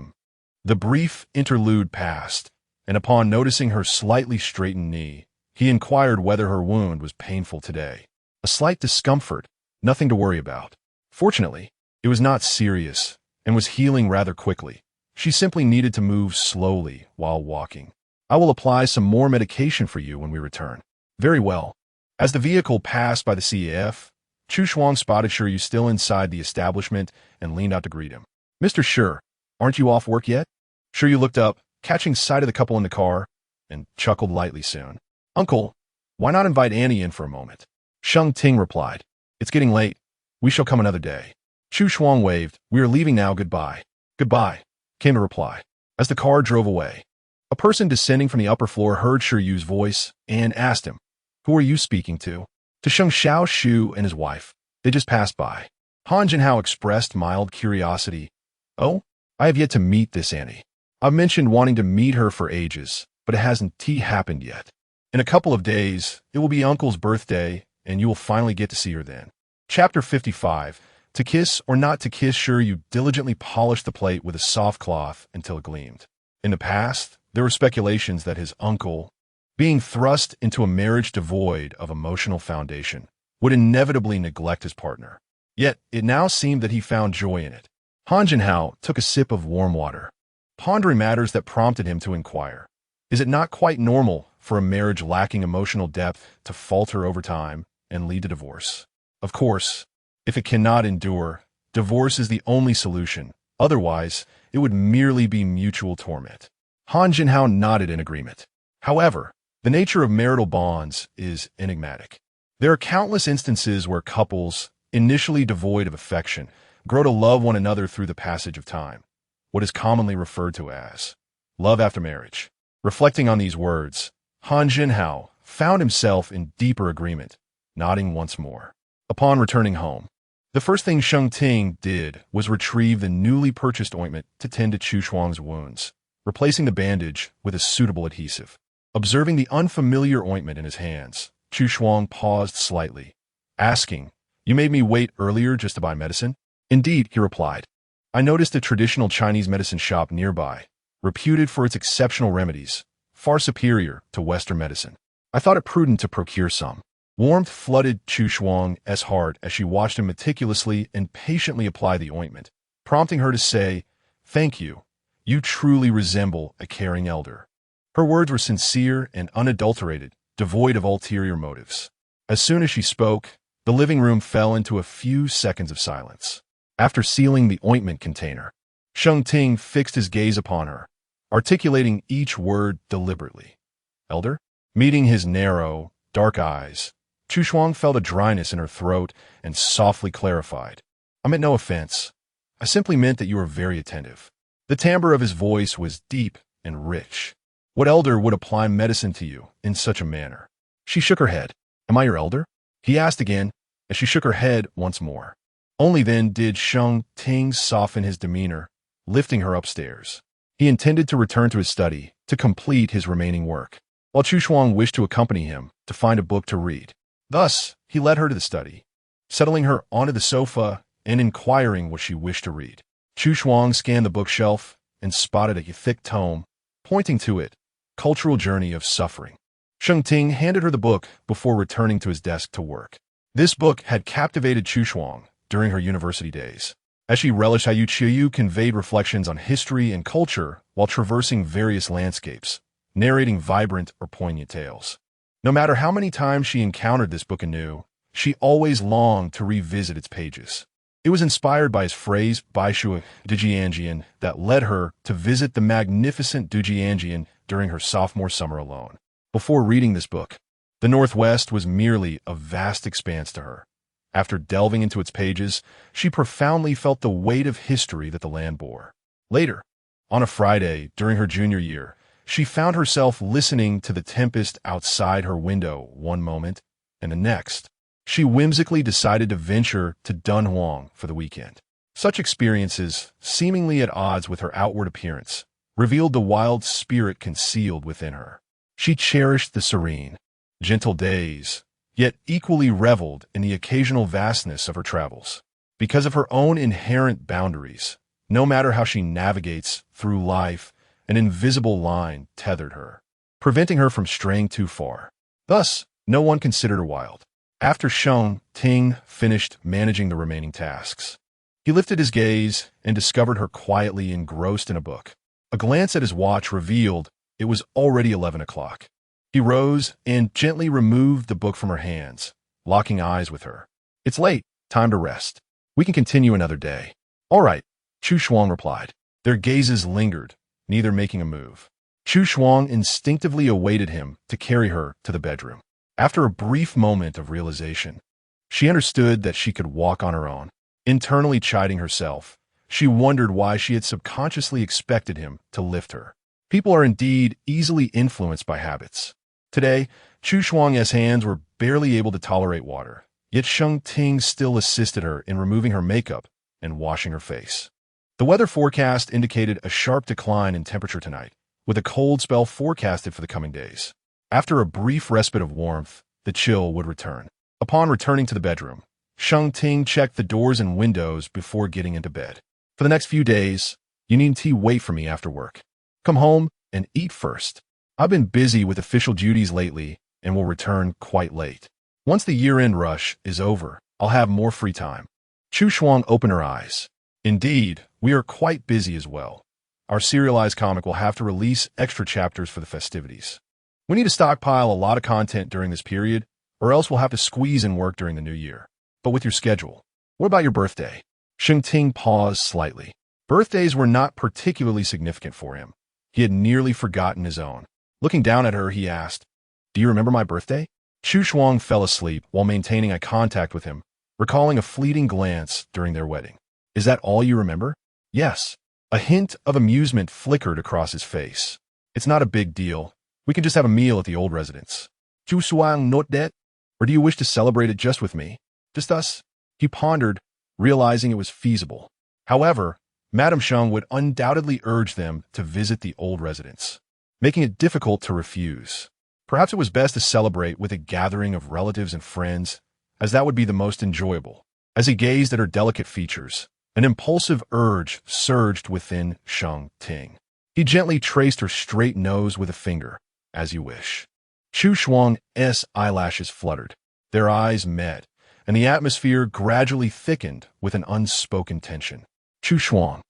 The brief interlude passed, and upon noticing her slightly straightened knee, he inquired whether her wound was painful today. A slight discomfort, nothing to worry about. Fortunately, it was not serious, and was healing rather quickly. She simply needed to move slowly while walking. "I will apply some more medication for you when we return." "Very well." As the vehicle passed by the CAF, Chu Shuang spotted Sure you still inside the establishment and leaned out to greet him. "Mr. Sure, aren't you off work yet?" Sure you looked up, catching sight of the couple in the car, and chuckled lightly soon. "Uncle, why not invite Annie in for a moment?" Sheng Ting replied, "It's getting late. We shall come another day." Chu Shuang waved. "We are leaving now. Goodbye." "Goodbye," came the reply. As the car drove away, a person descending from the upper floor heard Sure Yu's voice and asked him, "Who are you speaking to?" "To Sheng Xiao Shu and his wife. They just passed by." Han Jinhao expressed mild curiosity. "Oh, I have yet to meet this Annie. I've mentioned wanting to meet her for ages, but it hasn't happened yet. In a couple of days, it will be Uncle's birthday, and you will finally get to see her then." Chapter 55. To kiss or not to kiss, Sure you diligently polished the plate with a soft cloth until it gleamed. In the past, there were speculations that his uncle, being thrust into a marriage devoid of emotional foundation, would inevitably neglect his partner. Yet, it now seemed that he found joy in it. Han Jinhao took a sip of warm water, pondering matters that prompted him to inquire. Is it not quite normal for a marriage lacking emotional depth to falter over time and lead to divorce? Of course, if it cannot endure, divorce is the only solution. Otherwise, it would merely be mutual torment. Han Jinhao nodded in agreement. However, the nature of marital bonds is enigmatic. There are countless instances where couples, initially devoid of affection, grow to love one another through the passage of time, what is commonly referred to as love after marriage. Reflecting on these words, Han Jinhao found himself in deeper agreement, nodding once more. Upon returning home, the first thing Sheng Ting did was retrieve the newly purchased ointment to tend to Chu Shuang's wounds, replacing the bandage with a suitable adhesive. Observing the unfamiliar ointment in his hands, Chu Shuang paused slightly, asking, You made me wait earlier just to buy medicine? Indeed, he replied. I noticed a traditional Chinese medicine shop nearby, reputed for its exceptional remedies, far superior to Western medicine. I thought it prudent to procure some. Warmth flooded Chu Shuang's heart as she watched him meticulously and patiently apply the ointment, prompting her to say, "Thank you. You truly resemble a caring elder." Her words were sincere and unadulterated, devoid of ulterior motives. As soon as she spoke, the living room fell into a few seconds of silence. After sealing the ointment container, Sheng Ting fixed his gaze upon her, articulating each word deliberately. Elder? Meeting his narrow, dark eyes, Chu Shuang felt a dryness in her throat and softly clarified. I meant no offense. I simply meant that you were very attentive. The timbre of his voice was deep and rich. What elder would apply medicine to you in such a manner? She shook her head. Am I your elder? He asked again, as she shook her head once more. Only then did Sheng Ting soften his demeanor, lifting her upstairs. He intended to return to his study to complete his remaining work, while Chu Shuang wished to accompany him to find a book to read. Thus, he led her to the study, settling her onto the sofa and inquiring what she wished to read. Chu Shuang scanned the bookshelf and spotted a thick tome, pointing to it, Cultural Journey of Suffering. Sheng Ting handed her the book before returning to his desk to work. This book had captivated Chu Shuang during her university days, as she relished how Yu Qiyu conveyed reflections on history and culture while traversing various landscapes, narrating vibrant or poignant tales. No matter how many times she encountered this book anew, she always longed to revisit its pages. It was inspired by his phrase, Baishu Dujianjian, that led her to visit the magnificent Dujianjian during her sophomore summer alone. Before reading this book, the Northwest was merely a vast expanse to her. After delving into its pages, she profoundly felt the weight of history that the land bore. Later, on a Friday during her junior year, she found herself listening to the tempest outside her window one moment, and the next, she whimsically decided to venture to Dunhuang for the weekend. Such experiences, seemingly at odds with her outward appearance, revealed the wild spirit concealed within her. She cherished the serene, gentle days, yet equally reveled in the occasional vastness of her travels. Because of her own inherent boundaries, no matter how she navigates through life, an invisible line tethered her, preventing her from straying too far. Thus, no one considered her wild. After Sheng Ting finished managing the remaining tasks, he lifted his gaze and discovered her quietly engrossed in a book. A glance at his watch revealed it was already 11 o'clock. He rose and gently removed the book from her hands, locking eyes with her. It's late, time to rest. We can continue another day. All right, Chu Shuang replied. Their gazes lingered, neither making a move. Chu Shuang instinctively awaited him to carry her to the bedroom. After a brief moment of realization, she understood that she could walk on her own. Internally chiding herself, she wondered why she had subconsciously expected him to lift her. People are indeed easily influenced by habits. Today, Chu Shuang's hands were barely able to tolerate water, yet Sheng Ting still assisted her in removing her makeup and washing her face. The weather forecast indicated a sharp decline in temperature tonight, with a cold spell forecasted for the coming days. After a brief respite of warmth, the chill would return. Upon returning to the bedroom, Sheng Ting checked the doors and windows before getting into bed. For the next few days, you needn't wait for me after work. Come home and eat first. I've been busy with official duties lately and will return quite late. Once the year-end rush is over, I'll have more free time. Chu Shuang opened her eyes. Indeed, we are quite busy as well. Our serialized comic will have to release extra chapters for the festivities. We need to stockpile a lot of content during this period, or else we'll have to squeeze in work during the new year. But with your schedule, what about your birthday? Sheng Ting paused slightly. Birthdays were not particularly significant for him. He had nearly forgotten his own. Looking down at her, he asked, Do you remember my birthday? Chu Shuang fell asleep while maintaining eye contact with him, recalling a fleeting glance during their wedding. Is that all you remember? Yes. A hint of amusement flickered across his face. It's not a big deal. We can just have a meal at the old residence. Chu Shuang not that? Or do you wish to celebrate it just with me? Just us? He pondered, realizing it was feasible. However, Madame Sheng would undoubtedly urge them to visit the old residence, making it difficult to refuse. Perhaps it was best to celebrate with a gathering of relatives and friends, as that would be the most enjoyable. As he gazed at her delicate features, an impulsive urge surged within Sheng Ting. He gently traced her straight nose with a finger. As you wish. Chu Shuang's eyelashes fluttered. Their eyes met, and the atmosphere gradually thickened with an unspoken tension. Chu Shuang,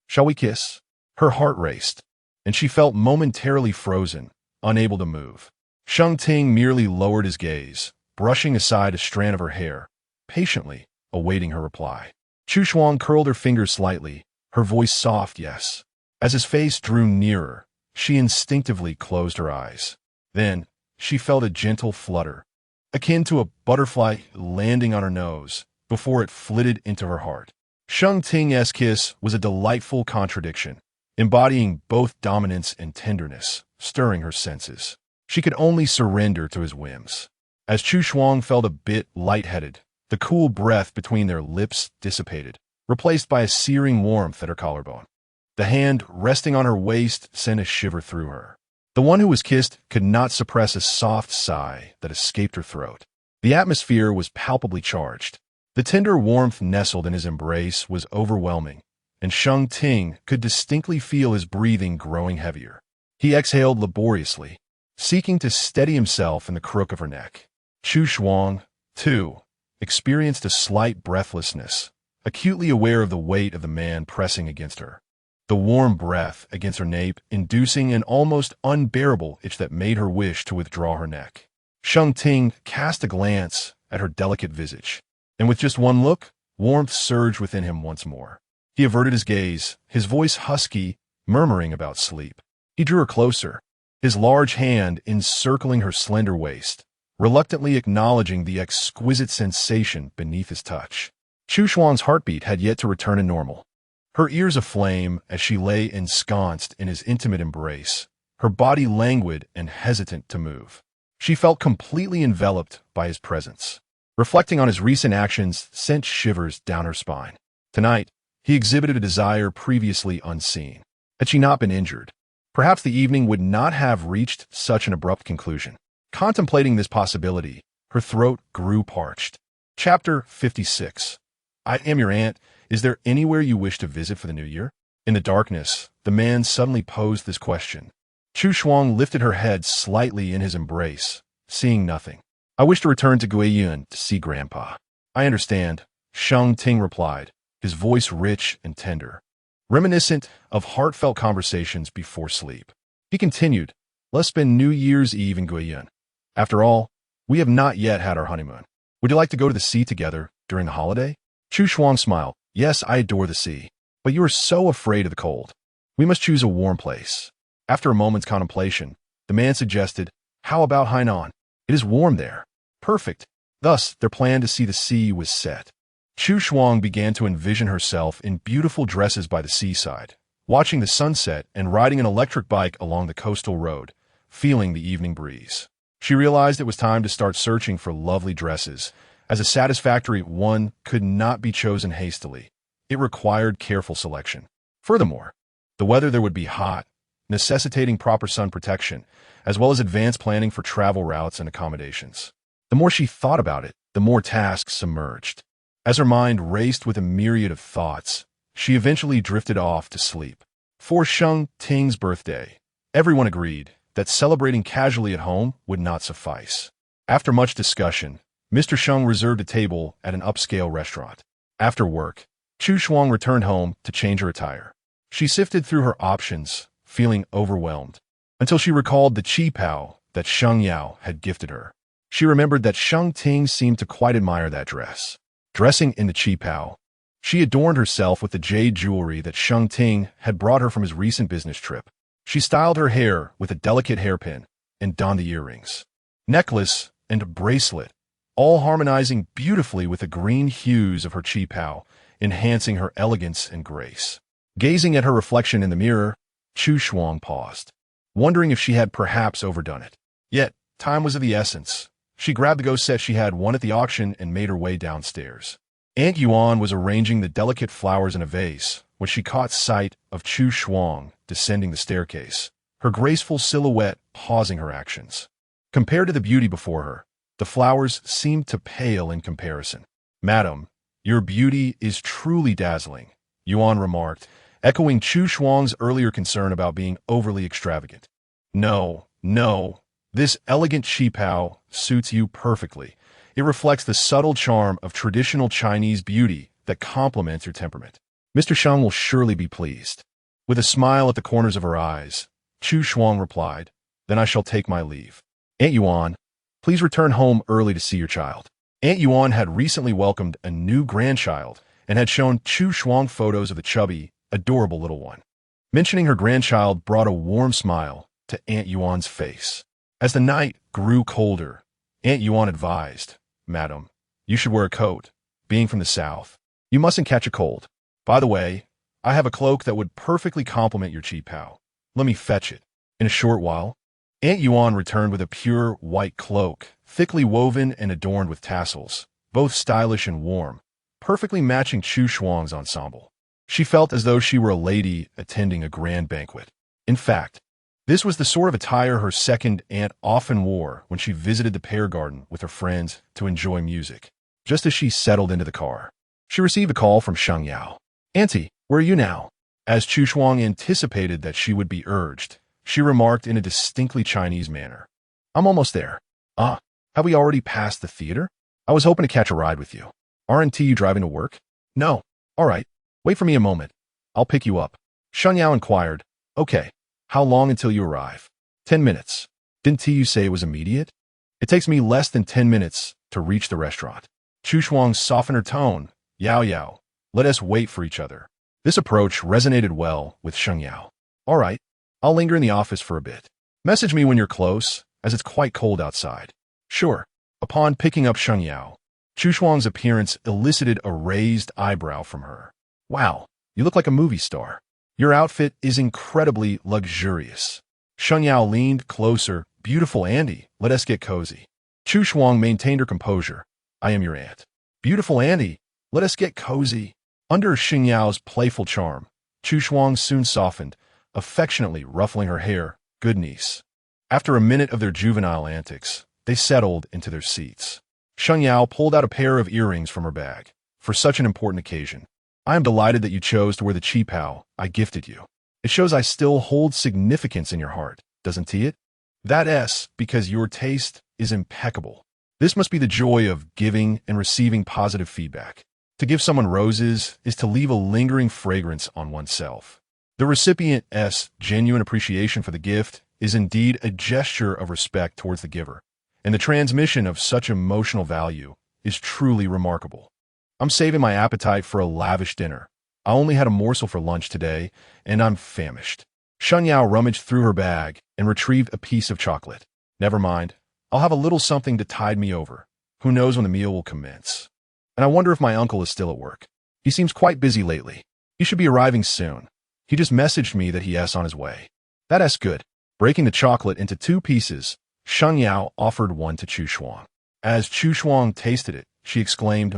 shall we kiss? Her heart raced, and she felt momentarily frozen, unable to move. Sheng Ting merely lowered his gaze, brushing aside a strand of her hair, patiently awaiting her reply. Chu Shuang curled her fingers slightly, her voice soft yes. As his face drew nearer, she instinctively closed her eyes. Then, she felt a gentle flutter, akin to a butterfly landing on her nose, before it flitted into her heart. Sheng Ting's kiss was a delightful contradiction, embodying both dominance and tenderness, stirring her senses. She could only surrender to his whims. As Chu Shuang felt a bit lightheaded, the cool breath between their lips dissipated, replaced by a searing warmth at her collarbone. The hand resting on her waist sent a shiver through her. The one who was kissed could not suppress a soft sigh that escaped her throat. The atmosphere was palpably charged. The tender warmth nestled in his embrace was overwhelming, and Sheng Ting could distinctly feel his breathing growing heavier. He exhaled laboriously, seeking to steady himself in the crook of her neck. Chu Shuang, too, experienced a slight breathlessness, acutely aware of the weight of the man pressing against her. The warm breath against her nape inducing an almost unbearable itch that made her wish to withdraw her neck. Sheng Ting cast a glance at her delicate visage, and with just one look, warmth surged within him once more. He averted his gaze, his voice husky, murmuring about sleep. He drew her closer, his large hand encircling her slender waist, reluctantly acknowledging the exquisite sensation beneath his touch. Chu Shuang's heartbeat had yet to return to normal. Her ears aflame as she lay ensconced in his intimate embrace, her body languid and hesitant to move. She felt completely enveloped by his presence. Reflecting on his recent actions sent shivers down her spine. Tonight, he exhibited a desire previously unseen. Had she not been injured, perhaps the evening would not have reached such an abrupt conclusion. Contemplating this possibility, her throat grew parched. Chapter 56. I am your aunt. Is there anywhere you wish to visit for the new year? In the darkness, the man suddenly posed this question. Chu Shuang lifted her head slightly in his embrace, seeing nothing. I wish to return to Guiyuan to see Grandpa. I understand, Sheng Ting replied, his voice rich and tender, reminiscent of heartfelt conversations before sleep. He continued, let's spend New Year's Eve in Guiyuan. After all, we have not yet had our honeymoon. Would you like to go to the sea together during the holiday? Chu Shuang smiled. Yes, I adore the sea, but you are so afraid of the cold. We must choose a warm place. After a moment's contemplation, the man suggested, how about Hainan? It is warm there. Perfect. Thus, their plan to see the sea was set. Chu Shuang began to envision herself in beautiful dresses by the seaside, watching the sunset and riding an electric bike along the coastal road, feeling the evening breeze. She realized it was time to start searching for lovely dresses, as a satisfactory one could not be chosen hastily. It required careful selection. Furthermore, the weather there would be hot, necessitating proper sun protection, as well as advanced planning for travel routes and accommodations. The more she thought about it, the more tasks emerged. As her mind raced with a myriad of thoughts, she eventually drifted off to sleep. For Sheng Ting's birthday, everyone agreed that celebrating casually at home would not suffice. After much discussion, Mr. Sheng reserved a table at an upscale restaurant. After work, Chu Shuang returned home to change her attire. She sifted through her options, feeling overwhelmed, until she recalled the chi pao that Sheng Yao had gifted her. She remembered that Sheng Ting seemed to quite admire that dress. Dressing in the chi pao, she adorned herself with the jade jewelry that Sheng Ting had brought her from his recent business trip. She styled her hair with a delicate hairpin and donned the earrings, necklace, and bracelet, all harmonizing beautifully with the green hues of her chi pao, enhancing her elegance and grace. Gazing at her reflection in the mirror, Chu Shuang paused, wondering if she had perhaps overdone it. Yet, time was of the essence. She grabbed the go set she had won at the auction and made her way downstairs. Aunt Yuan was arranging the delicate flowers in a vase when she caught sight of Chu Shuang descending the staircase, her graceful silhouette pausing her actions. Compared to the beauty before her, The flowers seemed to pale in comparison. Madam, your beauty is truly dazzling, Yuan remarked, echoing Chu Shuang's earlier concern about being overly extravagant. No, no, this elegant qipao suits you perfectly. It reflects the subtle charm of traditional Chinese beauty that complements your temperament. Mr. Sheng will surely be pleased. With a smile at the corners of her eyes, Chu Shuang replied, Then I shall take my leave. Aunt Yuan, please return home early to see your child. Aunt Yuan had recently welcomed a new grandchild and had shown Chu Shuang photos of the chubby, adorable little one. Mentioning her grandchild brought a warm smile to Aunt Yuan's face. As the night grew colder, Aunt Yuan advised, Madam, you should wear a coat. Being from the south, you mustn't catch a cold. By the way, I have a cloak that would perfectly complement your qipao. Let me fetch it. In a short while, Aunt Yuan returned with a pure white cloak, thickly woven and adorned with tassels, both stylish and warm, perfectly matching Chu Shuang's ensemble. She felt as though she were a lady attending a grand banquet. In fact, this was the sort of attire her second aunt often wore when she visited the pear garden with her friends to enjoy music. Just as she settled into the car, she received a call from Sheng Yao. Auntie, where are you now? As Chu Shuang anticipated that she would be urged, she remarked in a distinctly Chinese manner. I'm almost there. Ah, have we already passed the theater? I was hoping to catch a ride with you. Aren't you driving to work? No. All right. Wait for me a moment. I'll pick you up. Sheng Yao inquired. Okay. How long until you arrive? 10 minutes. Didn't you say it was immediate? It takes me less than 10 minutes to reach the restaurant. Chu Shuang softened her tone. Yao Yao, let us wait for each other. This approach resonated well with Sheng Yao. All right. I'll linger in the office for a bit. Message me when you're close, as it's quite cold outside. Sure. Upon picking up Sheng Yao, Chu Shuang's appearance elicited a raised eyebrow from her. Wow, you look like a movie star. Your outfit is incredibly luxurious. Sheng Yao leaned closer. Beautiful Andy, let us get cozy. Chu Shuang maintained her composure. I am your aunt. Beautiful Andy, let us get cozy. Under Sheng Yao's playful charm, Chu Shuang soon softened, affectionately ruffling her hair. Good niece. After a minute of their juvenile antics, they settled into their seats. Sheng Yao pulled out a pair of earrings from her bag. For such an important occasion, I am delighted that you chose to wear the qipao I gifted you. It shows I still hold significance in your heart, doesn't it? That's because your taste is impeccable. This must be the joy of giving and receiving positive feedback. To give someone roses is to leave a lingering fragrance on oneself. The recipient's genuine appreciation for the gift is indeed a gesture of respect towards the giver, and the transmission of such emotional value is truly remarkable. I'm saving my appetite for a lavish dinner. I only had a morsel for lunch today, and I'm famished. Sheng Yao rummaged through her bag and retrieved a piece of chocolate. Never mind. I'll have a little something to tide me over. Who knows when the meal will commence? And I wonder if my uncle is still at work. He seems quite busy lately. He should be arriving soon. He just messaged me that he is on his way. That's good. Breaking the chocolate into 2 pieces, Sheng Yao offered one to Chu Shuang. As Chu Shuang tasted it, she exclaimed,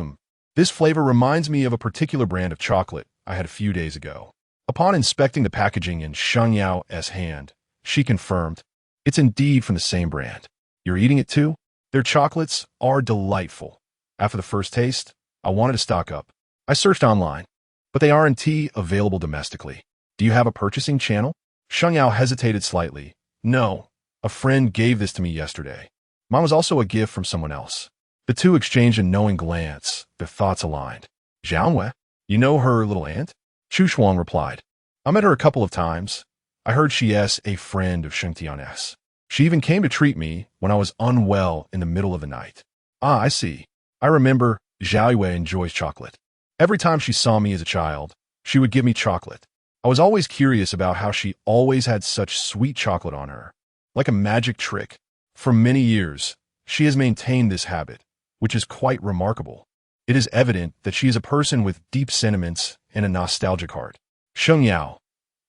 This flavor reminds me of a particular brand of chocolate I had a few days ago. Upon inspecting the packaging in Sheng Yao's hand, she confirmed, It's indeed from the same brand. You're eating it too? Their chocolates are delightful. After the first taste, I wanted to stock up. I searched online, but they aren't available domestically. Do you have a purchasing channel? Sheng Yao hesitated slightly. No, a friend gave this to me yesterday. Mine was also a gift from someone else. The two exchanged a knowing glance, their thoughts aligned. Zhao, you know her little aunt? Chu Shuang replied. I met her a couple of times. I heard she is a friend of Sheng Ting's. She even came to treat me when I was unwell in the middle of the night. Ah, I see. I remember Zhao enjoys chocolate. Every time she saw me as a child, she would give me chocolate. I was always curious about how she always had such sweet chocolate on her. Like a magic trick. For many years, she has maintained this habit, which is quite remarkable. It is evident that she is a person with deep sentiments and a nostalgic heart. Sheng Yao,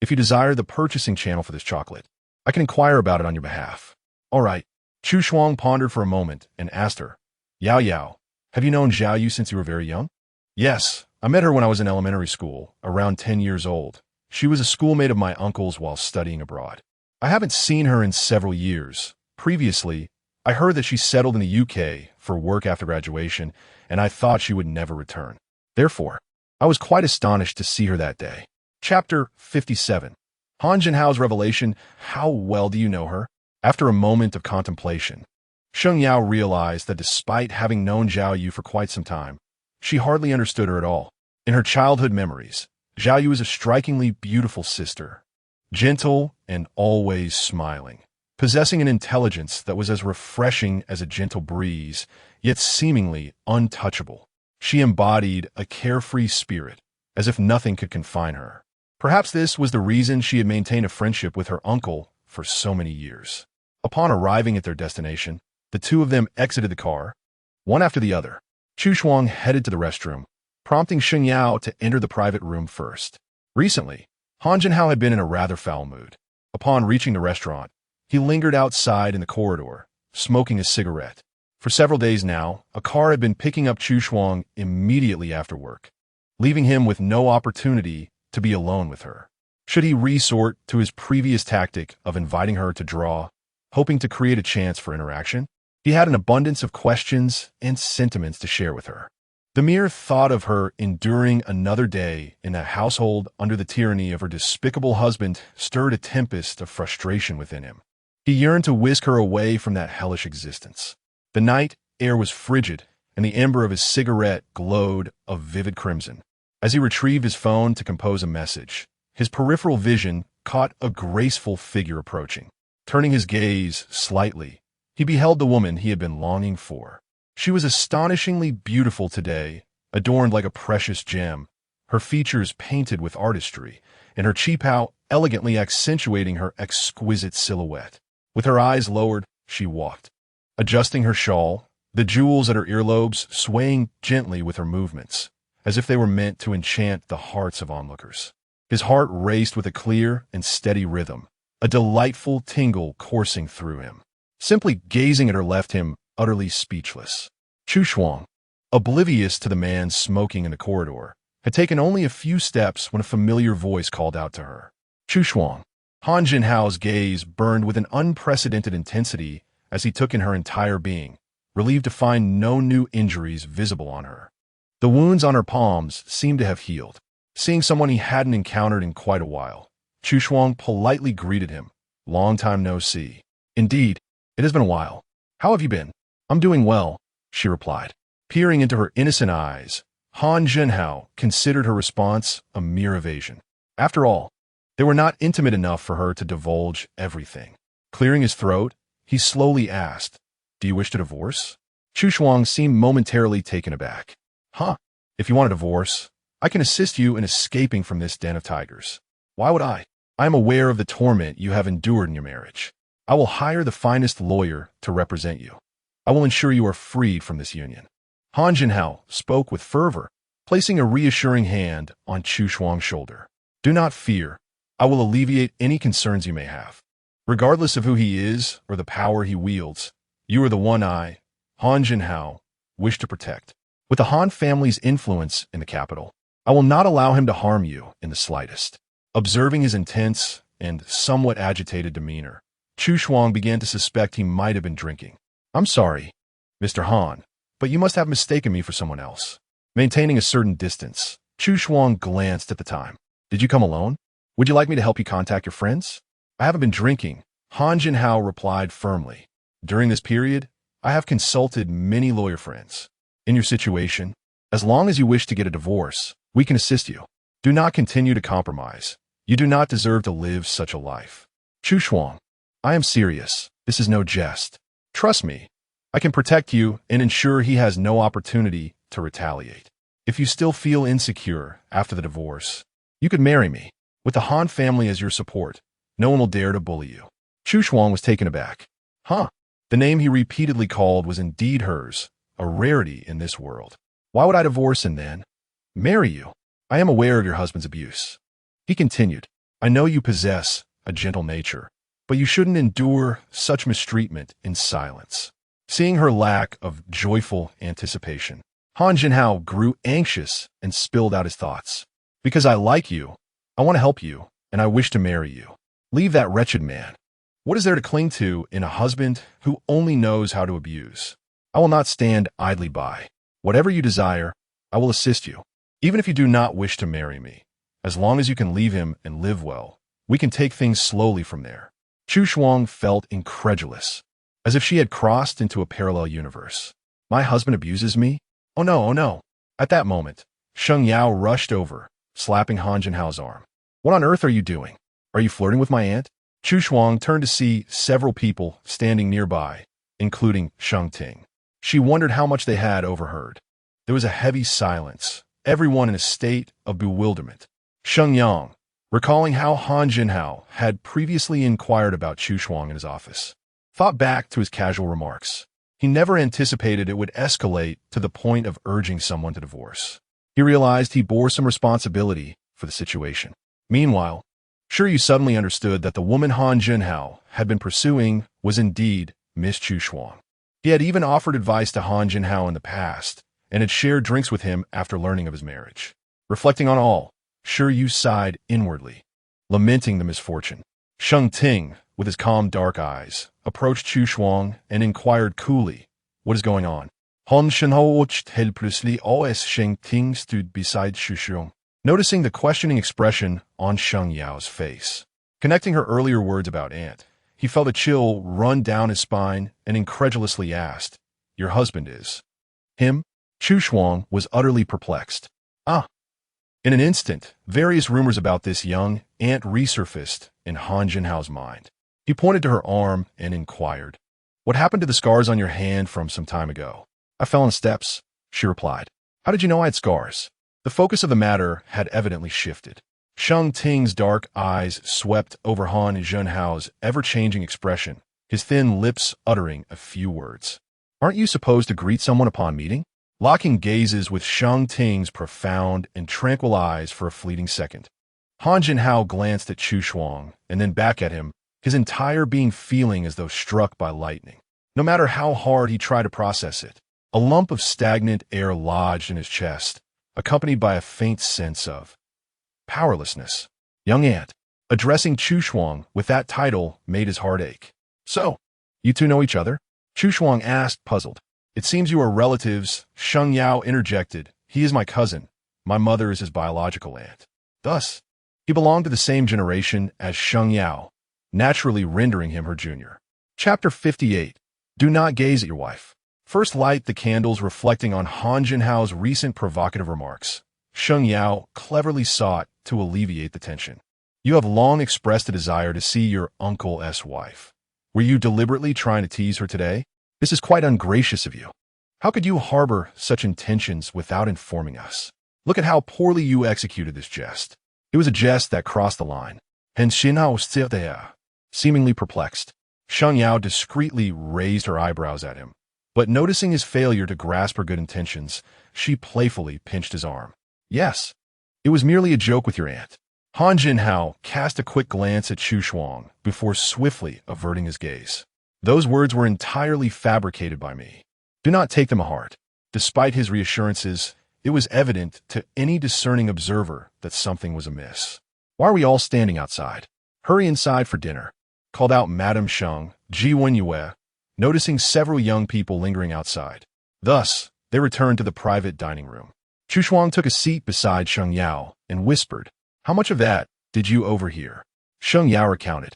if you desire the purchasing channel for this chocolate, I can inquire about it on your behalf. All right. Chu Shuang pondered for a moment and asked her, Yao Yao, have you known Zhao Yu since you were very young? Yes, I met her when I was in elementary school, around 10 years old. She was a schoolmate of my uncle's while studying abroad. I haven't seen her in several years. Previously, I heard that she settled in the UK for work after graduation, and I thought she would never return. Therefore, I was quite astonished to see her that day. Chapter 57. Han Jinhao's revelation. How well do you know her? After a moment of contemplation, Sheng Yao realized that despite having known Zhao Yu for quite some time, she hardly understood her at all. In her childhood memories, Zhao Yu was a strikingly beautiful sister, gentle and always smiling, possessing an intelligence that was as refreshing as a gentle breeze, yet seemingly untouchable. She embodied a carefree spirit, as if nothing could confine her. Perhaps this was the reason she had maintained a friendship with her uncle for so many years. Upon arriving at their destination, the two of them exited the car, one after the other. Chu Shuang headed to the restroom, prompting Sheng Yao to enter the private room first. Recently, Han Jinhao had been in a rather foul mood. Upon reaching the restaurant, he lingered outside in the corridor, smoking a cigarette. For several days now, a car had been picking up Chu Shuang immediately after work, leaving him with no opportunity to be alone with her. Should he resort to his previous tactic of inviting her to draw, hoping to create a chance for interaction? He had an abundance of questions and sentiments to share with her. The mere thought of her enduring another day in a household under the tyranny of her despicable husband stirred a tempest of frustration within him. He yearned to whisk her away from that hellish existence. The night air was frigid, and the ember of his cigarette glowed a vivid crimson. As he retrieved his phone to compose a message, his peripheral vision caught a graceful figure approaching. Turning his gaze slightly, he beheld the woman he had been longing for. She was astonishingly beautiful today, adorned like a precious gem, her features painted with artistry, and her qipao elegantly accentuating her exquisite silhouette. With her eyes lowered, she walked, adjusting her shawl, the jewels at her earlobes swaying gently with her movements, as if they were meant to enchant the hearts of onlookers. His heart raced with a clear and steady rhythm, a delightful tingle coursing through him. Simply gazing at her left him utterly speechless. Chu Shuang, oblivious to the man smoking in the corridor, had taken only a few steps when a familiar voice called out to her. Chu Shuang. Han Jinhao's gaze burned with an unprecedented intensity as he took in her entire being, relieved to find no new injuries visible on her. The wounds on her palms seemed to have healed. Seeing someone he hadn't encountered in quite a while, Chu Shuang politely greeted him. Long time no see. Indeed, it has been a while. How have you been? I'm doing well, she replied. Peering into her innocent eyes, Han Jinhao considered her response a mere evasion. After all, they were not intimate enough for her to divulge everything. Clearing his throat, he slowly asked, "Do you wish to divorce?" Chu Shuang seemed momentarily taken aback. Huh? If you want a divorce, I can assist you in escaping from this den of tigers. Why would I? I am aware of the torment you have endured in your marriage. I will hire the finest lawyer to represent you. I will ensure you are freed from this union. Han Jinhao spoke with fervor, placing a reassuring hand on Chu Shuang's shoulder. Do not fear. I will alleviate any concerns you may have. Regardless of who he is or the power he wields, you are the one I, Han Jinhao, wish to protect. With the Han family's influence in the capital, I will not allow him to harm you in the slightest. Observing his intense and somewhat agitated demeanor, Chu Shuang began to suspect he might have been drinking. I'm sorry, Mr. Han, but you must have mistaken me for someone else. Maintaining a certain distance, Chu Shuang glanced at the time. Did you come alone? Would you like me to help you contact your friends? I haven't been drinking, Han Jinhao replied firmly. During this period, I have consulted many lawyer friends. In your situation, as long as you wish to get a divorce, we can assist you. Do not continue to compromise. You do not deserve to live such a life. Chu Shuang, I am serious. This is no jest. Trust me. I can protect you and ensure he has no opportunity to retaliate. If you still feel insecure after the divorce, you could marry me. With the Han family as your support, no one will dare to bully you. Chu Shuang was taken aback. Huh? The name he repeatedly called was indeed hers, a rarity in this world. Why would I divorce and then marry you? I am aware of your husband's abuse. He continued, I know you possess a gentle nature, but you shouldn't endure such mistreatment in silence. Seeing her lack of joyful anticipation, Han Jinhao grew anxious and spilled out his thoughts. Because I like you, I want to help you, and I wish to marry you. Leave that wretched man. What is there to cling to in a husband who only knows how to abuse? I will not stand idly by. Whatever you desire, I will assist you. Even if you do not wish to marry me, as long as you can leave him and live well, we can take things slowly from there. Chu Shuang felt incredulous, as if she had crossed into a parallel universe. My husband abuses me? Oh no, oh no. At that moment, Sheng Yao rushed over, slapping Han Jinhao's arm. What on earth are you doing? Are you flirting with my aunt? Chu Shuang turned to see several people standing nearby, including Sheng Ting. She wondered how much they had overheard. There was a heavy silence, everyone in a state of bewilderment. Sheng Yang, recalling how Han Jinhao had previously inquired about Chu Shuang in his office, thought back to his casual remarks. He never anticipated it would escalate to the point of urging someone to divorce. He realized he bore some responsibility for the situation. Meanwhile, Sure you suddenly understood that the woman Han Jinhao had been pursuing was indeed Miss Chu Shuang. He had even offered advice to Han Jinhao in the past, and had shared drinks with him after learning of his marriage. Reflecting on all, Sure you sighed inwardly, lamenting the misfortune. Sheng Ting, with his calm dark eyes, approached Chu Shuang and inquired coolly, "What is going on?" Han Jinhao helt plötsligt as Sheng Ting stood beside Chu Shuang, noticing the questioning expression on Sheng Yao's face. Connecting her earlier words about aunt, he felt a chill run down his spine and incredulously asked, "Your husband is him?" Chu Shuang was utterly perplexed. Ah! In an instant, various rumors about this young aunt resurfaced in Han Jinhao's mind. He pointed to her arm and inquired, "What happened to the scars on your hand from some time ago?" "I fell on steps," she replied. "How did you know I had scars?" The focus of the matter had evidently shifted. Sheng Ting's dark eyes swept over Han Jinhao's ever-changing expression, his thin lips uttering a few words. "Aren't you supposed to greet someone upon meeting?" Locking gazes with Sheng Ting's profound and tranquil eyes for a fleeting second, Han Jinhao glanced at Chu Shuang and then back at him, his entire being feeling as though struck by lightning. No matter how hard he tried to process it, a lump of stagnant air lodged in his chest, accompanied by a faint sense of powerlessness. Young aunt, addressing Chu Shuang with that title made his heart ache. "So, you two know each other?" Chu Shuang asked, puzzled. "It seems you are relatives," Sheng Yao interjected. "He is my cousin. My mother is his biological aunt." Thus, he belonged to the same generation as Sheng Yao, naturally rendering him her junior. Chapter 58. Do not gaze at your wife. First light the candles reflecting on Han Jinhao's recent provocative remarks. Sheng Yao cleverly sought to alleviate the tension. "You have long expressed a desire to see your uncle's wife. Were you deliberately trying to tease her today? This is quite ungracious of you. How could you harbor such intentions without informing us? Look at how poorly you executed this jest." It was a jest that crossed the line. And Xinhao stood there, seemingly perplexed. Sheng Yao discreetly raised her eyebrows at him, but noticing his failure to grasp her good intentions, she playfully pinched his arm. "Yes, it was merely a joke with your aunt." Han Jinhao cast a quick glance at Chu Shuang before swiftly averting his gaze. "Those words were entirely fabricated by me. Do not take them to heart." Despite his reassurances, it was evident to any discerning observer that something was amiss. "Why are we all standing outside? Hurry inside for dinner," called out Madame Sheng, Ji Wenyue, noticing several young people lingering outside. Thus, they returned to the private dining room. Chu Shuang took a seat beside Sheng Yao and whispered, "How much of that did you overhear?" Sheng Yao recounted.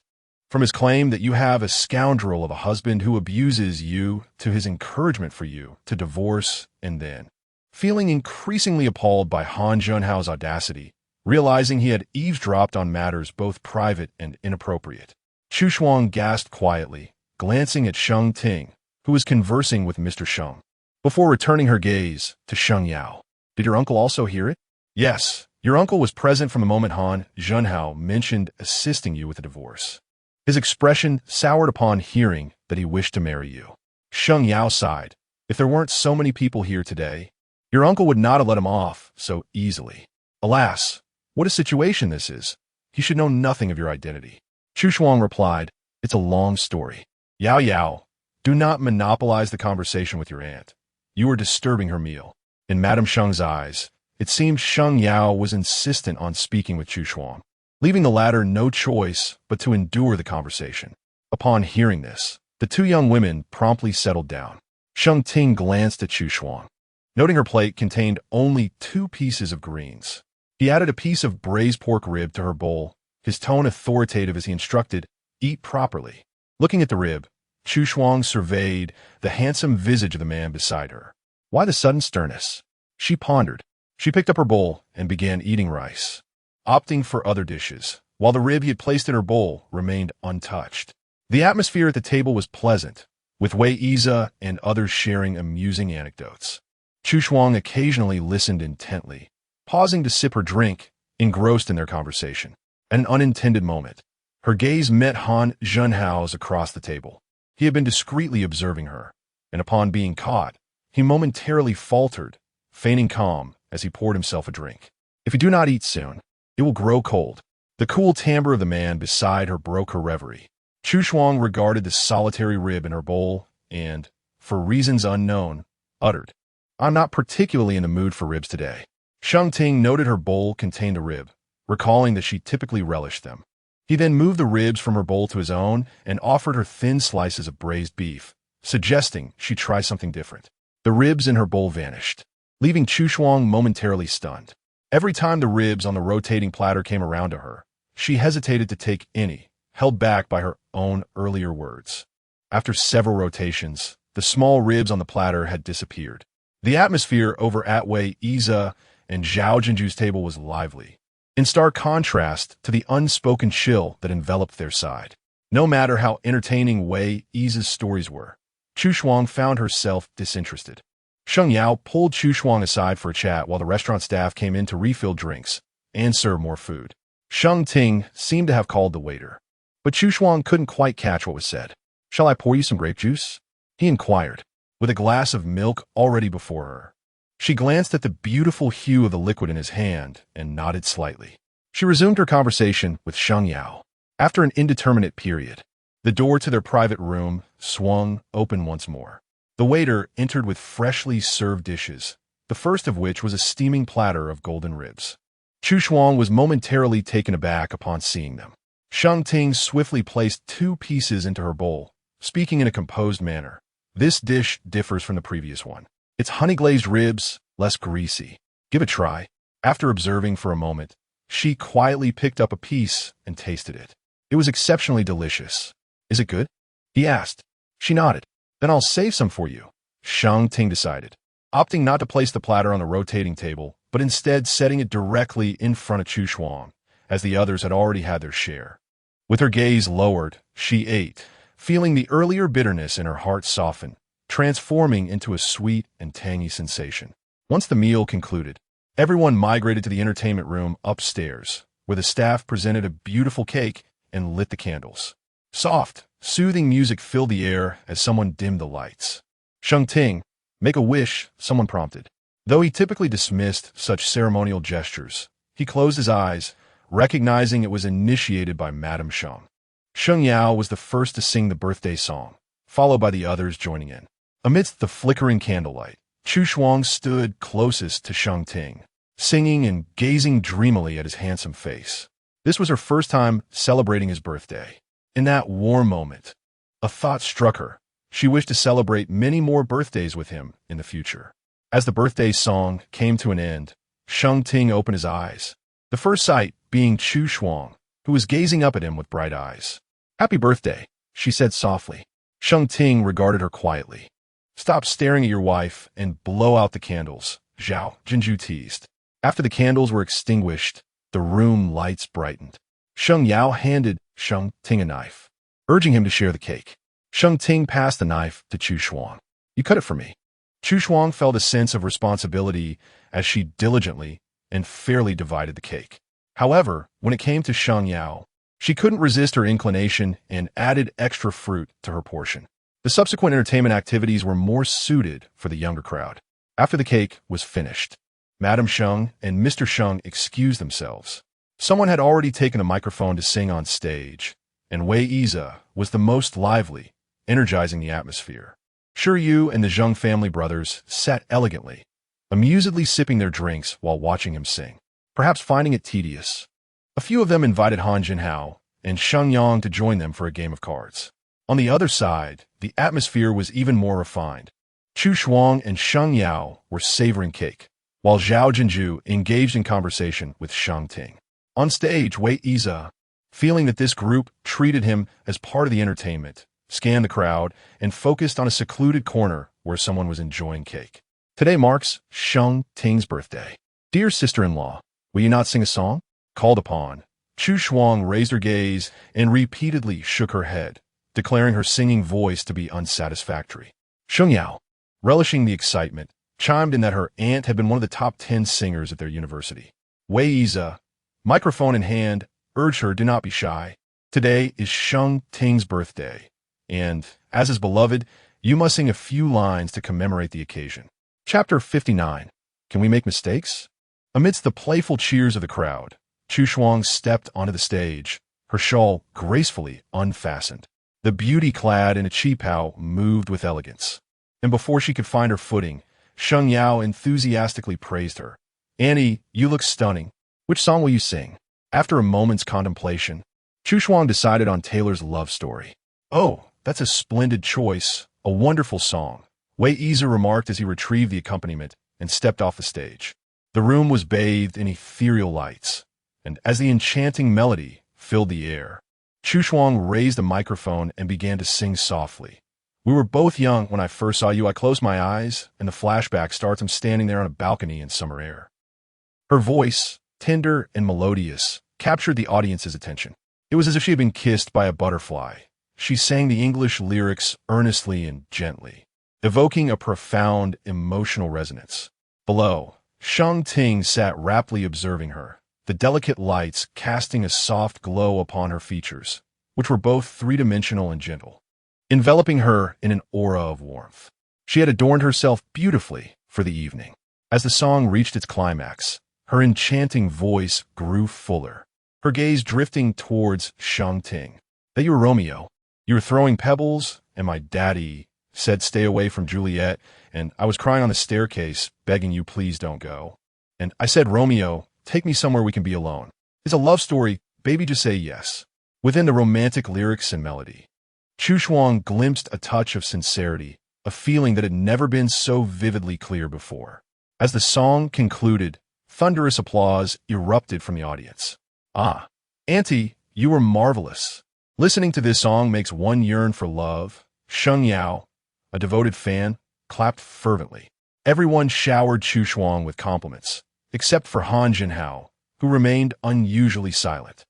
"From his claim that you have a scoundrel of a husband who abuses you to his encouragement for you to divorce, and then, feeling increasingly appalled by Han Jinhao's audacity, realizing he had eavesdropped on matters both private and inappropriate, Chu Shuang gasped quietly, glancing at Sheng Ting, who was conversing with Mr. Sheng, before returning her gaze to Sheng Yao. "Did your uncle also hear it?" "Yes, your uncle was present from the moment Han Jinhao mentioned assisting you with the divorce. His expression soured upon hearing that he wished to marry you." Sheng Yao sighed. "If there weren't so many people here today, your uncle would not have let him off so easily. Alas, what a situation this is. He should know nothing of your identity." Chu Shuang replied, "It's a long story." "Yao Yao, do not monopolize the conversation with your aunt. You are disturbing her meal." In Madame Sheng's eyes, it seemed Sheng Yao was insistent on speaking with Chu Shuang, leaving the latter no choice but to endure the conversation. Upon hearing this, the two young women promptly settled down. Sheng Ting glanced at Chu Shuang, noting her plate contained only 2 pieces of greens. He added a piece of braised pork rib to her bowl, his tone authoritative as he instructed, "Eat properly." Looking at the rib, Chu Shuang surveyed the handsome visage of the man beside her. Why the sudden sternness? She pondered. She picked up her bowl and began eating rice, opting for other dishes, while the rib he had placed in her bowl remained untouched. The atmosphere at the table was pleasant, with guise and others sharing amusing anecdotes. Chu Shuang occasionally listened intently, pausing to sip her drink, engrossed in their conversation. At an unintended moment, her gaze met Han Zhenhao's across the table. He had been discreetly observing her, and upon being caught, he momentarily faltered, feigning calm as he poured himself a drink. If you do not eat soon, it will grow cold. The cool timbre of the man beside her broke her reverie. Chu Shuang regarded the solitary rib in her bowl and, for reasons unknown, uttered, "I'm not particularly in the mood for ribs today." Sheng Ting noted her bowl contained a rib, recalling that she typically relished them. He then moved the ribs from her bowl to his own and offered her thin slices of braised beef, suggesting she try something different. The ribs in her bowl vanished, leaving Chu Shuang momentarily stunned. Every time the ribs on the rotating platter came around to her, she hesitated to take any, held back by her own earlier words. After several rotations, the small ribs on the platter had disappeared. The atmosphere over at Wei Yize and Zhao Jinju's table was lively, in stark contrast to the unspoken chill that enveloped their side. No matter how entertaining Wei Yize's stories were, Chu Shuang found herself disinterested. Sheng Yao pulled Chu Shuang aside for a chat while the restaurant staff came in to refill drinks and serve more food. Sheng Ting seemed to have called the waiter, but Chu Shuang couldn't quite catch what was said. "Shall I pour you some grape juice?" he inquired, with a glass of milk already before her. She glanced at the beautiful hue of the liquid in his hand and nodded slightly. She resumed her conversation with Sheng Yao. After an indeterminate period, the door to their private room swung open once more. The waiter entered with freshly served dishes, the first of which was a steaming platter of golden ribs. Chu Shuang was momentarily taken aback upon seeing them. Sheng Ting swiftly placed 2 pieces into her bowl, speaking in a composed manner. "This dish differs from the previous one. It's honey-glazed ribs, less greasy. Give it a try." After observing for a moment, she quietly picked up a piece and tasted it. It was exceptionally delicious. "Is it good?" he asked. She nodded. "Then I'll save some for you," Sheng Ting decided, opting not to place the platter on the rotating table, but instead setting it directly in front of Chu Shuang, as the others had already had their share. With her gaze lowered, she ate, feeling the earlier bitterness in her heart soften, transforming into a sweet and tangy sensation. Once the meal concluded, everyone migrated to the entertainment room upstairs, where the staff presented a beautiful cake and lit the candles. Soft, soothing music filled the air as someone dimmed the lights. "Sheng Ting, make a wish," someone prompted. Though he typically dismissed such ceremonial gestures, he closed his eyes, recognizing it was initiated by Madame Sheng. Sheng Yao was the first to sing the birthday song, followed by the others joining in. Amidst the flickering candlelight, Chu Shuang stood closest to Sheng Ting, singing and gazing dreamily at his handsome face. This was her first time celebrating his birthday. In that warm moment, a thought struck her. She wished to celebrate many more birthdays with him in the future. As the birthday song came to an end, Sheng Ting opened his eyes, the first sight being Chu Shuang, who was gazing up at him with bright eyes. "Happy birthday," she said softly. Sheng Ting regarded her quietly. "Stop staring at your wife and blow out the candles," Zhao Jinju teased. After the candles were extinguished, the room lights brightened. Sheng Yao handed Sheng Ting a knife, urging him to share the cake. Sheng Ting passed the knife to Chu Shuang. "You cut it for me." Chu Shuang felt a sense of responsibility as she diligently and fairly divided the cake. However, when it came to Sheng Yao, she couldn't resist her inclination and added extra fruit to her portion. The subsequent entertainment activities were more suited for the younger crowd. After the cake was finished, Madame Sheng and Mr. Sheng excused themselves. Someone had already taken a microphone to sing on stage, and Wei Yize was the most lively, energizing the atmosphere. Shi Yu and the Zheng family brothers sat elegantly, amusedly sipping their drinks while watching him sing, perhaps finding it tedious. A few of them invited Han Jinhao and Sheng Yang to join them for a game of cards. On the other side, the atmosphere was even more refined. Chu Shuang and Sheng Yao were savoring cake, while Zhao Jinju engaged in conversation with Sheng Ting. On stage, Wei Yize, feeling that this group treated him as part of the entertainment, scanned the crowd and focused on a secluded corner where someone was enjoying cake. Today marks Sheng Ting's birthday. Dear sister-in-law, will you not sing a song? Called upon, Chu Shuang raised her gaze and repeatedly shook her head, declaring her singing voice to be unsatisfactory. Sheng Yao, relishing the excitement, chimed in that her aunt had been one of the top 10 singers at their university. Wei Yize, microphone in hand, urged her to not be shy. Today is Sheng Ting's birthday, and, as his beloved, you must sing a few lines to commemorate the occasion. Chapter 59. Can we make mistakes? Amidst the playful cheers of the crowd, Chu Shuang stepped onto the stage, her shawl gracefully unfastened. The beauty clad in a qipao moved with elegance. And before she could find her footing, Sheng Yao enthusiastically praised her. Annie, you look stunning. Which song will you sing? After a moment's contemplation, Chu Shuang decided on Taylor's Love Story. Oh, that's a splendid choice, a wonderful song, Wei Yize remarked as he retrieved the accompaniment and stepped off the stage. The room was bathed in ethereal lights, and as the enchanting melody filled the air, Chu Shuang raised a microphone and began to sing softly. We were both young when I first saw you. I closed my eyes, and the flashback starts. I'm standing there on a balcony in summer air. Her voice, tender and melodious, captured the audience's attention. It was as if she had been kissed by a butterfly. She sang the English lyrics earnestly and gently, evoking a profound emotional resonance. Below, Sheng Ting sat raptly observing her, the delicate lights casting a soft glow upon her features, which were both three-dimensional and gentle, enveloping her in an aura of warmth. She had adorned herself beautifully for the evening. As the song reached its climax, her enchanting voice grew fuller, her gaze drifting towards Sheng Ting. That you were Romeo. You were throwing pebbles, and my daddy said stay away from Juliet, and I was crying on the staircase, begging you please don't go. And I said, Romeo, take me somewhere we can be alone. It's a love story, baby, just say yes. Within the romantic lyrics and melody, Chu Shuang glimpsed a touch of sincerity, a feeling that had never been so vividly clear before. As the song concluded, thunderous applause erupted from the audience. Ah, Auntie, you were marvelous. Listening to this song makes one yearn for love. Sheng Yao, a devoted fan, clapped fervently. Everyone showered Chu Shuang with compliments, except for Han Jinhao, who remained unusually silent.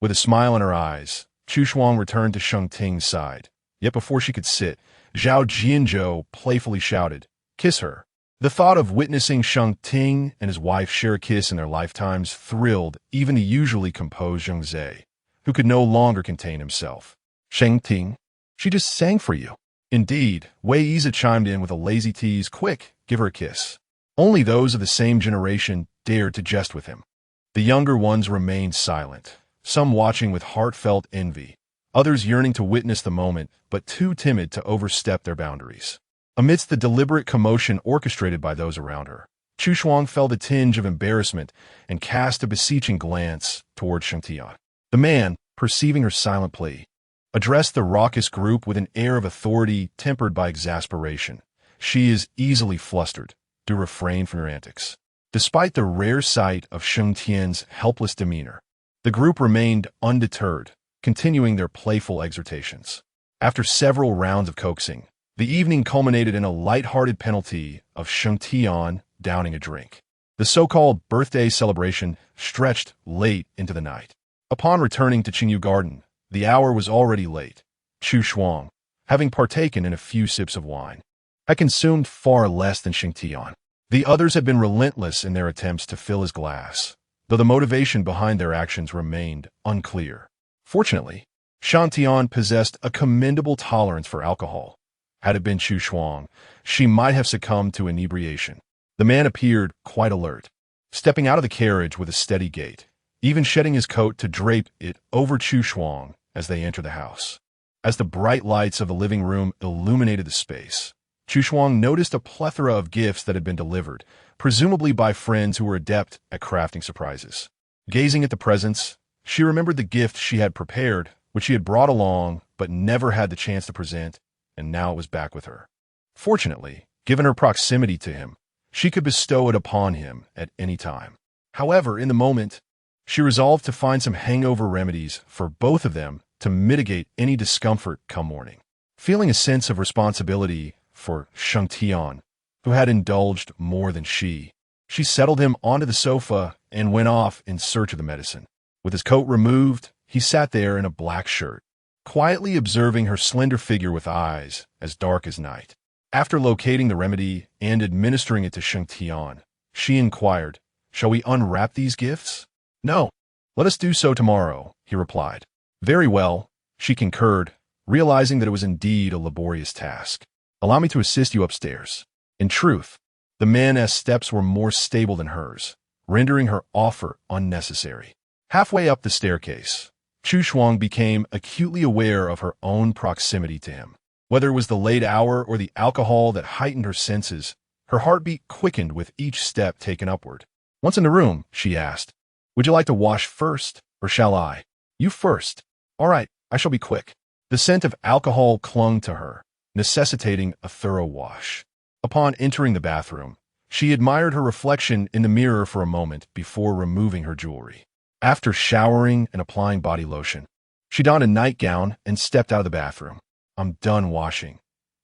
With a smile in her eyes, Chu Shuang returned to Sheng Ting's side. Yet before she could sit, Zhao Jianzhou playfully shouted, "Kiss her." The thought of witnessing Sheng Ting and his wife share a kiss in their lifetimes thrilled even the usually composed Zheng Zhe, who could no longer contain himself. Sheng Ting, she just sang for you. Indeed, Wei Yize chimed in with a lazy tease. Quick, give her a kiss. Only those of the same generation dared to jest with him. The younger ones remained silent, some watching with heartfelt envy, others yearning to witness the moment, but too timid to overstep their boundaries. Amidst the deliberate commotion orchestrated by those around her, Chu Shuang felt a tinge of embarrassment and cast a beseeching glance toward Sheng Ting. The man, perceiving her silent plea, addressed the raucous group with an air of authority tempered by exasperation. She is easily flustered. Do refrain from your antics. Despite the rare sight of Sheng Tian's helpless demeanor, the group remained undeterred, continuing their playful exhortations. After several rounds of coaxing, the evening culminated in a light-hearted penalty of Sheng Ting downing a drink. The so-called birthday celebration stretched late into the night. Upon returning to Qingyu Garden, the hour was already late. Chu Shuang, having partaken in a few sips of wine, had consumed far less than Sheng Ting. The others had been relentless in their attempts to fill his glass, though the motivation behind their actions remained unclear. Fortunately, Sheng Ting possessed a commendable tolerance for alcohol. Had it been Chu Shuang, she might have succumbed to inebriation. The man appeared quite alert, stepping out of the carriage with a steady gait, even shedding his coat to drape it over Chu Shuang as they entered the house. As the bright lights of the living room illuminated the space, Chu Shuang noticed a plethora of gifts that had been delivered, presumably by friends who were adept at crafting surprises. Gazing at the presents, she remembered the gift she had prepared, which she had brought along but never had the chance to present, and now it was back with her. Fortunately, given her proximity to him, she could bestow it upon him at any time. However, in the moment, she resolved to find some hangover remedies for both of them to mitigate any discomfort come morning. Feeling a sense of responsibility for Sheng Ting, who had indulged more than she settled him onto the sofa and went off in search of the medicine. With his coat removed, he sat there in a black shirt, quietly observing her slender figure with eyes as dark as night. After locating the remedy and administering it to Sheng Ting, she inquired, "Shall we unwrap these gifts?" "No. Let us do so tomorrow," he replied. "Very well," she concurred, realizing that it was indeed a laborious task. "Allow me to assist you upstairs." In truth, the man's steps were more stable than hers, rendering her offer unnecessary. Halfway up the staircase, Chu Shuang became acutely aware of her own proximity to him. Whether it was the late hour or the alcohol that heightened her senses, her heartbeat quickened with each step taken upward. Once in the room, she asked, "Would you like to wash first, or shall I?" "You first." "All right, I shall be quick." The scent of alcohol clung to her, necessitating a thorough wash. Upon entering the bathroom, she admired her reflection in the mirror for a moment before removing her jewelry. After showering and applying body lotion, she donned a nightgown and stepped out of the bathroom. "I'm done washing,"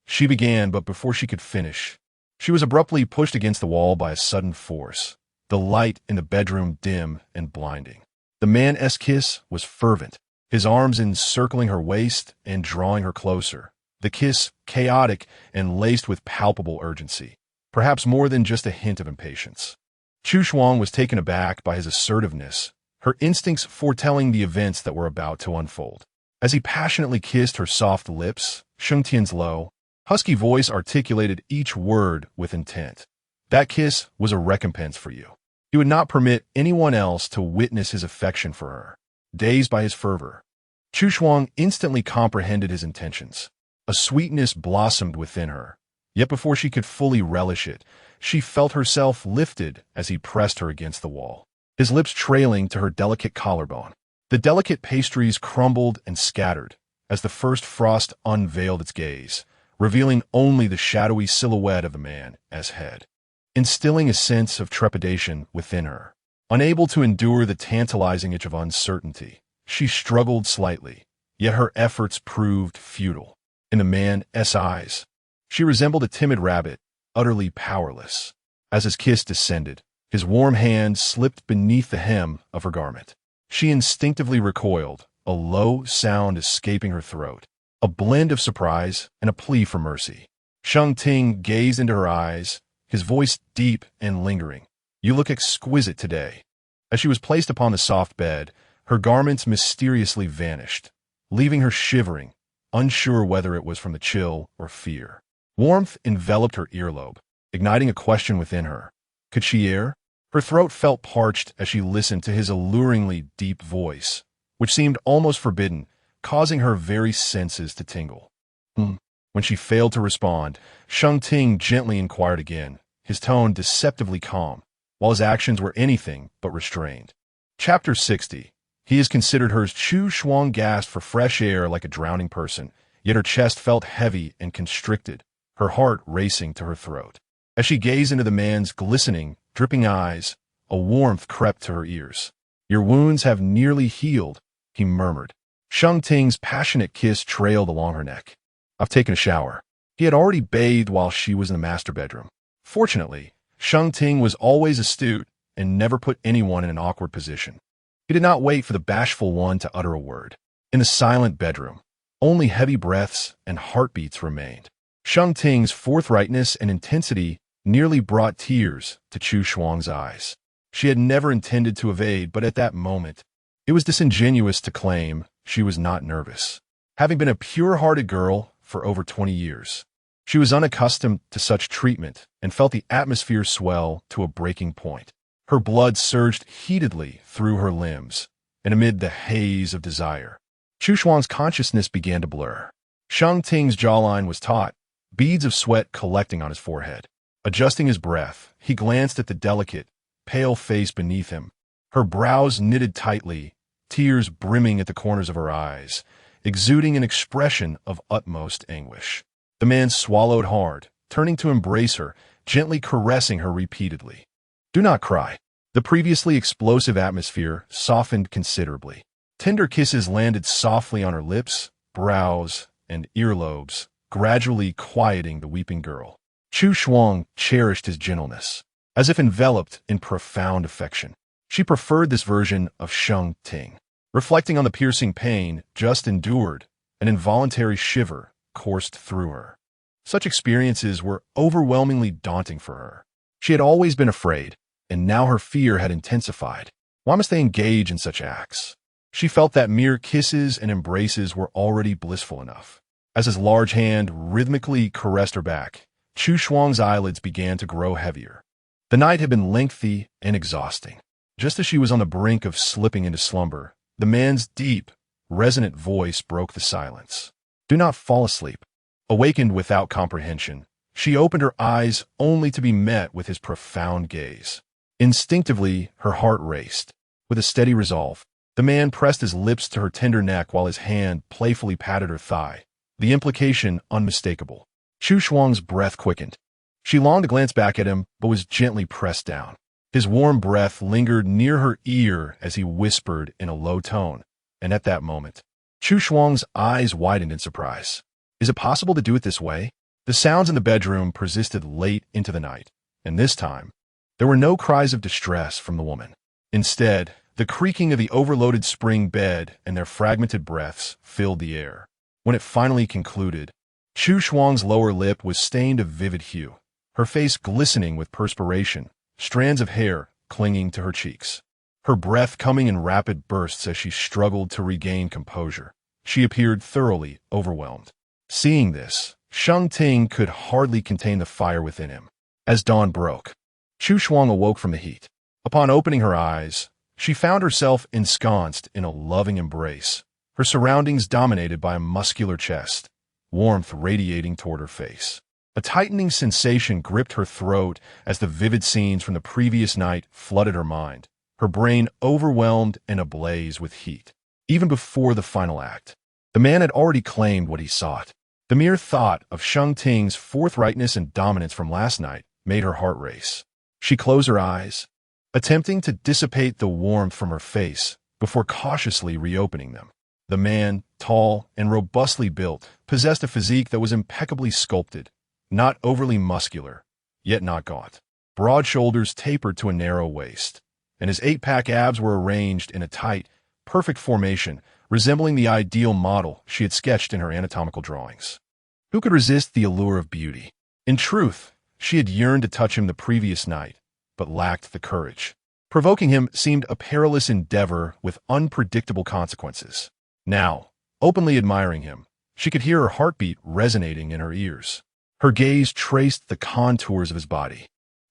she began, but before she could finish, she was abruptly pushed against the wall by a sudden force, the light in the bedroom dim and blinding. The man's kiss was fervent, his arms encircling her waist and drawing her closer, the kiss chaotic and laced with palpable urgency, perhaps more than just a hint of impatience. Chu Shuang was taken aback by his assertiveness, her instincts foretelling the events that were about to unfold. As he passionately kissed her soft lips, Sheng Ting's low, husky voice articulated each word with intent. "That kiss was a recompense for you." He would not permit anyone else to witness his affection for her. Dazed by his fervor, Chu Shuang instantly comprehended his intentions. A sweetness blossomed within her, yet before she could fully relish it, she felt herself lifted as he pressed her against the wall, his lips trailing to her delicate collarbone. The delicate pastries crumbled and scattered as the first frost unveiled its gaze, revealing only the shadowy silhouette of the man as head, instilling a sense of trepidation within her. Unable to endure the tantalizing itch of uncertainty, she struggled slightly, yet her efforts proved futile. In the man's eyes, she resembled a timid rabbit, utterly powerless. As his kiss descended, his warm hand slipped beneath the hem of her garment. She instinctively recoiled, a low sound escaping her throat, a blend of surprise and a plea for mercy. Sheng Ting gazed into her eyes, his voice deep and lingering. "You look exquisite today." As she was placed upon the soft bed, her garments mysteriously vanished, leaving her shivering, unsure whether it was from the chill or fear. Warmth enveloped her earlobe, igniting a question within her. Could she err? Her throat felt parched as she listened to his alluringly deep voice, which seemed almost forbidden, causing her very senses to tingle. When she failed to respond, Sheng Ting gently inquired again, his tone deceptively calm, while his actions were anything but restrained. Chapter 60. He is considered hers. Chu Shuang gasped for fresh air like a drowning person, yet her chest felt heavy and constricted, her heart racing to her throat. As she gazed into the man's glistening, dripping eyes, a warmth crept to her ears. "Your wounds have nearly healed," he murmured. Sheng Ting's passionate kiss trailed along her neck. "I've taken a shower." He had already bathed while she was in the master bedroom. Fortunately, Sheng Ting was always astute and never put anyone in an awkward position. He did not wait for the bashful one to utter a word. In the silent bedroom, only heavy breaths and heartbeats remained. Sheng Ting's forthrightness and intensity nearly brought tears to Chu Shuang's eyes. She had never intended to evade, but at that moment, it was disingenuous to claim she was not nervous. Having been a pure-hearted girl for over 20 years, she was unaccustomed to such treatment and felt the atmosphere swell to a breaking point. Her blood surged heatedly through her limbs, and amid the haze of desire, Chu Shuang's consciousness began to blur. Sheng Ting's jawline was taut, beads of sweat collecting on his forehead. Adjusting his breath, he glanced at the delicate, pale face beneath him, her brows knitted tightly, tears brimming at the corners of her eyes, exuding an expression of utmost anguish. The man swallowed hard, turning to embrace her, gently caressing her repeatedly. "Do not cry." The previously explosive atmosphere softened considerably. Tender kisses landed softly on her lips, brows, and earlobes, gradually quieting the weeping girl. Chu Shuang cherished his gentleness, as if enveloped in profound affection. She preferred this version of Sheng Ting. Reflecting on the piercing pain just endured, an involuntary shiver coursed through her. Such experiences were overwhelmingly daunting for her. She had always been afraid, and now her fear had intensified. Why must they engage in such acts? She felt that mere kisses and embraces were already blissful enough. As his large hand rhythmically caressed her back, Chu Shuang's eyelids began to grow heavier. The night had been lengthy and exhausting. Just as she was on the brink of slipping into slumber, the man's deep, resonant voice broke the silence. "Do not fall asleep." Awakened without comprehension, she opened her eyes only to be met with his profound gaze. Instinctively, her heart raced. With a steady resolve, the man pressed his lips to her tender neck while his hand playfully patted her thigh, the implication unmistakable. Chu Shuang's breath quickened. She longed to glance back at him, but was gently pressed down. His warm breath lingered near her ear as he whispered in a low tone, and at that moment, Chu Shuang's eyes widened in surprise. Is it possible to do it this way? The sounds in the bedroom persisted late into the night, and this time, there were no cries of distress from the woman. Instead, the creaking of the overloaded spring bed and their fragmented breaths filled the air. When it finally concluded, Chu Shuang's lower lip was stained a vivid hue, her face glistening with perspiration, strands of hair clinging to her cheeks. Her breath coming in rapid bursts as she struggled to regain composure. She appeared thoroughly overwhelmed. Seeing this, Sheng Ting could hardly contain the fire within him. As dawn broke, Chu Shuang awoke from the heat. Upon opening her eyes, she found herself ensconced in a loving embrace, her surroundings dominated by a muscular chest, warmth radiating toward her face. A tightening sensation gripped her throat as the vivid scenes from the previous night flooded her mind, her brain overwhelmed and ablaze with heat. Even before the final act, the man had already claimed what he sought. The mere thought of Sheng Ting's forthrightness and dominance from last night made her heart race. She closed her eyes, attempting to dissipate the warmth from her face before cautiously reopening them. The man, tall and robustly built, possessed a physique that was impeccably sculpted, not overly muscular, yet not gaunt. Broad shoulders tapered to a narrow waist, and his eight-pack abs were arranged in a tight, perfect formation, resembling the ideal model she had sketched in her anatomical drawings. Who could resist the allure of beauty? In truth, she had yearned to touch him the previous night, but lacked the courage. Provoking him seemed a perilous endeavor with unpredictable consequences. Now, openly admiring him, she could hear her heartbeat resonating in her ears. Her gaze traced the contours of his body,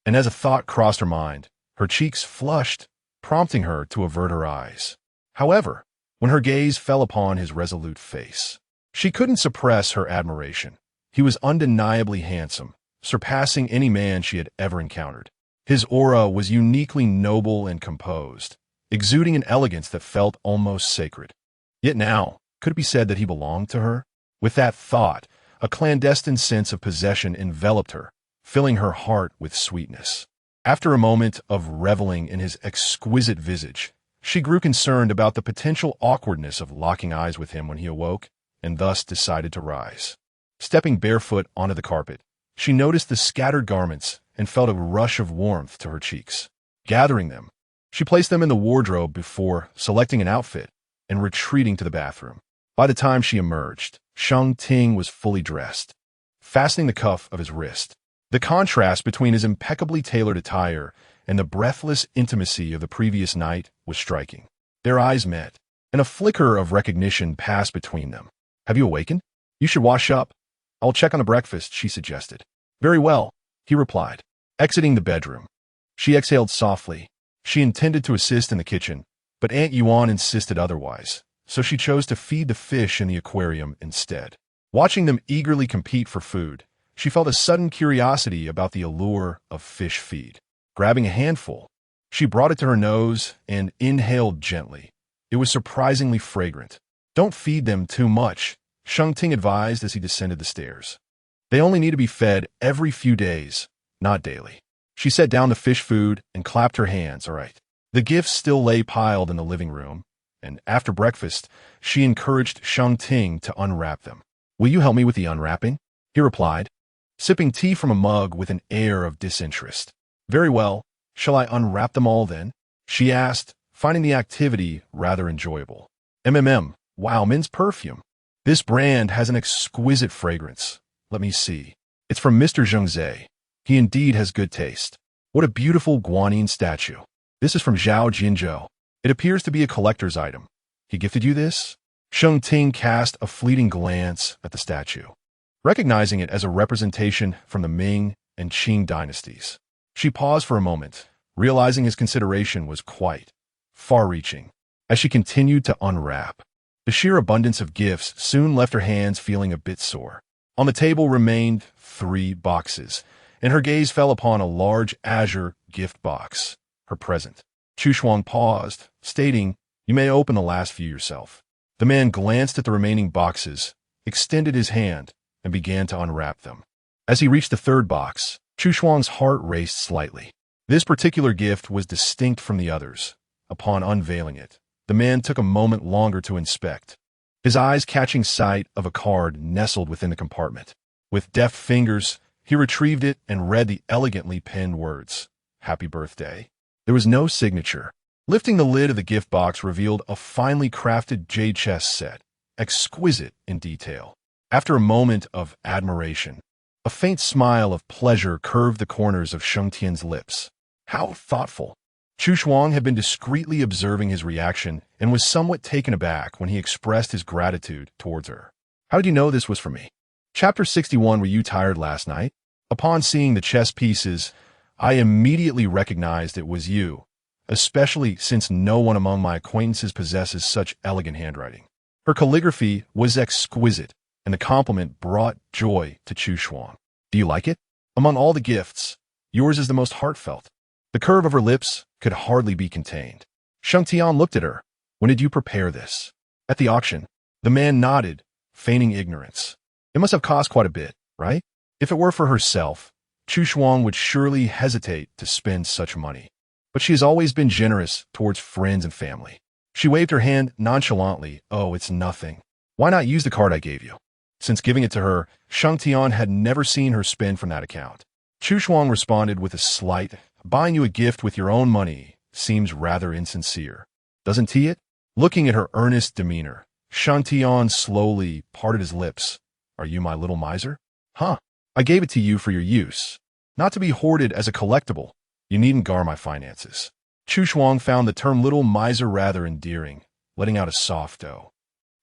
and as a thought crossed her mind, her cheeks flushed, prompting her to avert her eyes. However, when her gaze fell upon his resolute face, she couldn't suppress her admiration. He was undeniably handsome, surpassing any man she had ever encountered. His aura was uniquely noble and composed, exuding an elegance that felt almost sacred. Yet now, could it be said that he belonged to her? With that thought, a clandestine sense of possession enveloped her, filling her heart with sweetness. After a moment of reveling in his exquisite visage, she grew concerned about the potential awkwardness of locking eyes with him when he awoke, and thus decided to rise. Stepping barefoot onto the carpet, she noticed the scattered garments and felt a rush of warmth to her cheeks. Gathering them, she placed them in the wardrobe before selecting an outfit and retreating to the bathroom. By the time she emerged, Sheng Ting was fully dressed, fastening the cuff of his wrist. The contrast between his impeccably tailored attire and the breathless intimacy of the previous night was striking. Their eyes met, and a flicker of recognition passed between them. "Have you awakened? You should wash up. I'll check on the breakfast," she suggested. "Very well," he replied. Exiting the bedroom, she exhaled softly. She intended to assist in the kitchen, but Aunt Yuan insisted otherwise, so she chose to feed the fish in the aquarium instead. Watching them eagerly compete for food, she felt a sudden curiosity about the allure of fish feed. Grabbing a handful, she brought it to her nose and inhaled gently. It was surprisingly fragrant. Don't feed them too much, Sheng Ting advised as he descended the stairs. They only need to be fed every few days, not daily. She set down the fish food and clapped her hands. All right. The gifts still lay piled in the living room, and after breakfast, she encouraged Sheng Ting to unwrap them. Will you help me with the unwrapping? He replied, sipping tea from a mug with an air of disinterest. Very well. Shall I unwrap them all then? She asked, finding the activity rather enjoyable. Wow, men's perfume. This brand has an exquisite fragrance. Let me see. It's from Mr. Zhengzhe. He indeed has good taste. What a beautiful guanine statue. This is from Zhao Jinzhou. It appears to be a collector's item. He gifted you this? Sheng Ting cast a fleeting glance at the statue, recognizing it as a representation from the Ming and Qing dynasties. She paused for a moment, realizing his consideration was quite far-reaching. As she continued to unwrap, the sheer abundance of gifts soon left her hands feeling a bit sore. On the table remained 3 boxes, and her gaze fell upon a large azure gift box, her present. Chu Shuang paused, stating, "You may open the last few yourself." The man glanced at the remaining boxes, extended his hand, and began to unwrap them. As he reached the 3rd box, Chu Shuang's heart raced slightly. This particular gift was distinct from the others. Upon unveiling it, the man took a moment longer to inspect, his eyes catching sight of a card nestled within the compartment. With deft fingers, he retrieved it and read the elegantly penned words, "Happy Birthday." There was no signature. Lifting the lid of the gift box revealed a finely crafted jade chess set, exquisite in detail. After a moment of admiration, a faint smile of pleasure curved the corners of Sheng Tian's lips. How thoughtful! Chu Shuang had been discreetly observing his reaction and was somewhat taken aback when he expressed his gratitude towards her. "How did you know this was for me?" Chapter 61. Were you tired last night? Upon seeing the chess pieces, I immediately recognized it was you, especially since no one among my acquaintances possesses such elegant handwriting. Her calligraphy was exquisite, and the compliment brought joy to Chu Shuang. Do you like it? Among all the gifts, yours is the most heartfelt. The curve of her lips could hardly be contained. Sheng Tian looked at her. When did you prepare this? At the auction. The man nodded, feigning ignorance. It must have cost quite a bit, right? If it were for herself, Chu Shuang would surely hesitate to spend such money. But she has always been generous towards friends and family. She waved her hand nonchalantly. Oh, it's nothing. Why not use the card I gave you? Since giving it to her, Sheng Tian had never seen her spend from that account. Chu Shuang responded with a slight, "Buying you a gift with your own money seems rather insincere. Doesn't he it?" Looking at her earnest demeanor, Sheng Tian slowly parted his lips. "Are you my little miser?" "Huh. I gave it to you for your use, not to be hoarded as a collectible. You needn't gar my finances." Chu Shuang found the term little miser rather endearing, letting out a soft "oh."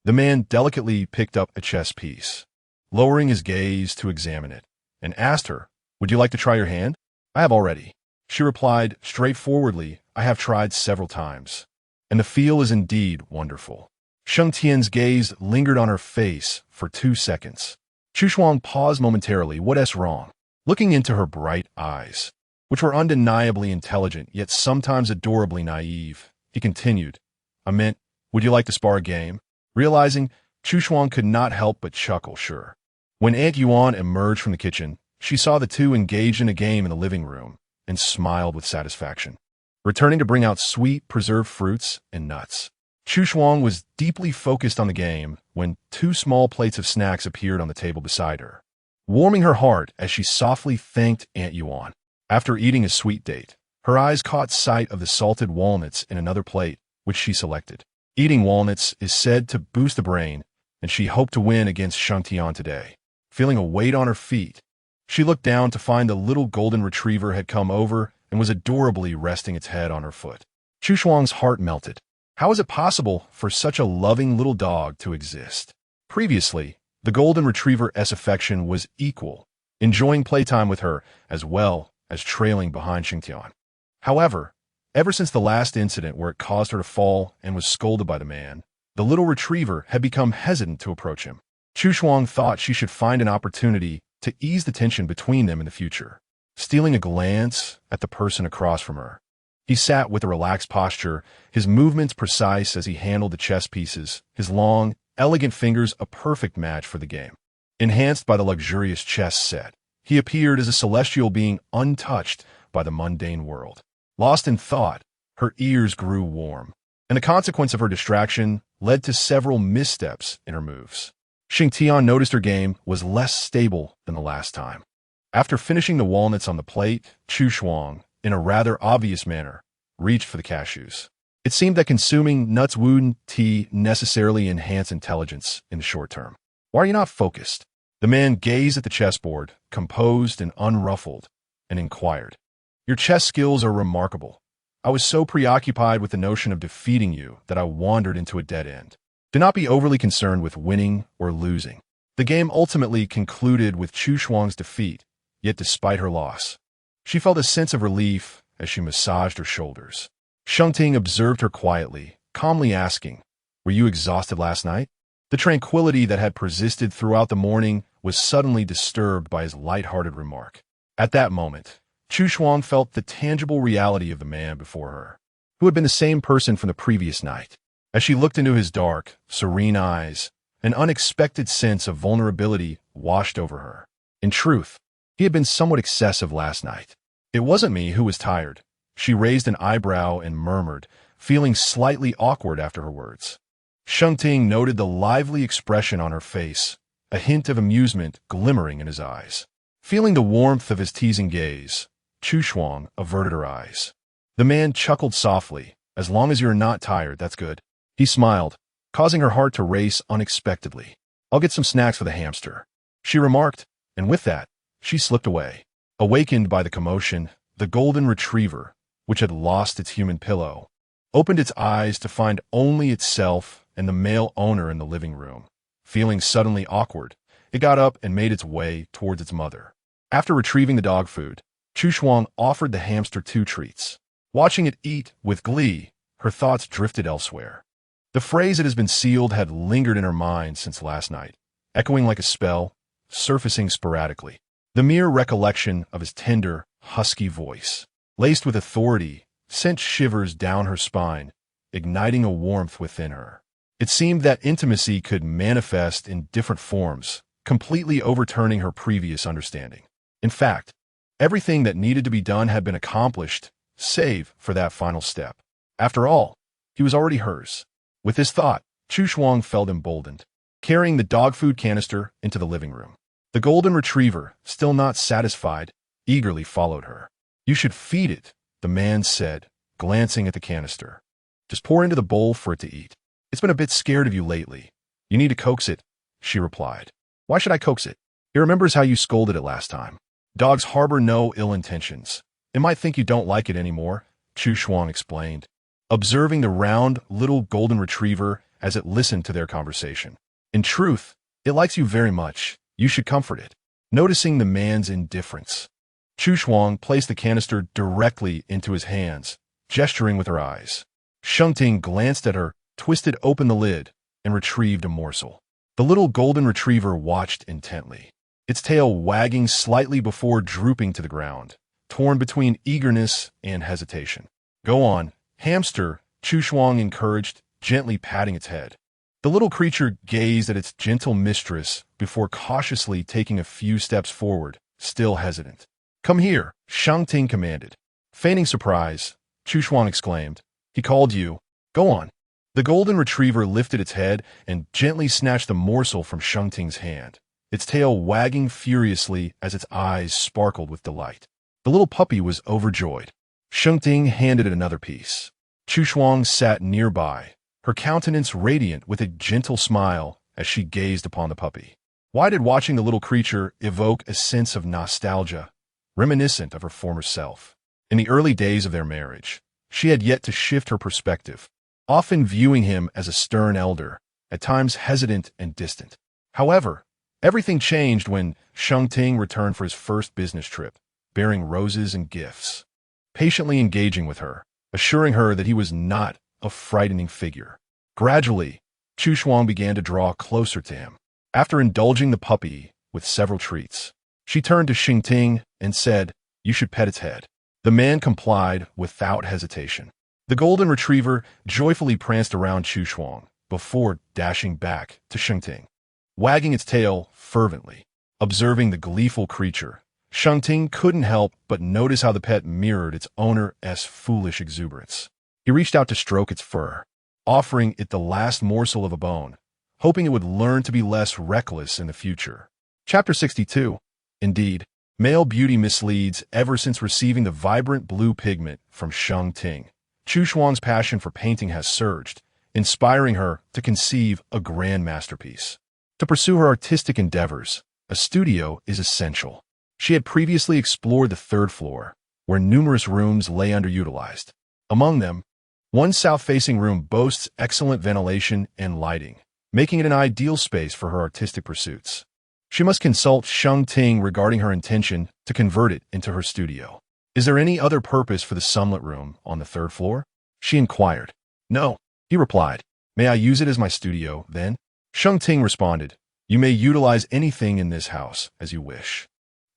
The man delicately picked up a chess piece, lowering his gaze to examine it, and asked her, "Would you like to try your hand?" "I have already." She replied straightforwardly, "I have tried several times, and the feel is indeed wonderful." Sheng Tian's gaze lingered on her face for 2 seconds. Chu Shuang paused momentarily. What's wrong? Looking into her bright eyes, which were undeniably intelligent yet sometimes adorably naive, he continued, "I meant, would you like to spar a game?" Realizing Chu Shuang could not help but chuckle, sure. When Aunt Yuan emerged from the kitchen, she saw the two engaged in a game in the living room and smiled with satisfaction, returning to bring out sweet preserved fruits and nuts. Chu Shuang was deeply focused on the game when 2 small plates of snacks appeared on the table beside her, warming her heart as she softly thanked Aunt Yuan. After eating a sweet date, her eyes caught sight of the salted walnuts in another plate, which she selected. Eating walnuts is said to boost the brain, and she hoped to win against Sheng Tian today. Feeling a weight on her feet, she looked down to find the little golden retriever had come over and was adorably resting its head on her foot. Chu Shuang's heart melted. How is it possible for such a loving little dog to exist? Previously, the golden retriever's affection was equal, enjoying playtime with her as well as trailing behind Sheng Tian. However, ever since the last incident where it caused her to fall and was scolded by the man, the little retriever had become hesitant to approach him. Chu Shuang thought she should find an opportunity to ease the tension between them in the future. Stealing a glance at the person across from her, he sat with a relaxed posture, his movements precise as he handled the chess pieces, his long, elegant fingers a perfect match for the game. Enhanced by the luxurious chess set, he appeared as a celestial being untouched by the mundane world. Lost in thought, her ears grew warm, and the consequence of her distraction led to several missteps in her moves. Sheng Ting noticed her game was less stable than the last time. After finishing the walnuts on the plate, Chu Shuang, in a rather obvious manner, reached for the cashews. It seemed that consuming nuts wouldn't necessarily enhance intelligence in the short term. Why are you not focused? The man gazed at the chessboard, composed and unruffled, and inquired. Your chess skills are remarkable. I was so preoccupied with the notion of defeating you that I wandered into a dead end. Do not be overly concerned with winning or losing. The game ultimately concluded with Chu Shuang's defeat, yet despite her loss, she felt a sense of relief as she massaged her shoulders. Sheng Ting observed her quietly, calmly asking, "Were you exhausted last night?" The tranquility that had persisted throughout the morning was suddenly disturbed by his light-hearted remark. At that moment, Chu Shuang felt the tangible reality of the man before her, who had been the same person from the previous night. As she looked into his dark, serene eyes, an unexpected sense of vulnerability washed over her. In truth, he had been somewhat excessive last night. It wasn't me who was tired. She raised an eyebrow and murmured, feeling slightly awkward after her words. Sheng Ting noted the lively expression on her face, a hint of amusement glimmering in his eyes. Feeling the warmth of his teasing gaze, Chu Shuang averted her eyes. The man chuckled softly. "As long as you're not tired, that's good." He smiled, causing her heart to race unexpectedly. "I'll get some snacks for the hamster," she remarked, and with that, she slipped away. Awakened by the commotion, the golden retriever, which had lost its human pillow, opened its eyes to find only itself and the male owner in the living room. Feeling suddenly awkward, it got up and made its way towards its mother. After retrieving the dog food, Chu Shuang offered the hamster 2 treats. Watching it eat with glee, her thoughts drifted elsewhere. The phrase "it has been sealed" had lingered in her mind since last night, echoing like a spell, surfacing sporadically. The mere recollection of his tender, husky voice, laced with authority, sent shivers down her spine, igniting a warmth within her. It seemed that intimacy could manifest in different forms, completely overturning her previous understanding. In fact, everything that needed to be done had been accomplished, save for that final step. After all, he was already hers. With this thought, Chu Shuang felt emboldened, carrying the dog food canister into the living room. The golden retriever, still not satisfied, eagerly followed her. "You should feed it," the man said, glancing at the canister. "Just pour into the bowl for it to eat. It's been a bit scared of you lately. You need to coax it," she replied. "Why should I coax it? It remembers how you scolded it last time." "Dogs harbor no ill intentions. It might think you don't like it anymore," Chu Shuang explained, observing the round, little golden retriever as it listened to their conversation. "In truth, it likes you very much. You should comfort it." Noticing the man's indifference, Chu Shuang placed the canister directly into his hands, gesturing with her eyes. Sheng Ting glanced at her, twisted open the lid, and retrieved a morsel. The little golden retriever watched intently, its tail wagging slightly before drooping to the ground, torn between eagerness and hesitation. "Go on, hamster," Chu Shuang encouraged, gently patting its head. The little creature gazed at its gentle mistress before cautiously taking a few steps forward, still hesitant. "Come here," Sheng Ting commanded. Feigning surprise, Chu Shuang exclaimed, "He called you. Go on." The golden retriever lifted its head and gently snatched the morsel from Sheng Ting's hand, its tail wagging furiously as its eyes sparkled with delight. The little puppy was overjoyed. Sheng Ting handed it another piece. Chu Shuang sat nearby, her countenance radiant with a gentle smile as she gazed upon the puppy. Why did watching the little creature evoke a sense of nostalgia, reminiscent of her former self? In the early days of their marriage, she had yet to shift her perspective, often viewing him as a stern elder, at times hesitant and distant. However, everything changed when Sheng Ting returned for his first business trip, bearing roses and gifts, patiently engaging with her, assuring her that he was not a frightening figure. Gradually, Chu Shuang began to draw closer to him. After indulging the puppy with several treats, she turned to Sheng Ting and said, "You should pet its head." The man complied without hesitation. The golden retriever joyfully pranced around Chu Shuang, before dashing back to Sheng Ting, wagging its tail fervently. Observing the gleeful creature, Sheng Ting couldn't help but notice how the pet mirrored its owner's foolish exuberance. He reached out to stroke its fur, offering it the last morsel of a bone, hoping it would learn to be less reckless in the future. Chapter 62. Indeed, male beauty misleads. Ever since receiving the vibrant blue pigment from Sheng Ting, Chu Shuang's passion for painting has surged, inspiring her to conceive a grand masterpiece. To pursue her artistic endeavors, a studio is essential. She had previously explored the third floor, where numerous rooms lay underutilized. Among them, one south-facing room boasts excellent ventilation and lighting, making it an ideal space for her artistic pursuits. She must consult Sheng Ting regarding her intention to convert it into her studio. "Is there any other purpose for the sunlit room on the third floor?" she inquired. "No," he replied. "May I use it as my studio, then?" Sheng Ting responded, "You may utilize anything in this house as you wish.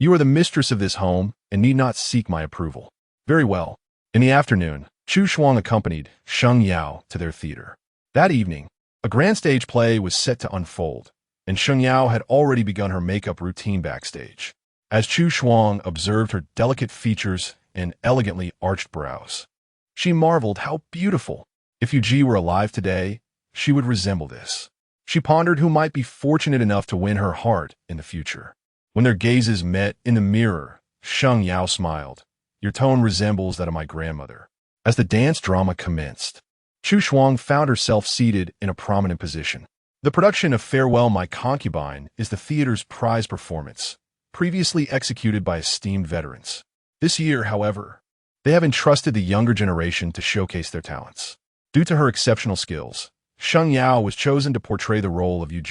You are the mistress of this home and need not seek my approval." "Very well." In the afternoon, Chu Shuang accompanied Sheng Yao to their theater. That evening, a grand stage play was set to unfold, and Sheng Yao had already begun her makeup routine backstage. As Chu Shuang observed her delicate features and elegantly arched brows, she marveled how beautiful. If Yu were alive today, she would resemble this. She pondered who might be fortunate enough to win her heart in the future. When their gazes met in the mirror, Sheng Yao smiled. "Your tone resembles that of my grandmother." As the dance drama commenced, Chu Shuang found herself seated in a prominent position. The production of Farewell My Concubine is the theater's prize performance, previously executed by esteemed veterans. This year, however, they have entrusted the younger generation to showcase their talents. Due to her exceptional skills, Sheng Yao was chosen to portray the role of Yu.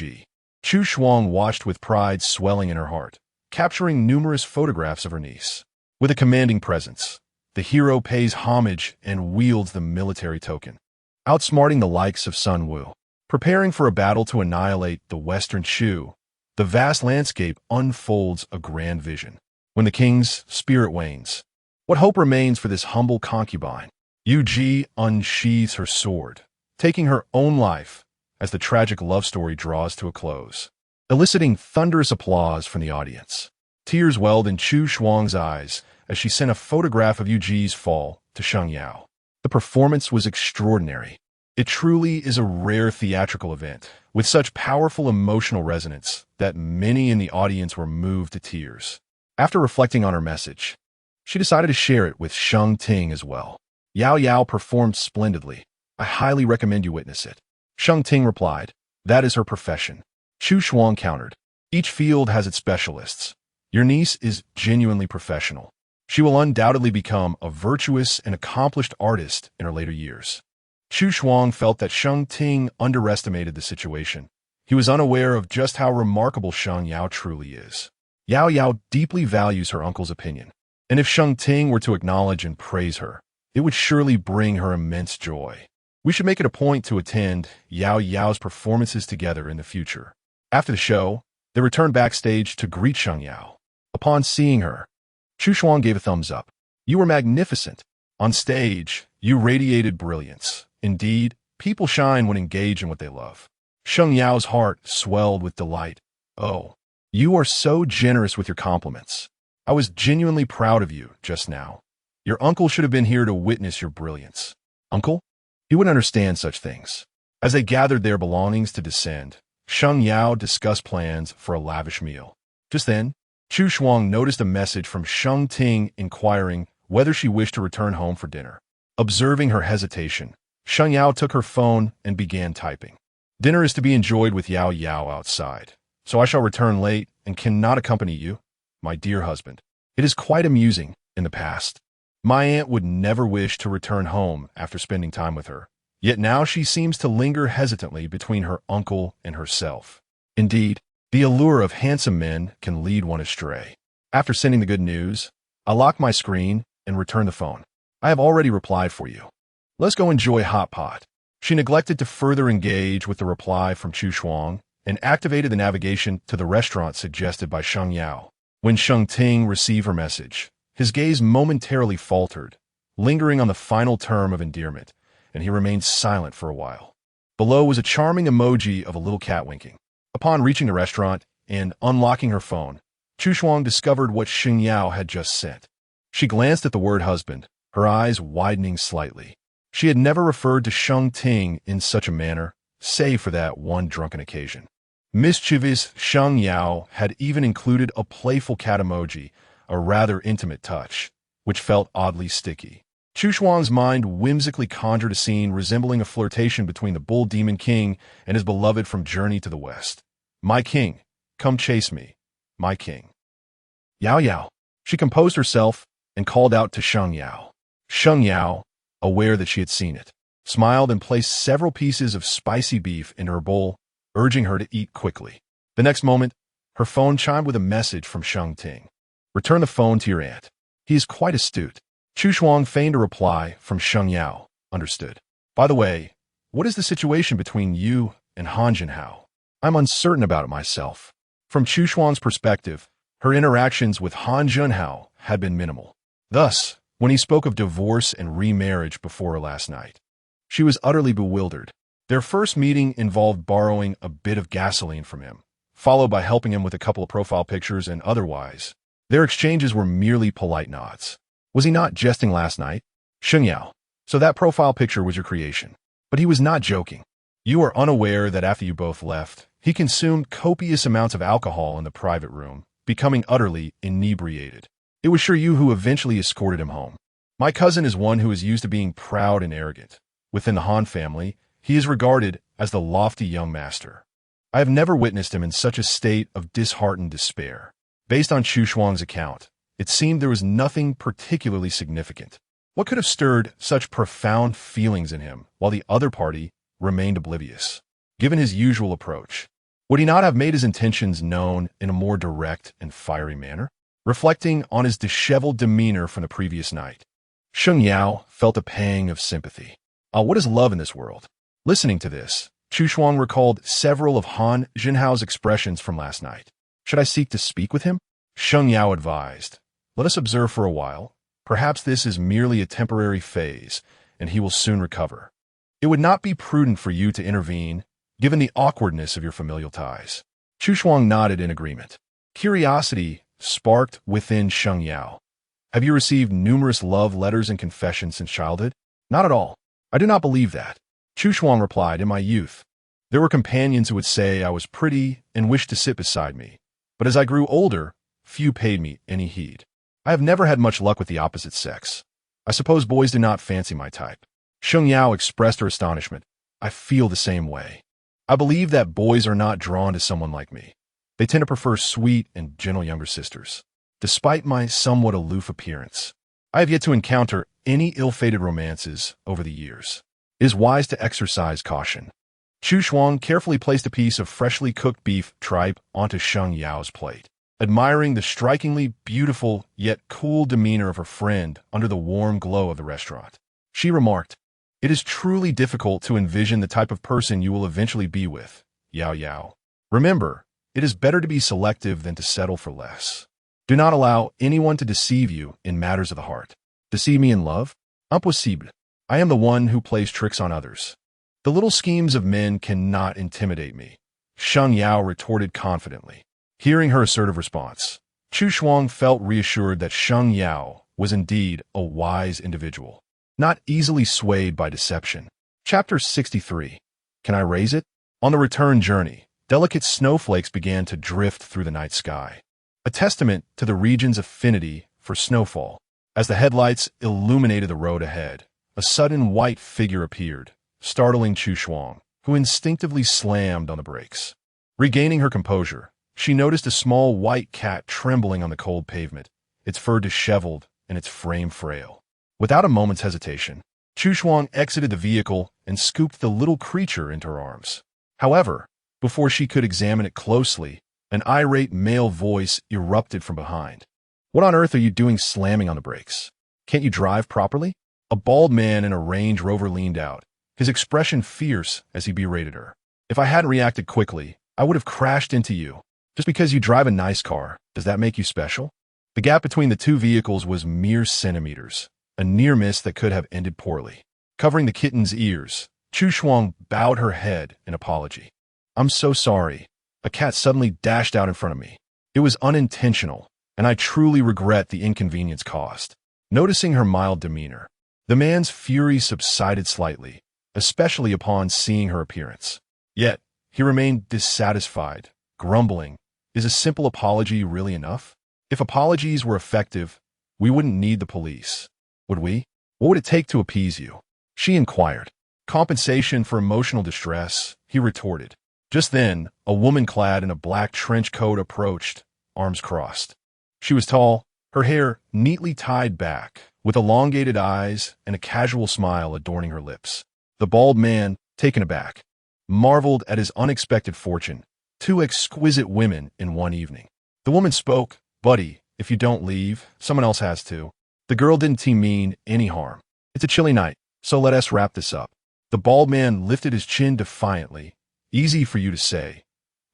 Chu Shuang watched with pride swelling in her heart, capturing numerous photographs of her niece. With a commanding presence, the hero pays homage and wields the military token, outsmarting the likes of Sun Wu. Preparing for a battle to annihilate the Western Shu, the vast landscape unfolds a grand vision. When the king's spirit wanes, what hope remains for this humble concubine? Yu unsheathes her sword, taking her own life as the tragic love story draws to a close, eliciting thunderous applause from the audience. Tears welled in Chu Shuang's eyes as she sent a photograph of Yu's fall to Sheng Yao. The performance was extraordinary. It truly is a rare theatrical event, with such powerful emotional resonance that many in the audience were moved to tears. After reflecting on her message, she decided to share it with Sheng Ting as well. "Yao Yao performed splendidly. I highly recommend you witness it." Sheng Ting replied, "That is her profession." Chu Shuang countered, "Each field has its specialists. Your niece is genuinely professional. She will undoubtedly become a virtuous and accomplished artist in her later years." Chu Shuang felt that Sheng Ting underestimated the situation. He was unaware of just how remarkable Sheng Yao truly is. Yao Yao deeply values her uncle's opinion, and if Sheng Ting were to acknowledge and praise her, it would surely bring her immense joy. We should make it a point to attend Yao Yao's performances together in the future. After the show, they returned backstage to greet Sheng Yao. Upon seeing her, Chu Shuang gave a thumbs up. "You were magnificent. On stage, you radiated brilliance. Indeed, people shine when engaged in what they love." Sheng Yao's heart swelled with delight. "Oh, you are so generous with your compliments. I was genuinely proud of you just now. Your uncle should have been here to witness your brilliance." "Uncle?" He wouldn't understand such things. As they gathered their belongings to descend, Sheng Yao discussed plans for a lavish meal. Just then, Chu Shuang noticed a message from Sheng Ting inquiring whether she wished to return home for dinner. Observing her hesitation, Sheng Yao took her phone and began typing. "Dinner is to be enjoyed with Yao Yao outside, so I shall return late and cannot accompany you, my dear husband. It is quite amusing in the past. My aunt would never wish to return home after spending time with her, yet now she seems to linger hesitantly between her uncle and herself. Indeed, the allure of handsome men can lead one astray." After sending the good news, I locked my screen and returned the phone. "I have already replied for you. Let's go enjoy hot pot." She neglected to further engage with the reply from Chu Shuang and activated the navigation to the restaurant suggested by Sheng Yao. When Sheng Ting received her message, his gaze momentarily faltered, lingering on the final term of endearment, and he remained silent for a while. Below was a charming emoji of a little cat winking. Upon reaching the restaurant and unlocking her phone, Chu Shuang discovered what Xing Yao had just sent. She glanced at the word husband, her eyes widening slightly. She had never referred to Sheng Ting in such a manner, save for that one drunken occasion. Mischievous Sheng Yao had even included a playful cat emoji, a rather intimate touch, which felt oddly sticky. Chu Shuang's mind whimsically conjured a scene resembling a flirtation between the bull demon king and his beloved from Journey to the West. My king, come chase me, my king. Yao Yao. She composed herself and called out to Sheng Yao. Sheng Yao, aware that she had seen it, smiled and placed several pieces of spicy beef into her bowl, urging her to eat quickly. The next moment, her phone chimed with a message from Sheng Ting. Return the phone to your aunt. He is quite astute. Chu Shuang feigned a reply from Sheng Yao. Understood. By the way, what is the situation between you and Han Jinhao? I'm uncertain about it myself. From Chu Shuang's perspective, her interactions with Han Junhao had been minimal. Thus, when he spoke of divorce and remarriage before her last night, she was utterly bewildered. Their first meeting involved borrowing a bit of gasoline from him, followed by helping him with a couple of profile pictures, and otherwise, their exchanges were merely polite nods. Was he not jesting last night? Sheng Yao, so that profile picture was your creation. But he was not joking. You are unaware that after you both left, he consumed copious amounts of alcohol in the private room, becoming utterly inebriated. It was sure you who eventually escorted him home. My cousin is one who is used to being proud and arrogant. Within the Han family, he is regarded as the lofty young master. I have never witnessed him in such a state of disheartened despair. Based on Chu Shuang's account, it seemed there was nothing particularly significant. What could have stirred such profound feelings in him while the other party remained oblivious? Given his usual approach, would he not have made his intentions known in a more direct and fiery manner? Reflecting on his disheveled demeanor from the previous night, Sheng Yao felt a pang of sympathy. What is love in this world? Listening to this, Chu Shuang recalled several of Han Jinhao's expressions from last night. Should I seek to speak with him? Sheng Yao advised. Let us observe for a while. Perhaps this is merely a temporary phase, and he will soon recover. It would not be prudent for you to intervene, given the awkwardness of your familial ties. Chu Shuang nodded in agreement. Curiosity sparked within Sheng Yao. Have you received numerous love letters and confessions since childhood? Not at all. I do not believe that. Chu Shuang replied, in my youth, there were companions who would say I was pretty and wished to sit beside me. But as I grew older, few paid me any heed. I have never had much luck with the opposite sex. I suppose boys do not fancy my type. Sheng Yao expressed her astonishment. I feel the same way. I believe that boys are not drawn to someone like me. They tend to prefer sweet and gentle younger sisters. Despite my somewhat aloof appearance, I have yet to encounter any ill-fated romances over the years. It is wise to exercise caution. Chu Shuang carefully placed a piece of freshly cooked beef tripe onto Sheng Yao's plate, admiring the strikingly beautiful yet cool demeanor of her friend under the warm glow of the restaurant. She remarked, it is truly difficult to envision the type of person you will eventually be with, Yao Yao. Remember, it is better to be selective than to settle for less. Do not allow anyone to deceive you in matters of the heart. Deceive me in love? Impossible. I am the one who plays tricks on others. The little schemes of men cannot intimidate me, Sheng Yao retorted confidently. Hearing her assertive response, Chu Shuang felt reassured that Sheng Yao was indeed a wise individual, not easily swayed by deception. Chapter 63. Can I raise it? On the return journey, delicate snowflakes began to drift through the night sky, a testament to the region's affinity for snowfall. As the headlights illuminated the road ahead, a sudden white figure appeared, startling Chu Shuang, who instinctively slammed on the brakes. Regaining her composure, she noticed a small white cat trembling on the cold pavement, its fur disheveled and its frame frail. Without a moment's hesitation, Chu Shuang exited the vehicle and scooped the little creature into her arms. However, before she could examine it closely, an irate male voice erupted from behind. What on earth are you doing slamming on the brakes? Can't you drive properly? A bald man in a Range Rover leaned out, his expression fierce as he berated her. If I hadn't reacted quickly, I would have crashed into you. Just because you drive a nice car, does that make you special? The gap between the two vehicles was mere centimeters, a near miss that could have ended poorly. Covering the kitten's ears, Chu Shuang bowed her head in apology. I'm so sorry. A cat suddenly dashed out in front of me. It was unintentional, and I truly regret the inconvenience caused. Noticing her mild demeanor, the man's fury subsided slightly, especially upon seeing her appearance. Yet, he remained dissatisfied, grumbling, "Is a simple apology really enough? If apologies were effective, we wouldn't need the police, would we? What would it take to appease you?" She inquired. "Compensation for emotional distress," he retorted. Just then, a woman clad in a black trench coat approached, arms crossed. She was tall, her hair neatly tied back, with elongated eyes and a casual smile adorning her lips. The bald man, taken aback, marveled at his unexpected fortune. Two exquisite women in one evening. The woman spoke, "Buddy, if you don't leave, someone else has to." The girl didn't mean any harm. "It's a chilly night, so let us wrap this up." The bald man lifted his chin defiantly. "Easy for you to say.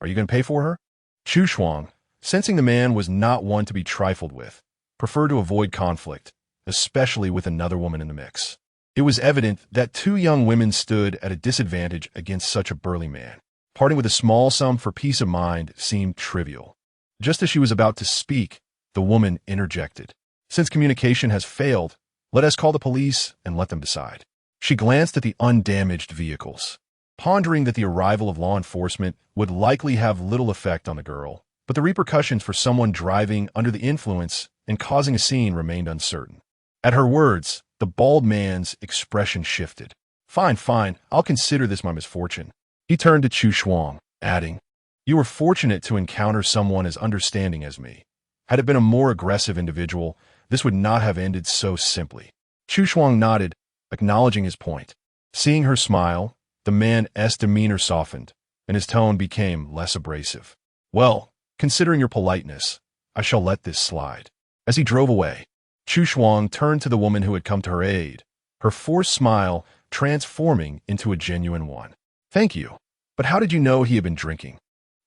Are you going to pay for her?" Chu Shuang, sensing the man was not one to be trifled with, preferred to avoid conflict, especially with another woman in the mix. It was evident that two young women stood at a disadvantage against such a burly man. Parting with a small sum for peace of mind seemed trivial. Just as she was about to speak, the woman interjected. "Since communication has failed, let us call the police and let them decide." She glanced at the undamaged vehicles, pondering that the arrival of law enforcement would likely have little effect on the girl, but the repercussions for someone driving under the influence and causing a scene remained uncertain. At her words, the bald man's expression shifted. Fine, I'll consider this my misfortune." He turned to Chu Shuang, adding, "You were fortunate to encounter someone as understanding as me. Had it been a more aggressive individual, this would not have ended so simply." Chu Shuang nodded, acknowledging his point. Seeing her smile, the man's demeanor softened, and his tone became less abrasive. "Well, considering your politeness, I shall let this slide." As he drove away, Chu Shuang turned to the woman who had come to her aid, her forced smile transforming into a genuine one. "Thank you. But how did you know he had been drinking?"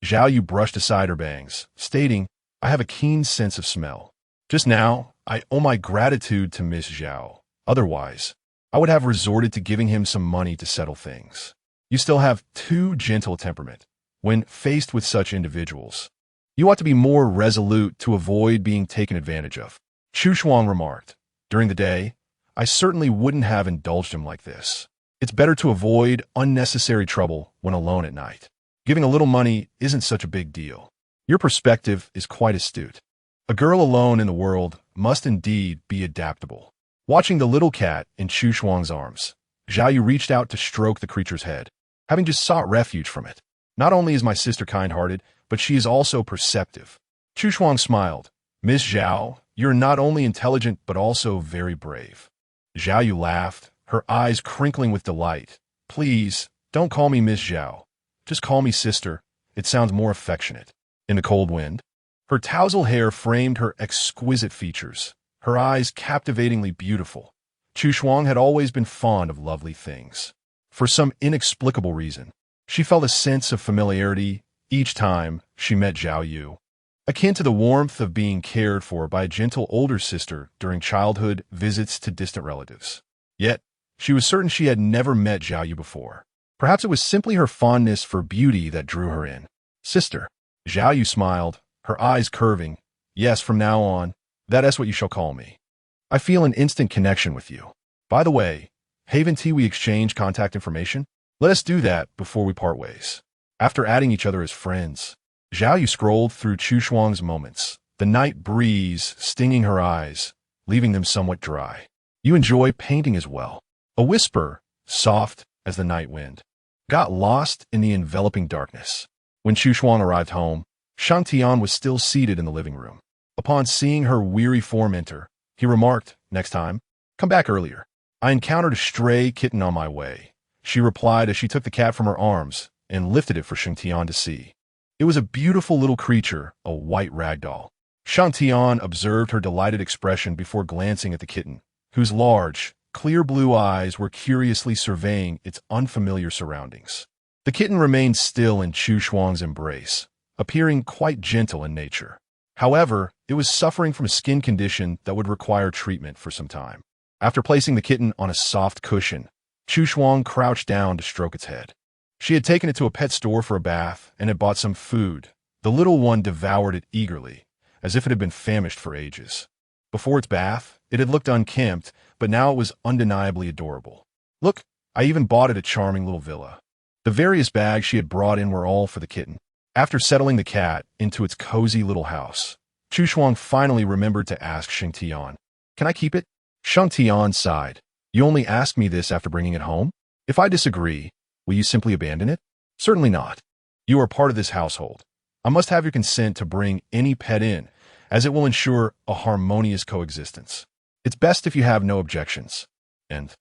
Zhao Yu brushed aside her bangs, stating, "I have a keen sense of smell. Just now, I owe my gratitude to Miss Zhao. Otherwise, I would have resorted to giving him some money to settle things. You still have too gentle a temperament. When faced with such individuals, you ought to be more resolute to avoid being taken advantage of." Chu Shuang remarked, "During the day, I certainly wouldn't have indulged him like this. It's better to avoid unnecessary trouble when alone at night. Giving a little money isn't such a big deal." Your perspective is quite astute. A girl alone in the world must indeed be adaptable. Watching the little cat in Chu Shuang's arms, Zhao Yu reached out to stroke the creature's head, having just sought refuge from it. "Not only is my sister kind-hearted, but she is also perceptive." Chu Shuang smiled. "Miss Zhao, you're not only intelligent but also very brave." Zhao Yu laughed, her eyes crinkling with delight. "Please, don't call me Miss Zhao. Just call me sister. It sounds more affectionate." In the cold wind, her tousle hair framed her exquisite features, her eyes captivatingly beautiful. Chu Shuang had always been fond of lovely things. For some inexplicable reason, she felt a sense of familiarity each time she met Zhao Yu, akin to the warmth of being cared for by a gentle older sister during childhood visits to distant relatives. Yet, she was certain she had never met Zhao Yu before. Perhaps it was simply her fondness for beauty that drew her in. "Sister." Zhao Yu smiled, her eyes curving. "Yes, from now on, that is what you shall call me. I feel an instant connection with you. By the way, haven't we exchanged contact information? Let us do that before we part ways." After adding each other as friends, Zhao Yu scrolled through Chu Shuang's moments, the night breeze stinging her eyes, leaving them somewhat dry. "You enjoy painting as well." A whisper, soft as the night wind, got lost in the enveloping darkness. When Chu Shuang arrived home, Sheng Ting was still seated in the living room. Upon seeing her weary form enter, he remarked, "Next time, come back earlier. I encountered a stray kitten on my way," she replied as she took the cat from her arms and lifted it for Sheng Ting to see. It was a beautiful little creature, a white ragdoll. Sheng Ting observed her delighted expression before glancing at the kitten, whose large, clear blue eyes were curiously surveying its unfamiliar surroundings. The kitten remained still in Chu Shuang's embrace, appearing quite gentle in nature. However, it was suffering from a skin condition that would require treatment for some time. After placing the kitten on a soft cushion, Chu Shuang crouched down to stroke its head. She had taken it to a pet store for a bath and had bought some food. The little one devoured it eagerly, as if it had been famished for ages. Before its bath, it had looked unkempt, but now it was undeniably adorable. Look, I even bought it a charming little villa. The various bags she had brought in were all for the kitten. After settling the cat into its cozy little house, Chu Shuang finally remembered to ask Sheng Tian, "Can I keep it?" Sheng Tian sighed. "You only asked me this after bringing it home? If I disagree, will you simply abandon it?" "Certainly not. You are part of this household. I must have your consent to bring any pet in, as it will ensure a harmonious coexistence. It's best if you have no objections." "And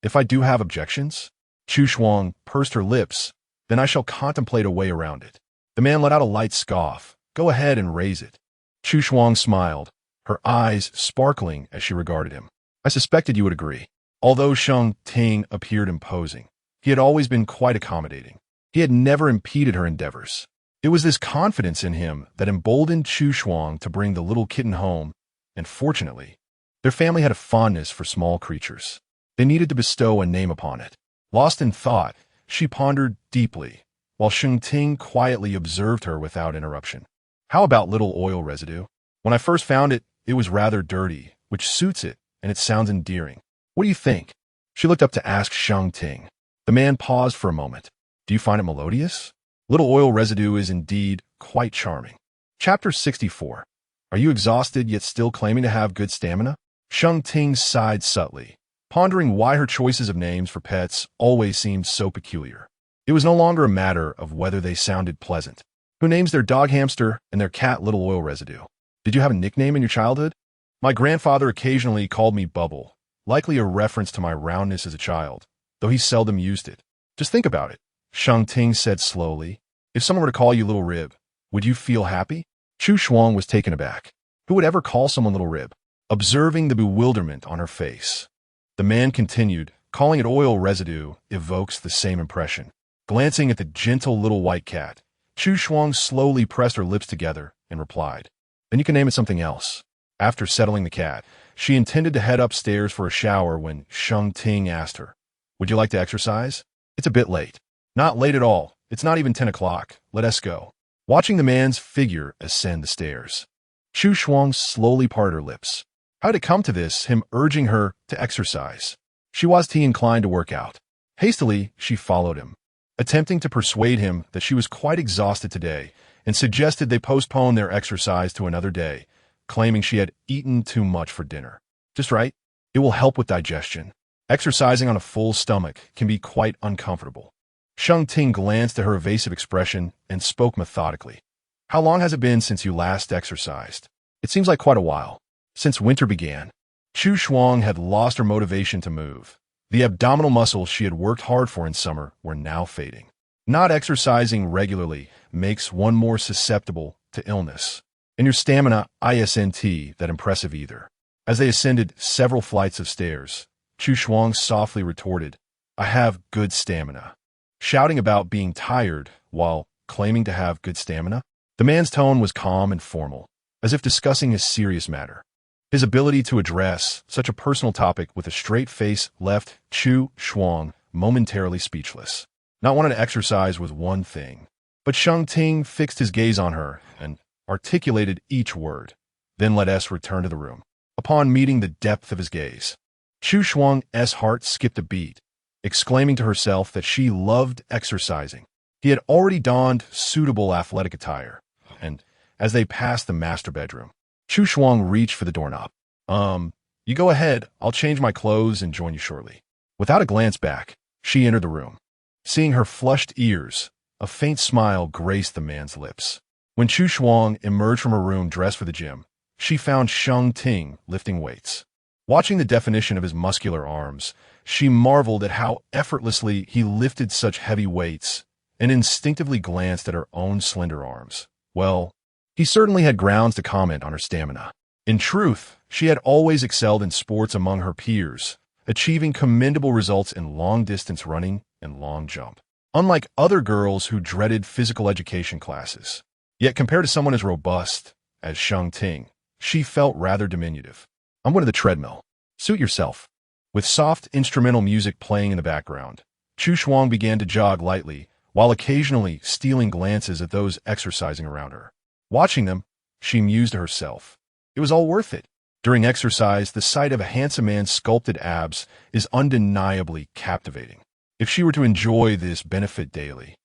if I do have objections?" Chu Shuang pursed her lips. "Then I shall contemplate a way around it." The man let out a light scoff. "Go ahead and raise it." Chu Shuang smiled, her eyes sparkling as she regarded him. "I suspected you would agree." Although Sheng Ting appeared imposing, he had always been quite accommodating. He had never impeded her endeavors. It was this confidence in him that emboldened Chu Shuang to bring the little kitten home, and fortunately, their family had a fondness for small creatures. They needed to bestow a name upon it. Lost in thought, she pondered deeply, while Sheng Ting quietly observed her without interruption. "How about little oil residue? When I first found it, it was rather dirty, which suits it, and it sounds endearing. What do you think?" She looked up to ask Sheng Ting. The man paused for a moment. "Do you find it melodious?" "Little oil residue is indeed quite charming." Chapter 64. Are you exhausted yet still claiming to have good stamina? Sheng Ting sighed subtly, pondering why her choices of names for pets always seemed so peculiar. It was no longer a matter of whether they sounded pleasant. Who names their dog Hamster and their cat Little Oil Residue? Did you have a nickname in your childhood? My grandfather occasionally called me Bubble, likely a reference to my roundness as a child, though he seldom used it. Just think about it, Sheng Ting said slowly. If someone were to call you Little Rib, would you feel happy? Chu Shuang was taken aback. Who would ever call someone Little Rib? Observing the bewilderment on her face, the man continued, calling it oil residue evokes the same impression. Glancing at the gentle little white cat, Chu Shuang slowly pressed her lips together and replied, "Then you can name it something else." After settling the cat, she intended to head upstairs for a shower when Sheng Ting asked her, "Would you like to exercise?" "It's a bit late." "Not late at all. It's not even 10 o'clock. Let us go." Watching the man's figure ascend the stairs, Chu Shuang slowly parted her lips. How did it come to this, him urging her to exercise? She was inclined to work out. Hastily, she followed him, attempting to persuade him that she was quite exhausted today, and suggested they postpone their exercise to another day, claiming she had eaten too much for dinner. "Just right. It will help with digestion. Exercising on a full stomach can be quite uncomfortable." Sheng Ting glanced at her evasive expression and spoke methodically. "How long has it been since you last exercised?" "It seems like quite a while. Since winter began." Chu Shuang had lost her motivation to move. The abdominal muscles she had worked hard for in summer were now fading. Not exercising regularly makes one more susceptible to illness. And your stamina isn't that impressive either. As they ascended several flights of stairs, Chu Shuang softly retorted, "I have good stamina." Shouting about being tired while claiming to have good stamina, the man's tone was calm and formal, as if discussing a serious matter. His ability to address such a personal topic with a straight face left Chu Shuang momentarily speechless. Not wanting to exercise was one thing, but Sheng Ting fixed his gaze on her and articulated each word, then let us return to the room. Upon meeting the depth of his gaze, Chu Shuang's heart skipped a beat, exclaiming to herself that she loved exercising. He had already donned suitable athletic attire, and as they passed the master bedroom, Chu Shuang reached for the doorknob. You go ahead, I'll change my clothes and join you shortly." Without a glance back, she entered the room. Seeing her flushed ears, a faint smile graced the man's lips. When Chu Shuang emerged from her room dressed for the gym, she found Sheng Ting lifting weights. Watching the definition of his muscular arms, she marveled at how effortlessly he lifted such heavy weights and instinctively glanced at her own slender arms. Well, he certainly had grounds to comment on her stamina. In truth, she had always excelled in sports among her peers, achieving commendable results in long-distance running and long jump, unlike other girls who dreaded physical education classes. Yet compared to someone as robust as Sheng Ting, she felt rather diminutive. "I'm going to the treadmill. Suit yourself." With soft instrumental music playing in the background, Chu Shuang began to jog lightly, while occasionally stealing glances at those exercising around her. Watching them, she mused to herself. It was all worth it. During exercise, the sight of a handsome man's sculpted abs is undeniably captivating. If she were to enjoy this benefit daily,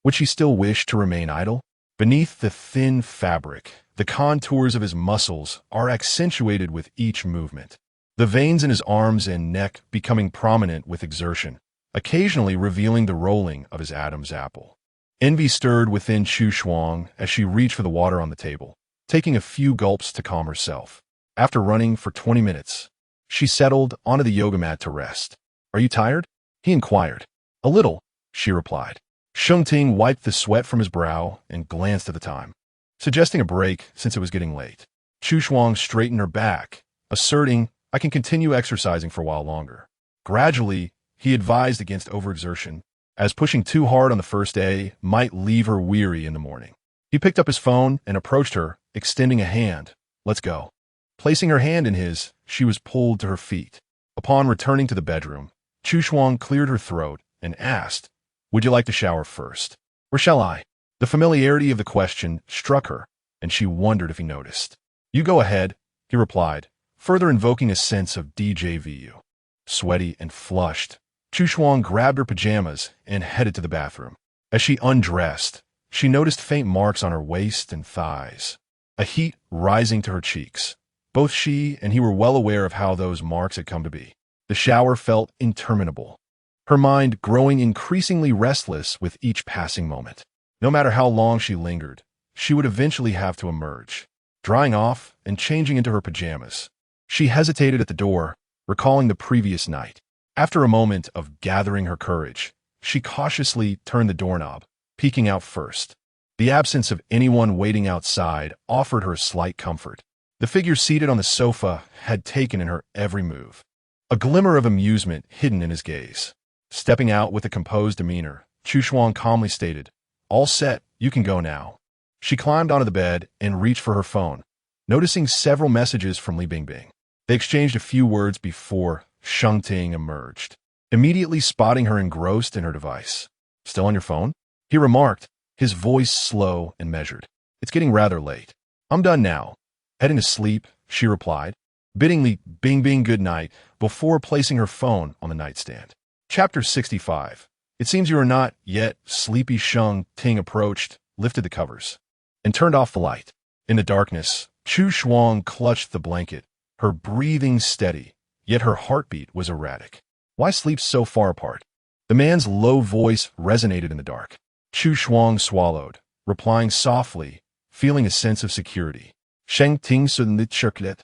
would she still wish to remain idle? Beneath the thin fabric, the contours of his muscles are accentuated with each movement. The veins in his arms and neck becoming prominent with exertion, occasionally revealing the rolling of his Adam's apple. Envy stirred within Chu Shuang as she reached for the water on the table, taking a few gulps to calm herself. After running for 20 minutes, she settled onto the yoga mat to rest. "Are you tired?" he inquired. "A little," she replied. Sheng Ting wiped the sweat from his brow and glanced at the time, suggesting a break since it was getting late. Chu Shuang straightened her back, asserting, "I can continue exercising for a while longer." Gradually, he advised against overexertion, as pushing too hard on the first day might leave her weary in the morning. He picked up his phone and approached her, extending a hand. "Let's go." Placing her hand in his, she was pulled to her feet. Upon returning to the bedroom, Chu Shuang cleared her throat and asked, "Would you like to shower first? Or shall I?" The familiarity of the question struck her, and she wondered if he noticed. "You go ahead," he replied, further invoking a sense of déjà vu. Sweaty and flushed, Chu Shuang grabbed her pajamas and headed to the bathroom. As she undressed, she noticed faint marks on her waist and thighs, a heat rising to her cheeks. Both she and he were well aware of how those marks had come to be. The shower felt interminable, her mind growing increasingly restless with each passing moment. No matter how long she lingered, she would eventually have to emerge, drying off and changing into her pajamas. She hesitated at the door, recalling the previous night. After a moment of gathering her courage, she cautiously turned the doorknob, peeking out first. The absence of anyone waiting outside offered her slight comfort. The figure seated on the sofa had taken in her every move, a glimmer of amusement hidden in his gaze. Stepping out with a composed demeanor, Chu Shuang calmly stated, "All set, you can go now." She climbed onto the bed and reached for her phone, noticing several messages from Li Bingbing. They exchanged a few words before Sheng Ting emerged, immediately spotting her engrossed in her device. "Still on your phone?" he remarked, his voice slow and measured. "It's getting rather late." "I'm done now. Heading to sleep," she replied, bidding Li Bingbing good night before placing her phone on the nightstand. Chapter 65. "It seems you are not yet sleepy." Sheng Ting approached, lifted the covers, and turned off the light. In the darkness, Chu Shuang clutched the blanket, her breathing steady, yet her heartbeat was erratic. Why sleep so far apart? The man's low voice resonated in the dark. Chu Shuang swallowed, replying softly, feeling a sense of security. Sheng Ting suddenly chirklet,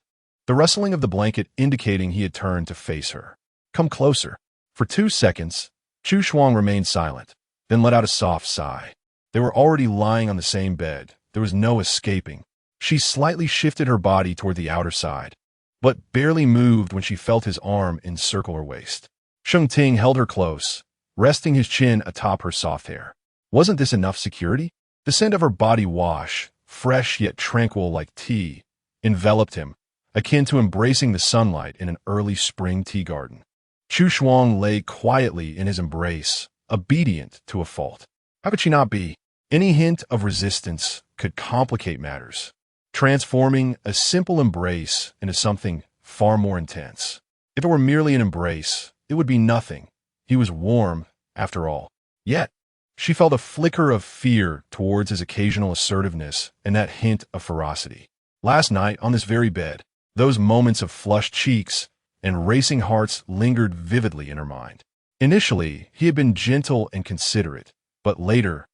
the rustling of the blanket indicating he had turned to face her. "Come closer." For 2 seconds, Chu Shuang remained silent, then let out a soft sigh. They were already lying on the same bed. There was no escaping. She slightly shifted her body toward the outer side, but barely moved when she felt his arm encircle her waist. Sheng Ting held her close, resting his chin atop her soft hair. Wasn't this enough security? The scent of her body wash, fresh yet tranquil like tea, enveloped him, akin to embracing the sunlight in an early spring tea garden. Chu Shuang lay quietly in his embrace, obedient to a fault. How could she not be? Any hint of resistance could complicate matters, transforming a simple embrace into something far more intense. If it were merely an embrace, it would be nothing. He was warm, after all. Yet, she felt a flicker of fear towards his occasional assertiveness and that hint of ferocity. Last night, on this very bed, those moments of flushed cheeks and racing hearts lingered vividly in her mind. Initially, he had been gentle and considerate, but later,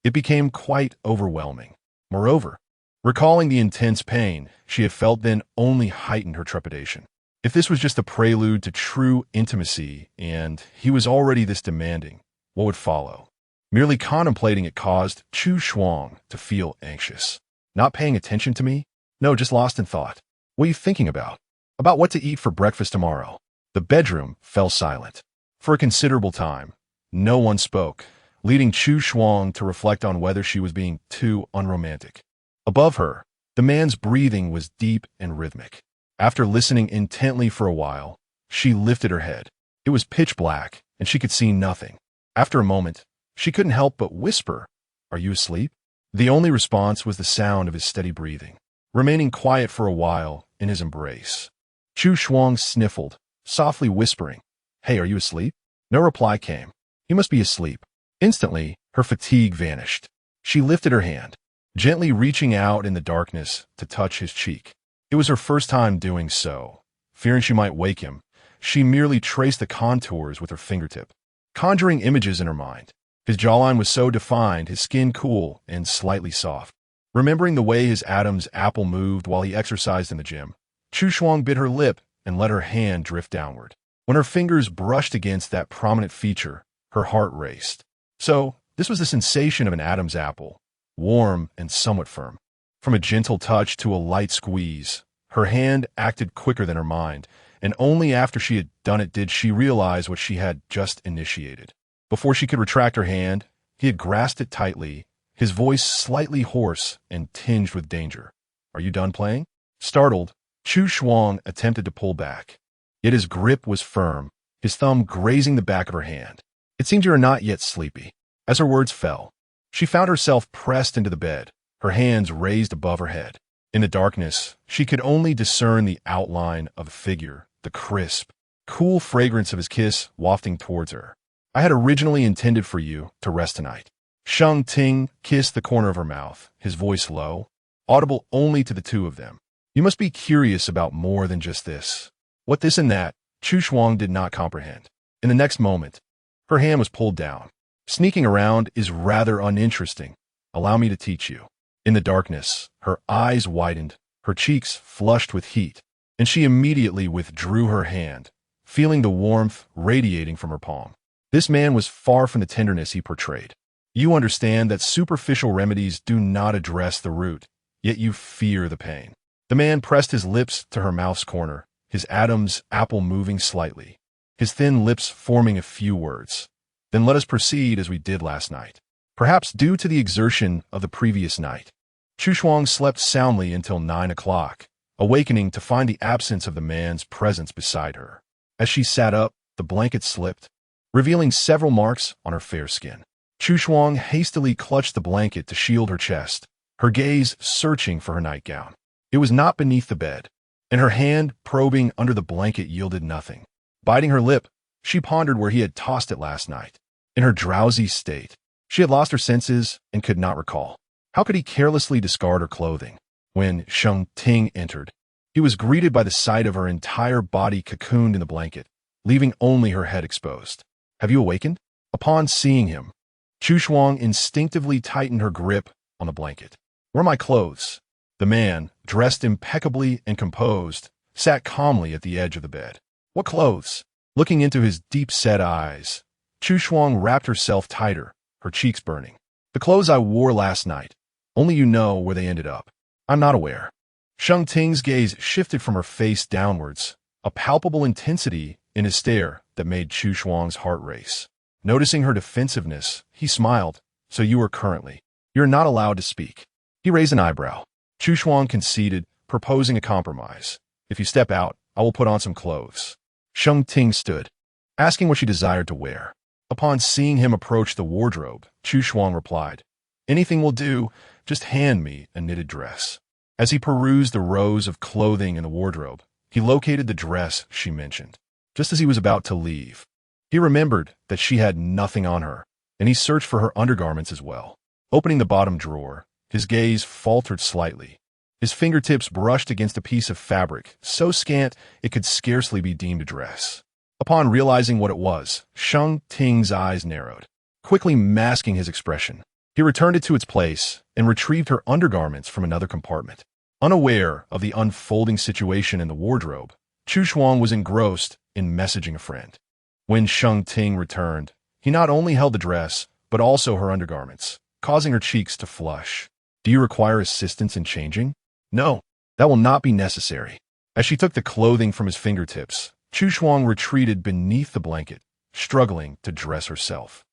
it became quite overwhelming. Moreover, recalling the intense pain she had felt then only heightened her trepidation. If this was just a prelude to true intimacy and he was already this demanding, what would follow? Merely contemplating it caused Chu Shuang to feel anxious. Not paying attention to me? No, just lost in thought. What are you thinking about? About what to eat for breakfast tomorrow. The bedroom fell silent. For a considerable time, no one spoke, leading Chu Shuang to reflect on whether she was being too unromantic. Above her, the man's breathing was deep and rhythmic. After listening intently for a while, She lifted her head. It was pitch black, and she could see nothing. After a moment, she couldn't help but whisper, "Are you asleep?" The only response was the sound of his steady breathing, remaining quiet for a while in his embrace. Chu Shuang sniffled, softly whispering, "Hey, are you asleep?" No reply came. He must be asleep. Instantly, her fatigue vanished. She lifted her hand, gently reaching out in the darkness to touch his cheek. It was her first time doing so. Fearing she might wake him, she merely traced the contours with her fingertip, conjuring images in her mind. His jawline was so defined, his skin cool and slightly soft. Remembering the way his Adam's apple moved while he exercised in the gym, Chu Shuang bit her lip and let her hand drift downward. When her fingers brushed against that prominent feature, her heart raced. So, this was the sensation of an Adam's apple, warm and somewhat firm. From a gentle touch to a light squeeze, her hand acted quicker than her mind, and only after she had done it did she realize what she had just initiated. Before she could retract her hand, he had grasped it tightly, his voice slightly hoarse and tinged with danger. "Are you done playing?" Startled, Chu Shuang attempted to pull back. Yet his grip was firm, his thumb grazing the back of her hand. "It seems you are not yet sleepy." As her words fell, she found herself pressed into the bed, her hands raised above her head. In the darkness, she could only discern the outline of a figure, the crisp, cool fragrance of his kiss wafting towards her. "I had originally intended for you to rest tonight." Sheng Ting kissed the corner of her mouth, his voice low, audible only to the two of them. "You must be curious about more than just this." What this and that, Chu Shuang did not comprehend. In the next moment, her hand was pulled down. "Sneaking around is rather uninteresting. Allow me to teach you." In the darkness, her eyes widened, her cheeks flushed with heat, and she immediately withdrew her hand, feeling the warmth radiating from her palm. This man was far from the tenderness he portrayed. "You understand that superficial remedies do not address the root, yet you fear the pain." The man pressed his lips to her mouth's corner, his Adam's apple moving slightly, his thin lips forming a few words. "Then let us proceed as we did last night." Perhaps due to the exertion of the previous night, Chu Shuang slept soundly until 9 o'clock, awakening to find the absence of the man's presence beside her. As she sat up, the blanket slipped, revealing several marks on her fair skin. Chu Shuang hastily clutched the blanket to shield her chest, her gaze searching for her nightgown. It was not beneath the bed, and her hand probing under the blanket yielded nothing. Biting her lip, she pondered where he had tossed it last night. In her drowsy state, she had lost her senses and could not recall. How could he carelessly discard her clothing? When Sheng Ting entered, he was greeted by the sight of her entire body cocooned in the blanket, leaving only her head exposed. "Have you awakened?" Upon seeing him, Chu Shuang instinctively tightened her grip on the blanket. "Where are my clothes?" The man, dressed impeccably and composed, sat calmly at the edge of the bed. "What clothes?" Looking into his deep-set eyes, Chu Shuang wrapped herself tighter, her cheeks burning. "The clothes I wore last night. Only you know where they ended up." "I'm not aware." Sheng Ting's gaze shifted from her face downwards, a palpable intensity in his stare that made Chu Shuang's heart race. Noticing her defensiveness, he smiled. "So you are currently. You're not allowed to speak." He raised an eyebrow. Chu Shuang conceded, proposing a compromise. "If you step out, I will put on some clothes." Sheng Ting stood, asking what she desired to wear. Upon seeing him approach the wardrobe, Chu Shuang replied, "Anything will do, just hand me a knitted dress." As he perused the rows of clothing in the wardrobe, he located the dress she mentioned. Just as he was about to leave, he remembered that she had nothing on her, and he searched for her undergarments as well. Opening the bottom drawer, his gaze faltered slightly. His fingertips brushed against a piece of fabric, so scant it could scarcely be deemed a dress. Upon realizing what it was, Sheng Ting's eyes narrowed, quickly masking his expression. He returned it to its place and retrieved her undergarments from another compartment. Unaware of the unfolding situation in the wardrobe, Chu Shuang was engrossed in messaging a friend. When Sheng Ting returned, he not only held the dress, but also her undergarments, causing her cheeks to flush. "Do you require assistance in changing?" "No, that will not be necessary." As she took the clothing from his fingertips, Chu Shuang retreated beneath the blanket, struggling to dress herself.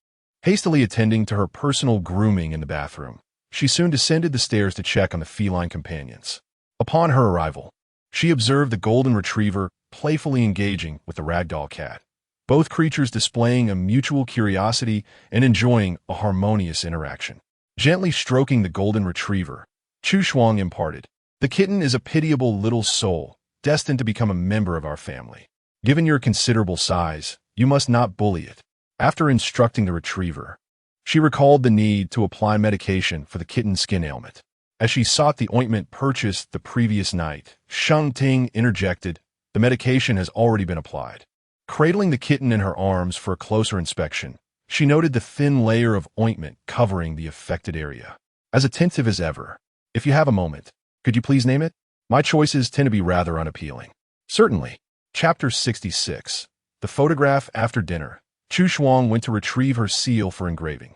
Hastily attending to her personal grooming in the bathroom, she soon descended the stairs to check on the feline companions. Upon her arrival, she observed the golden retriever playfully engaging with the ragdoll cat, both creatures displaying a mutual curiosity and enjoying a harmonious interaction. Gently stroking the golden retriever, Chu Shuang imparted, "The kitten is a pitiable little soul, destined to become a member of our family. Given your considerable size, you must not bully it." After instructing the retriever, she recalled the need to apply medication for the kitten's skin ailment. As she sought the ointment purchased the previous night, Sheng Ting interjected, "The medication has already been applied." Cradling the kitten in her arms for a closer inspection, she noted the thin layer of ointment covering the affected area. As attentive as ever, "If you have a moment, could you please name it? My choices tend to be rather unappealing." "Certainly." Chapter 66. The photograph after dinner. Chu Shuang went to retrieve her seal for engraving.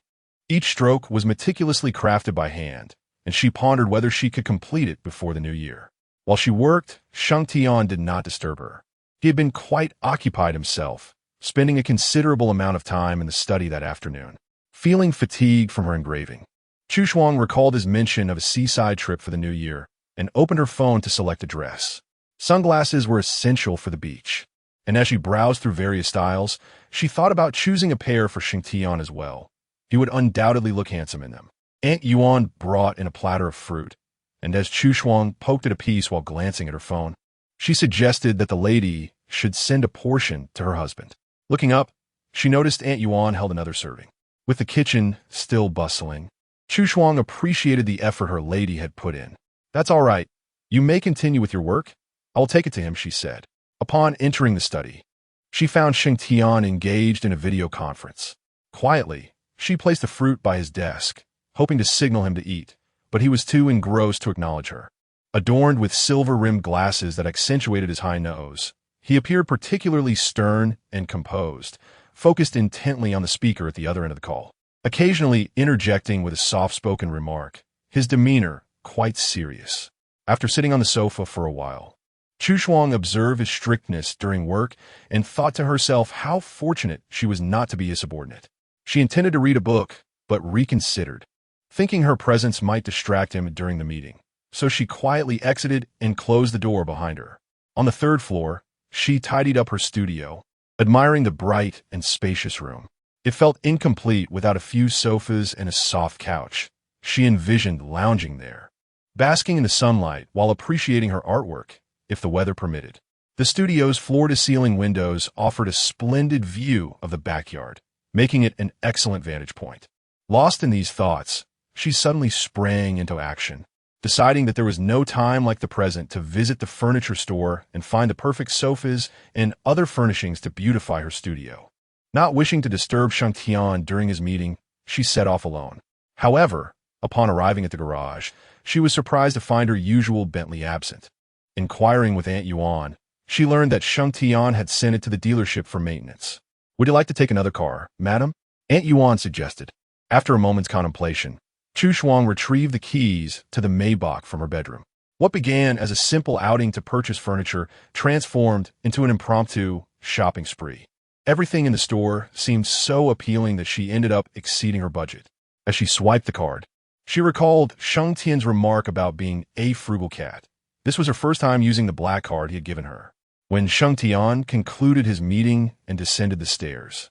Each stroke was meticulously crafted by hand, and she pondered whether she could complete it before the new year. While she worked, Sheng Ting did not disturb her. He had been quite occupied himself, spending a considerable amount of time in the study that afternoon. Feeling fatigued from her engraving, Chu Shuang recalled his mention of a seaside trip for the new year and opened her phone to select a dress. Sunglasses were essential for the beach, and as she browsed through various styles, she thought about choosing a pair for Sheng Ting as well. He would undoubtedly look handsome in them. Aunt Yuan brought in a platter of fruit, and as Chu Shuang poked at a piece while glancing at her phone, she suggested that the lady should send a portion to her husband. Looking up, she noticed Aunt Yuan held another serving. With the kitchen still bustling, Chu Shuang appreciated the effort her lady had put in. "That's all right. You may continue with your work. I will take it to him," she said. Upon entering the study, she found Sheng Ting engaged in a video conference. Quietly, she placed the fruit by his desk, hoping to signal him to eat, but he was too engrossed to acknowledge her. Adorned with silver-rimmed glasses that accentuated his high nose, he appeared particularly stern and composed, focused intently on the speaker at the other end of the call. Occasionally interjecting with a soft-spoken remark, his demeanor quite serious. After sitting on the sofa for a while, Chu Shuang observed his strictness during work and thought to herself how fortunate she was not to be his subordinate. She intended to read a book, but reconsidered, thinking her presence might distract him during the meeting. So she quietly exited and closed the door behind her. On the third floor, she tidied up her studio, admiring the bright and spacious room. It felt incomplete without a few sofas and a soft couch. She envisioned lounging there, basking in the sunlight while appreciating her artwork, if the weather permitted. The studio's floor-to-ceiling windows offered a splendid view of the backyard, making it an excellent vantage point. Lost in these thoughts, she suddenly sprang into action, deciding that there was no time like the present to visit the furniture store and find the perfect sofas and other furnishings to beautify her studio. Not wishing to disturb Sheng Ting during his meeting, she set off alone. However, upon arriving at the garage, she was surprised to find her usual Bentley absent. Inquiring with Aunt Yuan, she learned that Sheng Ting had sent it to the dealership for maintenance. "Would you like to take another car, madam?" Aunt Yuan suggested. After a moment's contemplation, Chu Shuang retrieved the keys to the Maybach from her bedroom. What began as a simple outing to purchase furniture transformed into an impromptu shopping spree. Everything in the store seemed so appealing that she ended up exceeding her budget. As she swiped the card, she recalled Sheng Ting's remark about being a frugal cat. This was her first time using the black card he had given her. When Sheng Ting concluded his meeting and descended the stairs,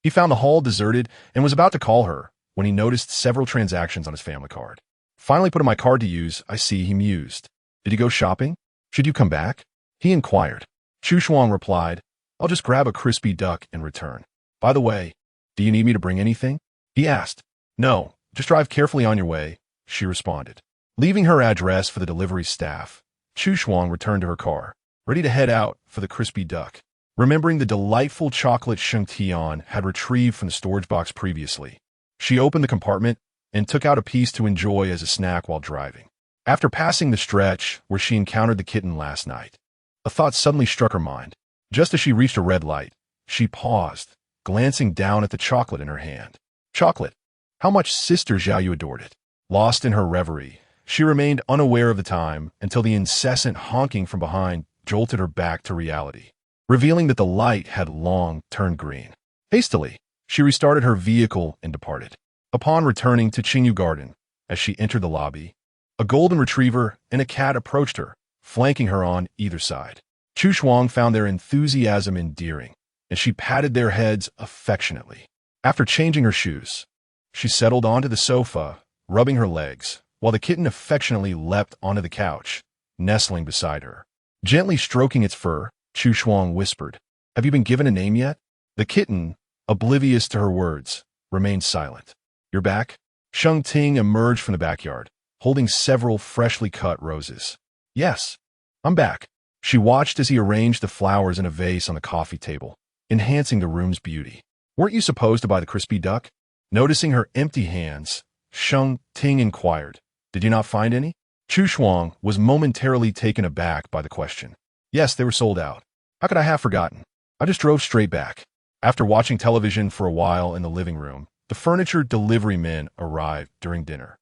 he found the hall deserted and was about to call her when he noticed several transactions on his family card. "Finally put in my card to use, I see," he mused. "Did you go shopping? Should you come back?" he inquired. Chu Shuang replied, "I'll just grab a crispy duck and return. By the way, do you need me to bring anything?" he asked. "No, just drive carefully on your way," she responded. Leaving her address for the delivery staff, Chu Shuang returned to her car, ready to head out for the crispy duck. Remembering the delightful chocolate Sheng Ting had retrieved from the storage box previously, she opened the compartment and took out a piece to enjoy as a snack while driving. After passing the stretch where she encountered the kitten last night, a thought suddenly struck her mind. Just as she reached a red light, she paused, glancing down at the chocolate in her hand. Chocolate! How much Sister Xiaoyu adored it. Lost in her reverie, she remained unaware of the time until the incessant honking from behind jolted her back to reality, revealing that the light had long turned green. Hastily, she restarted her vehicle and departed. Upon returning to Qingyu Garden, as she entered the lobby, a golden retriever and a cat approached her, flanking her on either side. Chu Shuang found their enthusiasm endearing, and she patted their heads affectionately. After changing her shoes, she settled onto the sofa, rubbing her legs, while the kitten affectionately leapt onto the couch, nestling beside her. Gently stroking its fur, Chu Shuang whispered, "Have you been given a name yet?" The kitten, oblivious to her words, remained silent. "You're back?" Sheng Ting emerged from the backyard, holding several freshly cut roses. "Yes, I'm back." She watched as he arranged the flowers in a vase on the coffee table, enhancing the room's beauty. "Weren't you supposed to buy the crispy duck?" Noticing her empty hands, Sheng Ting inquired, "Did you not find any?" Chu Shuang was momentarily taken aback by the question. "Yes, they were sold out. How could I have forgotten? I just drove straight back." After watching television for a while in the living room, the furniture delivery men arrived during dinner.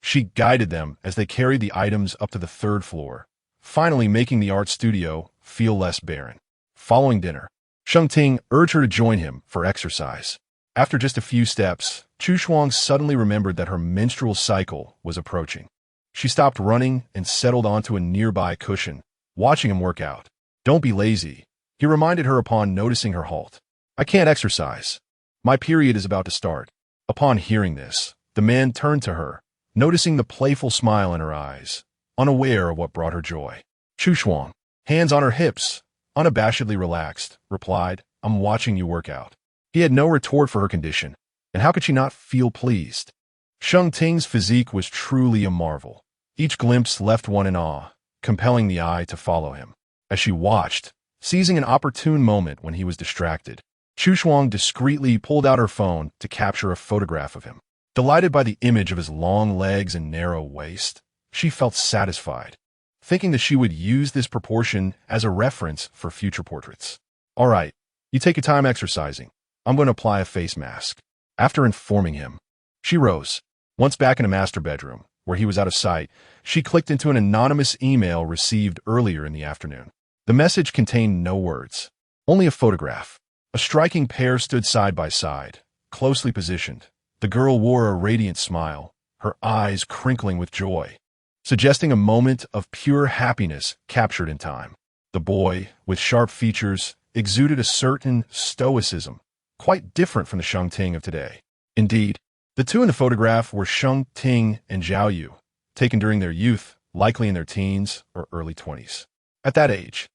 She guided them as they carried the items up to the third floor, finally making the art studio feel less barren. Following dinner, Sheng Ting urged her to join him for exercise. After just a few steps, Chu Shuang suddenly remembered that her menstrual cycle was approaching. She stopped running and settled onto a nearby cushion, watching him work out. "Don't be lazy," he reminded her upon noticing her halt. "I can't exercise. My period is about to start." Upon hearing this, the man turned to her, noticing the playful smile in her eyes, unaware of what brought her joy. Chu Shuang, hands on her hips, unabashedly relaxed, replied, "I'm watching you work out." He had no retort for her condition, and how could she not feel pleased? Sheng Ting's physique was truly a marvel. Each glimpse left one in awe, compelling the eye to follow him. As she watched, seizing an opportune moment when he was distracted, Chu Shuang discreetly pulled out her phone to capture a photograph of him. Delighted by the image of his long legs and narrow waist, she felt satisfied, thinking that she would use this proportion as a reference for future portraits. "All right, you take your time exercising. I'm going to apply a face mask." After informing him, she rose. Once back in the master bedroom, where he was out of sight, she clicked into an anonymous email received earlier in the afternoon. The message contained no words, only a photograph. A striking pair stood side by side, closely positioned. The girl wore a radiant smile, her eyes crinkling with joy, suggesting a moment of pure happiness captured in time. The boy, with sharp features, exuded a certain stoicism, quite different from the Sheng Ting of today. Indeed, the two in the photograph were Sheng Ting and Zhao Yu, taken during their youth, likely in their teens or early 20s. At that age,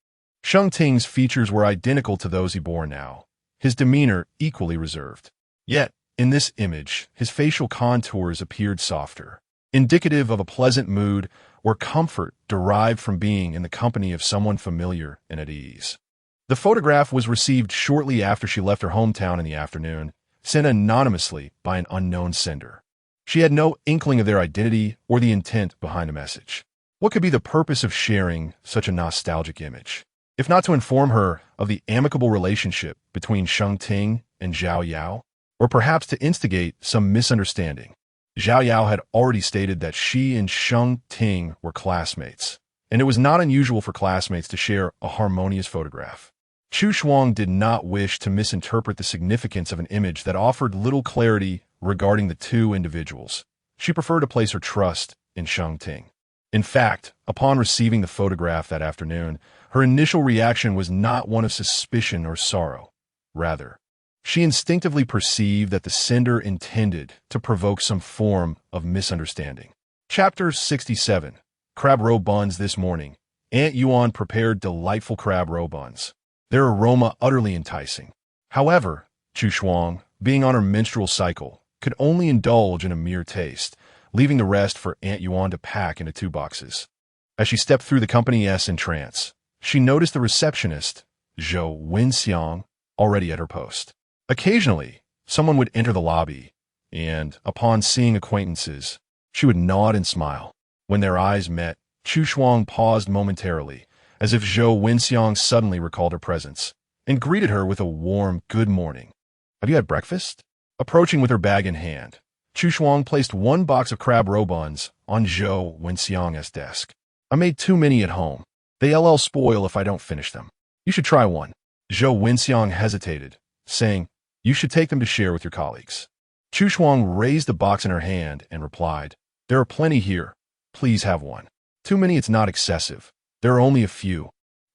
Sheng Ting's features were identical to those he bore now, his demeanor equally reserved. Yet, in this image, his facial contours appeared softer, indicative of a pleasant mood or comfort derived from being in the company of someone familiar and at ease. The photograph was received shortly after she left her hometown in the afternoon, sent anonymously by an unknown sender. She had no inkling of their identity or the intent behind the message. What could be the purpose of sharing such a nostalgic image, if not to inform her of the amicable relationship between Sheng Ting and Zhao Yao, or perhaps to instigate some misunderstanding? Zhao Yao had already stated that she and Sheng Ting were classmates, and it was not unusual for classmates to share a harmonious photograph. Chu Shuang did not wish to misinterpret the significance of an image that offered little clarity regarding the two individuals. She preferred to place her trust in Sheng Ting. In fact, upon receiving the photograph that afternoon, her initial reaction was not one of suspicion or sorrow. Rather, she instinctively perceived that the sender intended to provoke some form of misunderstanding. Chapter 67. Crab roe buns. This morning, Aunt Yuan prepared delightful crab roe buns, their aroma utterly enticing. However, Chu Shuang, being on her menstrual cycle, could only indulge in a mere taste, leaving the rest for Aunt Yuan to pack into 2 boxes. As she stepped through the company's entrance, she noticed the receptionist, Zhou Wenxiang, already at her post. Occasionally, someone would enter the lobby, and, upon seeing acquaintances, she would nod and smile. When their eyes met, Chu Shuang paused momentarily, as if Zhou Wenxiang suddenly recalled her presence, and greeted her with a warm good morning. "Have you had breakfast?" Approaching with her bag in hand, Chu Shuang placed 1 box of crab roe buns on Zhou Wenxiang's desk. "I made too many at home. They'll spoil if I don't finish them. You should try one." Zhou Wenxiang hesitated, saying, "You should take them to share with your colleagues." Chu Shuang raised the box in her hand and replied, "There are plenty here. Please have one. Too many, it's not excessive. There are only a few."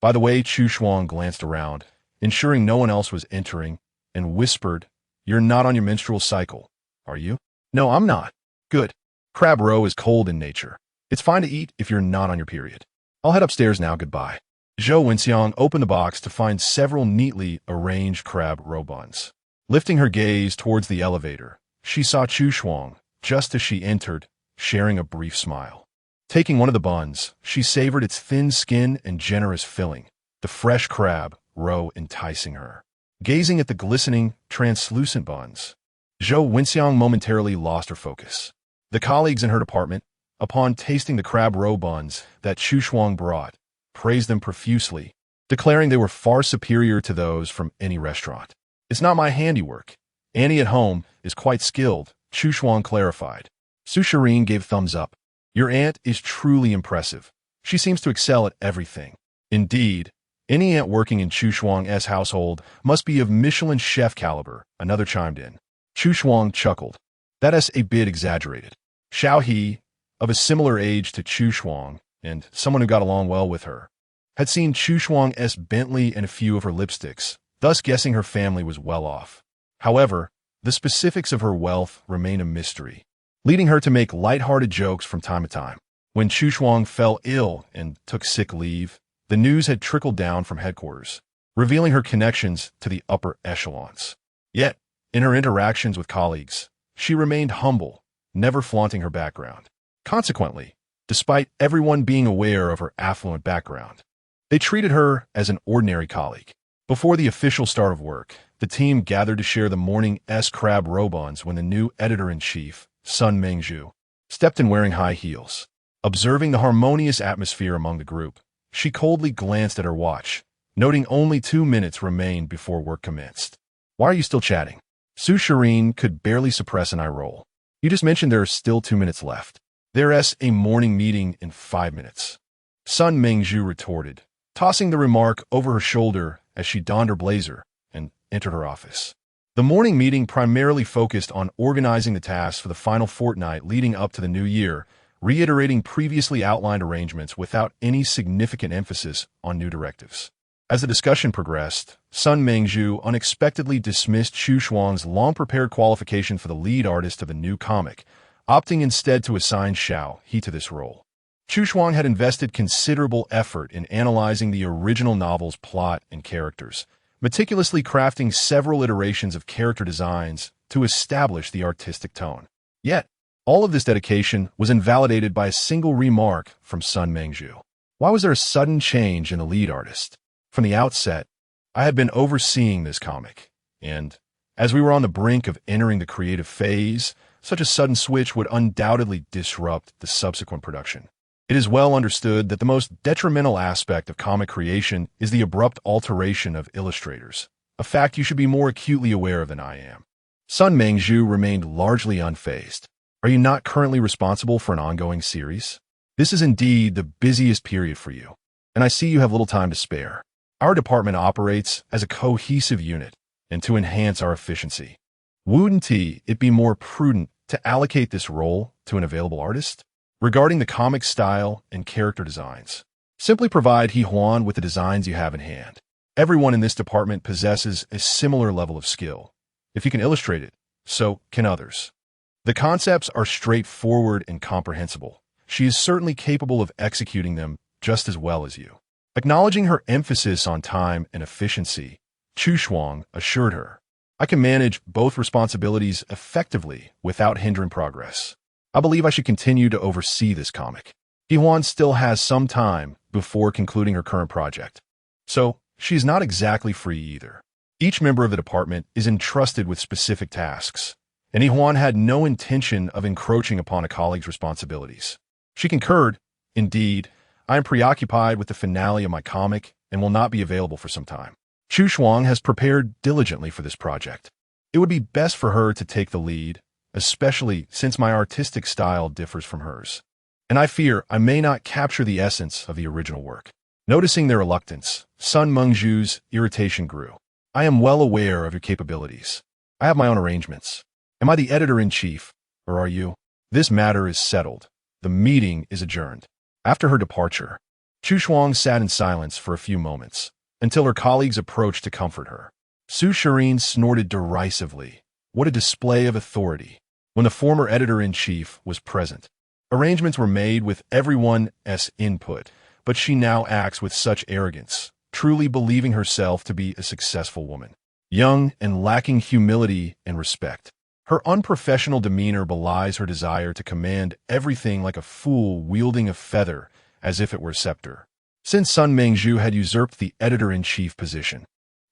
By the way, Chu Shuang glanced around, ensuring no one else was entering, and whispered, "You're not on your menstrual cycle, are you?" "No, I'm not." "Good. Crab roe is cold in nature. It's fine to eat if you're not on your period. I'll head upstairs now, goodbye." Zhou Wenxiang opened the box to find several neatly arranged crab roe buns. Lifting her gaze towards the elevator, she saw Chu Shuang, just as she entered, sharing a brief smile. Taking one of the buns, she savored its thin skin and generous filling, the fresh crab roe enticing her. Gazing at the glistening, translucent buns, Zhou Wenxiang momentarily lost her focus. The colleagues in her department, upon tasting the crab roe buns that Chu Shuang brought, praised them profusely, declaring they were far superior to those from any restaurant. "It's not my handiwork. Annie at home is quite skilled," Chu Shuang clarified. Su Shirin gave thumbs up. "Your aunt is truly impressive. She seems to excel at everything." "Indeed, any aunt working in Chu Shuang's household must be of Michelin chef caliber," another chimed in. Chu Shuang chuckled. "That is a bit exaggerated." Xiao He, of a similar age to Chu Shuang, and someone who got along well with her, had seen Chu Shuang's Bentley and a few of her lipsticks, thus guessing her family was well off. However, the specifics of her wealth remain a mystery, leading her to make lighthearted jokes from time to time. When Chu Shuang fell ill and took sick leave, the news had trickled down from headquarters, revealing her connections to the upper echelons. Yet, in her interactions with colleagues, she remained humble, never flaunting her background. Consequently, despite everyone being aware of her affluent background, they treated her as an ordinary colleague. Before the official start of work, the team gathered to share the morning's crab roe buns when the new editor-in-chief, Sun Mengzhu, stepped in wearing high heels. Observing the harmonious atmosphere among the group, she coldly glanced at her watch, noting only 2 minutes remained before work commenced. "Why are you still chatting?" Su Shirin could barely suppress an eye roll. "You just mentioned there are still 2 minutes left. There's a morning meeting in 5 minutes. Sun Mengzhu retorted, tossing the remark over her shoulder as she donned her blazer and entered her office. The morning meeting primarily focused on organizing the tasks for the final fortnight leading up to the new year, reiterating previously outlined arrangements without any significant emphasis on new directives. As the discussion progressed, Sun Mengzhu unexpectedly dismissed Chu Shuang's long-prepared qualification for the lead artist of the new comic, opting instead to assign Xiao He to this role. Chu Shuang had invested considerable effort in analyzing the original novel's plot and characters, meticulously crafting several iterations of character designs to establish the artistic tone. Yet, all of this dedication was invalidated by a single remark from Sun Mengzhu. Why was there a sudden change in the lead artist? From the outset, I had been overseeing this comic, and as we were on the brink of entering the creative phase, such a sudden switch would undoubtedly disrupt the subsequent production. It is well understood that the most detrimental aspect of comic creation is the abrupt alteration of illustrators, a fact you should be more acutely aware of than I am. Sun Mengzhu remained largely unfazed. Are you not currently responsible for an ongoing series? This is indeed the busiest period for you, and I see you have little time to spare. Our department operates as a cohesive unit, and to enhance our efficiency, wouldn't it be more prudent to allocate this role to an available artist? Regarding the comic style and character designs, simply provide He Huan with the designs you have in hand. Everyone in this department possesses a similar level of skill. If you can illustrate it, so can others. The concepts are straightforward and comprehensible. She is certainly capable of executing them just as well as you. Acknowledging her emphasis on time and efficiency, Chu Shuang assured her, "I can manage both responsibilities effectively without hindering progress. I believe I should continue to oversee this comic." He Huan still has some time before concluding her current project, so she is not exactly free either. Each member of the department is entrusted with specific tasks, and He Huan had no intention of encroaching upon a colleague's responsibilities. She concurred, "Indeed, I am preoccupied with the finale of my comic and will not be available for some time." Chu Shuang has prepared diligently for this project. It would be best for her to take the lead, especially since my artistic style differs from hers, and I fear I may not capture the essence of the original work. Noticing their reluctance, Sun Mengzhu's irritation grew. "I am well aware of your capabilities. I have my own arrangements. Am I the editor-in-chief, or are you? This matter is settled. The meeting is adjourned." After her departure, Chu Shuang sat in silence for a few moments, until her colleagues approached to comfort her. Su Shirin snorted derisively. What a display of authority, when the former editor-in-chief was present. Arrangements were made with everyone's input, but she now acts with such arrogance, truly believing herself to be a successful woman. Young and lacking humility and respect. Her unprofessional demeanor belies her desire to command everything like a fool wielding a feather as if it were a scepter. Since Sun Mengzhu had usurped the editor-in-chief position,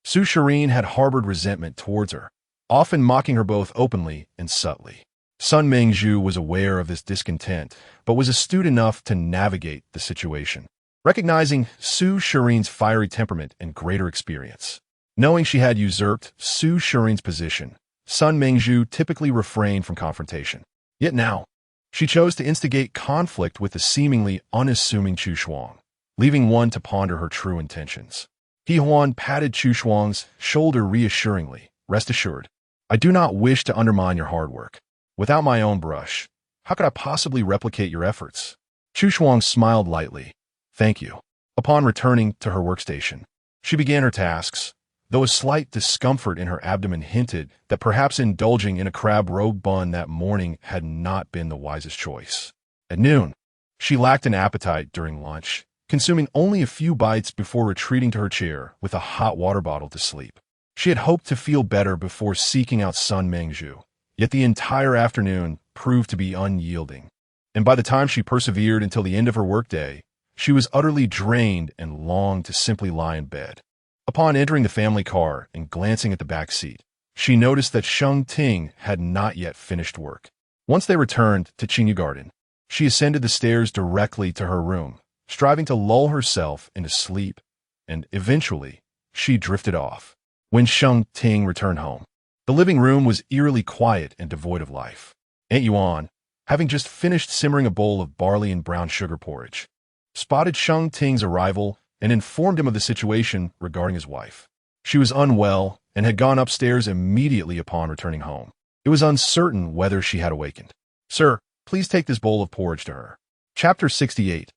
Su Shirin had harbored resentment towards her, often mocking her both openly and subtly. Sun Mengzhu was aware of this discontent, but was astute enough to navigate the situation. Recognizing Su Shirin's fiery temperament and greater experience, knowing she had usurped Su Shirin's position, Sun Mengzhu typically refrained from confrontation. Yet now, she chose to instigate conflict with the seemingly unassuming Chu Shuang, leaving one to ponder her true intentions. He Huan patted Chu Shuang's shoulder reassuringly. Rest assured, I do not wish to undermine your hard work. Without my own brush, how could I possibly replicate your efforts? Chu Shuang smiled lightly. Thank you. Upon returning to her workstation, she began her tasks, though a slight discomfort in her abdomen hinted that perhaps indulging in a crab roe bun that morning had not been the wisest choice. At noon, she lacked an appetite during lunch, consuming only a few bites before retreating to her chair with a hot water bottle to sleep. She had hoped to feel better before seeking out Sun Mengzhu, yet the entire afternoon proved to be unyielding. And by the time she persevered until the end of her workday, she was utterly drained and longed to simply lie in bed. Upon entering the family car and glancing at the back seat, she noticed that Sheng Ting had not yet finished work. Once they returned to Qingyu Garden, she ascended the stairs directly to her room, striving to lull herself into sleep, and eventually, she drifted off. When Sheng Ting returned home, the living room was eerily quiet and devoid of life. Aunt Yuan, having just finished simmering a bowl of barley and brown sugar porridge, spotted Sheng Ting's arrival and informed him of the situation regarding his wife. She was unwell and had gone upstairs immediately upon returning home. It was uncertain whether she had awakened. Sir, please take this bowl of porridge to her. Chapter 68.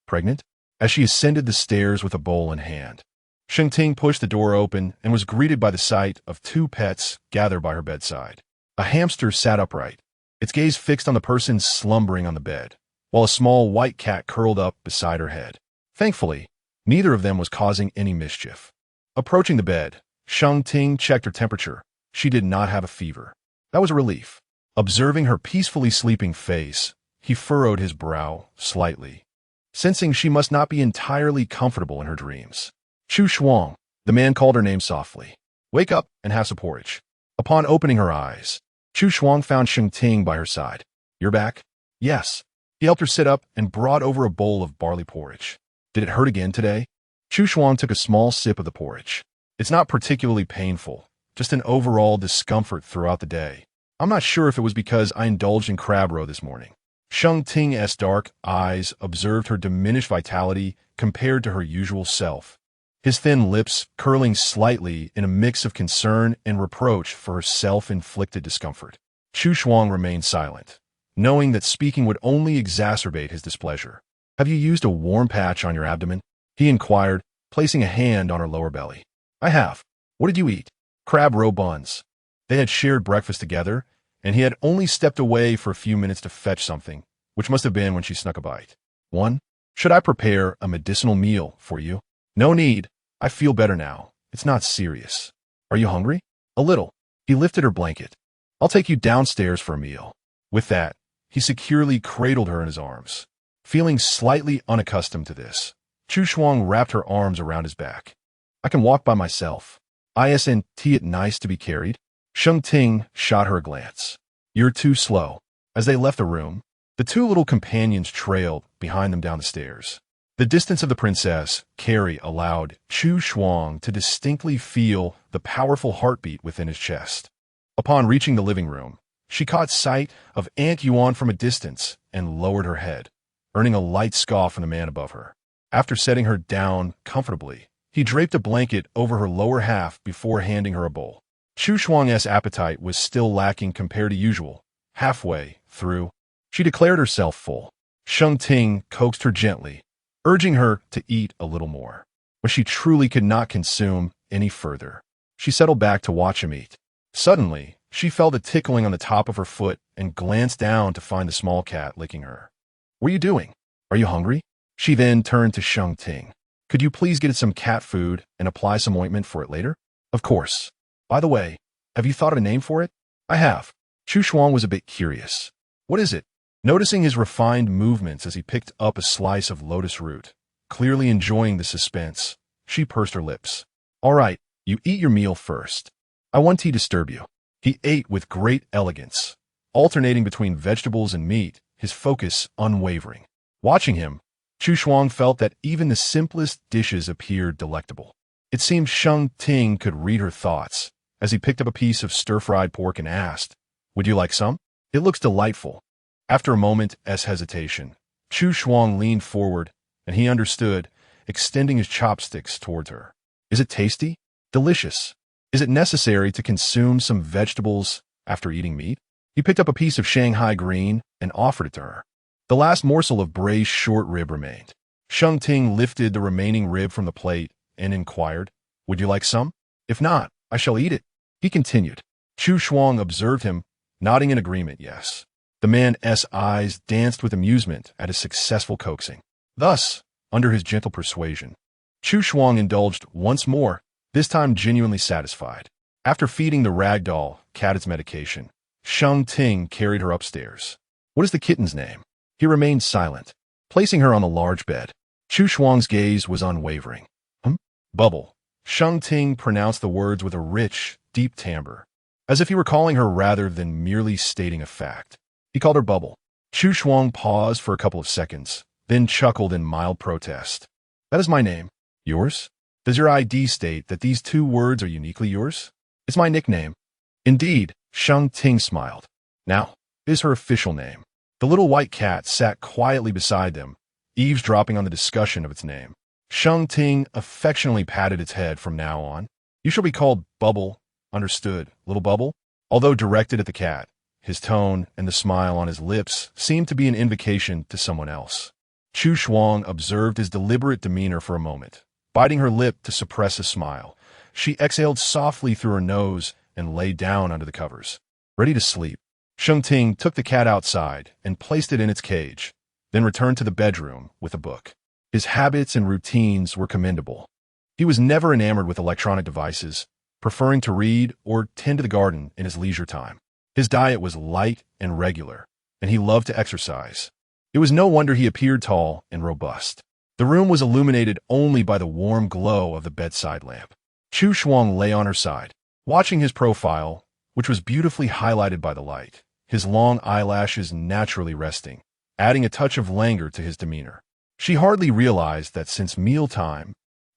Pregnant? As she ascended the stairs with a bowl in hand, Sheng Ting pushed the door open and was greeted by the sight of two pets gathered by her bedside. A hamster sat upright, its gaze fixed on the person slumbering on the bed, while a small white cat curled up beside her head. Thankfully, neither of them was causing any mischief. Approaching the bed, Sheng Ting checked her temperature. She did not have a fever. That was a relief. Observing her peacefully sleeping face, he furrowed his brow slightly, sensing she must not be entirely comfortable in her dreams. Chu Shuang, the man called her name softly. Wake up and have some porridge. Upon opening her eyes, Chu Shuang found Sheng Ting by her side. You're back? Yes. He helped her sit up and brought over a bowl of barley porridge. Did it hurt again today? Chu Shuang took a small sip of the porridge. It's not particularly painful, just an overall discomfort throughout the day. I'm not sure if it was because I indulged in crab roe this morning. Sheng Ting's dark eyes observed her diminished vitality compared to her usual self, his thin lips curling slightly in a mix of concern and reproach for her self-inflicted discomfort. Chu Shuang remained silent, knowing that speaking would only exacerbate his displeasure. Have you used a warm patch on your abdomen? He inquired, placing a hand on her lower belly. I have. What did you eat? Crab roe buns. They had shared breakfast together, and he had only stepped away for a few minutes to fetch something, which must have been when she snuck a bite. One, should I prepare a medicinal meal for you? No need. I feel better now. It's not serious. Are you hungry? A little. He lifted her blanket. I'll take you downstairs for a meal. With that, he securely cradled her in his arms. Feeling slightly unaccustomed to this, Chu Shuang wrapped her arms around his back. I can walk by myself. Isn't it nice to be carried? Sheng Ting shot her a glance. You're too slow. As they left the room, the two little companions trailed behind them down the stairs. The distance of the princess, Carrie, allowed Chu Shuang to distinctly feel the powerful heartbeat within his chest. Upon reaching the living room, she caught sight of Aunt Yuan from a distance and lowered her head, earning a light scoff from the man above her. After setting her down comfortably, he draped a blanket over her lower half before handing her a bowl. Chu Shuang's appetite was still lacking compared to usual. Halfway through, she declared herself full. Sheng Ting coaxed her gently, urging her to eat a little more. But she truly could not consume any further. She settled back to watch him eat. Suddenly, she felt a tickling on the top of her foot and glanced down to find the small cat licking her. "What are you doing? Are you hungry?" She then turned to Sheng Ting. "Could you please get it some cat food and apply some ointment for it later?" "Of course. By the way, have you thought of a name for it?" "I have." Chu Shuang was a bit curious. "What is it?" Noticing his refined movements as he picked up a slice of lotus root, clearly enjoying the suspense, she pursed her lips. "All right, you eat your meal first. I won't disturb you." He ate with great elegance, alternating between vegetables and meat, his focus unwavering. Watching him, Chu Shuang felt that even the simplest dishes appeared delectable. It seemed Sheng Ting could read her thoughts as he picked up a piece of stir-fried pork and asked, "Would you like some? It looks delightful." After a moment's hesitation, Chu Shuang leaned forward, and he understood, extending his chopsticks towards her. "Is it tasty? Delicious. Is it necessary to consume some vegetables after eating meat?" He picked up a piece of Shanghai green and offered it to her. The last morsel of braised short rib remained. Sheng Ting lifted the remaining rib from the plate and inquired, "Would you like some? If not, I shall eat it." He continued. Chu Shuang observed him, nodding in agreement, yes. The man's eyes danced with amusement at his successful coaxing. Thus, under his gentle persuasion, Chu Shuang indulged once more, this time genuinely satisfied. After feeding the ragdoll cat its medication, Sheng Ting carried her upstairs. "What is the kitten's name?" He remained silent, placing her on the large bed. Chu Shuang's gaze was unwavering. Bubble." Sheng Ting pronounced the words with a rich, deep timbre, as if he were calling her rather than merely stating a fact. He called her Bubble. Chu Shuang paused for a couple of seconds, then chuckled in mild protest. "That is my name. Yours? Does your ID state that these two words are uniquely yours?" "It's my nickname." "Indeed," Sheng Ting smiled. "Now, it is her official name." The little white cat sat quietly beside them, eavesdropping on the discussion of its name. Sheng Ting affectionately patted its head. "From now on, you shall be called Bubble. Understood, little Bubble?" Although directed at the cat, his tone and the smile on his lips seemed to be an invocation to someone else. Chu Shuang observed his deliberate demeanor for a moment. Biting her lip to suppress a smile, she exhaled softly through her nose and lay down under the covers, ready to sleep. Sheng Ting took the cat outside and placed it in its cage, then returned to the bedroom with a book. His habits and routines were commendable. He was never enamored with electronic devices, preferring to read or tend to the garden in his leisure time. His diet was light and regular, and he loved to exercise. It was no wonder he appeared tall and robust. The room was illuminated only by the warm glow of the bedside lamp. Chu Shuang lay on her side, watching his profile, which was beautifully highlighted by the light, his long eyelashes naturally resting, adding a touch of languor to his demeanor. She hardly realized that since mealtime,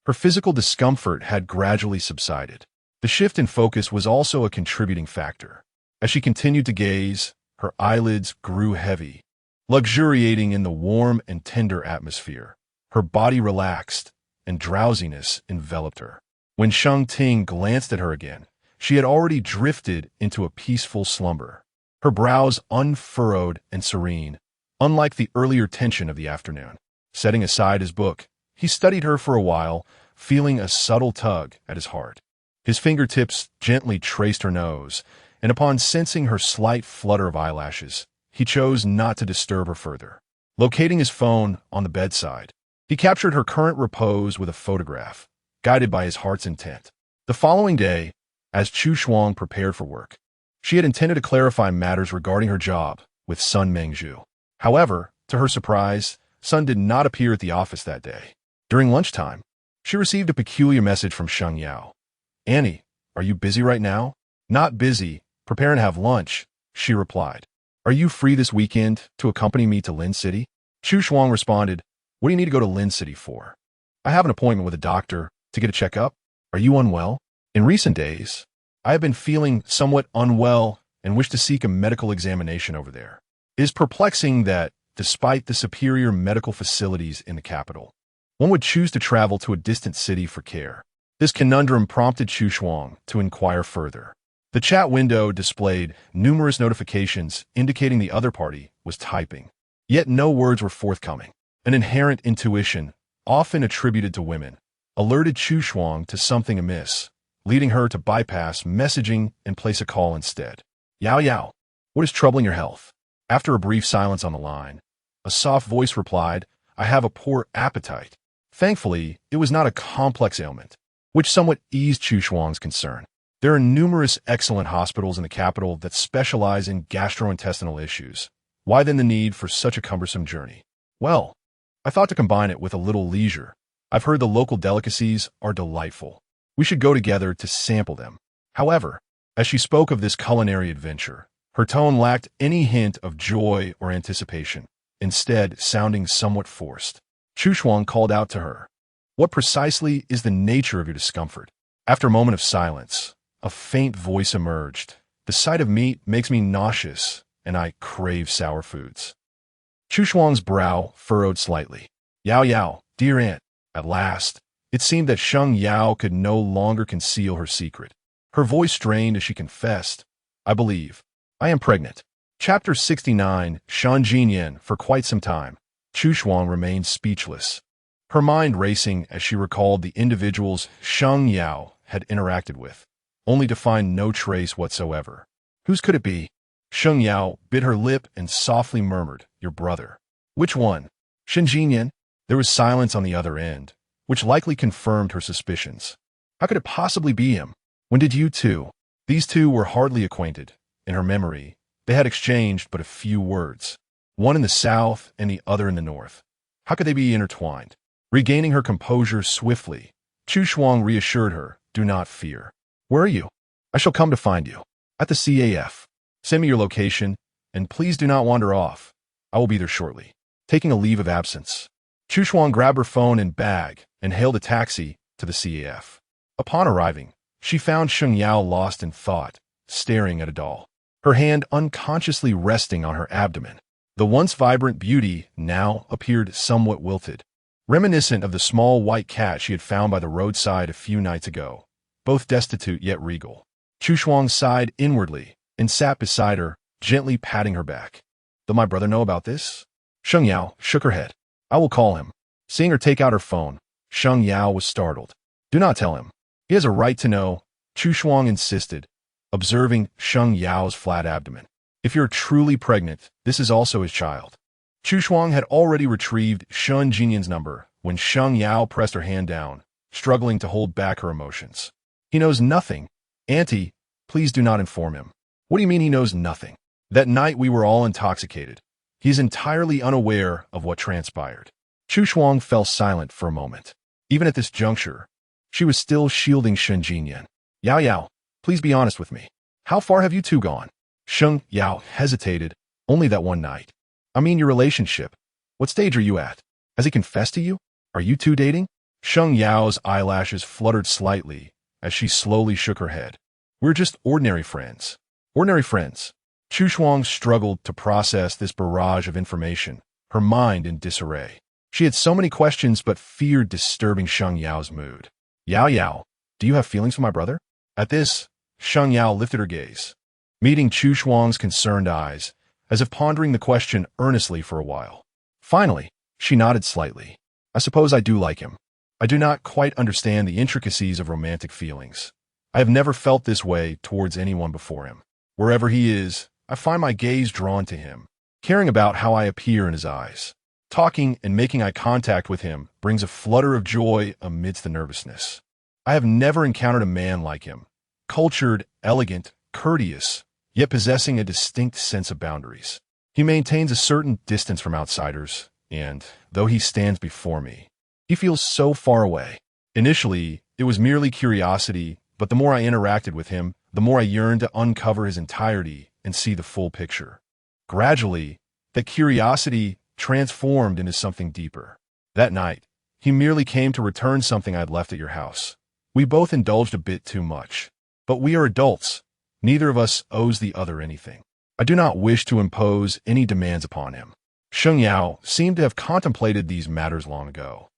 her physical discomfort had gradually subsided. The shift in focus was also a contributing factor. As she continued to gaze, her eyelids grew heavy, luxuriating in the warm and tender atmosphere. Her body relaxed, and drowsiness enveloped her. When Sheng Ting glanced at her again, she had already drifted into a peaceful slumber, her brows unfurrowed and serene, unlike the earlier tension of the afternoon. Setting aside his book, he studied her for a while, feeling a subtle tug at his heart. His fingertips gently traced her nose, and upon sensing her slight flutter of eyelashes, he chose not to disturb her further. Locating his phone on the bedside, he captured her current repose with a photograph, guided by his heart's intent. The following day, as Chu Shuang prepared for work, she had intended to clarify matters regarding her job with Sun Mengzhu. However, to her surprise, Sun did not appear at the office that day. During lunchtime, she received a peculiar message from Sheng Yao. "Annie, are you busy right now?" "Not busy. Prepare and have lunch," she replied. "Are you free this weekend to accompany me to Lin City?" Chu Shuang responded, "What do you need to go to Lin City for?" "I have an appointment with a doctor to get a checkup." "Are you unwell?" "In recent days, I have been feeling somewhat unwell and wish to seek a medical examination over there. It is perplexing that, despite the superior medical facilities in the capital, one would choose to travel to a distant city for care." This conundrum prompted Chu Shuang to inquire further. The chat window displayed numerous notifications indicating the other party was typing, yet no words were forthcoming. An inherent intuition often attributed to women, alerted Chu Shuang to something amiss, leading her to bypass messaging and place a call instead. Yao Yao, what is troubling your health? After a brief silence on the line, a soft voice replied, I have a poor appetite. Thankfully, it was not a complex ailment, which somewhat eased Chu Shuang's concern. There are numerous excellent hospitals in the capital that specialize in gastrointestinal issues. Why then the need for such a cumbersome journey? Well, I thought to combine it with a little leisure. I've heard the local delicacies are delightful. We should go together to sample them. However, as she spoke of this culinary adventure, her tone lacked any hint of joy or anticipation, instead sounding somewhat forced. Chu Shuang called out to her, what precisely is the nature of your discomfort? After a moment of silence, a faint voice emerged. The sight of meat makes me nauseous, and I crave sour foods. Chu Shuang's brow furrowed slightly. Yao Yao, dear aunt. At last, it seemed that Sheng Yao could no longer conceal her secret. Her voice strained as she confessed, I believe. I am pregnant. Chapter 69, Shan Jinyan. For quite some time, Chu Shuang remained speechless, her mind racing as she recalled the individuals Sheng Yao had interacted with, only to find no trace whatsoever. Whose could it be? Sheng Yao bit her lip and softly murmured, your brother. Which one? Shan Jinyan? There was silence on the other end, which likely confirmed her suspicions. How could it possibly be him? When did you two? These two were hardly acquainted. In her memory, they had exchanged but a few words, one in the south and the other in the north. How could they be intertwined? Regaining her composure swiftly, Chu Shuang reassured her, do not fear. Where are you? I shall come to find you. At the CAF. Send me your location, and please do not wander off. I will be there shortly. Taking a leave of absence, Chu Shuang grabbed her phone and bag and hailed a taxi to the CAF. Upon arriving, she found Sheng Yao lost in thought, staring at a doll, her hand unconsciously resting on her abdomen. The once vibrant beauty now appeared somewhat wilted, reminiscent of the small white cat she had found by the roadside a few nights ago, both destitute yet regal. Chu Shuang sighed inwardly and sat beside her, gently patting her back. Does my brother know about this? Sheng Yao shook her head. I will call him. Seeing her take out her phone, Sheng Yao was startled. Do not tell him. He has a right to know, Chu Shuang insisted, observing Sheng Yao's flat abdomen. If you're truly pregnant, this is also his child. Chu Shuang had already retrieved Shan Jinyan's number when Sheng Yao pressed her hand down, struggling to hold back her emotions. He knows nothing. Auntie, please do not inform him. What do you mean he knows nothing? That night we were all intoxicated. He is entirely unaware of what transpired. Chu Shuang fell silent for a moment. Even at this juncture, she was still shielding Shen Jinyan. Yao Yao, please be honest with me. How far have you two gone? Sheng Yao hesitated. Only that one night. I mean your relationship. What stage are you at? Has he confessed to you? Are you two dating? Sheng Yao's eyelashes fluttered slightly as she slowly shook her head. We're just ordinary friends. Ordinary friends. Chu Shuang struggled to process this barrage of information, her mind in disarray. She had so many questions but feared disturbing Sheng Yao's mood. Yao Yao, do you have feelings for my brother? At this, Sheng Yao lifted her gaze, meeting Chu Shuang's concerned eyes, as if pondering the question earnestly for a while. Finally, she nodded slightly. I suppose I do like him. I do not quite understand the intricacies of romantic feelings. I have never felt this way towards anyone before him. Wherever he is, I find my gaze drawn to him, caring about how I appear in his eyes. Talking and making eye contact with him brings a flutter of joy amidst the nervousness. I have never encountered a man like him, cultured, elegant, courteous, yet possessing a distinct sense of boundaries. He maintains a certain distance from outsiders, and, though he stands before me, he feels so far away. Initially, it was merely curiosity, but the more I interacted with him, the more I yearned to uncover his entirety and see the full picture. Gradually, that curiosity transformed into something deeper. That night, he merely came to return something I'd left at your house. We both indulged a bit too much. But we are adults. Neither of us owes the other anything. I do not wish to impose any demands upon him. Sheng Yao seemed to have contemplated these matters long ago,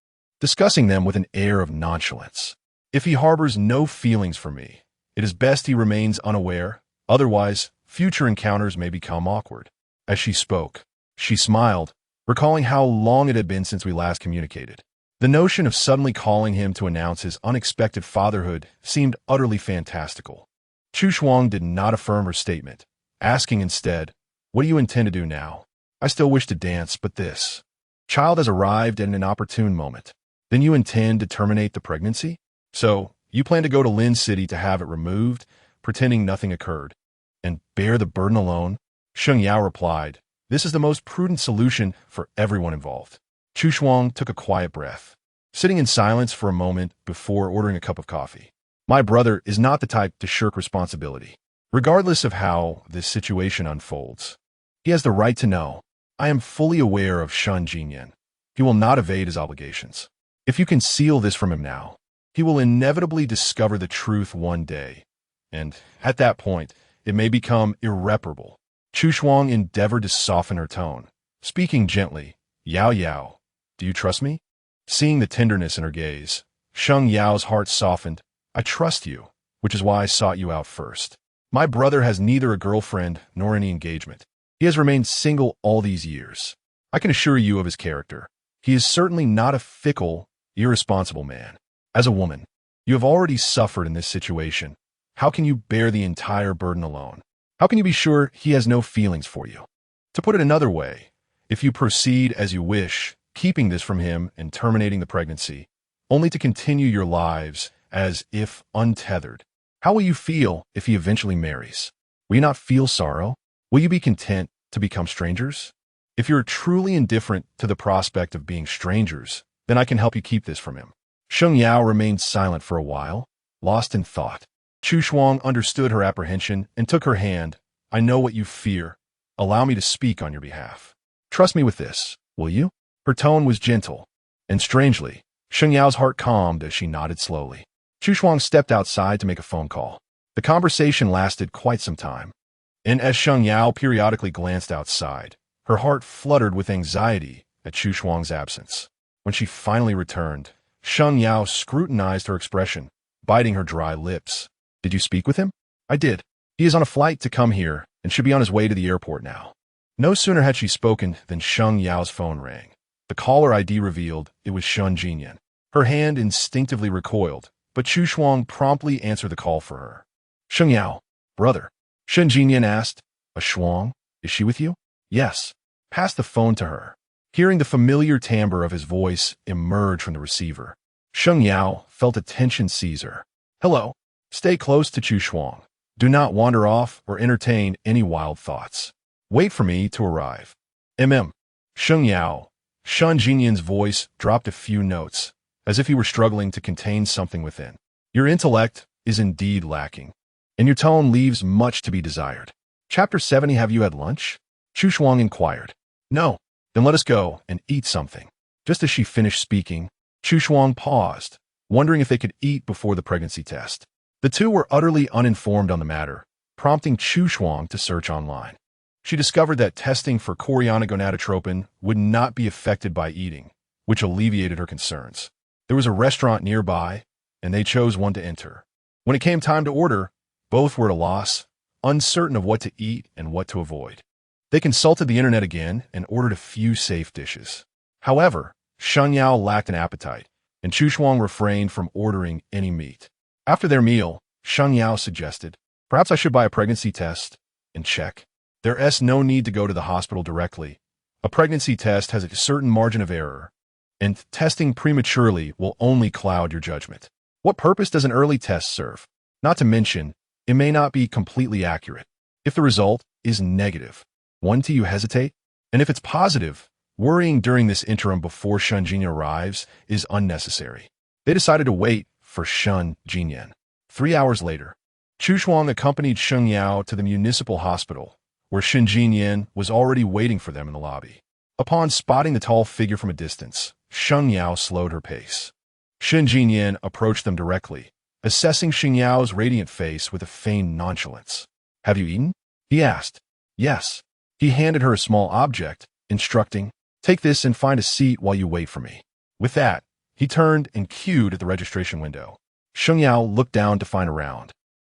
discussing them with an air of nonchalance. If he harbors no feelings for me, it is best he remains unaware, otherwise, future encounters may become awkward. As she spoke, she smiled, recalling how long it had been since we last communicated. The notion of suddenly calling him to announce his unexpected fatherhood seemed utterly fantastical. Chu Shuang did not affirm her statement, asking instead, "What do you intend to do now?" "I still wish to dance, but this child has arrived at an inopportune moment." "Then you intend to terminate the pregnancy? So, you plan to go to Lin City to have it removed, pretending nothing occurred, and bear the burden alone?" Sheng Yao replied, "This is the most prudent solution for everyone involved." Chu Shuang took a quiet breath, sitting in silence for a moment before ordering a cup of coffee. "My brother is not the type to shirk responsibility, regardless of how this situation unfolds. He has the right to know. I am fully aware of Shen Jinyan. He will not evade his obligations. If you conceal this from him now, he will inevitably discover the truth one day, and at that point, it may become irreparable." Chu Shuang endeavored to soften her tone, speaking gently. "Yao Yao, do you trust me?" Seeing the tenderness in her gaze, Sheng Yao's heart softened. "I trust you, which is why I sought you out first. My brother has neither a girlfriend nor any engagement. He has remained single all these years. I can assure you of his character. He is certainly not a fickle, irresponsible man. As a woman, you have already suffered in this situation. How can you bear the entire burden alone? How can you be sure he has no feelings for you? To put it another way, if you proceed as you wish, keeping this from him and terminating the pregnancy, only to continue your lives as if untethered, how will you feel if he eventually marries? Will you not feel sorrow? Will you be content to become strangers? If you're truly indifferent to the prospect of being strangers, then I can help you keep this from him." Sheng Yao remained silent for a while, lost in thought. Chu Shuang understood her apprehension and took her hand. "I know what you fear. Allow me to speak on your behalf. Trust me with this, will you?" Her tone was gentle, and strangely, Sheng Yao's heart calmed as she nodded slowly. Chu Shuang stepped outside to make a phone call. The conversation lasted quite some time, and as Sheng Yao periodically glanced outside, her heart fluttered with anxiety at Chu Shuang's absence. When she finally returned, Sheng Yao scrutinized her expression, biting her dry lips. "Did you speak with him?" "I did. He is on a flight to come here and should be on his way to the airport now." No sooner had she spoken than Sheng Yao's phone rang. The caller ID revealed it was Shen Jinyan. Her hand instinctively recoiled, but Chu Shuang promptly answered the call for her. "Sheng Yao, brother," Shen Jinyan asked. "A Shuang? Is she with you?" "Yes." Pass the phone to her. Hearing the familiar timbre of his voice emerge from the receiver, Sheng Yao felt a tension seize her. "Hello." Stay close to Chu Shuang. Do not wander off or entertain any wild thoughts. Wait for me to arrive. Sheng Yao. Shen Jinyan's voice dropped a few notes, as if he were struggling to contain something within. "Your intellect is indeed lacking, and your tone leaves much to be desired." Chapter 70. Have you had lunch? Chu Shuang inquired. "No." "Then let us go and eat something." Just as she finished speaking, Chu Shuang paused, wondering if they could eat before the pregnancy test. The two were utterly uninformed on the matter, prompting Chu Shuang to search online. She discovered that testing for chorionic gonadotropin would not be affected by eating, which alleviated her concerns. There was a restaurant nearby, and they chose one to enter. When it came time to order, both were at a loss, uncertain of what to eat and what to avoid. They consulted the internet again and ordered a few safe dishes. However, Sheng Yao lacked an appetite, and Chu Shuang refrained from ordering any meat. After their meal, Sheng Yao suggested, "Perhaps I should buy a pregnancy test and check. There's no need to go to the hospital directly. A pregnancy test has a certain margin of error, and testing prematurely will only cloud your judgment. What purpose does an early test serve? Not to mention, it may not be completely accurate. If the result is negative, wouldn't you hesitate? And if it's positive, worrying during this interim before Shen Jinyan arrives is unnecessary." They decided to wait for Shen Jinyan. 3 hours later, Chu Shuang accompanied Sheng Yao to the municipal hospital, where Shen Jinyan was already waiting for them in the lobby. Upon spotting the tall figure from a distance, Sheng Yao slowed her pace. Shen Jinyan approached them directly, assessing Sheng Yao's radiant face with a feigned nonchalance. "Have you eaten?" he asked. "Yes." He handed her a small object, instructing, "Take this and find a seat while you wait for me." With that, he turned and queued at the registration window. Sheng Yao looked down to find a round,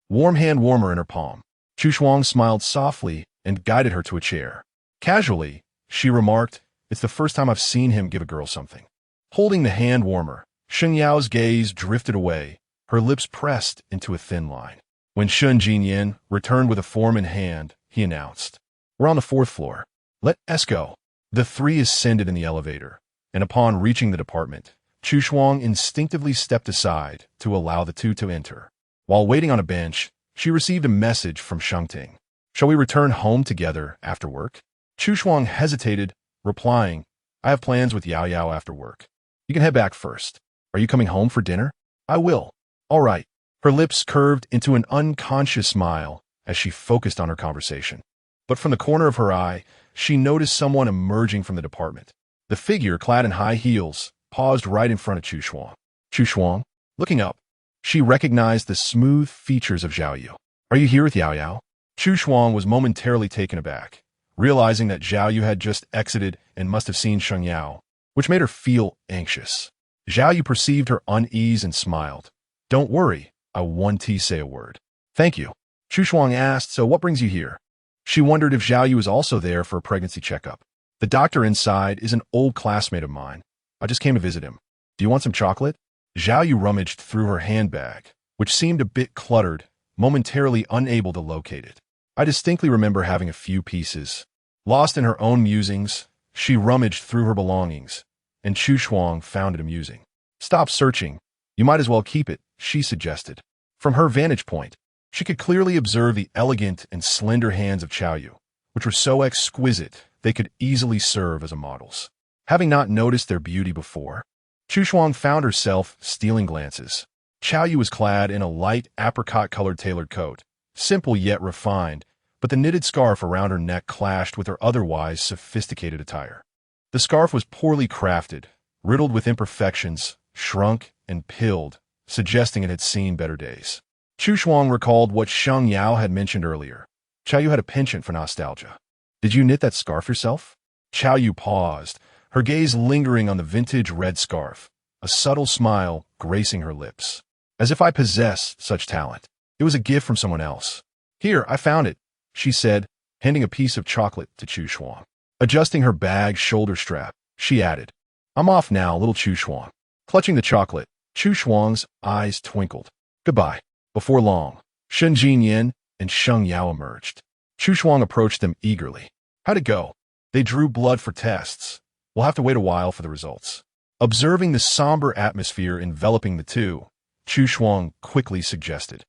warm hand warmer in her palm. Chu Shuang smiled softly and guided her to a chair. Casually, she remarked, "It's the first time I've seen him give a girl something." Holding the hand warmer, Sheng Yao's gaze drifted away, her lips pressed into a thin line. When Shun Jinyan returned with a form in hand, he announced, "We're on the 4th floor. Let us go." The three ascended in the elevator, and upon reaching the department, Chu Shuang instinctively stepped aside to allow the two to enter. While waiting on a bench, she received a message from Sheng Ting. "Shall we return home together after work?" Chu Shuang hesitated, replying, "I have plans with Yao Yao after work. You can head back first. Are you coming home for dinner?" "I will." "All right." Her lips curved into an unconscious smile as she focused on her conversation. But from the corner of her eye, she noticed someone emerging from the department. The figure, clad in high heels, paused right in front of Chu Shuang. Chu Shuang, looking up, she recognized the smooth features of Zhao Yu. "Are you here with Yao Yao?" Chu Shuang was momentarily taken aback, realizing that Zhao Yu had just exited and must have seen Sheng Yao, which made her feel anxious. Zhao Yu perceived her unease and smiled. "Don't worry, I won't say a word." "Thank you." Chu Shuang asked, "So what brings you here?" She wondered if Zhao Yu was also there for a pregnancy checkup. "The doctor inside is an old classmate of mine. I just came to visit him. Do you want some chocolate?" Zhao Yu rummaged through her handbag, which seemed a bit cluttered, momentarily unable to locate it. "I distinctly remember having a few pieces." Lost in her own musings, she rummaged through her belongings, and Chu Shuang found it amusing. "Stop searching. You might as well keep it," she suggested. From her vantage point, she could clearly observe the elegant and slender hands of Chao Yu, which were so exquisite they could easily serve as a models. Having not noticed their beauty before, Chu Shuang found herself stealing glances. Chao Yu was clad in a light apricot-colored tailored coat, simple yet refined, but the knitted scarf around her neck clashed with her otherwise sophisticated attire. The scarf was poorly crafted, riddled with imperfections, shrunk and pilled, suggesting it had seen better days. Chu Shuang recalled what Sheng Yao had mentioned earlier. Chao Yu had a penchant for nostalgia. "Did you knit that scarf yourself?" Chao Yu paused, her gaze lingering on the vintage red scarf, a subtle smile gracing her lips. "As if I possessed such talent. It was a gift from someone else." "Here, I found it," she said, handing a piece of chocolate to Chu Shuang. Adjusting her bag's shoulder strap, she added, "I'm off now, little Chu Shuang." Clutching the chocolate, Chu Shuang's eyes twinkled. "Goodbye." Before long, Shun Jinyan and Sheng Yao emerged. Chu Shuang approached them eagerly. "How'd it go?" "They drew blood for tests. We'll have to wait a while for the results." Observing the somber atmosphere enveloping the two, Chu Shuang quickly suggested,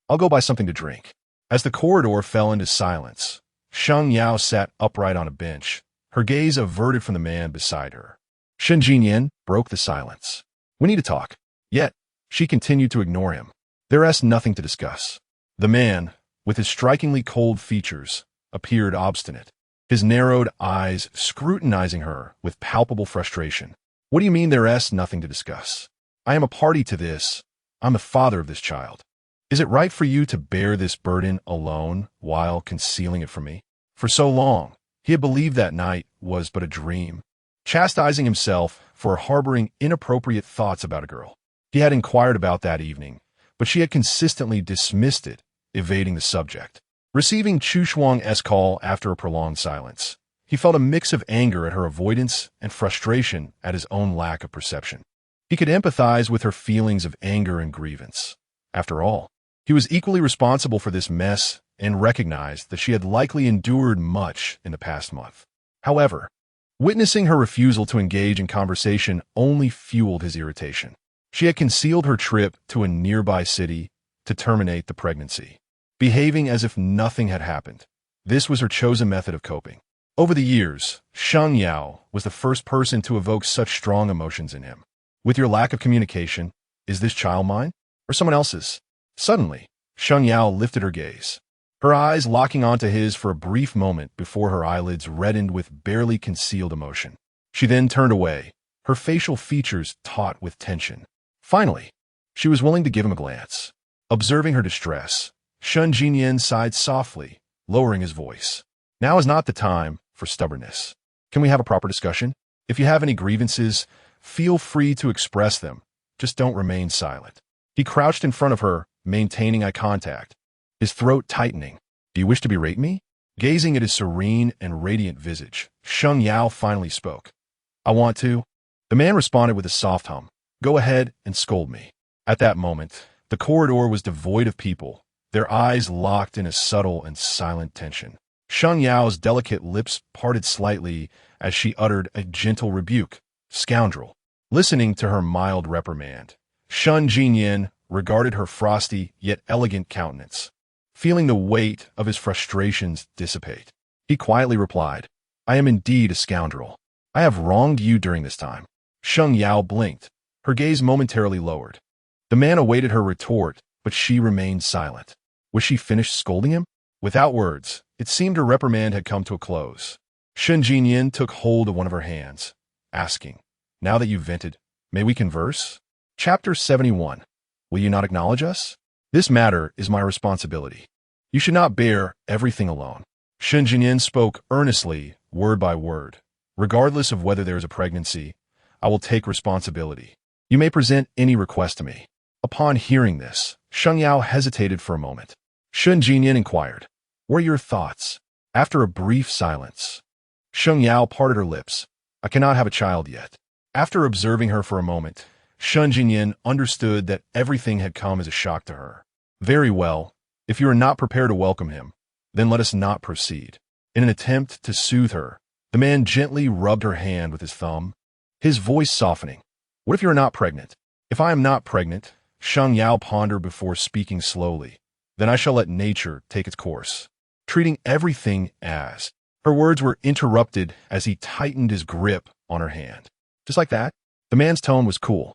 "I'll go buy something to drink." As the corridor fell into silence, Sheng Yao sat upright on a bench, her gaze averted from the man beside her. Shun Jinyan broke the silence. "We need to talk." Yet, she continued to ignore him. There's nothing to discuss. The man, with his strikingly cold features, appeared obstinate, his narrowed eyes scrutinizing her with palpable frustration. "What do you mean there's nothing to discuss? I am a party to this. I'm the father of this child. Is it right for you to bear this burden alone while concealing it from me?" For so long, he had believed that night was but a dream, chastising himself for harboring inappropriate thoughts about a girl. He had inquired about that evening, but she had consistently dismissed it, evading the subject. Receiving Chu Shuang's call after a prolonged silence, he felt a mix of anger at her avoidance and frustration at his own lack of perception. He could empathize with her feelings of anger and grievance. After all, he was equally responsible for this mess and recognized that she had likely endured much in the past month. However, witnessing her refusal to engage in conversation only fueled his irritation. She had concealed her trip to a nearby city to terminate the pregnancy, behaving as if nothing had happened. This was her chosen method of coping. Over the years, Sheng Yao was the first person to evoke such strong emotions in him. "With your lack of communication, is this child mine or someone else's?" Suddenly, Sheng Yao lifted her gaze, her eyes locking onto his for a brief moment before her eyelids reddened with barely concealed emotion. She then turned away, her facial features taut with tension. Finally, she was willing to give him a glance. Observing her distress, Shun Jinyan sighed softly, lowering his voice. "Now is not the time for stubbornness. Can we have a proper discussion? If you have any grievances, feel free to express them. Just don't remain silent." He crouched in front of her, maintaining eye contact, his throat tightening. "Do you wish to berate me?" Gazing at his serene and radiant visage, Sheng Yao finally spoke. "I want to." The The man responded with a soft hum. Go ahead and scold me. At that moment, the corridor was devoid of people, their eyes locked in a subtle and silent tension. Sheng Yao's delicate lips parted slightly as she uttered a gentle rebuke. Scoundrel. Listening to her mild reprimand, Shun Jinyan regarded her frosty yet elegant countenance. Feeling the weight of his frustrations dissipate, he quietly replied, I am indeed a scoundrel. I have wronged you during this time. Sheng Yao blinked, her gaze momentarily lowered. The man awaited her retort, but she remained silent. Was she finished scolding him? Without words, it seemed her reprimand had come to a close. Shun Jinyan took hold of one of her hands, asking, Now that you've vented, may we converse? Chapter 71. Will you not acknowledge us? This matter is my responsibility. You should not bear everything alone. Shun Jinyan spoke earnestly, word by word. Regardless of whether there is a pregnancy, I will take responsibility. You may present any request to me. Upon hearing this, Sheng Yao hesitated for a moment. Shun Jinyan inquired, What are your thoughts? After a brief silence, Sheng Yao parted her lips. I cannot have a child yet. After observing her for a moment, Shun Jinyan understood that everything had come as a shock to her. Very well, if you are not prepared to welcome him, then let us not proceed. In an attempt to soothe her, the man gently rubbed her hand with his thumb, his voice softening. What if you are not pregnant? If I am not pregnant, Sheng Yao pondered before speaking slowly, then I shall let nature take its course, treating everything as. Her words were interrupted as he tightened his grip on her hand. Just like that, the man's tone was cool.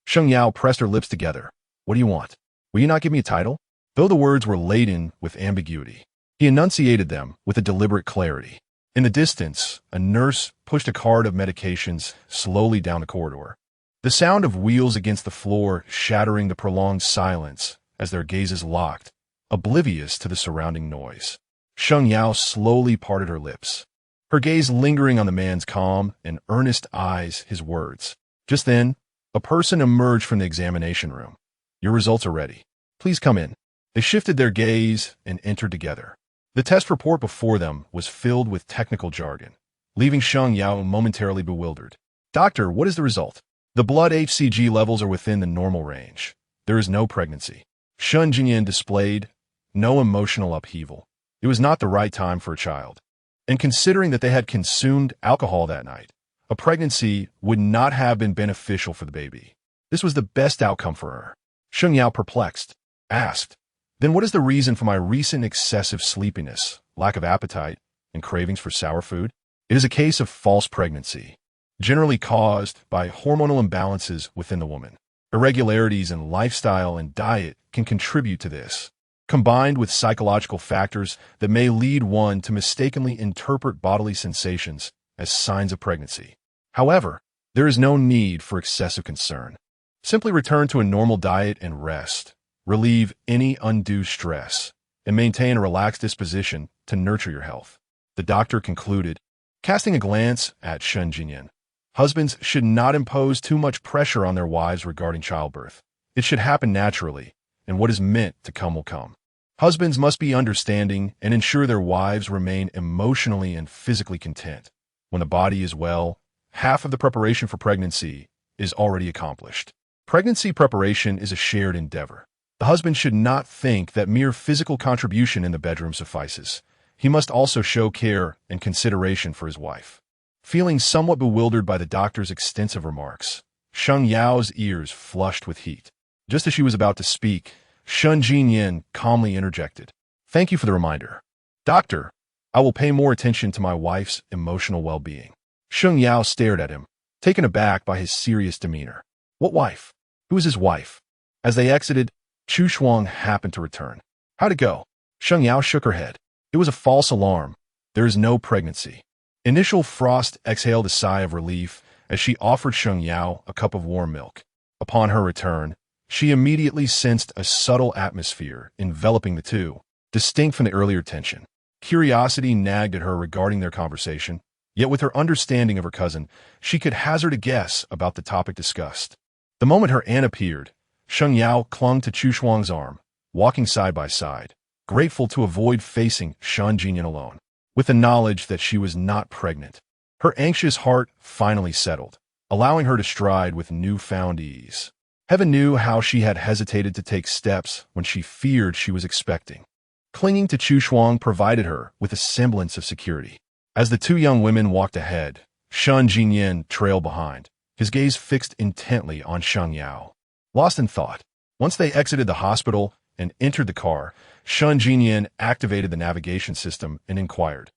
Sheng Yao pressed her lips together. What do you want? Will you not give me a title? Though the words were laden with ambiguity, he enunciated them with a deliberate clarity. In the distance, a nurse pushed a cart of medications slowly down the corridor. The sound of wheels against the floor shattering the prolonged silence as their gazes locked, oblivious to the surrounding noise. Sheng Yao slowly parted her lips, her gaze lingering on the man's calm and earnest eyes, his words. Just then, a person emerged from the examination room. Your results are ready. Please come in. They shifted their gaze and entered together. The test report before them was filled with technical jargon, leaving Sheng Yao momentarily bewildered. Doctor, what is the result? The blood HCG levels are within the normal range. There is no pregnancy. Shun Jinyan displayed no emotional upheaval. It was not the right time for a child. And considering that they had consumed alcohol that night, a pregnancy would not have been beneficial for the baby. This was the best outcome for her. Sheng Yao, perplexed, asked, Then what is the reason for my recent excessive sleepiness, lack of appetite, and cravings for sour food? It is a case of false pregnancy, generally caused by hormonal imbalances within the woman. Irregularities in lifestyle and diet can contribute to this, combined with psychological factors that may lead one to mistakenly interpret bodily sensations as signs of pregnancy. However, there is no need for excessive concern. Simply return to a normal diet and rest, relieve any undue stress, and maintain a relaxed disposition to nurture your health. The doctor concluded, casting a glance at Shun Jinyan. Husbands should not impose too much pressure on their wives regarding childbirth. It should happen naturally, and what is meant to come will come. Husbands must be understanding and ensure their wives remain emotionally and physically content. When the body is well, half of the preparation for pregnancy is already accomplished. Pregnancy preparation is a shared endeavor. The husband should not think that mere physical contribution in the bedroom suffices. He must also show care and consideration for his wife. Feeling somewhat bewildered by the doctor's extensive remarks, Sheng Yao's ears flushed with heat. Just as she was about to speak, Shun Jinyan calmly interjected. Thank you for the reminder. Doctor, I will pay more attention to my wife's emotional well-being. Sheng Yao stared at him, taken aback by his serious demeanor. What wife? Who is his wife? As they exited, Chu Shuang happened to return. How'd it go? Sheng Yao shook her head. It was a false alarm. There is no pregnancy. Initial Frost exhaled a sigh of relief as she offered Sheng Yao a cup of warm milk. Upon her return, she immediately sensed a subtle atmosphere enveloping the two, distinct from the earlier tension. Curiosity nagged at her regarding their conversation, yet with her understanding of her cousin, she could hazard a guess about the topic discussed. The moment her aunt appeared, Sheng Yao clung to Chu Shuang's arm, walking side by side, grateful to avoid facing Shun Jinyan alone. With the knowledge that she was not pregnant, her anxious heart finally settled. allowing her to stride with newfound ease. Heaven knew how she had hesitated to take steps when she feared she was expecting. Clinging to Chu Shuang provided her with a semblance of security. As the two young women walked ahead, Shen Jinyan trailed behind, his gaze fixed intently on Sheng Yao. Lost in thought, once they exited the hospital and entered the car, Shen Jinyan activated the navigation system and inquired,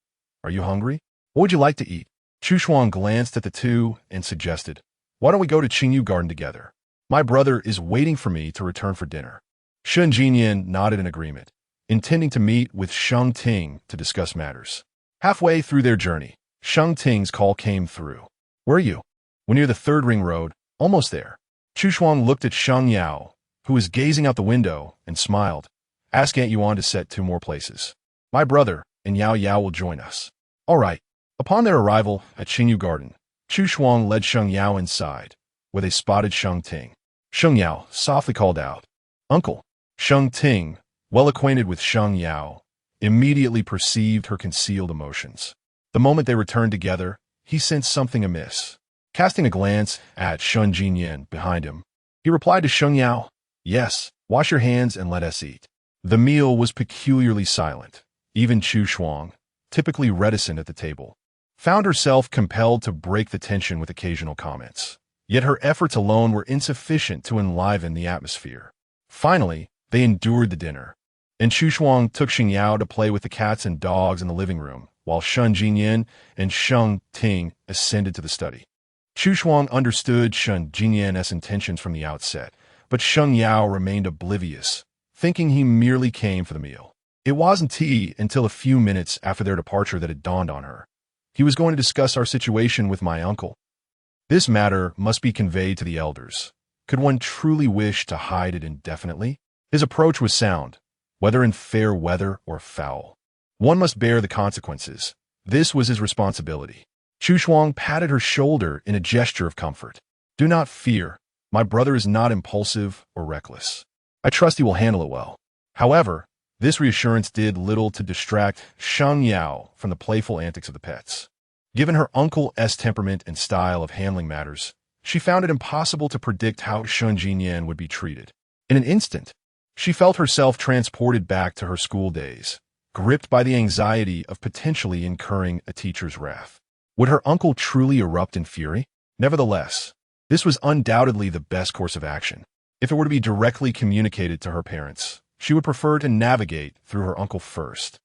"Are you hungry? What would you like to eat?" Chu Shuang glanced at the two and suggested, "Why don't we go to Qingyu Garden together? My brother is waiting for me to return for dinner." Shen Jinyan nodded in agreement, intending to meet with Sheng Ting to discuss matters. Halfway through their journey, Sheng Ting's call came through. "Where are you?" "We're near the third ring road, almost there." Chu Shuang looked at Sheng Yao, who was gazing out the window, and smiled. "Ask Aunt Yuan to set 2 more places. My brother and Yao Yao will join us." "All right." Upon their arrival at Qingyu Garden, Chu Shuang led Sheng Yao inside, where they spotted Sheng Ting. Sheng Yao softly called out, "Uncle." Sheng Ting, well acquainted with Sheng Yao, immediately perceived her concealed emotions. The moment they returned together, he sensed something amiss. Casting a glance at Shen Jinyan behind him, he replied to Sheng Yao, "Yes, wash your hands and let us eat." The meal was peculiarly silent. Even Chu Shuang, typically reticent at the table, found herself compelled to break the tension with occasional comments. Yet her efforts alone were insufficient to enliven the atmosphere. Finally, they endured the dinner, and Chu Shuang took Sheng Yao to play with the cats and dogs in the living room, while Shen Jinyan and Sheng Ting ascended to the study. Chu Shuang understood Shen Jinyan's intentions from the outset, but Sheng Yao remained oblivious, thinking he merely came for the meal. It wasn't tea until a few minutes after their departure that it dawned on her. "He was going to discuss our situation with my uncle. This matter must be conveyed to the elders. Could one truly wish to hide it indefinitely?" His approach was sound, whether in fair weather or foul. One must bear the consequences. This was his responsibility. Chu Shuang patted her shoulder in a gesture of comfort. "Do not fear. My brother is not impulsive or reckless. I trust he will handle it well." However, this reassurance did little to distract Sheng Yao from the playful antics of the pets. Given her uncle's temperament and style of handling matters, she found it impossible to predict how Shen Jinyan would be treated. In an instant, she felt herself transported back to her school days, gripped by the anxiety of potentially incurring a teacher's wrath. Would her uncle truly erupt in fury? Nevertheless, this was undoubtedly the best course of action. If it were to be directly communicated to her parents, she would prefer to navigate through her uncle first.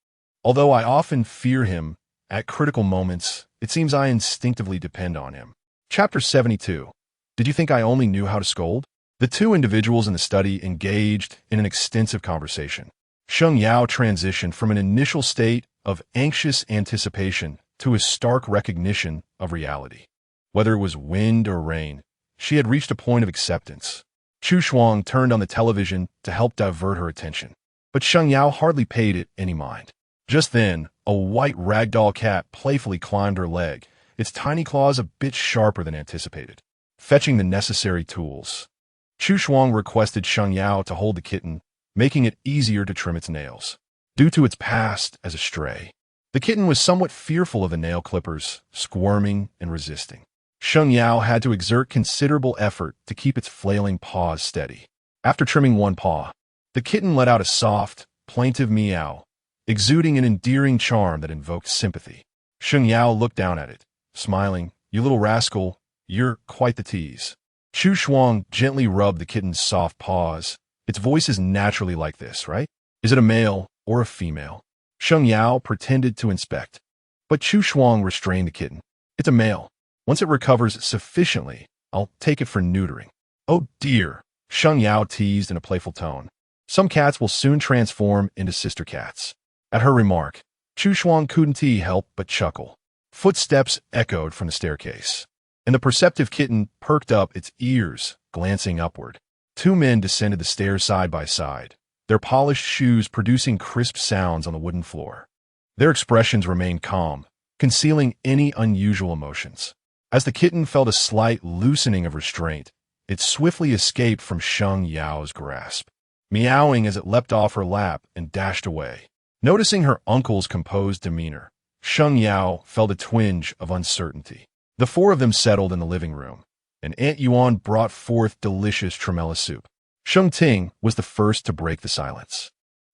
"Although I often fear him, at critical moments, it seems I instinctively depend on him." Chapter 72. Did you think I only knew how to scold? The two individuals in the study engaged in an extensive conversation. Sheng Yao transitioned from an initial state of anxious anticipation to a stark recognition of reality. Whether it was wind or rain, she had reached a point of acceptance. Chu Shuang turned on the television to help divert her attention, but Sheng Yao hardly paid it any mind. Just then, a white ragdoll cat playfully climbed her leg, its tiny claws a bit sharper than anticipated. Fetching the necessary tools, Chu Shuang requested Sheng Yao to hold the kitten, making it easier to trim its nails. Due to its past as a stray, the kitten was somewhat fearful of the nail clippers, squirming and resisting. Sheng Yao had to exert considerable effort to keep its flailing paws steady. After trimming one paw, the kitten let out a soft, plaintive meow, exuding an endearing charm that invoked sympathy. Sheng Yao looked down at it, smiling. "You little rascal, you're quite the tease." Chu Shuang gently rubbed the kitten's soft paws. "Its voice is naturally like this, right? Is it a male or a female?" Sheng Yao pretended to inspect, but Chu Shuang restrained the kitten. "It's a male. Once it recovers sufficiently, I'll take it for neutering." "Oh dear," Sheng Yao teased in a playful tone. "Some cats will soon transform into sister cats." At her remark, Chu Shuang couldn't help but chuckle. Footsteps echoed from the staircase, and the perceptive kitten perked up its ears, glancing upward. Two men descended the stairs side by side, their polished shoes producing crisp sounds on the wooden floor. Their expressions remained calm, concealing any unusual emotions. As the kitten felt a slight loosening of restraint, it swiftly escaped from Sheng Yao's grasp, meowing as it leapt off her lap and dashed away. Noticing her uncle's composed demeanor, Sheng Yao felt a twinge of uncertainty. The four of them settled in the living room, and Aunt Yuan brought forth delicious tremella soup. Sheng Ting was the first to break the silence.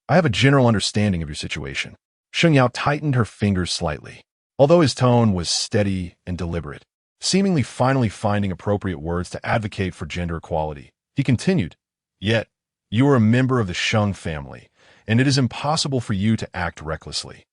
I have a general understanding of your situation. Sheng Yao tightened her fingers slightly. Although his tone was steady and deliberate, seemingly finally finding appropriate words to advocate for gender equality, he continued, "Yet, you are a member of the Sheng family, and it is impossible for you to act recklessly.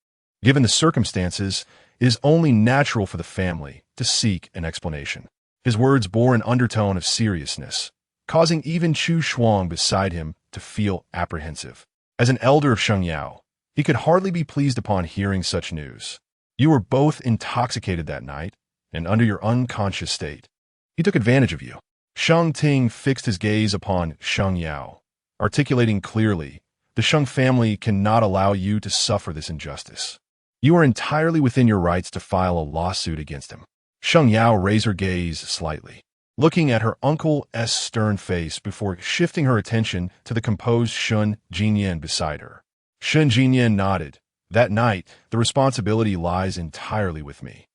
Given the circumstances, it is only natural for the family to seek an explanation." His words bore an undertone of seriousness, causing even Chu Shuang beside him to feel apprehensive. As an elder of Sheng Yao, he could hardly be pleased upon hearing such news. You were both intoxicated that night, and under your unconscious state. He took advantage of you. Sheng Ting fixed his gaze upon Sheng Yao, articulating clearly, the Sheng family cannot allow you to suffer this injustice. You are entirely within your rights to file a lawsuit against him. Sheng Yao raised her gaze slightly, looking at her uncle's stern face before shifting her attention to the composed Shun Jinyan beside her. Shun Jinyan nodded. That night, the responsibility lies entirely with me.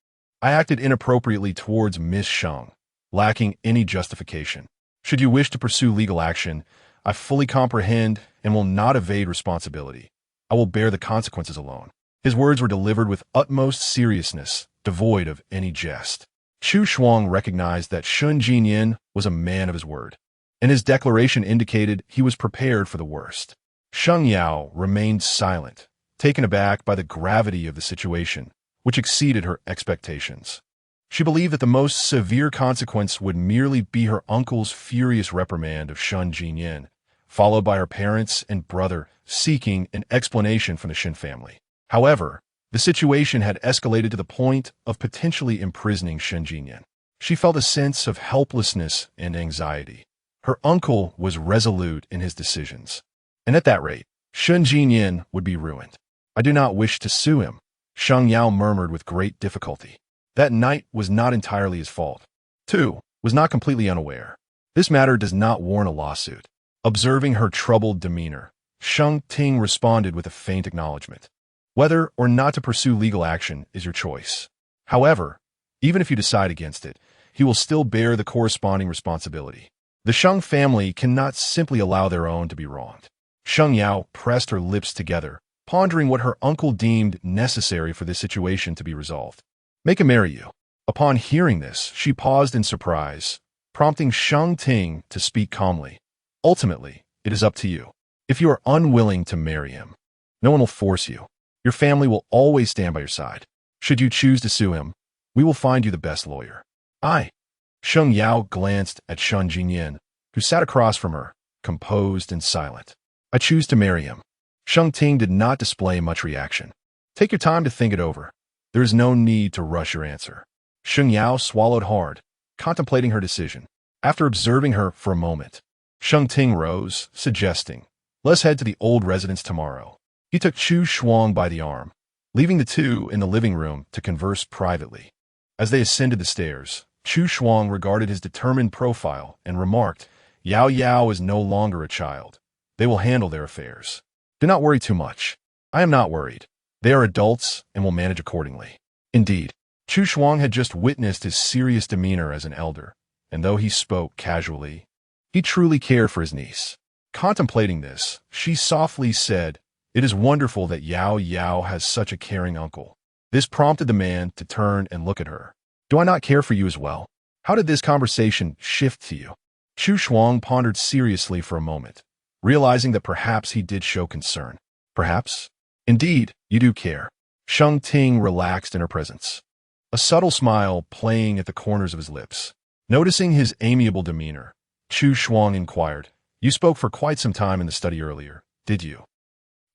I acted inappropriately towards Miss Sheng, lacking any justification. Should you wish to pursue legal action, I fully comprehend and will not evade responsibility. I will bear the consequences alone. His words were delivered with utmost seriousness, devoid of any jest. Chu Shuang recognized that Shun Jinyan was a man of his word, and his declaration indicated he was prepared for the worst. Sheng Yao remained silent, taken aback by the gravity of the situation, which exceeded her expectations. She believed that the most severe consequence would merely be her uncle's furious reprimand of Shun Jinyan, followed by her parents and brother seeking an explanation from the Shin family. However, the situation had escalated to the point of potentially imprisoning Shun Jinyan. She felt a sense of helplessness and anxiety. Her uncle was resolute in his decisions, and at that rate, Shun Jinyan would be ruined. I do not wish to sue him, Sheng Yao murmured with great difficulty. That night was not entirely his fault. Tu was not completely unaware. This matter does not warrant a lawsuit. Observing her troubled demeanor, Sheng Ting responded with a faint acknowledgement. Whether or not to pursue legal action is your choice. However, even if you decide against it, he will still bear the corresponding responsibility. The Sheng family cannot simply allow their own to be wronged. Sheng Yao pressed her lips together, pondering what her uncle deemed necessary for this situation to be resolved. Make him marry you. Upon hearing this, she paused in surprise, prompting Sheng Ting to speak calmly. Ultimately, it is up to you. If you are unwilling to marry him, no one will force you. Your family will always stand by your side. Should you choose to sue him, we will find you the best lawyer. Sheng Yao glanced at Shun Jinyan, who sat across from her, composed and silent. I choose to marry him. Sheng Ting did not display much reaction. Take your time to think it over. There is no need to rush your answer. Sheng Yao swallowed hard, contemplating her decision. After observing her for a moment, Sheng Ting rose, suggesting, let's head to the old residence tomorrow. He took Chu Shuang by the arm, leaving the two in the living room to converse privately. As they ascended the stairs, Chu Shuang regarded his determined profile and remarked, Yao Yao is no longer a child. They will handle their affairs. Do not worry too much. I am not worried. They are adults and will manage accordingly. Indeed, Chu Shuang had just witnessed his serious demeanor as an elder, and though he spoke casually, he truly cared for his niece. Contemplating this, she softly said, it is wonderful that Yao Yao has such a caring uncle. This prompted the man to turn and look at her. Do I not care for you as well? How did this conversation shift to you? Chu Shuang pondered seriously for a moment, realizing that perhaps he did show concern. Perhaps? Indeed, you do care. Sheng Ting relaxed in her presence, a subtle smile playing at the corners of his lips. Noticing his amiable demeanor, Chu Shuang inquired, you spoke for quite some time in the study earlier, did you?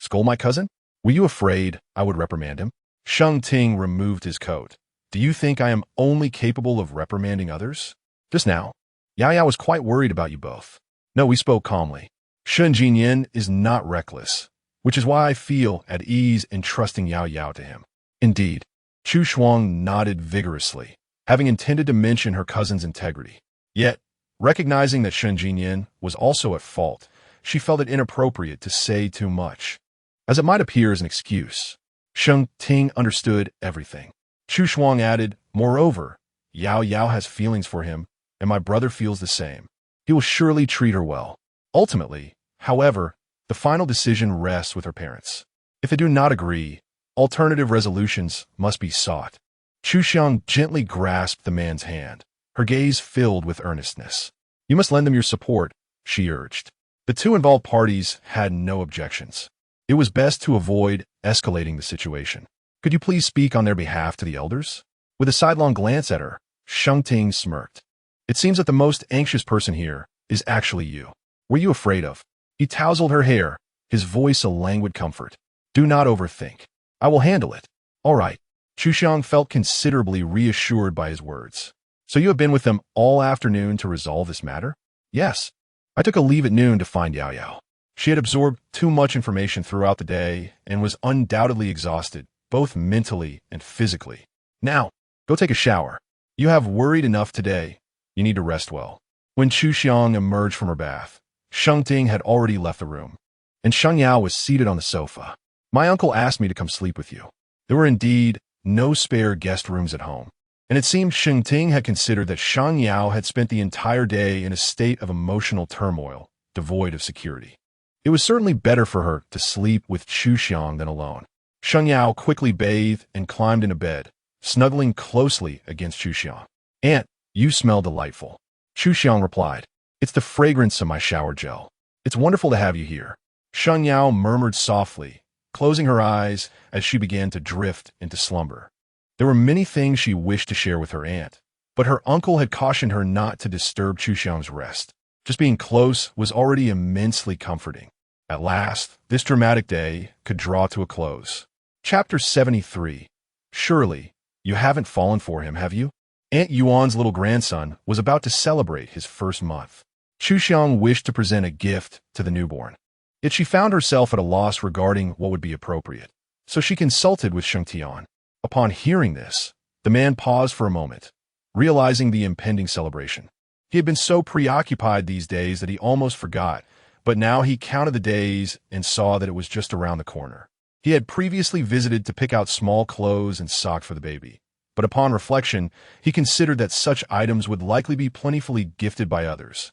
Scold my cousin? Were you afraid I would reprimand him? Sheng Ting removed his coat. Do you think I am only capable of reprimanding others? Just now, Yao Yao was quite worried about you both. No, we spoke calmly. Shun Jinyan is not reckless, which is why I feel at ease in trusting Yao Yao to him. Indeed, Chu Shuang nodded vigorously, having intended to mention her cousin's integrity. Yet, recognizing that Shun Jinyan was also at fault, she felt it inappropriate to say too much, as it might appear as an excuse. Sheng Ting understood everything. Chu Shuang added, moreover, Yao Yao has feelings for him, and my brother feels the same. He will surely treat her well. Ultimately, however, the final decision rests with her parents. If they do not agree, alternative resolutions must be sought. Chu Xiang gently grasped the man's hand, her gaze filled with earnestness. You must lend them your support, she urged. The two involved parties had no objections. It was best to avoid escalating the situation. Could you please speak on their behalf to the elders? With a sidelong glance at her, Sheng Ting smirked. It seems that the most anxious person here is actually you. Were you afraid of? He tousled her hair, his voice a languid comfort. Do not overthink. I will handle it. All right. Chu Xiang felt considerably reassured by his words. So you have been with them all afternoon to resolve this matter? Yes. I took a leave at noon to find Yao Yao. She had absorbed too much information throughout the day and was undoubtedly exhausted, both mentally and physically. Now, go take a shower. You have worried enough today. You need to rest well. When Chu Xiang emerged from her bath, Sheng Ting had already left the room, and Sheng Yao was seated on the sofa. My uncle asked me to come sleep with you. There were indeed no spare guest rooms at home, and it seemed Sheng Ting had considered that Sheng Yao had spent the entire day in a state of emotional turmoil, devoid of security. It was certainly better for her to sleep with Chu Xiang than alone. Sheng Yao quickly bathed and climbed into bed, snuggling closely against Chu Xiang. Aunt, you smell delightful. Chu Xiang replied. It's the fragrance of my shower gel. It's wonderful to have you here. Sheng Yao murmured softly, closing her eyes as she began to drift into slumber. There were many things she wished to share with her aunt, but her uncle had cautioned her not to disturb Chu Xiang's rest. Just being close was already immensely comforting. At last, this dramatic day could draw to a close. Chapter 73. Surely, you haven't fallen for him, have you? Aunt Yuan's little grandson was about to celebrate his first month. Chu Xiang wished to present a gift to the newborn. Yet she found herself at a loss regarding what would be appropriate. So she consulted with Sheng Tian. Upon hearing this, the man paused for a moment, realizing the impending celebration. He had been so preoccupied these days that he almost forgot, but now he counted the days and saw that it was just around the corner. He had previously visited to pick out small clothes and socks for the baby, but upon reflection, he considered that such items would likely be plentifully gifted by others.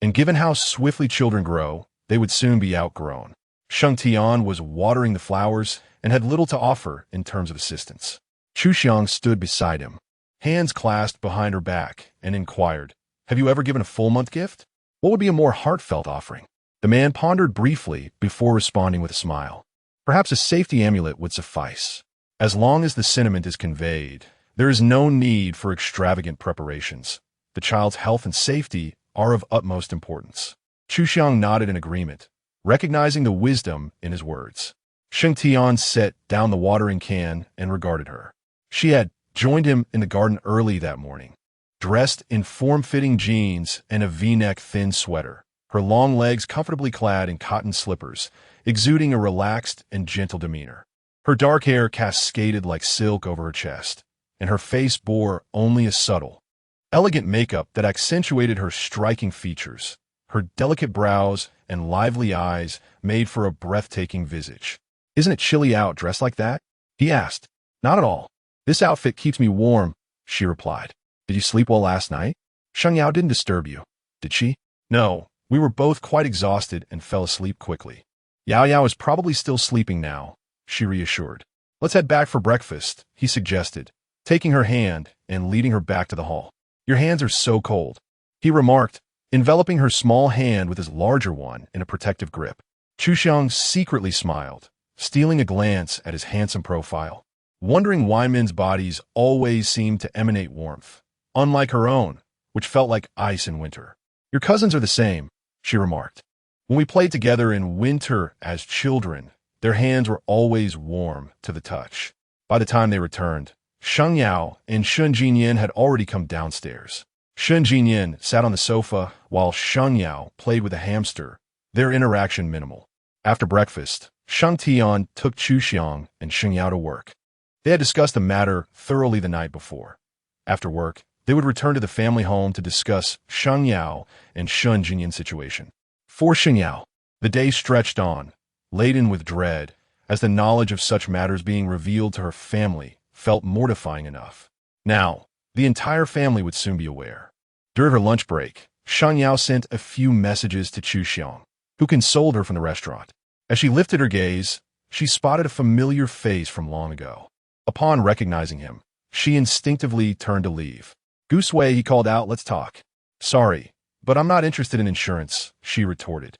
And given how swiftly children grow, they would soon be outgrown. Sheng Tian was watering the flowers and had little to offer in terms of assistance. Chu Xiang stood beside him, hands clasped behind her back, and inquired, Have you ever given a full-month gift? What would be a more heartfelt offering? The man pondered briefly before responding with a smile. Perhaps a safety amulet would suffice. As long as the sentiment is conveyed, there is no need for extravagant preparations. The child's health and safety are of utmost importance. Chu Xiang nodded in agreement, recognizing the wisdom in his words. Sheng Tian set down the watering can and regarded her. She had joined him in the garden early that morning, dressed in form-fitting jeans and a V-neck thin sweater, her long legs comfortably clad in cotton slippers, exuding a relaxed and gentle demeanor. Her dark hair cascaded like silk over her chest, and her face bore only a subtle, elegant makeup that accentuated her striking features. Her delicate brows and lively eyes made for a breathtaking visage. Isn't it chilly out dressed like that? He asked. Not at all. This outfit keeps me warm, she replied. Did you sleep well last night? Sheng Yao didn't disturb you, did she? No, we were both quite exhausted and fell asleep quickly. Yao Yao is probably still sleeping now, she reassured. Let's head back for breakfast, he suggested, taking her hand and leading her back to the hall. Your hands are so cold, he remarked, enveloping her small hand with his larger one in a protective grip. Chu Xiang secretly smiled, stealing a glance at his handsome profile, wondering why men's bodies always seemed to emanate warmth, unlike her own, which felt like ice in winter. Your cousins are the same, she remarked. When we played together in winter as children, their hands were always warm to the touch. By the time they returned, Sheng Yao and Shun Jinyan had already come downstairs. Shun Jinyan sat on the sofa while Sheng Yao played with a hamster, their interaction minimal. After breakfast, Sheng Tian took Chu Xiang and Sheng Yao to work. They had discussed the matter thoroughly the night before. After work, they would return to the family home to discuss Sheng Yao and Shun Jinyan's situation. For Sheng Yao, the day stretched on, laden with dread, as the knowledge of such matters being revealed to her family felt mortifying enough. Now, the entire family would soon be aware. During her lunch break, Sheng Yao sent a few messages to Chu Xiong, who consoled her from the restaurant. As she lifted her gaze, she spotted a familiar face from long ago. Upon recognizing him, she instinctively turned to leave. "Goose Wei," he called out, "let's talk." "Sorry, but I'm not interested in insurance," she retorted.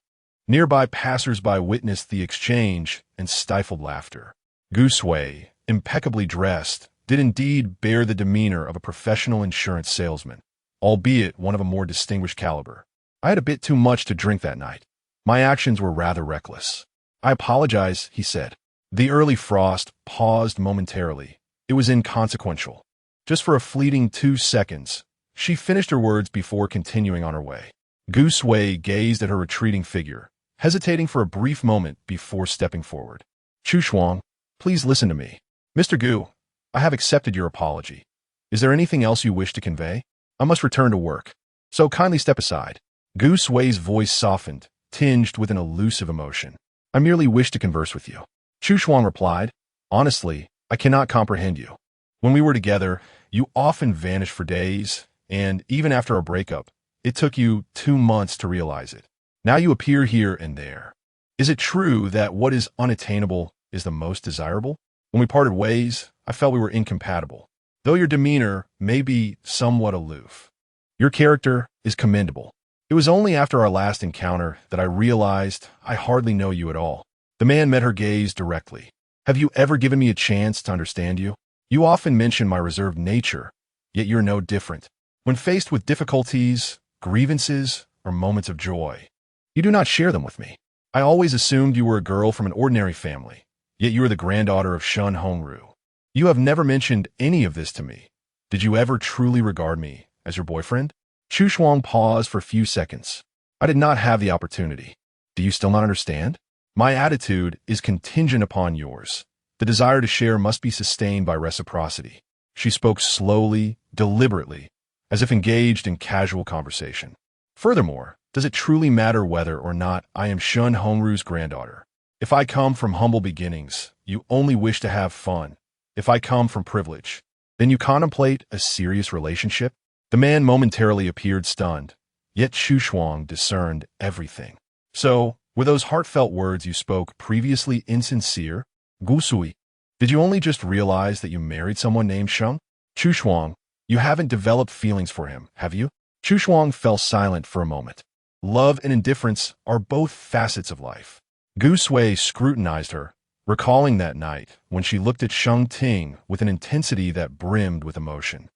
Nearby passers-by witnessed the exchange and stifled laughter. Goose Wei, impeccably dressed, did indeed bear the demeanor of a professional insurance salesman, albeit one of a more distinguished caliber. "I had a bit too much to drink that night. My actions were rather reckless." "I apologize," he said. The early frost paused momentarily. It was inconsequential. Just for a fleeting 2 seconds, she finished her words before continuing on her way. Goose Wei gazed at her retreating figure, hesitating for a brief moment before stepping forward. "Chu Shuang, please listen to me." "Mr. Gu, I have accepted your apology. Is there anything else you wish to convey? I must return to work, so kindly step aside." Goose Wei's voice softened, tinged with an elusive emotion. "I merely wish to converse with you." Chu Shuang replied, "Honestly, I cannot comprehend you. When we were together, you often vanished for days, and even after our breakup, it took you 2 months to realize it. Now you appear here and there. Is it true that what is unattainable is the most desirable? When we parted ways, I felt we were incompatible, though your demeanor may be somewhat aloof. Your character is commendable. It was only after our last encounter that I realized I hardly know you at all." The man met her gaze directly. "Have you ever given me a chance to understand you? You often mention my reserved nature, yet you're no different. When faced with difficulties, grievances, or moments of joy, you do not share them with me. I always assumed you were a girl from an ordinary family, yet you are the granddaughter of Shun Hongru. You have never mentioned any of this to me. Did you ever truly regard me as your boyfriend?" Chu Shuang paused for a few seconds. "I did not have the opportunity. Do you still not understand? My attitude is contingent upon yours. The desire to share must be sustained by reciprocity." She spoke slowly, deliberately, as if engaged in casual conversation. "Furthermore, does it truly matter whether or not I am Shun Hongru's granddaughter? If I come from humble beginnings, you only wish to have fun. If I come from privilege, then you contemplate a serious relationship?" The man momentarily appeared stunned, yet Chu Shuang discerned everything. "So, were those heartfelt words you spoke previously insincere? Gusui, did you only just realize that you married someone named Sheng? Chu Shuang, you haven't developed feelings for him, have you?" Chu Shuang fell silent for a moment. Love and indifference are both facets of life. Goose Wei scrutinized her, recalling that night when she looked at Sheng Ting with an intensity that brimmed with emotion.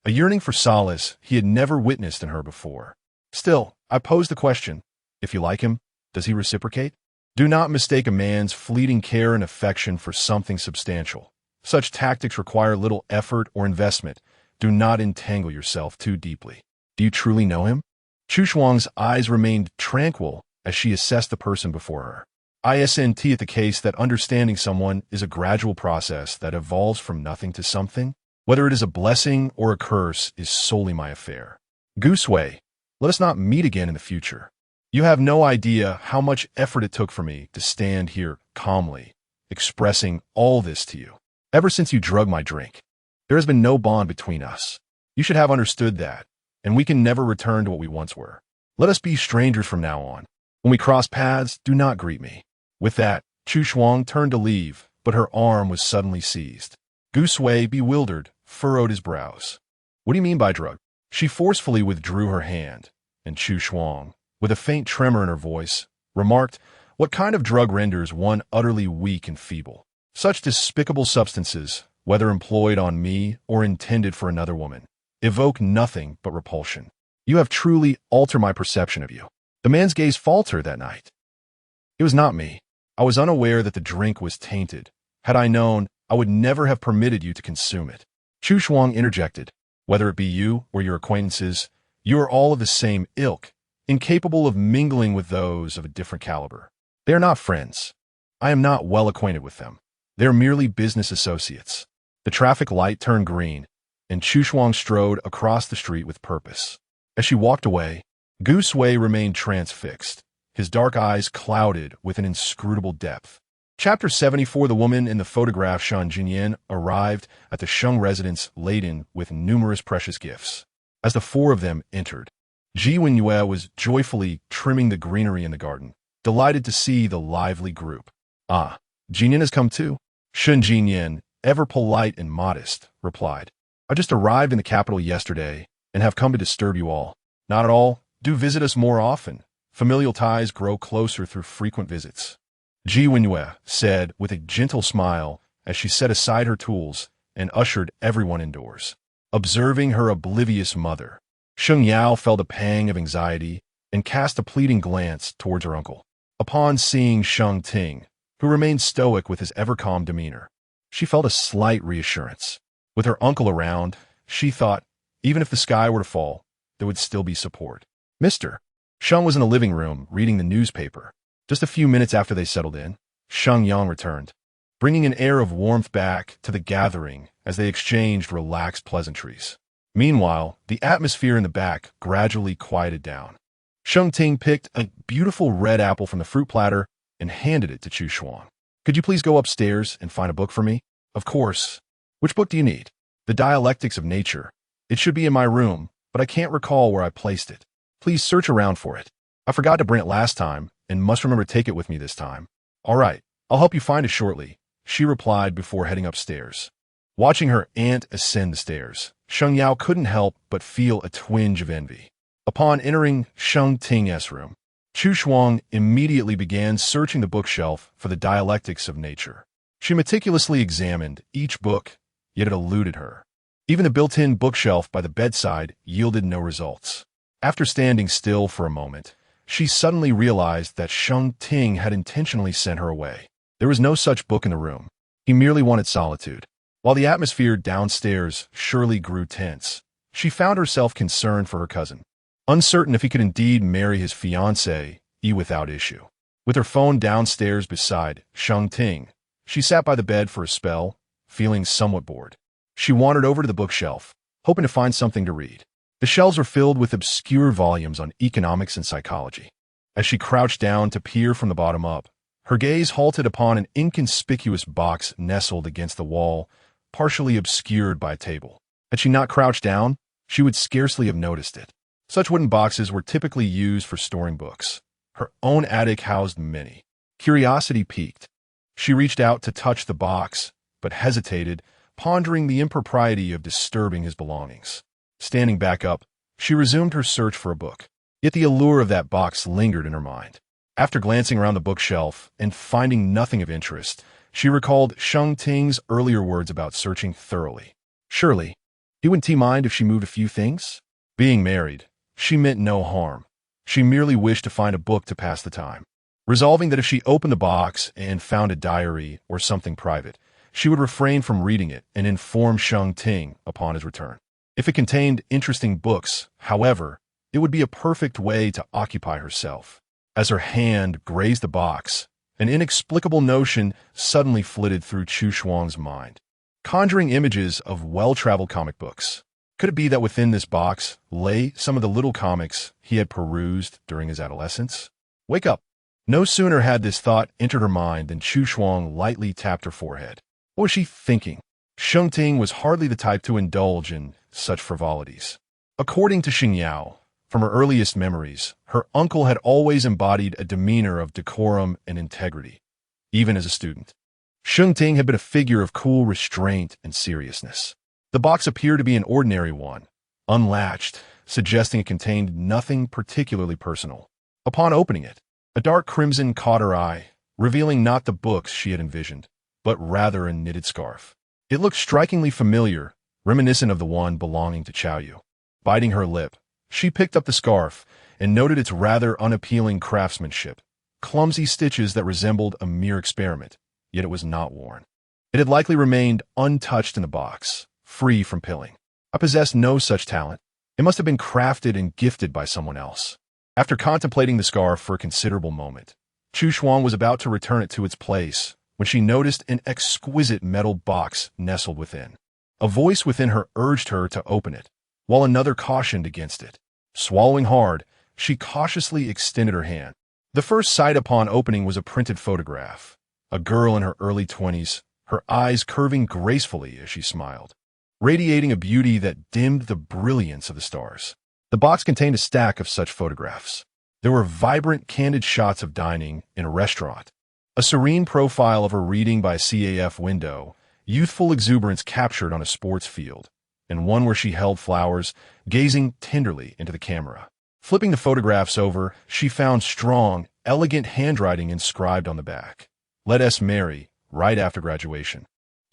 A yearning for solace he had never witnessed in her before. "Still, I pose the question, if you like him, does he reciprocate? Do not mistake a man's fleeting care and affection for something substantial. Such tactics require little effort or investment. Do not entangle yourself too deeply. Do you truly know him?" Chu Shuang's eyes remained tranquil as she assessed the person before her. "Isn't it the case that understanding someone is a gradual process that evolves from nothing to something? Whether it is a blessing or a curse is solely my affair. Goose Wei, let us not meet again in the future. You have no idea how much effort it took for me to stand here calmly, expressing all this to you. Ever since you drugged my drink, there has been no bond between us. You should have understood that, and we can never return to what we once were. Let us be strangers from now on. When we cross paths, do not greet me." With that, Chu Shuang turned to leave, but her arm was suddenly seized. Goose Wei, bewildered, furrowed his brows. "What do you mean by drug?" She forcefully withdrew her hand, and Chu Shuang, with a faint tremor in her voice, remarked, "What kind of drug renders one utterly weak and feeble? Such despicable substances, whether employed on me or intended for another woman, evoke nothing but repulsion. You have truly altered my perception of you." The man's gaze faltered that night. "It was not me. I was unaware that the drink was tainted. Had I known, I would never have permitted you to consume it." Chu Shuang interjected, "Whether it be you or your acquaintances, you are all of the same ilk, incapable of mingling with those of a different caliber. They are not friends. I am not well acquainted with them. They are merely business associates." The traffic light turned green, and Chu Shuang strode across the street with purpose. As she walked away, Goose Wei remained transfixed, his dark eyes clouded with an inscrutable depth. Chapter 74. The woman in the photograph, Shan Jinyan, arrived at the Sheng residence laden with numerous precious gifts. As the four of them entered, Ji Wenyue was joyfully trimming the greenery in the garden, delighted to see the lively group. Ah, Jinyan has come too. Shun Jinyan, ever polite and modest, replied. I just arrived in the capital yesterday and have come to disturb you all. Not at all. Do visit us more often. Familial ties grow closer through frequent visits. Ji Wenyue said with a gentle smile as she set aside her tools and ushered everyone indoors. Observing her oblivious mother, Sheng Yao felt a pang of anxiety and cast a pleading glance towards her uncle. Upon seeing Sheng Ting, who remained stoic with his ever-calm demeanor, she felt a slight reassurance. With her uncle around, she thought, even if the sky were to fall, there would still be support. Mr. Sheng was in the living room reading the newspaper. Just a few minutes after they settled in, Sheng Yang returned, bringing an air of warmth back to the gathering as they exchanged relaxed pleasantries. Meanwhile, the atmosphere in the back gradually quieted down. Sheng Ting picked a beautiful red apple from the fruit platter and handed it to Chu Shuang. Could you please go upstairs and find a book for me? Of course. Which book do you need? The Dialectics of Nature. It should be in my room, but I can't recall where I placed it. Please search around for it. I forgot to bring it last time and must remember to take it with me this time. All right, I'll help you find it shortly, she replied before heading upstairs. Watching her aunt ascend the stairs, Sheng Yao couldn't help but feel a twinge of envy. Upon entering Sheng Ting's room, Chu Shuang immediately began searching the bookshelf for the Dialectics of Nature. She meticulously examined each book, yet it eluded her. Even the built-in bookshelf by the bedside yielded no results. After standing still for a moment, she suddenly realized that Sheng Ting had intentionally sent her away. There was no such book in the room. He merely wanted solitude. While the atmosphere downstairs surely grew tense, she found herself concerned for her cousin, uncertain if he could indeed marry his fiancée without issue. With her phone downstairs beside Sheng Ting, she sat by the bed for a spell, feeling somewhat bored. She wandered over to the bookshelf, hoping to find something to read. The shelves were filled with obscure volumes on economics and psychology. As she crouched down to peer from the bottom up, her gaze halted upon an inconspicuous box nestled against the wall, partially obscured by a table. Had she not crouched down, she would scarcely have noticed it. Such wooden boxes were typically used for storing books. Her own attic housed many. Curiosity piqued. She reached out to touch the box, but hesitated, pondering the impropriety of disturbing his belongings. Standing back up, she resumed her search for a book. Yet the allure of that box lingered in her mind. After glancing around the bookshelf and finding nothing of interest, she recalled Sheng Ting's earlier words about searching thoroughly. Surely, he wouldn't mind if she moved a few things? Being married, she meant no harm. She merely wished to find a book to pass the time. Resolving that if she opened the box and found a diary or something private, she would refrain from reading it and inform Sheng Ting upon his return. If it contained interesting books, however, it would be a perfect way to occupy herself. As her hand grazed the box, an inexplicable notion suddenly flitted through Chu Shuang's mind, conjuring images of well-traveled comic books. Could it be that within this box lay some of the little comics he had perused during his adolescence? Wake up! No sooner had this thought entered her mind than Chu Shuang lightly tapped her forehead. What was she thinking? Sheng Ting was hardly the type to indulge in such frivolities. According to Sheng Yao, from her earliest memories, her uncle had always embodied a demeanor of decorum and integrity, even as a student. Sheng Ting had been a figure of cool restraint and seriousness. The box appeared to be an ordinary one, unlatched, suggesting it contained nothing particularly personal. Upon opening it, a dark crimson caught her eye, revealing not the books she had envisioned, but rather a knitted scarf. It looked strikingly familiar, reminiscent of the one belonging to Chao Yu. Biting her lip, she picked up the scarf and noted its rather unappealing craftsmanship, clumsy stitches that resembled a mere experiment, yet it was not worn. It had likely remained untouched in the box, free from pilling. I possessed no such talent. It must have been crafted and gifted by someone else. After contemplating the scarf for a considerable moment, Chu Shuang was about to return it to its place when she noticed an exquisite metal box nestled within. A voice within her urged her to open it, while another cautioned against it. Swallowing hard, she cautiously extended her hand. The first sight upon opening was a printed photograph. A girl in her early 20s, her eyes curving gracefully as she smiled. radiating a beauty that dimmed the brilliance of the stars. The box contained a stack of such photographs. There were vibrant, candid shots of dining in a restaurant, a serene profile of her reading by a CAF window, youthful exuberance captured on a sports field, and one where she held flowers, gazing tenderly into the camera. Flipping the photographs over, she found strong, elegant handwriting inscribed on the back. "Let us marry, right after graduation."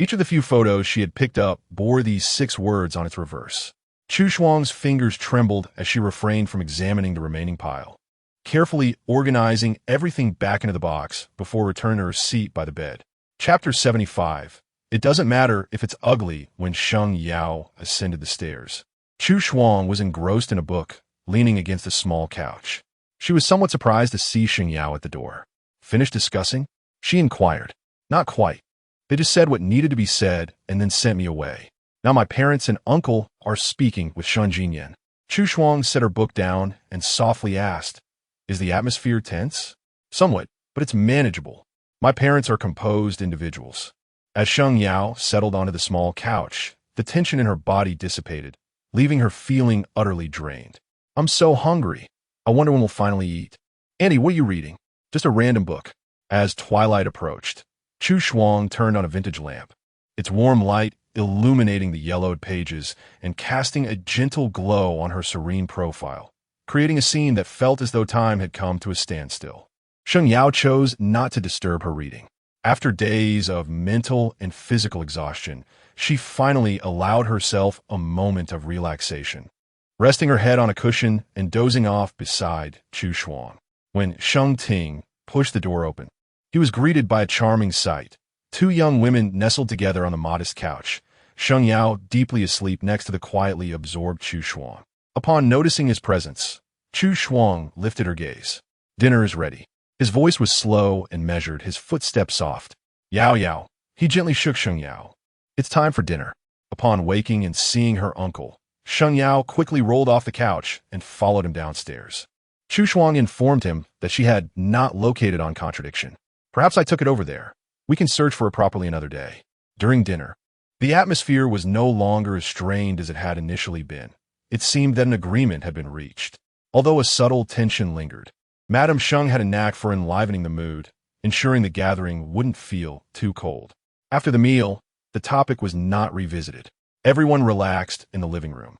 Each of the few photos she had picked up bore these 6 words on its reverse. Chu Shuang's fingers trembled as she refrained from examining the remaining pile, carefully organizing everything back into the box before returning to her seat by the bed. Chapter 75. It doesn't matter if it's ugly. When Sheng Yao ascended the stairs, Chu Shuang was engrossed in a book, leaning against a small couch. She was somewhat surprised to see Sheng Yao at the door. "Finished discussing?" she inquired. "Not quite. They just said what needed to be said and then sent me away. Now my parents and uncle are speaking with Shen Jinyan." Chu Shuang set her book down and softly asked, "Is the atmosphere tense?" "Somewhat, but it's manageable. My parents are composed individuals." As Sheng Yao settled onto the small couch, the tension in her body dissipated, leaving her feeling utterly drained. "I'm so hungry. I wonder when we'll finally eat." "Andy, what are you reading?" "Just a random book." As twilight approached, Chu Shuang turned on a vintage lamp, its warm light illuminating the yellowed pages and casting a gentle glow on her serene profile, creating a scene that felt as though time had come to a standstill. Sheng Yao chose not to disturb her reading. After days of mental and physical exhaustion, she finally allowed herself a moment of relaxation, resting her head on a cushion and dozing off beside Chu Shuang. When Sheng Ting pushed the door open, he was greeted by a charming sight. 2 young women nestled together on the modest couch, Sheng Yao deeply asleep next to the quietly absorbed Chu Shuang. Upon noticing his presence, Chu Shuang lifted her gaze. "Dinner is ready." His voice was slow and measured, his footsteps soft. "Yao Yao." He gently shook Sheng Yao. "It's time for dinner." Upon waking and seeing her uncle, Sheng Yao quickly rolled off the couch and followed him downstairs. Chu Shuang informed him that she had not located on contradiction. "Perhaps I took it over there. We can search for it properly another day." During dinner, the atmosphere was no longer as strained as it had initially been. It seemed that an agreement had been reached. Although a subtle tension lingered, Madame Sheng had a knack for enlivening the mood, ensuring the gathering wouldn't feel too cold. After the meal, the topic was not revisited. Everyone relaxed in the living room,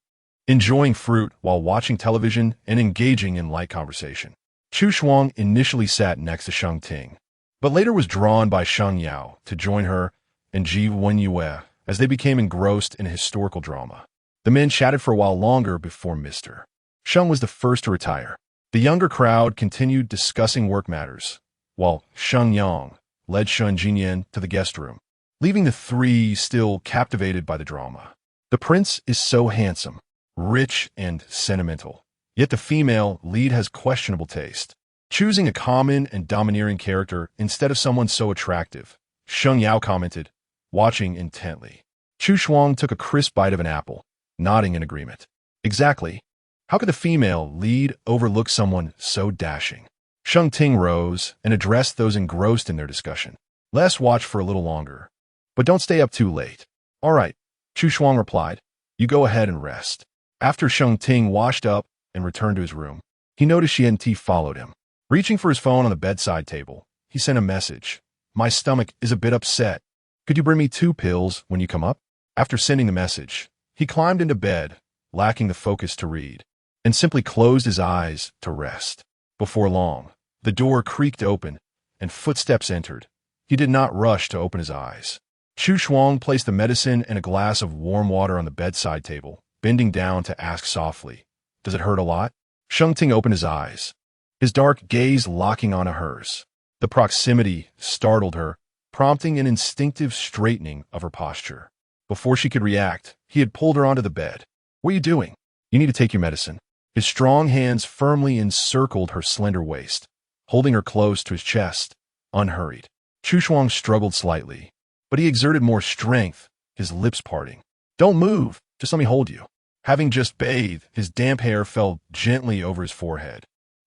enjoying fruit while watching television and engaging in light conversation. Chu Shuang initially sat next to Sheng Ting, but later was drawn by Sheng Yao to join her and Ji Wenyue as they became engrossed in a historical drama. The men chatted for a while longer before Mr. Sheng was the first to retire. The younger crowd continued discussing work matters, while Sheng Yang led Shen Jinyan to the guest room, leaving the 3 still captivated by the drama. The prince is so handsome, rich, and sentimental, yet the female lead has questionable taste. Choosing a common and domineering character instead of someone so attractive, Sheng Yao commented, watching intently. Chu Shuang took a crisp bite of an apple, nodding in agreement. "Exactly. How could the female lead overlook someone so dashing?" Sheng Ting rose and addressed those engrossed in their discussion. "Let's watch for a little longer, but don't stay up too late." "All right," Chu Shuang replied. "You go ahead and rest." After Sheng Ting washed up and returned to his room, he noticed Yen Ti followed him. Reaching for his phone on the bedside table, he sent a message. "My stomach is a bit upset. Could you bring me 2 pills when you come up?" After sending the message, he climbed into bed, lacking the focus to read, and simply closed his eyes to rest. Before long, the door creaked open, and footsteps entered. He did not rush to open his eyes. Chu Shuang placed the medicine and a glass of warm water on the bedside table, bending down to ask softly, "Does it hurt a lot?" Sheng Ting opened his eyes, his dark gaze locking onto hers. The proximity startled her, prompting an instinctive straightening of her posture. Before she could react, he had pulled her onto the bed. "What are you doing?" "You need to take your medicine." His strong hands firmly encircled her slender waist, holding her close to his chest, unhurried. Chu Shuang struggled slightly, but he exerted more strength, his lips parting. "Don't move, just let me hold you." Having just bathed, his damp hair fell gently over his forehead,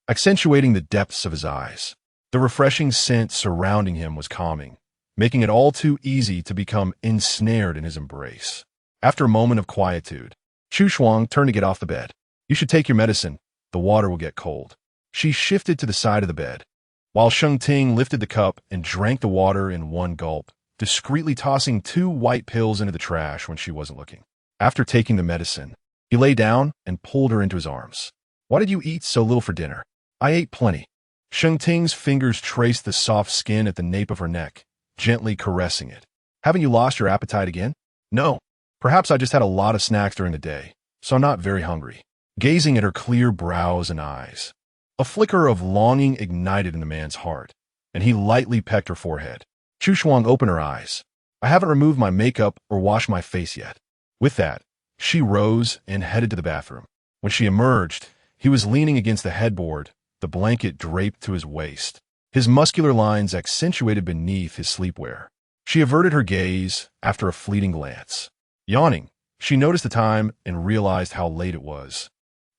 accentuating the depths of his eyes. The refreshing scent surrounding him was calming, making it all too easy to become ensnared in his embrace. After a moment of quietude, Chu Shuang turned to get off the bed. You should take your medicine. The water will get cold. She shifted to the side of the bed, while Sheng Ting lifted the cup and drank the water in one gulp, discreetly tossing 2 white pills into the trash when she wasn't looking. After taking the medicine, he lay down and pulled her into his arms. Why did you eat so little for dinner? I ate plenty. Sheng Ting's fingers traced the soft skin at the nape of her neck, gently caressing it. Haven't you lost your appetite again? No. Perhaps I just had a lot of snacks during the day, so I'm not very hungry. Gazing at her clear brows and eyes, a flicker of longing ignited in the man's heart, and he lightly pecked her forehead. Chu Shuang opened her eyes. I haven't removed my makeup or washed my face yet. With that, she rose and headed to the bathroom. When she emerged, he was leaning against the headboard, the blanket draped to his waist, his muscular lines accentuated beneath his sleepwear. She averted her gaze after a fleeting glance. Yawning, she noticed the time and realized how late it was,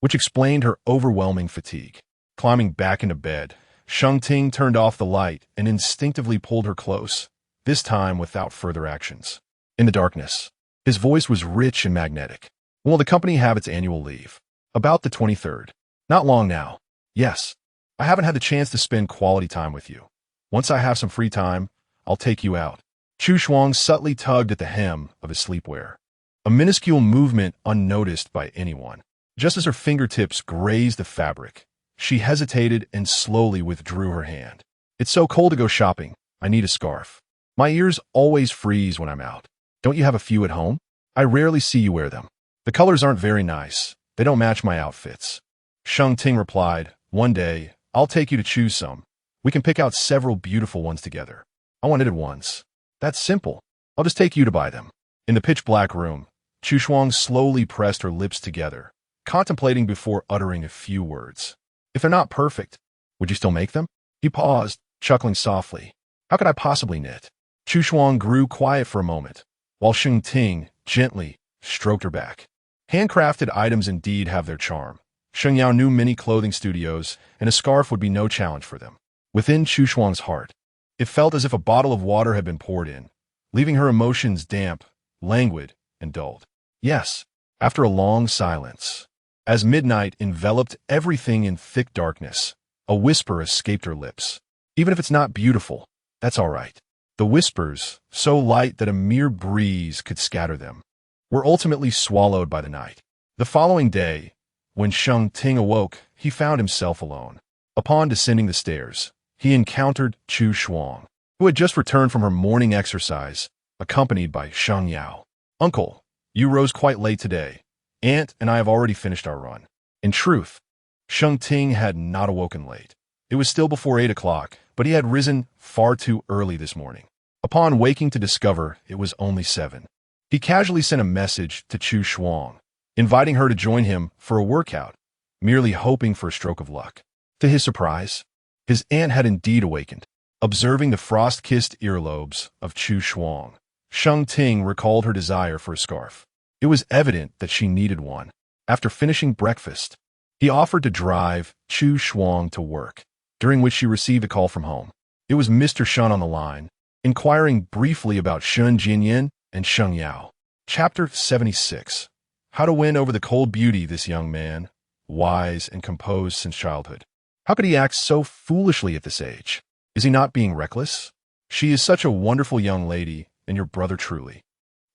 which explained her overwhelming fatigue. Climbing back into bed, Sheng Ting turned off the light and instinctively pulled her close, this time without further actions. In the darkness, his voice was rich and magnetic. When will the company have its annual leave? About the 23rd. Not long now. Yes. I haven't had the chance to spend quality time with you. Once I have some free time, I'll take you out. Chu Shuang subtly tugged at the hem of his sleepwear, a minuscule movement unnoticed by anyone. Just as her fingertips grazed the fabric, she hesitated and slowly withdrew her hand. It's so cold to go shopping. I need a scarf. My ears always freeze when I'm out. Don't you have a few at home? I rarely see you wear them. The colors aren't very nice. They don't match my outfits. Sheng Ting replied, One day, I'll take you to choose some. We can pick out several beautiful ones together. I want it at once. That's simple. I'll just take you to buy them. In the pitch-black room, Chu Shuang slowly pressed her lips together, contemplating before uttering a few words. If they're not perfect, would you still make them? He paused, chuckling softly. How could I possibly knit? Chu Shuang grew quiet for a moment, while Sheng Ting gently stroked her back. Handcrafted items indeed have their charm. Sheng Yao knew many clothing studios, and a scarf would be no challenge for them. Within Chu Shuang's heart, it felt as if a bottle of water had been poured in, leaving her emotions damp, languid, and dulled. Yes, after a long silence, as midnight enveloped everything in thick darkness, a whisper escaped her lips. Even if it's not beautiful, that's all right. The whispers, so light that a mere breeze could scatter them, were ultimately swallowed by the night. The following day, when Sheng Ting awoke, he found himself alone. Upon descending the stairs, he encountered Chu Shuang, who had just returned from her morning exercise, accompanied by Sheng Yao. Uncle, you rose quite late today. Aunt and I have already finished our run. In truth, Sheng Ting had not awoken late. It was still before 8 o'clock, but he had risen far too early this morning. Upon waking to discover it was only 7, he casually sent a message to Chu Shuang, inviting her to join him for a workout, merely hoping for a stroke of luck. To his surprise, his aunt had indeed awakened. Observing the frost-kissed earlobes of Chu Shuang, Sheng Ting recalled her desire for a scarf. It was evident that she needed one. After finishing breakfast, he offered to drive Chu Shuang to work, during which she received a call from home. It was Mr. Shun on the line, inquiring briefly about Shun Jinyan and Sheng Yao. Chapter 76. How to win over the cold beauty this young man, wise and composed since childhood. How could he act so foolishly at this age? Is he not being reckless? She is such a wonderful young lady, and your brother truly.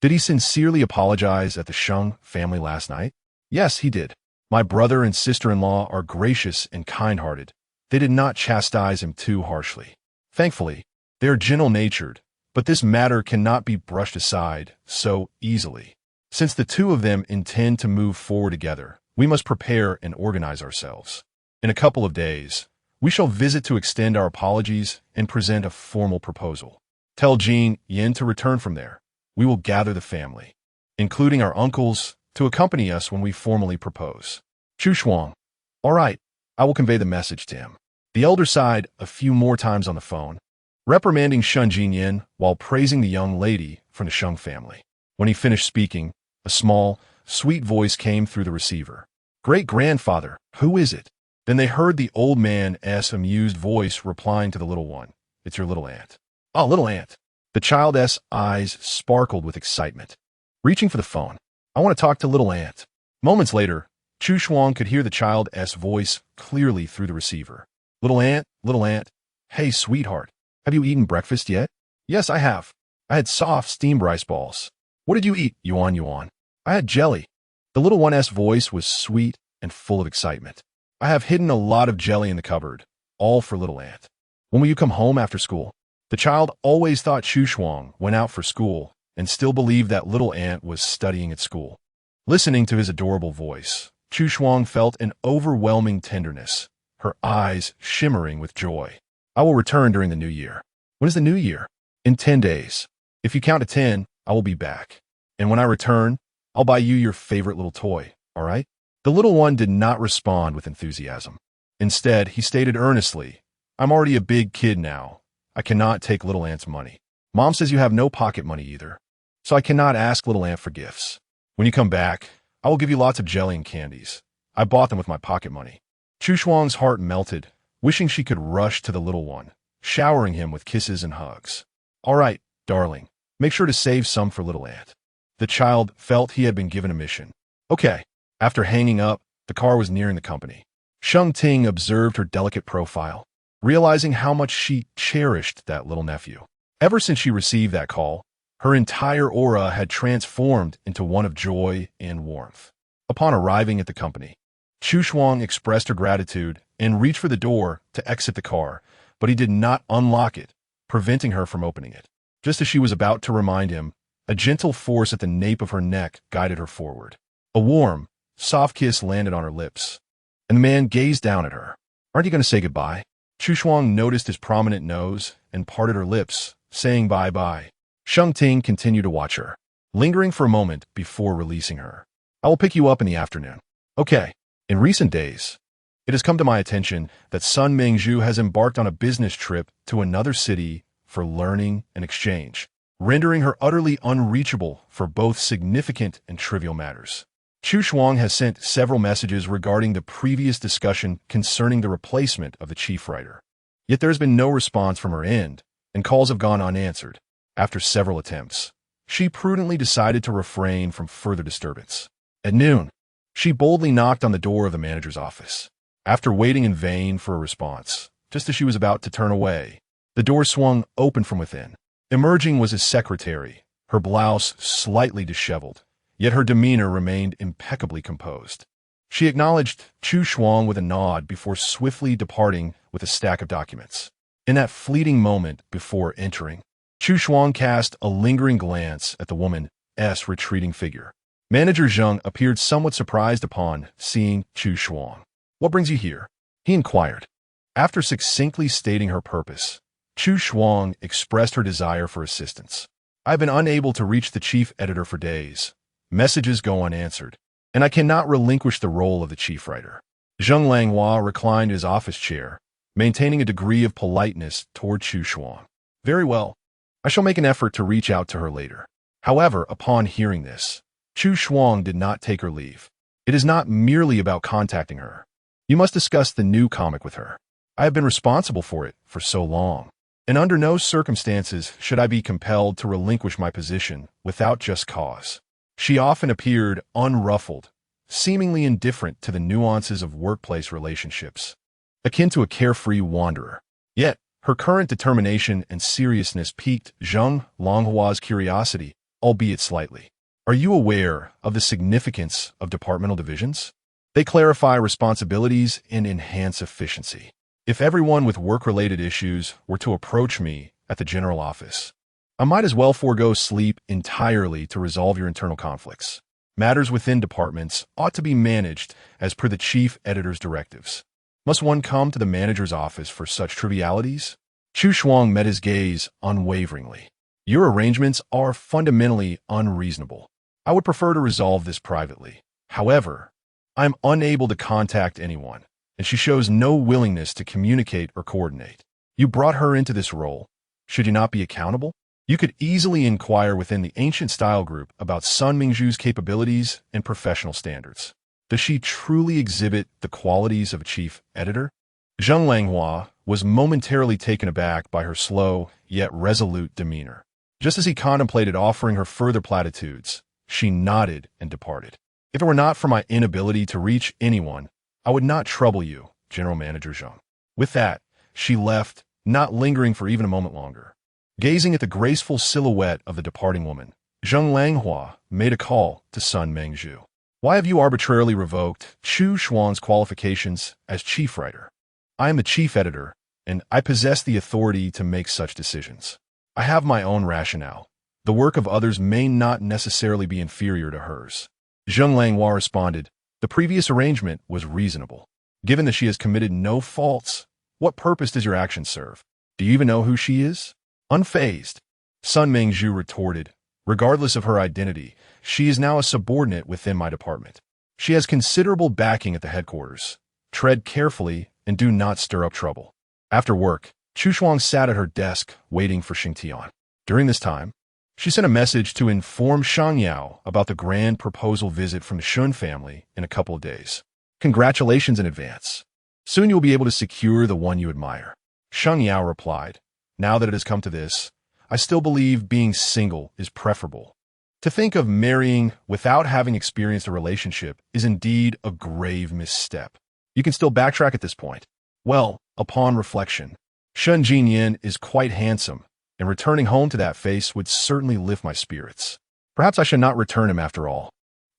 Did he sincerely apologize at the Sheng family last night? Yes, he did. My brother and sister-in-law are gracious and kind-hearted. They did not chastise him too harshly. Thankfully, they are gentle-natured, but this matter cannot be brushed aside so easily. Since the two of them intend to move forward together, we must prepare and organize ourselves. In a couple of days, we shall visit to extend our apologies and present a formal proposal. Tell Jean Yin to return from there. We will gather the family, including our uncles, to accompany us when we formally propose. Chu Shuang. All right, I will convey the message to him. The elder sighed a few more times on the phone, reprimanding Shun Jinyan while praising the young lady from the Sheng family. When he finished speaking, a small, sweet voice came through the receiver. Great-grandfather, who is it? Then they heard the old man's amused voice replying to the little one. It's your little aunt. Oh, little aunt. The child's eyes sparkled with excitement. reaching for the phone. I want to talk to little Ant. Moments later, Chu Shuang could hear the child's voice clearly through the receiver. Little Ant, hey, sweetheart, have you eaten breakfast yet? Yes, I have. I had soft, steamed rice balls. What did you eat, Yuan? I had jelly. The little one's voice was sweet and full of excitement. I have hidden a lot of jelly in the cupboard, all for little Ant. When will you come home after school? The child always thought Chu Shuang went out for school and still believed that little Ant was studying at school. Listening to his adorable voice, Chu Shuang felt an overwhelming tenderness, her eyes shimmering with joy. I will return during the new year. When is the new year? In 10 days. If you count to 10, I will be back. And when I return, I'll buy you your favorite little toy, all right? The little one did not respond with enthusiasm. Instead, he stated earnestly, I'm already a big kid now. I cannot take little Ant's money. Mom says you have no pocket money either, so I cannot ask little Ant for gifts. When you come back, I will give you lots of jelly and candies. I bought them with my pocket money. Chu Shuang's heart melted, wishing she could rush to the little one, showering him with kisses and hugs. All right, darling, make sure to save some for little Ant. The child felt he had been given a mission. Okay. After hanging up, the car was nearing the company. Sheng Ting observed her delicate profile, realizing how much she cherished that little nephew. Ever since she received that call, her entire aura had transformed into one of joy and warmth. Upon arriving at the company, Chu Shuang expressed her gratitude and reached for the door to exit the car, but he did not unlock it, preventing her from opening it. Just as she was about to remind him, a gentle force at the nape of her neck guided her forward. A warm, soft kiss landed on her lips, and the man gazed down at her. Aren't you going to say goodbye? Chu Shuang noticed his prominent nose and parted her lips, saying bye-bye. Sheng Ting continued to watch her, lingering for a moment before releasing her. I will pick you up in the afternoon. Okay. In recent days, it has come to my attention that Sun Mingzhu has embarked on a business trip to another city for learning and exchange, rendering her utterly unreachable for both significant and trivial matters. Chu Shuang has sent several messages regarding the previous discussion concerning the replacement of the chief writer. Yet there has been no response from her end, and calls have gone unanswered. After several attempts, she prudently decided to refrain from further disturbance. At noon, she boldly knocked on the door of the manager's office. After waiting in vain for a response, just as she was about to turn away, the door swung open from within. Emerging was his secretary, her blouse slightly disheveled, yet her demeanor remained impeccably composed. She acknowledged Chu Shuang with a nod before swiftly departing with a stack of documents. In that fleeting moment before entering, Chu Shuang cast a lingering glance at the woman's retreating figure. Manager Zheng appeared somewhat surprised upon seeing Chu Shuang. What brings you here? He inquired. After succinctly stating her purpose, Chu Shuang expressed her desire for assistance. I've been unable to reach the chief editor for days. Messages go unanswered, and I cannot relinquish the role of the chief writer. Zheng Langhua reclined in his office chair, maintaining a degree of politeness toward Chu Shuang. Very well. I shall make an effort to reach out to her later. However, upon hearing this, Chu Shuang did not take her leave. It is not merely about contacting her. You must discuss the new comic with her. I have been responsible for it for so long, and under no circumstances should I be compelled to relinquish my position without just cause. She often appeared unruffled, seemingly indifferent to the nuances of workplace relationships, akin to a carefree wanderer. Yet, her current determination and seriousness piqued Zheng Langhua's curiosity, albeit slightly. Are you aware of the significance of departmental divisions? They clarify responsibilities and enhance efficiency. If everyone with work-related issues were to approach me at the general office, I might as well forego sleep entirely to resolve your internal conflicts. Matters within departments ought to be managed as per the chief editor's directives. Must one come to the manager's office for such trivialities? Chu Shuang met his gaze unwaveringly. Your arrangements are fundamentally unreasonable. I would prefer to resolve this privately. However, I am unable to contact anyone, and she shows no willingness to communicate or coordinate. You brought her into this role. Should you not be accountable? You could easily inquire within the ancient style group about Sun Mingzhu's capabilities and professional standards. Does she truly exhibit the qualities of a chief editor? Zheng Langhua was momentarily taken aback by her slow, yet resolute demeanor. Just as he contemplated offering her further platitudes, She nodded and departed. If it were not for my inability to reach anyone, I would not trouble you, General Manager Zheng. With that, she left, not lingering for even a moment longer. Gazing at the graceful silhouette of the departing woman, Zheng Langhua made a call to Sun Mengzhu. Why have you arbitrarily revoked Chu Xuan's qualifications as chief writer? I am the chief editor, and I possess the authority to make such decisions. I have my own rationale. The work of others may not necessarily be inferior to hers. Zheng Langhua responded, the previous arrangement was reasonable. Given that she has committed no faults, what purpose does your action serve? Do you even know who she is? Unfazed, Sun Mengzhu retorted, regardless of her identity, she is now a subordinate within my department. She has considerable backing at the headquarters. Tread carefully and do not stir up trouble. After work, Chu Shuang sat at her desk waiting for Sheng Ting. During this time, she sent a message to inform Shang Yao about the grand proposal visit from the Shun family in a couple of days. Congratulations in advance. Soon you'll be able to secure the one you admire. Shang Yao replied, now that it has come to this, I still believe being single is preferable. To think of marrying without having experienced a relationship is indeed a grave misstep. You can still backtrack at this point. Well, upon reflection, Shen Jinyan is quite handsome, and returning home to that face would certainly lift my spirits. Perhaps I should not return him after all.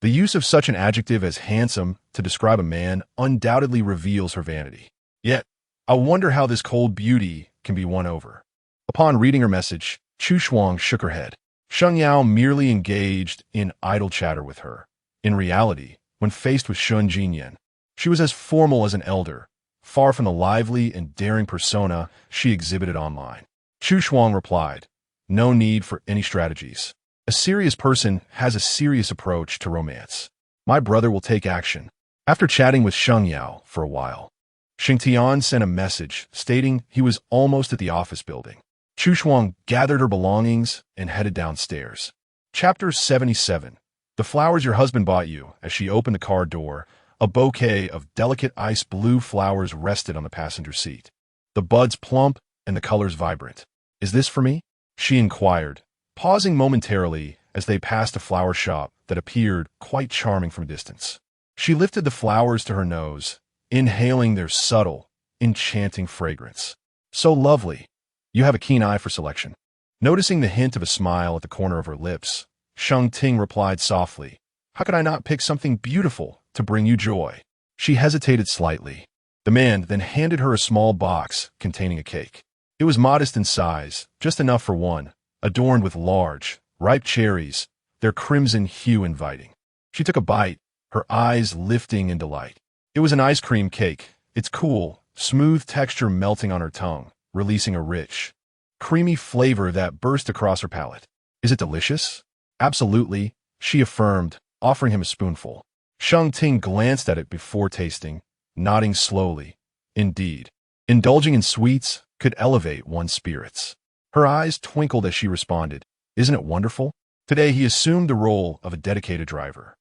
The use of such an adjective as handsome to describe a man undoubtedly reveals her vanity. Yet, I wonder how this cold beauty can be won over. Upon reading her message, Chu Shuang shook her head. Sheng Yao merely engaged in idle chatter with her. In reality, when faced with Shun Jinyan, she was as formal as an elder, far from the lively and daring persona she exhibited online. Chu Shuang replied, no need for any strategies. A serious person has a serious approach to romance. My brother will take action. After chatting with Sheng Yao for a while, Sheng Tian sent a message stating he was almost at the office building. Chu Shuang gathered her belongings and headed downstairs. Chapter 77. The flowers your husband bought you. As she opened the car door, a bouquet of delicate ice blue flowers rested on the passenger seat. The buds plump and the colors vibrant. Is this for me? She inquired, pausing momentarily as they passed a flower shop that appeared quite charming from a distance. She lifted the flowers to her nose, inhaling their subtle, enchanting fragrance. So lovely. You have a keen eye for selection. Noticing the hint of a smile at the corner of her lips, Sheng Ting replied softly, how could I not pick something beautiful to bring you joy? She hesitated slightly. The man then handed her a small box containing a cake. It was modest in size, just enough for one, adorned with large, ripe cherries, their crimson hue inviting. She took a bite, her eyes lifting in delight. It was an ice cream cake, its cool, smooth texture melting on her tongue, releasing a rich, creamy flavor that burst across her palate. Is it delicious? Absolutely, she affirmed, offering him a spoonful. Sheng Ting glanced at it before tasting, nodding slowly. Indeed, indulging in sweets could elevate one's spirits. Her eyes twinkled as she responded, isn't it wonderful? Today he assumed the role of a dedicated driver.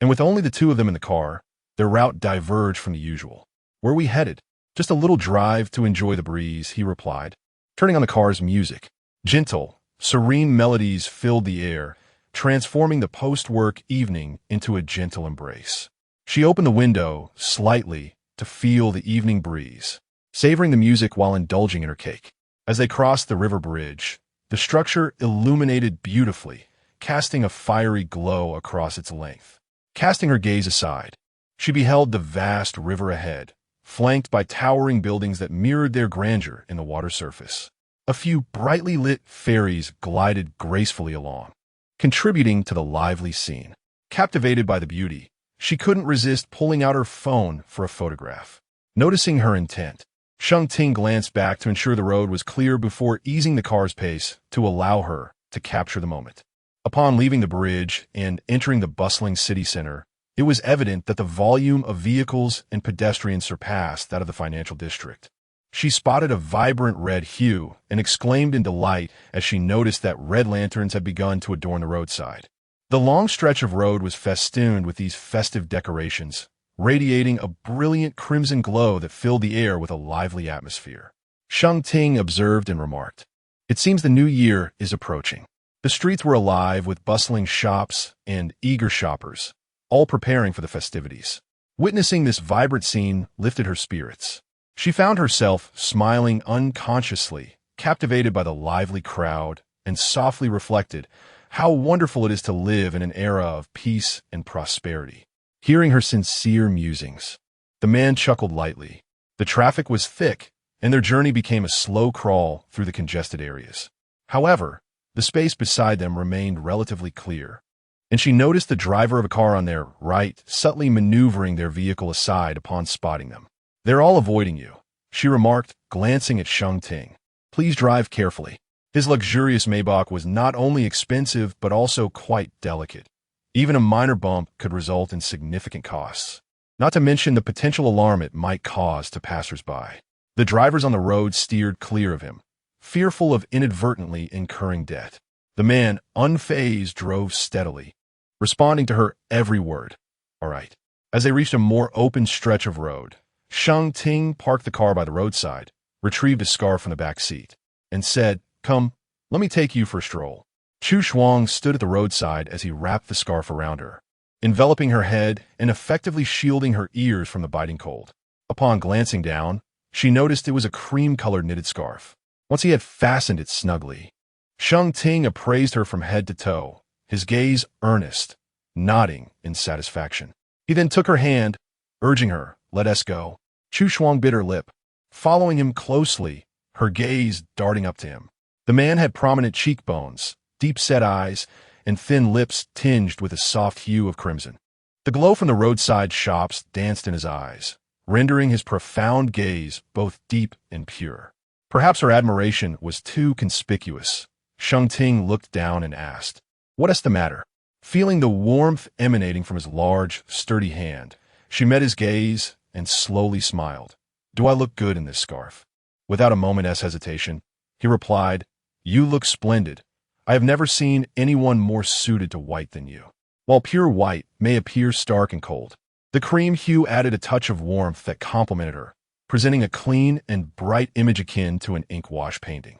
And with only the two of them in the car, their route diverged from the usual. Where we headed? Just a little drive to enjoy the breeze, he replied, turning on the car's music. Gentle, serene melodies filled the air, transforming the post-work evening into a gentle embrace. She opened the window slightly to feel the evening breeze, savoring the music while indulging in her cake. As they crossed the river bridge, the structure illuminated beautifully, casting a fiery glow across its length. Casting her gaze aside, she beheld the vast river ahead, flanked by towering buildings that mirrored their grandeur in the water surface. A few brightly lit ferries glided gracefully along, contributing to the lively scene. Captivated by the beauty, she couldn't resist pulling out her phone for a photograph. Noticing her intent, Sheng Ting glanced back to ensure the road was clear before easing the car's pace to allow her to capture the moment. Upon leaving the bridge and entering the bustling city center, it was evident that the volume of vehicles and pedestrians surpassed that of the financial district. She spotted a vibrant red hue and exclaimed in delight as she noticed that red lanterns had begun to adorn the roadside. The long stretch of road was festooned with these festive decorations, radiating a brilliant crimson glow that filled the air with a lively atmosphere. Sheng Ting observed and remarked, it seems the new year is approaching. The streets were alive with bustling shops and eager shoppers, all preparing for the festivities. Witnessing this vibrant scene lifted her spirits. She found herself smiling unconsciously, captivated by the lively crowd, and softly reflected how wonderful it is to live in an era of peace and prosperity. Hearing her sincere musings, the man chuckled lightly. The traffic was thick, and their journey became a slow crawl through the congested areas. However, the space beside them remained relatively clear, and she noticed the driver of a car on their right subtly maneuvering their vehicle aside upon spotting them. "They're all avoiding you," she remarked, glancing at Sheng Ting. "Please drive carefully." His luxurious Maybach was not only expensive but also quite delicate. Even a minor bump could result in significant costs, not to mention the potential alarm it might cause to passers-by. The drivers on the road steered clear of him, fearful of inadvertently incurring debt. The man, unfazed, drove steadily, responding to her every word. "All right." As they reached a more open stretch of road, Sheng Ting parked the car by the roadside, retrieved a scarf from the back seat, and said, "Come, let me take you for a stroll." Chu Shuang stood at the roadside as he wrapped the scarf around her, enveloping her head and effectively shielding her ears from the biting cold. Upon glancing down, she noticed it was a cream-colored knitted scarf. Once he had fastened it snugly, Sheng Ting appraised her from head to toe, his gaze earnest, nodding in satisfaction. He then took her hand, urging her, "Let us go." Chu Shuang bit her lip, following him closely, her gaze darting up to him. The man had prominent cheekbones, deep-set eyes, and thin lips tinged with a soft hue of crimson. The glow from the roadside shops danced in his eyes, rendering his profound gaze both deep and pure. Perhaps her admiration was too conspicuous. Sheng Ting looked down and asked, "What is the matter?" Feeling the warmth emanating from his large, sturdy hand, she met his gaze and slowly smiled. "Do I look good in this scarf?" Without a moment's hesitation, he replied, "You look splendid. I have never seen anyone more suited to white than you." While pure white may appear stark and cold, the cream hue added a touch of warmth that complemented her, presenting a clean and bright image akin to an ink wash painting,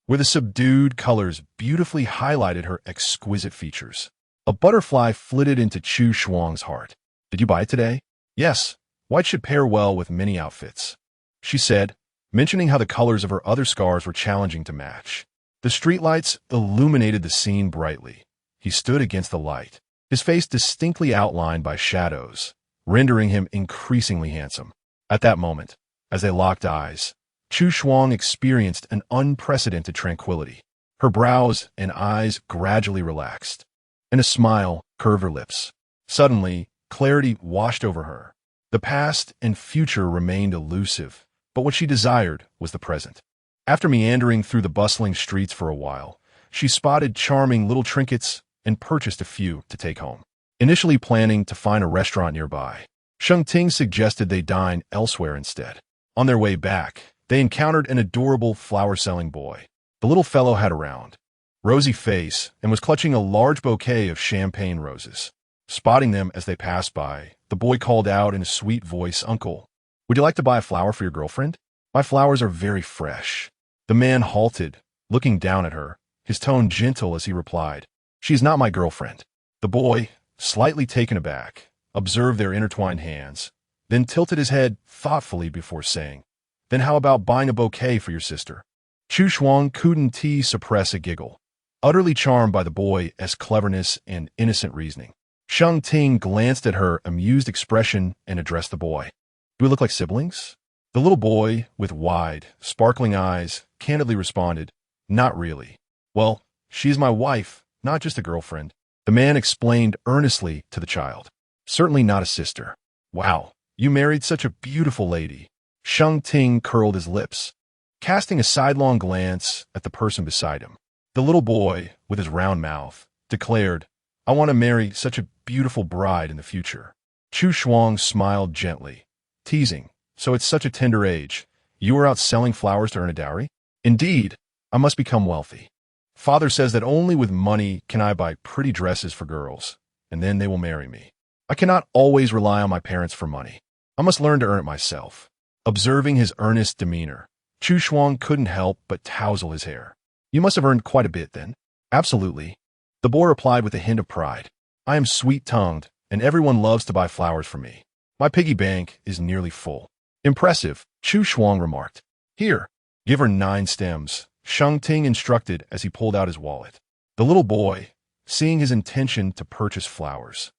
where the subdued colors beautifully highlighted her exquisite features. A butterfly flitted into Chu Shuang's heart. "Did you buy it today?" "Yes, white should pair well with many outfits," she said, mentioning how the colors of her other scarves were challenging to match. The streetlights illuminated the scene brightly. He stood against the light, his face distinctly outlined by shadows, rendering him increasingly handsome. At that moment, as they locked eyes, Chu Shuang experienced an unprecedented tranquility. Her brows and eyes gradually relaxed, and a smile curved her lips. Suddenly, clarity washed over her. The past and future remained elusive, but what she desired was the present. After meandering through the bustling streets for a while, she spotted charming little trinkets and purchased a few to take home. Initially planning to find a restaurant nearby, Sheng Ting suggested they dine elsewhere instead. On their way back, they encountered an adorable flower-selling boy. The little fellow had a round, rosy face and was clutching a large bouquet of champagne roses. Spotting them as they passed by, the boy called out in a sweet voice, "Uncle, would you like to buy a flower for your girlfriend? My flowers are very fresh." The man halted, looking down at her, his tone gentle as he replied, "She is not my girlfriend." The boy, slightly taken aback, observed their intertwined hands, then tilted his head thoughtfully before saying, "Then how about buying a bouquet for your sister?" Chu Shuang couldn't suppress a giggle, utterly charmed by the boy's cleverness and innocent reasoning. Sheng Ting glanced at her amused expression and addressed the boy. "Do we look like siblings?" The little boy, with wide, sparkling eyes, candidly responded, "Not really." "Well, she's my wife, not just a girlfriend," the man explained earnestly to the child. "Certainly not a sister." "Wow, you married such a beautiful lady." Sheng Ting curled his lips, casting a sidelong glance at the person beside him. The little boy, with his round mouth, declared, "I want to marry such a beautiful bride in the future." Chu Shuang smiled gently, teasing, "So at such a tender age, you are out selling flowers to earn a dowry?" "Indeed, I must become wealthy. Father says that only with money can I buy pretty dresses for girls, and then they will marry me. I cannot always rely on my parents for money. I must learn to earn it myself." Observing his earnest demeanor, Chu Shuang couldn't help but tousle his hair. "You must have earned quite a bit then." Absolutely. The boy replied with a hint of pride. I am sweet-tongued, and everyone loves to buy flowers from me. My piggy bank is nearly full. Impressive, Chu Shuang remarked. Here, give her 9 stems, Sheng Ting instructed as he pulled out his wallet. The little boy, seeing his intention to purchase flowers,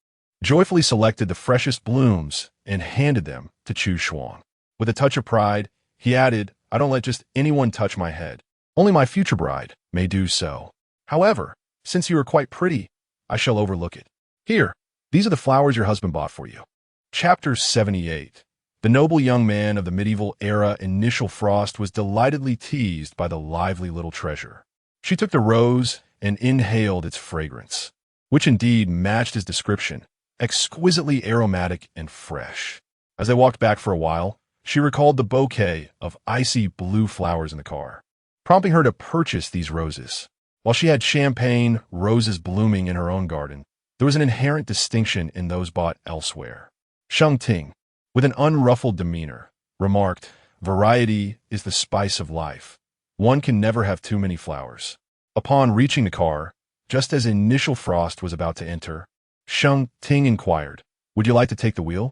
joyfully selected the freshest blooms and handed them to Chu Shuang. With a touch of pride, he added, I don't let just anyone touch my head. Only my future bride may do so. However, since you are quite pretty, I shall overlook it. Here, these are the flowers your husband bought for you. Chapter 78. The noble young man of the medieval era, Initial Frost, was delightedly teased by the lively little treasure. She took the rose and inhaled its fragrance, which indeed matched his description, exquisitely aromatic and fresh. As they walked back for a while, she recalled the bouquet of icy blue flowers in the car, prompting her to purchase these roses. While she had champagne roses blooming in her own garden, there was an inherent distinction in those bought elsewhere. Sheng Ting, with an unruffled demeanor, remarked, variety is the spice of life. One can never have too many flowers. Upon reaching the car, just as Initial Frost was about to enter, Sheng Ting inquired, would you like to take the wheel?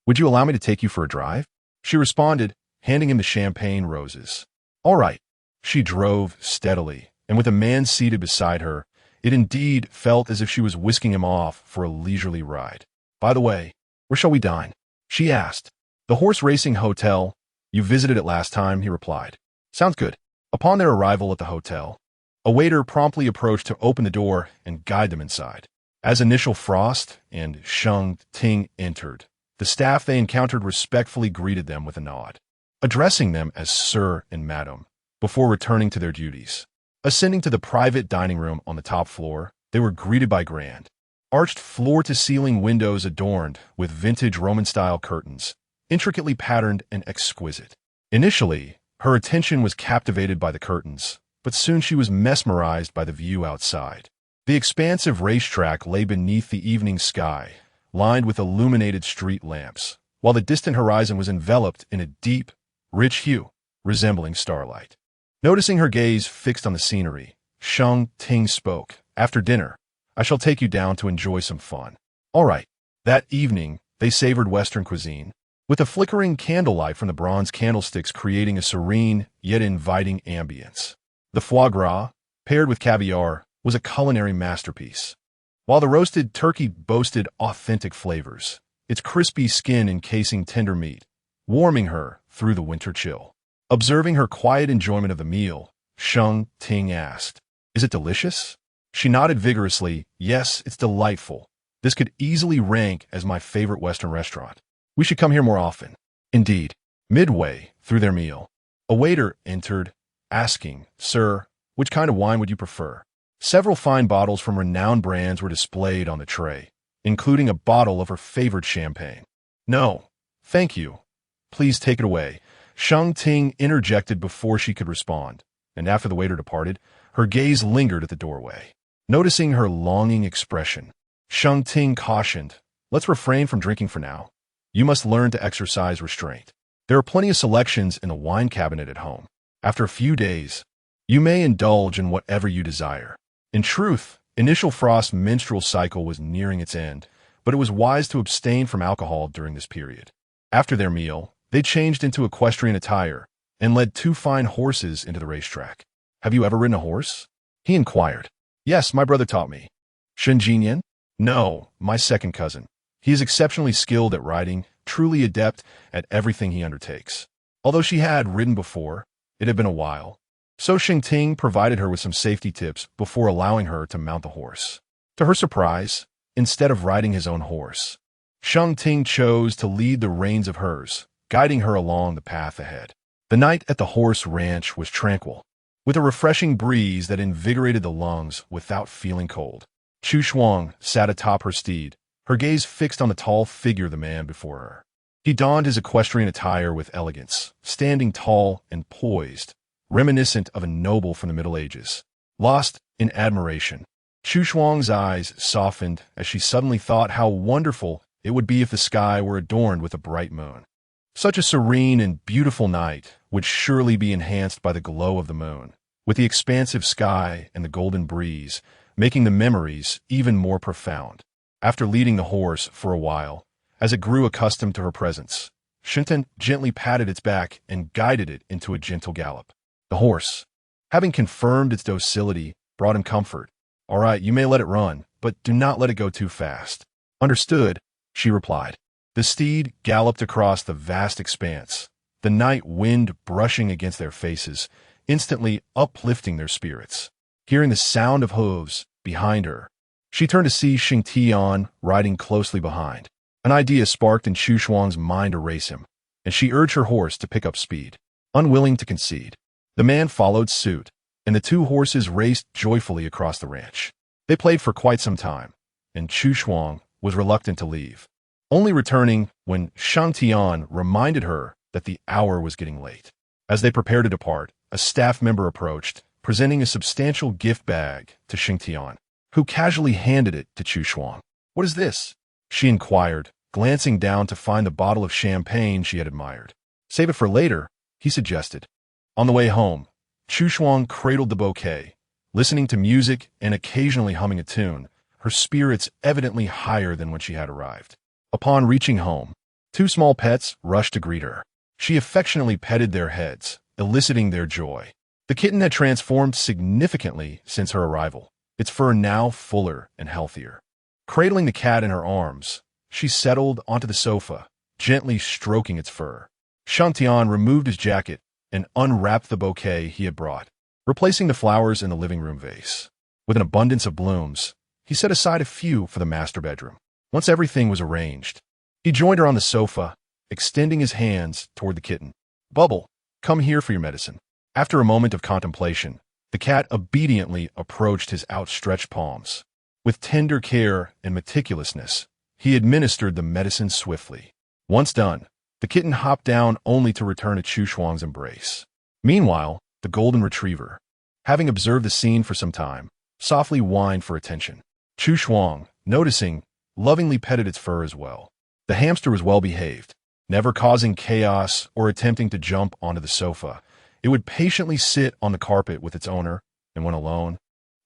Would you allow me to take you for a drive? She responded, handing him the champagne roses. All right. She drove steadily, and with a man seated beside her, it indeed felt as if she was whisking him off for a leisurely ride. By the way, where shall we dine? She asked. The horse racing hotel. You visited it last time, he replied. Sounds good. Upon their arrival at the hotel, a waiter promptly approached to open the door and guide them inside. As Initial Frost and Sheng Ting entered, the staff they encountered respectfully greeted them with a nod, addressing them as Sir and Madam, before returning to their duties. Ascending to the private dining room on the top floor, they were greeted by grand, arched floor-to-ceiling windows adorned with vintage Roman-style curtains, intricately patterned and exquisite. Initially, her attention was captivated by the curtains, but soon she was mesmerized by the view outside. The expansive racetrack lay beneath the evening sky, lined with illuminated street lamps, while the distant horizon was enveloped in a deep, rich hue, resembling starlight. Noticing her gaze fixed on the scenery, Sheng Ting spoke. After dinner, I shall take you down to enjoy some fun. All right. That evening, they savored Western cuisine, with a flickering candlelight from the bronze candlesticks creating a serene yet inviting ambience. The foie gras, paired with caviar, was a culinary masterpiece. While the roasted turkey boasted authentic flavors, its crispy skin encasing tender meat, warming her through the winter chill. Observing her quiet enjoyment of the meal, Sheng Ting asked, Is it delicious? She nodded vigorously. Yes, it's delightful. This could easily rank as my favorite Western restaurant. We should come here more often. Indeed. Midway through their meal, a waiter entered, asking, Sir, which kind of wine would you prefer? Several fine bottles from renowned brands were displayed on the tray, including a bottle of her favorite champagne. No, thank you. Please take it away. Sheng Ting interjected before she could respond, and after the waiter departed, her gaze lingered at the doorway. Noticing her longing expression, Sheng Ting cautioned, Let's refrain from drinking for now. You must learn to exercise restraint. There are plenty of selections in the wine cabinet at home. After a few days, you may indulge in whatever you desire. In truth, Initial Frost's menstrual cycle was nearing its end, but it was wise to abstain from alcohol during this period. After their meal, they changed into equestrian attire and led 2 fine horses into the racetrack. Have you ever ridden a horse? He inquired. Yes, my brother taught me. Shen Jinyan? No, my second cousin. He is exceptionally skilled at riding, truly adept at everything he undertakes. Although she had ridden before, it had been a while. So Sheng Ting provided her with some safety tips before allowing her to mount the horse. To her surprise, instead of riding his own horse, Sheng Ting chose to lead the reins of hers, guiding her along the path ahead. The night at the horse ranch was tranquil, with a refreshing breeze that invigorated the lungs without feeling cold. Chu Shuang sat atop her steed, her gaze fixed on the tall figure of the man before her. He donned his equestrian attire with elegance, standing tall and poised, reminiscent of a noble from the Middle Ages. Lost in admiration, Chu Shuang's eyes softened as she suddenly thought how wonderful it would be if the sky were adorned with a bright moon. Such a serene and beautiful night would surely be enhanced by the glow of the moon, with the expansive sky and the golden breeze, making the memories even more profound. After leading the horse for a while, as it grew accustomed to her presence, Sheng Ting gently patted its back and guided it into a gentle gallop. The horse, having confirmed its docility, brought him comfort. "All right, you may let it run, but do not let it go too fast." "Understood," she replied. The steed galloped across the vast expanse, the night wind brushing against their faces, instantly uplifting their spirits. Hearing the sound of hooves behind her, she turned to see Sheng Ting riding closely behind. An idea sparked in Chu Shuang's mind to race him, and she urged her horse to pick up speed. Unwilling to concede, the man followed suit, and the two horses raced joyfully across the ranch. They played for quite some time, and Chu Shuang was reluctant to leave, only returning when Sheng Ting reminded her that the hour was getting late. As they prepared to depart, a staff member approached, presenting a substantial gift bag to Sheng Ting, who casually handed it to Chu Shuang. "What is this?" she inquired, glancing down to find the bottle of champagne she had admired. "Save it for later," he suggested. On the way home, Chu Shuang cradled the bouquet, listening to music and occasionally humming a tune, her spirits evidently higher than when she had arrived. Upon reaching home, two small pets rushed to greet her. She affectionately petted their heads, eliciting their joy. The kitten had transformed significantly since her arrival, its fur now fuller and healthier. Cradling the cat in her arms, she settled onto the sofa, gently stroking its fur. Sheng Ting removed his jacket and unwrapped the bouquet he had brought, replacing the flowers in the living room vase. With an abundance of blooms, he set aside a few for the master bedroom. Once everything was arranged, he joined her on the sofa, extending his hands toward the kitten. "Bubble, come here for your medicine." After a moment of contemplation, the cat obediently approached his outstretched palms. With tender care and meticulousness, he administered the medicine swiftly. Once done, the kitten hopped down only to return to Chu Shuang's embrace. Meanwhile, the golden retriever, having observed the scene for some time, softly whined for attention. Chu Shuang, noticing, lovingly petted its fur as well. The hamster was well behaved, never causing chaos or attempting to jump onto the sofa. It would patiently sit on the carpet with its owner, and when alone,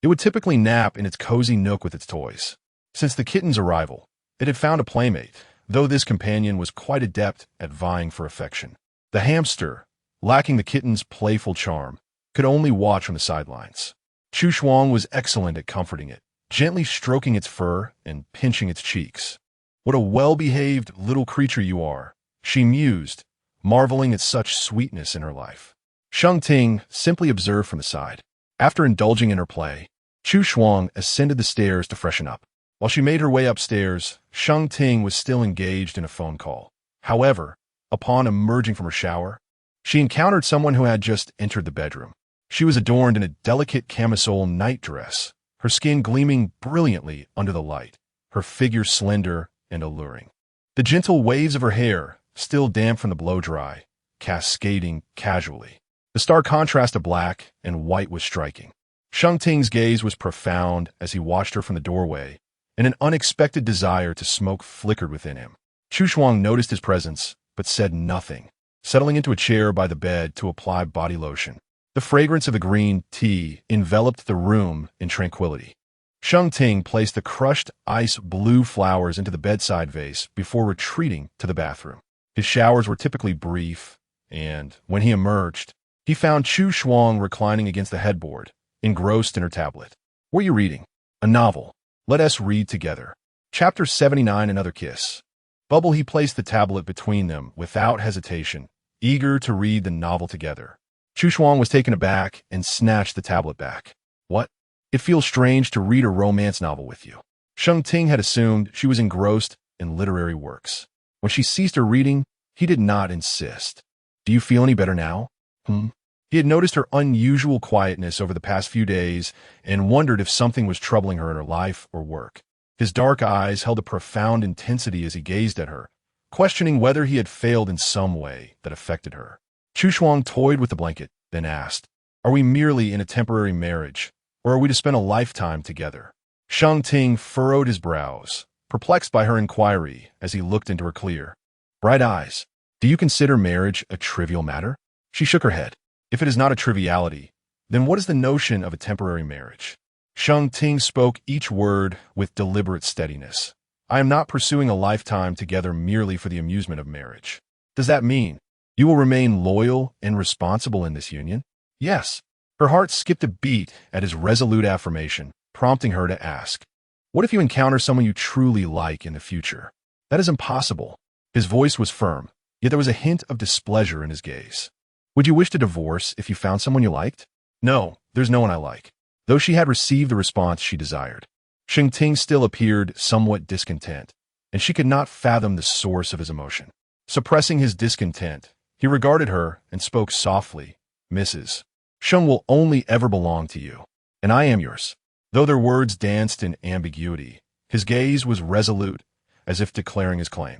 it would typically nap in its cozy nook with its toys. Since the kitten's arrival, it had found a playmate, though this companion was quite adept at vying for affection. The hamster, lacking the kitten's playful charm, could only watch from the sidelines. Chu Shuang was excellent at comforting it, gently stroking its fur and pinching its cheeks. "What a well-behaved little creature you are," she mused, marveling at such sweetness in her life. Sheng Ting simply observed from the side. After indulging in her play, Chu Shuang ascended the stairs to freshen up. While she made her way upstairs, Sheng Ting was still engaged in a phone call. However, upon emerging from her shower, she encountered someone who had just entered the bedroom. She was adorned in a delicate camisole nightdress, her skin gleaming brilliantly under the light, her figure slender and alluring. The gentle waves of her hair, still damp from the blow-dry, cascading casually. The stark contrast of black and white was striking. Sheng Ting's gaze was profound as he watched her from the doorway, and an unexpected desire to smoke flickered within him. Chu Shuang noticed his presence, but said nothing, settling into a chair by the bed to apply body lotion. The fragrance of the green tea enveloped the room in tranquility. Sheng Ting placed the crushed ice blue flowers into the bedside vase before retreating to the bathroom. His showers were typically brief, and when he emerged, he found Chu Shuang reclining against the headboard, engrossed in her tablet. "What are you reading?" "A novel. Let us read together." Chapter 79, Another Kiss. Bubble he placed the tablet between them without hesitation, eager to read the novel together. Chu Shuang was taken aback and snatched the tablet back. "What? It feels strange to read a romance novel with you." Sheng Ting had assumed she was engrossed in literary works. When she ceased her reading, he did not insist. "Do you feel any better now?" He had noticed her unusual quietness over the past few days and wondered if something was troubling her in her life or work. His dark eyes held a profound intensity as he gazed at her, questioning whether he had failed in some way that affected her. Chu Shuang toyed with the blanket, then asked, "Are we merely in a temporary marriage, or are we to spend a lifetime together?" Sheng Ting furrowed his brows, perplexed by her inquiry as he looked into her clear, bright eyes. "Do you consider marriage a trivial matter?" She shook her head. "If it is not a triviality, Then what is the notion of a temporary marriage? Sheng Ting spoke each word with deliberate steadiness. I am not pursuing a lifetime together merely for the amusement of marriage. Does that mean you will remain loyal and responsible in this union? Yes. Her heart skipped a beat at his resolute affirmation, prompting her to ask, what if you encounter someone you truly like in the future? That is impossible. His voice was firm, yet there was a hint of displeasure in his gaze. Would you wish to divorce if you found someone you liked? No, there's no one I like. Though she had received the response she desired, Sheng Ting still appeared somewhat discontent, and she could not fathom the source of his emotion. Suppressing his discontent, he regarded her and spoke softly, Mrs. Sheng will only ever belong to you, and I am yours. Though their words danced in ambiguity, his gaze was resolute, as if declaring his claim.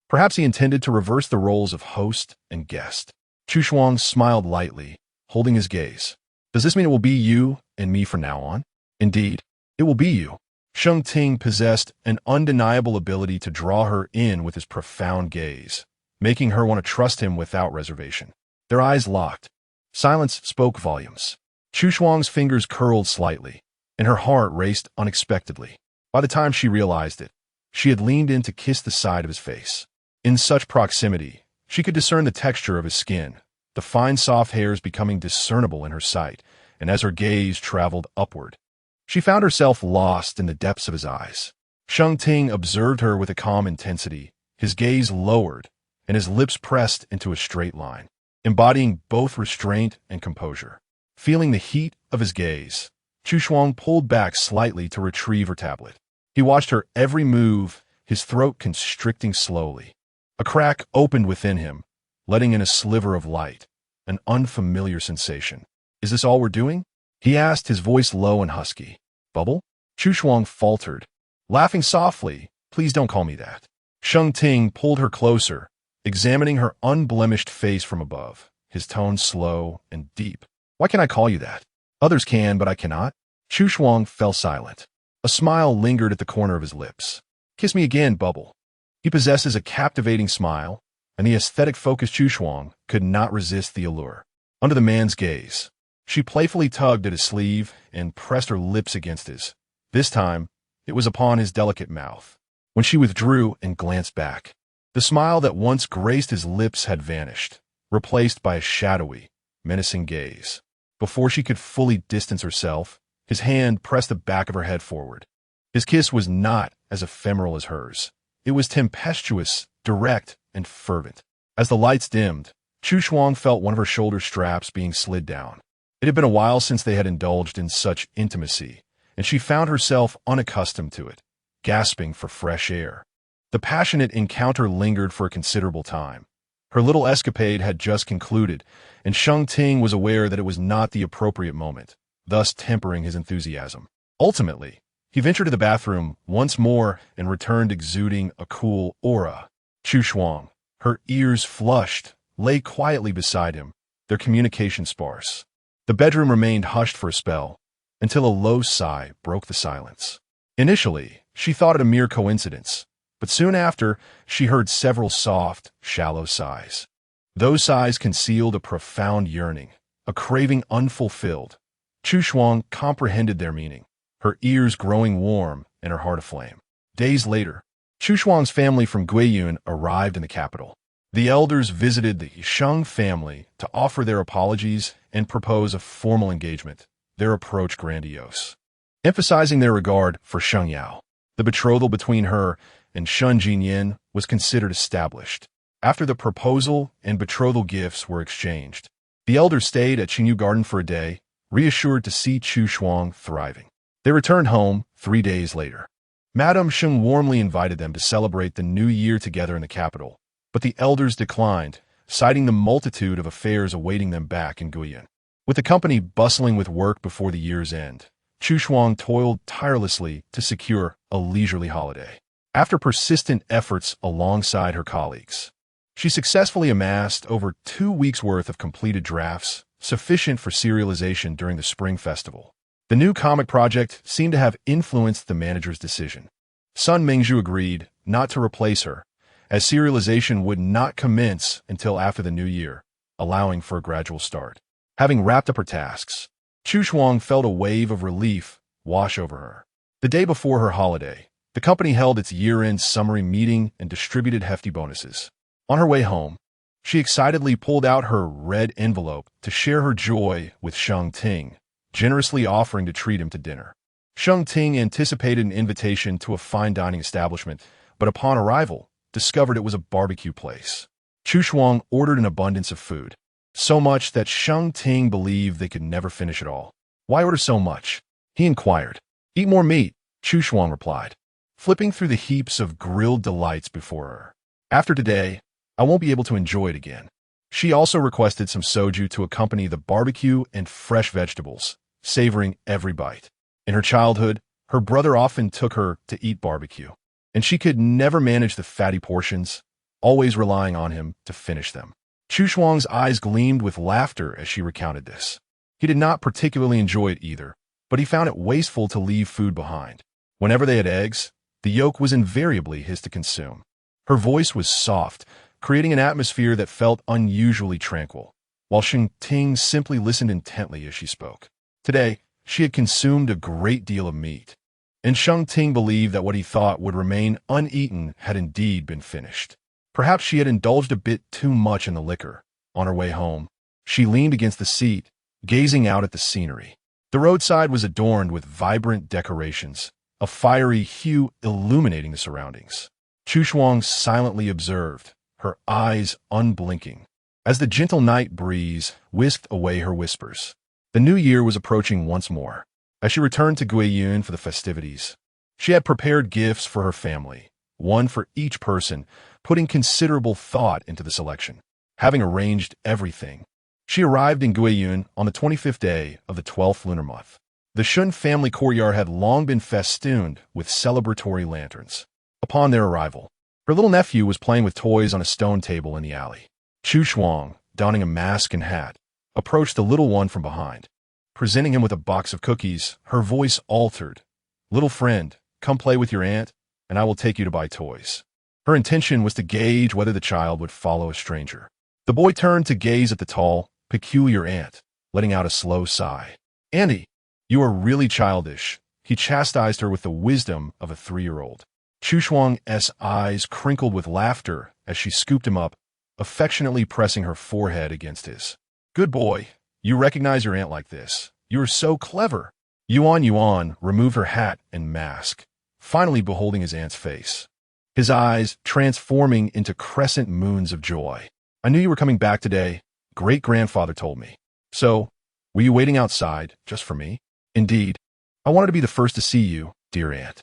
Perhaps he intended to reverse the roles of host and guest. Chu Shuang smiled lightly, holding his gaze. Does this mean it will be you and me from now on? Indeed, it will be you. Sheng Ting possessed an undeniable ability to draw her in with his profound gaze, making her want to trust him without reservation. Their eyes locked. Silence spoke volumes. Chu Shuang's fingers curled slightly, and her heart raced unexpectedly. By the time she realized it, she had leaned in to kiss the side of his face. In such proximity, she could discern the texture of his skin, the fine soft hairs becoming discernible in her sight, and as her gaze traveled upward, she found herself lost in the depths of his eyes. Sheng Ting observed her with a calm intensity, his gaze lowered, and his lips pressed into a straight line, embodying both restraint and composure. Feeling the heat of his gaze, Chu Shuang pulled back slightly to retrieve her tablet. He watched her every move, his throat constricting slowly. A crack opened within him, letting in a sliver of light, an unfamiliar sensation. Is this all we're doing? He asked, his voice low and husky. Bubble? Chu Shuang faltered, laughing softly. Please don't call me that. Sheng Ting pulled her closer, examining her unblemished face from above, his tone slow and deep. Why can't I call you that? Others can, but I cannot. Chu Shuang fell silent. A smile lingered at the corner of his lips. Kiss me again, Bubble. He possesses a captivating smile, and the aesthetic-focused Chu Shuang could not resist the allure. Under the man's gaze, she playfully tugged at his sleeve and pressed her lips against his. This time, it was upon his delicate mouth. When she withdrew and glanced back, the smile that once graced his lips had vanished, replaced by a shadowy, menacing gaze. Before she could fully distance herself, his hand pressed the back of her head forward. His kiss was not as ephemeral as hers. It was tempestuous, direct, and fervent. As the lights dimmed, Chu Shuang felt one of her shoulder straps being slid down. It had been a while since they had indulged in such intimacy, and she found herself unaccustomed to it, gasping for fresh air. The passionate encounter lingered for a considerable time. Her little escapade had just concluded, and Sheng Ting was aware that it was not the appropriate moment, thus tempering his enthusiasm. Ultimately, he ventured to the bathroom once more and returned exuding a cool aura. Chu Shuang, her ears flushed, lay quietly beside him, their communication sparse. The bedroom remained hushed for a spell, until a low sigh broke the silence. Initially, she thought it a mere coincidence, but soon after, she heard several soft, shallow sighs. Those sighs concealed a profound yearning, a craving unfulfilled. Chu Shuang comprehended their meaning, her ears growing warm and her heart aflame. Days later, Chu Shuang's family from Guiyun arrived in the capital. The elders visited the Sheng family to offer their apologies and propose a formal engagement, their approach grandiose. Emphasizing their regard for Sheng Yao, the betrothal between her and Shun Jinyan was considered established. After the proposal and betrothal gifts were exchanged, the elders stayed at Qingyu Garden for a day, reassured to see Chu Shuang thriving. They returned home 3 days later. Madame Sheng warmly invited them to celebrate the new year together in the capital, but the elders declined, citing the multitude of affairs awaiting them back in Guiyun. With the company bustling with work before the year's end, Chu Shuang toiled tirelessly to secure a leisurely holiday. After persistent efforts alongside her colleagues, she successfully amassed over 2 weeks' worth of completed drafts, sufficient for serialization during the Spring Festival. The new comic project seemed to have influenced the manager's decision. Sun Mingzhu agreed not to replace her, as serialization would not commence until after the new year, allowing for a gradual start. Having wrapped up her tasks, Chu Shuang felt a wave of relief wash over her. The day before her holiday, the company held its year-end summary meeting and distributed hefty bonuses. On her way home, she excitedly pulled out her red envelope to share her joy with Sheng Ting, generously offering to treat him to dinner. Sheng Ting anticipated an invitation to a fine dining establishment, but upon arrival, discovered it was a barbecue place. Chu Shuang ordered an abundance of food, so much that Sheng Ting believed they could never finish it all. "Why order so much?" he inquired. "Eat more meat," Chu Shuang replied, flipping through the heaps of grilled delights before her. "After today, I won't be able to enjoy it again." She also requested some soju to accompany the barbecue and fresh vegetables, savoring every bite. In her childhood, her brother often took her to eat barbecue, and she could never manage the fatty portions, always relying on him to finish them. Chu Shuang's eyes gleamed with laughter as she recounted this. He did not particularly enjoy it either, but he found it wasteful to leave food behind. Whenever they had eggs, the yolk was invariably his to consume. Her voice was soft, creating an atmosphere that felt unusually tranquil, while Sheng Ting simply listened intently as she spoke. Today, she had consumed a great deal of meat, and Sheng Ting believed that what he thought would remain uneaten had indeed been finished. Perhaps she had indulged a bit too much in the liquor. On her way home, she leaned against the seat, gazing out at the scenery. The roadside was adorned with vibrant decorations, a fiery hue illuminating the surroundings. Chu Shuang silently observed, her eyes unblinking, as the gentle night breeze whisked away her whispers. The new year was approaching once more. As she returned to Guiyun for the festivities, she had prepared gifts for her family, one for each person, putting considerable thought into the selection. Having arranged everything, she arrived in Guiyun on the 25th day of the 12th lunar month. The Shun family courtyard had long been festooned with celebratory lanterns. Upon their arrival, her little nephew was playing with toys on a stone table in the alley. Chu Shuang, donning a mask and hat, approached the little one from behind. Presenting him with a box of cookies, her voice altered. "Little friend, come play with your aunt, and I will take you to buy toys." Her intention was to gauge whether the child would follow a stranger. The boy turned to gaze at the tall, peculiar aunt, letting out a slow sigh. "Andy, you are really childish," he chastised her with the wisdom of a 3-year-old. Chu Shuang's eyes crinkled with laughter as she scooped him up, affectionately pressing her forehead against his. "Good boy, you recognize your aunt like this. You are so clever." Yuan removed her hat and mask, finally beholding his aunt's face, his eyes transforming into crescent moons of joy. "I knew you were coming back today. Great-grandfather told me. So, were you waiting outside just for me?" "Indeed. I wanted to be the first to see you, dear aunt."